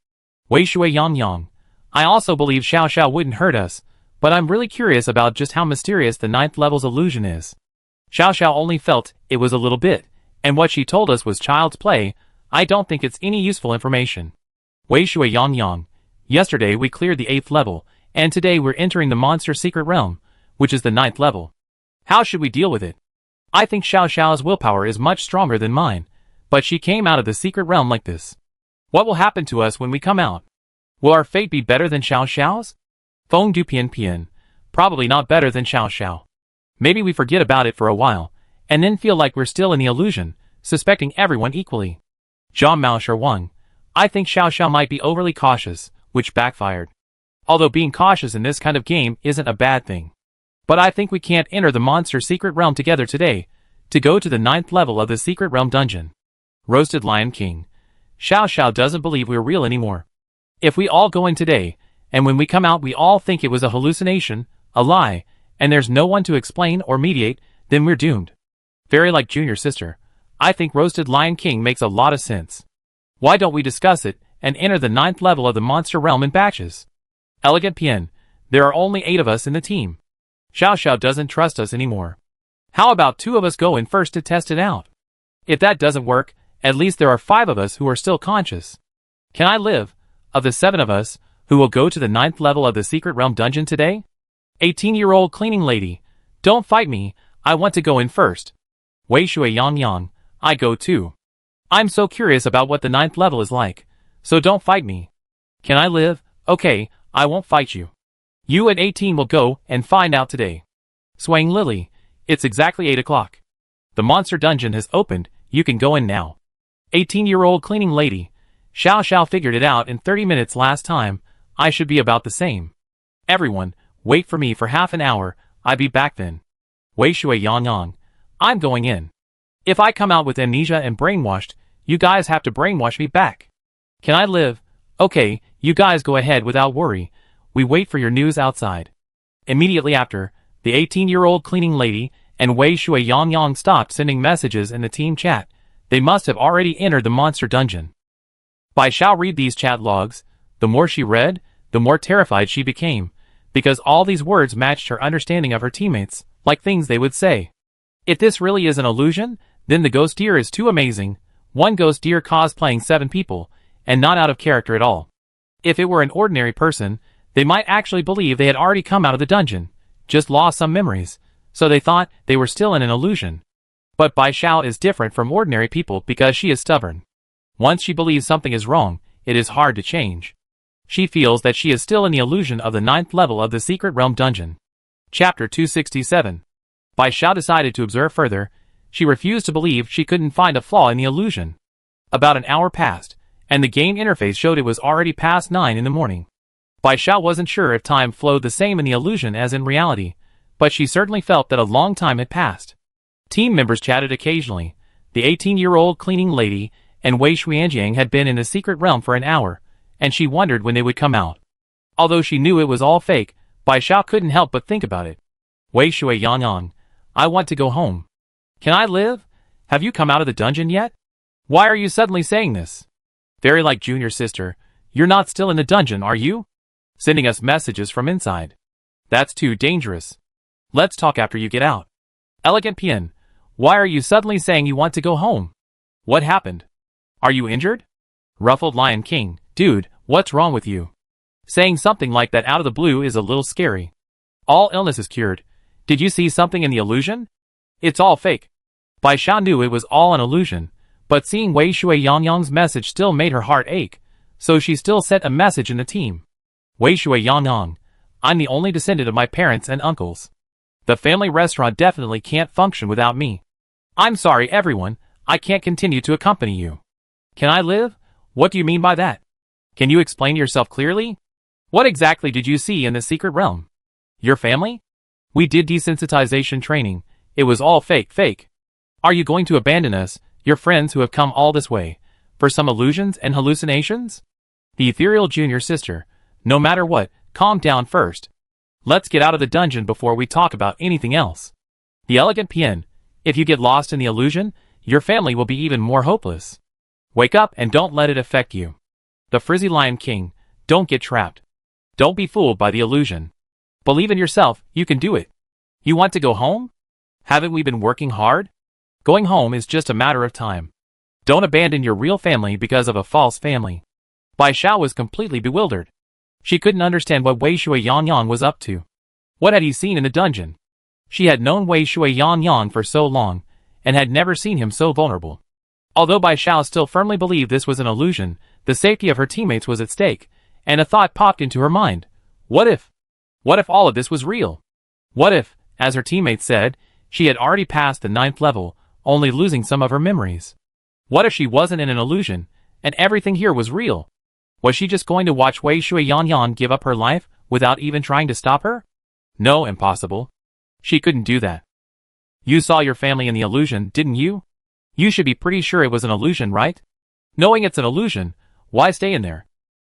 Wei Shui Yang Yang. I also believe Xiao Xiao wouldn't hurt us, but I'm really curious about just how mysterious the 9th level's illusion is. Xiao Xiao only felt it was a little bit, and what she told us was child's play. I don't think it's any useful information. Wei Shui Yang Yang. Yesterday we cleared the 8th level, and today we're entering the monster secret realm, which is the 9th level. How should we deal with it? I think Xiao Xiao's willpower is much stronger than mine, but she came out of the secret realm like this. What will happen to us when we come out? Will our fate be better than Xiao Xiao's? Feng Du Pian Pian. Probably not better than Xiao Xiao. Maybe we forget about it for a while, and then feel like we're still in the illusion, suspecting everyone equally. Zhang Mao Shi Wang. I think Xiao Xiao might be overly cautious, which backfired. Although being cautious in this kind of game isn't a bad thing. But I think we can't enter the monster secret realm together today, to go to the 9th level of the secret realm dungeon. Roasted Lion King. Xiao Xiao doesn't believe we're real anymore. If we all go in today, and when we come out we all think it was a hallucination, a lie, and there's no one to explain or mediate, then we're doomed. Very like Junior Sister. I think Roasted Lion King makes a lot of sense. Why don't we discuss it, and enter the 9th level of the monster realm in batches? Elegant Pian. There are only 8 of us in the team. Xiao Xiao doesn't trust us anymore. How about 2 of us go in first to test it out? If that doesn't work, at least there are 5 of us who are still conscious. Can I live? Of the 7 of us, who will go to the 9th level of the secret realm dungeon today? 18-year-old cleaning lady. Don't fight me, I want to go in first. Wei Shui Yang Yang. I go too. I'm so curious about what the 9th level is like, so don't fight me. Can I live? Okay, I won't fight you. You at 18 will go and find out today. Swaying Lily. It's exactly 8 o'clock. The monster dungeon has opened, you can go in now. 18-year-old cleaning lady. Xiao Xiao figured it out in 30 minutes last time, I should be about the same. Everyone, wait for me for half an hour, I'll be back then. Wei Shui Yang Yang. I'm going in. If I come out with amnesia and brainwashed, you guys have to brainwash me back. Can I live? Okay, you guys go ahead without worry. We wait for your news outside. Immediately after, the 18-year-old cleaning lady and Wei Shui Yang Yang stopped sending messages in the team chat. They must have already entered the monster dungeon. Bai Xiao read these chat logs. The more she read, the more terrified she became, because all these words matched her understanding of her teammates, like things they would say. If this really is an illusion, then the ghost deer is too amazing. One ghost deer cosplaying 7 people, and not out of character at all. If it were an ordinary person, they might actually believe they had already come out of the dungeon, just lost some memories, so they thought they were still in an illusion. But Bai Xiao is different from ordinary people because she is stubborn. Once she believes something is wrong, it is hard to change. She feels that she is still in the illusion of the 9th level of the secret realm dungeon. Chapter 267. Bai Xiao decided to observe further. She refused to believe she couldn't find a flaw in the illusion. About an hour passed, and the game interface showed it was already past 9 in the morning. Bai Xiao wasn't sure if time flowed the same in the illusion as in reality, but she certainly felt that a long time had passed. Team members chatted occasionally. The 18-year-old cleaning lady and Wei Xuanjiang had been in the secret realm for an hour, and she wondered when they would come out. Although she knew it was all fake, Bai Xiao couldn't help but think about it. Wei Shui Yang Yang. I want to go home. Can I live? Have you come out of the dungeon yet? Why are you suddenly saying this? Very like Junior Sister. You're not still in the dungeon, are you? Sending us messages from inside. That's too dangerous. Let's talk after you get out. Elegant Pian. Why are you suddenly saying you want to go home? What happened? Are you injured? Ruffled Lion King. Dude, what's wrong with you? Saying something like that out of the blue is a little scary. All illness is cured. Did you see something in the illusion? It's all fake. Bai Xiao knew it was all an illusion, but seeing Wei Shui Yang Yang's message still made her heart ache. so she still sent a message in the team. Wei Shui Yang, I'm the only descendant of my parents and uncles. The family restaurant definitely can't function without me. I'm sorry everyone, I can't continue to accompany you. Can I live? What do you mean by that? Can you explain yourself clearly? What exactly did you see in the secret realm? Your family? We did desensitization training. It was all fake. Are you going to abandon us, your friends who have come all this way, for some illusions and hallucinations? The ethereal junior sister, no matter what, calm down first. Let's get out of the dungeon before we talk about anything else. The elegant Pien, if you get lost in the illusion, your family will be even more hopeless. Wake up and don't let it affect you. The frizzy lion king, don't get trapped. Don't be fooled by the illusion. Believe in yourself, you can do it. You want to go home? Haven't we been working hard? Going home is just a matter of time. Don't abandon your real family because of a false family. Bai Xiao was completely bewildered. She couldn't understand what Wei Shui Yang was up to. What had he seen in the dungeon? She had known Wei Shui Yang for so long, and had never seen him so vulnerable. Although Bai Xiao still firmly believed this was an illusion, the safety of her teammates was at stake, and a thought popped into her mind. What if all of this was real? What if, as her teammates said, she had already passed the 9th level, only losing some of her memories? What if she wasn't in an illusion, and everything here was real? Was she just going to watch Wei Shui Yang give up her life, without even trying to stop her? No, impossible. She couldn't do that. You saw your family in the illusion, didn't you? You should be pretty sure it was an illusion, right? Knowing it's an illusion, why stay in there?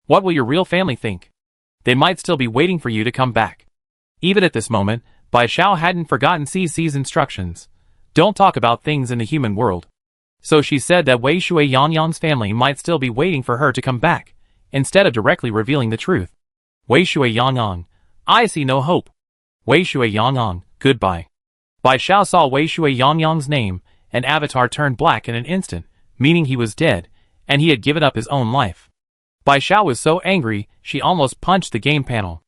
What will your real family think? They might still be waiting for you to come back. Even at this moment, Bai Xiao hadn't forgotten CC's instructions. Don't talk about things in the human world. So she said that Wei Shui Yang's family might still be waiting for her to come back, instead of directly revealing the truth. Wei Shui Yang, I see no hope. Wei Shui Yang, goodbye. Bai Xiao saw Wei Shui Yang's name, and avatar turned black in an instant, meaning he was dead, and he had given up his own life. Bai Xiao was so angry, she almost punched the game panel.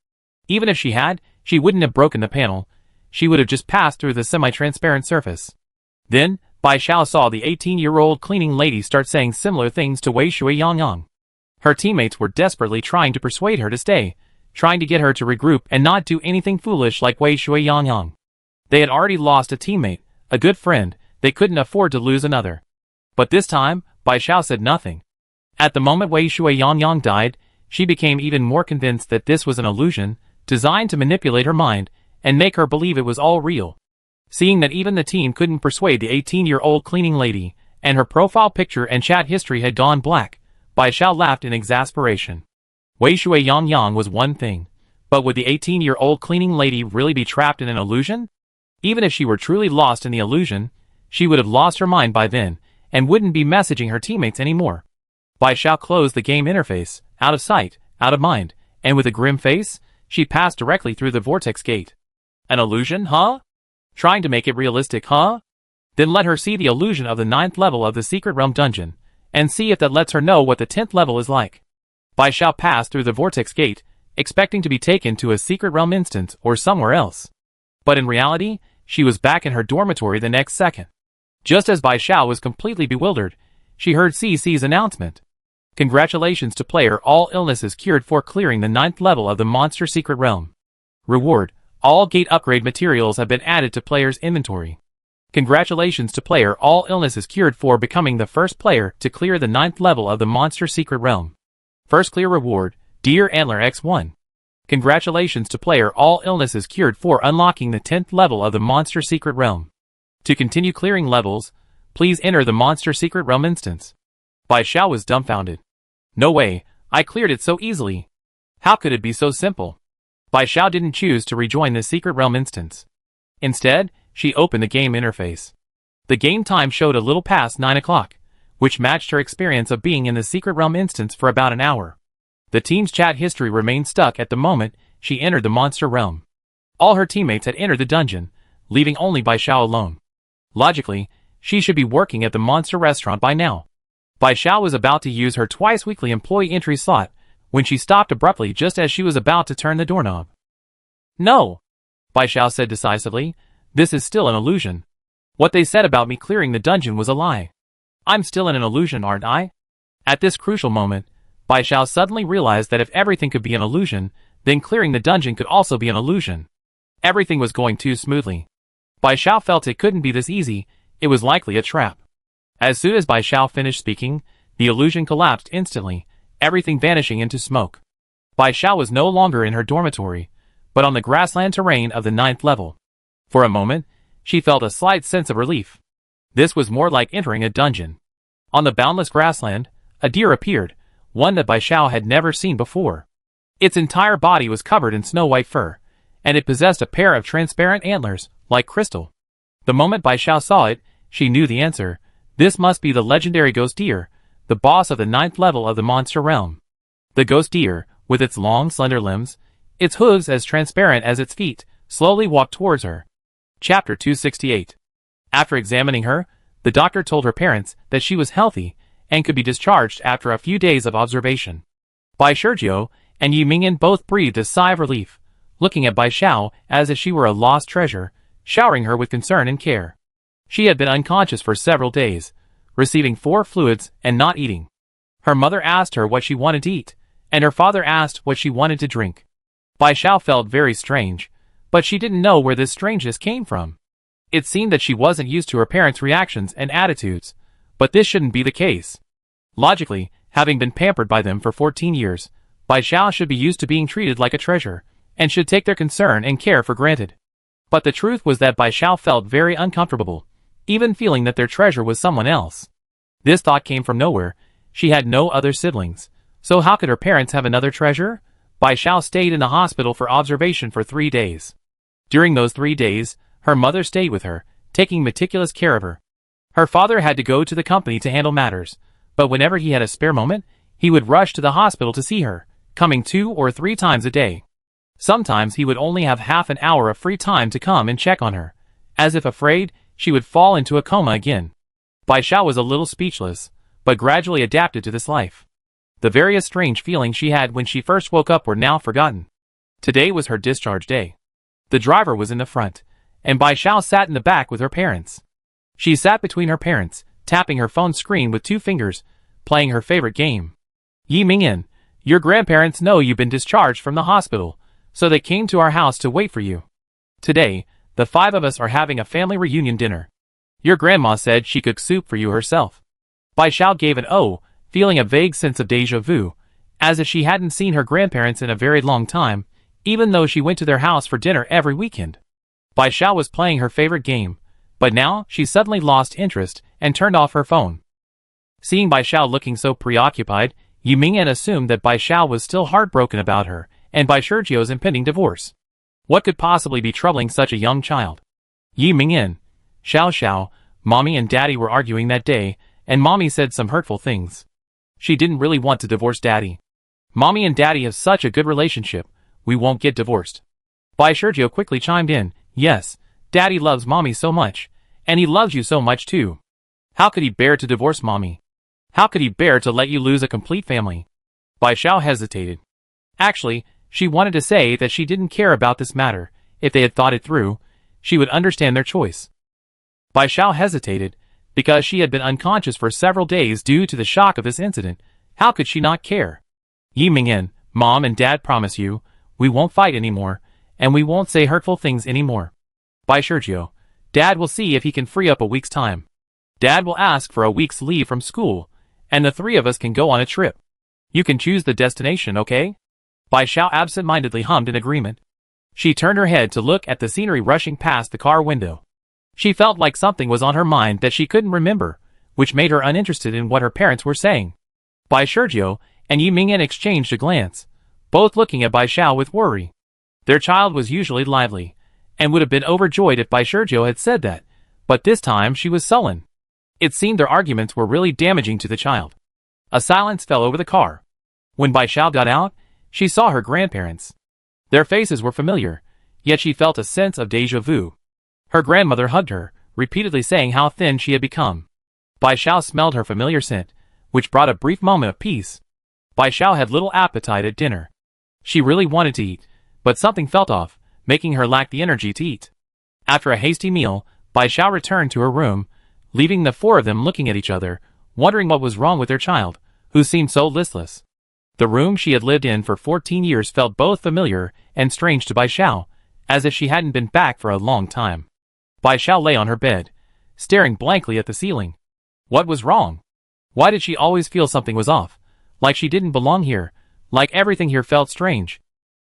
Even if she had, she wouldn't have broken the panel, she would have just passed through the semi-transparent surface. Then, Bai Xiao saw the 18-year-old cleaning lady start saying similar things to Wei Shui Yang. Her teammates were desperately trying to persuade her to stay, trying to get her to regroup and not do anything foolish like Wei Shui Yang. They had already lost a teammate, a good friend, they couldn't afford to lose another. But this time, Bai Xiao said nothing. At the moment Wei Shui Yang died, she became even more convinced that this was an illusion, designed to manipulate her mind, and make her believe it was all real. Seeing that even the team couldn't persuade the 18-year-old cleaning lady, and her profile picture and chat history had gone black, Bai Xiao laughed in exasperation. Wei Shui Yang was one thing, but would the 18-year-old cleaning lady really be trapped in an illusion? Even if she were truly lost in the illusion, she would have lost her mind by then, and wouldn't be messaging her teammates anymore. Bai Xiao closed the game interface, out of sight, out of mind, and with a grim face, she passed directly through the vortex gate. An illusion, huh? Trying to make it realistic, huh? Then let her see the illusion of the 9th level of the Secret Realm dungeon, and see if that lets her know what the 10th level is like. Bai Xiao passed through the vortex gate, expecting to be taken to a Secret Realm instance or somewhere else. But in reality, she was back in her dormitory the next second. Just as Bai Xiao was completely bewildered, she heard CC's announcement. Congratulations to player, all illnesses cured for clearing the 9th level of the Monster Secret Realm. Reward, all gate upgrade materials have been added to player's inventory. Congratulations to player, all illnesses cured for becoming the first player to clear the 9th level of the Monster Secret Realm. First clear reward, Deer Antler X1. Congratulations to player, all illnesses cured for unlocking the 10th level of the Monster Secret Realm. To continue clearing levels, please enter the Monster Secret Realm instance. Bai Xiao was dumbfounded. No way, I cleared it so easily. How could it be so simple? Bai Xiao didn't choose to rejoin the Secret Realm instance. Instead, she opened the game interface. The game time showed a little past 9 o'clock, which matched her experience of being in the Secret Realm instance for about an hour. The team's chat history remained stuck at the moment she entered the Monster Realm. All her teammates had entered the dungeon, leaving only Bai Xiao alone. Logically, she should be working at the Monster Restaurant by now. Bai Xiao was about to use her twice-weekly employee entry slot, when she stopped abruptly just as she was about to turn the doorknob. No! Bai Xiao said decisively, this is still an illusion. What they said about me clearing the dungeon was a lie. I'm still in an illusion, aren't I? At this crucial moment, Bai Xiao suddenly realized that if everything could be an illusion, then clearing the dungeon could also be an illusion. Everything was going too smoothly. Bai Xiao felt it couldn't be this easy, it was likely a trap. As soon as Bai Xiao finished speaking, the illusion collapsed instantly, everything vanishing into smoke. Bai Xiao was no longer in her dormitory, but on the grassland terrain of the 9th level. For a moment, she felt a slight sense of relief. This was more like entering a dungeon. On the boundless grassland, a deer appeared, one that Bai Xiao had never seen before. Its entire body was covered in snow-white fur, and it possessed a pair of transparent antlers, like crystal. The moment Bai Xiao saw it, she knew the answer. This must be the legendary ghost deer, the boss of the 9th level of the monster realm. The ghost deer, with its long, slender limbs, its hooves as transparent as its feet, slowly walked towards her. Chapter 268. After examining her, the doctor told her parents that she was healthy and could be discharged after a few days of observation. Bai Shijiu and Yi Mingyan both breathed a sigh of relief, looking at Bai Xiao as if she were a lost treasure, showering her with concern and care. She had been unconscious for several days, receiving 4 fluids and not eating. Her mother asked her what she wanted to eat, and her father asked what she wanted to drink. Bai Xiao felt very strange, but she didn't know where this strangeness came from. It seemed that she wasn't used to her parents' reactions and attitudes, but this shouldn't be the case. Logically, having been pampered by them for 14 years, Bai Xiao should be used to being treated like a treasure, and should take their concern and care for granted. But the truth was that Bai Xiao felt very uncomfortable, even feeling that their treasure was someone else. This thought came from nowhere. She had no other siblings, so how could her parents have another treasure? Bai Xiao stayed in the hospital for observation for 3 days. During those 3 days, her mother stayed with her, taking meticulous care of her. Her father had to go to the company to handle matters, but whenever he had a spare moment, he would rush to the hospital to see her, coming 2 or 3 times a day. Sometimes he would only have half an hour of free time to come and check on her, as if afraid she would fall into a coma again. Bai Xiao was a little speechless, but gradually adapted to this life. The various strange feelings she had when she first woke up were now forgotten. Today was her discharge day. The driver was in the front, and Bai Xiao sat in the back with her parents. She sat between her parents, tapping her phone screen with 2 fingers, playing her favorite game. Yi Mingyan, your grandparents know you've been discharged from the hospital, so they came to our house to wait for you. Today, the 5 of us are having a family reunion dinner. Your grandma said she cooked soup for you herself. Bai Xiao gave an "oh," feeling a vague sense of déjà vu, as if she hadn't seen her grandparents in a very long time, even though she went to their house for dinner every weekend. Bai Xiao was playing her favorite game, but now she suddenly lost interest and turned off her phone. Seeing Bai Xiao looking so preoccupied, Yi Mingyan assumed that Bai Xiao was still heartbroken about her and Bai Shijiu's impending divorce. What could possibly be troubling such a young child? Yi Mingyan, Xiao, Mommy and Daddy were arguing that day, and Mommy said some hurtful things. She didn't really want to divorce Daddy. Mommy and Daddy have such a good relationship, we won't get divorced. Bai Shijiu quickly chimed in, yes, Daddy loves Mommy so much, and he loves you so much too. How could he bear to divorce Mommy? How could he bear to let you lose a complete family? Bai Xiao hesitated. Actually, she wanted to say that she didn't care about this matter. If they had thought it through, she would understand their choice. Bai Xiao hesitated, because she had been unconscious for several days due to the shock of this incident. How could she not care? Yi Mingyan, Mom and Dad promise you, we won't fight anymore, and we won't say hurtful things anymore. Bai Shijiu, Dad will see if he can free up a week's time. Dad will ask for a week's leave from school, and the 3 of us can go on a trip. You can choose the destination, okay? Bai Xiao absent-mindedly hummed in agreement. She turned her head to look at the scenery rushing past the car window. She felt like something was on her mind that she couldn't remember, which made her uninterested in what her parents were saying. Bai Shijiu and Yi Mingyan exchanged a glance, both looking at Bai Xiao with worry. Their child was usually lively, and would have been overjoyed if Bai Shijiu had said that, but this time she was sullen. It seemed their arguments were really damaging to the child. A silence fell over the car. When Bai Xiao got out, she saw her grandparents. Their faces were familiar, yet she felt a sense of déjà vu. Her grandmother hugged her, repeatedly saying how thin she had become. Bai Xiao smelled her familiar scent, which brought a brief moment of peace. Bai Xiao had little appetite at dinner. She really wanted to eat, but something felt off, making her lack the energy to eat. After a hasty meal, Bai Xiao returned to her room, leaving the 4 of them looking at each other, wondering what was wrong with their child, who seemed so listless. The room she had lived in for 14 years felt both familiar and strange to Bai Xiao, as if she hadn't been back for a long time. Bai Xiao lay on her bed, staring blankly at the ceiling. What was wrong? Why did she always feel something was off? Like she didn't belong here, like everything here felt strange.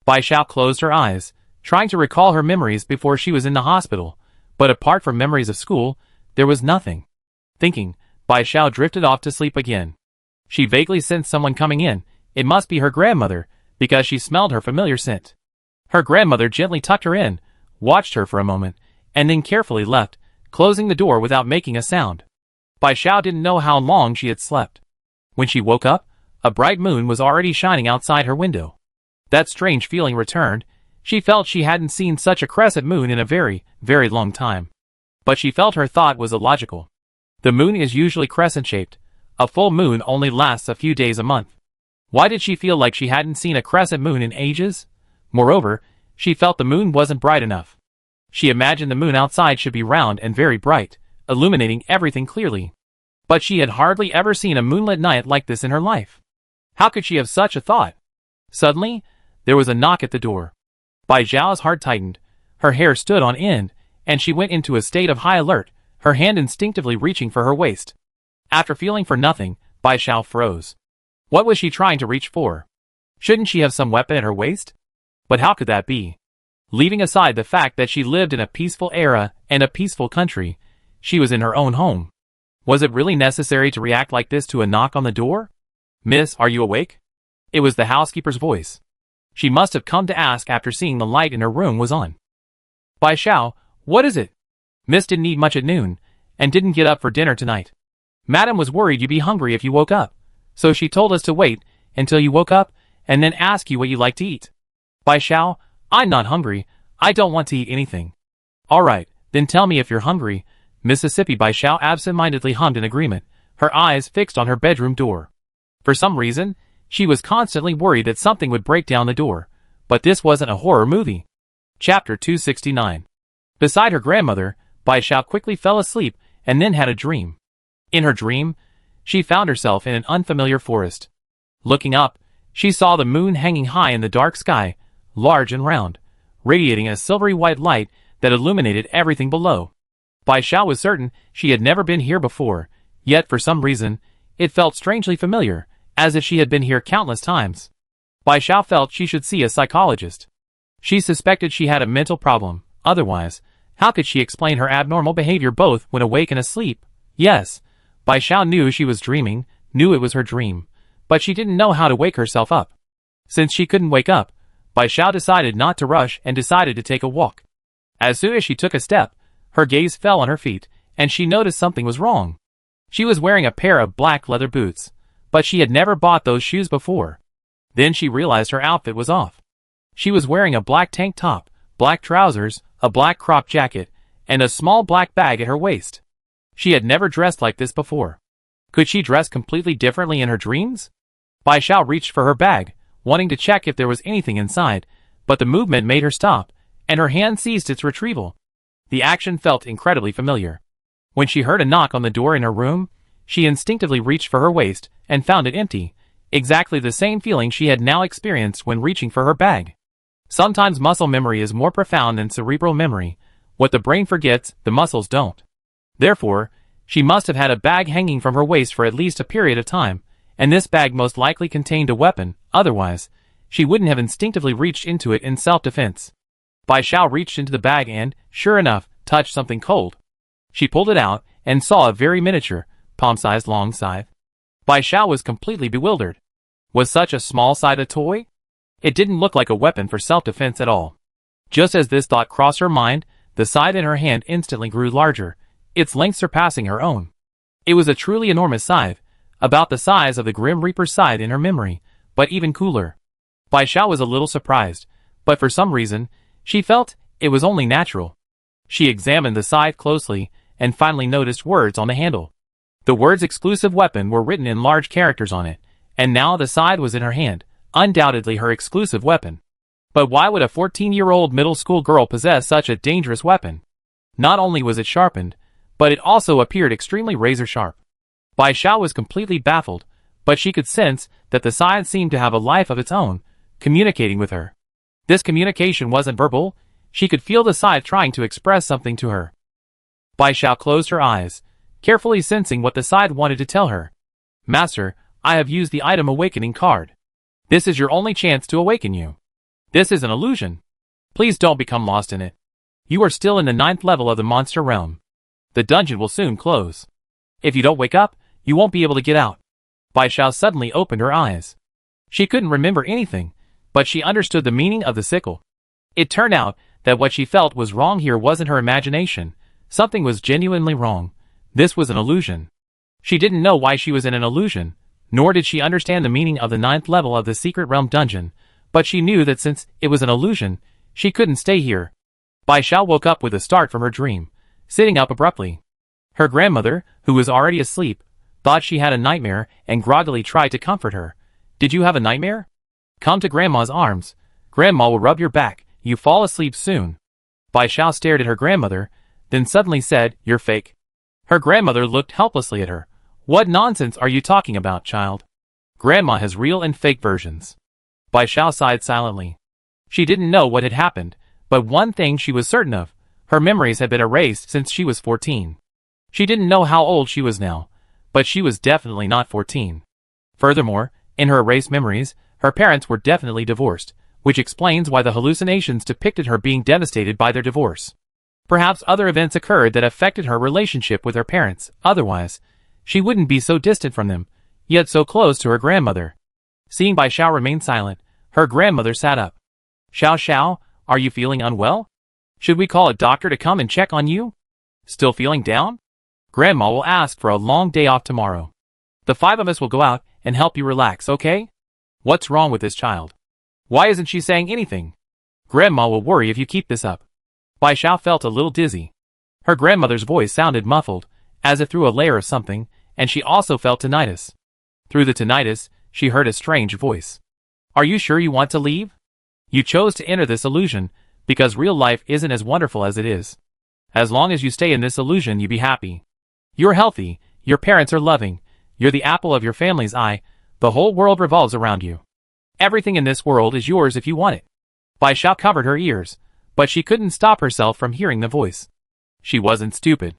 Bai Xiao closed her eyes, trying to recall her memories before she was in the hospital, but apart from memories of school, there was nothing. Thinking, Bai Xiao drifted off to sleep again. She vaguely sensed someone coming in. It must be her grandmother, because she smelled her familiar scent. Her grandmother gently tucked her in, watched her for a moment, and then carefully left, closing the door without making a sound. Bai Xiao didn't know how long she had slept. When she woke up, a bright moon was already shining outside her window. That strange feeling returned. She felt she hadn't seen such a crescent moon in a very, very long time. But she felt her thought was illogical. The moon is usually crescent-shaped. A full moon only lasts a few days a month. Why did she feel like she hadn't seen a crescent moon in ages? Moreover, she felt the moon wasn't bright enough. She imagined the moon outside should be round and very bright, illuminating everything clearly. But she had hardly ever seen a moonlit night like this in her life. How could she have such a thought? Suddenly, there was a knock at the door. Bai Xiao's heart tightened, her hair stood on end, and she went into a state of high alert, her hand instinctively reaching for her waist. After feeling for nothing, Bai Xiao froze. What was she trying to reach for? Shouldn't she have some weapon at her waist? But how could that be? Leaving aside the fact that she lived in a peaceful era and a peaceful country, she was in her own home. Was it really necessary to react like this to a knock on the door? Miss, are you awake? It was the housekeeper's voice. She must have come to ask after seeing the light in her room was on. Bai Xiao, what is it? Miss didn't eat much at noon, and didn't get up for dinner tonight. Madam was worried you'd be hungry if you woke up, so she told us to wait until you woke up, and then ask you what you'd like to eat. Bai Xiao, I'm not hungry, I don't want to eat anything. Alright, then tell me if you're hungry. Mississippi. Bai Xiao absent-mindedly hummed in agreement, her eyes fixed on her bedroom door. For some reason, she was constantly worried that something would break down the door, but this wasn't a horror movie. Chapter 269. Beside her grandmother, Bai Xiao quickly fell asleep and then had a dream. In her dream, she found herself in an unfamiliar forest. Looking up, she saw the moon hanging high in the dark sky, large and round, radiating a silvery white light that illuminated everything below. Bai Xiao was certain she had never been here before, yet for some reason, it felt strangely familiar, as if she had been here countless times. Bai Xiao felt she should see a psychologist. She suspected she had a mental problem, otherwise, how could she explain her abnormal behavior both when awake and asleep? Yes, Bai Xiao knew she was dreaming, knew it was her dream, but she didn't know how to wake herself up. Since she couldn't wake up, Bai Xiao decided not to rush and decided to take a walk. As soon as she took a step, her gaze fell on her feet, and she noticed something was wrong. She was wearing a pair of black leather boots, but she had never bought those shoes before. Then she realized her outfit was off. She was wearing a black tank top, black trousers, a black crop jacket, and a small black bag at her waist. She had never dressed like this before. Could she dress completely differently in her dreams? Bai Xiao reached for her bag, wanting to check if there was anything inside, but the movement made her stop, and her hand seized its retrieval. The action felt incredibly familiar. When she heard a knock on the door in her room, she instinctively reached for her waist and found it empty, exactly the same feeling she had now experienced when reaching for her bag. Sometimes muscle memory is more profound than cerebral memory. What the brain forgets, the muscles don't. Therefore, she must have had a bag hanging from her waist for at least a period of time, and this bag most likely contained a weapon, otherwise, she wouldn't have instinctively reached into it in self-defense. Bai Xiao reached into the bag and, sure enough, touched something cold. She pulled it out and saw a very miniature, palm-sized long scythe. Bai Xiao was completely bewildered. Was such a small scythe a toy? It didn't look like a weapon for self-defense at all. Just as this thought crossed her mind, the scythe in her hand instantly grew larger, its length surpassing her own. It was a truly enormous scythe, about the size of the Grim Reaper's scythe in her memory, but even cooler. Bai Xiao was a little surprised, but for some reason, she felt it was only natural. She examined the scythe closely, and finally noticed words on the handle. The words exclusive weapon were written in large characters on it, and now the scythe was in her hand, undoubtedly her exclusive weapon. But why would a 14-year-old middle school girl possess such a dangerous weapon? Not only was it sharpened, but it also appeared extremely razor-sharp. Bai Xiao was completely baffled, but she could sense that the side seemed to have a life of its own, communicating with her. This communication wasn't verbal, she could feel the side trying to express something to her. Bai Xiao closed her eyes, carefully sensing what the side wanted to tell her. Master, I have used the item awakening card. This is your only chance to awaken you. This is an illusion. Please don't become lost in it. You are still in the 9th level of the monster realm. The dungeon will soon close. If you don't wake up, you won't be able to get out. Bai Xiao suddenly opened her eyes. She couldn't remember anything, but she understood the meaning of the sickle. It turned out that what she felt was wrong here wasn't her imagination. Something was genuinely wrong. This was an illusion. She didn't know why she was in an illusion, nor did she understand the meaning of the 9th level of the secret realm dungeon, but she knew that since it was an illusion, she couldn't stay here. Bai Xiao woke up with a start from her dream, sitting up abruptly. Her grandmother, who was already asleep, thought she had a nightmare and groggily tried to comfort her. Did you have a nightmare? Come to Grandma's arms. Grandma will rub your back. You fall asleep soon. Bai Xiao stared at her grandmother, then suddenly said, You're fake. Her grandmother looked helplessly at her. What nonsense are you talking about, child? Grandma has real and fake versions. Bai Xiao sighed silently. She didn't know what had happened, but one thing she was certain of, her memories had been erased since she was 14. She didn't know how old she was now, but she was definitely not 14. Furthermore, in her erased memories, her parents were definitely divorced, which explains why the hallucinations depicted her being devastated by their divorce. Perhaps other events occurred that affected her relationship with her parents, otherwise, she wouldn't be so distant from them, yet so close to her grandmother. Seeing Bai Xiao remain silent, her grandmother sat up. Xiao Xiao, are you feeling unwell? Should we call a doctor to come and check on you? Still feeling down? Grandma will ask for a long day off tomorrow. The 5 of us will go out and help you relax, okay? What's wrong with this child? Why isn't she saying anything? Grandma will worry if you keep this up. Bai Xiao felt a little dizzy. Her grandmother's voice sounded muffled, as if through a layer of something, and she also felt tinnitus. Through the tinnitus, she heard a strange voice. Are you sure you want to leave? You chose to enter this illusion, because real life isn't as wonderful as it is. As long as you stay in this illusion, you be happy. You're healthy, your parents are loving, you're the apple of your family's eye, the whole world revolves around you. Everything in this world is yours if you want it. Bai Xiao covered her ears, but she couldn't stop herself from hearing the voice. She wasn't stupid.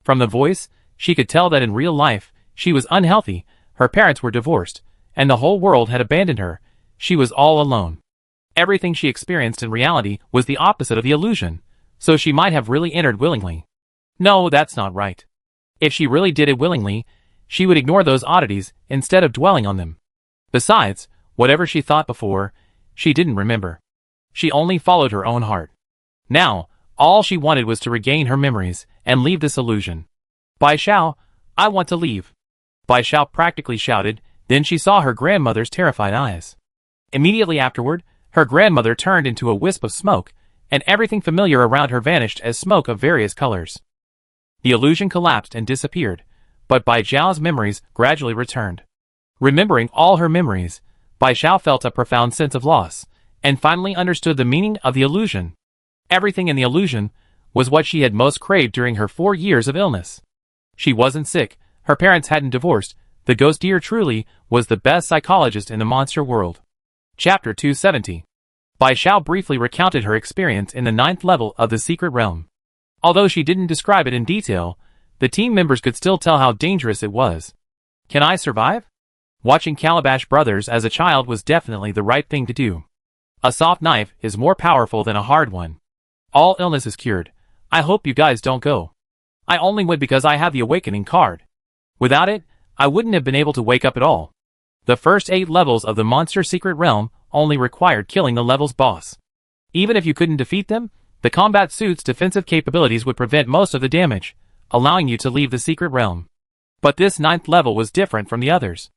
From the voice, she could tell that in real life, she was unhealthy, her parents were divorced, and the whole world had abandoned her. She was all alone. Everything she experienced in reality was the opposite of the illusion, so she might have really entered willingly. No, that's not right. If she really did it willingly, she would ignore those oddities instead of dwelling on them. Besides, whatever she thought before, she didn't remember. She only followed her own heart. Now, all she wanted was to regain her memories and leave this illusion. Bai Xiao, I want to leave. Bai Xiao practically shouted, then she saw her grandmother's terrified eyes. Immediately afterward, her grandmother turned into a wisp of smoke, and everything familiar around her vanished as smoke of various colors. The illusion collapsed and disappeared, but Bai Xiao's memories gradually returned. Remembering all her memories, Bai Xiao felt a profound sense of loss, and finally understood the meaning of the illusion. Everything in the illusion was what she had most craved during her 4 years of illness. She wasn't sick, her parents hadn't divorced, the ghost deer truly was the best psychologist in the monster world. Chapter 270. Bai Xiao briefly recounted her experience in the 9th level of the secret realm. Although she didn't describe it in detail, the team members could still tell how dangerous it was. Can I survive? Watching Calabash Brothers as a child was definitely the right thing to do. A soft knife is more powerful than a hard one. All illness is cured. I hope you guys don't go. I only went because I have the awakening card. Without it, I wouldn't have been able to wake up at all. The first 8 levels of the monster secret realm only required killing the level's boss. Even if you couldn't defeat them, the combat suit's defensive capabilities would prevent most of the damage, allowing you to leave the secret realm. But this 9th level was different from the others.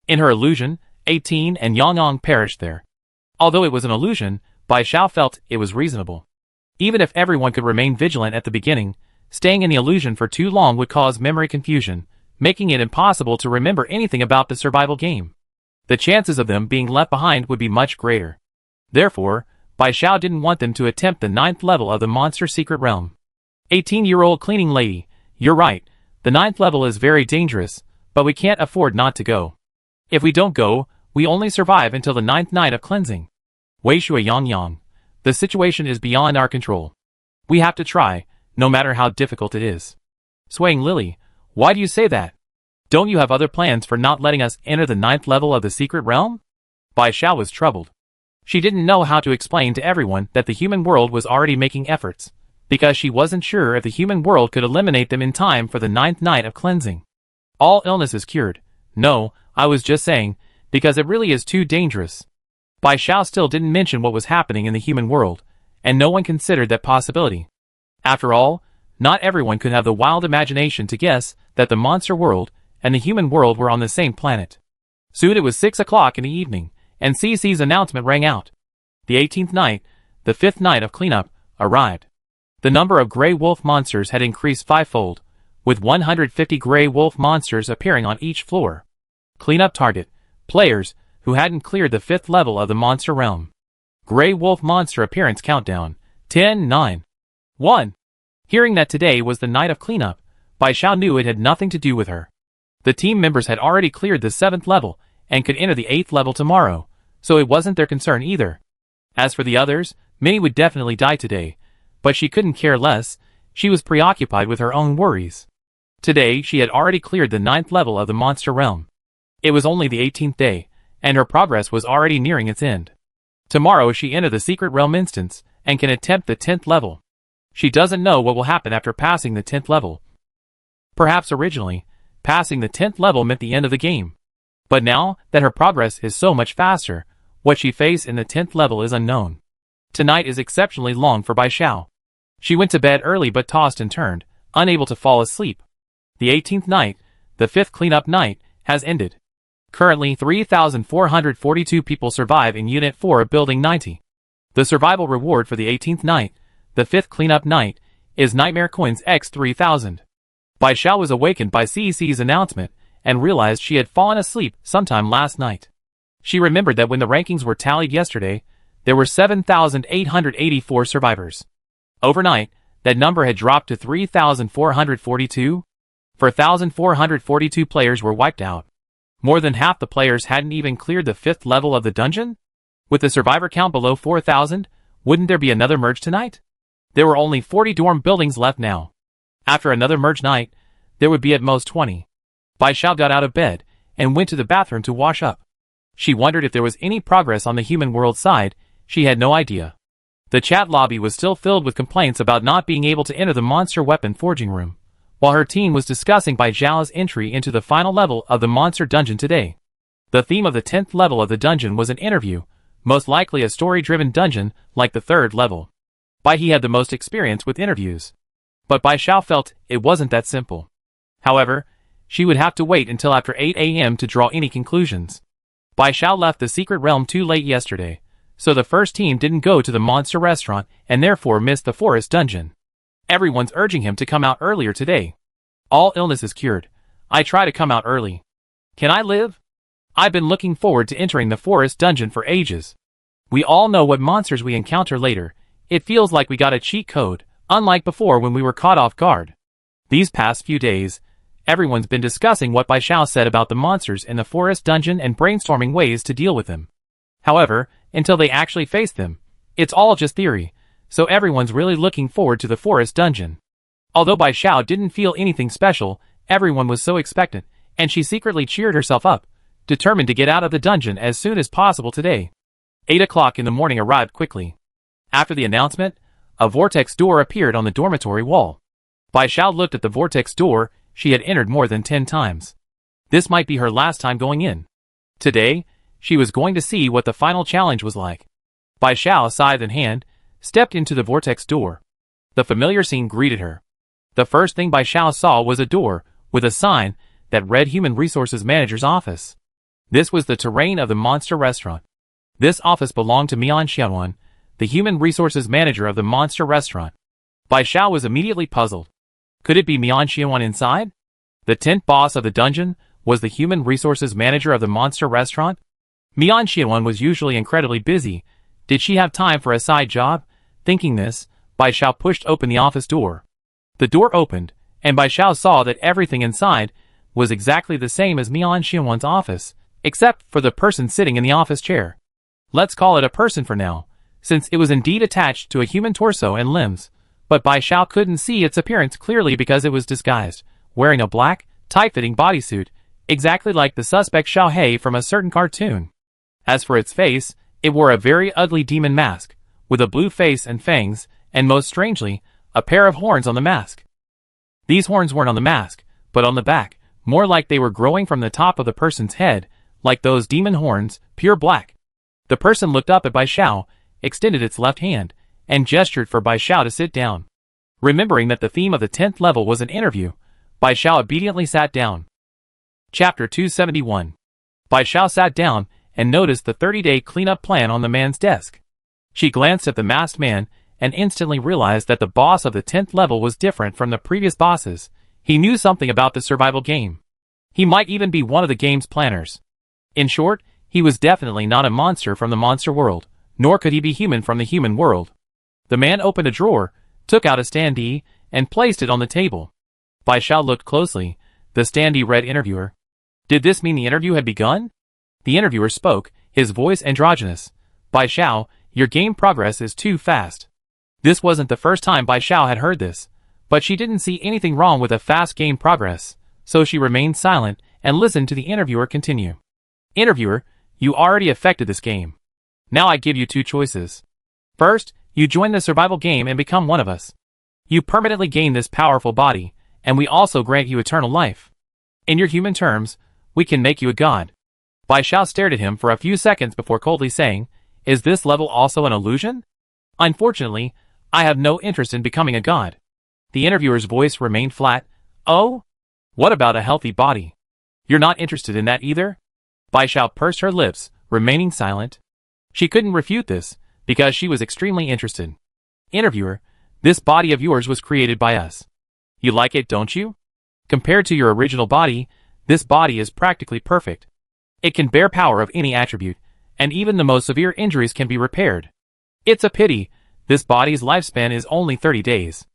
In her illusion, 18 and Yang perished there. Although it was an illusion, Bai Xiao felt it was reasonable. Even if everyone could remain vigilant at the beginning, staying in the illusion for too long would cause memory confusion, making it impossible to remember anything about the survival game. The chances of them being left behind would be much greater. Therefore, Bai Xiao didn't want them to attempt the 9th level of the monster secret realm. 18-year-old cleaning lady, you're right, the 9th level is very dangerous, but we can't afford not to go. If we don't go, we only survive until the 9th night of cleansing. Wei Shui Yang Yang. The situation is beyond our control. We have to try, no matter how difficult it is. Swaying Lily, why do you say that? Don't you have other plans for not letting us enter the 9th level of the secret realm? Bai Xiao was troubled. She didn't know how to explain to everyone that the human world was already making efforts, because she wasn't sure if the human world could eliminate them in time for the 9th night of cleansing. All illness is cured. No, I was just saying, because it really is too dangerous. Bai Xiao still didn't mention what was happening in the human world, and no one considered that possibility. After all, not everyone could have the wild imagination to guess that the monster world and the human world were on the same planet. Soon it was 6 o'clock in the evening, and CC's announcement rang out. The 18th night, the 5th night of cleanup, arrived. The number of gray wolf monsters had increased 5-fold, with 150 gray wolf monsters appearing on each floor. Cleanup target: players who hadn't cleared the 5th level of the monster realm. Gray wolf monster appearance countdown: 10, 9, 1. Hearing that today was the night of cleanup, Bai Xiao knew it had nothing to do with her. The team members had already cleared the 7th level and could enter the 8th level tomorrow, so it wasn't their concern either. As for the others, many would definitely die today, but she couldn't care less. She was preoccupied with her own worries. Today she had already cleared the 9th level of the monster realm. It was only the 18th day, and her progress was already nearing its end. Tomorrow she entered the secret realm instance and can attempt the 10th level. She doesn't know what will happen after passing the 10th level. Perhaps originally, passing the 10th level meant the end of the game. But now that her progress is so much faster, what she faced in the 10th level is unknown. Tonight is exceptionally long for Bai Xiao. She went to bed early but tossed and turned, unable to fall asleep. The 18th night, the 5th cleanup night, has ended. Currently 3,442 people survive in Unit 4 of Building 90. The survival reward for the 18th night, the 5th cleanup night, is Nightmare Coins X 3000. Bai Xiao was awakened by CC's announcement and realized she had fallen asleep sometime last night. She remembered that when the rankings were tallied yesterday, there were 7,884 survivors. Overnight, that number had dropped to 3,442. 4,442 players were wiped out. More than half the players hadn't even cleared the 5th level of the dungeon? With the survivor count below 4,000, wouldn't there be another merge tonight? There were only 40 dorm buildings left now. After another merge night, there would be at most 20. Bai Xiao got out of bed and went to the bathroom to wash up. She wondered if there was any progress on the human world side. She had no idea. The chat lobby was still filled with complaints about not being able to enter the monster weapon forging room, while her team was discussing Bai Xiao's entry into the final level of the monster dungeon today. The theme of the 10th level of the dungeon was an interview, most likely a story-driven dungeon like the 3rd level. Bai He had the most experience with interviews. But Bai Xiao felt it wasn't that simple. However, she would have to wait until after 8 a.m. to draw any conclusions. Bai Xiao left the secret realm too late yesterday, so the first team didn't go to the monster restaurant and therefore missed the forest dungeon. Everyone's urging him to come out earlier today. All illness is cured. I try to come out early. Can I live? I've been looking forward to entering the forest dungeon for ages. We all know what monsters we encounter later. It feels like we got a cheat code, unlike before when we were caught off guard. These past few days, everyone's been discussing what Bai Xiao said about the monsters in the forest dungeon and brainstorming ways to deal with them. However, until they actually face them, it's all just theory, so everyone's really looking forward to the forest dungeon. Although Bai Xiao didn't feel anything special, everyone was so expectant, and she secretly cheered herself up, determined to get out of the dungeon as soon as possible today. 8 o'clock in the morning arrived quickly. After the announcement, a vortex door appeared on the dormitory wall. Bai Xiao looked at the vortex door. She had entered more than 10 times. This might be her last time going in. Today, she was going to see what the final challenge was like. Bai Xiao, scythe in hand, stepped into the vortex door. The familiar scene greeted her. The first thing Bai Xiao saw was a door with a sign that read Human Resources Manager's office. This was the terrain of the monster restaurant. This office belonged to Mian Xiaowan, the Human Resources Manager of the monster restaurant. Bai Xiao was immediately puzzled. Could it be Mian Xiaowan inside? The 10th boss of the dungeon was the Human Resources Manager of the monster restaurant? Mian Xiaowan was usually incredibly busy. Did she have time for a side job? Thinking this, Bai Xiao pushed open the office door. The door opened, and Bai Xiao saw that everything inside was exactly the same as Mian Xiaowan's office, except for the person sitting in the office chair. Let's call it a person for now, since it was indeed attached to a human torso and limbs, but Bai Xiao couldn't see its appearance clearly because it was disguised, wearing a black, tight-fitting bodysuit, exactly like the suspect Xiao He from a certain cartoon. As for its face, it wore a very ugly demon mask, with a blue face and fangs, and most strangely, a pair of horns on the mask. These horns weren't on the mask, but on the back, more like they were growing from the top of the person's head, like those demon horns, pure black. The person looked up at Bai Xiao, extended its left hand, and gestured for Bai Xiao to sit down. Remembering that the theme of the 10th level was an interview, Bai Xiao obediently sat down. Chapter 271. Bai Xiao sat down and noticed the 30-day cleanup plan on the man's desk. She glanced at the masked man and instantly realized that the boss of the 10th level was different from the previous bosses. He knew something about the survival game. He might even be one of the game's planners. In short, he was definitely not a monster from the monster world, nor could he be human from the human world. The man opened a drawer, took out a standee, and placed it on the table. Bai Xiao looked closely. The standee read interviewer. Did this mean the interview had begun? The interviewer spoke, his voice androgynous. Bai Xiao, your game progress is too fast. This wasn't the first time Bai Xiao had heard this, but she didn't see anything wrong with a fast game progress, so she remained silent and listened to the interviewer continue. Interviewer, you already affected this game. Now I give you two choices. First, you join the survival game and become one of us. You permanently gain this powerful body, and we also grant you eternal life. In your human terms, we can make you a god. Bai Xiao stared at him for a few seconds before coldly saying, is this level also an illusion? Unfortunately, I have no interest in becoming a god. The interviewer's voice remained flat. Oh? What about a healthy body? You're not interested in that either? Bai Xiao pursed her lips, remaining silent. She couldn't refute this, because she was extremely interested. Interviewer, this body of yours was created by us. You like it, don't you? Compared to your original body, this body is practically perfect. It can bear power of any attribute, and even the most severe injuries can be repaired. It's a pity, this body's lifespan is only 30 days.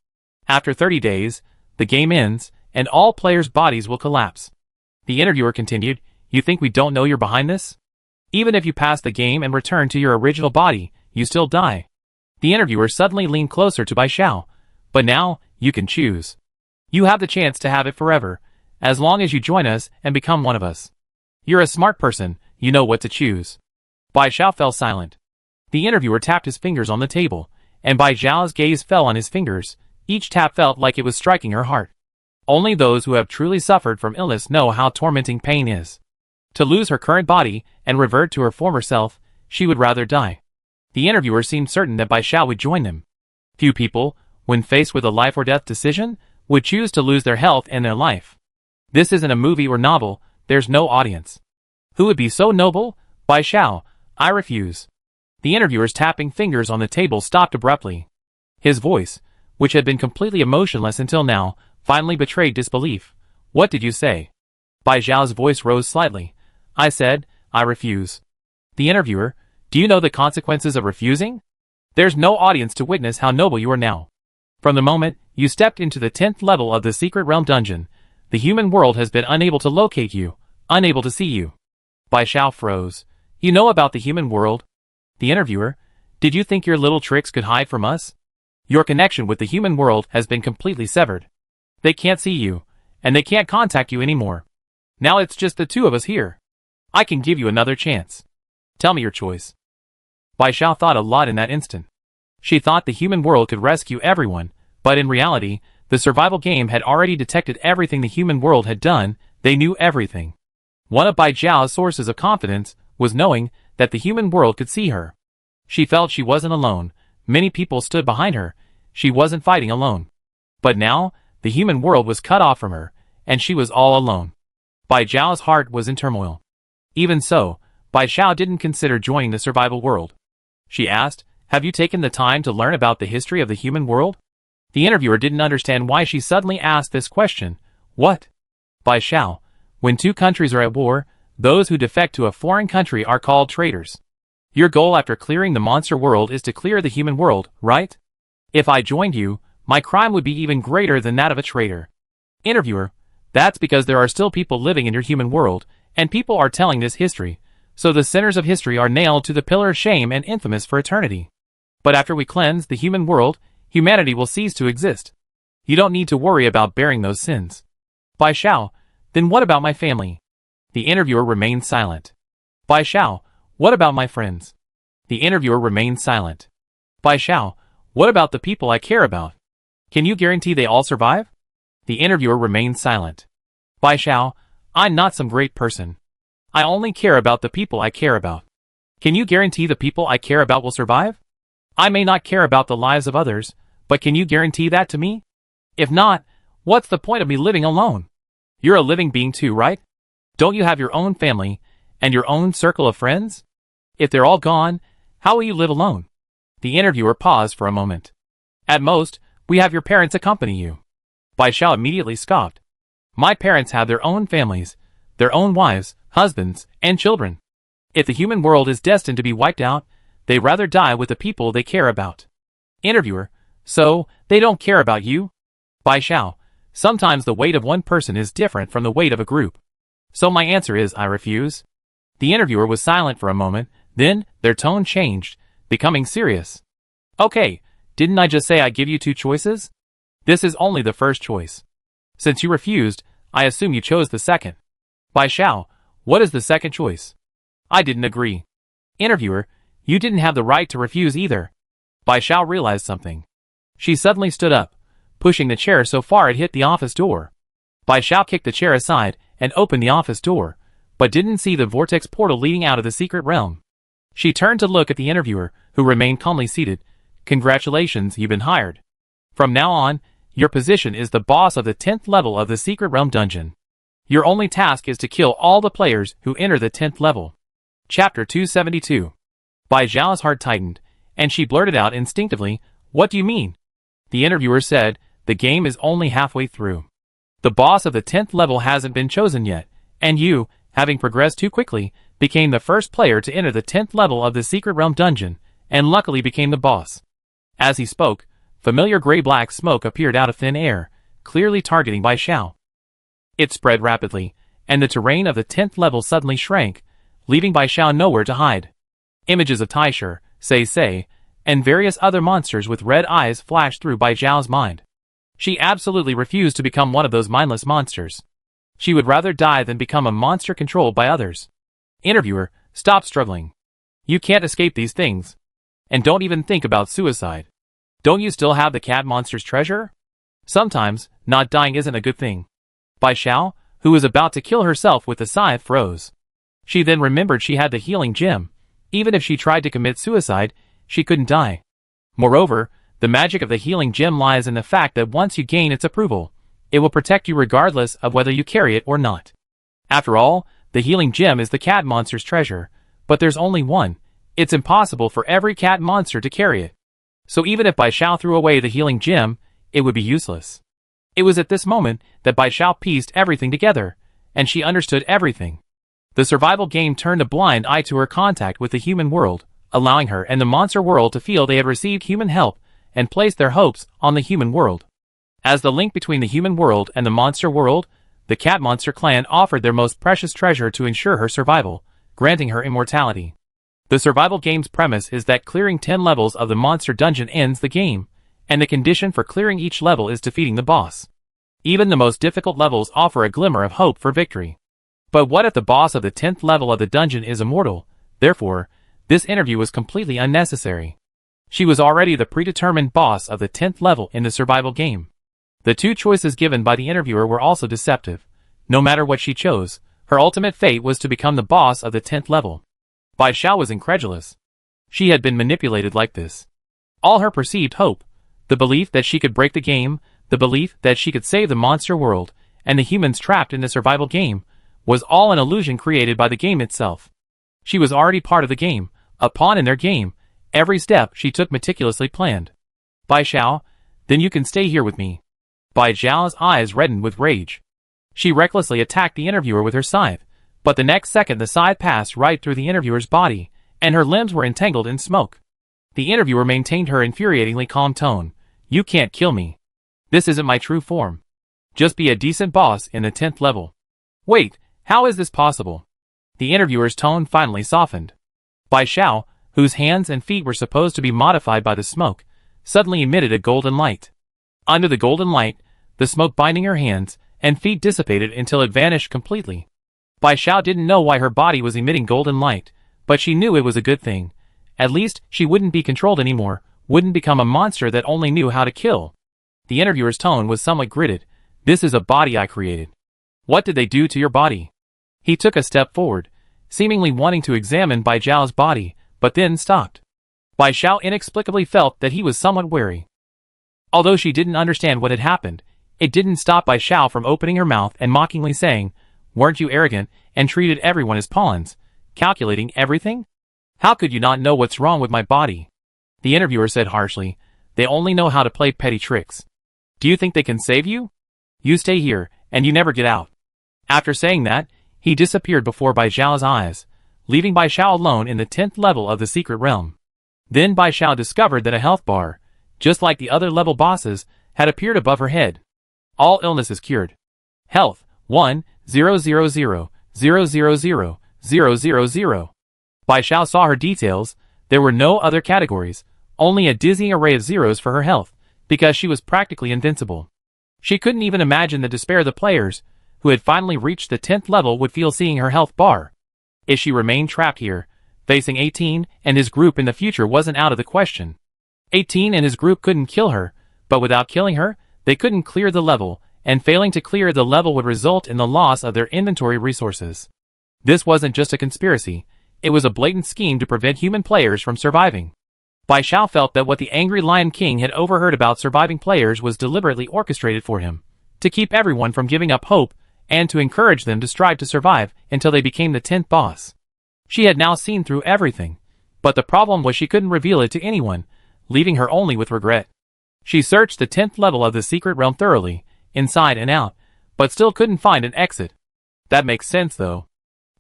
After 30 days, the game ends, and all players' bodies will collapse. The interviewer continued, you think we don't know you're behind this? Even if you pass the game and return to your original body, you still die. The interviewer suddenly leaned closer to Bai Xiao. But now, you can choose. You have the chance to have it forever, as long as you join us and become one of us. You're a smart person, you know what to choose. Bai Xiao fell silent. The interviewer tapped his fingers on the table, and Bai Xiao's gaze fell on his fingers. Each tap felt like it was striking her heart. Only those who have truly suffered from illness know how tormenting pain is. To lose her current body and revert to her former self, she would rather die. The interviewer seemed certain that Bai Xiao would join them. Few people, when faced with a life or death decision, would choose to lose their health and their life. This isn't a movie or novel, there's no audience. Who would be so noble? Bai Xiao, I refuse. The interviewer's tapping fingers on the table stopped abruptly. His voice, which had been completely emotionless until now, finally betrayed disbelief. What did you say? Bai Xiao's voice rose slightly. I said, I refuse. The interviewer, do you know the consequences of refusing? There's no audience to witness how noble you are now. From the moment you stepped into the 10th level of the Secret Realm dungeon, the human world has been unable to locate you, unable to see you. Bai Xiao froze. You know about the human world? The interviewer, did you think your little tricks could hide from us? Your connection with the human world has been completely severed. They can't see you, and they can't contact you anymore. Now it's just the two of us here. I can give you another chance. Tell me your choice. Bai Xiao thought a lot in that instant. She thought the human world could rescue everyone, but in reality, the survival game had already detected everything the human world had done. They knew everything. One of Bai Xiao's sources of confidence was knowing that the human world could see her. She felt she wasn't alone. Many people stood behind her. She wasn't fighting alone. But now, the human world was cut off from her, and she was all alone. Bai Xiao's heart was in turmoil. Even so, Bai Xiao didn't consider joining the survival world. She asked, have you taken the time to learn about the history of the human world? The interviewer didn't understand why she suddenly asked this question. What? Bai Xiao, when two countries are at war, those who defect to a foreign country are called traitors. Your goal after clearing the monster world is to clear the human world, right? If I joined you, my crime would be even greater than that of a traitor. Interviewer, that's because there are still people living in your human world, and people are telling this history, so the sinners of history are nailed to the pillar of shame and infamous for eternity. But after we cleanse the human world, humanity will cease to exist. You don't need to worry about bearing those sins. Bai Xiao, then what about my family? The interviewer remained silent. Bai Xiao, what about my friends? The interviewer remained silent. Bai Xiao, what about the people I care about? Can you guarantee they all survive? The interviewer remained silent. Bai Xiao, I'm not some great person. I only care about the people I care about. Can you guarantee the people I care about will survive? I may not care about the lives of others, but can you guarantee that to me? If not, what's the point of me living alone? You're a living being too, right? Don't you have your own family and your own circle of friends? If they're all gone, how will you live alone? The interviewer paused for a moment. At most, we have your parents accompany you. Bai Xiao immediately scoffed. My parents have their own families, their own wives, husbands, and children. If the human world is destined to be wiped out, they'd rather die with the people they care about. Interviewer, so, they don't care about you? Bai Xiao, sometimes the weight of one person is different from the weight of a group. So my answer is I refuse. The interviewer was silent for a moment, then their tone changed, becoming serious. Okay, didn't I just say I give you two choices? This is only the first choice. Since you refused, I assume you chose the second. Bai Xiao, what is the second choice? I didn't agree. Interviewer, you didn't have the right to refuse either. Bai Xiao realized something. She suddenly stood up, pushing the chair so far it hit the office door. Bai Xiao kicked the chair aside and opened the office door, but didn't see the vortex portal leading out of the secret realm. She turned to look at the interviewer, who remained calmly seated. Congratulations, you've been hired. From now on, your position is the boss of the 10th level of the secret realm dungeon. Your only task is to kill all the players who enter the 10th level. Chapter 272. Bai Xiao's heart tightened, and she blurted out instinctively, what do you mean? The interviewer said, the game is only halfway through. The boss of the 10th level hasn't been chosen yet, and you, having progressed too quickly, became the first player to enter the 10th level of the secret realm dungeon, and luckily became the boss. As he spoke, familiar gray-black smoke appeared out of thin air, clearly targeting Bai Xiao. It spread rapidly, and the terrain of the 10th level suddenly shrank, leaving Bai Xiao nowhere to hide. Images of Taisher, Sei, and various other monsters with red eyes flashed through Bai Xiao's mind. She absolutely refused to become one of those mindless monsters. She would rather die than become a monster controlled by others. Interviewer, stop struggling. You can't escape these things. And don't even think about suicide. Don't you still have the cat monster's treasure? Sometimes, not dying isn't a good thing. Bai Xiao, who was about to kill herself with the scythe, froze. She then remembered she had the healing gem. Even if she tried to commit suicide, she couldn't die. Moreover, the magic of the healing gem lies in the fact that once you gain its approval, it will protect you regardless of whether you carry it or not. After all, the healing gem is the cat monster's treasure, but there's only one. It's impossible for every cat monster to carry it. So even if Bai Xiao threw away the healing gem, it would be useless. It was at this moment that Bai Xiao pieced everything together, and she understood everything. The survival game turned a blind eye to her contact with the human world, allowing her and the monster world to feel they had received human help and placed their hopes on the human world. As the link between the human world and the monster world, the cat monster clan offered their most precious treasure to ensure her survival, granting her immortality. The survival game's premise is that clearing 10 levels of the monster dungeon ends the game, and the condition for clearing each level is defeating the boss. Even the most difficult levels offer a glimmer of hope for victory. But what if the boss of the 10th level of the dungeon is immortal? Therefore, this interview was completely unnecessary. She was already the predetermined boss of the 10th level in the survival game. The two choices given by the interviewer were also deceptive. No matter what she chose, her ultimate fate was to become the boss of the 10th level. Bai Xiao was incredulous. She had been manipulated like this. All her perceived hope, the belief that she could break the game, the belief that she could save the monster world, and the humans trapped in the survival game, was all an illusion created by the game itself. She was already part of the game, a pawn in their game. Every step she took meticulously planned. Bai Xiao, then you can stay here with me. Bai Xiao's eyes reddened with rage. She recklessly attacked the interviewer with her scythe, but the next second the scythe passed right through the interviewer's body, and her limbs were entangled in smoke. The interviewer maintained her infuriatingly calm tone. You can't kill me. This isn't my true form. Just be a decent boss in the 10th level. Wait, How is this possible? The interviewer's tone finally softened. Bai Xiao, whose hands and feet were supposed to be modified by the smoke, suddenly emitted a golden light. Under the golden light, the smoke binding her hands and feet dissipated until it vanished completely. Bai Xiao didn't know why her body was emitting golden light, but she knew it was a good thing. At least, she wouldn't be controlled anymore, wouldn't become a monster that only knew how to kill. The interviewer's tone was somewhat gritted. This is a body I created. What did they do to your body? He took a step forward, seemingly wanting to examine Bai Xiao's body, but then stopped. Bai Xiao inexplicably felt that he was somewhat wary. Although she didn't understand what had happened, it didn't stop Bai Xiao from opening her mouth and mockingly saying, "Weren't you arrogant and treated everyone as pawns, calculating everything? How could you not know what's wrong with my body?" The interviewer said harshly, "They only know how to play petty tricks. Do you think they can save you? You stay here, and you never get out." After saying that, he disappeared before Bai Xiao's eyes, leaving Bai Xiao alone in the 10th level of the secret realm. Then Bai Xiao discovered that a health bar, just like the other level bosses, had appeared above her head. All illnesses cured. Health, 1,000,000,000. Bai Xiao saw her details. There were no other categories, only a dizzying array of zeros for her health, because she was practically invincible. She couldn't even imagine the despair the players, who had finally reached the 10th level, would feel seeing her health bar. If she remained trapped here, facing 18 and his group in the future wasn't out of the question. 18 and his group couldn't kill her, but without killing her, they couldn't clear the level, and failing to clear the level would result in the loss of their inventory resources. This wasn't just a conspiracy, it was a blatant scheme to prevent human players from surviving. Bai Xiao felt that what the angry Lion King had overheard about surviving players was deliberately orchestrated for him, to keep everyone from giving up hope, and to encourage them to strive to survive until they became the 10th boss. She had now seen through everything, but the problem was she couldn't reveal it to anyone, leaving her only with regret. She searched the 10th level of the secret realm thoroughly, inside and out, but still couldn't find an exit. That makes sense though.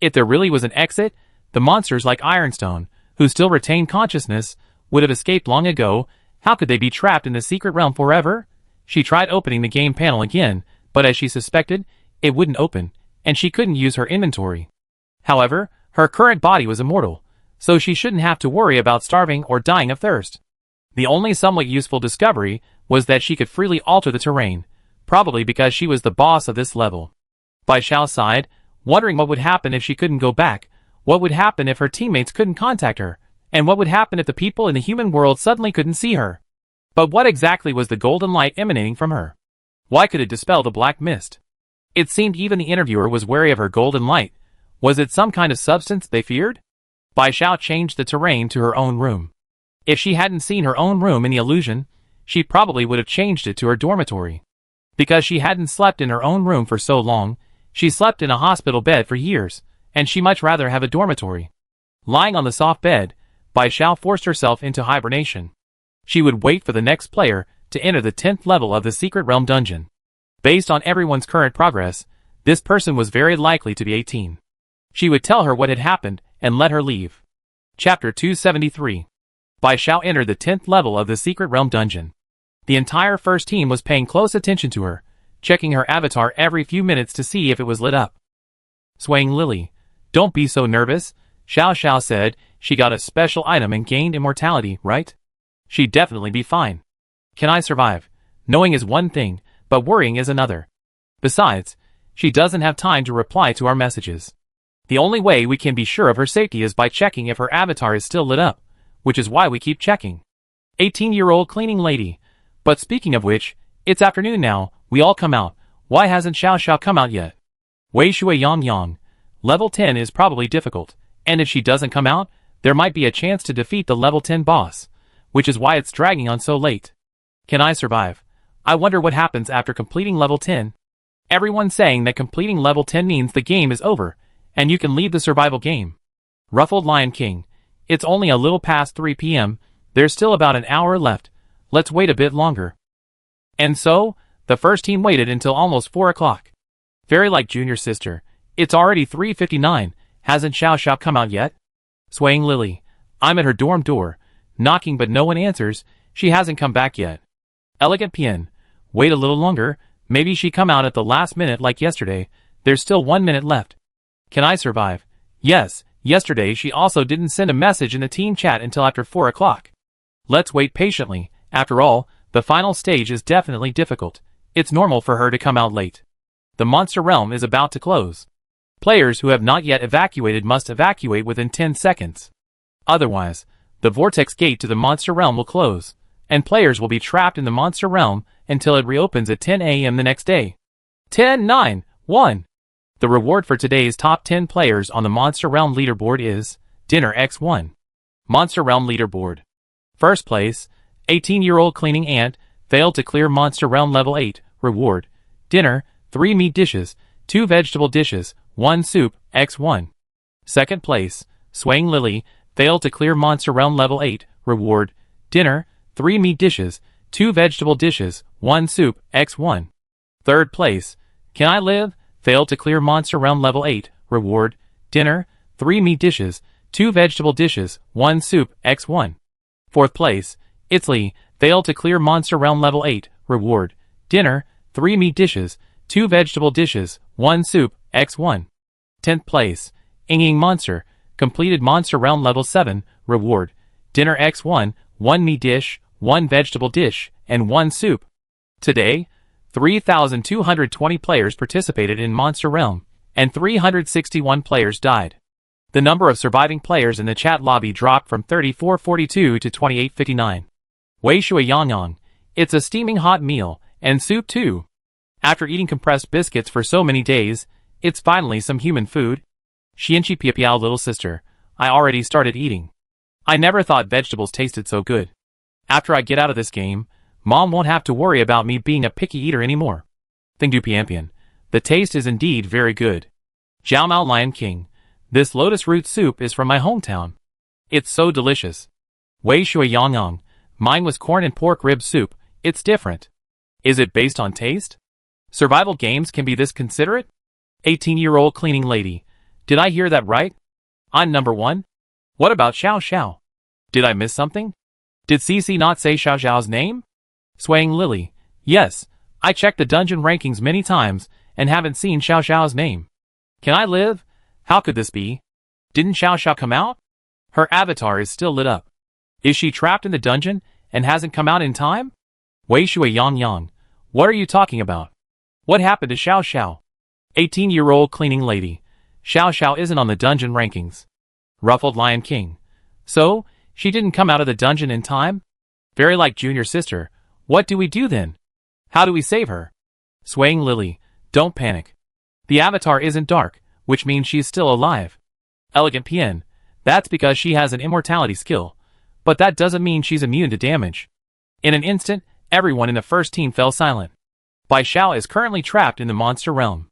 If there really was an exit, the monsters like Ironstone, who still retained consciousness, would have escaped long ago. How could they be trapped in the secret realm forever? She tried opening the game panel again, but as she suspected, it wouldn't open, and she couldn't use her inventory. However, her current body was immortal, so she shouldn't have to worry about starving or dying of thirst. The only somewhat useful discovery was that she could freely alter the terrain, probably because she was the boss of this level. Bai Xiao sighed, wondering what would happen if she couldn't go back, what would happen if her teammates couldn't contact her, and what would happen if the people in the human world suddenly couldn't see her. But what exactly was the golden light emanating from her? Why could it dispel the black mist? It seemed even the interviewer was wary of her golden light. Was it some kind of substance they feared? Bai Xiao changed the terrain to her own room. If she hadn't seen her own room in the illusion, she probably would have changed it to her dormitory. Because she hadn't slept in her own room for so long, she slept in a hospital bed for years, and she much rather have a dormitory. Lying on the soft bed, Bai Xiao forced herself into hibernation. She would wait for the next player to enter the 10th level of the secret realm dungeon. Based on everyone's current progress, this person was very likely to be 18. She would tell her what had happened and let her leave. Chapter 273. Bai Xiao entered the 10th level of the secret realm dungeon. The entire first team was paying close attention to her, checking her avatar every few minutes to see if it was lit up. Swaying Lily, "Don't be so nervous," Xiao Xiao said. "She got a special item and gained immortality, right? She'd definitely be fine. Can I survive? Knowing is one thing, but worrying is another. Besides, she doesn't have time to reply to our messages. The only way we can be sure of her safety is by checking if her avatar is still lit up, which is why we keep checking." 18-year-old cleaning lady. "But speaking of which, it's afternoon now, we all come out. Why hasn't Xiao Xiao come out yet?" Wei Shui Yang Yang. "Level 10 is probably difficult, and if she doesn't come out, there might be a chance to defeat the level 10 boss, which is why it's dragging on so late. Can I survive? I wonder what happens after completing level 10. Everyone's saying that completing level 10 means the game is over, and you can leave the survival game." Ruffled Lion King. "It's only a little past 3 p.m., there's still about an hour left, let's wait a bit longer." And so, the first team waited until almost 4 o'clock. Very like Junior Sister, "It's already 3:59, hasn't Xiao Xiao come out yet?" Swaying Lily. "I'm at her dorm door, knocking but no one answers, she hasn't come back yet." Elegant Pian. "Wait a little longer, maybe she come out at the last minute like yesterday, there's still 1 minute left. Can I survive? Yes, yesterday she also didn't send a message in the team chat until after 4 o'clock. Let's wait patiently. After all, the final stage is definitely difficult. It's normal for her to come out late. The monster realm is about to close. Players who have not yet evacuated must evacuate within 10 seconds. Otherwise, the vortex gate to the monster realm will close, and players will be trapped in the monster realm until it reopens at 10 a.m. the next day. 10, 9, 1. The reward for today's top 10 players on the Monster Realm leaderboard is Dinner X1. Monster Realm leaderboard. First place, 18-year-old cleaning ant, failed to clear Monster Realm level 8. Reward, dinner, 3 meat dishes, 2 vegetable dishes, 1 soup, X1. Second place, Swaying Lily, failed to clear Monster Realm level 8. Reward, dinner, 3 meat dishes, 2 vegetable dishes, 1 soup, X1. Third place, Can I Live, failed to clear Monster Realm level 8. Reward, dinner, 3 meat dishes, 2 vegetable dishes, 1 soup, X1. Fourth place, Itzly, failed to clear Monster Realm level 8. Reward, dinner, 3 meat dishes, 2 vegetable dishes, 1 soup, X1. 10th place, Inging Monster, completed Monster Realm level 7. Reward, dinner X1, 1 meat dish, 1 vegetable dish, and 1 soup. Today, 3,220 players participated in Monster Realm, and 361 players died. The number of surviving players in the chat lobby dropped from 3442 to 2859. Wei Shui Yangyang, it's a steaming hot meal, and soup too. After eating compressed biscuits for so many days, it's finally some human food. Xianqi Piapiao little sister, I already started eating. I never thought vegetables tasted so good. After I get out of this game, Mom won't have to worry about me being a picky eater anymore. Thing Du Piampian, the taste is indeed very good. Jiao Mao Lion King, this lotus root soup is from my hometown. It's so delicious. Wei Shui Yangyang, mine was corn and pork rib soup, it's different. Is it based on taste? Survival games can be this considerate? 18-year-old cleaning lady, did I hear that right? I'm number 1? What about Xiao Xiao? Did I miss something? Did CC not say Xiao Xiao's name? Swaying Lily, yes, I checked the dungeon rankings many times and haven't seen Xiao Xiao's name. Can I live? How could this be? Didn't Xiao Xiao come out? Her avatar is still lit up. Is she trapped in the dungeon and hasn't come out in time? Wei Shui Yangyang, what are you talking about? What happened to Xiao Xiao? 18-year-old cleaning lady, Xiao Xiao isn't on the dungeon rankings. Ruffled Lion King, so, she didn't come out of the dungeon in time? Very like junior sister, what do we do then? How do we save her? Swaying Lily, don't panic. The avatar isn't dark, which means she's still alive. Elegant Pien, that's because she has an immortality skill, but that doesn't mean she's immune to damage. In an instant, everyone in the first team fell silent. Bai Xiao is currently trapped in the monster realm.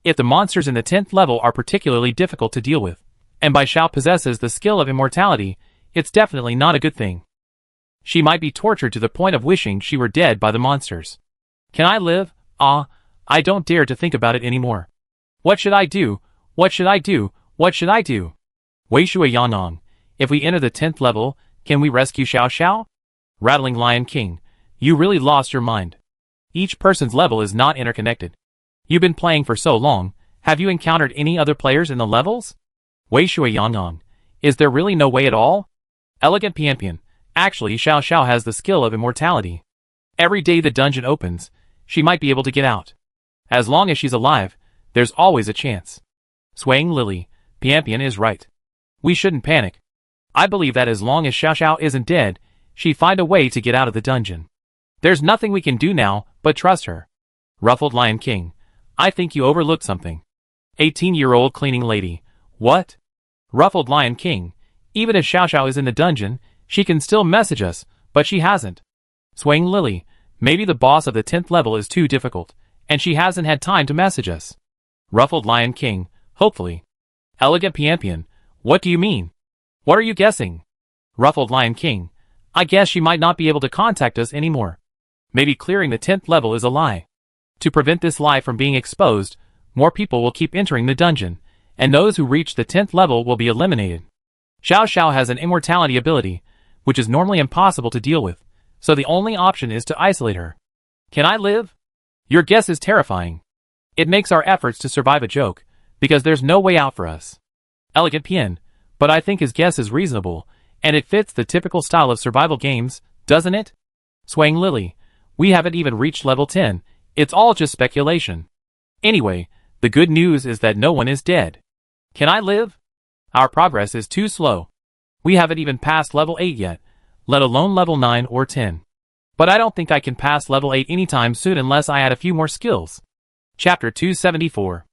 If the monsters in the 10th level are particularly difficult to deal with, and Bai Xiao possesses the skill of immortality, it's definitely not a good thing. She might be tortured to the point of wishing she were dead by the monsters. Can I live? I don't dare to think about it anymore. What should I do? What should I do? What should I do? Wei Shui Yangyang, if we enter the 10th level, can we rescue Xiao Xiao? Rattling Lion King, you really lost your mind. Each person's level is not interconnected. You've been playing for so long, have you encountered any other players in the levels? Wei Shui Yangyang, is there really no way at all? Elegant Piampian, actually Xiao Xiao has the skill of immortality. Every day the dungeon opens, she might be able to get out. As long as she's alive, there's always a chance. Swaying Lily, Piampian is right. We shouldn't panic. I believe that as long as Xiao Xiao isn't dead, she'd find a way to get out of the dungeon. There's nothing we can do now, but trust her. Ruffled Lion King, I think you overlooked something. 18-year-old cleaning lady, what? Ruffled Lion King, even if Xiao Xiao is in the dungeon, she can still message us, but she hasn't. Swaying Lily, maybe the boss of the 10th level is too difficult, and she hasn't had time to message us. Ruffled Lion King, hopefully. Elegant Piampian, what do you mean? What are you guessing? Ruffled Lion King, I guess she might not be able to contact us anymore. Maybe clearing the 10th level is a lie. To prevent this lie from being exposed, more people will keep entering the dungeon, and those who reach the 10th level will be eliminated. Xiao Xiao has an immortality ability, which is normally impossible to deal with, so the only option is to isolate her. Can I live? Your guess is terrifying. It makes our efforts to survive a joke, because there's no way out for us. Elegant Pien, but I think his guess is reasonable, and it fits the typical style of survival games, doesn't it? Swaying Lily, we haven't even reached level 10, it's all just speculation. Anyway, the good news is that no one is dead. Can I live? Our progress is too slow. We haven't even passed level 8 yet, let alone level 9 or 10. But I don't think I can pass level 8 anytime soon unless I add a few more skills. Chapter 274.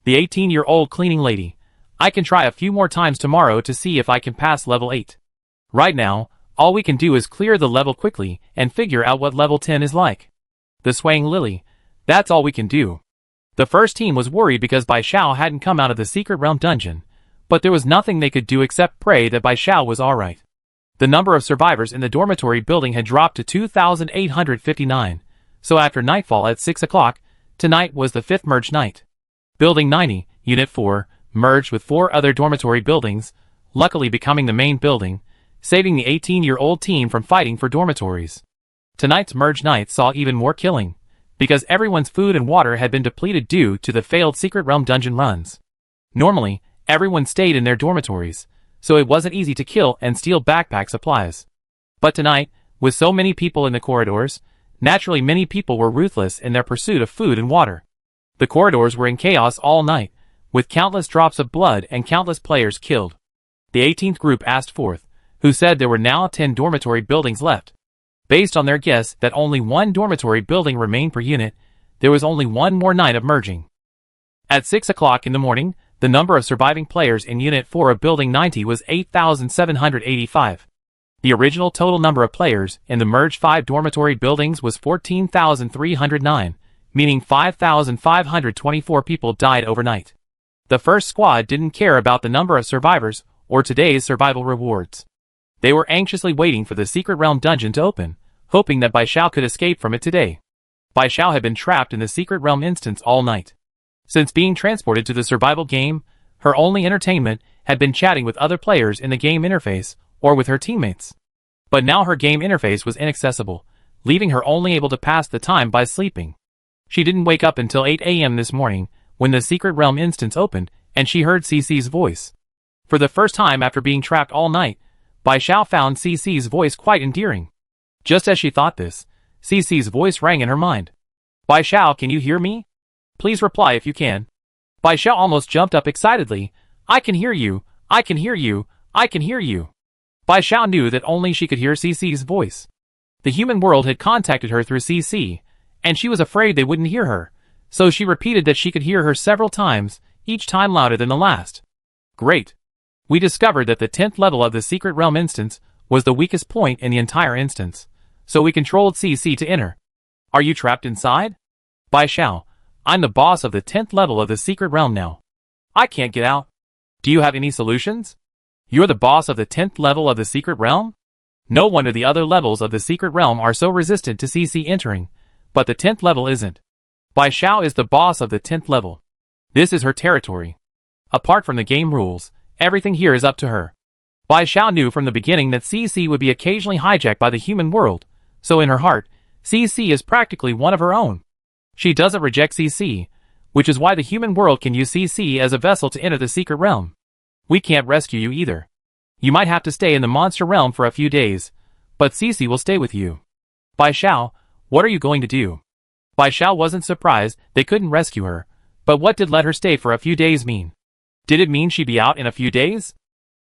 The 18-year-old cleaning lady. I can try a few more times tomorrow to see if I can pass level 8. Right now, all we can do is clear the level quickly and figure out what level 10 is like. The Swaying Lily. That's all we can do. The first team was worried because Bai Xiao hadn't come out of the secret realm dungeon, but there was nothing they could do except pray that Bai Xiao was alright. The number of survivors in the dormitory building had dropped to 2,859, so after nightfall at 6 o'clock, tonight was the 5th merge night. Building 90, Unit 4, merged with 4 other dormitory buildings, luckily becoming the main building, saving the 18-year-old team from fighting for dormitories. Tonight's merge night saw even more killing, because everyone's food and water had been depleted due to the failed secret realm dungeon runs. Normally, everyone stayed in their dormitories, so it wasn't easy to kill and steal backpack supplies. But tonight, with so many people in the corridors, naturally many people were ruthless in their pursuit of food and water. The corridors were in chaos all night, with countless drops of blood and countless players killed. The 18th group asked Fourth, who said there were now 10 dormitory buildings left. Based on their guess that only 1 dormitory building remained per unit, there was only 1 more night of merging. At 6 o'clock in the morning, the number of surviving players in Unit 4 of Building 90 was 8,785. The original total number of players in the merged 5 dormitory buildings was 14,309, meaning 5,524 people died overnight. The first squad didn't care about the number of survivors or today's survival rewards. They were anxiously waiting for the secret realm dungeon to open, hoping that Bai Xiao could escape from it today. Bai Xiao had been trapped in the secret realm instance all night. Since being transported to the survival game, her only entertainment had been chatting with other players in the game interface or with her teammates. But now her game interface was inaccessible, leaving her only able to pass the time by sleeping. She didn't wake up until 8 a.m. this morning when the secret realm instance opened and she heard CC's voice. For the first time after being trapped all night, Bai Xiao found CC's voice quite endearing. Just as she thought this, CC's voice rang in her mind. Bai Xiao, can you hear me? Please reply if you can. Bai Xiao almost jumped up excitedly. I can hear you, I can hear you, I can hear you. Bai Xiao knew that only she could hear CC's voice. The human world had contacted her through CC, and she was afraid they wouldn't hear her, so she repeated that she could hear her several times, each time louder than the last. Great. We discovered that the 10th level of the secret realm instance was the weakest point in the entire instance, so we controlled CC to enter. Are you trapped inside? Bai Xiao, I'm the boss of the 10th level of the secret realm now. I can't get out. Do you have any solutions? You're the boss of the 10th level of the secret realm? No wonder the other levels of the secret realm are so resistant to CC entering, but the 10th level isn't. Bai Xiao is the boss of the 10th level. This is her territory. Apart from the game rules, everything here is up to her. Bai Xiao knew from the beginning that CC would be occasionally hijacked by the human world, so in her heart, CC is practically one of her own. She doesn't reject CC, which is why the human world can use CC as a vessel to enter the secret realm. We can't rescue you either. You might have to stay in the monster realm for a few days, but CC will stay with you. Bai Xiao, what are you going to do? Bai Xiao wasn't surprised they couldn't rescue her, but what did let her stay for a few days mean? Did it mean she'd be out in a few days?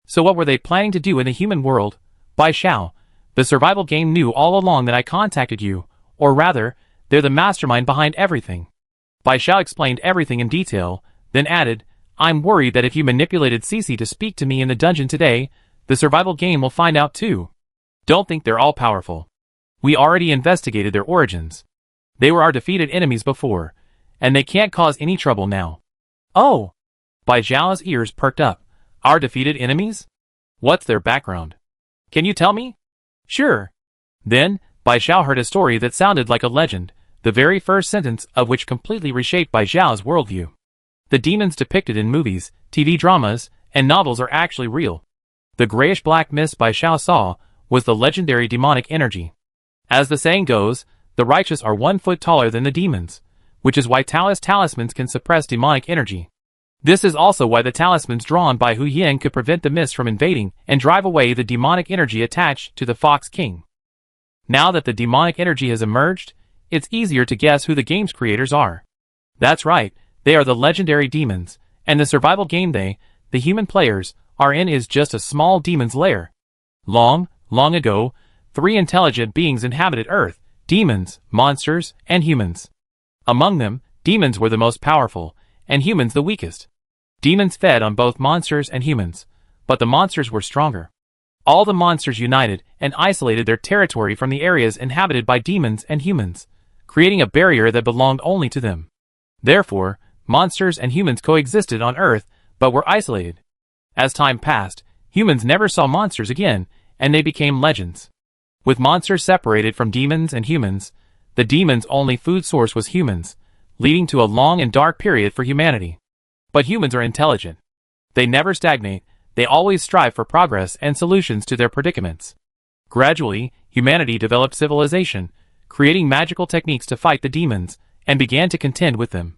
So what were they planning to do in the human world? Bai Xiao, the survival game knew all along that I contacted you, or rather, they're the mastermind behind everything. Bai Xiao explained everything in detail, then added, I'm worried that if you manipulated CC to speak to me in the dungeon today, the survival game will find out too. Don't think they're all powerful. We already investigated their origins. They were our defeated enemies before, and they can't cause any trouble now. Oh! Bai Xiao's ears perked up. Our defeated enemies? What's their background? Can you tell me? Sure. Then, Bai Xiao heard a story that sounded like a legend, the very first sentence of which completely reshaped Bai Xiao's worldview. The demons depicted in movies, TV dramas, and novels are actually real. The grayish-black mist Bai Xiao saw was the legendary demonic energy. As the saying goes, the righteous are 1 foot taller than the demons, which is why talismans can suppress demonic energy. This is also why the talismans drawn by Hu Yin could prevent the mist from invading and drive away the demonic energy attached to the Fox King. Now that the demonic energy has emerged, it's easier to guess who the game's creators are. That's right, they are the legendary demons, and the survival game they, the human players, are in is just a small demon's lair. Long, long ago, 3 intelligent beings inhabited Earth: demons, monsters, and humans. Among them, demons were the most powerful, and humans the weakest. Demons fed on both monsters and humans, but the monsters were stronger. All the monsters united and isolated their territory from the areas inhabited by demons and humans, creating a barrier that belonged only to them. Therefore, monsters and humans coexisted on Earth, but were isolated. As time passed, humans never saw monsters again, and they became legends. With monsters separated from demons and humans, the demons' only food source was humans, leading to a long and dark period for humanity. But humans are intelligent. They never stagnate, they always strive for progress and solutions to their predicaments. Gradually, humanity developed civilization, creating magical techniques to fight the demons, and began to contend with them.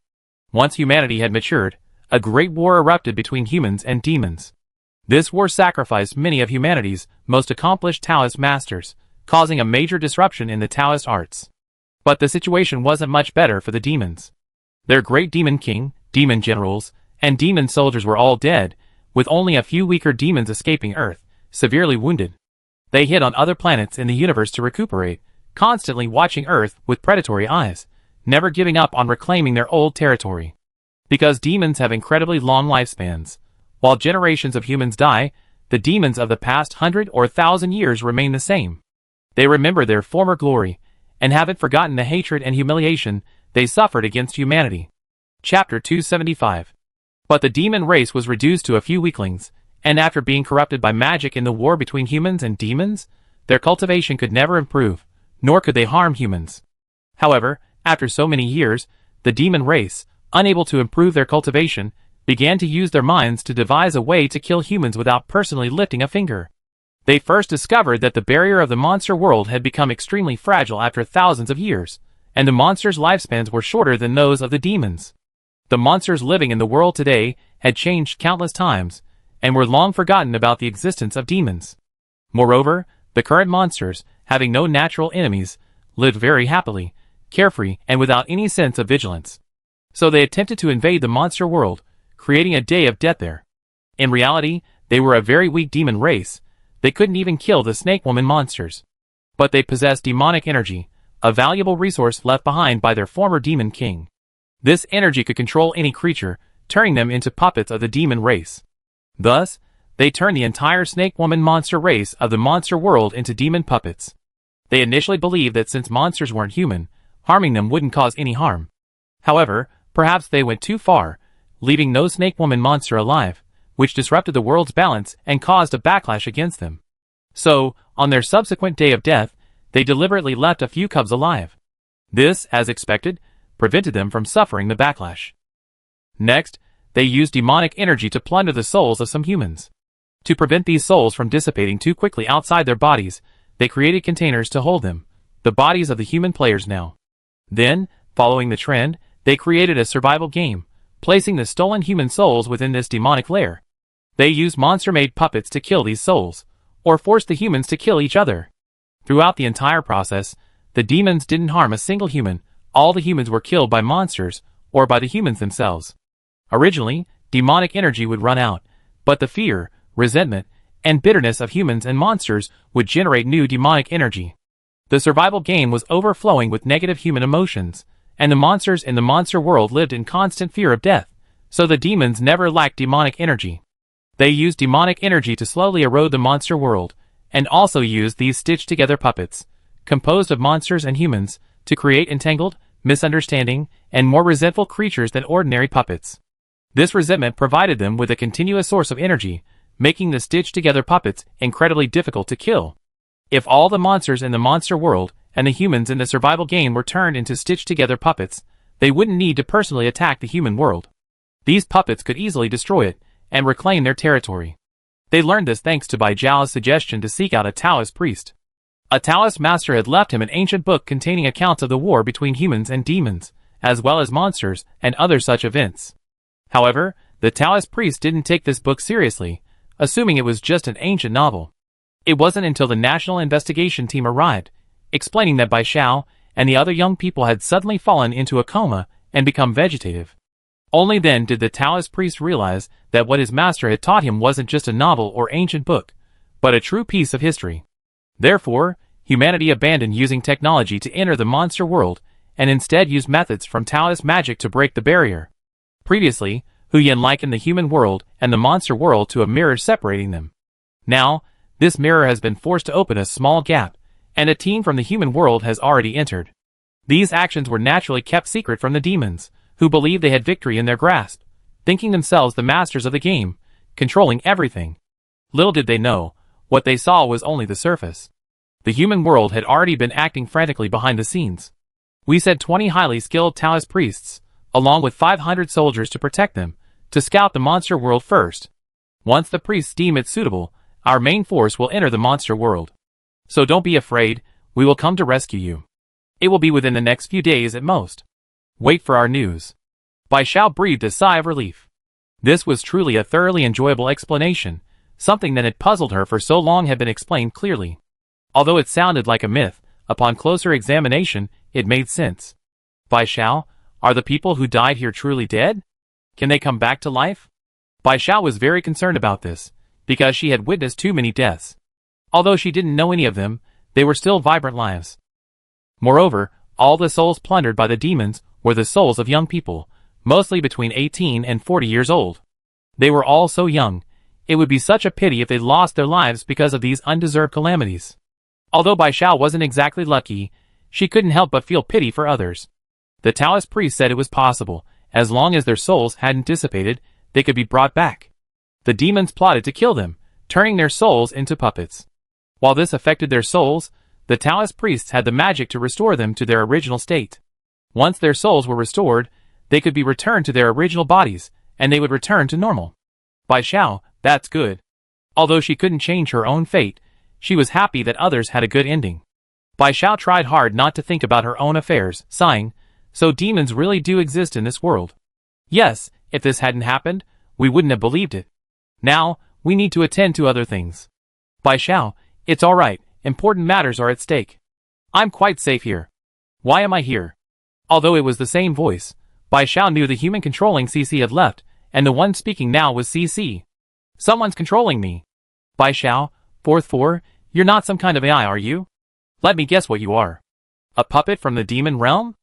Once humanity had matured, a great war erupted between humans and demons. This war sacrificed many of humanity's most accomplished Taoist masters, causing a major disruption in the Taoist arts. But the situation wasn't much better for the demons. Their great demon king, demon generals, and demon soldiers were all dead, with only a few weaker demons escaping Earth, severely wounded. They hid on other planets in the universe to recuperate, constantly watching Earth with predatory eyes, never giving up on reclaiming their old territory. Because demons have incredibly long lifespans, while generations of humans die, the demons of the past 100 or 1,000 years remain the same. They remember their former glory, and haven't forgotten the hatred and humiliation they suffered against humanity. Chapter 275. But the demon race was reduced to a few weaklings, and after being corrupted by magic in the war between humans and demons, their cultivation could never improve, nor could they harm humans. However, after so many years, the demon race, unable to improve their cultivation, began to use their minds to devise a way to kill humans without personally lifting a finger. They first discovered that the barrier of the monster world had become extremely fragile after thousands of years, and the monsters' lifespans were shorter than those of the demons. The monsters living in the world today had changed countless times, and were long forgotten about the existence of demons. Moreover, the current monsters, having no natural enemies, lived very happily, carefree, and without any sense of vigilance. So they attempted to invade the monster world, creating a day of death there. In reality, they were a very weak demon race. They couldn't even kill the snake woman monsters. But they possessed demonic energy, a valuable resource left behind by their former demon king. This energy could control any creature, turning them into puppets of the demon race. Thus, they turned the entire snake woman monster race of the monster world into demon puppets. They initially believed that since monsters weren't human, harming them wouldn't cause any harm. However, perhaps they went too far, leaving no snake woman monster alive, which disrupted the world's balance and caused a backlash against them. So, on their subsequent day of death, they deliberately left a few cubs alive. This, as expected, prevented them from suffering the backlash. Next, they used demonic energy to plunder the souls of some humans. To prevent these souls from dissipating too quickly outside their bodies, they created containers to hold them, the bodies of the human players now. Then, following the trend, they created a survival game, placing the stolen human souls within this demonic lair. They used monster-made puppets to kill these souls, or force the humans to kill each other. Throughout the entire process, the demons didn't harm a single human. All the humans were killed by monsters, or by the humans themselves. Originally, demonic energy would run out, but the fear, resentment, and bitterness of humans and monsters would generate new demonic energy. The survival game was overflowing with negative human emotions, and the monsters in the monster world lived in constant fear of death, so the demons never lacked demonic energy. They used demonic energy to slowly erode the monster world, and also used these stitched-together puppets, composed of monsters and humans, to create entangled, misunderstanding, and more resentful creatures than ordinary puppets. This resentment provided them with a continuous source of energy, making the stitched-together puppets incredibly difficult to kill. If all the monsters in the monster world and the humans in the survival game were turned into stitched-together puppets, they wouldn't need to personally attack the human world. These puppets could easily destroy it and reclaim their territory. They learned this thanks to Bai Zhao's suggestion to seek out a Taoist priest. A Taoist master had left him an ancient book containing accounts of the war between humans and demons, as well as monsters and other such events. However, The Taoist priest didn't take this book seriously, assuming it was just an ancient novel. It wasn't until the National Investigation Team arrived, explaining that Bai Xiao and the other young people had suddenly fallen into a coma and become vegetative. Only then did the Taoist priest realize that what his master had taught him wasn't just a novel or ancient book, but a true piece of history. Therefore, humanity abandoned using technology to enter the monster world and instead used methods from Taoist magic to break the barrier. Previously, Hu Yan likened the human world and the monster world to a mirror separating them. Now, this mirror has been forced to open a small gap, and a team from the human world has already entered. These actions were naturally kept secret from the demons, who believed they had victory in their grasp, thinking themselves the masters of the game, controlling everything. Little did they know, what they saw was only the surface. The human world had already been acting frantically behind the scenes. We sent 20 highly skilled Taoist priests, along with 500 soldiers to protect them, to scout the monster world first. Once the priests deem it suitable, our main force will enter the monster world. So don't be afraid, we will come to rescue you. It will be within the next few days at most. Wait for our news. Bai Xiao breathed a sigh of relief. This was truly a thoroughly enjoyable explanation. Something that had puzzled her for so long had been explained clearly. Although it sounded like a myth, upon closer examination, it made sense. Bai Xiao, are the people who died here truly dead? Can they come back to life? Bai Xiao was very concerned about this, because she had witnessed too many deaths. Although she didn't know any of them, they were still vibrant lives. Moreover, all the souls plundered by the demons were the souls of young people, mostly between 18 and 40 years old. They were all so young. It would be such a pity if they lost their lives because of these undeserved calamities. Although Bai Xiao wasn't exactly lucky, she couldn't help but feel pity for others. The Taoist priest said it was possible, as long as their souls hadn't dissipated, they could be brought back. The demons plotted to kill them, turning their souls into puppets. While this affected their souls, the Taoist priests had the magic to restore them to their original state. Once their souls were restored, they could be returned to their original bodies, and they would return to normal. Bai Xiao, that's good. Although she couldn't change her own fate, she was happy that others had a good ending. Bai Xiao tried hard not to think about her own affairs, sighing, so demons really do exist in this world. Yes, if this hadn't happened, we wouldn't have believed it. Now, we need to attend to other things. Bai Xiao, it's alright, important matters are at stake. I'm quite safe here. Why am I here? Although it was the same voice, Bai Xiao knew the human controlling CC had left, and the one speaking now was CC. Someone's controlling me. Bai Xiao, 4th 4, you're not some kind of AI, are you? Let me guess what you are. A puppet from the demon realm?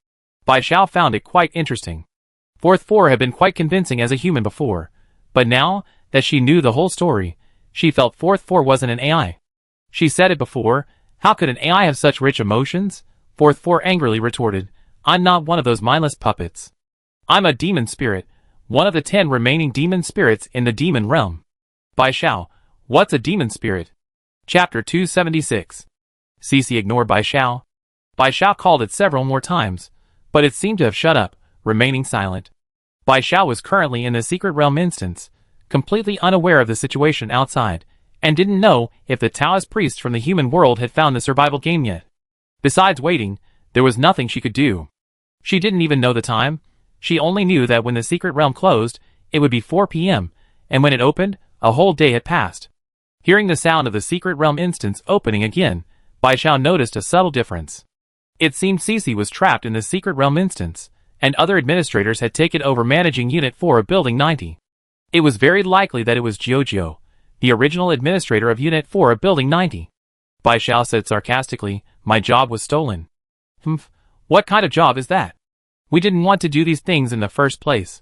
Bai Xiao found it quite interesting. 4th 4 had been quite convincing as a human before, but now that she knew the whole story, she felt 4th 4 wasn't an AI. She said it before, how could an AI have such rich emotions? 4th 4 angrily retorted, I'm not one of those mindless puppets. I'm a demon spirit, one of the 10 remaining demon spirits in the demon realm. Bai Xiao, what's a demon spirit? Chapter 276. CC ignored Bai Xiao. Bai Xiao called it several more times, but it seemed to have shut up, remaining silent. Bai Xiao was currently in the secret realm instance, completely unaware of the situation outside, and didn't know if the Taoist priests from the human world had found the survival game yet. Besides waiting, there was nothing she could do. She didn't even know the time. She only knew that when the secret realm closed, it would be 4 p.m., and when it opened, a whole day had passed. Hearing the sound of the secret realm instance opening again, Bai Xiao noticed a subtle difference. It seemed Cici was trapped in the secret realm instance, and other administrators had taken over managing Unit 4 of Building 90. It was very likely that it was Jiu, the original administrator of Unit 4 of Building 90. Bai Xiao said sarcastically, my job was stolen. Humph, what kind of job is that? We didn't want to do these things in the first place.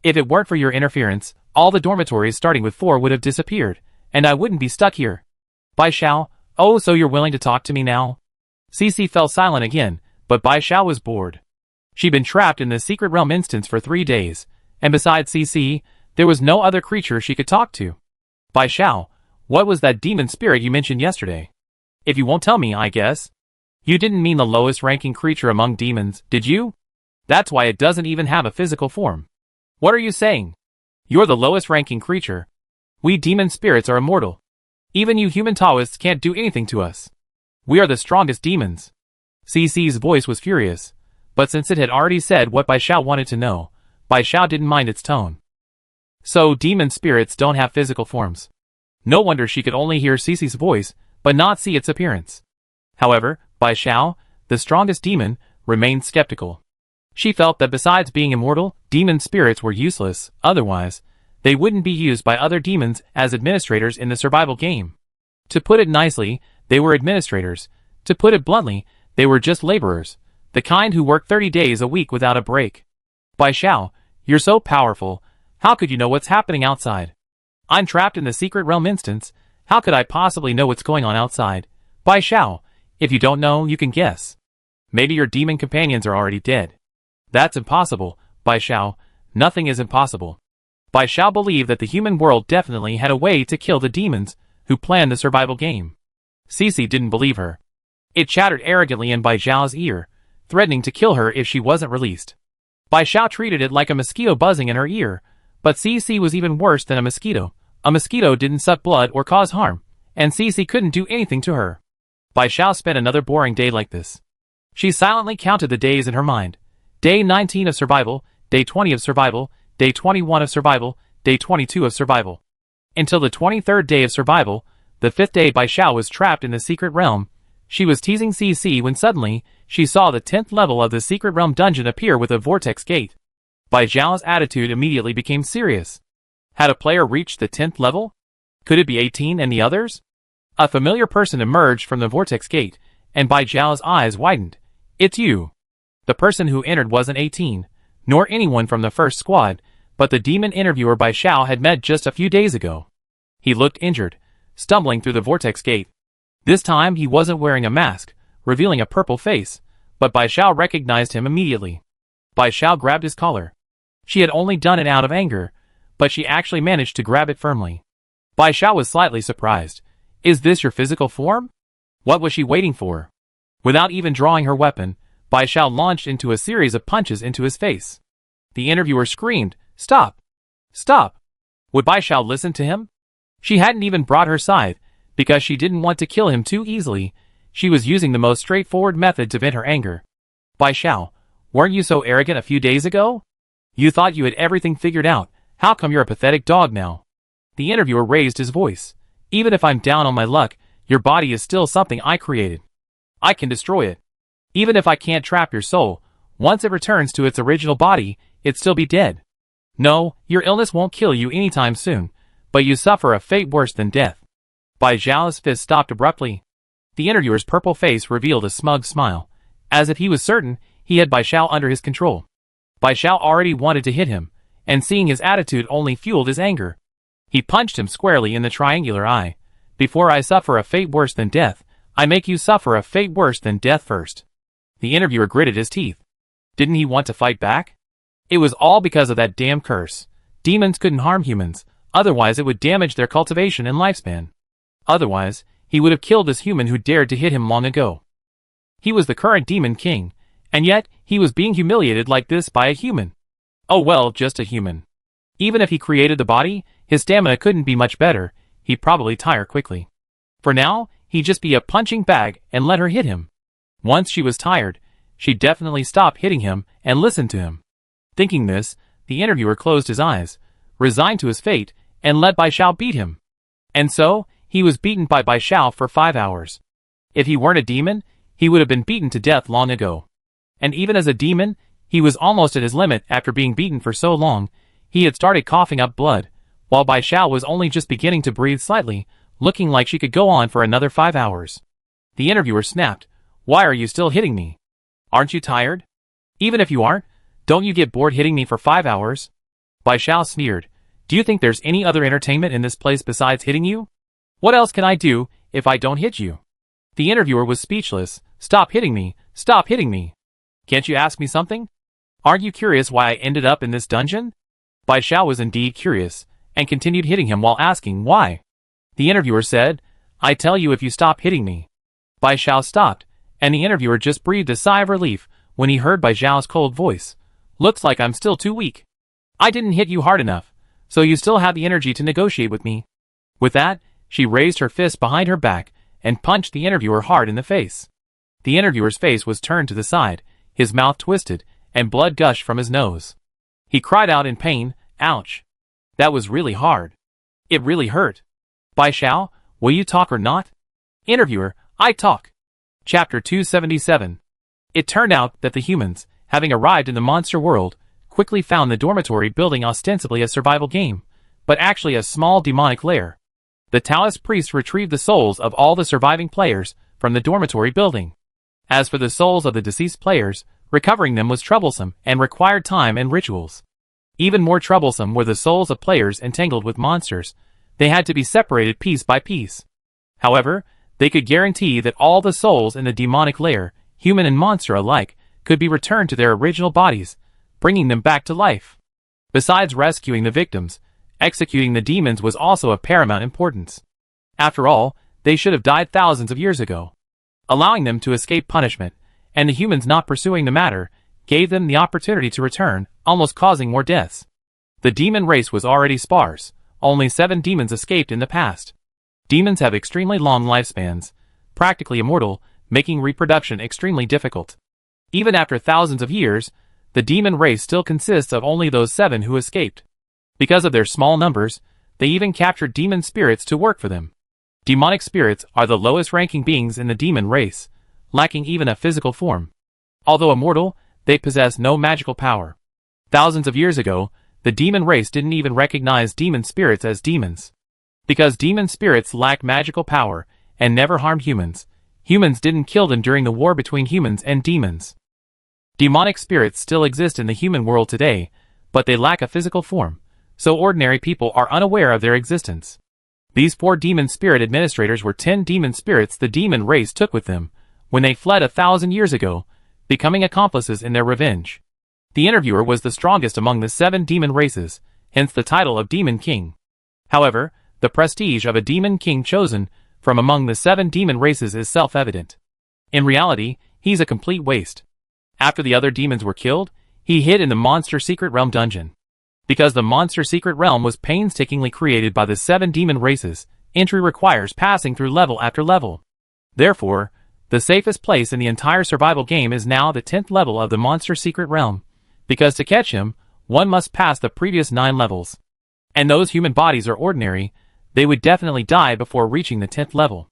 If it weren't for your interference, all the dormitories starting with 4 would have disappeared, and I wouldn't be stuck here. Bai Xiao, oh, so you're willing to talk to me now? Cici fell silent again, but Bai Xiao was bored. She'd been trapped in the secret realm instance for 3 days, and besides Cici, there was no other creature she could talk to. Bai Xiao, what was that demon spirit you mentioned yesterday? If you won't tell me, I guess. You didn't mean the lowest ranking creature among demons, did you? That's why it doesn't even have a physical form. What are you saying? You're the lowest ranking creature. We demon spirits are immortal. Even you human Taoists can't do anything to us. We are the strongest demons. Cici's voice was furious, but since it had already said what Bai Xiao wanted to know, Bai Xiao didn't mind its tone. So demon spirits don't have physical forms. No wonder she could only hear Cece's voice, but not see its appearance. However, Bai Xiao, the strongest demon, remained skeptical. She felt that besides being immortal, demon spirits were useless, otherwise, they wouldn't be used by other demons as administrators in the survival game. To put it nicely, they were administrators. To put it bluntly, they were just laborers, the kind who work 30 days a week without a break. Bai Xiao, you're so powerful, how could you know what's happening outside? I'm trapped in the secret realm instance, how could I possibly know what's going on outside? Bai Xiao, if you don't know, you can guess. Maybe your demon companions are already dead. That's impossible, Bai Xiao, nothing is impossible. Bai Xiao believed that the human world definitely had a way to kill the demons who planned the survival game. Cece didn't believe her. It chattered arrogantly in Bai Xiao's ear, threatening to kill her if she wasn't released. Bai Xiao treated it like a mosquito buzzing in her ear, but Cece was even worse than a mosquito. A mosquito didn't suck blood or cause harm, and Cece couldn't do anything to her. Bai Xiao spent another boring day like this. She silently counted the days in her mind. Day 19 of survival, day 20 of survival, day 21 of survival, day 22 of survival. Until the 23rd day of survival, the 5th day Bai Xiao was trapped in the secret realm. She was teasing Cece when suddenly, she saw the 10th level of the secret realm dungeon appear with a vortex gate. Bai Xiao's attitude immediately became serious. Had a player reached the 10th level? Could it be 18 and the others? A familiar person emerged from the vortex gate, and Bai Xiao's eyes widened. It's you. The person who entered wasn't 18, nor anyone from the first squad, but the demon interviewer Bai Xiao had met just a few days ago. He looked injured, stumbling through the vortex gate. This time he wasn't wearing a mask, revealing a purple face, but Bai Xiao recognized him immediately. Bai Xiao grabbed his collar. She had only done it out of anger, but she actually managed to grab it firmly. Bai Xiao was slightly surprised. Is this your physical form? What was she waiting for? Without even drawing her weapon, Bai Xiao launched into a series of punches into his face. The interviewer screamed, "Stop! Stop!" Would Bai Xiao listen to him? She hadn't even brought her scythe, because she didn't want to kill him too easily. She was using the most straightforward method to vent her anger. Bai Xiao, weren't you so arrogant a few days ago? You thought you had everything figured out. How come you're a pathetic dog now? The interviewer raised his voice. Even if I'm down on my luck, your body is still something I created. I can destroy it. Even if I can't trap your soul, once it returns to its original body, it'd still be dead. No, your illness won't kill you anytime soon, but you suffer a fate worse than death. Bai Xiao's fist stopped abruptly. The interviewer's purple face revealed a smug smile, as if he was certain he had Bai Xiao under his control. Bai Xiao already wanted to hit him, and seeing his attitude only fueled his anger. He punched him squarely in the triangular eye. Before I suffer a fate worse than death, I make you suffer a fate worse than death first. The interviewer gritted his teeth. Didn't he want to fight back? It was all because of that damn curse. Demons couldn't harm humans, otherwise it would damage their cultivation and lifespan. Otherwise, he would have killed this human who dared to hit him long ago. He was the current demon king, and yet, he was being humiliated like this by a human. Oh well, just a human. Even if he created the body, his stamina couldn't be much better, he'd probably tire quickly. For now, he'd just be a punching bag and let her hit him. Once she was tired, she'd definitely stop hitting him and listen to him. Thinking this, the interviewer closed his eyes, resigned to his fate, and let Bai Xiao beat him. And so, he was beaten by Bai Xiao for 5 hours. If he weren't a demon, he would have been beaten to death long ago. And even as a demon, he was almost at his limit after being beaten for so long. He had started coughing up blood, while Bai Xiao was only just beginning to breathe slightly, looking like she could go on for another 5 hours. The interviewer snapped, "Why are you still hitting me? Aren't you tired? Even if you aren't, don't you get bored hitting me for 5 hours? Bai Xiao sneered, "Do you think there's any other entertainment in this place besides hitting you? What else can I do if I don't hit you?" The interviewer was speechless. "Stop hitting me, stop hitting me. Can't you ask me something? Aren't you curious why I ended up in this dungeon?" Bai Xiao was indeed curious, and continued hitting him while asking why. The interviewer said, "I tell you if you stop hitting me." Bai Xiao stopped, and the interviewer just breathed a sigh of relief when he heard Bai Xiao's cold voice. "Looks like I'm still too weak. I didn't hit you hard enough, so you still have the energy to negotiate with me." With that, she raised her fist behind her back and punched the interviewer hard in the face. The interviewer's face was turned to the side, his mouth twisted, and blood gushed from his nose. He cried out in pain, "Ouch!" That was really hard. It really hurt. Bai Xiao, will you talk or not? Interviewer, I talk. Chapter 277. It turned out that the humans, having arrived in the monster world, quickly found the dormitory building ostensibly a survival game, but actually a small demonic lair. The Taoist priests retrieved the souls of all the surviving players from the dormitory building. As for the souls of the deceased players, recovering them was troublesome and required time and rituals. Even more troublesome were the souls of players entangled with monsters. They had to be separated piece by piece. However, they could guarantee that all the souls in the demonic lair, human and monster alike, could be returned to their original bodies, bringing them back to life. Besides rescuing the victims, executing the demons was also of paramount importance. After all, they should have died thousands of years ago. Allowing them to escape punishment, and the humans not pursuing the matter, gave them the opportunity to return, almost causing more deaths. The demon race was already sparse. Only 7 demons escaped in the past. Demons have extremely long lifespans, practically immortal, making reproduction extremely difficult. Even after thousands of years, the demon race still consists of only those 7 who escaped. Because of their small numbers, they even captured demon spirits to work for them. Demonic spirits are the lowest ranking beings in the demon race, lacking even a physical form. Although immortal, they possess no magical power. Thousands of years ago, the demon race didn't even recognize demon spirits as demons. Because demon spirits lack magical power and never harmed humans, humans didn't kill them during the war between humans and demons. Demonic spirits still exist in the human world today, but they lack a physical form, so ordinary people are unaware of their existence. These 4 demon spirit administrators were 10 demon spirits the demon race took with them when they fled 1,000 years ago, becoming accomplices in their revenge. The interviewer was the strongest among the 7 demon races, hence the title of Demon King. However, the prestige of a demon king chosen from among the 7 demon races is self-evident. In reality, he's a complete waste. After the other demons were killed, he hid in the Monster Secret Realm dungeon. Because the Monster Secret Realm was painstakingly created by the 7 demon races, entry requires passing through level after level. Therefore, the safest place in the entire survival game is now the 10th level of the Monster Secret Realm, because to catch him, one must pass the previous 9 levels. And those human bodies are ordinary, they would definitely die before reaching the 10th level.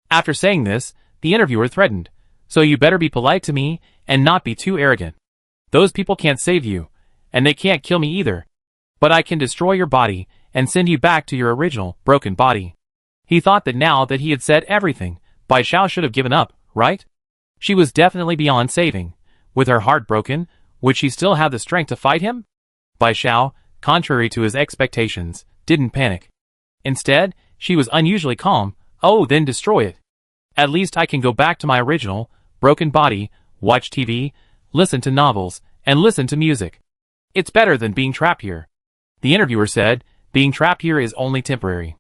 After saying this, the interviewer threatened, "So you better be polite to me, and not be too arrogant. Those people can't save you, and they can't kill me either. But I can destroy your body, and send you back to your original, broken body." He thought that now that he had said everything, Bai Xiao should have given up, right? She was definitely beyond saving. With her heart broken, would she still have the strength to fight him? Bai Xiao, contrary to his expectations, didn't panic. Instead, she was unusually calm. "Oh, then destroy it. At least I can go back to my original, broken body, watch TV, listen to novels, and listen to music. It's better than being trapped here." The interviewer said, "Being trapped here is only temporary.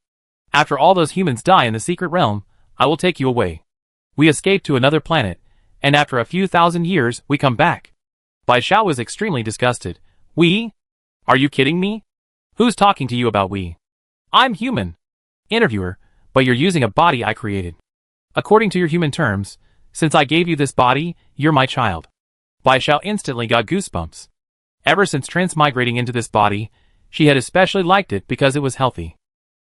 After all those humans die in the secret realm, I will take you away. We escape to another planet, and after a few thousand years, we come back." Bai Xiao was extremely disgusted. "We? Are you kidding me? Who's talking to you about we? I'm human." Interviewer, "But you're using a body I created. According to your human terms, since I gave you this body, you're my child." Bai Xiao instantly got goosebumps. Ever since transmigrating into this body, she had especially liked it because it was healthy.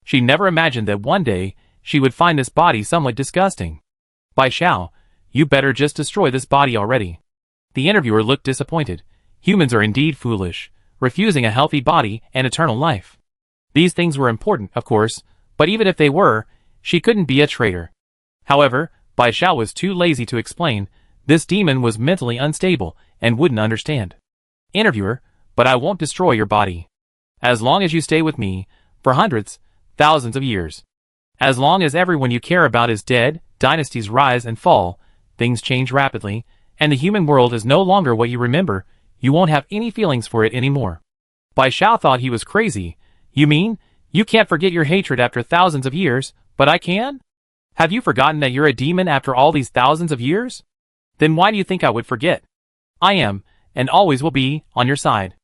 She never imagined that one day, she would find this body somewhat disgusting. "Bai Xiao, you better just destroy this body already." The interviewer looked disappointed. Humans are indeed foolish, refusing a healthy body and eternal life. These things were important, of course, but even if they were, she couldn't be a traitor. However, Bai Xiao was too lazy to explain. This demon was mentally unstable and wouldn't understand. Interviewer, "But I won't destroy your body. As long as you stay with me, for hundreds, thousands of years. As long as everyone you care about is dead, dynasties rise and fall, things change rapidly, and the human world is no longer what you remember, you won't have any feelings for it anymore." Bai Xiao thought he was crazy. "You mean, you can't forget your hatred after thousands of years, but I can? Have you forgotten that you're a demon after all these thousands of years? Then why do you think I would forget? I am, and always will be, on your side."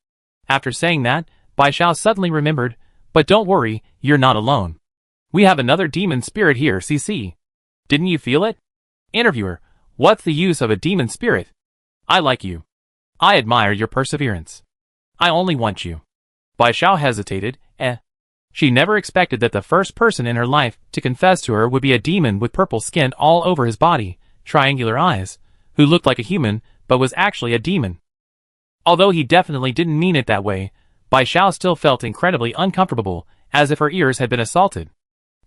After saying that, Bai Xiao suddenly remembered, "But don't worry, you're not alone. We have another demon spirit here, CC. Didn't you feel it?" Interviewer, "What's the use of a demon spirit? I like you. I admire your perseverance. I only want you." Bai Xiao hesitated. She never expected that the first person in her life to confess to her would be a demon with purple skin all over his body, triangular eyes, who looked like a human but was actually a demon. Although he definitely didn't mean it that way, Bai Xiao still felt incredibly uncomfortable, as if her ears had been assaulted.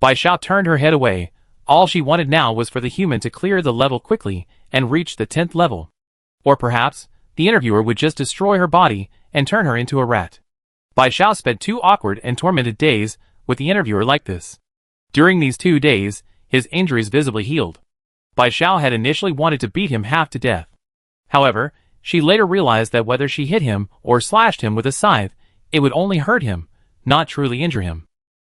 Bai Xiao turned her head away. All she wanted now was for the human to clear the level quickly and reach the 10th level. Or perhaps, the interviewer would just destroy her body and turn her into a rat. Bai Xiao spent 2 awkward and tormented days with the interviewer like this. During these 2 days, his injuries visibly healed. Bai Xiao had initially wanted to beat him half to death. However, she later realized that whether she hit him or slashed him with a scythe, it would only hurt him, not truly injure him.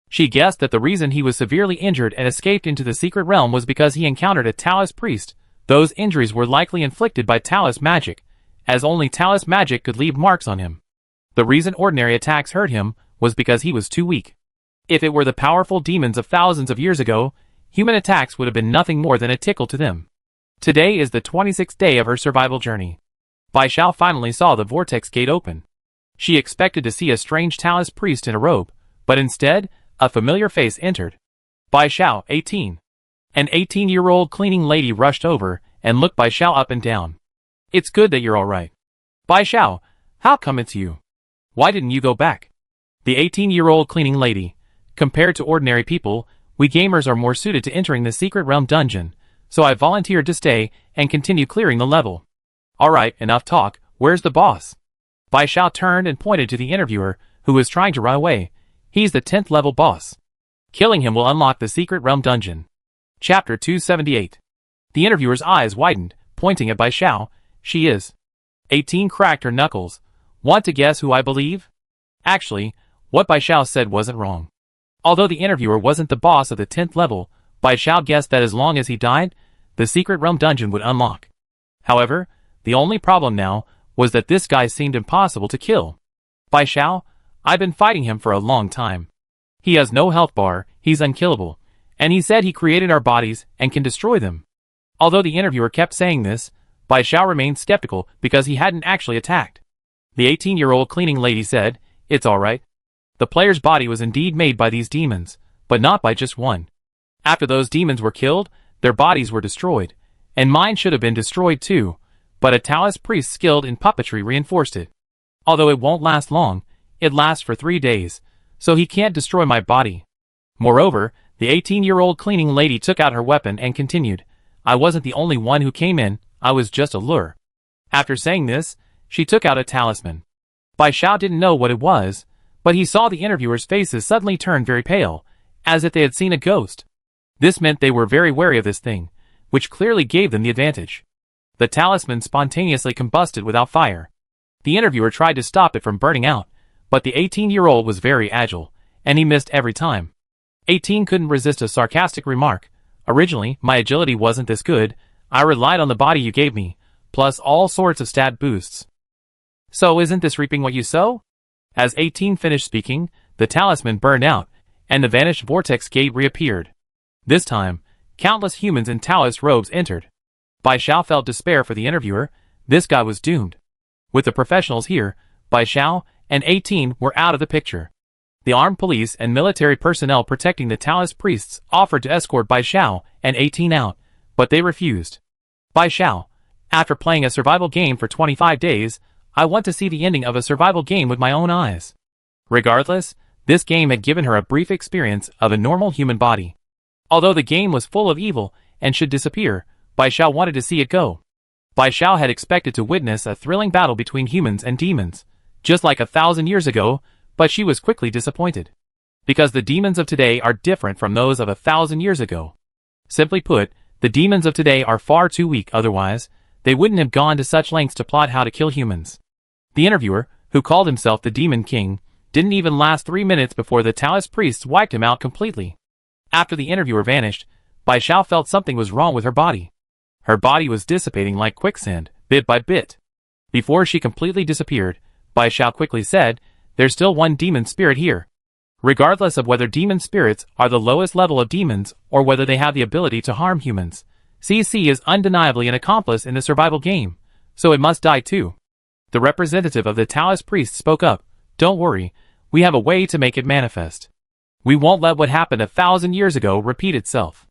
She guessed that the reason he was severely injured and escaped into the secret realm was because he encountered a Taoist priest. Those injuries were likely inflicted by Taoist magic, as only Taoist magic could leave marks on him. The reason ordinary attacks hurt him was because he was too weak. If it were the powerful demons of thousands of years ago, human attacks would have been nothing more than a tickle to them. Today is the 26th day of her survival journey. Bai Xiao finally saw the vortex gate open. She expected to see a strange Taoist priest in a robe, but instead, a familiar face entered. Bai Xiao, 18. An 18-year-old cleaning lady rushed over and looked Bai Xiao up and down. It's good that you're alright. Bai Xiao, how come it's you? Why didn't you go back? The 18-year-old cleaning lady. Compared to ordinary people, we gamers are more suited to entering the secret realm dungeon, so I volunteered to stay and continue clearing the level. Alright, enough talk, where's the boss? Bai Xiao turned and pointed to the interviewer, who was trying to run away. He's the 10th level boss. Killing him will unlock the secret realm dungeon. Chapter 278. The interviewer's eyes widened, pointing at Bai Xiao. She is. 18 cracked her knuckles. Want to guess who I believe? Actually, what Bai Xiao said wasn't wrong. Although the interviewer wasn't the boss of the 10th level, Bai Xiao guessed that as long as he died, the secret realm dungeon would unlock. However, the only problem now was that this guy seemed impossible to kill. Bai Xiao, I've been fighting him for a long time. He has no health bar, he's unkillable, and he said he created our bodies and can destroy them. Although the interviewer kept saying this, Bai Xiao remained skeptical because he hadn't actually attacked. The 18-year-old cleaning lady said, It's alright. The player's body was indeed made by these demons, but not by just one. After those demons were killed, their bodies were destroyed, and mine should have been destroyed too, but a Taoist priest skilled in puppetry reinforced it. Although it won't last long, it lasts for 3 days, so he can't destroy my body. Moreover, the 18-year-old cleaning lady took out her weapon and continued, I wasn't the only one who came in, I was just a lure. After saying this, she took out a talisman. Bai Xiao didn't know what it was, but he saw the interviewers' faces suddenly turn very pale, as if they had seen a ghost. This meant they were very wary of this thing, which clearly gave them the advantage. The talisman spontaneously combusted without fire. The interviewer tried to stop it from burning out, but the 18-year-old was very agile, and he missed every time. 18 couldn't resist a sarcastic remark. Originally, my agility wasn't this good, I relied on the body you gave me, plus all sorts of stat boosts. So isn't this reaping what you sow? As 18 finished speaking, the talisman burned out, and the vanished vortex gate reappeared. This time, countless humans in Taoist robes entered. Bai Xiao felt despair for the interviewer. This guy was doomed. With the professionals here, Bai Xiao and 18 were out of the picture. The armed police and military personnel protecting the Taoist priests offered to escort Bai Xiao and 18 out, but they refused. Bai Xiao, after playing a survival game for 25 days, I want to see the ending of a survival game with my own eyes. Regardless, this game had given her a brief experience of a normal human body. Although the game was full of evil and should disappear, Bai Xiao wanted to see it go. Bai Xiao had expected to witness a thrilling battle between humans and demons, just like 1,000 years ago, but she was quickly disappointed. Because the demons of today are different from those of 1,000 years ago. Simply put, the demons of today are far too weak, otherwise, they wouldn't have gone to such lengths to plot how to kill humans. The interviewer, who called himself the Demon King, didn't even last 3 minutes before the Taoist priests wiped him out completely. After the interviewer vanished, Bai Xiao felt something was wrong with her body. Her body was dissipating like quicksand, bit by bit. Before she completely disappeared, Bai Xiao quickly said, There's still one demon spirit here. Regardless of whether demon spirits are the lowest level of demons or whether they have the ability to harm humans, CC is undeniably an accomplice in the survival game, so it must die too. The representative of the Taoist priest spoke up, Don't worry, we have a way to make it manifest. We won't let what happened 1,000 years ago repeat itself.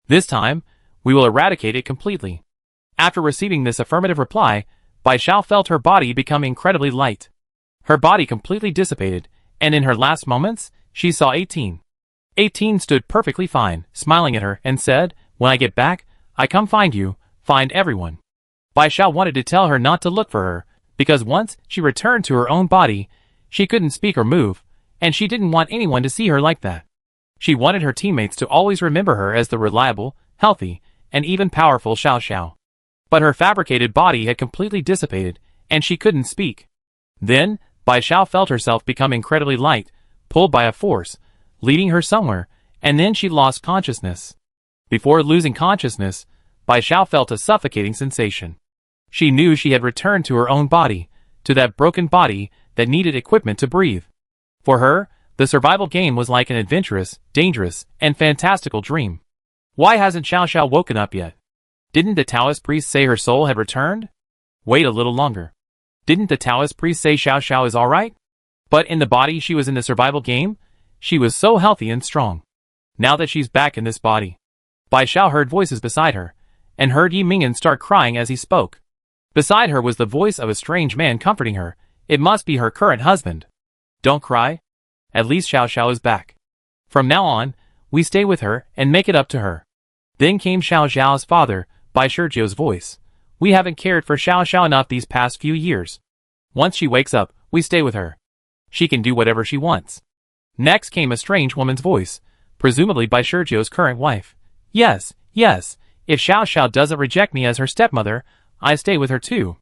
This time, we will eradicate it completely. After receiving this affirmative reply, Bai Xiao felt her body become incredibly light. Her body completely dissipated, and in her last moments, she saw 18. 18 stood perfectly fine, smiling at her, and said, "When I get back, I come find you, find everyone." Bai Xiao wanted to tell her not to look for her, because once she returned to her own body, she couldn't speak or move, and she didn't want anyone to see her like that. She wanted her teammates to always remember her as the reliable, healthy, and even powerful Xiao Xiao. But her fabricated body had completely dissipated, and she couldn't speak. Then, Bai Xiao felt herself become incredibly light, pulled by a force, leading her somewhere, and then she lost consciousness. Before losing consciousness, Bai Xiao felt a suffocating sensation. She knew she had returned to her own body, to that broken body that needed equipment to breathe. For her, the survival game was like an adventurous, dangerous, and fantastical dream. Why hasn't Xiao Xiao woken up yet? Didn't the Taoist priest say her soul had returned? Wait a little longer. Didn't the Taoist priest say Xiao Xiao is alright? But in the body she was in the survival game, she was so healthy and strong. Now that she's back in this body. Bai Xiao heard voices beside her, and heard Yi Mingyan start crying as he spoke. Beside her was the voice of a strange man comforting her. It must be her current husband. Don't cry. At least Xiao Xiao is back. From now on, we stay with her and make it up to her. Then came Xiao Xiao's father, Bai Shizhou's voice. We haven't cared for Xiao Xiao enough these past few years. Once she wakes up, we stay with her. She can do whatever she wants. Next came a strange woman's voice, presumably Bai Shizhou's current wife. Yes, yes, if Xiao Xiao doesn't reject me as her stepmother, I stay with her too.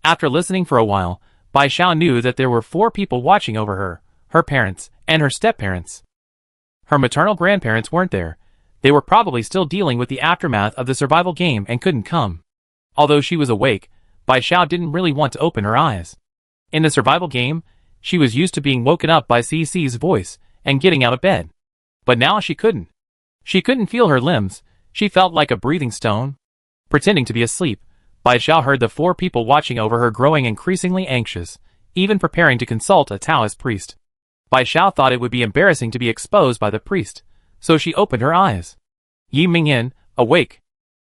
After listening for a while, Bai Xiao knew that there were 4 people watching over her, her parents, and her step-parents. Her maternal grandparents weren't there. They were probably still dealing with the aftermath of the survival game and couldn't come. Although she was awake, Bai Xiao didn't really want to open her eyes. In the survival game, she was used to being woken up by CC's voice and getting out of bed. But now she couldn't. She couldn't feel her limbs. She felt like a breathing stone. Pretending to be asleep, Bai Xiao heard the 4 people watching over her growing increasingly anxious, even preparing to consult a Taoist priest. Bai Xiao thought it would be embarrassing to be exposed by the priest, so she opened her eyes. Yi Mingyan, awake.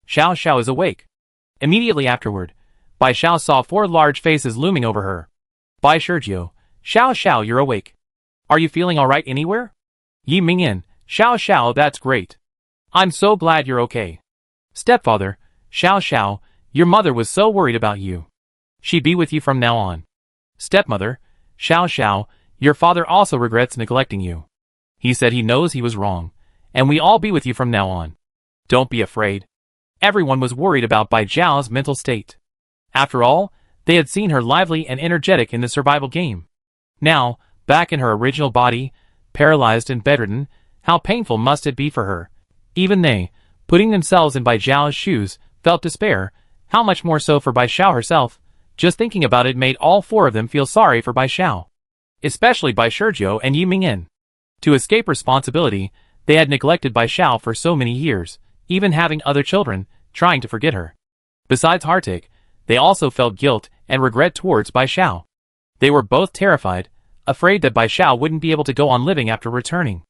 Xiao Xiao is awake. Immediately afterward, Bai Xiao saw 4 large faces looming over her. Bai Shizhou, Xiao Xiao, you're awake. Are you feeling alright anywhere? Yi Mingyan, Xiao Xiao, that's great. I'm so glad you're okay. Stepfather, Xiao Xiao, your mother was so worried about you. She'd be with you from now on. Stepmother, Xiao Xiao, your father also regrets neglecting you. He said he knows he was wrong, and we all be with you from now on. Don't be afraid. Everyone was worried about Bai Xiao's mental state. After all, they had seen her lively and energetic in the survival game. Now, back in her original body, paralyzed and bedridden, how painful must it be for her? Even they, putting themselves in Bai Xiao's shoes, felt despair. How much more so for Bai Xiao herself? Just thinking about it made all 4 of them feel sorry for Bai Xiao. Especially Bai Shizhou and Yi Mingyan. To escape responsibility, they had neglected Bai Xiao for so many years, even having other children, trying to forget her. Besides heartache, they also felt guilt and regret towards Bai Xiao. They were both terrified, afraid that Bai Xiao wouldn't be able to go on living after returning.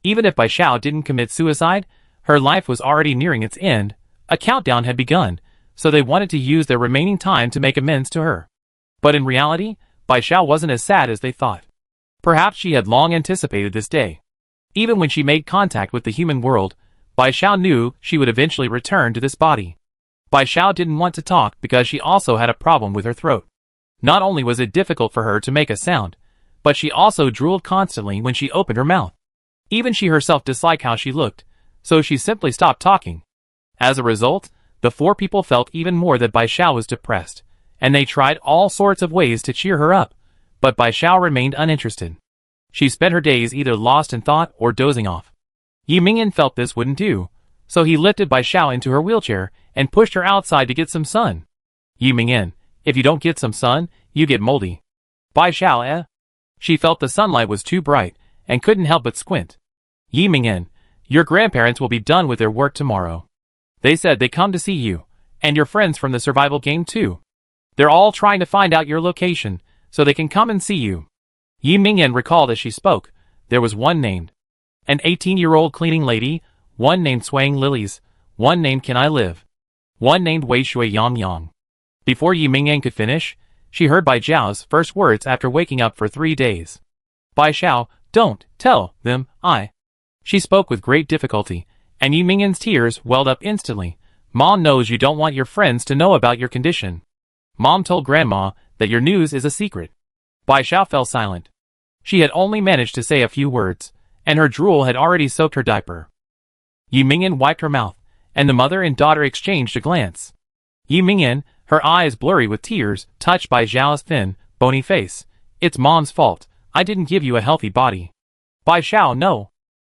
Even if Bai Xiao didn't commit suicide, her life was already nearing its end. A countdown had begun, so they wanted to use their remaining time to make amends to her. But in reality, Bai Xiao wasn't as sad as they thought. Perhaps she had long anticipated this day. Even when she made contact with the human world, Bai Xiao knew she would eventually return to this body. Bai Xiao didn't want to talk because she also had a problem with her throat. Not only was it difficult for her to make a sound, but she also drooled constantly when she opened her mouth. Even she herself disliked how she looked, so she simply stopped talking. As a result, the 4 people felt even more that Bai Xiao was depressed, and they tried all sorts of ways to cheer her up, but Bai Xiao remained uninterested. She spent her days either lost in thought or dozing off. Yi Mingyan felt this wouldn't do, so he lifted Bai Xiao into her wheelchair and pushed her outside to get some sun. Yi Mingyan, if you don't get some sun, you get moldy. Bai Xiao, eh? She felt the sunlight was too bright, and couldn't help but squint. Yi Mingyan, your grandparents will be done with their work tomorrow. They said they come to see you, and your friends from the survival game too. They're all trying to find out your location, so they can come and see you. Yi Mingyan recalled as she spoke, there was one named An 18-year-old cleaning lady, one named Swaying Lilies, one named Can I Live, one named Wei Shui Yang Yang. Before Yi Mingyan could finish, she heard Bai Zhao's first words after waking up for 3 days. Bai Xiao, don't tell them I. She spoke with great difficulty, and Yi Mingyan's tears welled up instantly. Mom knows you don't want your friends to know about your condition. Mom told Grandma that your news is a secret. Bai Xiao fell silent. She had only managed to say a few words, and her drool had already soaked her diaper. Yi Mingyan wiped her mouth, and the mother and daughter exchanged a glance. Yi Mingyan, her eyes blurry with tears, touched Bai Zhao's thin, bony face. It's Mom's fault. I didn't give you a healthy body. Bai Xiao, no.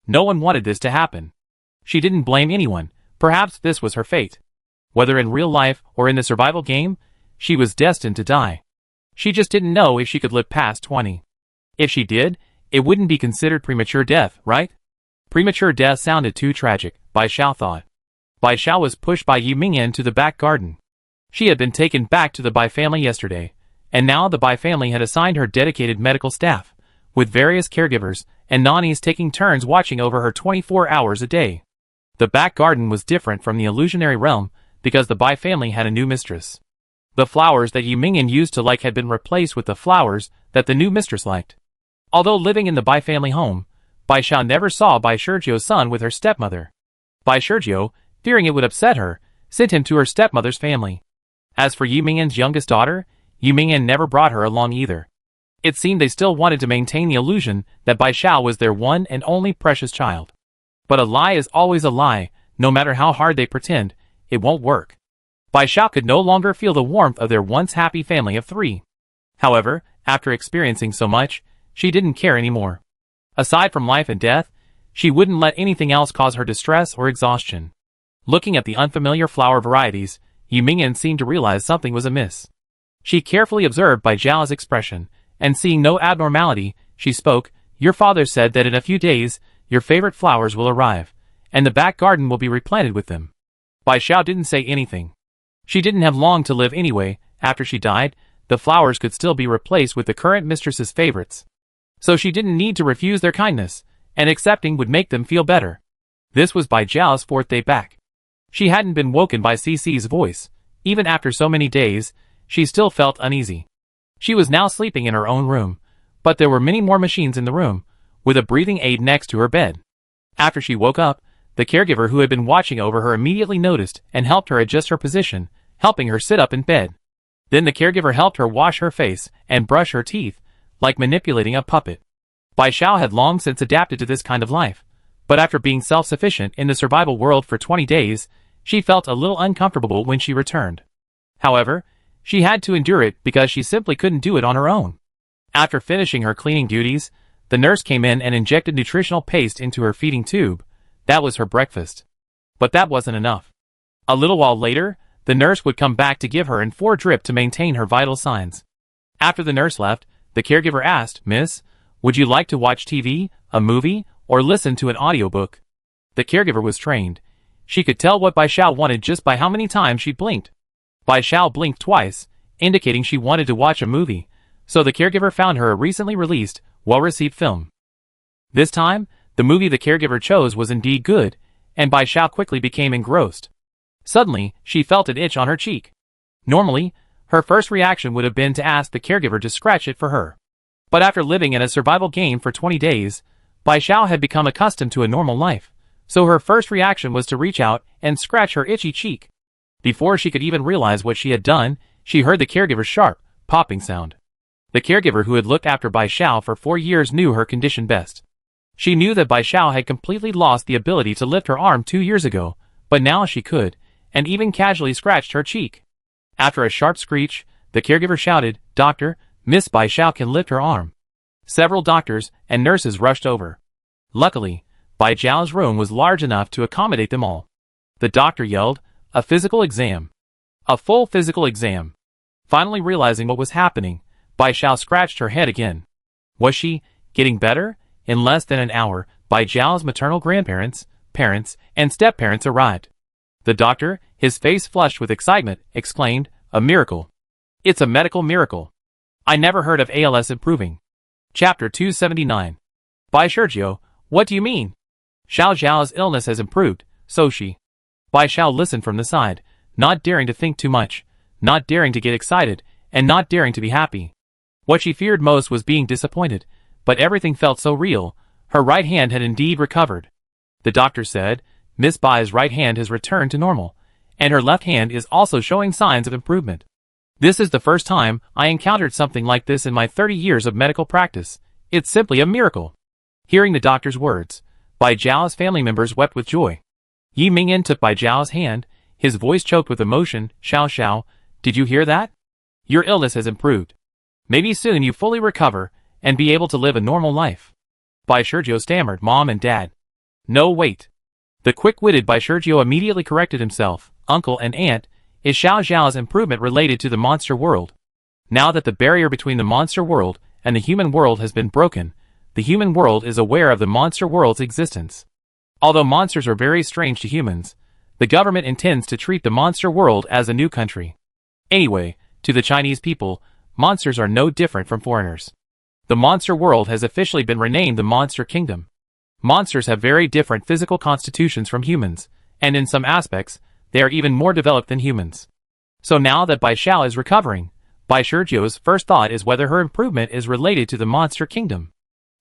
No one wanted this to happen. She didn't blame anyone. Perhaps this was her fate. Whether in real life or in the survival game, she was destined to die. She just didn't know if she could live past 20. If she did, it wouldn't be considered premature death, right? Premature death sounded too tragic, Bai Xiao thought. Bai Xiao was pushed by Yi Mingyan to the back garden. She had been taken back to the Bai family yesterday, and now the Bai family had assigned her dedicated medical staff, with various caregivers and nannies taking turns watching over her 24 hours a day. The back garden was different from the illusionary realm because the Bai family had a new mistress. The flowers that Yi Mingyan used to like had been replaced with the flowers that the new mistress liked. Although living in the Bai family home, Bai Xiao never saw Bai Shizhou's son with her stepmother. Bai Shizhou, fearing it would upset her, sent him to her stepmother's family. As for Yi Mingyan's youngest daughter, Yi Mingyan never brought her along either. It seemed they still wanted to maintain the illusion that Bai Xiao was their one and only precious child. But a lie is always a lie, no matter how hard they pretend, it won't work. Bai Xiao could no longer feel the warmth of their once happy family of 3. However, after experiencing so much, she didn't care anymore. Aside from life and death, she wouldn't let anything else cause her distress or exhaustion. Looking at the unfamiliar flower varieties, Yi Mingyan seemed to realize something was amiss. She carefully observed Bai Zhao's expression, and seeing no abnormality, she spoke, Your father said that in a few days, your favorite flowers will arrive, and the back garden will be replanted with them. Bai Xiao didn't say anything. She didn't have long to live anyway. After she died, the flowers could still be replaced with the current mistress's favorites. So she didn't need to refuse their kindness, and accepting would make them feel better. This was Bai Zhao's 4th day back. She hadn't been woken by CC's voice. Even after so many days, she still felt uneasy. She was now sleeping in her own room, but there were many more machines in the room, with a breathing aid next to her bed. After she woke up, the caregiver who had been watching over her immediately noticed and helped her adjust her position, helping her sit up in bed. Then the caregiver helped her wash her face and brush her teeth, like manipulating a puppet. Bai Xiao had long since adapted to this kind of life, but after being self-sufficient in the survival world for 20 days, she felt a little uncomfortable when she returned. However, she had to endure it because she simply couldn't do it on her own. After finishing her cleaning duties, the nurse came in and injected nutritional paste into her feeding tube. That was her breakfast. But that wasn't enough. A little while later, the nurse would come back to give her an 4 drip to maintain her vital signs. After the nurse left, the caregiver asked, Miss, would you like to watch TV, a movie, or listen to an audiobook? The caregiver was trained. She could tell what Bai Xiao wanted just by how many times she blinked. Bai Xiao blinked twice, indicating she wanted to watch a movie, so the caregiver found her a recently released, well-received film. This time, the movie the caregiver chose was indeed good, and Bai Xiao quickly became engrossed. Suddenly, she felt an itch on her cheek. Normally, her first reaction would have been to ask the caregiver to scratch it for her. But after living in a survival game for 20 days, Bai Xiao had become accustomed to a normal life, so her first reaction was to reach out and scratch her itchy cheek. Before she could even realize what she had done, she heard the caregiver's sharp, popping sound. The caregiver who had looked after Bai Xiao for 4 years knew her condition best. She knew that Bai Xiao had completely lost the ability to lift her arm 2 years ago, but now she could, and even casually scratched her cheek. After a sharp screech, the caregiver shouted, Doctor, Miss Bai Xiao can lift her arm. Several doctors and nurses rushed over. Luckily, Bai Zhao's room was large enough to accommodate them all. The doctor yelled, a physical exam. A full physical exam. Finally realizing what was happening, Bai Xiao scratched her head again. Was she getting better? In less than an hour, Bai Zhao's maternal grandparents, parents, and step-parents arrived. The doctor, his face flushed with excitement, exclaimed, a miracle. It's a medical miracle. I never heard of ALS improving. Chapter 279. Bai Shizhou, What do you mean? Xiao Zhao's illness has improved, so she. Bai Xiao listened from the side, not daring to think too much, not daring to get excited, and not daring to be happy. What she feared most was being disappointed, but everything felt so real. Her right hand had indeed recovered. The doctor said, Miss Bai's right hand has returned to normal, and her left hand is also showing signs of improvement. This is the first time I encountered something like this in my 30 years of medical practice. It's simply a miracle. Hearing the doctor's words, Bai Zhao's family members wept with joy. Yi Mingyan took Bai Zhao's hand, his voice choked with emotion. Xiao Xiao, did you hear that? Your illness has improved. Maybe soon you fully recover and be able to live a normal life. Bai Sergio stammered, Mom and Dad. No, wait. The quick-witted Bai Sergio immediately corrected himself. Uncle and Aunt, is Xiao Zhao's improvement related to the monster world? Now that the barrier between the monster world and the human world has been broken, the human world is aware of the monster world's existence. Although monsters are very strange to humans, the government intends to treat the monster world as a new country. Anyway, to the Chinese people, monsters are no different from foreigners. The monster world has officially been renamed the Monster Kingdom. Monsters have very different physical constitutions from humans, and in some aspects, they are even more developed than humans. So now that Bai Xiao is recovering, Bai Sergio's first thought is whether her improvement is related to the Monster Kingdom.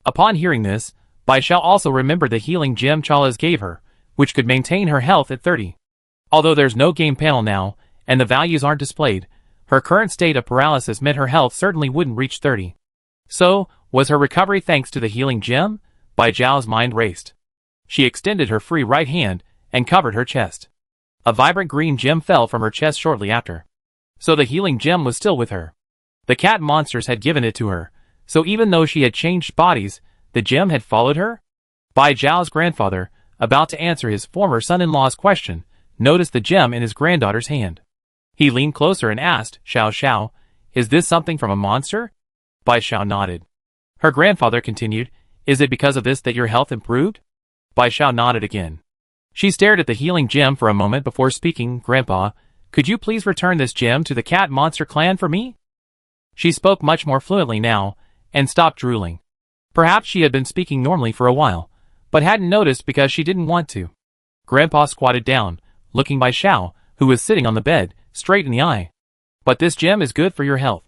Upon hearing this, Bai Xiao also remembered the healing gem Chala's gave her, which could maintain her health at 30. Although there's no game panel now, and the values aren't displayed, her current state of paralysis meant her health certainly wouldn't reach 30. So, was her recovery thanks to the healing gem? Bai Zhao's mind raced. She extended her free right hand and covered her chest. A vibrant green gem fell from her chest shortly after. So the healing gem was still with her. The cat monsters had given it to her, so even though she had changed bodies, the gem had followed her? Bai Zhao's grandfather, about to answer his former son-in-law's question, noticed the gem in his granddaughter's hand. He leaned closer and asked, Xiao Xiao, is this something from a monster? Bai Xiao nodded. Her grandfather continued, is it because of this that your health improved? Bai Xiao nodded again. She stared at the healing gem for a moment before speaking, Grandpa, could you please return this gem to the cat monster clan for me? She spoke much more fluently now, and stopped drooling. Perhaps she had been speaking normally for a while, but hadn't noticed because she didn't want to. Grandpa squatted down, looking Bai Xiao, who was sitting on the bed, straight in the eye. But this gem is good for your health.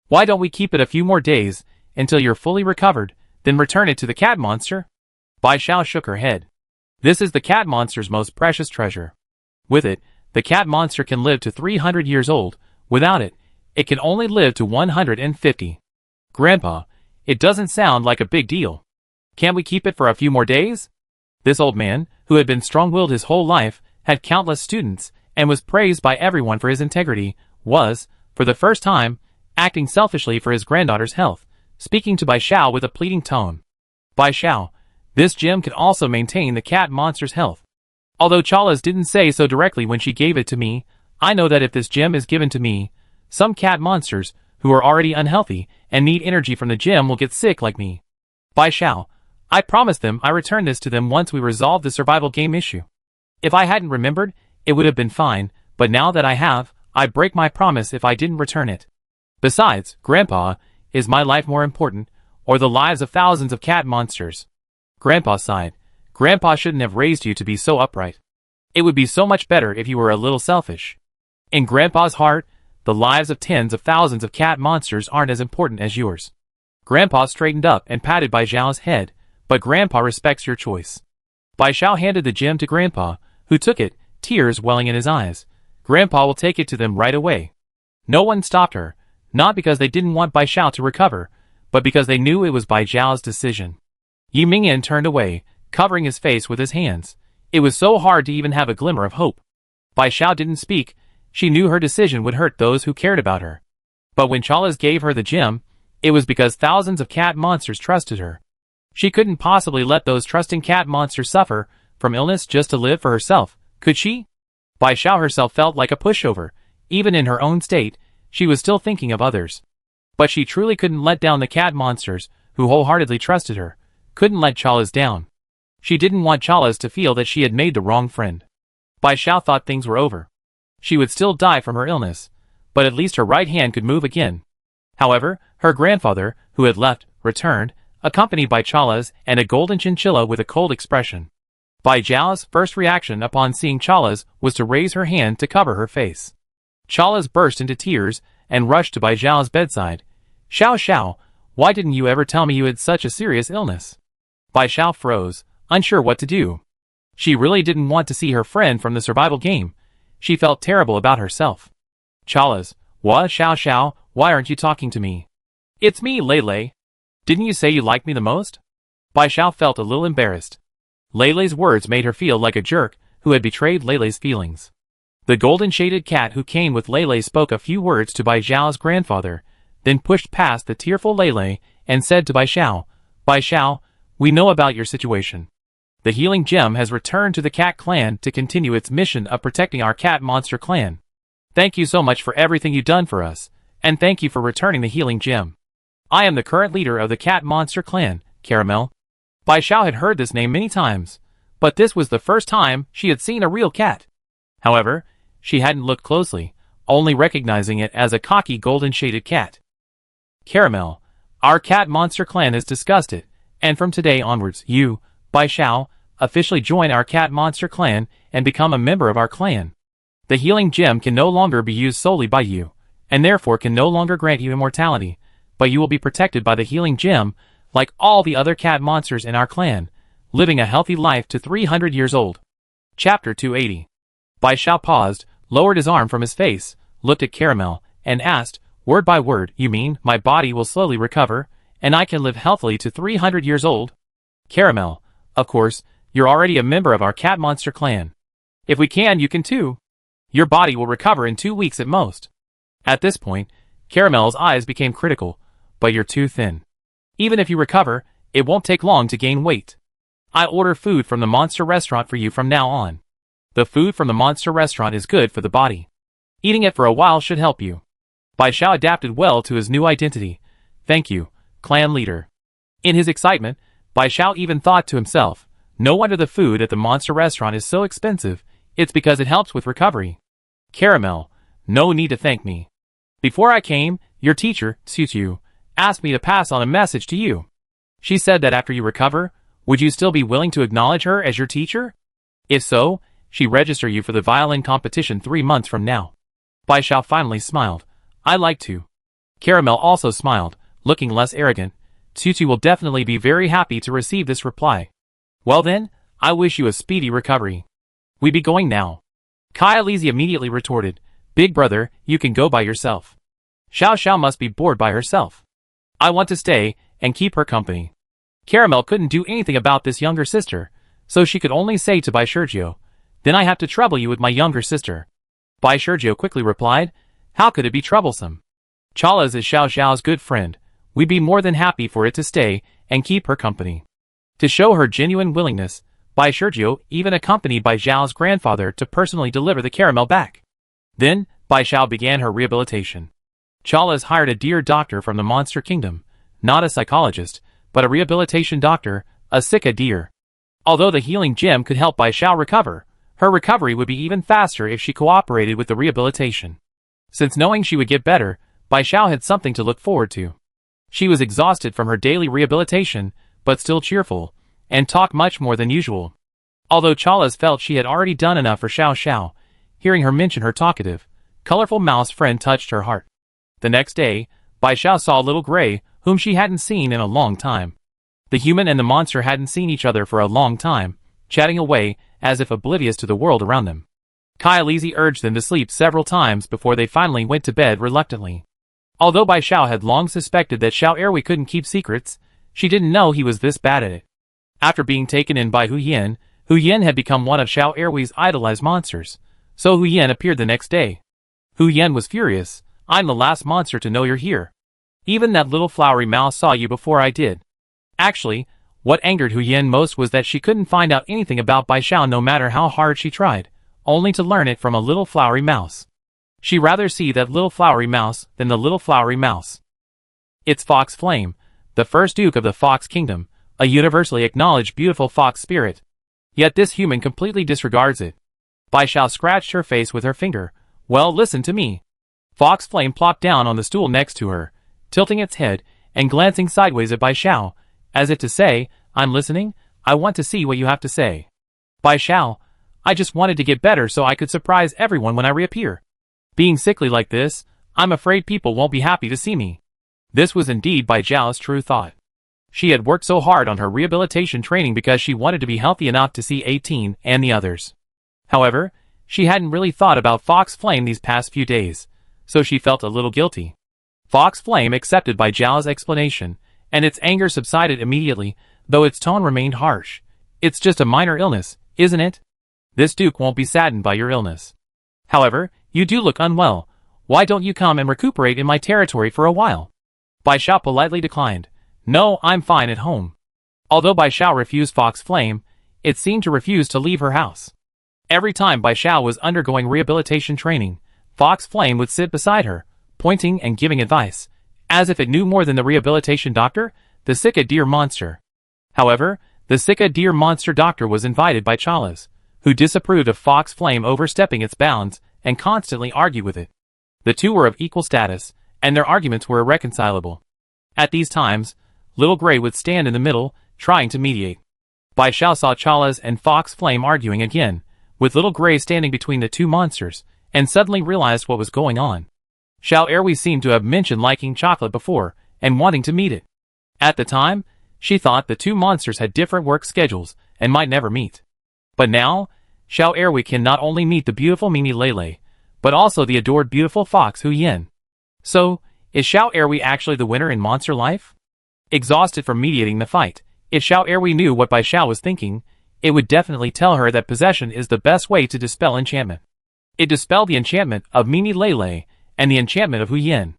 Why don't we keep it a few more days, until you're fully recovered, then return it to the cat monster? Bai Xiao shook her head. This is the cat monster's most precious treasure. With it, the cat monster can live to 300 years old. Without it, it can only live to 150. Grandpa, it doesn't sound like a big deal. Can't we keep it for a few more days? This old man, who had been strong-willed his whole life, had countless students, and was praised by everyone for his integrity, was, for the first time, acting selfishly for his granddaughter's health, speaking to Bai Xiao with a pleading tone. Bai Xiao, this gem can also maintain the cat monster's health. Although Chala's didn't say so directly when she gave it to me, I know that if this gem is given to me, some cat monsters, who are already unhealthy and need energy from the gem will get sick like me. Bai Xiao, I promised them I return this to them once we resolve the survival game issue. If I hadn't remembered, it would have been fine, but now that I have, I break my promise if I didn't return it. Besides, Grandpa, is my life more important, or the lives of thousands of cat monsters? Grandpa sighed. Grandpa shouldn't have raised you to be so upright. It would be so much better if you were a little selfish. In Grandpa's heart, the lives of tens of thousands of cat monsters aren't as important as yours. Grandpa straightened up and patted Bai Zhao's head, but Grandpa respects your choice. Bai Xiao handed the gem to Grandpa, who took it, tears welling in his eyes. Grandpa will take it to them right away. No one stopped her, not because they didn't want Bai Xiao to recover, but because they knew it was Bai Zhao's decision. Yi Mingyan turned away, covering his face with his hands. It was so hard to even have a glimmer of hope. Bai Xiao didn't speak. She knew her decision would hurt those who cared about her. But when Chala's gave her the gem, it was because thousands of cat monsters trusted her. She couldn't possibly let those trusting cat monsters suffer from illness just to live for herself, could she? Bai Xiao herself felt like a pushover. Even in her own state, she was still thinking of others. But she truly couldn't let down the cat monsters, who wholeheartedly trusted her. Couldn't let Chala's down. She didn't want Chala's to feel that she had made the wrong friend. Bai Xiao thought things were over. She would still die from her illness, but at least her right hand could move again. However, her grandfather, who had left, returned, accompanied by Chala's and a golden chinchilla with a cold expression. Bai Zhao's first reaction upon seeing Chala's was to raise her hand to cover her face. Chala's burst into tears and rushed to Bai Zhao's bedside. "Xiao Xiao, why didn't you ever tell me you had such a serious illness?" Bai Zhao froze, unsure what to do. She really didn't want to see her friend from the survival game. She felt terrible about herself. "Chala's, what, Xiao Xiao, why aren't you talking to me?" "It's me, Lei. Didn't you say you liked me the most?" Bai Zhao felt a little embarrassed. Lei's words made her feel like a jerk who had betrayed Lei's feelings. The golden-shaded cat who came with Lei spoke a few words to Bai Zhao's grandfather, then pushed past the tearful Lei and said to Bai Zhao, "We know about your situation. The healing gem has returned to the cat clan to continue its mission of protecting our cat monster clan. Thank you so much for everything you've done for us, and thank you for returning the healing gem. I am the current leader of the cat monster clan, Caramel." Bai Zhao had heard this name many times, but this was the first time she had seen a real cat. However, she hadn't looked closely, only recognizing it as a cocky golden-shaded cat. "Caramel, our cat monster clan has discussed it, and from today onwards you, Bai Zhao, officially join our cat monster clan and become a member of our clan. The healing gem can no longer be used solely by you, and therefore can no longer grant you immortality, but you will be protected by the healing gem like all the other cat monsters in our clan, living a healthy life to 300 years old." Chapter 280. Bai Zhao paused, lowered his arm from his face, looked at Caramel, and asked, word by word, "You mean my body will slowly recover, and I can live healthily to 300 years old?" "Caramel, of course, you're already a member of our cat monster clan. If we can, you can too. Your body will recover in 2 weeks at most." At this point, Caramel's eyes became critical. "But you're too thin. Even if you recover, it won't take long to gain weight. I order food from the monster restaurant for you from now on. The food from the monster restaurant is good for the body. Eating it for a while should help you." Bai Zhao adapted well to his new identity. "Thank you, clan leader." In his excitement, Bai Zhao even thought to himself, no wonder the food at the monster restaurant is so expensive, it's because it helps with recovery. "Caramel, no need to thank me. Before I came, your teacher, Xiu, asked me to pass on a message to you. She said that after you recover, would you still be willing to acknowledge her as your teacher? If so, she register you for the violin competition 3 months from now." Bai Zhao finally smiled. "I'd like to." Caramel also smiled, looking less arrogant. "Xiu will definitely be very happy to receive this reply. Well then, I wish you a speedy recovery. We be going now." Kai Lizzie immediately retorted, "Big brother, you can go by yourself. Xiao Xiao must be bored by herself. I want to stay and keep her company." Caramel couldn't do anything about this younger sister, so she could only say to Bai Sergio, "Then I have to trouble you with my younger sister." Bai Sergio quickly replied, "How could it be troublesome? Chala's is Xiao Xiao's good friend. We'd be more than happy for it to stay and keep her company." To show her genuine willingness, Bai Sergio even accompanied Bai Zhao's grandfather to personally deliver the caramel back. Then, Bai Zhao began her rehabilitation. Chala's hired a deer doctor from the monster kingdom, not a psychologist, but a rehabilitation doctor, a Sika deer. Although the healing gem could help Bai Zhao recover, her recovery would be even faster if she cooperated with the rehabilitation. Since knowing she would get better, Bai Zhao had something to look forward to. She was exhausted from her daily rehabilitation, but still cheerful, and talked much more than usual. Although Chala's felt she had already done enough for Xiao Xiao, hearing her mention her talkative, colorful mouse friend touched her heart. The next day, Bai Zhao saw Little Gray, whom she hadn't seen in a long time. The human and the monster hadn't seen each other for a long time, chatting away, as if oblivious to the world around them. Kai Lizzie urged them to sleep several times before they finally went to bed reluctantly. Although Bai Zhao had long suspected that Xiao Erwei couldn't keep secrets, she didn't know he was this bad at it. After being taken in by Hu Yin had become one of Xiao Erwei's idolized monsters, so Hu Yin appeared the next day. Hu Yin was furious. "I'm the last monster to know you're here. Even that little flowery mouse saw you before I did." Actually, what angered Hu Yin most was that she couldn't find out anything about Bai Zhao no matter how hard she tried, only to learn it from a little flowery mouse. She'd rather see that little flowery mouse than the little flowery mouse. It's Fox Flame, the first Duke of the Fox Kingdom, a universally acknowledged beautiful fox spirit. Yet this human completely disregards it. Bai Zhao scratched her face with her finger. "Well, listen to me." Fox Flame plopped down on the stool next to her, tilting its head and glancing sideways at Bai Zhao, as if to say, I'm listening, I want to see what you have to say. Bai Xiao, I just wanted to get better so I could surprise everyone when I reappear. Being sickly like this, I'm afraid people won't be happy to see me. This was indeed Bai Xiao's true thought. She had worked so hard on her rehabilitation training because she wanted to be healthy enough to see 18 and the others. However, she hadn't really thought about Fox Flame these past few days, so she felt a little guilty. Fox Flame accepted Bai Xiao's explanation, and its anger subsided immediately, though its tone remained harsh. It's just a minor illness, isn't it? This Duke won't be saddened by your illness. However, you do look unwell. Why don't you come and recuperate in my territory for a while? Bai Xiao politely declined. No, I'm fine at home. Although Bai Xiao refused Fox Flame, it seemed to refuse to leave her house. Every time Bai Xiao was undergoing rehabilitation training, Fox Flame would sit beside her, pointing and giving advice, as if it knew more than the rehabilitation doctor, the Sika deer monster. However, the Sika deer monster doctor was invited by Chalas, who disapproved of Fox Flame overstepping its bounds and constantly argued with it. The two were of equal status, and their arguments were irreconcilable. At these times, Little Gray would stand in the middle, trying to mediate. Bai Xiao saw Chalas and Fox Flame arguing again, with Little Gray standing between the two monsters, and suddenly realized what was going on. Xiao Erwi seemed to have mentioned liking chocolate before, and wanting to meet it. At the time, she thought the two monsters had different work schedules, and might never meet. But now, Xiao Erwi can not only meet the beautiful Mimi Lele, but also the adored beautiful Fox Hu Yin. So, is Xiao Erwi actually the winner in monster life? Exhausted from mediating the fight, if Xiao Erwi knew what Bai Xiao was thinking, it would definitely tell her that possession is the best way to dispel enchantment. It dispelled the enchantment of Mimi Lele and the enchantment of Hu Yin.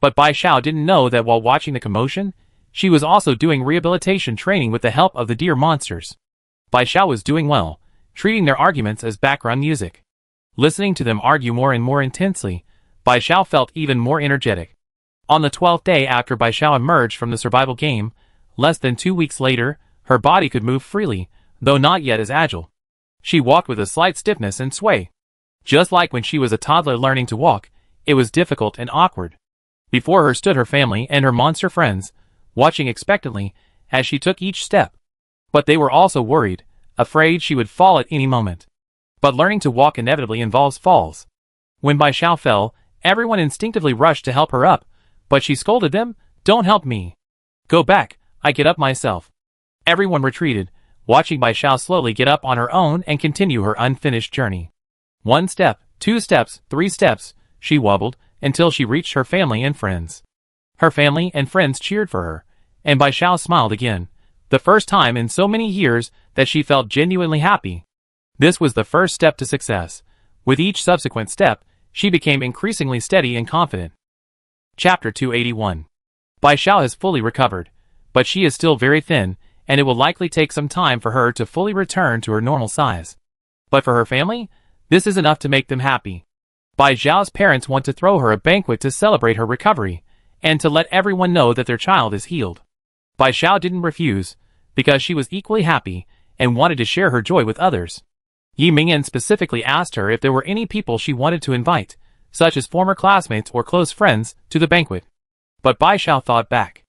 But Bai Xiao didn't know that while watching the commotion, she was also doing rehabilitation training with the help of the deer monsters. Bai Xiao was doing well, treating their arguments as background music. Listening to them argue more and more intensely, Bai Xiao felt even more energetic. On the 12th day after Bai Xiao emerged from the survival game, less than 2 weeks later, her body could move freely, though not yet as agile. She walked with a slight stiffness and sway. Just like when she was a toddler learning to walk, it was difficult and awkward. Before her stood her family and her monster friends, watching expectantly as she took each step. But they were also worried, afraid she would fall at any moment. But learning to walk inevitably involves falls. When Bai Xiao fell, everyone instinctively rushed to help her up, but she scolded them, "Don't help me. Go back, I get up myself." Everyone retreated, watching Bai Xiao slowly get up on her own and continue her unfinished journey. 1 step, 2 steps, 3 steps, she wobbled, until she reached her family and friends. Her family and friends cheered for her, and Bai Xiao smiled again, the first time in so many years that she felt genuinely happy. This was the first step to success. With each subsequent step, she became increasingly steady and confident. Chapter 281. Bai Xiao has fully recovered, but she is still very thin, and it will likely take some time for her to fully return to her normal size. But for her family, this is enough to make them happy. Bai Xiao's parents want to throw her a banquet to celebrate her recovery, and to let everyone know that their child is healed. Bai Xiao didn't refuse, because she was equally happy, and wanted to share her joy with others. Yi Mingyan specifically asked her if there were any people she wanted to invite, such as former classmates or close friends, to the banquet. But Bai Xiao thought back.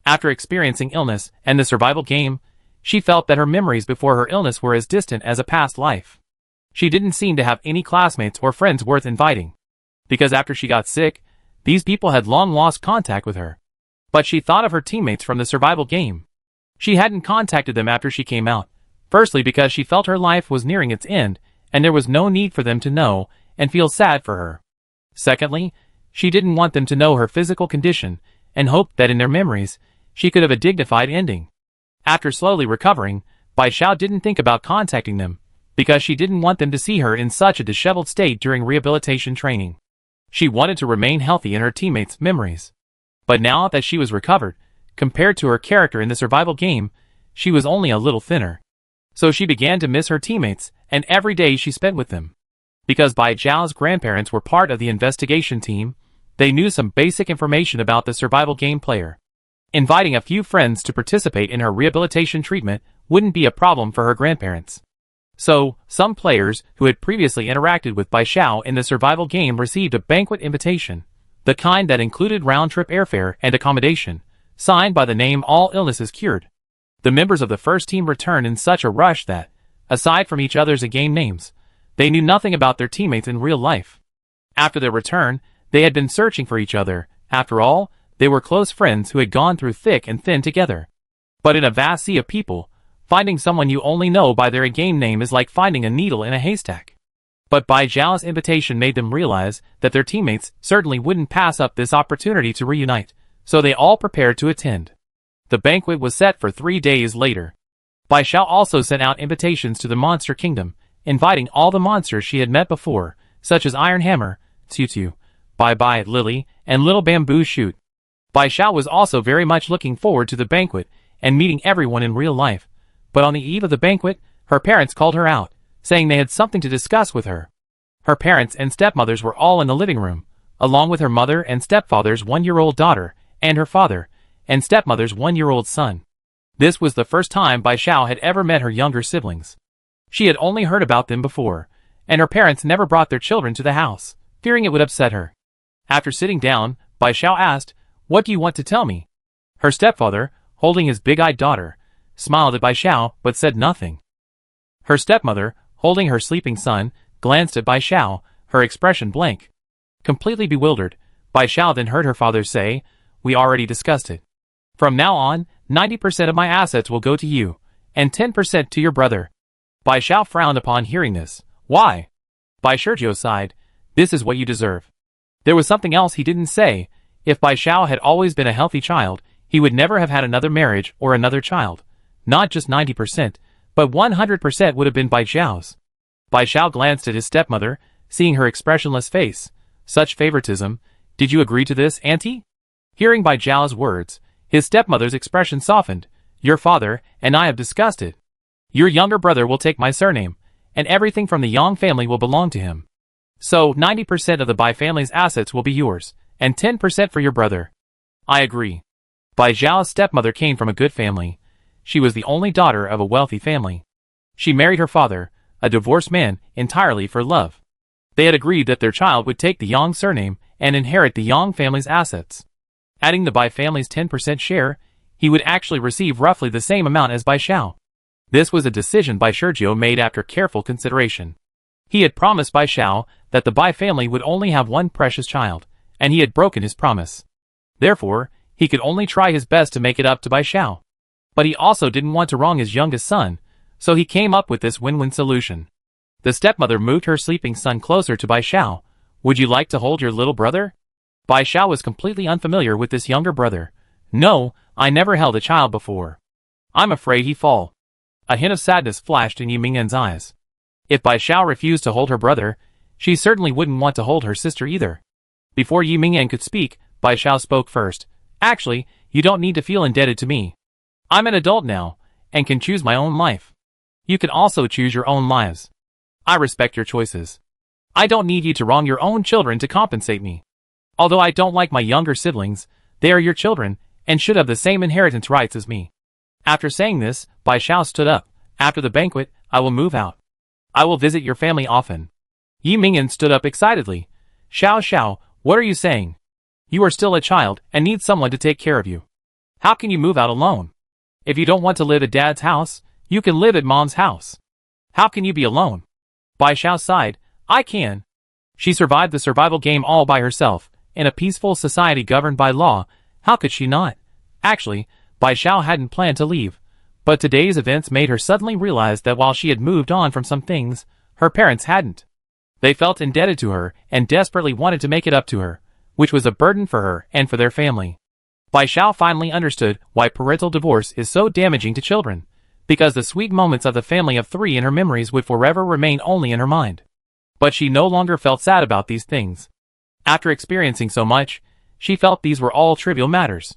After experiencing illness and the survival game, she felt that her memories before her illness were as distant as a past life. She didn't seem to have any classmates or friends worth inviting. Because after she got sick, these people had long lost contact with her. But she thought of her teammates from the survival game. She hadn't contacted them after she came out, firstly because she felt her life was nearing its end, and there was no need for them to know and feel sad for her. Secondly, she didn't want them to know her physical condition, and hoped that in their memories, she could have a dignified ending. After slowly recovering, Bai Xiao didn't think about contacting them, because she didn't want them to see her in such a disheveled state during rehabilitation training. She wanted to remain healthy in her teammates' memories. But now that she was recovered, compared to her character in the survival game, she was only a little thinner. So she began to miss her teammates, and every day she spent with them. Because Bai Xiao's grandparents were part of the investigation team, they knew some basic information about the survival game player. Inviting a few friends to participate in her rehabilitation treatment wouldn't be a problem for her grandparents. So, some players who had previously interacted with Bai Xiao in the survival game received a banquet invitation, the kind that included round-trip airfare and accommodation, signed by the name "All Illnesses Cured." The members of the first team returned in such a rush that, aside from each other's game names, they knew nothing about their teammates in real life. After their return, they had been searching for each other. After all, they were close friends who had gone through thick and thin together. But in a vast sea of people, finding someone you only know by their game name is like finding a needle in a haystack. But Bai Zhao's invitation made them realize that their teammates certainly wouldn't pass up this opportunity to reunite, so they all prepared to attend. The banquet was set for 3 days later. Bai Zhao also sent out invitations to the Monster Kingdom, inviting all the monsters she had met before, such as Iron Hammer, Tutu, Bai Bai, Lily, and Little Bamboo Shoot. Bai Zhao was also very much looking forward to the banquet and meeting everyone in real life, but on the eve of the banquet, her parents called her out, saying they had something to discuss with her. Her parents and stepmothers were all in the living room, along with her mother and stepfather's 1-year-old daughter, and her father, and stepmother's 1-year-old son. This was the first time Bai Zhao had ever met her younger siblings. She had only heard about them before, and her parents never brought their children to the house, fearing it would upset her. After sitting down, Bai Zhao asked, "What do you want to tell me?" Her stepfather, holding his big-eyed daughter, smiled at Bai Zhao but said nothing. Her stepmother, holding her sleeping son, glanced at Bai Zhao, her expression blank. Completely bewildered, Bai Zhao then heard her father say, "We already discussed it. From now on, 90% of my assets will go to you, and 10% to your brother." Bai Zhao frowned upon hearing this. "Why?" Bai Zhao sighed, "This is what you deserve." There was something else he didn't say. If Bai Zhao had always been a healthy child, he would never have had another marriage or another child. Not just 90%, but 100% would have been Bai Zhao's. Bai Zhao glanced at his stepmother, seeing her expressionless face. Such favoritism. "Did you agree to this, auntie?" Hearing Bai Zhao's words, his stepmother's expression softened. "Your father and I have discussed it. Your younger brother will take my surname, and everything from the Yang family will belong to him. So 90% of the Bai family's assets will be yours, and 10% for your brother." "I agree." Bai Zhao's stepmother came from a good family. She was the only daughter of a wealthy family. She married her father, a divorced man, entirely for love. They had agreed that their child would take the Yang surname and inherit the Yang family's assets. Adding the Bai family's 10% share, he would actually receive roughly the same amount as Bai Zhao. This was a decision Bai Zhao made after careful consideration. He had promised Bai Zhao that the Bai family would only have one precious child, and he had broken his promise. Therefore, he could only try his best to make it up to Bai Zhao. But he also didn't want to wrong his youngest son, so he came up with this win-win solution. The stepmother moved her sleeping son closer to Bai Zhao. "Would you like to hold your little brother?" Bai Zhao was completely unfamiliar with this younger brother. "No, I never held a child before. I'm afraid he'd fall." A hint of sadness flashed in Yu Mingyan's eyes. If Bai Zhao refused to hold her brother, she certainly wouldn't want to hold her sister either. Before Yu Mingyan could speak, Bai Zhao spoke first. "Actually, you don't need to feel indebted to me. I'm an adult now, and can choose my own life. You can also choose your own lives. I respect your choices. I don't need you to wrong your own children to compensate me. Although I don't like my younger siblings, they are your children, and should have the same inheritance rights as me." After saying this, Bai Zhao stood up. "After the banquet, I will move out. I will visit your family often." Yu Mingyan stood up excitedly. Xiao, what are you saying? You are still a child and need someone to take care of you. How can you move out alone? If you don't want to live at Dad's house, you can live at Mom's house. How can you be alone?" Bai Zhao sighed. "I can." She survived the survival game all by herself, in a peaceful society governed by law. How could she not? Actually, Bai Zhao hadn't planned to leave, but today's events made her suddenly realize that while she had moved on from some things, her parents hadn't. They felt indebted to her and desperately wanted to make it up to her, which was a burden for her and for their family. Bai Zhao finally understood why parental divorce is so damaging to children, because the sweet moments of the family of 3 in her memories would forever remain only in her mind. But she no longer felt sad about these things. After experiencing so much, she felt these were all trivial matters.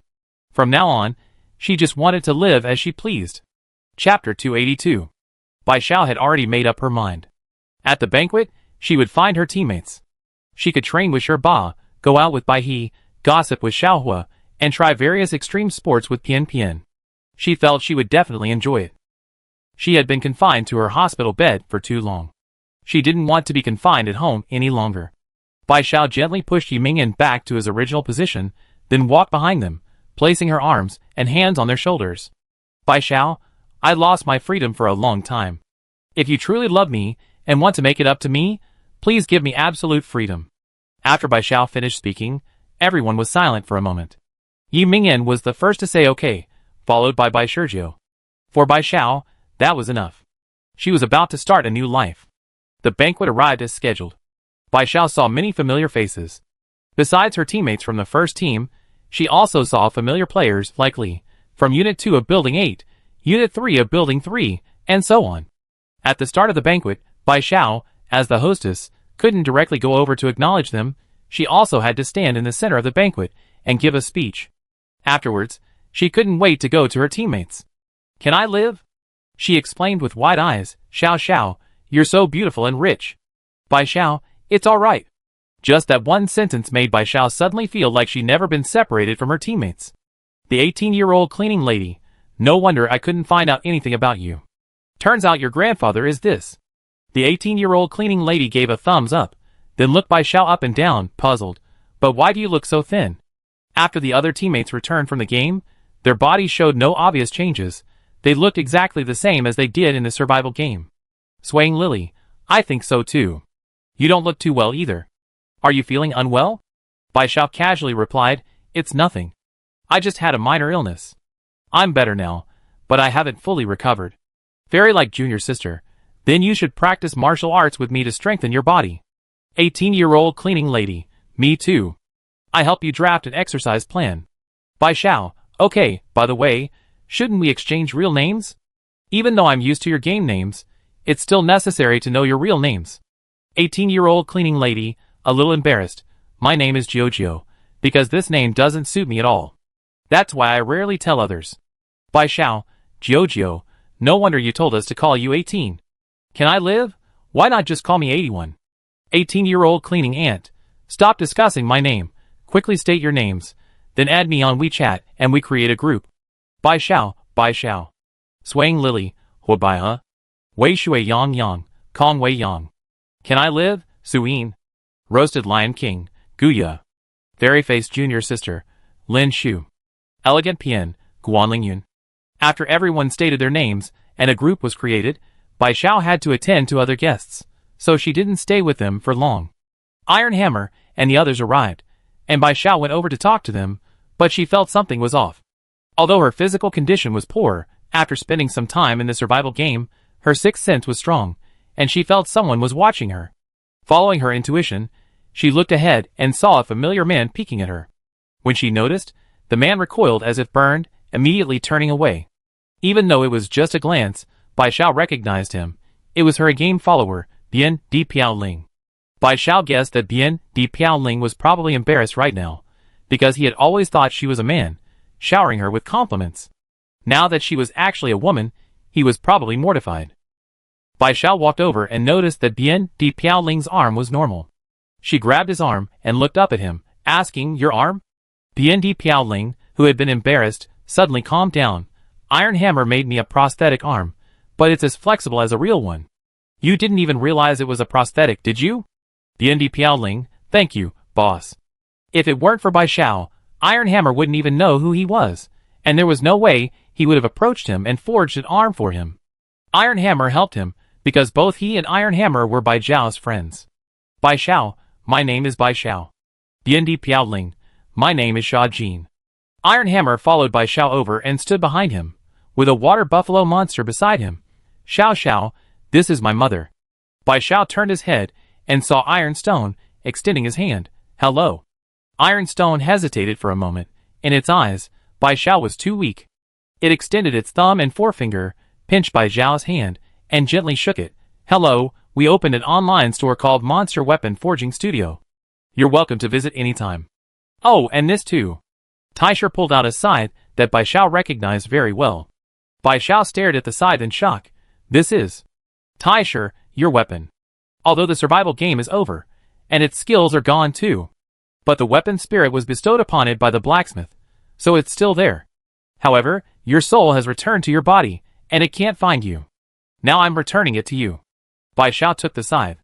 From now on, she just wanted to live as she pleased. Chapter 282. Bai Zhao had already made up her mind. At the banquet, she would find her teammates. She could train with Ba, go out with Bai He, gossip with Xiaohua, and try various extreme sports with Pian Pian. She felt she would definitely enjoy it. She had been confined to her hospital bed for too long. She didn't want to be confined at home any longer. Bai Zhao gently pushed Yu Mingyan back to his original position, then walked behind them, placing her arms and hands on their shoulders. Bai Xiao, I lost my freedom for a long time. If you truly love me and want to make it up to me, please give me absolute freedom. After Bai Xiao finished speaking, everyone was silent for a moment. Yi Mingyan was the first to say okay, followed by Bai Sergio. For Bai Xiao, that was enough. She was about to start a new life. The banquet arrived as scheduled. Bai Xiao saw many familiar faces. Besides her teammates from the first team, she also saw familiar players like Li, from Unit 2 of Building 8, Unit 3 of Building 3, and so on. At the start of the banquet, Bai Xiao, as the hostess, couldn't directly go over to acknowledge them. She also had to stand in the center of the banquet and give a speech. Afterwards, she couldn't wait to go to her teammates. Can I live? She exclaimed with wide eyes, Xiao Xiao, you're so beautiful and rich. Bai Xiao, it's alright. Just that one sentence made Bai Xiao suddenly feel like she'd never been separated from her teammates. The 18-year-old cleaning lady, no wonder I couldn't find out anything about you. Turns out your grandfather is this. The 18-year-old cleaning lady gave a thumbs up, then looked Bai Xiao up and down, puzzled. But why do you look so thin? After the other teammates returned from the game, their bodies showed no obvious changes. They looked exactly the same as they did in the survival game. Swaying Lily, I think so too. You don't look too well either. Are you feeling unwell? Bai Xiao casually replied, it's nothing. I just had a minor illness. I'm better now, but I haven't fully recovered. Very like junior sister. Then you should practice martial arts with me to strengthen your body. 18-year-old cleaning lady, me too. I help you draft an exercise plan. Bai Xiao, okay, by the way, shouldn't we exchange real names? Even though I'm used to your game names, it's still necessary to know your real names. 18-year-old cleaning lady, a little embarrassed. My name is Jiojio, because this name doesn't suit me at all. That's why I rarely tell others. Bai Xiao, Jiojio, no wonder you told us to call you 18. Can I live? Why not just call me 81? 18-year-old cleaning aunt, stop discussing my name. Quickly state your names, then add me on WeChat and we create a group. Bai Xiao, Bai Xiao. Swaying Lily, Hu Bai He. Wei Shui Yang Yang, Kong Wei Yang. Can I live? Suyin. Roasted Lion King, Guya. Fairy-faced junior sister, Lin Shu. Elegant Pian, Guanling Yun. After everyone stated their names and a group was created, Bai Xiao had to attend to other guests, so she didn't stay with them for long. Iron Hammer and the others arrived, and Bai Xiao went over to talk to them, but she felt something was off. Although her physical condition was poor, after spending some time in the survival game, her sixth sense was strong, and she felt someone was watching her. Following her intuition, she looked ahead and saw a familiar man peeking at her. When she noticed, the man recoiled as if burned, immediately turning away. Even though it was just a glance, Bai Xiao recognized him. It was her game follower, Bian Di Piaoling. Bai Xiao guessed that Bian Di Piaoling was probably embarrassed right now, because he had always thought she was a man, showering her with compliments. Now that she was actually a woman, he was probably mortified. Bai Xiao walked over and noticed that Bian Di Piaoling's arm was normal. She grabbed his arm and looked up at him, asking, your arm? Bian Di Piaoling, who had been embarrassed, suddenly calmed down. Iron Hammer made me a prosthetic arm, but it's as flexible as a real one. You didn't even realize it was a prosthetic, did you? Bian Di Piaoling, thank you, boss. If it weren't for Bai Xiao, Iron Hammer wouldn't even know who he was, and there was no way he would have approached him and forged an arm for him. Iron Hammer helped him, because both he and Iron Hammer were Bai Xiao's friends. Bai Xiao, my name is Bai Xiao. Bian Di Piaoling, my name is Sha Jin. Iron Hammer followed Bai Xiao over and stood behind him, with a water buffalo monster beside him. Xiao Xiao, this is my mother. Bai Xiao turned his head and saw Iron Stone extending his hand. Hello. Iron Stone hesitated for a moment. In its eyes, Bai Xiao was too weak. It extended its thumb and forefinger, pinched Bai Xiao's hand, and gently shook it. Hello, we opened an online store called Monster Weapon Forging Studio. You're welcome to visit anytime. Oh, and this too. Taisher pulled out a scythe that Bai Xiao recognized very well. Bai Xiao stared at the scythe in shock. This is Taisher, your weapon. Although the survival game is over, and its skills are gone too. But the weapon spirit was bestowed upon it by the blacksmith, so it's still there. However, your soul has returned to your body, and it can't find you. Now I'm returning it to you. Bai Xiao took the scythe.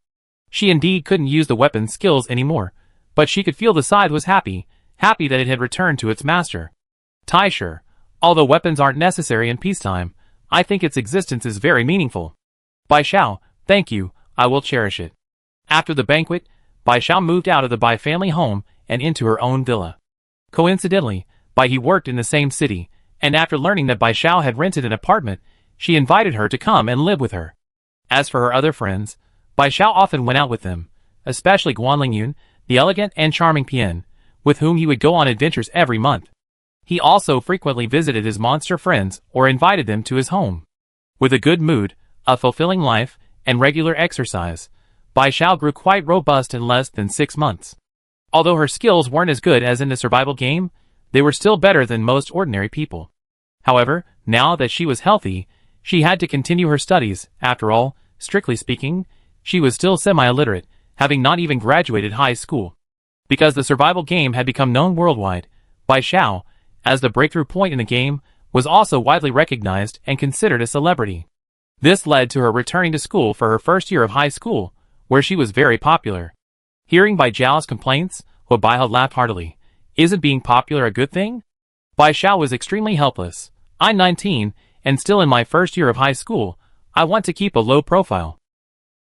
She indeed couldn't use the weapon's skills anymore, but she could feel the scythe was happy that it had returned to its master. Taisher, Although weapons aren't necessary in peacetime, I think its existence is very meaningful. Bai Xiao, thank you, I will cherish it. After the banquet, Bai Xiao moved out of the Bai family home and into her own villa. Coincidentally, Bai He worked in the same city, and after learning that Bai Xiao had rented an apartment, she invited her to come and live with her. As for her other friends, Bai Xiao often went out with them, especially Guan Lingyun, the elegant and charming Pian, with whom he would go on adventures every month. He also frequently visited his monster friends or invited them to his home. With a good mood, a fulfilling life, and regular exercise, Bai Xiao grew quite robust in less than 6 months. Although her skills weren't as good as in the survival game, they were still better than most ordinary people. However, now that she was healthy, she had to continue her studies. After all, strictly speaking, she was still semi-illiterate, having not even graduated high school. Because the survival game had become known worldwide, Bai Xiao, as the breakthrough point in the game, was also widely recognized and considered a celebrity. This led to her returning to school for her first year of high school, where she was very popular. Hearing Bai Zhao's complaints, Bai He laughed heartily. Isn't being popular a good thing? Bai Xiao was extremely helpless. I'm 19, and still in my first year of high school. I want to keep a low profile.